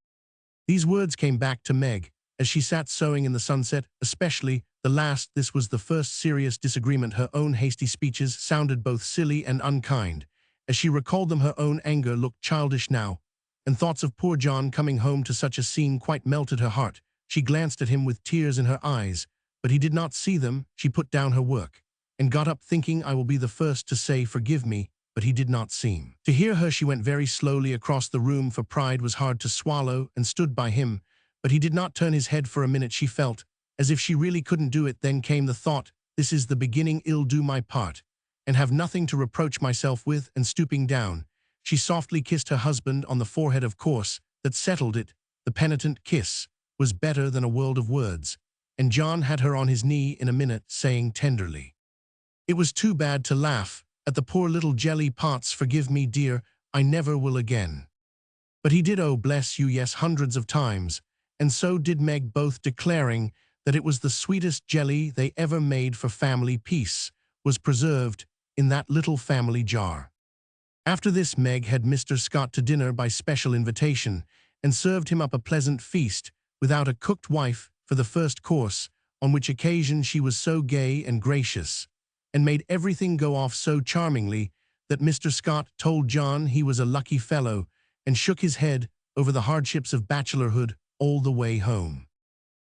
These words came back to Meg as she sat sewing in the sunset, especially the last. This was the first serious disagreement. Her own hasty speeches sounded both silly and unkind. As she recalled them, her own anger looked childish now, and thoughts of poor John coming home to such a scene quite melted her heart. She glanced at him with tears in her eyes, but he did not see them. She put down her work and got up, thinking, "I will be the first to say forgive me," but he did not seem to hear her. She went very slowly across the room, for pride was hard to swallow, and stood by him, but he did not turn his head for a minute. She felt as if she really couldn't do it. Then came the thought, "This is the beginning. I'll do my part, and have nothing to reproach myself with," and stooping down, she softly kissed her husband on the forehead. Of course, that settled it. The penitent kiss was better than a world of words, and John had her on his knee in a minute, saying tenderly, "It was too bad to laugh at the poor little jelly pots. Forgive me, dear, I never will again." But he did, oh bless you, yes, hundreds of times, and so did Meg, both declaring that it was the sweetest jelly they ever made, for family peace was preserved in that little family jar. After this, Meg had Mr. Scott to dinner by special invitation, and served him up a pleasant feast without a cooked wife for the first course, on which occasion she was so gay and gracious, and made everything go off so charmingly, that Mr. Scott told John he was a lucky fellow, and shook his head over the hardships of bachelorhood all the way home.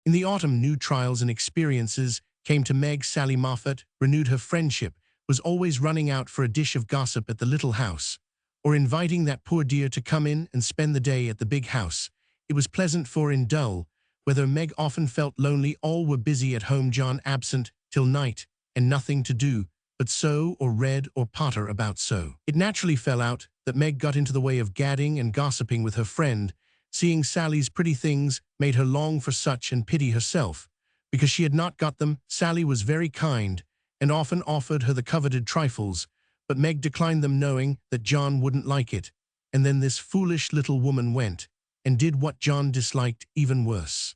In the autumn, new trials and experiences came to Meg. Sally Moffat renewed her friendship, was always running out for a dish of gossip at the little house, or inviting that poor dear to come in and spend the day at the big house. It was pleasant, for in dull weather Meg often felt lonely. All were busy at home, John absent till night, and nothing to do but sew or read or potter about. So it naturally fell out that Meg got into the way of gadding and gossiping with her friend. Seeing Sally's pretty things made her long for such, and pity herself because she had not got them. Sally was very kind, and often offered her the coveted trifles, but Meg declined them, knowing that John wouldn't like it. And then this foolish little woman went and did what John disliked even worse.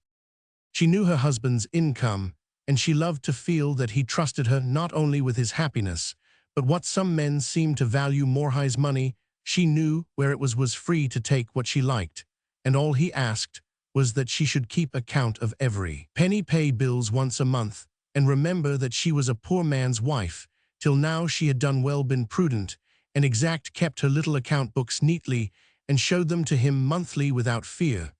She knew her husband's income, and she loved to feel that he trusted her not only with his happiness, but what some men seem to value more, his money. She knew where it was free to take what she liked, and all he asked was that she should keep account of every penny, pay bills once a month, and remember that she was a poor man's wife. Till now she had done well, been prudent and exact, kept her little account books neatly, and showed them to him monthly without fear.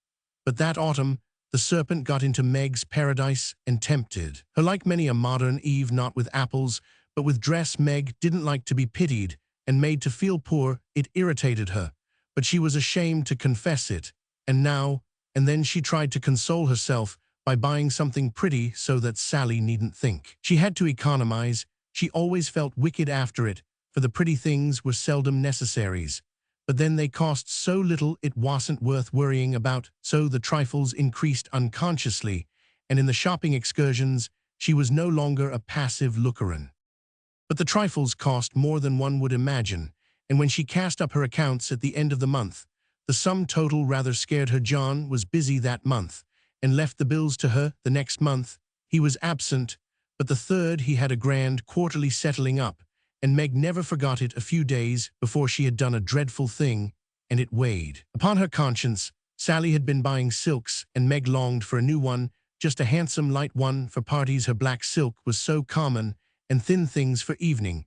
But that autumn the serpent got into Meg's paradise and tempted her like many a modern Eve, not with apples, but with dress. Meg didn't like to be pitied and made to feel poor. It irritated her, but she was ashamed to confess it, and now and then she tried to console herself by buying something pretty so that Sally needn't think. She had to economize. She always felt wicked after it, for the pretty things were seldom necessaries. But then they cost so little it wasn't worth worrying about, so the trifles increased unconsciously, and in the shopping excursions, she was no longer a passive looker-in. But the trifles cost more than one would imagine, and when she cast up her accounts at the end of the month, the sum total rather scared her. John was busy that month, and left the bills to her. The next month, he was absent, but the third he had a grand quarterly settling up, and Meg never forgot it. A few days before she had done a dreadful thing, and it weighed upon her conscience. Sally had been buying silks, and Meg longed for a new one, just a handsome light one for parties. Her black silk was so common, and thin things for evening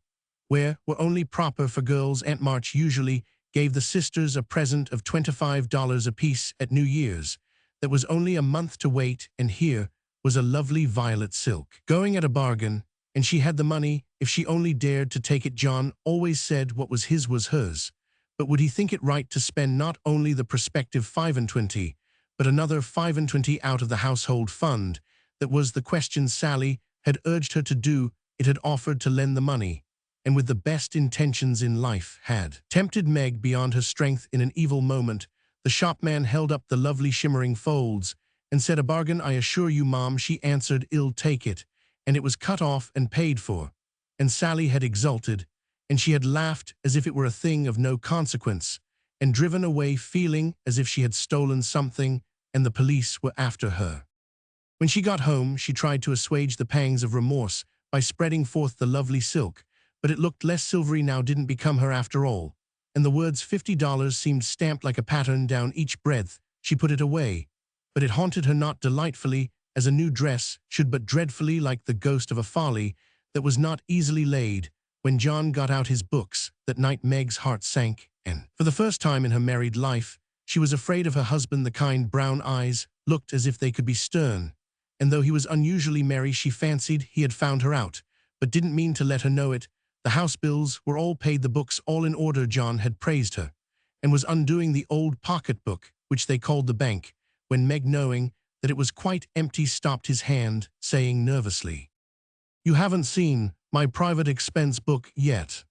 wear were only proper for girls. Aunt March usually gave the sisters a present of $25 apiece at New Year's. That was only a month to wait, and here was a lovely violet silk, going at a bargain, and she had the money if she only dared to take it. John always said what was his was hers, but would he think it right to spend not only the prospective 25, but another 25 out of the household fund? That was the question. Sally had urged her to do it, had offered to lend the money, and with the best intentions in life had tempted Meg beyond her strength. In an evil moment, the shopman held up the lovely shimmering folds and said, "A bargain, I assure you, Mom." She answered, "I'll take it," and it was cut off and paid for. And Sally had exulted, and she had laughed as if it were a thing of no consequence, and driven away feeling as if she had stolen something and the police were after her. When she got home, she tried to assuage the pangs of remorse by spreading forth the lovely silk, but it looked less silvery now. Didn't become her after all, and the words $50 seemed stamped like a pattern down each breadth. She put it away, but it haunted her not delightfully as a new dress should, but dreadfully like the ghost of a folly that was not easily laid. When John got out his books that night, Meg's heart sank, and for the first time in her married life, she was afraid of her husband. The kind brown eyes looked as if they could be stern, and though he was unusually merry, she fancied he had found her out, but didn't mean to let her know it. The house bills were all paid, the books all in order. John had praised her, and was undoing the old pocketbook, which they called the bank, when Meg, knowing that it was quite empty, stopped his hand, saying nervously, "You haven't seen my private expense book yet."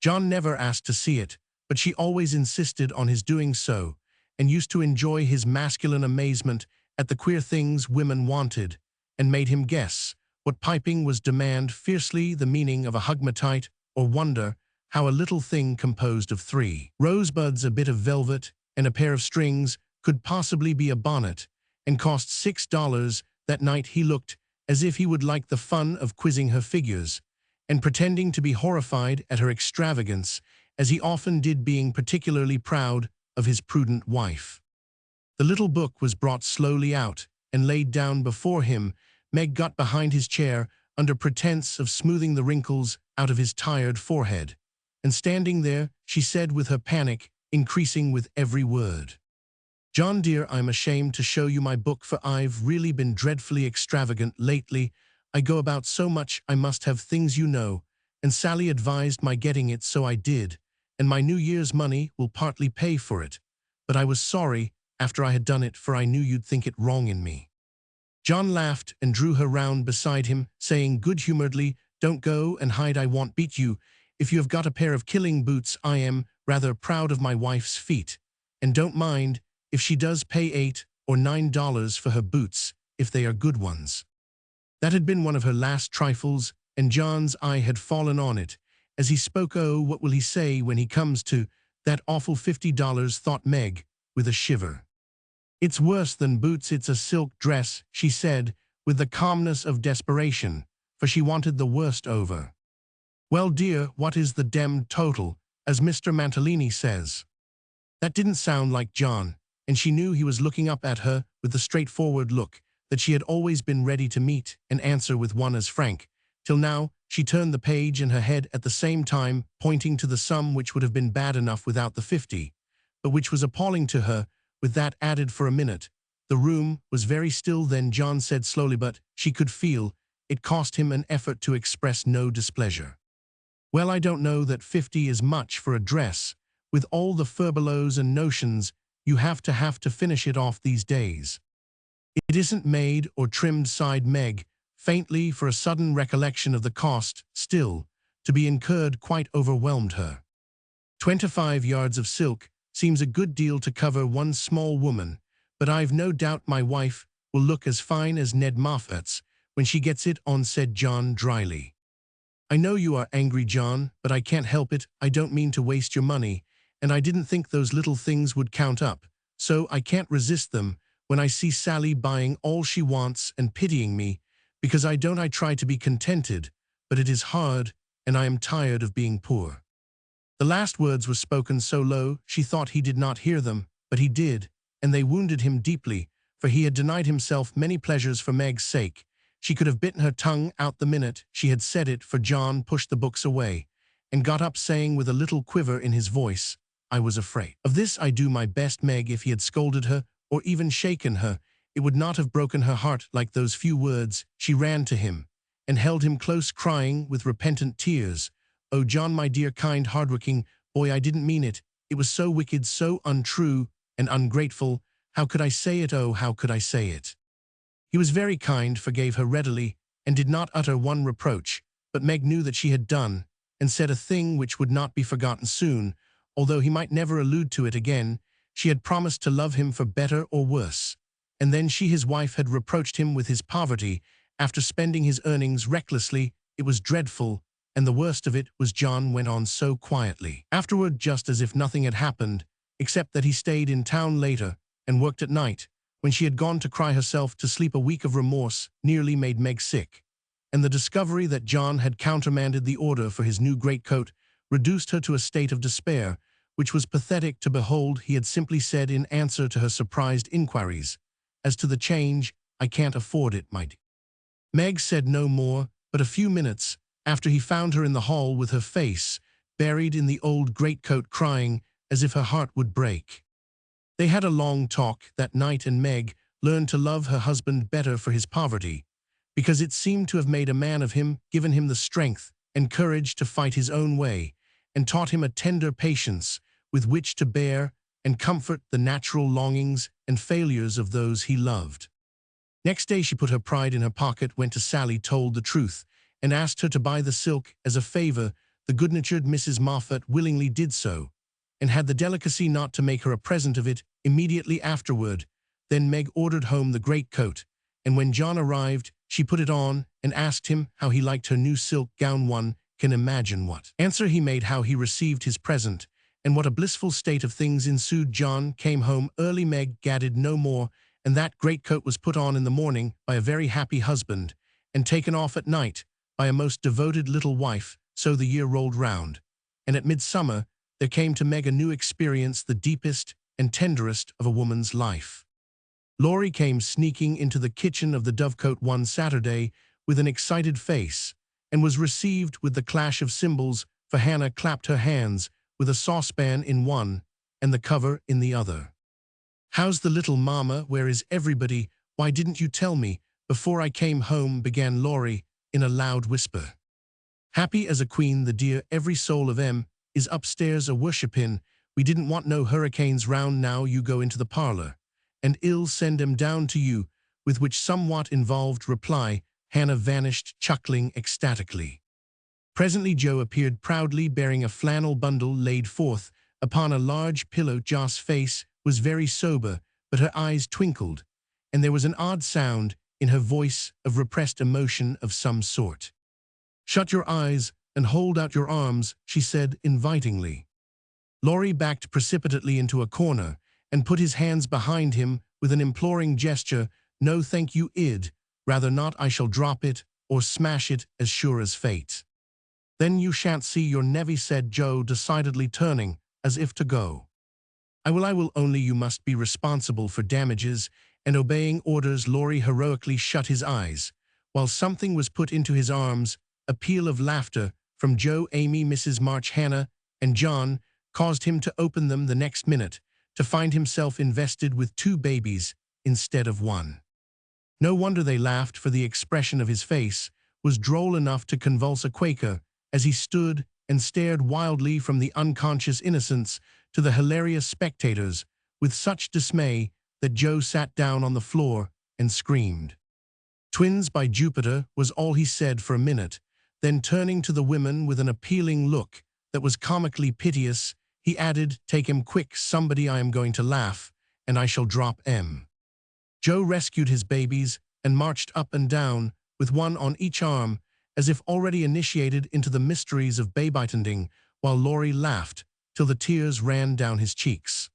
John never asked to see it, but she always insisted on his doing so, and used to enjoy his masculine amazement at the queer things women wanted, and made him guess what piping was, demand fiercely the meaning of a hugmatite, or wonder how a little thing composed of 3 rosebuds, a bit of velvet, and a pair of strings could possibly be a bonnet, and cost $6. That night he looked as if he would like the fun of quizzing her figures, and pretending to be horrified at her extravagance, as he often did, being particularly proud of his prudent wife. The little book was brought slowly out and laid down before him. Meg got behind his chair under pretense of smoothing the wrinkles out of his tired forehead, and standing there, she said with her panic increasing with every word, "John dear, I'm ashamed to show you my book, for I've really been dreadfully extravagant lately. I go about so much, I must have things, you know, and Sally advised my getting it, so I did, and my New Year's money will partly pay for it. But I was sorry after I had done it, for I knew you'd think it wrong in me." John laughed and drew her round beside him, saying good-humoredly, "Don't go and hide, I won't beat you. If you have got a pair of killing boots, I am rather proud of my wife's feet, and don't mind if she does pay $8 or $9 for her boots, if they are good ones." That had been one of her last trifles, and John's eye had fallen on it as he spoke. "Oh, what will he say when he comes to that awful $50, thought Meg, with a shiver. "It's worse than boots, it's a silk dress," she said, with the calmness of desperation, for she wanted the worst over. "Well, dear, what is the demmed total, as Mr. Mantalini says?" That didn't sound like John, and she knew he was looking up at her with the straightforward look that she had always been ready to meet and answer with, one as frank. Till now, she turned the page in her head at the same time, pointing to the sum which would have been bad enough without the 50, but which was appalling to her with that added. For a minute, the room was very still. Then John said slowly, but she could feel it cost him an effort to express no displeasure, "Well, I don't know that 50 is much for a dress, with all the furbelows and notions you have to finish it off these days." It isn't made or trimmed, sighed Meg, faintly, for a sudden recollection of the cost, still, to be incurred quite overwhelmed her. 25 yards of silk seems a good deal to cover one small woman, but I've no doubt my wife will look as fine as Ned Moffat's when she gets it on, said John dryly. I know you are angry, John, but I can't help it. I don't mean to waste your money, and I didn't think those little things would count up, so I can't resist them when I see Sally buying all she wants and pitying me, because I try to be contented, but it is hard, and I am tired of being poor. The last words were spoken so low she thought he did not hear them, but he did, and they wounded him deeply, for he had denied himself many pleasures for Meg's sake. She could have bitten her tongue out the minute she had said it, for John pushed the books away, and got up, saying with a little quiver in his voice, I was afraid. Of this I do my best, Meg. If he had scolded her, or even shaken her, it would not have broken her heart like those few words. She ran to him, and held him close, crying with repentant tears, Oh, John, my dear, kind, hardworking boy, I didn't mean it. It was so wicked, so untrue and ungrateful. How could I say it? Oh, how could I say it? He was very kind, forgave her readily, and did not utter one reproach, but Meg knew that she had done and said a thing which would not be forgotten soon, although he might never allude to it again. She had promised to love him for better or worse, and then she, his wife, had reproached him with his poverty after spending his earnings recklessly. It was dreadful, and the worst of it was John went on so quietly. Afterward, just as if nothing had happened, except that he stayed in town later and worked at night, when she had gone to cry herself to sleep. A week of remorse nearly made Meg sick, and the discovery that John had countermanded the order for his new greatcoat reduced her to a state of despair, which was pathetic to behold. He had simply said in answer to her surprised inquiries, As to the change, I can't afford it, my dear. Meg said no more, but a few minutes after he found her in the hall with her face buried in the old greatcoat, crying as if her heart would break. They had a long talk that night, and Meg learned to love her husband better for his poverty, because it seemed to have made a man of him, given him the strength and courage to fight his own way, and taught him a tender patience with which to bear and comfort the natural longings and failures of those he loved. Next day she put her pride in her pocket, went to Sally, told the truth, and asked her to buy the silk as a favor. The good-natured Mrs. Moffat willingly did so, and had the delicacy not to make her a present of it immediately afterward. Then Meg ordered home the greatcoat, and when John arrived, she put it on and asked him how he liked her new silk gown. One can imagine what answer he made, how he received his present, and what a blissful state of things ensued. John came home early. Meg gadded no more, and that greatcoat was put on in the morning by a very happy husband, and taken off at night by a most devoted little wife. So the year rolled round, and at midsummer there came to Meg a new experience, the deepest and tenderest of a woman's life. Laurie came sneaking into the kitchen of the Dovecote one Saturday with an excited face, and was received with the clash of cymbals, for Hannah clapped her hands with a saucepan in one and the cover in the other. How's the little mama? Where is everybody? Why didn't you tell me before I came home? Began Laurie in a loud whisper. Happy as a queen, the dear, every soul of em is upstairs a worshippin'. We didn't want no hurricanes round. Now you go into the parlor, and I'll send em down to you. With which somewhat involved reply, Hannah vanished, chuckling ecstatically. Presently Joe appeared proudly, bearing a flannel bundle laid forth upon a large pillow. Jo's face was very sober, but her eyes twinkled, and there was an odd sound in her voice of repressed emotion of some sort. Shut your eyes and hold out your arms, she said invitingly. Laurie backed precipitately into a corner and put his hands behind him with an imploring gesture. No, thank you, Id. Rather not. I shall drop it or smash it as sure as fate. Then you shan't see your nevy, said Joe decidedly, turning as if to go. I will, only you must be responsible for damages. And obeying orders, Laurie heroically shut his eyes, while something was put into his arms. A peal of laughter from Joe, Amy, Mrs. March, Hannah, and John caused him to open them the next minute, to find himself invested with 2 babies instead of 1. No wonder they laughed, for the expression of his face was droll enough to convulse a Quaker, as he stood and stared wildly from the unconscious innocents to the hilarious spectators, with such dismay that Joe sat down on the floor and screamed. "Twins by Jupiter," was all he said for a minute, then turning to the women with an appealing look that was comically piteous, he added, "Take him quick, somebody, I am going to laugh, and I shall drop M." Joe rescued his babies and marched up and down, with one on each arm, as if already initiated into the mysteries of babysitting, while Laurie laughed till the tears ran down his cheeks.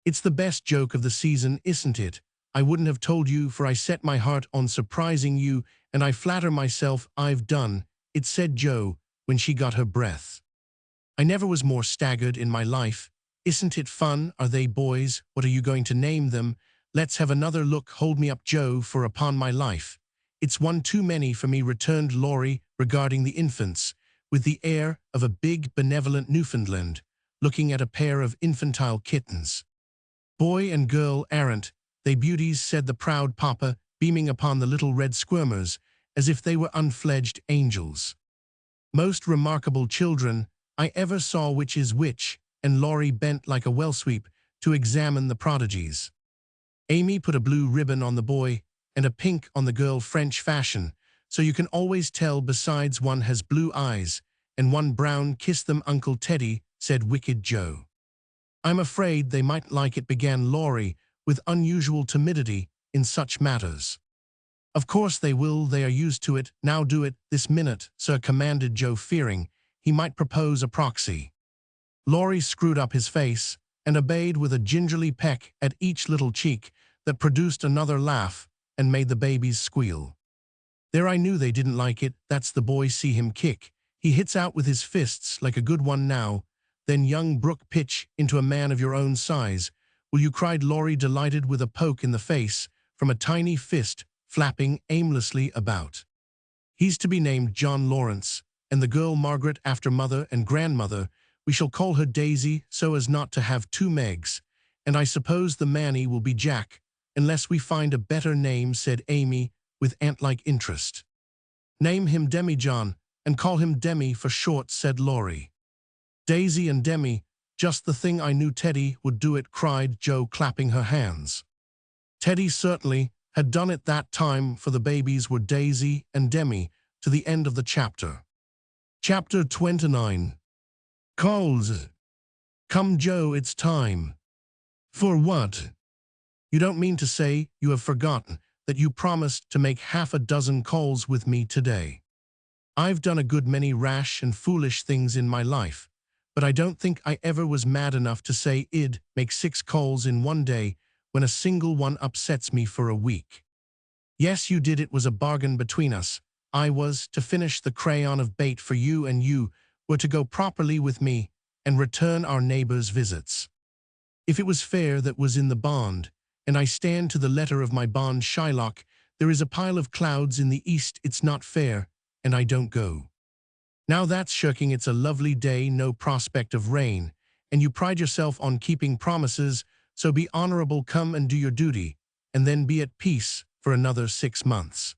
"It's the best joke of the season, isn't it? I wouldn't have told you, for I set my heart on surprising you, and I flatter myself I've done it," said Joe when she got her breath. "I never was more staggered in my life. Isn't it fun? Are they boys? What are you going to name them? Let's have another look. Hold me up, Joe, for upon my life, it's one too many for me," returned Laurie, regarding the infants, with the air of a big, benevolent Newfoundland, looking at a pair of infantile kittens. "Boy and girl aren't they beauties?" said the proud papa, beaming upon the little red squirmers, as if they were unfledged angels. "Most remarkable children I ever saw, which is which," and Laurie bent like a well-sweep to examine the prodigies. Amy put a blue ribbon on the boy and a pink on the girl, French fashion, so you can always tell. "Besides, one has blue eyes and one brown." "Kiss them, Uncle Teddy," said wicked Joe. "I'm afraid they might like it," began Laurie, with unusual timidity in such matters. "Of course they will, they are used to it. Now do it this minute, sir," commanded Joe, fearing he might propose a proxy. Laurie screwed up his face and obeyed, with a gingerly peck at each little cheek that produced another laugh and made the babies squeal. "There, I knew they didn't like it. That's the boy. See him kick. He hits out with his fists like a good one now. Then, young Brooke, pitch into a man of your own size, will you?" cried Laurie, delighted, with a poke in the face from a tiny fist flapping aimlessly about. "He's to be named John Lawrence, and the girl Margaret, after mother and grandmother. We shall call her Daisy, so as not to have two Megs. And I suppose the Manny will be Jack, unless we find a better name," said Amy, with ant-like interest. "Name him Demi-John, and call him Demi for short," said Laurie. "Daisy and Demi, just the thing. I knew Teddy would do it," cried Joe, clapping her hands. Teddy certainly had done it that time, for the babies were Daisy and Demi to the end of the chapter. Chapter 29. Calls. "Come, Joe, it's time." "For what?" "You don't mean to say you have forgotten that you promised to make half a dozen calls with me today?" "I've done a good many rash and foolish things in my life, but I don't think I ever was mad enough to say I'd make 6 calls in one day when a single one upsets me for a week." "Yes, you did. It was a bargain between us. I was to finish the crayon of bait for you, and you were to go properly with me and return our neighbors' visits. If it was fair, that was in the bond, and I stand to the letter of my bond. Shylock, there is a pile of clouds in the east. It's not fair, and I don't go. Now that's shirking. It's a lovely day, no prospect of rain, and you pride yourself on keeping promises, so be honorable, come and do your duty, and then be at peace for another 6 months."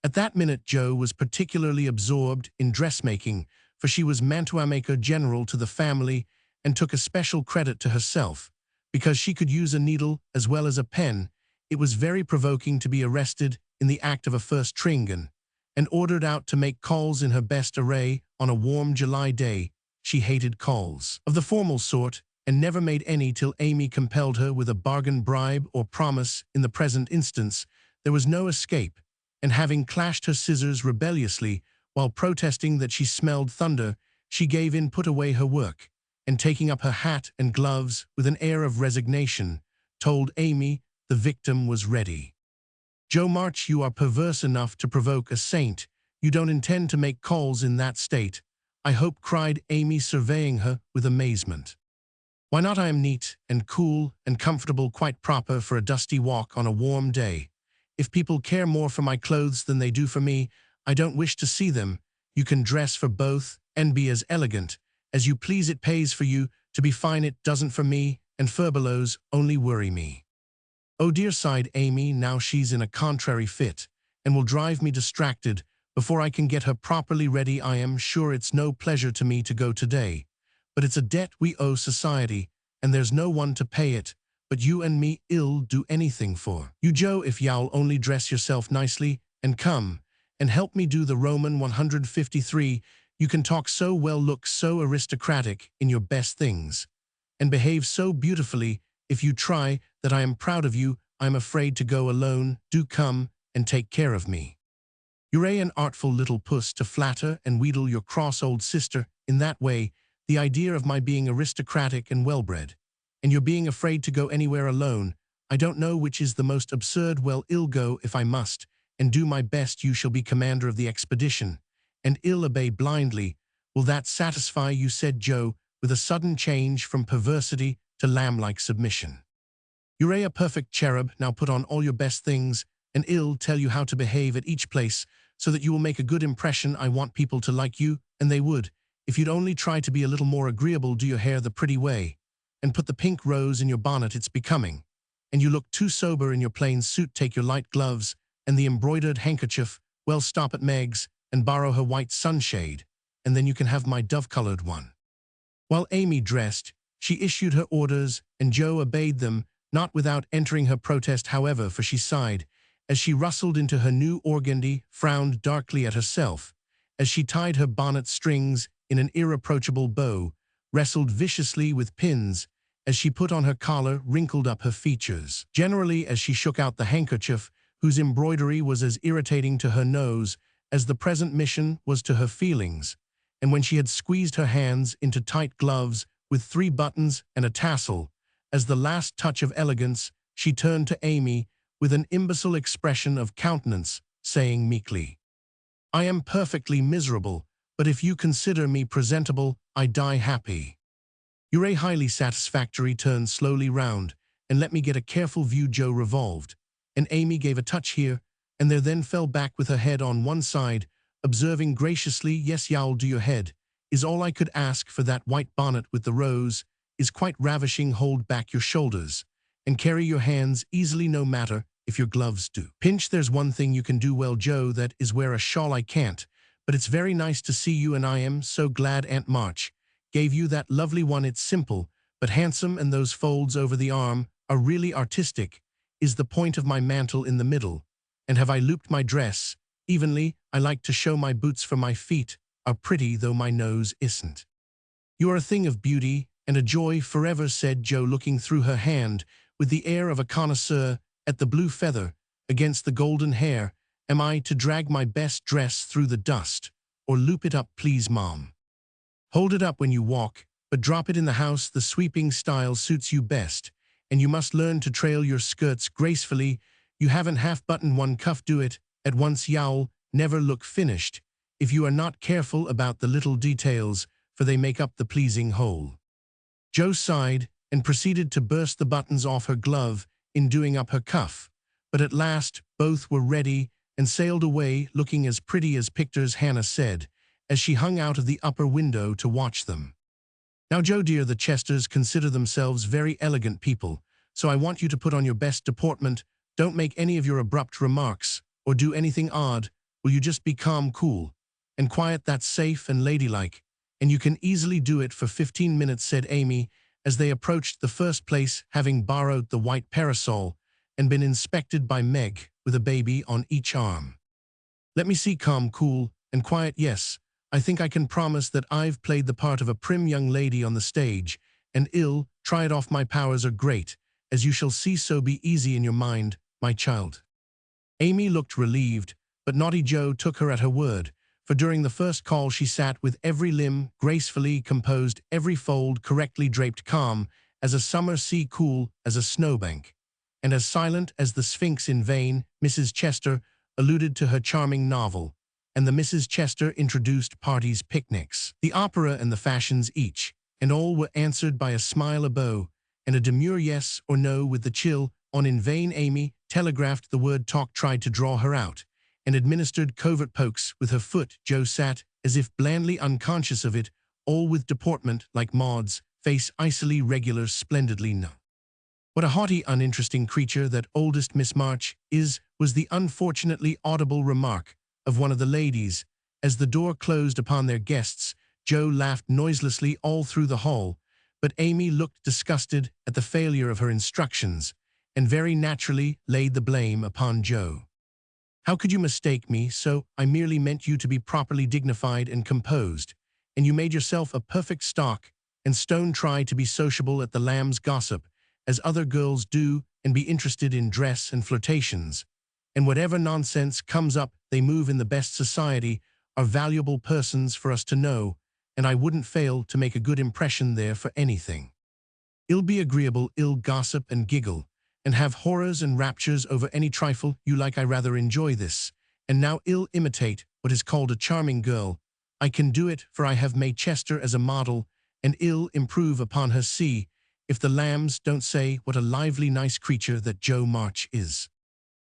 At that minute Joe was particularly absorbed in dressmaking, for she was mantua-maker general to the family and took a special credit to herself, because she could use a needle as well as a pen. It was very provoking to be arrested in the act of a first tringan, and ordered out to make calls in her best array on a warm July day. She hated calls of the formal sort, and never made any till Amy compelled her with a bargain, bribe, or promise. In the present instance, there was no escape, and having clashed her scissors rebelliously while protesting that she smelled thunder, she gave in, put away her work, and taking up her hat and gloves with an air of resignation, told Amy the victim was ready. "Joe March, you are perverse enough to provoke a saint. You don't intend to make calls in that state, I hope?" cried Amy, surveying her with amazement. "Why not? I am neat and cool and comfortable, quite proper for a dusty walk on a warm day. If people care more for my clothes than they do for me, I don't wish to see them. You can dress for both and be as elegant as you please. It pays for you to be fine, it doesn't for me, and furbelows only worry me." "Oh dear," sighed Amy, "now she's in a contrary fit, and will drive me distracted before I can get her properly ready. I am sure it's no pleasure to me to go today, but it's a debt we owe society, and there's no one to pay it but you and me ill do anything for. You Joe, if y'all only dress yourself nicely and come and help me do the Roman 153, you can talk so well, look so aristocratic in your best things, and behave so beautifully if you try, that I am proud of you. I'm afraid to go alone. Do come and take care of me. You're an artful little puss to flatter and wheedle your cross old sister in that way, the idea of my being aristocratic and well-bred, and you're being afraid to go anywhere alone. I don't know which is the most absurd. Well, I'll go if I must, and do my best. You shall be commander of the expedition, and I'll obey blindly. Will that satisfy you? Said Joe, with a sudden change from perversity to lamb-like submission. You're a perfect cherub. Now put on all your best things, and I'll tell you how to behave at each place so that you will make a good impression. I want people to like you, and they would, if you'd only try to be a little more agreeable. Do your hair the pretty way, and put the pink rose in your bonnet. It's becoming. And you look too sober in your plain suit. Take your light gloves and the embroidered handkerchief. Well, stop at Meg's and borrow her white sunshade, and then you can have my dove-colored one. While Amy dressed, she issued her orders, and Joe obeyed them, not without entering her protest, however, for she sighed as she rustled into her new organdy, frowned darkly at herself as she tied her bonnet strings in an irreproachable bow, wrestled viciously with pins as she put on her collar, wrinkled up her features. Generally, as she shook out the handkerchief, whose embroidery was as irritating to her nose as the present mission was to her feelings, and when she had squeezed her hands into tight gloves with 3 buttons and a tassel, as the last touch of elegance, she turned to Amy with an imbecile expression of countenance, saying meekly, "I am perfectly miserable, but if you consider me presentable, I die happy." You're a highly satisfactory. Turn slowly round, and let me get a careful view. Joe revolved, and Amy gave a touch here and there, then fell back with her head on one side, observing graciously, "Yes, y'all do your head is all I could ask for. That white bonnet with the rose is quite ravishing. Hold back your shoulders and carry your hands easily, no matter if your gloves do pinch. There's one thing you can do well, Joe, that is wear a shawl. I can't, but it's very nice to see you, and I am so glad Aunt March gave you that lovely one. It's simple but handsome, and those folds over the arm are really artistic. Is the point of my mantle in the middle, and have I looped my dress evenly? I like to show my boots, for my feet are pretty, though my nose isn't." "You are a thing of beauty and a joy forever," said Joe, looking through her hand with the air of a connoisseur at the blue feather against the golden hair. "Am I to drag my best dress through the dust, or loop it up? Please, Mom. Hold it up when you walk, but drop it in the house. The sweeping style suits you best, and you must learn to trail your skirts gracefully. You haven't half-buttoned one cuff. Do it at once. You'll never look finished if you are not careful about the little details, for they make up the pleasing whole." Joe sighed and proceeded to burst the buttons off her glove in doing up her cuff, but at last both were ready and sailed away, looking as pretty as pictures, Hannah said, as she hung out of the upper window to watch them. "Now, Joe dear, the Chesters consider themselves very elegant people, so I want you to put on your best deportment. Don't make any of your abrupt remarks or do anything odd. Will you just be calm, cool, and quiet? That's safe and ladylike, and you can easily do it for 15 minutes, said Amy, as they approached the first place, having borrowed the white parasol and been inspected by Meg with a baby on each arm. "Let me see, calm, cool, and quiet. Yes, I think I can promise that I've played the part of a prim young lady on the stage, and I'll try it off. My powers are great, as you shall see, so be easy in your mind, my child." Amy looked relieved, but naughty Joe took her at her word, for during the first call she sat with every limb gracefully composed, every fold correctly draped, calm as a summer sea, cool as a snowbank, and as silent as the Sphinx. In vain Mrs. Chester alluded to her charming novel, and the Mrs. Chester introduced parties, picnics, the opera, and the fashions each, and all were answered by a smile, a bow, and a demure yes or no with the chill on. In vain Amy telegraphed the word talk, tried to draw her out, and administered covert pokes with her foot. Joe sat as if blandly unconscious of it, all with deportment like Maud's, face icily regular, splendidly no. "What a haughty, uninteresting creature that oldest Miss March is," was the unfortunately audible remark of one of the ladies. As the door closed upon their guests, Joe laughed noiselessly all through the hall, But Amy looked disgusted at the failure of her instructions, and very naturally laid the blame upon Joe. "How could you mistake me so? I merely meant you to be properly dignified and composed, and you made yourself a perfect stock and stone try to be sociable at the Lamb's gossip, as other girls do, and be interested in dress and flirtations. And whatever nonsense comes up, they move in the best society, are valuable persons for us to know, and I wouldn't fail to make a good impression there for anything. I'll be agreeable, I'll gossip and giggle, and have horrors and raptures over any trifle you like. I rather enjoy this, and now I'll imitate what is called a charming girl. I can do it, for I have Maychester as a model, and I'll improve upon her. See if the Lambs don't say what a lively nice creature that Joe March is."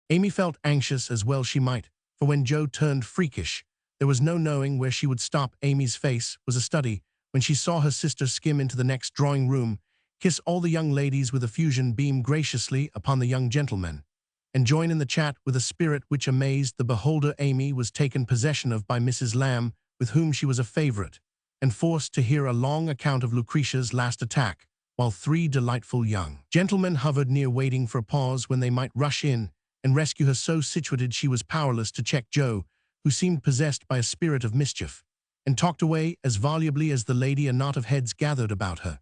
Amy felt anxious, as well she might, for when Joe turned freakish, there was no knowing where she would stop. Amy's face was a study when she saw her sister skim into the next drawing room, kiss all the young ladies with effusion, beam graciously upon the young gentlemen, and join in the chat with a spirit which amazed the beholder. Amy was taken possession of by Mrs. Lamb, with whom she was a favorite, and forced to hear a long account of Lucretia's last attack, while three delightful young gentlemen hovered near, waiting for a pause when they might rush in and rescue her. So situated, she was powerless to check Joe, who seemed possessed by a spirit of mischief, and talked away as volubly as the lady. A knot of heads gathered about her,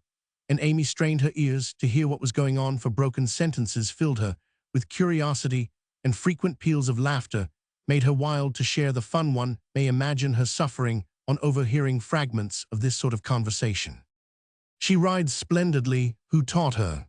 and Amy strained her ears to hear what was going on, for broken sentences filled her with curiosity, and frequent peals of laughter made her wild to share the fun. One may imagine her suffering on overhearing fragments of this sort of conversation. "She rides splendidly. Who taught her?"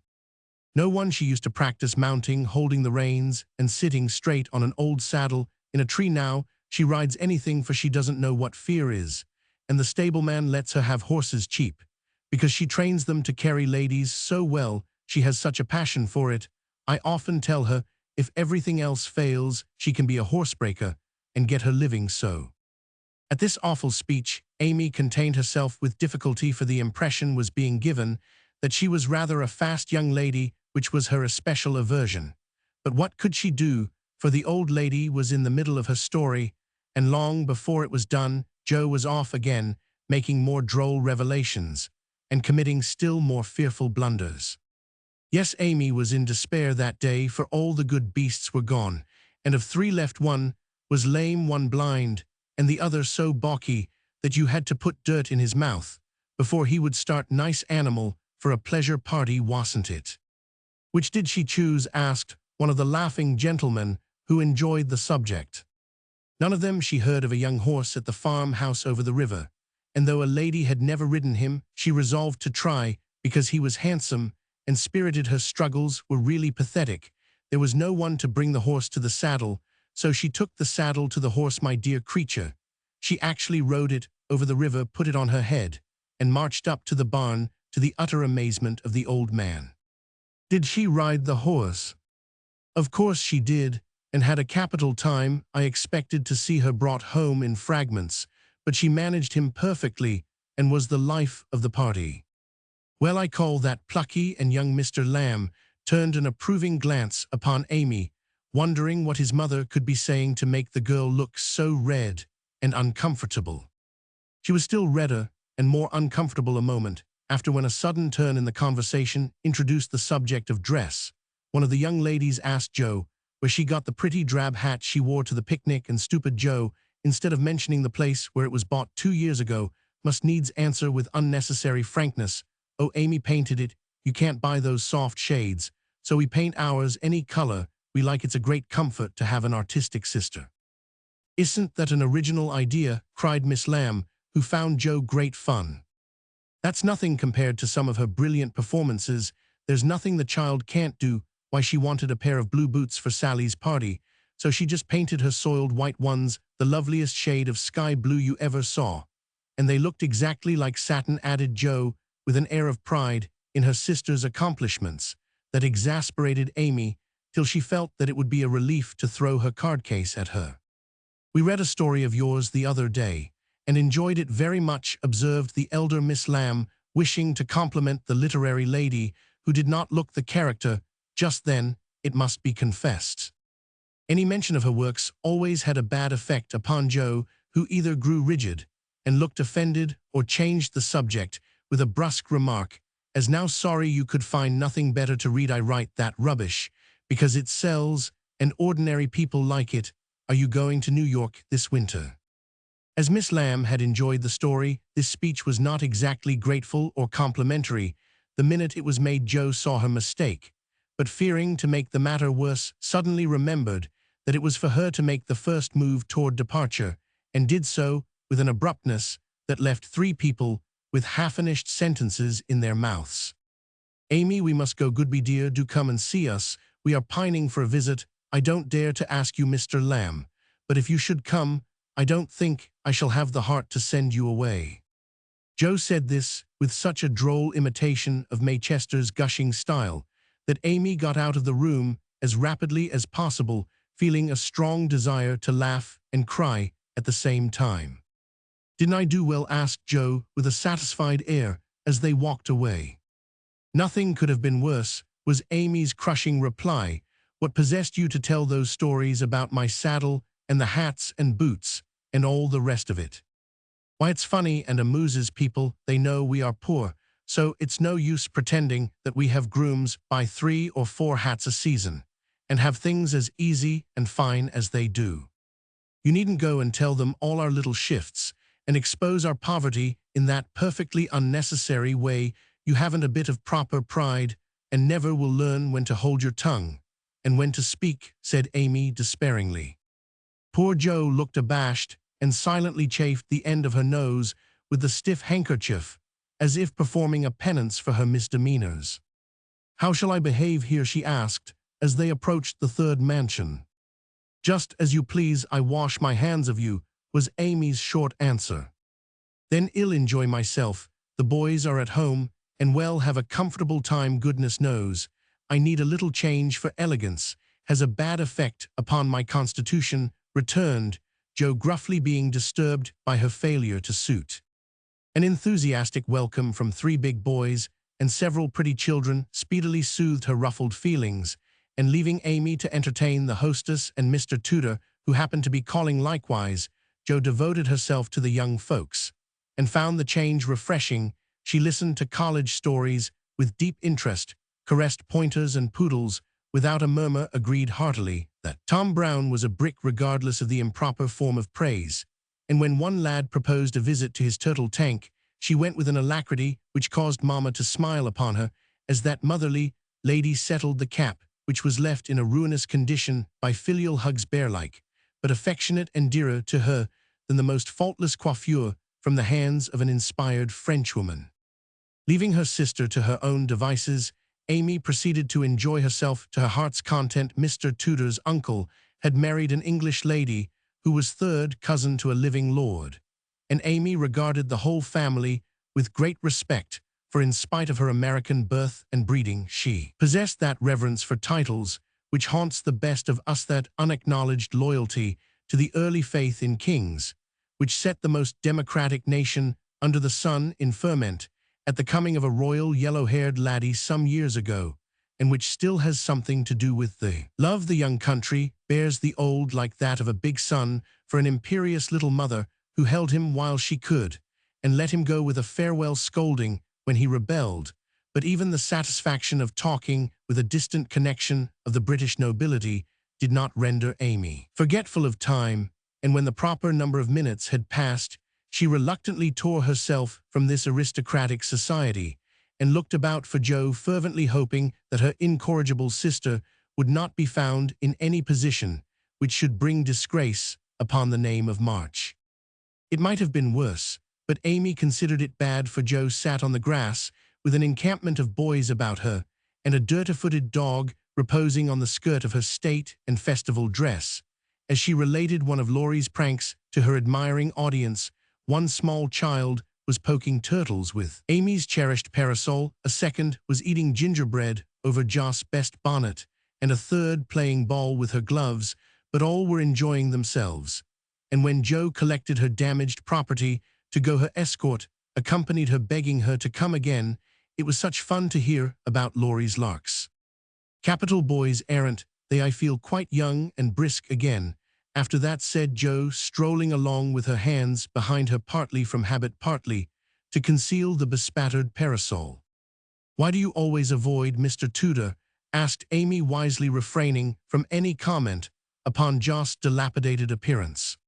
"No one. She used to practice mounting, holding the reins, and sitting straight on an old saddle in a tree. Now she rides anything, for she doesn't know what fear is, and the stableman lets her have horses cheap, because she trains them to carry ladies so well. She has such a passion for it. I often tell her, if everything else fails, she can be a horsebreaker and get her living so." At this awful speech, Amy contained herself with difficulty, for the impression was being given that she was rather a fast young lady, which was her especial aversion. But what could she do, for the old lady was in the middle of her story, and long before it was done, Joe was off again, making more droll revelations, and committing still more fearful blunders. Yes, Amy was in despair that day, for all the good beasts were gone, and of three left, one was lame, one blind, and the other so balky that you had to put dirt in his mouth before he would start. Nice animal for a pleasure party, wasn't it? "Which did she choose?" asked one of the laughing gentlemen who enjoyed the subject. "None of them. She heard of a young horse at the farmhouse over the river, and though a lady had never ridden him, she resolved to try, because he was handsome and spirited. Her struggles were really pathetic. There was no one to bring the horse to the saddle, so she took the saddle to the horse. My dear creature, she actually rode it over the river, put it on her head, and marched up to the barn, to the utter amazement of the old man." "Did she ride the horse?" "Of course she did, and had a capital time. I expected to see her brought home in fragments, but she managed him perfectly, and was the life of the party." "Well, I call that plucky." And young Mr. Lamb turned an approving glance upon Amy, wondering what his mother could be saying to make the girl look so red and uncomfortable. She was still redder and more uncomfortable a moment after, when a sudden turn in the conversation introduced the subject of dress. One of the young ladies asked Joe where she got the pretty drab hat she wore to the picnic, and stupid Joe, instead of mentioning the place where it was bought 2 years ago, must needs answer with unnecessary frankness, "Oh, Amy painted it. You can't buy those soft shades, so we paint ours any color we like. It's a great comfort to have an artistic sister." "Isn't that an original idea?" cried Miss Lamb, who found Joe great fun. "That's nothing compared to some of her brilliant performances. There's nothing the child can't do. Why, she wanted a pair of blue boots for Sally's party, so she just painted her soiled white ones the loveliest shade of sky blue you ever saw. And they looked exactly like satin," added Joe, with an air of pride in her sister's accomplishments that exasperated Amy, till she felt that it would be a relief to throw her card case at her. "We read a story of yours the other day, and enjoyed it very much," observed the elder Miss Lamb, wishing to compliment the literary lady, who did not look the character just then, it must be confessed. Any mention of her works always had a bad effect upon Joe, who either grew rigid and looked offended, or changed the subject with a brusque remark, as now sorry you could find nothing better to read I write that rubbish, because it sells, and ordinary people like it. Are you going to New York this winter? As Miss Lamb had enjoyed the story, this speech was not exactly grateful or complimentary. The minute it was made, Jo saw her mistake, but fearing to make the matter worse, suddenly remembered that it was for her to make the first move toward departure, and did so with an abruptness that left three people with half-finished sentences in their mouths. Amy, we must go. Goodby dear, do come and see us. We are pining for a visit. I don't dare to ask you, Mr. Lamb, but if you should come, I don't think I shall have the heart to send you away. Jo said this with such a droll imitation of Maychester's gushing style that Amy got out of the room as rapidly as possible, feeling a strong desire to laugh and cry at the same time. Didn't I do well? Asked Jo with a satisfied air as they walked away. Nothing could have been worse, was Amy's crushing reply. What possessed you to tell those stories about my saddle and the hats and boots and all the rest of it? Why, it's funny and amuses people. They know we are poor, so it's no use pretending that we have grooms buy 3 or 4 hats a season and have things as easy and fine as they do. You needn't go and tell them all our little shifts and expose our poverty in that perfectly unnecessary way. You haven't a bit of proper pride and never will learn when to hold your tongue and when to speak, said Amy despairingly. Poor Jo looked abashed and silently chafed the end of her nose with the stiff handkerchief, as if performing a penance for her misdemeanors. How shall I behave here? She asked, as they approached the 3rd mansion. Just as you please. I wash my hands of you, was Amy's short answer. Then I'll enjoy myself. The boys are at home, and well, have a comfortable time. Goodness knows, I need a little change, for elegance has a bad effect upon my constitution, returned Jo gruffly, being disturbed by her failure to suit. An enthusiastic welcome from 3 big boys and several pretty children speedily soothed her ruffled feelings, and leaving Amy to entertain the hostess and Mr. Tudor, who happened to be calling likewise, Jo devoted herself to the young folks, and found the change refreshing. She listened to college stories with deep interest, caressed pointers and poodles without a murmur, agreed heartily that Tom Brown was a brick regardless of the improper form of praise, and when one lad proposed a visit to his turtle tank, she went with an alacrity which caused Mama to smile upon her as that motherly lady settled the cap, which was left in a ruinous condition by filial hugs, bear-like, but affectionate and dearer to her than the most faultless coiffure from the hands of an inspired Frenchwoman. Leaving her sister to her own devices, Amy proceeded to enjoy herself to her heart's content. Mr. Tudor's uncle had married an English lady who was 3rd cousin to a living lord, and Amy regarded the whole family with great respect, for in spite of her American birth and breeding, she possessed that reverence for titles which haunts the best of us, that unacknowledged loyalty to the early faith in kings, which set the most democratic nation under the sun in ferment at the coming of a royal yellow-haired laddie some years ago, and which still has something to do with the love the young country bears the old, like that of a big son for an imperious little mother who held him while she could, and let him go with a farewell scolding when he rebelled. But even the satisfaction of talking with a distant connection of the British nobility did not render Amy forgetful of time, and when the proper number of minutes had passed, she reluctantly tore herself from this aristocratic society and looked about for Jo, fervently hoping that her incorrigible sister would not be found in any position which should bring disgrace upon the name of March. It might have been worse, but Amy considered it bad, for Jo sat on the grass with an encampment of boys about her and a dirty-footed dog reposing on the skirt of her state and festival dress. As she related one of Laurie's pranks to her admiring audience, one small child was poking turtles with Amy's cherished parasol, a second was eating gingerbread over Joss' best bonnet, and a third playing ball with her gloves, but all were enjoying themselves. And when Jo collected her damaged property to go her escort, accompanied her, begging her to come again, it was such fun to hear about Laurie's larks. Capital boys errant, they. I feel quite young and brisk again after that, said Jo, strolling along with her hands behind her, partly from habit, partly to conceal the bespattered parasol. Why do you always avoid Mr. Tudor? Asked Amy, wisely refraining from any comment upon Jo's dilapidated appearance.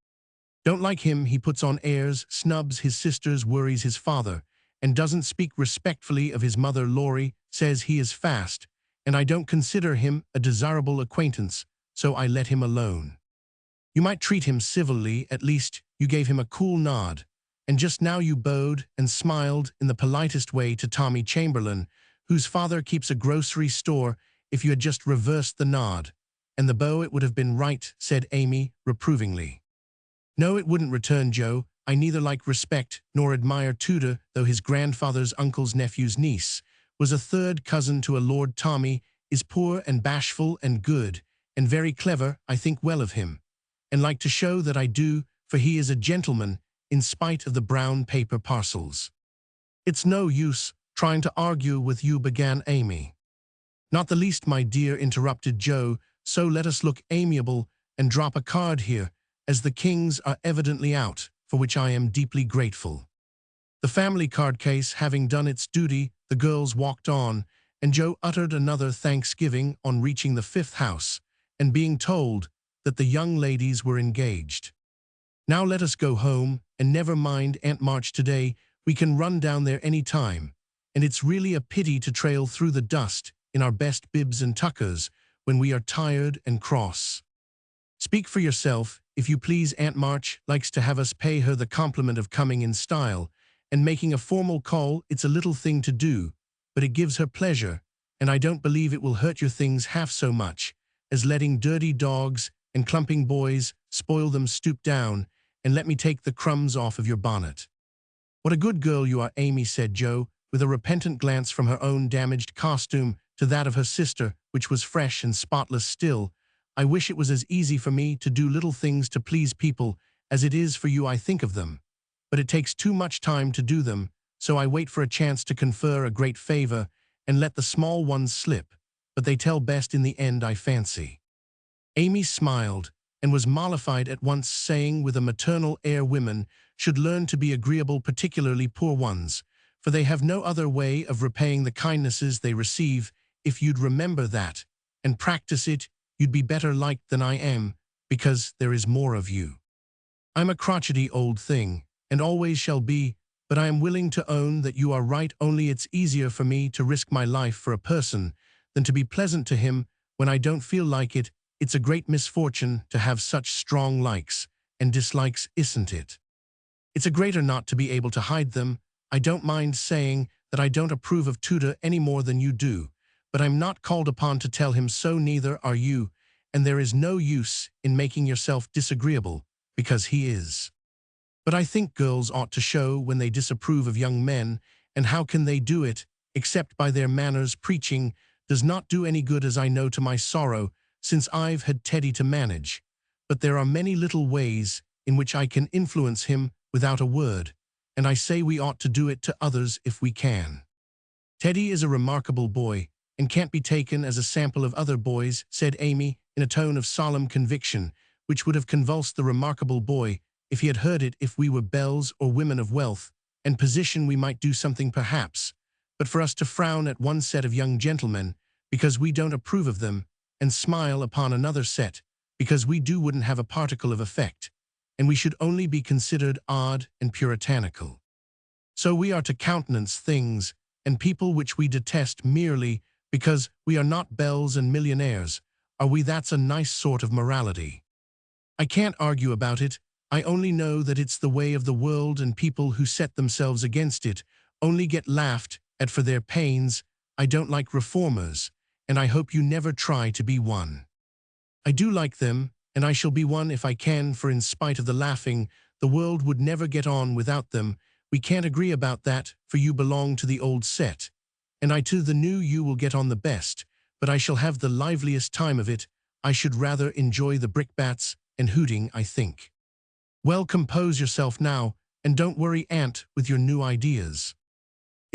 Don't like him, he puts on airs, snubs his sisters, worries his father, and doesn't speak respectfully of his mother. Laurie says he is fast, and I don't consider him a desirable acquaintance, so I let him alone. You might treat him civilly, at least you gave him a cool nod, and just now you bowed and smiled in the politest way to Tommy Chamberlain, whose father keeps a grocery store. If you had just reversed the nod and the bow, it would have been right, said Amy reprovingly. No, it wouldn't, returned Jo. I neither like respect nor admire Tudor, though his grandfather's uncle's nephew's niece was a third cousin to a Lord. Tommy is poor and bashful and good and very clever. I think well of him, and like to show that I do, for he is a gentleman in spite of the brown paper parcels. It's no use trying to argue with you, began Amy. Not the least, my dear, interrupted Jo, so let us look amiable and drop a card here, as the kings are evidently out, for which I am deeply grateful. The family card case having done its duty, the girls walked on, and Jo uttered another thanksgiving on reaching the fifth house and being told that the young ladies were engaged. Now let us go home, and never mind Aunt March today. We can run down there any time, and it's really a pity to trail through the dust in our best bibs and tuckers when we are tired and cross. Speak for yourself, if you please. Aunt March likes to have us pay her the compliment of coming in style and making a formal call. It's a little thing to do, but it gives her pleasure, and I don't believe it will hurt your things half so much as letting dirty dogs and clumping boys spoil them. Stoop down and let me take the crumbs off of your bonnet. What a good girl you are, Amy, said Jo, with a repentant glance from her own damaged costume to that of her sister, which was fresh and spotless still. I wish it was as easy for me to do little things to please people as it is for you. I think of them, but it takes too much time to do them, so I wait for a chance to confer a great favor and let the small ones slip, but they tell best in the end, I fancy. Amy smiled and was mollified at once, saying with a maternal air, women should learn to be agreeable, particularly poor ones, for they have no other way of repaying the kindnesses they receive. If you'd remember that and practice it, you'd be better liked than I am, because there is more of you. I'm a crotchety old thing, and always shall be, but I am willing to own that you are right. Only it's easier for me to risk my life for a person than to be pleasant to him when I don't feel like it. It's a great misfortune to have such strong likes and dislikes, isn't it? It's a greater not to be able to hide them. I don't mind saying that I don't approve of Tudor any more than you do, but I'm not called upon to tell him so, neither are you, and there is no use in making yourself disagreeable, because he is. But I think girls ought to show when they disapprove of young men, and how can they do it, except by their manners? Preaching does not do any good, as I know to my sorrow, since I've had Teddy to manage, but there are many little ways in which I can influence him without a word, and I say we ought to do it to others if we can. Teddy is a remarkable boy, and can't be taken as a sample of other boys, said Amy, in a tone of solemn conviction, which would have convulsed the remarkable boy if he had heard it. If we were belles or women of wealth and position, we might do something perhaps, but for us to frown at one set of young gentlemen because we don't approve of them, and smile upon another set because we do, wouldn't have a particle of effect, and we should only be considered odd and puritanical. So we are to countenance things and people which we detest merely because we are not belles and millionaires, are we? That's a nice sort of morality. I can't argue about it. I only know that it's the way of the world, and people who set themselves against it only get laughed at for their pains. I don't like reformers, and I hope you never try to be one. I do like them, and I shall be one if I can, for in spite of the laughing, the world would never get on without them. We can't agree about that, for you belong to the old set, and I to the new. You will get on the best, but I shall have the liveliest time of it. I should rather enjoy the brickbats and hooting, I think. Well, compose yourself now, and don't worry, Aunt, with your new ideas.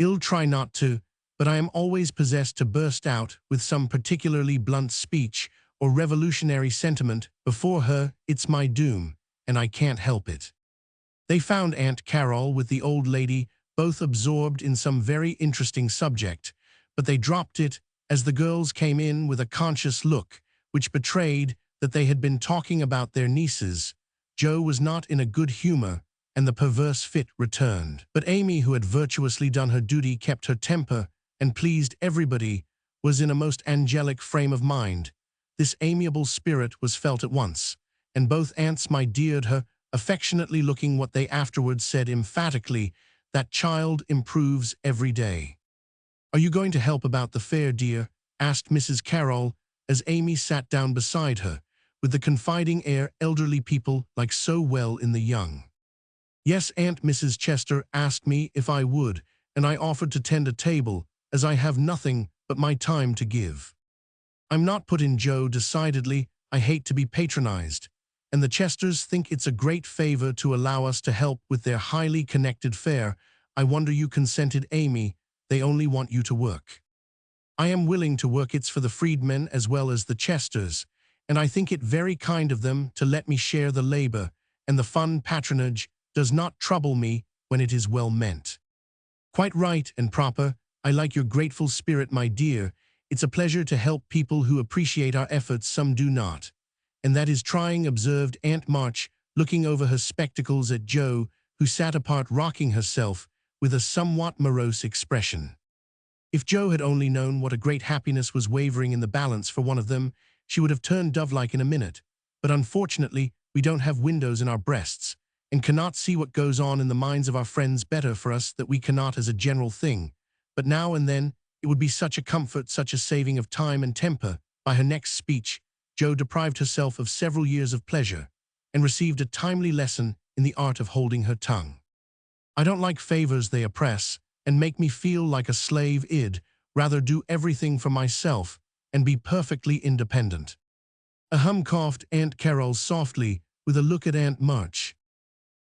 I'll try not to, but I am always possessed to burst out with some particularly blunt speech or revolutionary sentiment before her. It's my doom, and I can't help it. They found Aunt Carol with the old lady, both absorbed in some very interesting subject, but they dropped it as the girls came in with a conscious look, which betrayed that they had been talking about their nieces. Joe was not in a good humor, and the perverse fit returned. But Amy, who had virtuously done her duty, kept her temper, and pleased everybody, was in a most angelic frame of mind. This amiable spirit was felt at once, and both aunts my-deared her, affectionately looking what they afterwards said emphatically, "That child improves every day." "Are you going to help about the fair, dear?" asked Mrs. Carroll, as Amy sat down beside her, with the confiding air elderly people like so well in the young. "Yes, Aunt Mrs. Chester asked me if I would, and I offered to tend a table, as I have nothing but my time to give." "I'm not," put in Joe decidedly. "I hate to be patronized, and the Chesters think it's a great favor to allow us to help with their highly connected fair." "I wonder you consented, Amy. They only want you to work." "I am willing to work. It's for the freedmen as well as the Chesters, and I think it very kind of them to let me share the labor, and the fun patronage does not trouble me when it is well meant." "Quite right and proper. I like your grateful spirit, my dear. It's a pleasure to help people who appreciate our efforts. Some do not. And that is trying," observed Aunt March, looking over her spectacles at Joe, who sat apart rocking herself with a somewhat morose expression. If Joe had only known what a great happiness was wavering in the balance for one of them, she would have turned dove-like in a minute. But unfortunately, we don't have windows in our breasts, and cannot see what goes on in the minds of our friends. Better for us that we cannot as a general thing. But now and then, it would be such a comfort, such a saving of time and temper. By her next speech, Joe deprived herself of several years of pleasure, and received a timely lesson in the art of holding her tongue. "I don't like favors. They oppress, and make me feel like a slave. I'd rather do everything for myself, and be perfectly independent." "Ahem," coughed Aunt Carroll softly, with a look at Aunt March.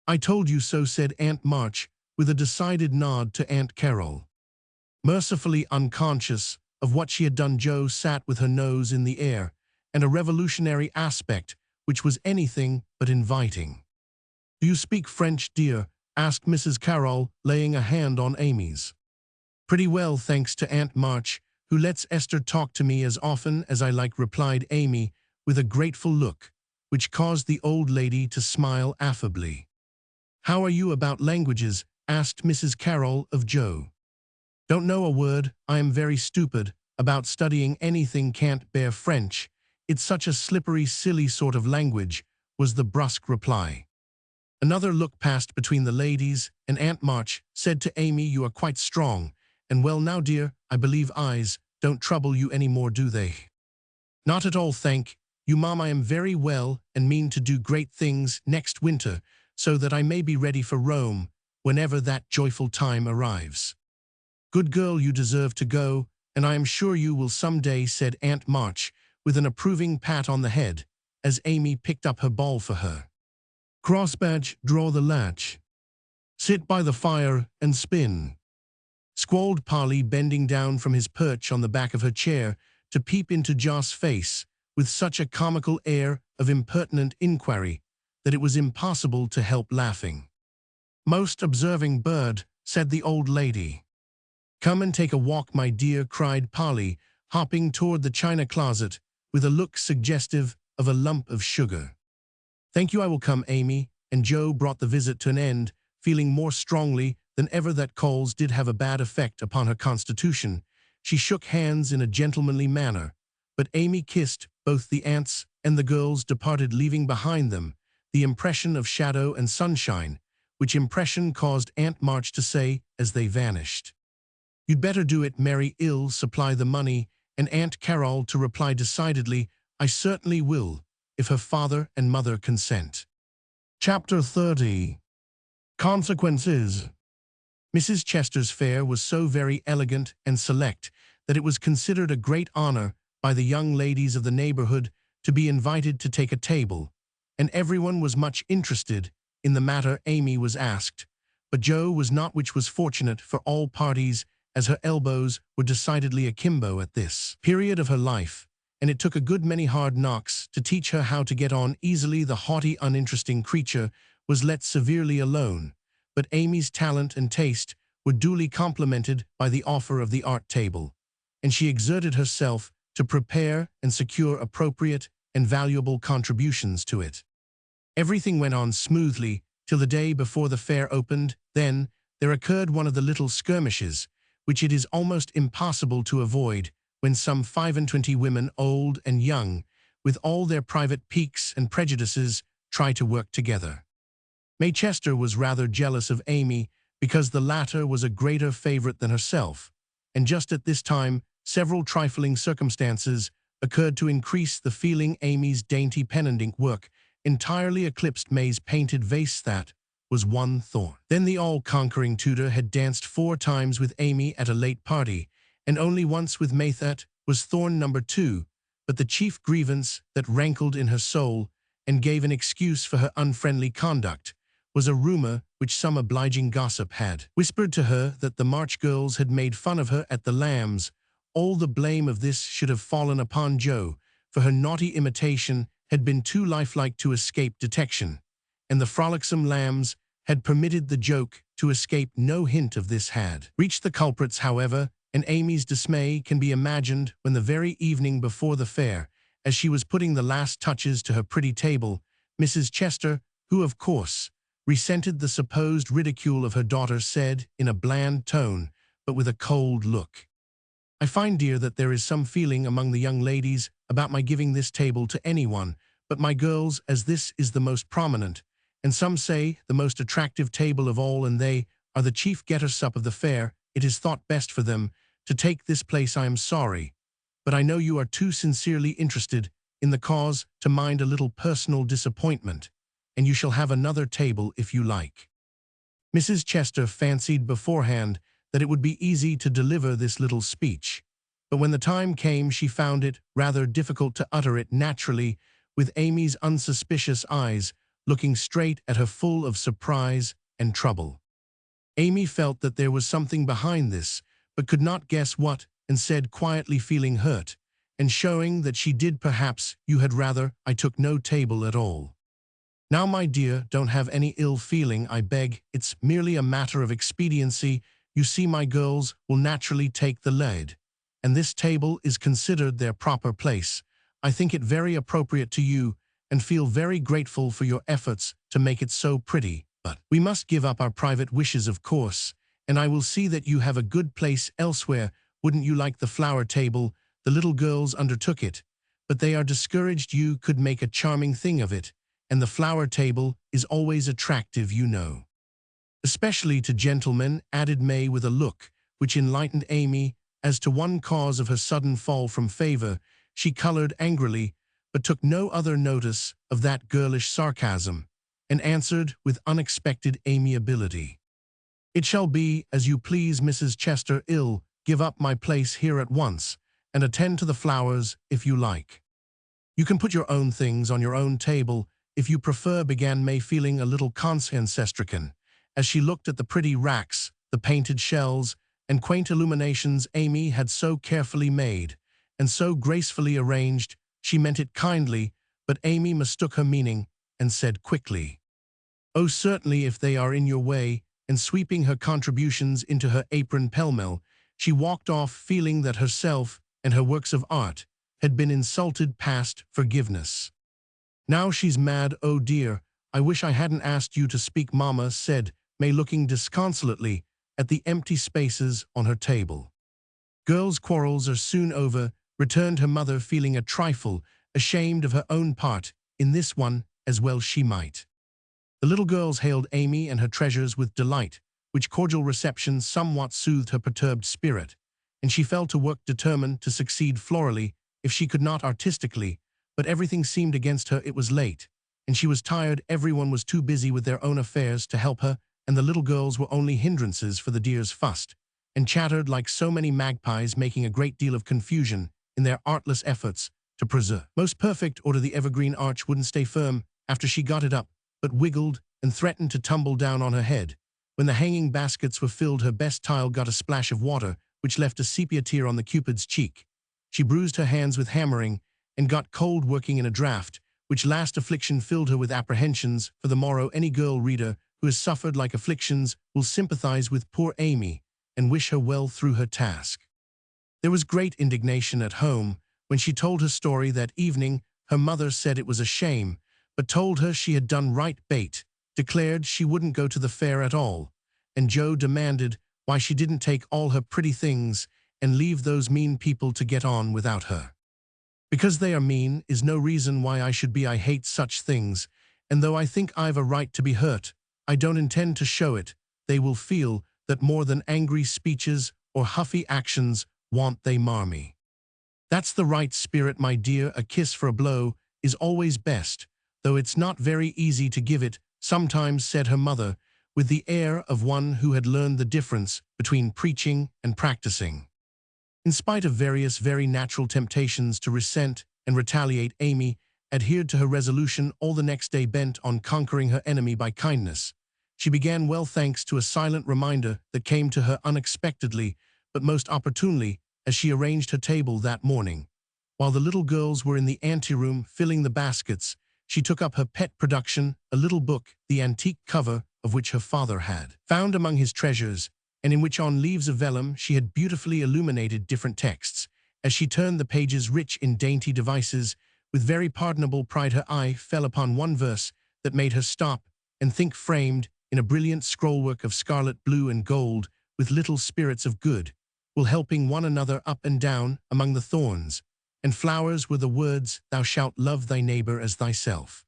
"I told you so," said Aunt March, with a decided nod to Aunt Carroll. Mercifully unconscious of what she had done, Joe sat with her nose in the air, and a revolutionary aspect which was anything but inviting. "Do you speak French, dear?" asked Mrs. Carroll, laying a hand on Amy's. "Pretty well, thanks to Aunt March, who lets Esther talk to me as often as I like," replied Amy, with a grateful look, which caused the old lady to smile affably. "How are you about languages?" asked Mrs. Carroll of Joe. "Don't know a word. I am very stupid about studying anything. Can't bear French. It's such a slippery, silly sort of language," was the brusque reply. Another look passed between the ladies, and Aunt March said to Amy, "You are quite strong and well now, dear. I believe eyes don't trouble you any more, do they?" "Not at all, thank you, Mom. I am very well and mean to do great things next winter, so that I may be ready for Rome whenever that joyful time arrives." "Good girl, you deserve to go, and I am sure you will some day," said Aunt March, with an approving pat on the head, as Amy picked up her ball for her. "Crossbatch, draw the latch. Sit by the fire and spin," squalled Polly, bending down from his perch on the back of her chair to peep into Joss's face, with such a comical air of impertinent inquiry that it was impossible to help laughing. "Most observing bird," said the old lady. "Come and take a walk, my dear," cried Polly, hopping toward the china closet, with a look suggestive of a lump of sugar. "Thank you, I will come, Amy," and Joe brought the visit to an end, feeling more strongly than ever that calls did have a bad effect upon her constitution. She shook hands in a gentlemanly manner, but Amy kissed both the aunts, and the girls departed, leaving behind them the impression of shadow and sunshine, which impression caused Aunt March to say as they vanished, "You'd better do it, Mary. I'll supply the money," and Aunt Carroll to reply decidedly, "I certainly will, if her father and mother consent." Chapter 30. Consequences. Mrs. Chester's fare was so very elegant and select that it was considered a great honor by the young ladies of the neighborhood to be invited to take a table, and everyone was much interested in the matter. Amy was asked, but Joe was not, which was fortunate for all parties, as her elbows were decidedly akimbo at this period of her life, and it took a good many hard knocks to teach her how to get on easily. The haughty, uninteresting creature was let severely alone, but Amy's talent and taste were duly complimented by the offer of the art table, and she exerted herself to prepare and secure appropriate and valuable contributions to it. Everything went on smoothly till the day before the fair opened. Then there occurred one of the little skirmishes, which it is almost impossible to avoid when some 25 women, old and young, with all their private piques and prejudices, try to work together. May Chester was rather jealous of Amy because the latter was a greater favorite than herself, and just at this time several trifling circumstances occurred to increase the feeling. Amy's dainty pen and ink work entirely eclipsed May's painted vase. That was one thorn. Then the all-conquering tutor had danced 4 times with Amy at a late party, and only once with May. That was thorn number 2, but the chief grievance that rankled in her soul and gave an excuse for her unfriendly conduct was a rumor which some obliging gossip had whispered to her that the March girls had made fun of her at the Lambs. All the blame of this should have fallen upon Jo, for her naughty imitation had been too lifelike to escape detection, and the frolicsome Lambs had permitted the joke to escape. No hint of this had reached the culprits, however, and Amy's dismay can be imagined when the very evening before the fair, as she was putting the last touches to her pretty table, Mrs. Chester, who of course resented the supposed ridicule of her daughter, said in a bland tone, but with a cold look, "I find, dear, that there is some feeling among the young ladies about my giving this table to anyone but my girls, as this is the most prominent, and some say the most attractive table of all, and they are the chief getters-up of the fair. It is thought best for them to take this place. I am sorry, but I know you are too sincerely interested in the cause to mind a little personal disappointment, and you shall have another table if you like." Mrs. Chester fancied beforehand that it would be easy to deliver this little speech, but when the time came she found it rather difficult to utter it naturally, with Amy's unsuspicious eyes looking straight at her full of surprise and trouble. Amy felt that there was something behind this, but could not guess what, and said quietly, feeling hurt, and showing that she did, "Perhaps you had rather I took no table at all." "Now, my dear, don't have any ill feeling, I beg. It's merely a matter of expediency. You see, my girls will naturally take the lead, and this table is considered their proper place. I think it very appropriate to you, and feel very grateful for your efforts to make it so pretty. But we must give up our private wishes, of course, and I will see that you have a good place elsewhere. Wouldn't you like the flower table? The little girls undertook it, but they are discouraged. You could make a charming thing of it, and the flower table is always attractive, you know. Especially to gentlemen," added May with a look which enlightened Amy as to one cause of her sudden fall from favor. She colored angrily, but took no other notice of that girlish sarcasm, and answered with unexpected amiability, "It shall be as you please, Mrs. Chester. I'll give up my place here at once, and attend to the flowers if you like. You can put your own things on your own table if you prefer," began May, feeling a little conscience-stricken as she looked at the pretty racks, the painted shells, and quaint illuminations Amy had so carefully made and so gracefully arranged. She meant it kindly, but Amy mistook her meaning and said quickly, "Oh, certainly, if they are in your way," and sweeping her contributions into her apron pell-mell, she walked off, feeling that herself and her works of art had been insulted past forgiveness. "Now she's mad. Oh dear, I wish I hadn't asked you to speak, Mama," said May, looking disconsolately at the empty spaces on her table. "Girls' quarrels are soon over," returned her mother, feeling a trifle ashamed of her own part in this one, as well she might. The little girls hailed Amy and her treasures with delight, which cordial reception somewhat soothed her perturbed spirit, and she fell to work determined to succeed florally if she could not artistically, but everything seemed against her. It was late, and she was tired. Everyone was too busy with their own affairs to help her, and the little girls were only hindrances, for the dears fussed and chattered like so many magpies, making a great deal of confusion in their artless efforts to preserve most perfect order. The evergreen arch wouldn't stay firm after she got it up, but wiggled and threatened to tumble down on her head. When the hanging baskets were filled, her best tile got a splash of water, which left a sepia tear on the Cupid's cheek. She bruised her hands with hammering and got cold working in a draught, which last affliction filled her with apprehensions for the morrow. Any girl reader who has suffered like afflictions will sympathize with poor Amy and wish her well through her task. There was great indignation at home. When she told her story that evening, her mother said it was a shame, but told her she had done right bait, declared she wouldn't go to the fair at all, and Joe demanded why she didn't take all her pretty things and leave those mean people to get on without her. Because they are mean is no reason why I should be. I hate such things, and though I think I've a right to be hurt, I don't intend to show it. They will feel that more than angry speeches or huffy actions want they mar me. That's the right spirit, my dear. A kiss for a blow is always best, though it's not very easy to give it sometimes, said her mother, with the air of one who had learned the difference between preaching and practicing. In spite of various very natural temptations to resent and retaliate, Amy adhered to her resolution all the next day, bent on conquering her enemy by kindness. She began well thanks to a silent reminder that came to her unexpectedly, but most opportunely, as she arranged her table that morning. While the little girls were in the anteroom filling the baskets, she took up her pet production, a little book, the antique cover of which her father had found among his treasures, and in which on leaves of vellum she had beautifully illuminated different texts. As she turned the pages rich in dainty devices, with very pardonable pride her eye fell upon one verse that made her stop and think, framed in a brilliant scrollwork of scarlet, blue, and gold, with little spirits of good, will helping one another up and down among the thorns, and flowers were the words, thou shalt love thy neighbor as thyself.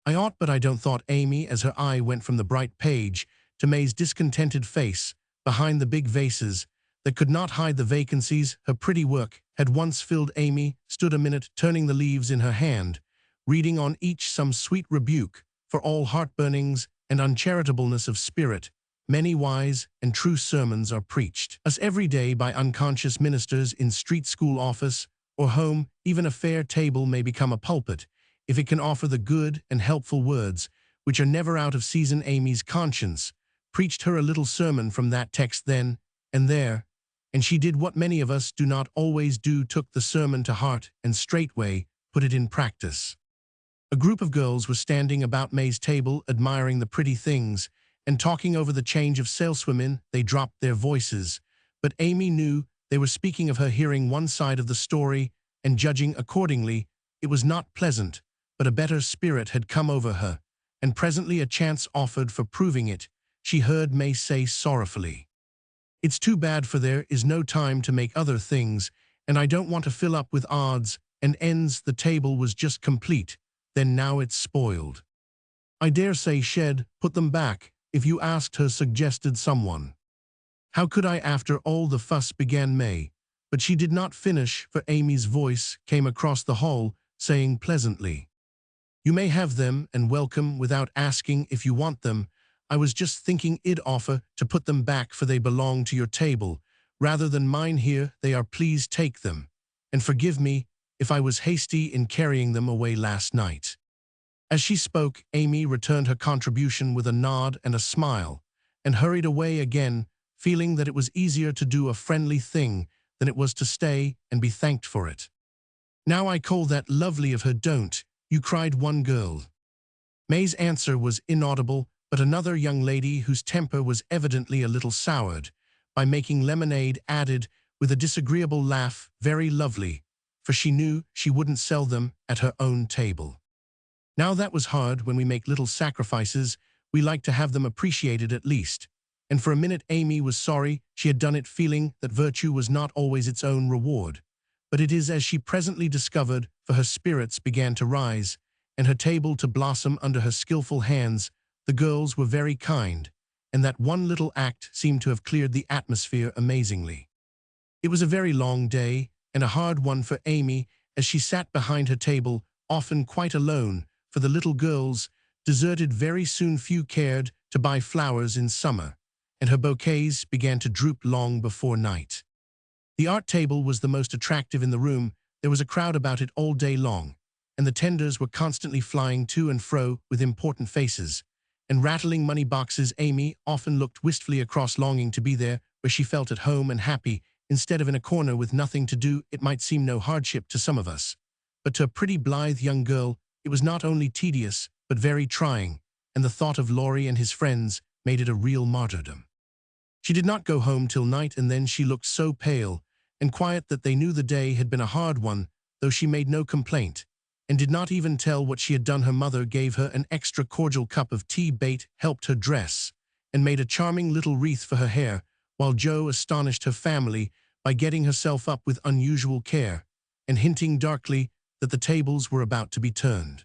I ought, but I don't, thought Amy as her eye went from the bright page to May's discontented face behind the big vases that could not hide the vacancies her pretty work had once filled. Amy stood a minute, turning the leaves in her hand, reading on each some sweet rebuke for all heartburnings and uncharitableness of spirit. Many wise and true sermons are preached us every day by unconscious ministers in street, school, office, or home. Even a fair table may become a pulpit if it can offer the good and helpful words which are never out of season. Amy's conscience preached her a little sermon from that text then and there, and she did what many of us do not always do, took the sermon to heart and straightway put it in practice. A group of girls were standing about May's table, admiring the pretty things and talking over the change of saleswomen. They dropped their voices, but Amy knew they were speaking of her, hearing one side of the story and judging accordingly. It was not pleasant, but a better spirit had come over her, and presently a chance offered for proving it. She heard May say sorrowfully, "It's too bad, for there is no time to make other things, and I don't want to fill up with odds and ends. The table was just complete, then now it's spoiled." "I dare say she'd put them back if you asked her," suggested someone. "How could I after all the fuss?" began May, but she did not finish, for Amy's voice came across the hall, saying pleasantly, "You may have them and welcome without asking if you want them. I was just thinking I'd offer to put them back, for they belong to your table rather than mine. Here they are, please take them, and forgive me if I was hasty in carrying them away last night." As she spoke, Amy returned her contribution with a nod and a smile, and hurried away again, feeling that it was easier to do a friendly thing than it was to stay and be thanked for it. "Now I call that lovely of her, don't you?" cried one girl. May's answer was inaudible, but another young lady, whose temper was evidently a little soured by making lemonade, added with a disagreeable laugh, "Very lovely," for she knew she wouldn't sell them at her own table. Now that was hard. When we make little sacrifices, we like to have them appreciated at least. And for a minute Amy was sorry she had done it, feeling that virtue was not always its own reward. But it is, as she presently discovered, for her spirits began to rise, and her table to blossom under her skillful hands. The girls were very kind, and that one little act seemed to have cleared the atmosphere amazingly. It was a very long day, and a hard one for Amy, as she sat behind her table, often quite alone, for the little girls, deserted very soon. Few cared to buy flowers in summer, and her bouquets began to droop long before night. The art table was the most attractive in the room. There was a crowd about it all day long, and the tenders were constantly flying to and fro with important faces and rattling money boxes. Amy often looked wistfully across, longing to be there where she felt at home and happy, instead of in a corner with nothing to do. It might seem no hardship to some of us, but to a pretty blithe young girl it was not only tedious but very trying, and the thought of Laurie and his friends made it a real martyrdom. She did not go home till night, and then she looked so pale and quiet that they knew the day had been a hard one, though she made no complaint, and did not even tell what she had done. Her mother gave her an extra cordial cup of tea, Beth helped her dress, and made a charming little wreath for her hair, while Jo astonished her family by getting herself up with unusual care, and hinting darkly that the tables were about to be turned.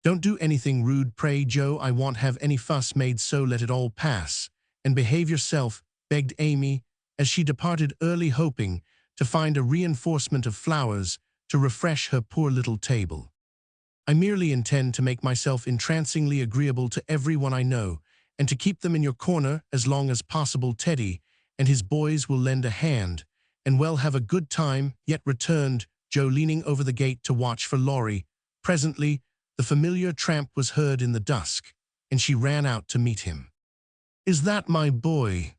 "Don't do anything rude, pray, Jo. I won't have any fuss made, so let it all pass, and behave yourself," begged Amy, as she departed early, hoping to find a reinforcement of flowers to refresh her poor little table. "I merely intend to make myself entrancingly agreeable to everyone I know, and to keep them in your corner as long as possible. Teddy and his boys will lend a hand, and we'll have a good time yet," returned Jo, leaning over the gate to watch for Laurie. Presently, the familiar tramp was heard in the dusk, and she ran out to meet him. "Is that my boy?"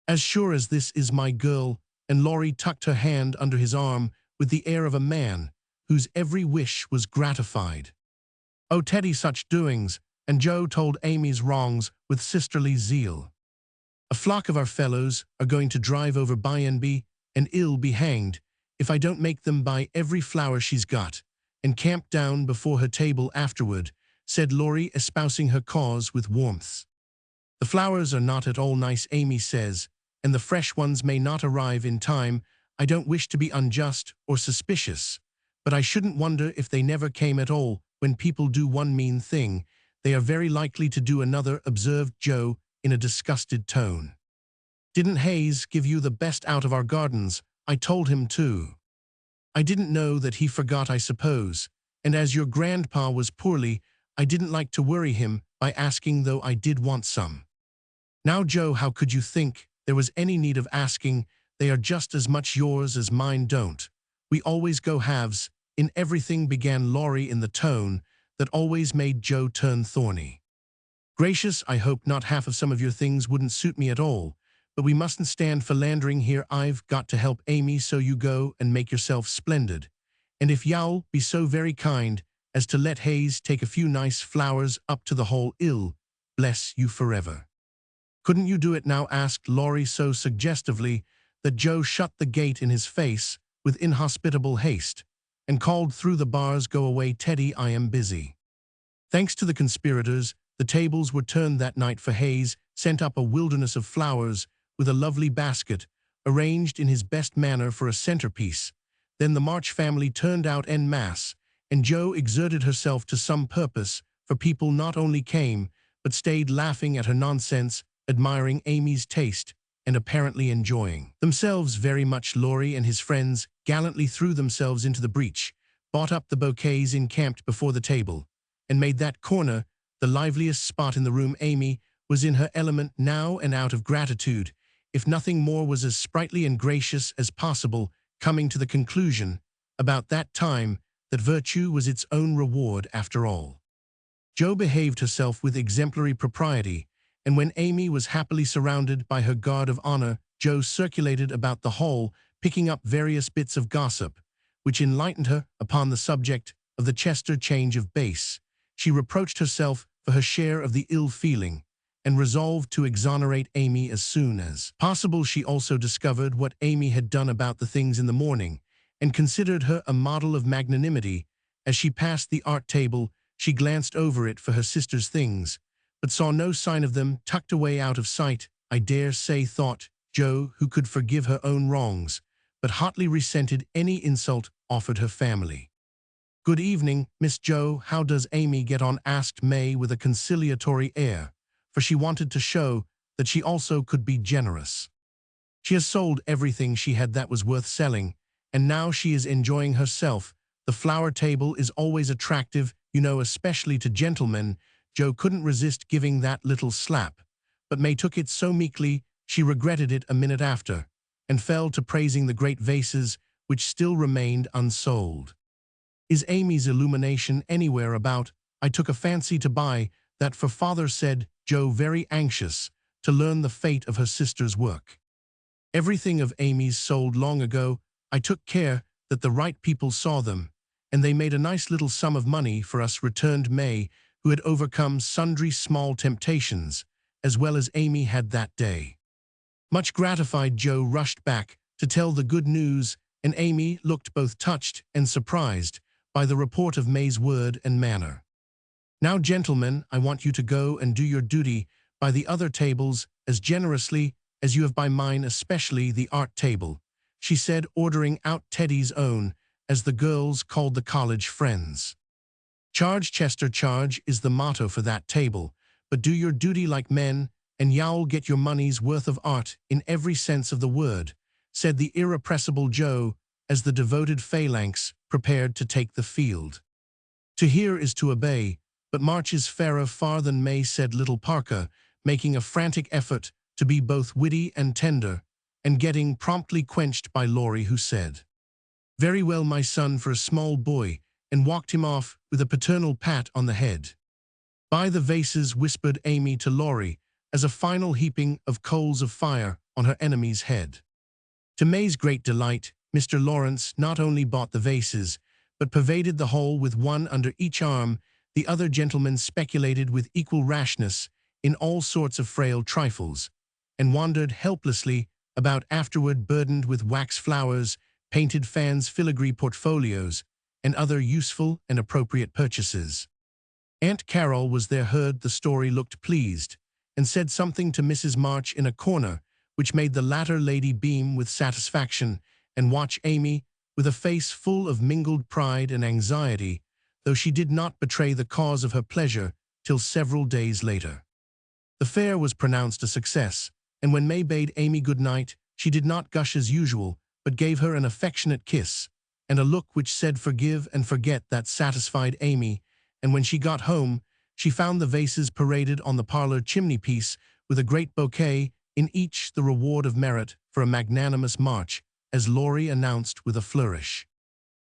"As sure as this is my girl," and Laurie tucked her hand under his arm with the air of a man whose every wish was gratified. "Oh, Teddy, such doings," and Jo told Amy's wrongs with sisterly zeal. "A flock of our fellows are going to drive over by and ill be hanged if I don't make them buy every flower she's got, and camp down before her table afterward," said Laurie, espousing her cause with warmth. "The flowers are not at all nice," Amy says, "and the fresh ones may not arrive in time. I don't wish to be unjust or suspicious, but I shouldn't wonder if they never came at all. When people do one mean thing, they are very likely to do another," observed Jo in a disgusted tone. "Didn't Hayes give you the best out of our gardens? I told him to." "I didn't know that he forgot, I suppose, and as your grandpa was poorly, I didn't like to worry him by asking, though I did want some." "Now, Jo, how could you think there was any need of asking? They are just as much yours as mine. Don't we always go halves in everything?" began Laurie in the tone that always made Jo turn thorny. "Gracious, I hope not. Half of some of your things wouldn't suit me at all, but we mustn't stand philandering here. I've got to help Amy, so you go and make yourself splendid. And if you'll be so very kind as to let Hayes take a few nice flowers up to the hall, ill bless you forever." "Couldn't you do it now?" asked Laurie so suggestively that Jo shut the gate in his face with inhospitable haste, and called through the bars, "Go away, Teddy, I am busy." Thanks to the conspirators, the tables were turned that night, for Hayes sent up a wilderness of flowers with a lovely basket, arranged in his best manner for a centerpiece. Then the March family turned out en masse, and Jo exerted herself to some purpose, for people not only came, but stayed laughing at her nonsense, admiring Amy's taste, and apparently enjoying themselves very much. Laurie and his friends gallantly threw themselves into the breach, bought up the bouquets, encamped before the table, and made that corner the liveliest spot in the room. Amy was in her element now, and out of gratitude, if nothing more, was as sprightly and gracious as possible, coming to the conclusion about that time that virtue was its own reward after all. Jo behaved herself with exemplary propriety, and when Amy was happily surrounded by her guard of honor, Jo circulated about the hall, picking up various bits of gossip, which enlightened her upon the subject of the Chester change of base. She reproached herself for her share of the ill feeling, and resolved to exonerate Amy as soon as possible. She also discovered what Amy had done about the things in the morning, and considered her a model of magnanimity. As she passed the art table, she glanced over it for her sister's things, but saw no sign of them, tucked away out of sight. "I dare say," thought Jo, who could forgive her own wrongs, but hotly resented any insult offered her family. "Good evening, Miss Jo. How does Amy get on?" asked May with a conciliatory air, for she wanted to show that she also could be generous. "She has sold everything she had that was worth selling, and now she is enjoying herself. The flower table is always attractive, you know, especially to gentlemen." Jo couldn't resist giving that little slap, but May took it so meekly she regretted it a minute after, and fell to praising the great vases which still remained unsold. "Is Amy's illumination anywhere about? I took a fancy to buy that for father," said Jo, very anxious to learn the fate of her sister's work. "Everything of Amy's sold long ago. I took care that the right people saw them, and they made a nice little sum of money for us," returned May, who had overcome sundry small temptations, as well as Amy had that day. Much gratified, Jo rushed back to tell the good news, and Amy looked both touched and surprised by the report of May's word and manner. "Now, gentlemen, I want you to go and do your duty by the other tables as generously as you have by mine, especially the art table," she said, ordering out Teddy's own, as the girls called the college friends. "Charge, Chester, charge is the motto for that table, but do your duty like men, and you'll get your money's worth of art in every sense of the word," said the irrepressible Joe, as the devoted phalanx prepared to take the field. "To hear is to obey, but March is fairer far than May," said little Parker, making a frantic effort to be both witty and tender, and getting promptly quenched by Laurie, who said, "Very well, my son, for a small boy," and walked him off with a paternal pat on the head. "By the vases," whispered Amy to Laurie, as a final heaping of coals of fire on her enemy's head. To May's great delight, Mr. Lawrence not only bought the vases, but pervaded the whole with one under each arm. The other gentlemen speculated with equal rashness in all sorts of frail trifles, and wandered helplessly about afterward, burdened with wax flowers, painted fans, filigree portfolios, and other useful and appropriate purchases. Aunt Carol was there, heard the story, looked pleased, and said something to Mrs. March in a corner, which made the latter lady beam with satisfaction and watch Amy with a face full of mingled pride and anxiety, though she did not betray the cause of her pleasure till several days later. The fair was pronounced a success, and when May bade Amy good night, she did not gush as usual, but gave her an affectionate kiss, and a look which said forgive and forget that satisfied Amy, and when she got home, she found the vases paraded on the parlor chimney-piece with a great bouquet in each, the reward of merit for a magnanimous march, as Laurie announced with a flourish.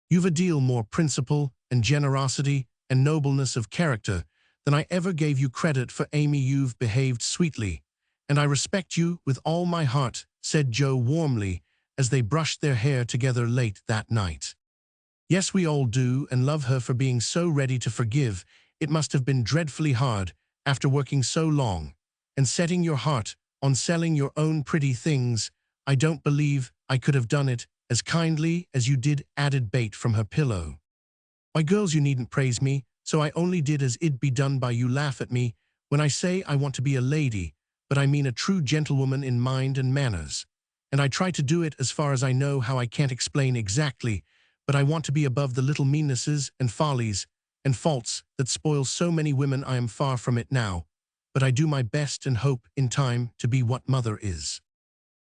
"You've a deal more principle and generosity and nobleness of character than I ever gave you credit for, Amy. You've behaved sweetly, and I respect you with all my heart," said Joe warmly, as they brushed their hair together late that night. "Yes, we all do, and love her for being so ready to forgive. It must have been dreadfully hard, after working so long, and setting your heart on selling your own pretty things. I don't believe I could have done it as kindly as you did," added Bate from her pillow. "Why, girls, you needn't praise me, so I only did as it'd be done by you. Laugh at me when I say I want to be a lady, but I mean a true gentlewoman in mind and manners. And I try to do it as far as I know how. I can't explain exactly, but I want to be above the little meannesses and follies and faults that spoil so many women. I am far from it now, but I do my best and hope in time to be what mother is."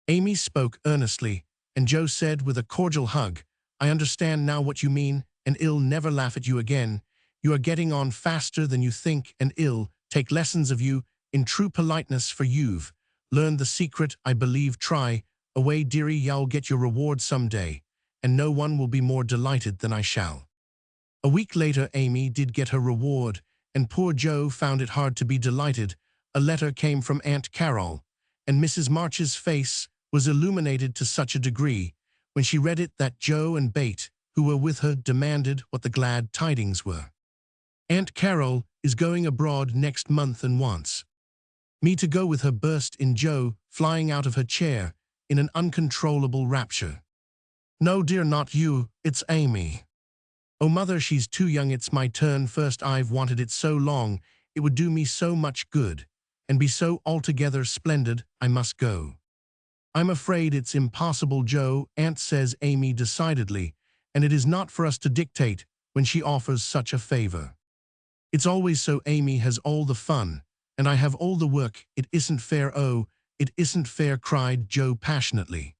Amy spoke earnestly, and Joe said with a cordial hug, "I understand now what you mean, and I'll never laugh at you again. You are getting on faster than you think, and I'll take lessons of you in true politeness, for you've learned the secret, I believe. Try away, dearie, you'll get your reward some day, and no one will be more delighted than I shall." A week later, Amy did get her reward, and poor Joe found it hard to be delighted. A letter came from Aunt Carol, and Mrs. March's face was illuminated to such a degree when she read it that Joe and Bate, who were with her, demanded what the glad tidings were. "Aunt Carol is going abroad next month and wants me to go with her," burst in Joe, flying out of her chair in an uncontrollable rapture. "No, dear, not you, it's Amy." "Oh, mother, she's too young. It's my turn first. I've wanted it so long. It would do me so much good, and be so altogether splendid. I must go." "I'm afraid it's impossible, Joe," Aunt says Amy decidedly, "and it is not for us to dictate when she offers such a favor. It's always so. Amy has all the fun, and I have all the work. It isn't fair. Oh, it isn't fair," cried Joe passionately.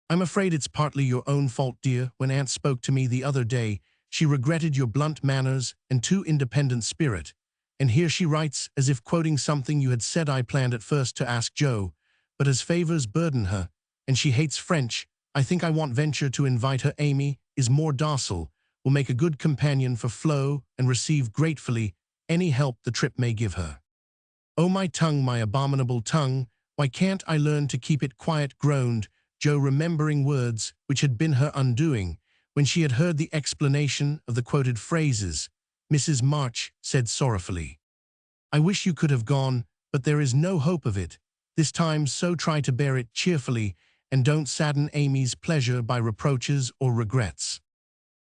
"I'm afraid it's partly your own fault, dear. When Aunt spoke to me the other day, she regretted your blunt manners and too independent spirit, and here she writes as if quoting something you had said. I planned at first to ask Joe, but as favors burden her, and she hates French, I think I won't venture to invite her. Amy is more docile, will make a good companion for Flo, and receive gratefully any help the trip may give her." "Oh, my tongue, my abominable tongue, why can't I learn to keep it quiet?" groaned Joe, remembering words which had been her undoing. When she had heard the explanation of the quoted phrases, Mrs. March said sorrowfully, "I wish you could have gone, but there is no hope of it this time, so try to bear it cheerfully and don't sadden Amy's pleasure by reproaches or regrets.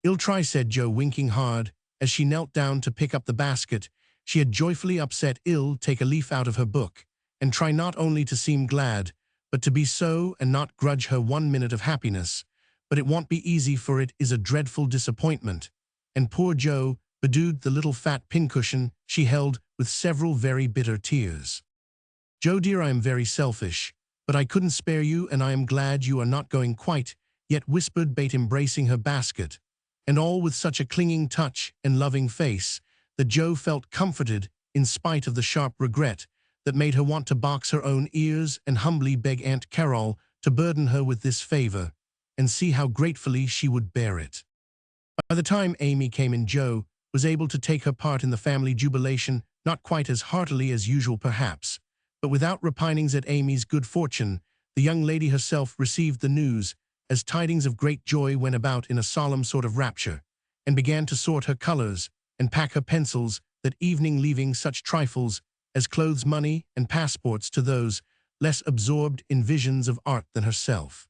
"I'll try," said Joe, winking hard. As she knelt down to pick up the basket, she had joyfully upset "I'll take a leaf out of her book, and try not only to seem glad, but to be so and not grudge her 1 minute of happiness. But it won't be easy, for it is a dreadful disappointment." And poor Joe bedewed the little fat pincushion she held with several very bitter tears. "Joe dear, I am very selfish, but I couldn't spare you, and I am glad you are not going quite yet," whispered Beth, embracing her basket, and all with such a clinging touch and loving face that Joe felt comforted in spite of the sharp regret that made her want to box her own ears and humbly beg Aunt Carol to burden her with this favor, and see how gratefully she would bear it. By the time Amy came in, Joe was able to take her part in the family jubilation, not quite as heartily as usual perhaps, but without repinings at Amy's good fortune. The young lady herself received the news as tidings of great joy, went about in a solemn sort of rapture, and began to sort her colors and pack her pencils that evening, leaving such trifles as clothes, money, and passports to those less absorbed in visions of art than herself.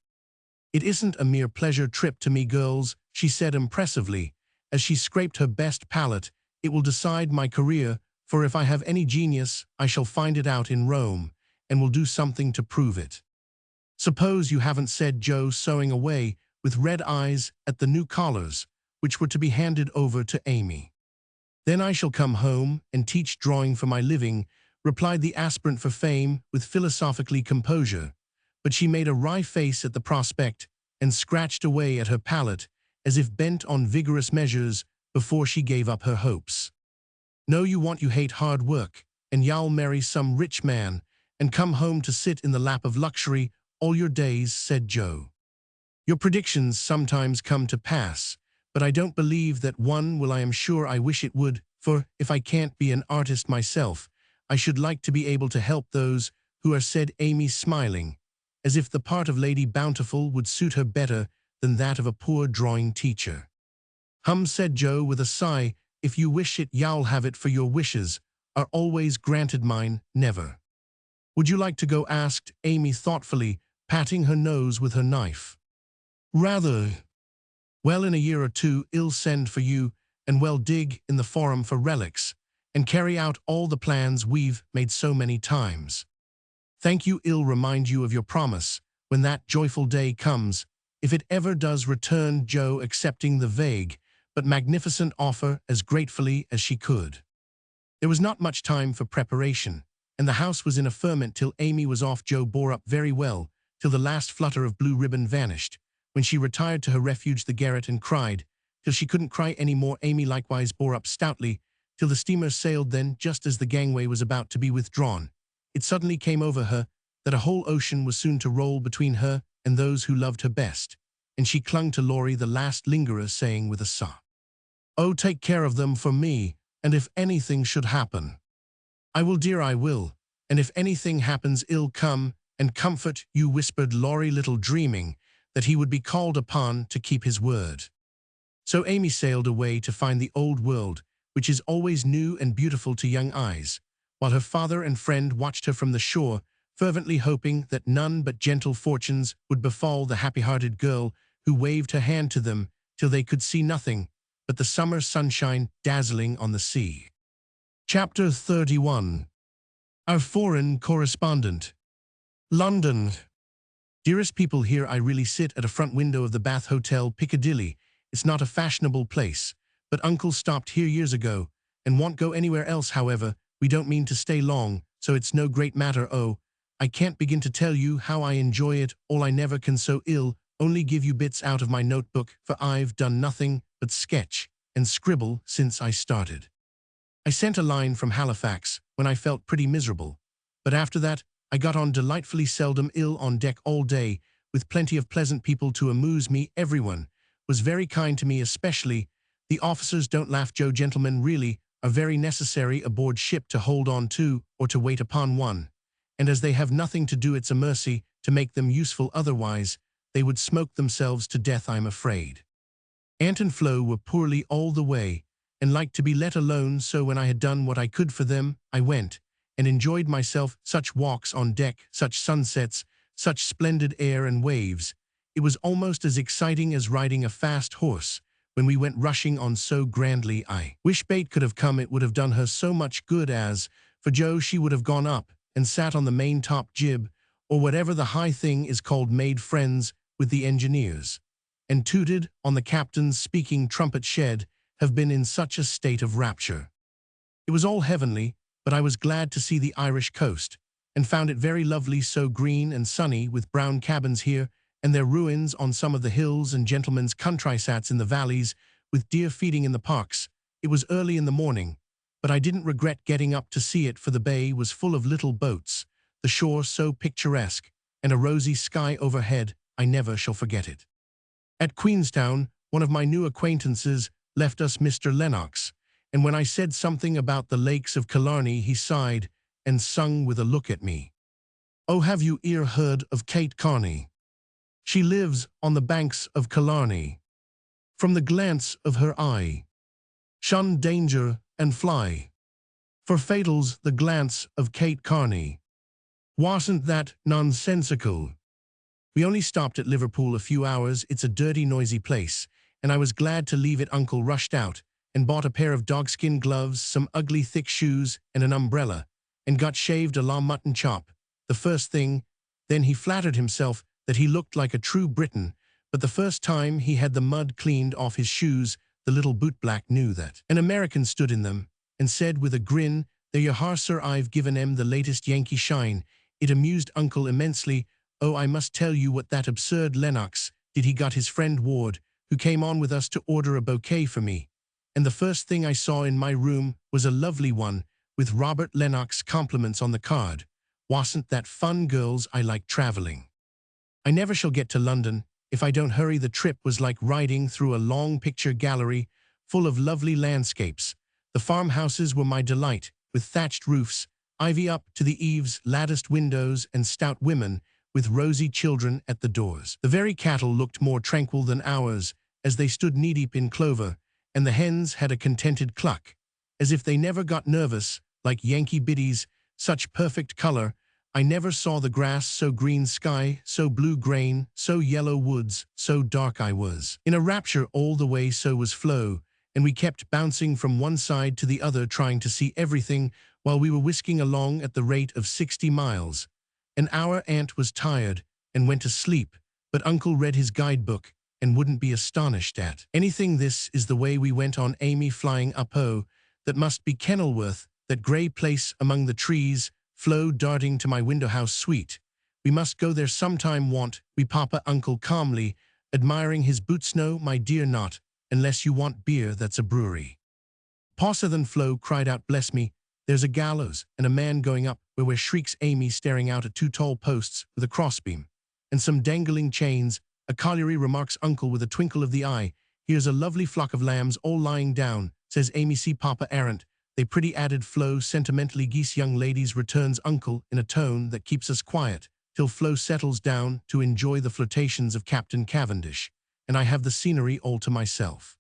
"It isn't a mere pleasure trip to me, girls," she said impressively, as she scraped her best palette. "It will decide my career, for if I have any genius, I shall find it out in Rome, and will do something to prove it." "Suppose you haven't," said Joe, sewing away with red eyes at the new collars, which were to be handed over to Amy. "Then I shall come home and teach drawing for my living," replied the aspirant for fame with philosophically composure, but she made a wry face at the prospect and scratched away at her palette as if bent on vigorous measures before she gave up her hopes. "No, you hate hard work, and you'll marry some rich man and come home to sit in the lap of luxury all your days," said Joe. "Your predictions sometimes come to pass, but I don't believe that one will. I am sure I wish it would, for if I can't be an artist myself, I should like to be able to help those who are," said Amy, smiling, as if the part of Lady Bountiful would suit her better than that of a poor drawing teacher. Said Joe with a sigh. "If you wish it, you'll have it, for your wishes are always granted, mine never." "Would you like to go?" asked Amy thoughtfully, patting her nose with her knife. "Rather." "Well, in a year or two I'll send for you, and we'll dig in the forum for relics, and carry out all the plans we've made so many times." "Thank you. I'll remind you of your promise when that joyful day comes, if it ever does," returned Joe, accepting the vague but magnificent offer as gratefully as she could. There was not much time for preparation, and the house was in a ferment till Amy was off. Joe bore up very well till the last flutter of blue ribbon vanished, when she retired to her refuge, the garret, and cried till she couldn't cry any more. Amy likewise bore up stoutly till the steamer sailed. Then, just as the gangway was about to be withdrawn, it suddenly came over her that a whole ocean was soon to roll between her and those who loved her best, and she clung to Laurie, the last lingerer, saying with a sigh, "Oh, take care of them for me, and if anything should happen—" "I will, dear, I will, and if anything happens I'll come and comfort you," whispered Laurie, little dreaming that he would be called upon to keep his word. So Amy sailed away to find the old world, which is always new and beautiful to young eyes, while her father and friend watched her from the shore, fervently hoping that none but gentle fortunes would befall the happy-hearted girl who waved her hand to them till they could see nothing but the summer sunshine dazzling on the sea. Chapter 31. Our Foreign Correspondent. London. Dearest people, here I really sit at a front window of the Bath Hotel, Piccadilly. It's not a fashionable place, but Uncle stopped here years ago and won't go anywhere else. However, we don't mean to stay long, so it's no great matter. Oh, I can't begin to tell you how I enjoy it all. I never can, so I'll only give you bits out of my notebook, for I've done nothing but sketch and scribble since I started. I sent a line from Halifax when I felt pretty miserable, but after that I got on delightfully. Seldom ill on deck all day, with plenty of pleasant people to amuse me. Everyone was very kind to me, especially the officers. Don't laugh, Joe. Gentlemen really are very necessary aboard ship to hold on to or to wait upon one, and as they have nothing to do, it's a mercy to make them useful, otherwise they would smoke themselves to death, I'm afraid. Aunt and Flo were poorly all the way, and liked to be let alone, so when I had done what I could for them, I went and enjoyed myself. Such walks on deck, such sunsets, such splendid air and waves. It was almost as exciting as riding a fast horse when we went rushing on so grandly. I wish Bate could have come. It would have done her so much good. As for Joe, she would have gone up and sat on the main top jib, or whatever the high thing is called, made friends with the engineers, and tooted on the captain's speaking trumpet. Shed have been in such a state of rapture. It was all heavenly, but I was glad to see the Irish coast, and found it very lovely, so green and sunny, with brown cabins here and their ruins on some of the hills, and gentlemen's countrysats in the valleys, with deer feeding in the parks. It was early in the morning, but I didn't regret getting up to see it, for the bay was full of little boats, the shore so picturesque, and a rosy sky overhead. I never shall forget it. At Queenstown, one of my new acquaintances left us, Mr. Lennox, and when I said something about the lakes of Killarney, he sighed and sung with a look at me. "Oh, have you e'er heard of Kate Carney? She lives on the banks of Killarney. From the glance of her eye, shun danger and fly. For fatal's the glance of Kate Carney. Wasn't that nonsensical?" We only stopped at Liverpool a few hours. It's a dirty, noisy place, and I was glad to leave it. Uncle rushed out and bought a pair of dogskin gloves, some ugly thick shoes, and an umbrella, and got shaved a la mutton chop the first thing. Then he flattered himself that he looked like a true Briton, but the first time he had the mud cleaned off his shoes, the little bootblack knew that an American stood in them, and said with a grin, "There you are, sir, I've given 'em the latest Yankee shine." It amused Uncle immensely. "Oh, I must tell you what that absurd Lennox did. He got his friend Ward, who came on with us, to order a bouquet for me, and the first thing I saw in my room was a lovely one, with Robert Lennox compliments on the card. Wasn't that fun, girls? I like traveling. I never shall get to London if I don't hurry. The trip was like riding through a long picture gallery full of lovely landscapes. The farmhouses were my delight, with thatched roofs, ivy up to the eaves, latticed windows, and stout women with rosy children at the doors. The very cattle looked more tranquil than ours, as they stood knee-deep in clover, and the hens had a contented cluck, as if they never got nervous, like Yankee biddies. Such perfect color. I never saw the grass so green, sky so blue, grain so yellow, woods so dark. I was in a rapture all the way. So was Flo, and we kept bouncing from one side to the other, trying to see everything while we were whisking along at the rate of 60 miles. And our aunt was tired and went to sleep, but Uncle read his guidebook and wouldn't be astonished at anything. This is the way we went on, Amy flying up. Oh, that must be Kenilworth, that grey place among the trees. Flo darting to my window. How sweet. We must go there sometime, want we, Papa? Uncle calmly admiring his boots. No, my dear, not unless you want beer. That's a brewery. Pauser than Flo cried out, "Bless me, there's a gallows and a man going up." Where shrieks Amy, staring out at two tall posts with a crossbeam and some dangling chains. "A colliery," remarks Uncle with a twinkle of the eye. "Here's a lovely flock of lambs all lying down," says Amy. "See, Papa, aren't they pretty?" added Flo sentimentally. "Geese, young ladies," returns Uncle in a tone that keeps us quiet till Flo settles down to enjoy the flirtations of Captain Cavendish, and I have the scenery all to myself.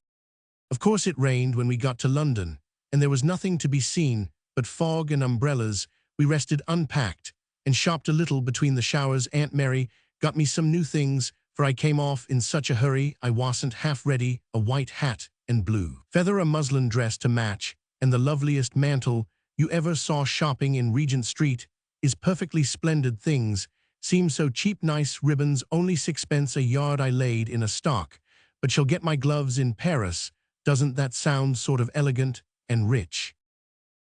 Of course it rained when we got to London, and there was nothing to be seen but fog and umbrellas. We rested, unpacked, and shopped a little between the showers. Aunt Mary got me some new things, for I came off in such a hurry I wasn't half ready. A white hat and blue feather, a muslin dress to match, and the loveliest mantle you ever saw. Shopping in Regent Street is perfectly splendid. Things seem so cheap. Nice ribbons, only 6 pence a yard. I laid in a stock, but shall get my gloves in Paris. Doesn't that sound sort of elegant and rich?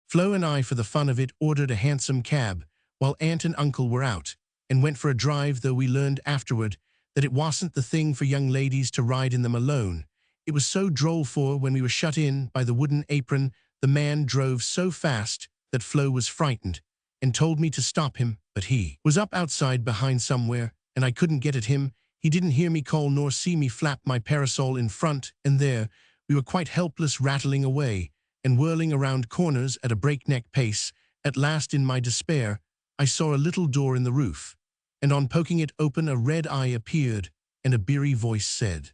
Flo and I, for the fun of it, ordered a hansom cab while Aunt and Uncle were out, and went for a drive, though we learned afterward that it wasn't the thing for young ladies to ride in them alone. It was so droll, for when we were shut in by the wooden apron, the man drove so fast that Flo was frightened and told me to stop him, but he was up outside behind somewhere, and I couldn't get at him. He didn't hear me call nor see me flap my parasol in front, and there we were, quite helpless, rattling away and whirling around corners at a breakneck pace. At last, in my despair, I saw a little door in the roof, and on poking it open, a red eye appeared, and a beery voice said,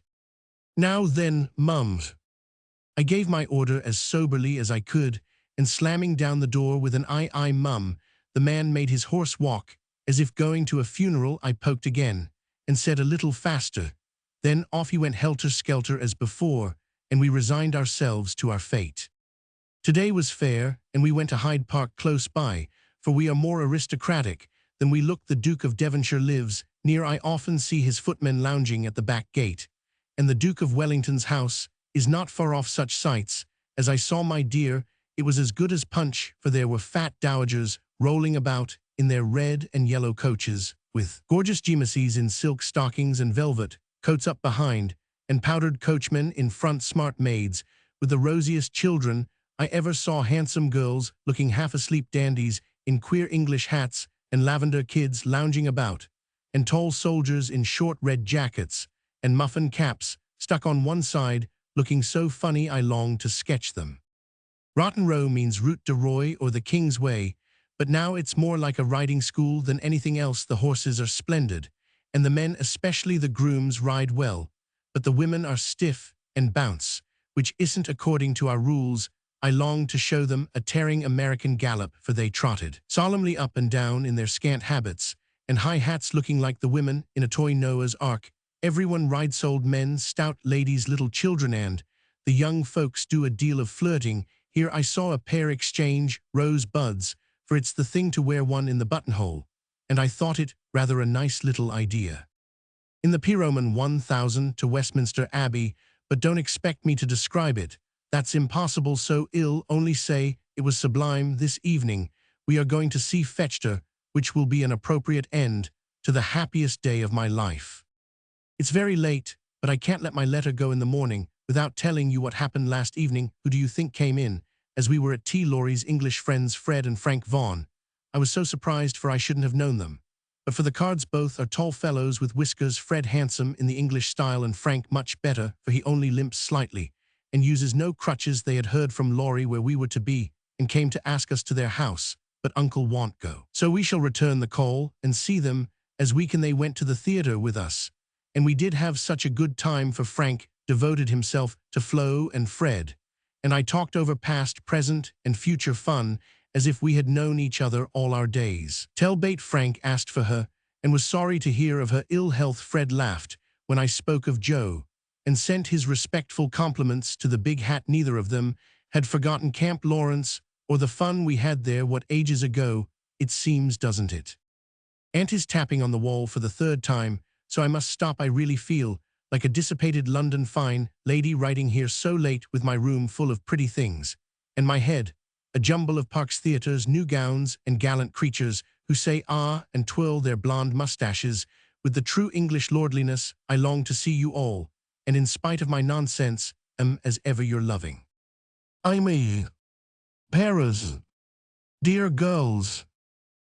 "Now then, mum." I gave my order as soberly as I could, and slamming down the door with an "Aye, aye, mum," the man made his horse walk As if going to a funeral, I poked again, and said a little faster. Then off he went helter-skelter as before, and we resigned ourselves to our fate. Today was fair, and we went to Hyde Park close by, for we are more aristocratic than we look. The Duke of Devonshire lives near. I often see his footmen lounging at the back gate, and the Duke of Wellington's house is not far off. Such sights as I saw, my dear, it was as good as punch, for there were fat dowagers rolling about in their red and yellow coaches, with gorgeous gemises in silk stockings and velvet coats up behind, and powdered coachmen in front, smart maids with the rosiest children I ever saw, handsome girls looking half asleep, dandies in queer English hats and lavender kids lounging about, and tall soldiers in short red jackets and muffin caps stuck on one side, looking so funny I longed to sketch them. Rotten Row means Route de Roy or the King's Way, but now it's more like a riding school than anything else. The horses are splendid, and the men, especially the grooms, ride well, but the women are stiff and bounce, which isn't according to our rules. I longed to show them a tearing American gallop, for they trotted solemnly up and down in their scant habits and high hats, looking like the women in a toy Noah's Ark. Everyone rides, old men, stout ladies, little children, and the young folks do a deal of flirting. Here I saw a pair exchange rose buds, for it's the thing to wear one in the buttonhole, and I thought it rather a nice little idea. In the Pyroman 1000 to Westminster Abbey, but don't expect me to describe it. That's impossible, so ill. Only say it was sublime. This evening we are going to see Fetchter, which will be an appropriate end to the happiest day of my life. It's very late, but I can't let my letter go in the morning without telling you what happened last evening. Who do you think came in as we were at tea? Laurie's English friends, Fred and Frank Vaughan. I was so surprised, for I shouldn't have known them. But for the cards, both are tall fellows with whiskers, Fred handsome in the English style, and Frank much better, for he only limps slightly and uses no crutches. They had heard from Laurie where we were to be, and came to ask us to their house, but Uncle won't go. So we shall return the call and see them as we can. They went to the theatre with us, and we did have such a good time, for Frank devoted himself to Flo and Fred, and I talked over past, present, and future fun as if we had known each other all our days. Tell Bate Frank asked for her, and was sorry to hear of her ill health. Fred laughed when I spoke of Joe, and sent his respectful compliments to the big hat. Neither of them had forgotten Camp Lawrence or the fun we had there. What ages ago it seems, doesn't it? Aunt is tapping on the wall for the third time, so I must stop. I really feel like a dissipated London fine lady writing here so late, with my room full of pretty things, and my head a jumble of Park's theatres, new gowns, and gallant creatures who say ah and twirl their blonde mustaches with the true English lordliness. I long to see you all, and in spite of my nonsense, am as ever your loving Amy. Paris. Dear girls,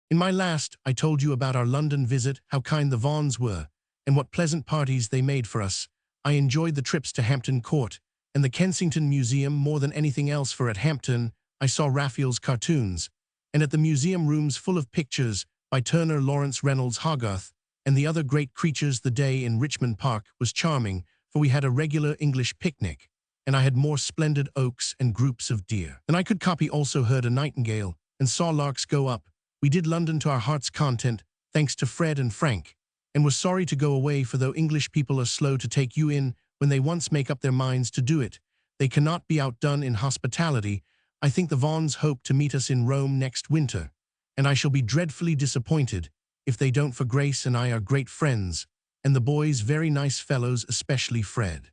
in my last I told you about our London visit, how kind the Vaughans were, and what pleasant parties they made for us. I enjoyed the trips to Hampton Court and the Kensington Museum more than anything else, for at Hampton I saw Raphael's cartoons, and at the museum rooms full of pictures by Turner, Lawrence, Reynolds, Hogarth, and the other great creatures. The day in Richmond Park was charming, for we had a regular English picnic, and I had more splendid oaks and groups of deer than I could copy. Also heard a nightingale and saw larks go up. We did London to our heart's content, thanks to Fred and Frank, and was sorry to go away, for though English people are slow to take you in when they once make up their minds to do it, they cannot be outdone in hospitality. I think the Vaughans hope to meet us in Rome next winter, and I shall be dreadfully disappointed if they don't, for Grace and I are great friends, and the boys very nice fellows, especially Fred.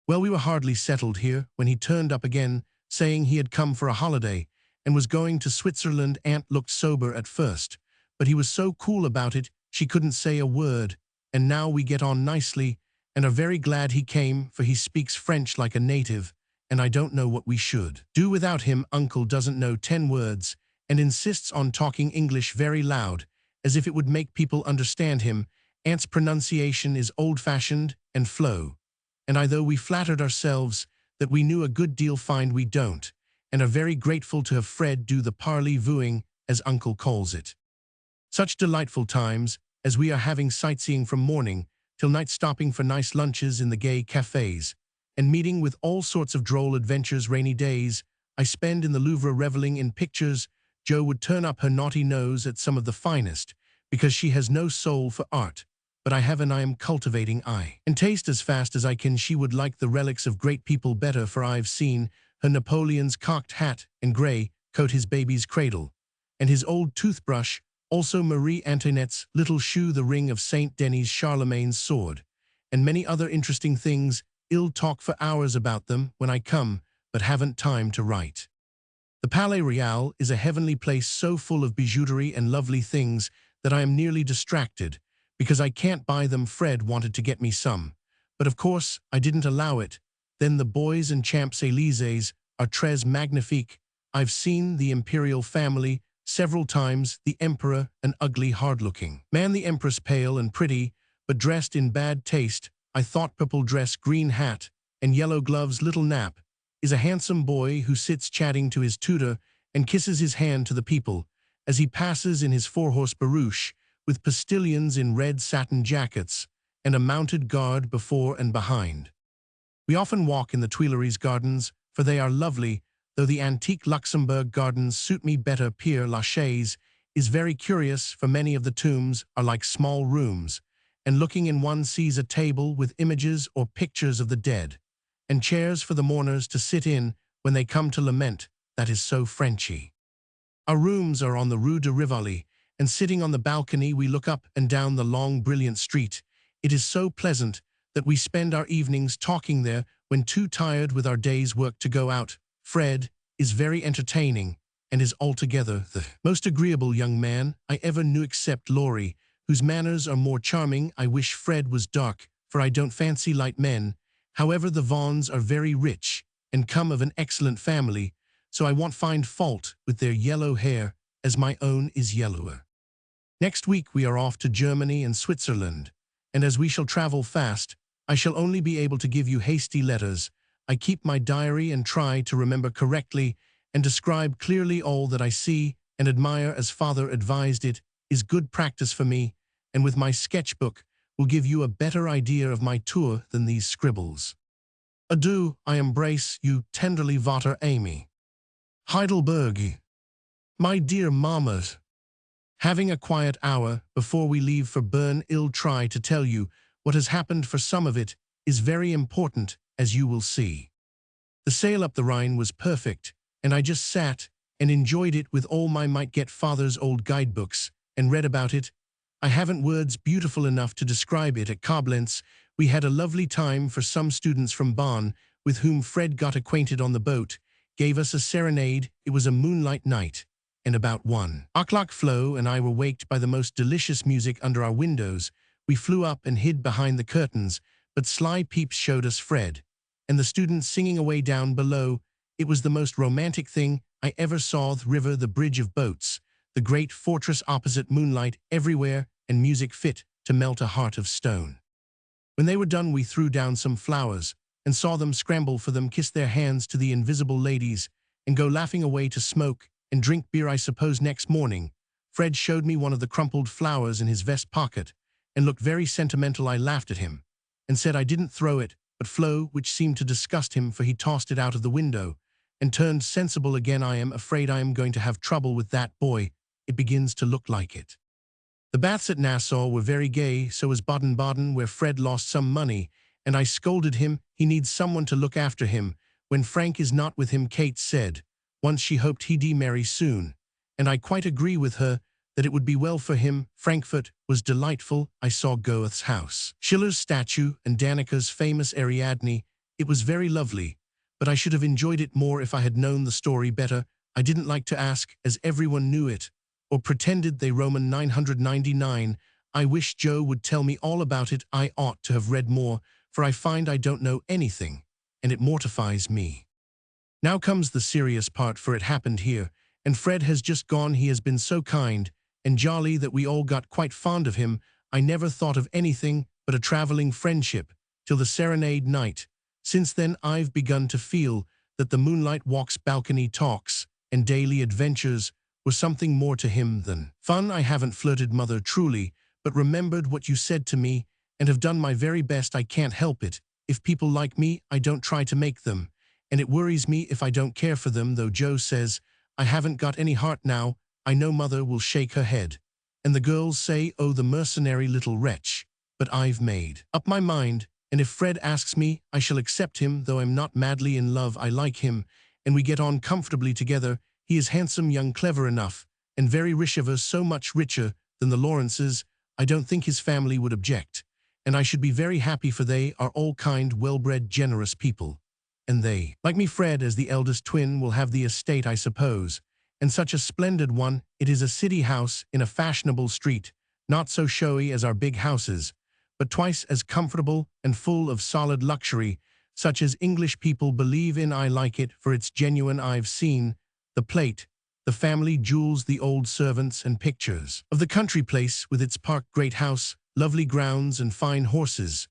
Well, we were hardly settled here when he turned up again, saying he had come for a holiday and was going to Switzerland. Aunt looked sober at first, but he was so cool about it she couldn't say a word, and now we get on nicely and are very glad he came, for he speaks French like a native, and I don't know what we should do without him. Uncle doesn't know 10 words and insists on talking English very loud, as if it would make people understand him. Aunt's pronunciation is old-fashioned and flow, and though we flattered ourselves that we knew a good deal, find we don't, and are very grateful to have Fred do the parley-vooing, as Uncle calls it. Such delightful times as we are having, sightseeing from morning till night, stopping for nice lunches in the gay cafes, and meeting with all sorts of droll adventures. Rainy days I spend in the Louvre reveling in pictures. Joe would turn up her naughty nose at some of the finest because she has no soul for art, but I have an I am cultivating eye. And taste as fast as I can she would like the relics of great people better, for I've seen her Napoleon's cocked hat and grey coat, his baby's cradle, and his old toothbrush, also Marie Antoinette's little shoe, the ring of Saint Denis, Charlemagne's sword, and many other interesting things. I'll talk for hours about them when I come, but haven't time to write. The Palais Royal is a heavenly place so full of bijouterie and lovely things that I am nearly distracted, because I can't buy them. Fred wanted to get me some, but of course I didn't allow it. Then the Bois and Champs-Élysées are très magnifiques. I've seen the imperial family several times, the emperor an ugly, hard-looking man, the empress pale and pretty, but dressed in bad taste. I thought purple dress, green hat, and yellow gloves. Little Nap is a handsome boy who sits chatting to his tutor and kisses his hand to the people as he passes in his four-horse barouche with postilions in red satin jackets and a mounted guard before and behind. We often walk in the Tuileries gardens, for they are lovely, though the antique Luxembourg gardens suit me better. Père Lachaise is very curious, for many of the tombs are like small rooms, and looking in one sees a table with images or pictures of the dead, and chairs for the mourners to sit in when they come to lament. That is so Frenchy. Our rooms are on the Rue de Rivoli, and sitting on the balcony we look up and down the long, brilliant street. It is so pleasant that we spend our evenings talking there when too tired with our day's work to go out. Fred is very entertaining and is altogether the most agreeable young man I ever knew, except Laurie, whose manners are more charming. I wish Fred was dark, for I don't fancy light men. However, the Vaughns are very rich and come of an excellent family, so I won't find fault with their yellow hair, as my own is yellower. Next week we are off to Germany and Switzerland, and as we shall travel fast, I shall only be able to give you hasty letters. I keep my diary and try to remember correctly and describe clearly all that I see and admire, as father advised. It is good practice for me, and with my sketchbook will give you a better idea of my tour than these scribbles. Adieu, I embrace you tenderly, Vater Amy. Heidelberg. My dear Mamma, having a quiet hour before we leave for Bern, I'll try to tell you what has happened, for some of it is very important, as you will see. The sail up the Rhine was perfect, and I just sat and enjoyed it with all my might. Get father's old guidebooks and read about it. I haven't words beautiful enough to describe it. At Koblenz, we had a lovely time, for some students from Bonn, with whom Fred got acquainted on the boat, gave us a serenade. It was a moonlight night, and about 1 o'clock Flo and I were waked by the most delicious music under our windows. We flew up and hid behind the curtains, but sly peeps showed us Fred and the students singing away down below. It was the most romantic thing I ever saw. The river, the bridge of boats, the great fortress opposite, moonlight everywhere, and music fit to melt a heart of stone. When they were done we threw down some flowers and saw them scramble for them, kiss their hands to the invisible ladies, and go laughing away to smoke and drink beer. I suppose next morning Fred showed me one of the crumpled flowers in his vest pocket and looked very sentimental. I laughed at him and said I didn't throw it, but Flo, which seemed to disgust him, for he tossed it out of the window and turned sensible again. I am afraid I am going to have trouble with that boy. It begins to look like it. The baths at Nassau were very gay, so was Baden-Baden, where Fred lost some money, and I scolded him. He needs someone to look after him when Frank is not with him. Kate said once she hoped he'd marry soon, and I quite agree with her that it would be well for him. Frankfurt was delightful. I saw Goethe's house, Schiller's statue, and Danica's famous Ariadne. It was very lovely, but I should have enjoyed it more if I had known the story better. I didn't like to ask, as everyone knew it, or pretended they. Roman 999. I wish Joe would tell me all about it. I ought to have read more, for I find I don't know anything, and it mortifies me. Now comes the serious part, for it happened here, and Fred has just gone. He has been so kind and jolly that we all got quite fond of him. I never thought of anything but a traveling friendship till the serenade night. Since then I've begun to feel that the moonlight walks, balcony talks, and daily adventures were something more to him than fun. I haven't flirted, mother, truly, but remembered what you said to me and have done my very best. I can't help it. If people like me, I don't try to make them, and it worries me if I don't care for them, though Joe says I haven't got any heart now. I know mother will shake her head, And the girls say, oh, the mercenary little wretch. But I've made up my mind, and if Fred asks me, I shall accept him, though I'm not madly in love. I like him, and we get on comfortably together. He is handsome, young, clever enough, and very rich of us, so much richer than the Lawrences. I don't think his family would object, and I should be very happy, for they are all kind, well-bred, generous people. And they like me. Fred, as the eldest twin, will have the estate, I suppose, and such a splendid one. It is a city house in a fashionable street, not so showy as our big houses, but twice as comfortable and full of solid luxury, such as English people believe in. I like it, for it's genuine. I've seen the plate, the family jewels, the old servants, and pictures of the country place with its park, great house, lovely grounds, and fine horses.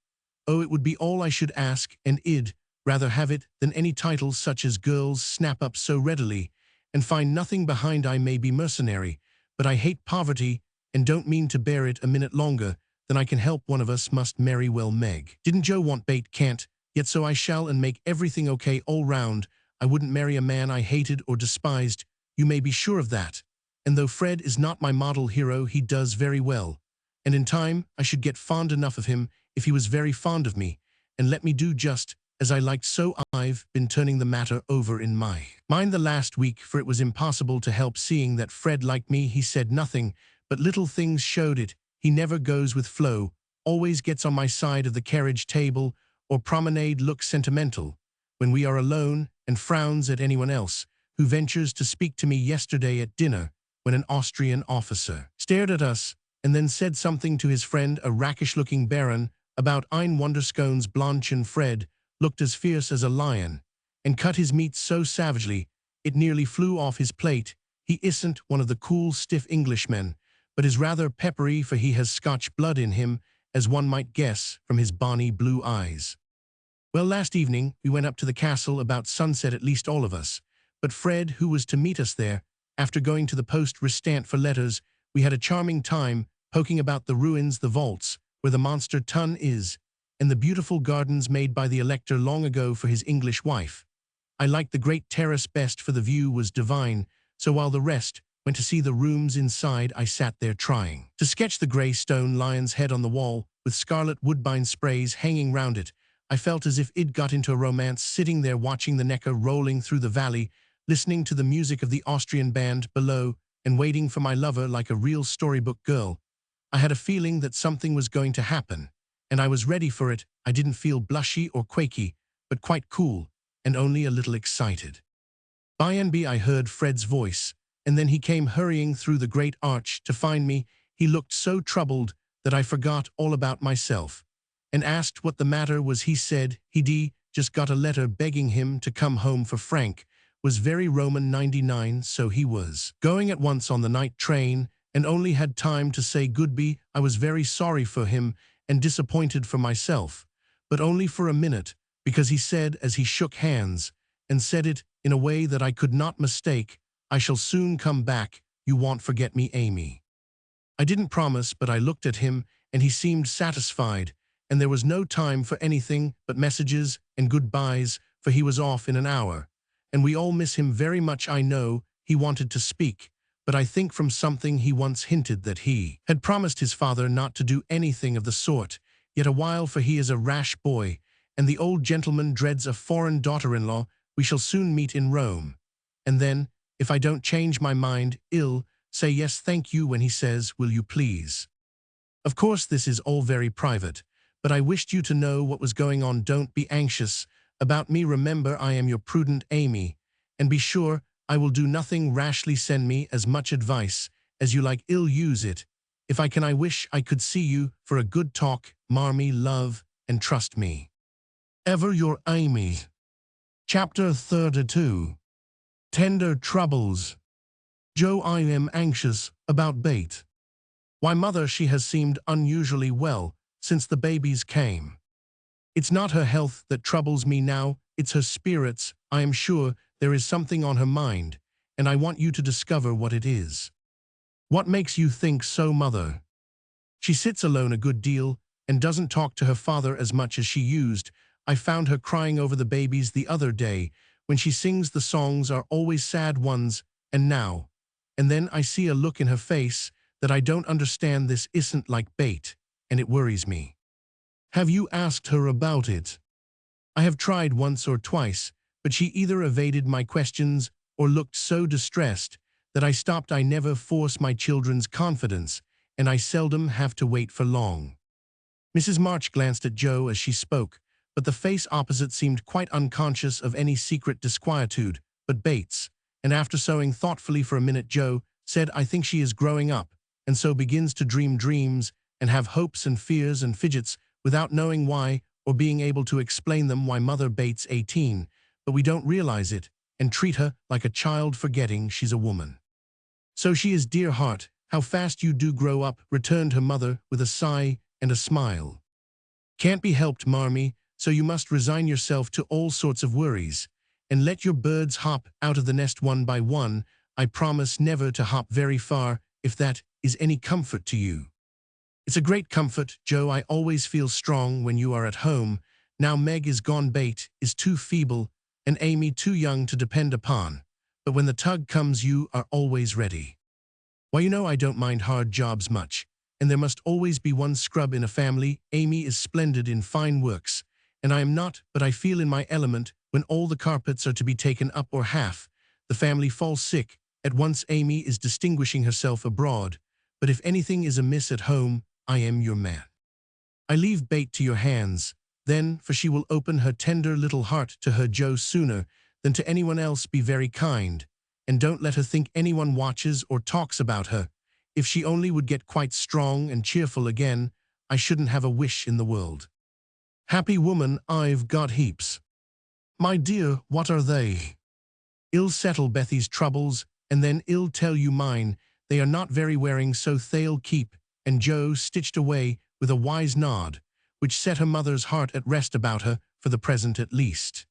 Oh, it would be all I should ask, and I'd rather have it than any titles such as girls snap up so readily and find nothing behind. I may be mercenary, but I hate poverty and don't mean to bear it a minute longer than I can help. One of us must marry. Well, Meg, didn't Joe want bait? Can't, yet so I shall, and make everything okay all round. I wouldn't marry a man I hated or despised, you may be sure of that. And though Fred is not my model hero, he does very well. And in time I should get fond enough of him, if he was very fond of me, and let me do just as I liked. So I've been turning the matter over in my mind the last week, for it was impossible to help seeing that Fred liked me. He said nothing, but little things showed it. He never goes with flow, always gets on my side of the carriage table or promenade, looks sentimental when we are alone, and frowns at anyone else who ventures to speak to me. Yesterday at dinner, when an Austrian officer stared at us and then said something to his friend, a rakish-looking baron, about Ein Wunderscones, Blanchen, Fred looked as fierce as a lion and cut his meat so savagely it nearly flew off his plate. He isn't one of the cool, stiff Englishmen, but is rather peppery, for he has Scotch blood in him, as one might guess from his bonny blue eyes. Well, last evening we went up to the castle about sunset, at least all of us, but Fred, who was to meet us there, after going to the poste restante for letters. We had a charming time poking about the ruins, the vaults where the monster tun is, and the beautiful gardens made by the elector long ago for his English wife. I liked the great terrace best, for the view was divine, so while the rest went to see the rooms inside, I sat there trying to sketch the grey stone lion's head on the wall, with scarlet woodbine sprays hanging round it. I felt as if I'd got into a romance, sitting there watching the Neckar rolling through the valley, listening to the music of the Austrian band below, and waiting for my lover like a real storybook girl. I had a feeling that something was going to happen, and I was ready for it. I didn't feel blushy or quaky, but quite cool, and only a little excited. By and by I heard Fred's voice, and then he came hurrying through the great arch to find me. He looked so troubled that I forgot all about myself, and asked what the matter was. He said he'd just got a letter begging him to come home, for Frank was very Roman 99, so he was going at once on the night train, and only had time to say goodbye. I was very sorry for him and disappointed for myself, but only for a minute, because he said, as he shook hands, and said it in a way that I could not mistake, I shall soon come back. You won't forget me, Amy. I didn't promise, but I looked at him, and he seemed satisfied, and there was no time for anything but messages and goodbyes, for he was off in an hour. And we all miss him very much. I know he wanted to speak, but I think from something he once hinted that he had promised his father not to do anything of the sort yet a while, for he is a rash boy, and the old gentleman dreads a foreign daughter-in-law. We shall soon meet in Rome, and then, if I don't change my mind, I'll say yes, thank you, when he says, will you please? Of course this is all very private, but I wished you to know what was going on. Don't be anxious about me. Remember, I am your prudent Amy, and be sure I will do nothing rashly. Send me as much advice as you like. I'll use it if I can. I wish I could see you for a good talk. Marmy, love, and trust me. Ever your Amy. Chapter 32. Tender Troubles. Joe, I am anxious about Beth. Why, mother, she has seemed unusually well since the babies came. It's not her health that troubles me now, it's her spirits. I am sure there is something on her mind, and I want you to discover what it is. What makes you think so, mother? She sits alone a good deal and doesn't talk to her father as much as she used. I found her crying over the babies the other day. When she sings, the songs are always sad ones, and now and then I see a look in her face that I don't understand this isn't like bait, and it worries me. Have you asked her about it? I have tried once or twice, but she either evaded my questions or looked so distressed that I stopped. I never force my children's confidence, and I seldom have to wait for long. Mrs. March glanced at Joe as she spoke, but the face opposite seemed quite unconscious of any secret disquietude. But Bates, and after sewing thoughtfully for a minute, Joe said, I think she is growing up, and so begins to dream dreams and have hopes and fears and fidgets without knowing why or being able to explain them. Why Mother Bates 18, but we don't realize it and treat her like a child forgetting she's a woman. So she is, dear heart, how fast you do grow up, returned her mother with a sigh and a smile. Can't be helped, Marmee, so you must resign yourself to all sorts of worries, and let your birds hop out of the nest one by one. I promise never to hop very far, if that is any comfort to you. It's a great comfort, Joe. I always feel strong when you are at home. Now Meg is gone, Bate is too feeble, and Amy too young to depend upon. But when the tug comes, you are always ready. Why, you know I don't mind hard jobs much, and there must always be one scrub in a family. Amy is splendid in fine works, and I am not, but I feel in my element when all the carpets are to be taken up or half the family falls sick. At once Amy is distinguishing herself abroad, but if anything is amiss at home, I am your man. I leave Bate to your hands, then, for she will open her tender little heart to her Joe sooner than to anyone else. Be very kind, and don't let her think anyone watches or talks about her. If she only would get quite strong and cheerful again, I shouldn't have a wish in the world. Happy woman, I've got heaps. My dear, what are they? I'll settle Bethy's troubles, and then I'll tell you mine. They are not very wearing, so they'll keep. And Joe stitched away with a wise nod, which set her mother's heart at rest about her, for the present at least.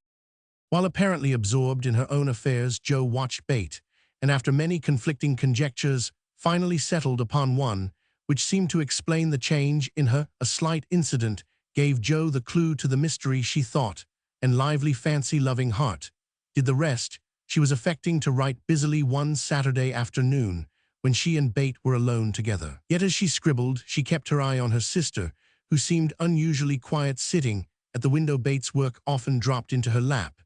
While apparently absorbed in her own affairs, Joe watched Bate, and after many conflicting conjectures, finally settled upon one, which seemed to explain the change in her. A slight incident gave Joe the clue to the mystery, she thought, and lively fancy-loving heart did the rest. She was affecting to write busily one Saturday afternoon, when she and Bate were alone together. Yet as she scribbled, she kept her eye on her sister, who seemed unusually quiet sitting at the window. Bate's work often dropped into her lap,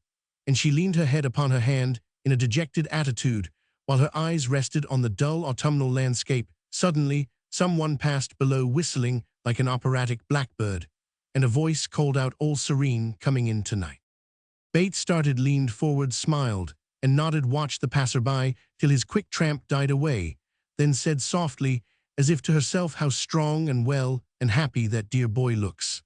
and she leaned her head upon her hand in a dejected attitude, while her eyes rested on the dull autumnal landscape. Suddenly, someone passed below whistling like an operatic blackbird, and a voice called out, all serene, coming in tonight. Bate started, leaned forward, smiled, and nodded, watched the passerby till his quick tramp died away, then said softly, as if to herself, how strong and well and happy that dear boy looks.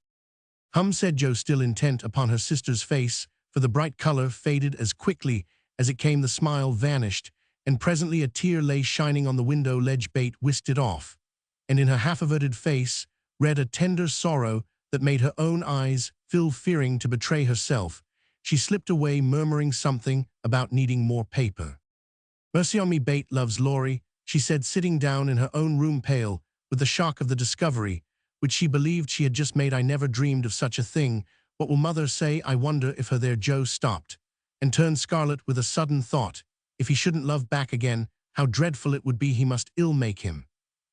Hum, said Joe, still intent upon her sister's face, for the bright color faded as quickly as it came. The smile vanished, and presently a tear lay shining on the window ledge. Bate whisked it off, and in her half-averted face read a tender sorrow that made her own eyes fill. Fearing to betray herself, she slipped away, murmuring something about needing more paper. Mercy on me, Bate loves Laurie, she said, sitting down in her own room, pale with the shock of the discovery, which she believed she had just made. I never dreamed of such a thing. What will Mother say? I wonder if her there. Joe stopped, and turned scarlet with a sudden thought. If he shouldn't love back again, how dreadful it would be. He must ill make him.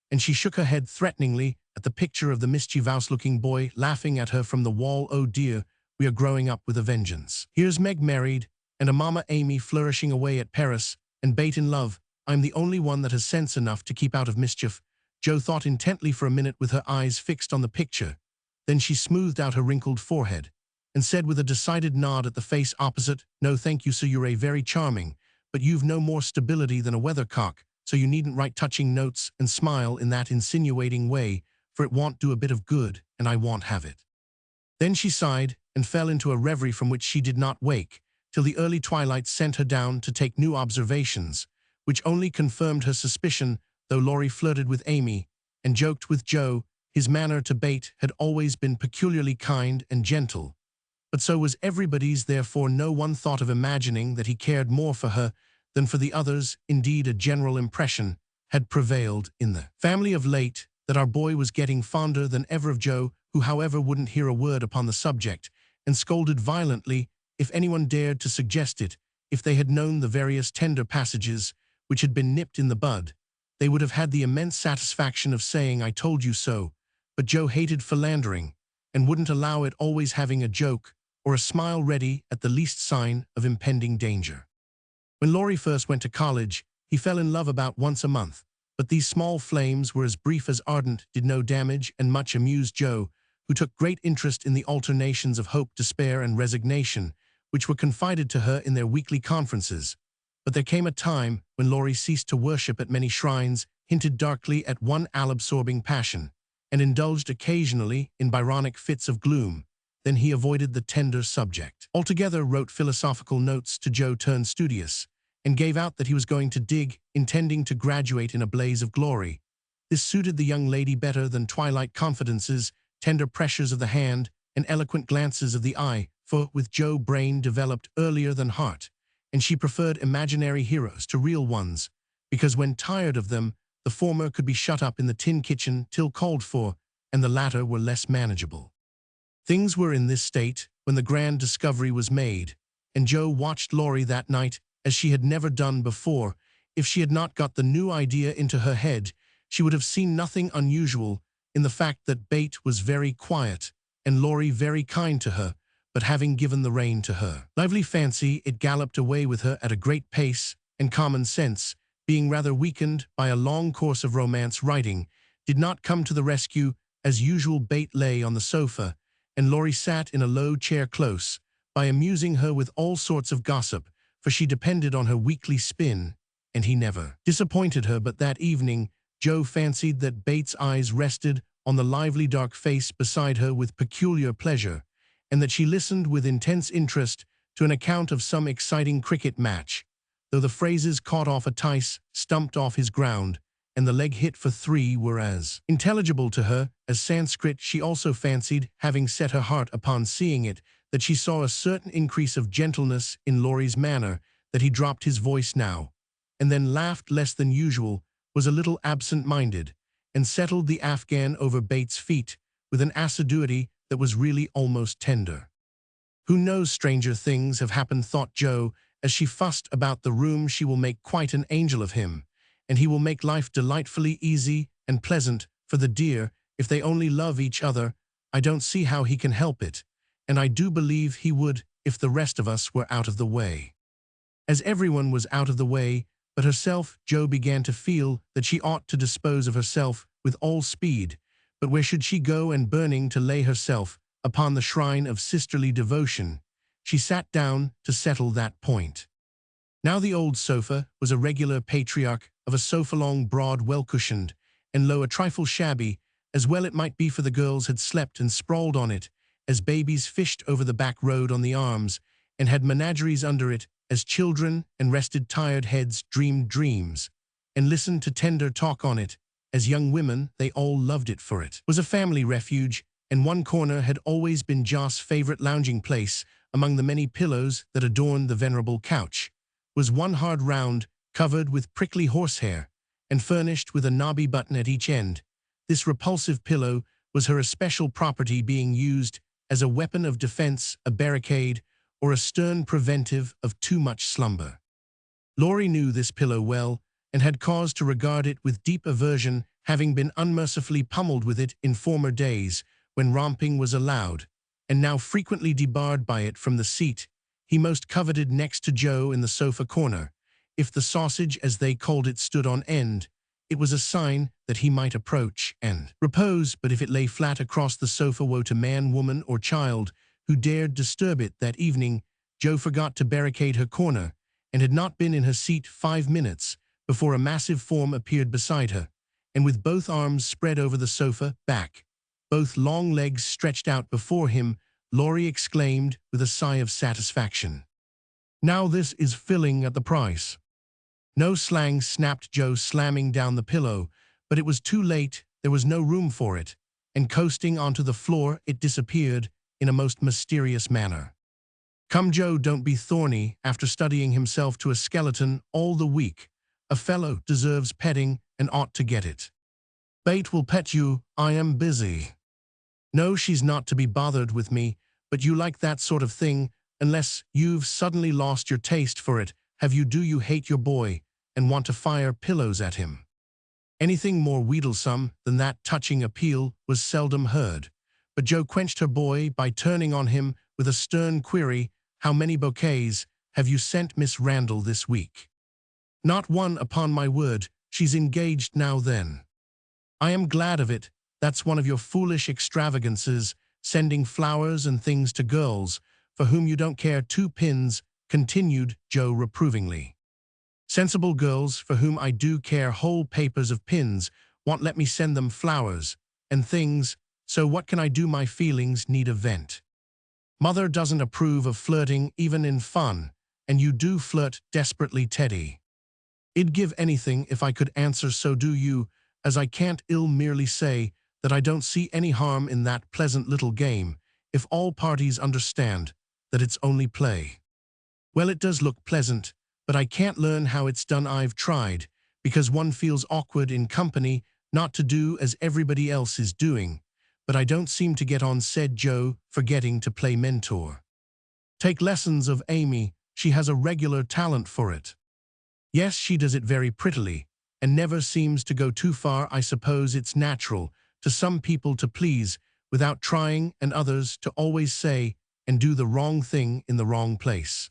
And she shook her head threateningly at the picture of the mischievous-looking boy laughing at her from the wall. Oh dear, we are growing up with a vengeance. Here's Meg married, and a Mama Amy flourishing away at Paris, and Bate in love. I'm the only one that has sense enough to keep out of mischief. Joe thought intently for a minute with her eyes fixed on the picture. Then she smoothed out her wrinkled forehead, and said with a decided nod at the face opposite, no thank you, sir, you're very charming, but you've no more stability than a weathercock, so you needn't write touching notes and smile in that insinuating way, for it won't do a bit of good, and I won't have it. Then she sighed, and fell into a reverie from which she did not wake, till the early twilight sent her down to take new observations, which only confirmed her suspicion. Though Laurie flirted with Amy and joked with Joe, his manner to Bate had always been peculiarly kind and gentle. But so was everybody's, therefore no one thought of imagining that he cared more for her than for the others. Indeed, a general impression had prevailed in the family of late that our boy was getting fonder than ever of Joe, who however wouldn't hear a word upon the subject, and scolded violently if anyone dared to suggest it. If they had known the various tender passages which had been nipped in the bud, they would have had the immense satisfaction of saying, "I told you so," but Joe hated philandering and wouldn't allow it, always having a joke or a smile ready at the least sign of impending danger. When Laurie first went to college, he fell in love about once a month, but these small flames were as brief as ardent, did no damage, and much amused Joe, who took great interest in the alternations of hope, despair, and resignation, which were confided to her in their weekly conferences. But there came a time when Laurie ceased to worship at many shrines, hinted darkly at one all-absorbing passion, and indulged occasionally in Byronic fits of gloom. Then he avoided the tender subject altogether, wrote philosophical notes to Joe turned studious, and gave out that he was going to dig, intending to graduate in a blaze of glory. This suited the young lady better than twilight confidences, tender pressures of the hand, and eloquent glances of the eye, for with Joe brain developed earlier than heart, and she preferred imaginary heroes to real ones, because when tired of them, the former could be shut up in the tin kitchen till called for, and the latter were less manageable. Things were in this state when the grand discovery was made, and Joe watched Laurie that night as she had never done before. If she had not got the new idea into her head, she would have seen nothing unusual in the fact that Beth was very quiet and Laurie very kind to her, but having given the rein to her lively fancy, it galloped away with her at a great pace, and common sense, being rather weakened by a long course of romance writing, did not come to the rescue. As usual, Beth lay on the sofa, and Laurie sat in a low chair close by, amusing her with all sorts of gossip, for she depended on her weekly spin, and he never disappointed her. But that evening, Joe fancied that Beth's eyes rested on the lively dark face beside her with peculiar pleasure, and that she listened with intense interest to an account of some exciting cricket match, though the phrases "caught off a tice," "stumped off his ground," and "the leg hit for three" were as intelligible to her as Sanskrit. She also fancied, having set her heart upon seeing it, that she saw a certain increase of gentleness in Laurie's manner, that he dropped his voice now and then, laughed less than usual, was a little absent-minded, and settled the Afghan over Beth's feet with an assiduity that was really almost tender. Who knows, stranger things have happened, thought Joe, as she fussed about the room. She will make quite an angel of him, and he will make life delightfully easy and pleasant for the dear, if they only love each other. I don't see how he can help it, and I do believe he would if the rest of us were out of the way. As everyone was out of the way but herself, Joe began to feel that she ought to dispose of herself with all speed. But where should she go? And burning to lay herself upon the shrine of sisterly devotion, she sat down to settle that point. Now the old sofa was a regular patriarch of a sofa, long, broad, well-cushioned, and low, a trifle shabby, as well it might be, for the girls had slept and sprawled on it as babies, fished over the back road on the arms, and had menageries under it as children, and rested tired heads, dreamed dreams, and listened to tender talk on it as young women. They all loved it, for it was a family refuge, and one corner had always been Joss's favorite lounging place. Among the many pillows that adorned the venerable couch was one hard round, covered with prickly horsehair, and furnished with a knobby button at each end. This repulsive pillow was her especial property, being used as a weapon of defense, a barricade, or a stern preventive of too much slumber. Laurie knew this pillow well, and had cause to regard it with deep aversion, having been unmercifully pummeled with it in former days when romping was allowed, and now frequently debarred by it from the seat he most coveted next to Joe in the sofa corner. If the sausage, as they called it, stood on end, it was a sign that he might approach and repose, but if it lay flat across the sofa, woe to man, woman, or child who dared disturb it. That evening, Joe forgot to barricade her corner, and had not been in her seat 5 minutes before a massive form appeared beside her, and with both arms spread over the sofa back, both long legs stretched out before him, Laurie exclaimed with a sigh of satisfaction, "Now this is filling at the price." "No slang," snapped Joe, slamming down the pillow, but it was too late. There was no room for it, and coasting onto the floor, it disappeared in a most mysterious manner. "Come, Joe, don't be thorny after studying himself to a skeleton all the week. A fellow deserves petting and ought to get it." "Beth will pet you. I am busy." "No, she's not to be bothered with me, but you like that sort of thing, unless you've suddenly lost your taste for it. Have you? Do you hate your boy and want to fire pillows at him?" Anything more wheedlesome than that touching appeal was seldom heard, but Jo quenched her boy by turning on him with a stern query, "How many bouquets have you sent Miss Randall this week?" "Not one, upon my word. She's engaged now then." "I am glad of it. That's one of your foolish extravagances, sending flowers and things to girls, for whom you don't care two pins," continued Jo reprovingly. "Sensible girls, for whom I do care whole papers of pins, won't let me send them flowers and things, so what can I do? My feelings need a vent. Mother doesn't approve of flirting even in fun, and you do flirt desperately, Teddy. I'd give anything if I could answer so do you, as I can't ill merely say that I don't see any harm in that pleasant little game, if all parties understand that it's only play." "Well, it does look pleasant, but I can't learn how it's done. I've tried, because one feels awkward in company not to do as everybody else is doing, but I don't seem to get on," said Jo, forgetting to play mentor. "Take lessons of Amy. She has a regular talent for it." "Yes, she does it very prettily, and never seems to go too far. I suppose it's natural to some people to please without trying, and others to always say and do the wrong thing in the wrong place.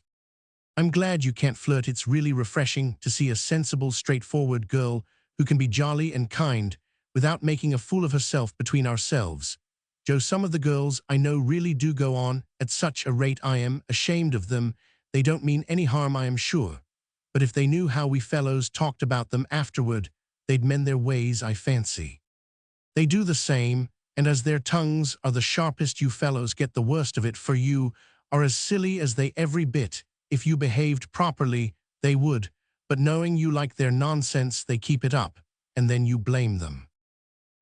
I'm glad you can't flirt. It's really refreshing to see a sensible, straightforward girl who can be jolly and kind without making a fool of herself. Between ourselves, Jo, some of the girls I know really do go on at such a rate I am ashamed of them. They don't mean any harm, I am sure, but if they knew how we fellows talked about them afterward, they'd mend their ways, I fancy. They do the same, and as their tongues are the sharpest, you fellows get the worst of it, for you are as silly as they every bit. If you behaved properly, they would, but knowing you like their nonsense, they keep it up, and then you blame them."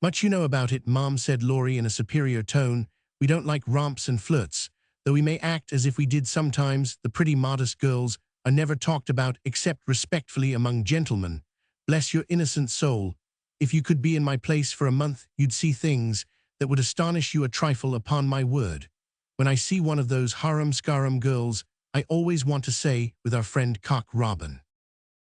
"Much you know about it, Mom," said Laurie in a superior tone. "We don't like romps and flirts, though we may act as if we did sometimes. The pretty modest girls are never talked about except respectfully among gentlemen. Bless your innocent soul, if you could be in my place for a month, you'd see things that would astonish you a trifle, upon my word. When I see one of those harum-scarum girls, I always want to say, with our friend Cock Robin,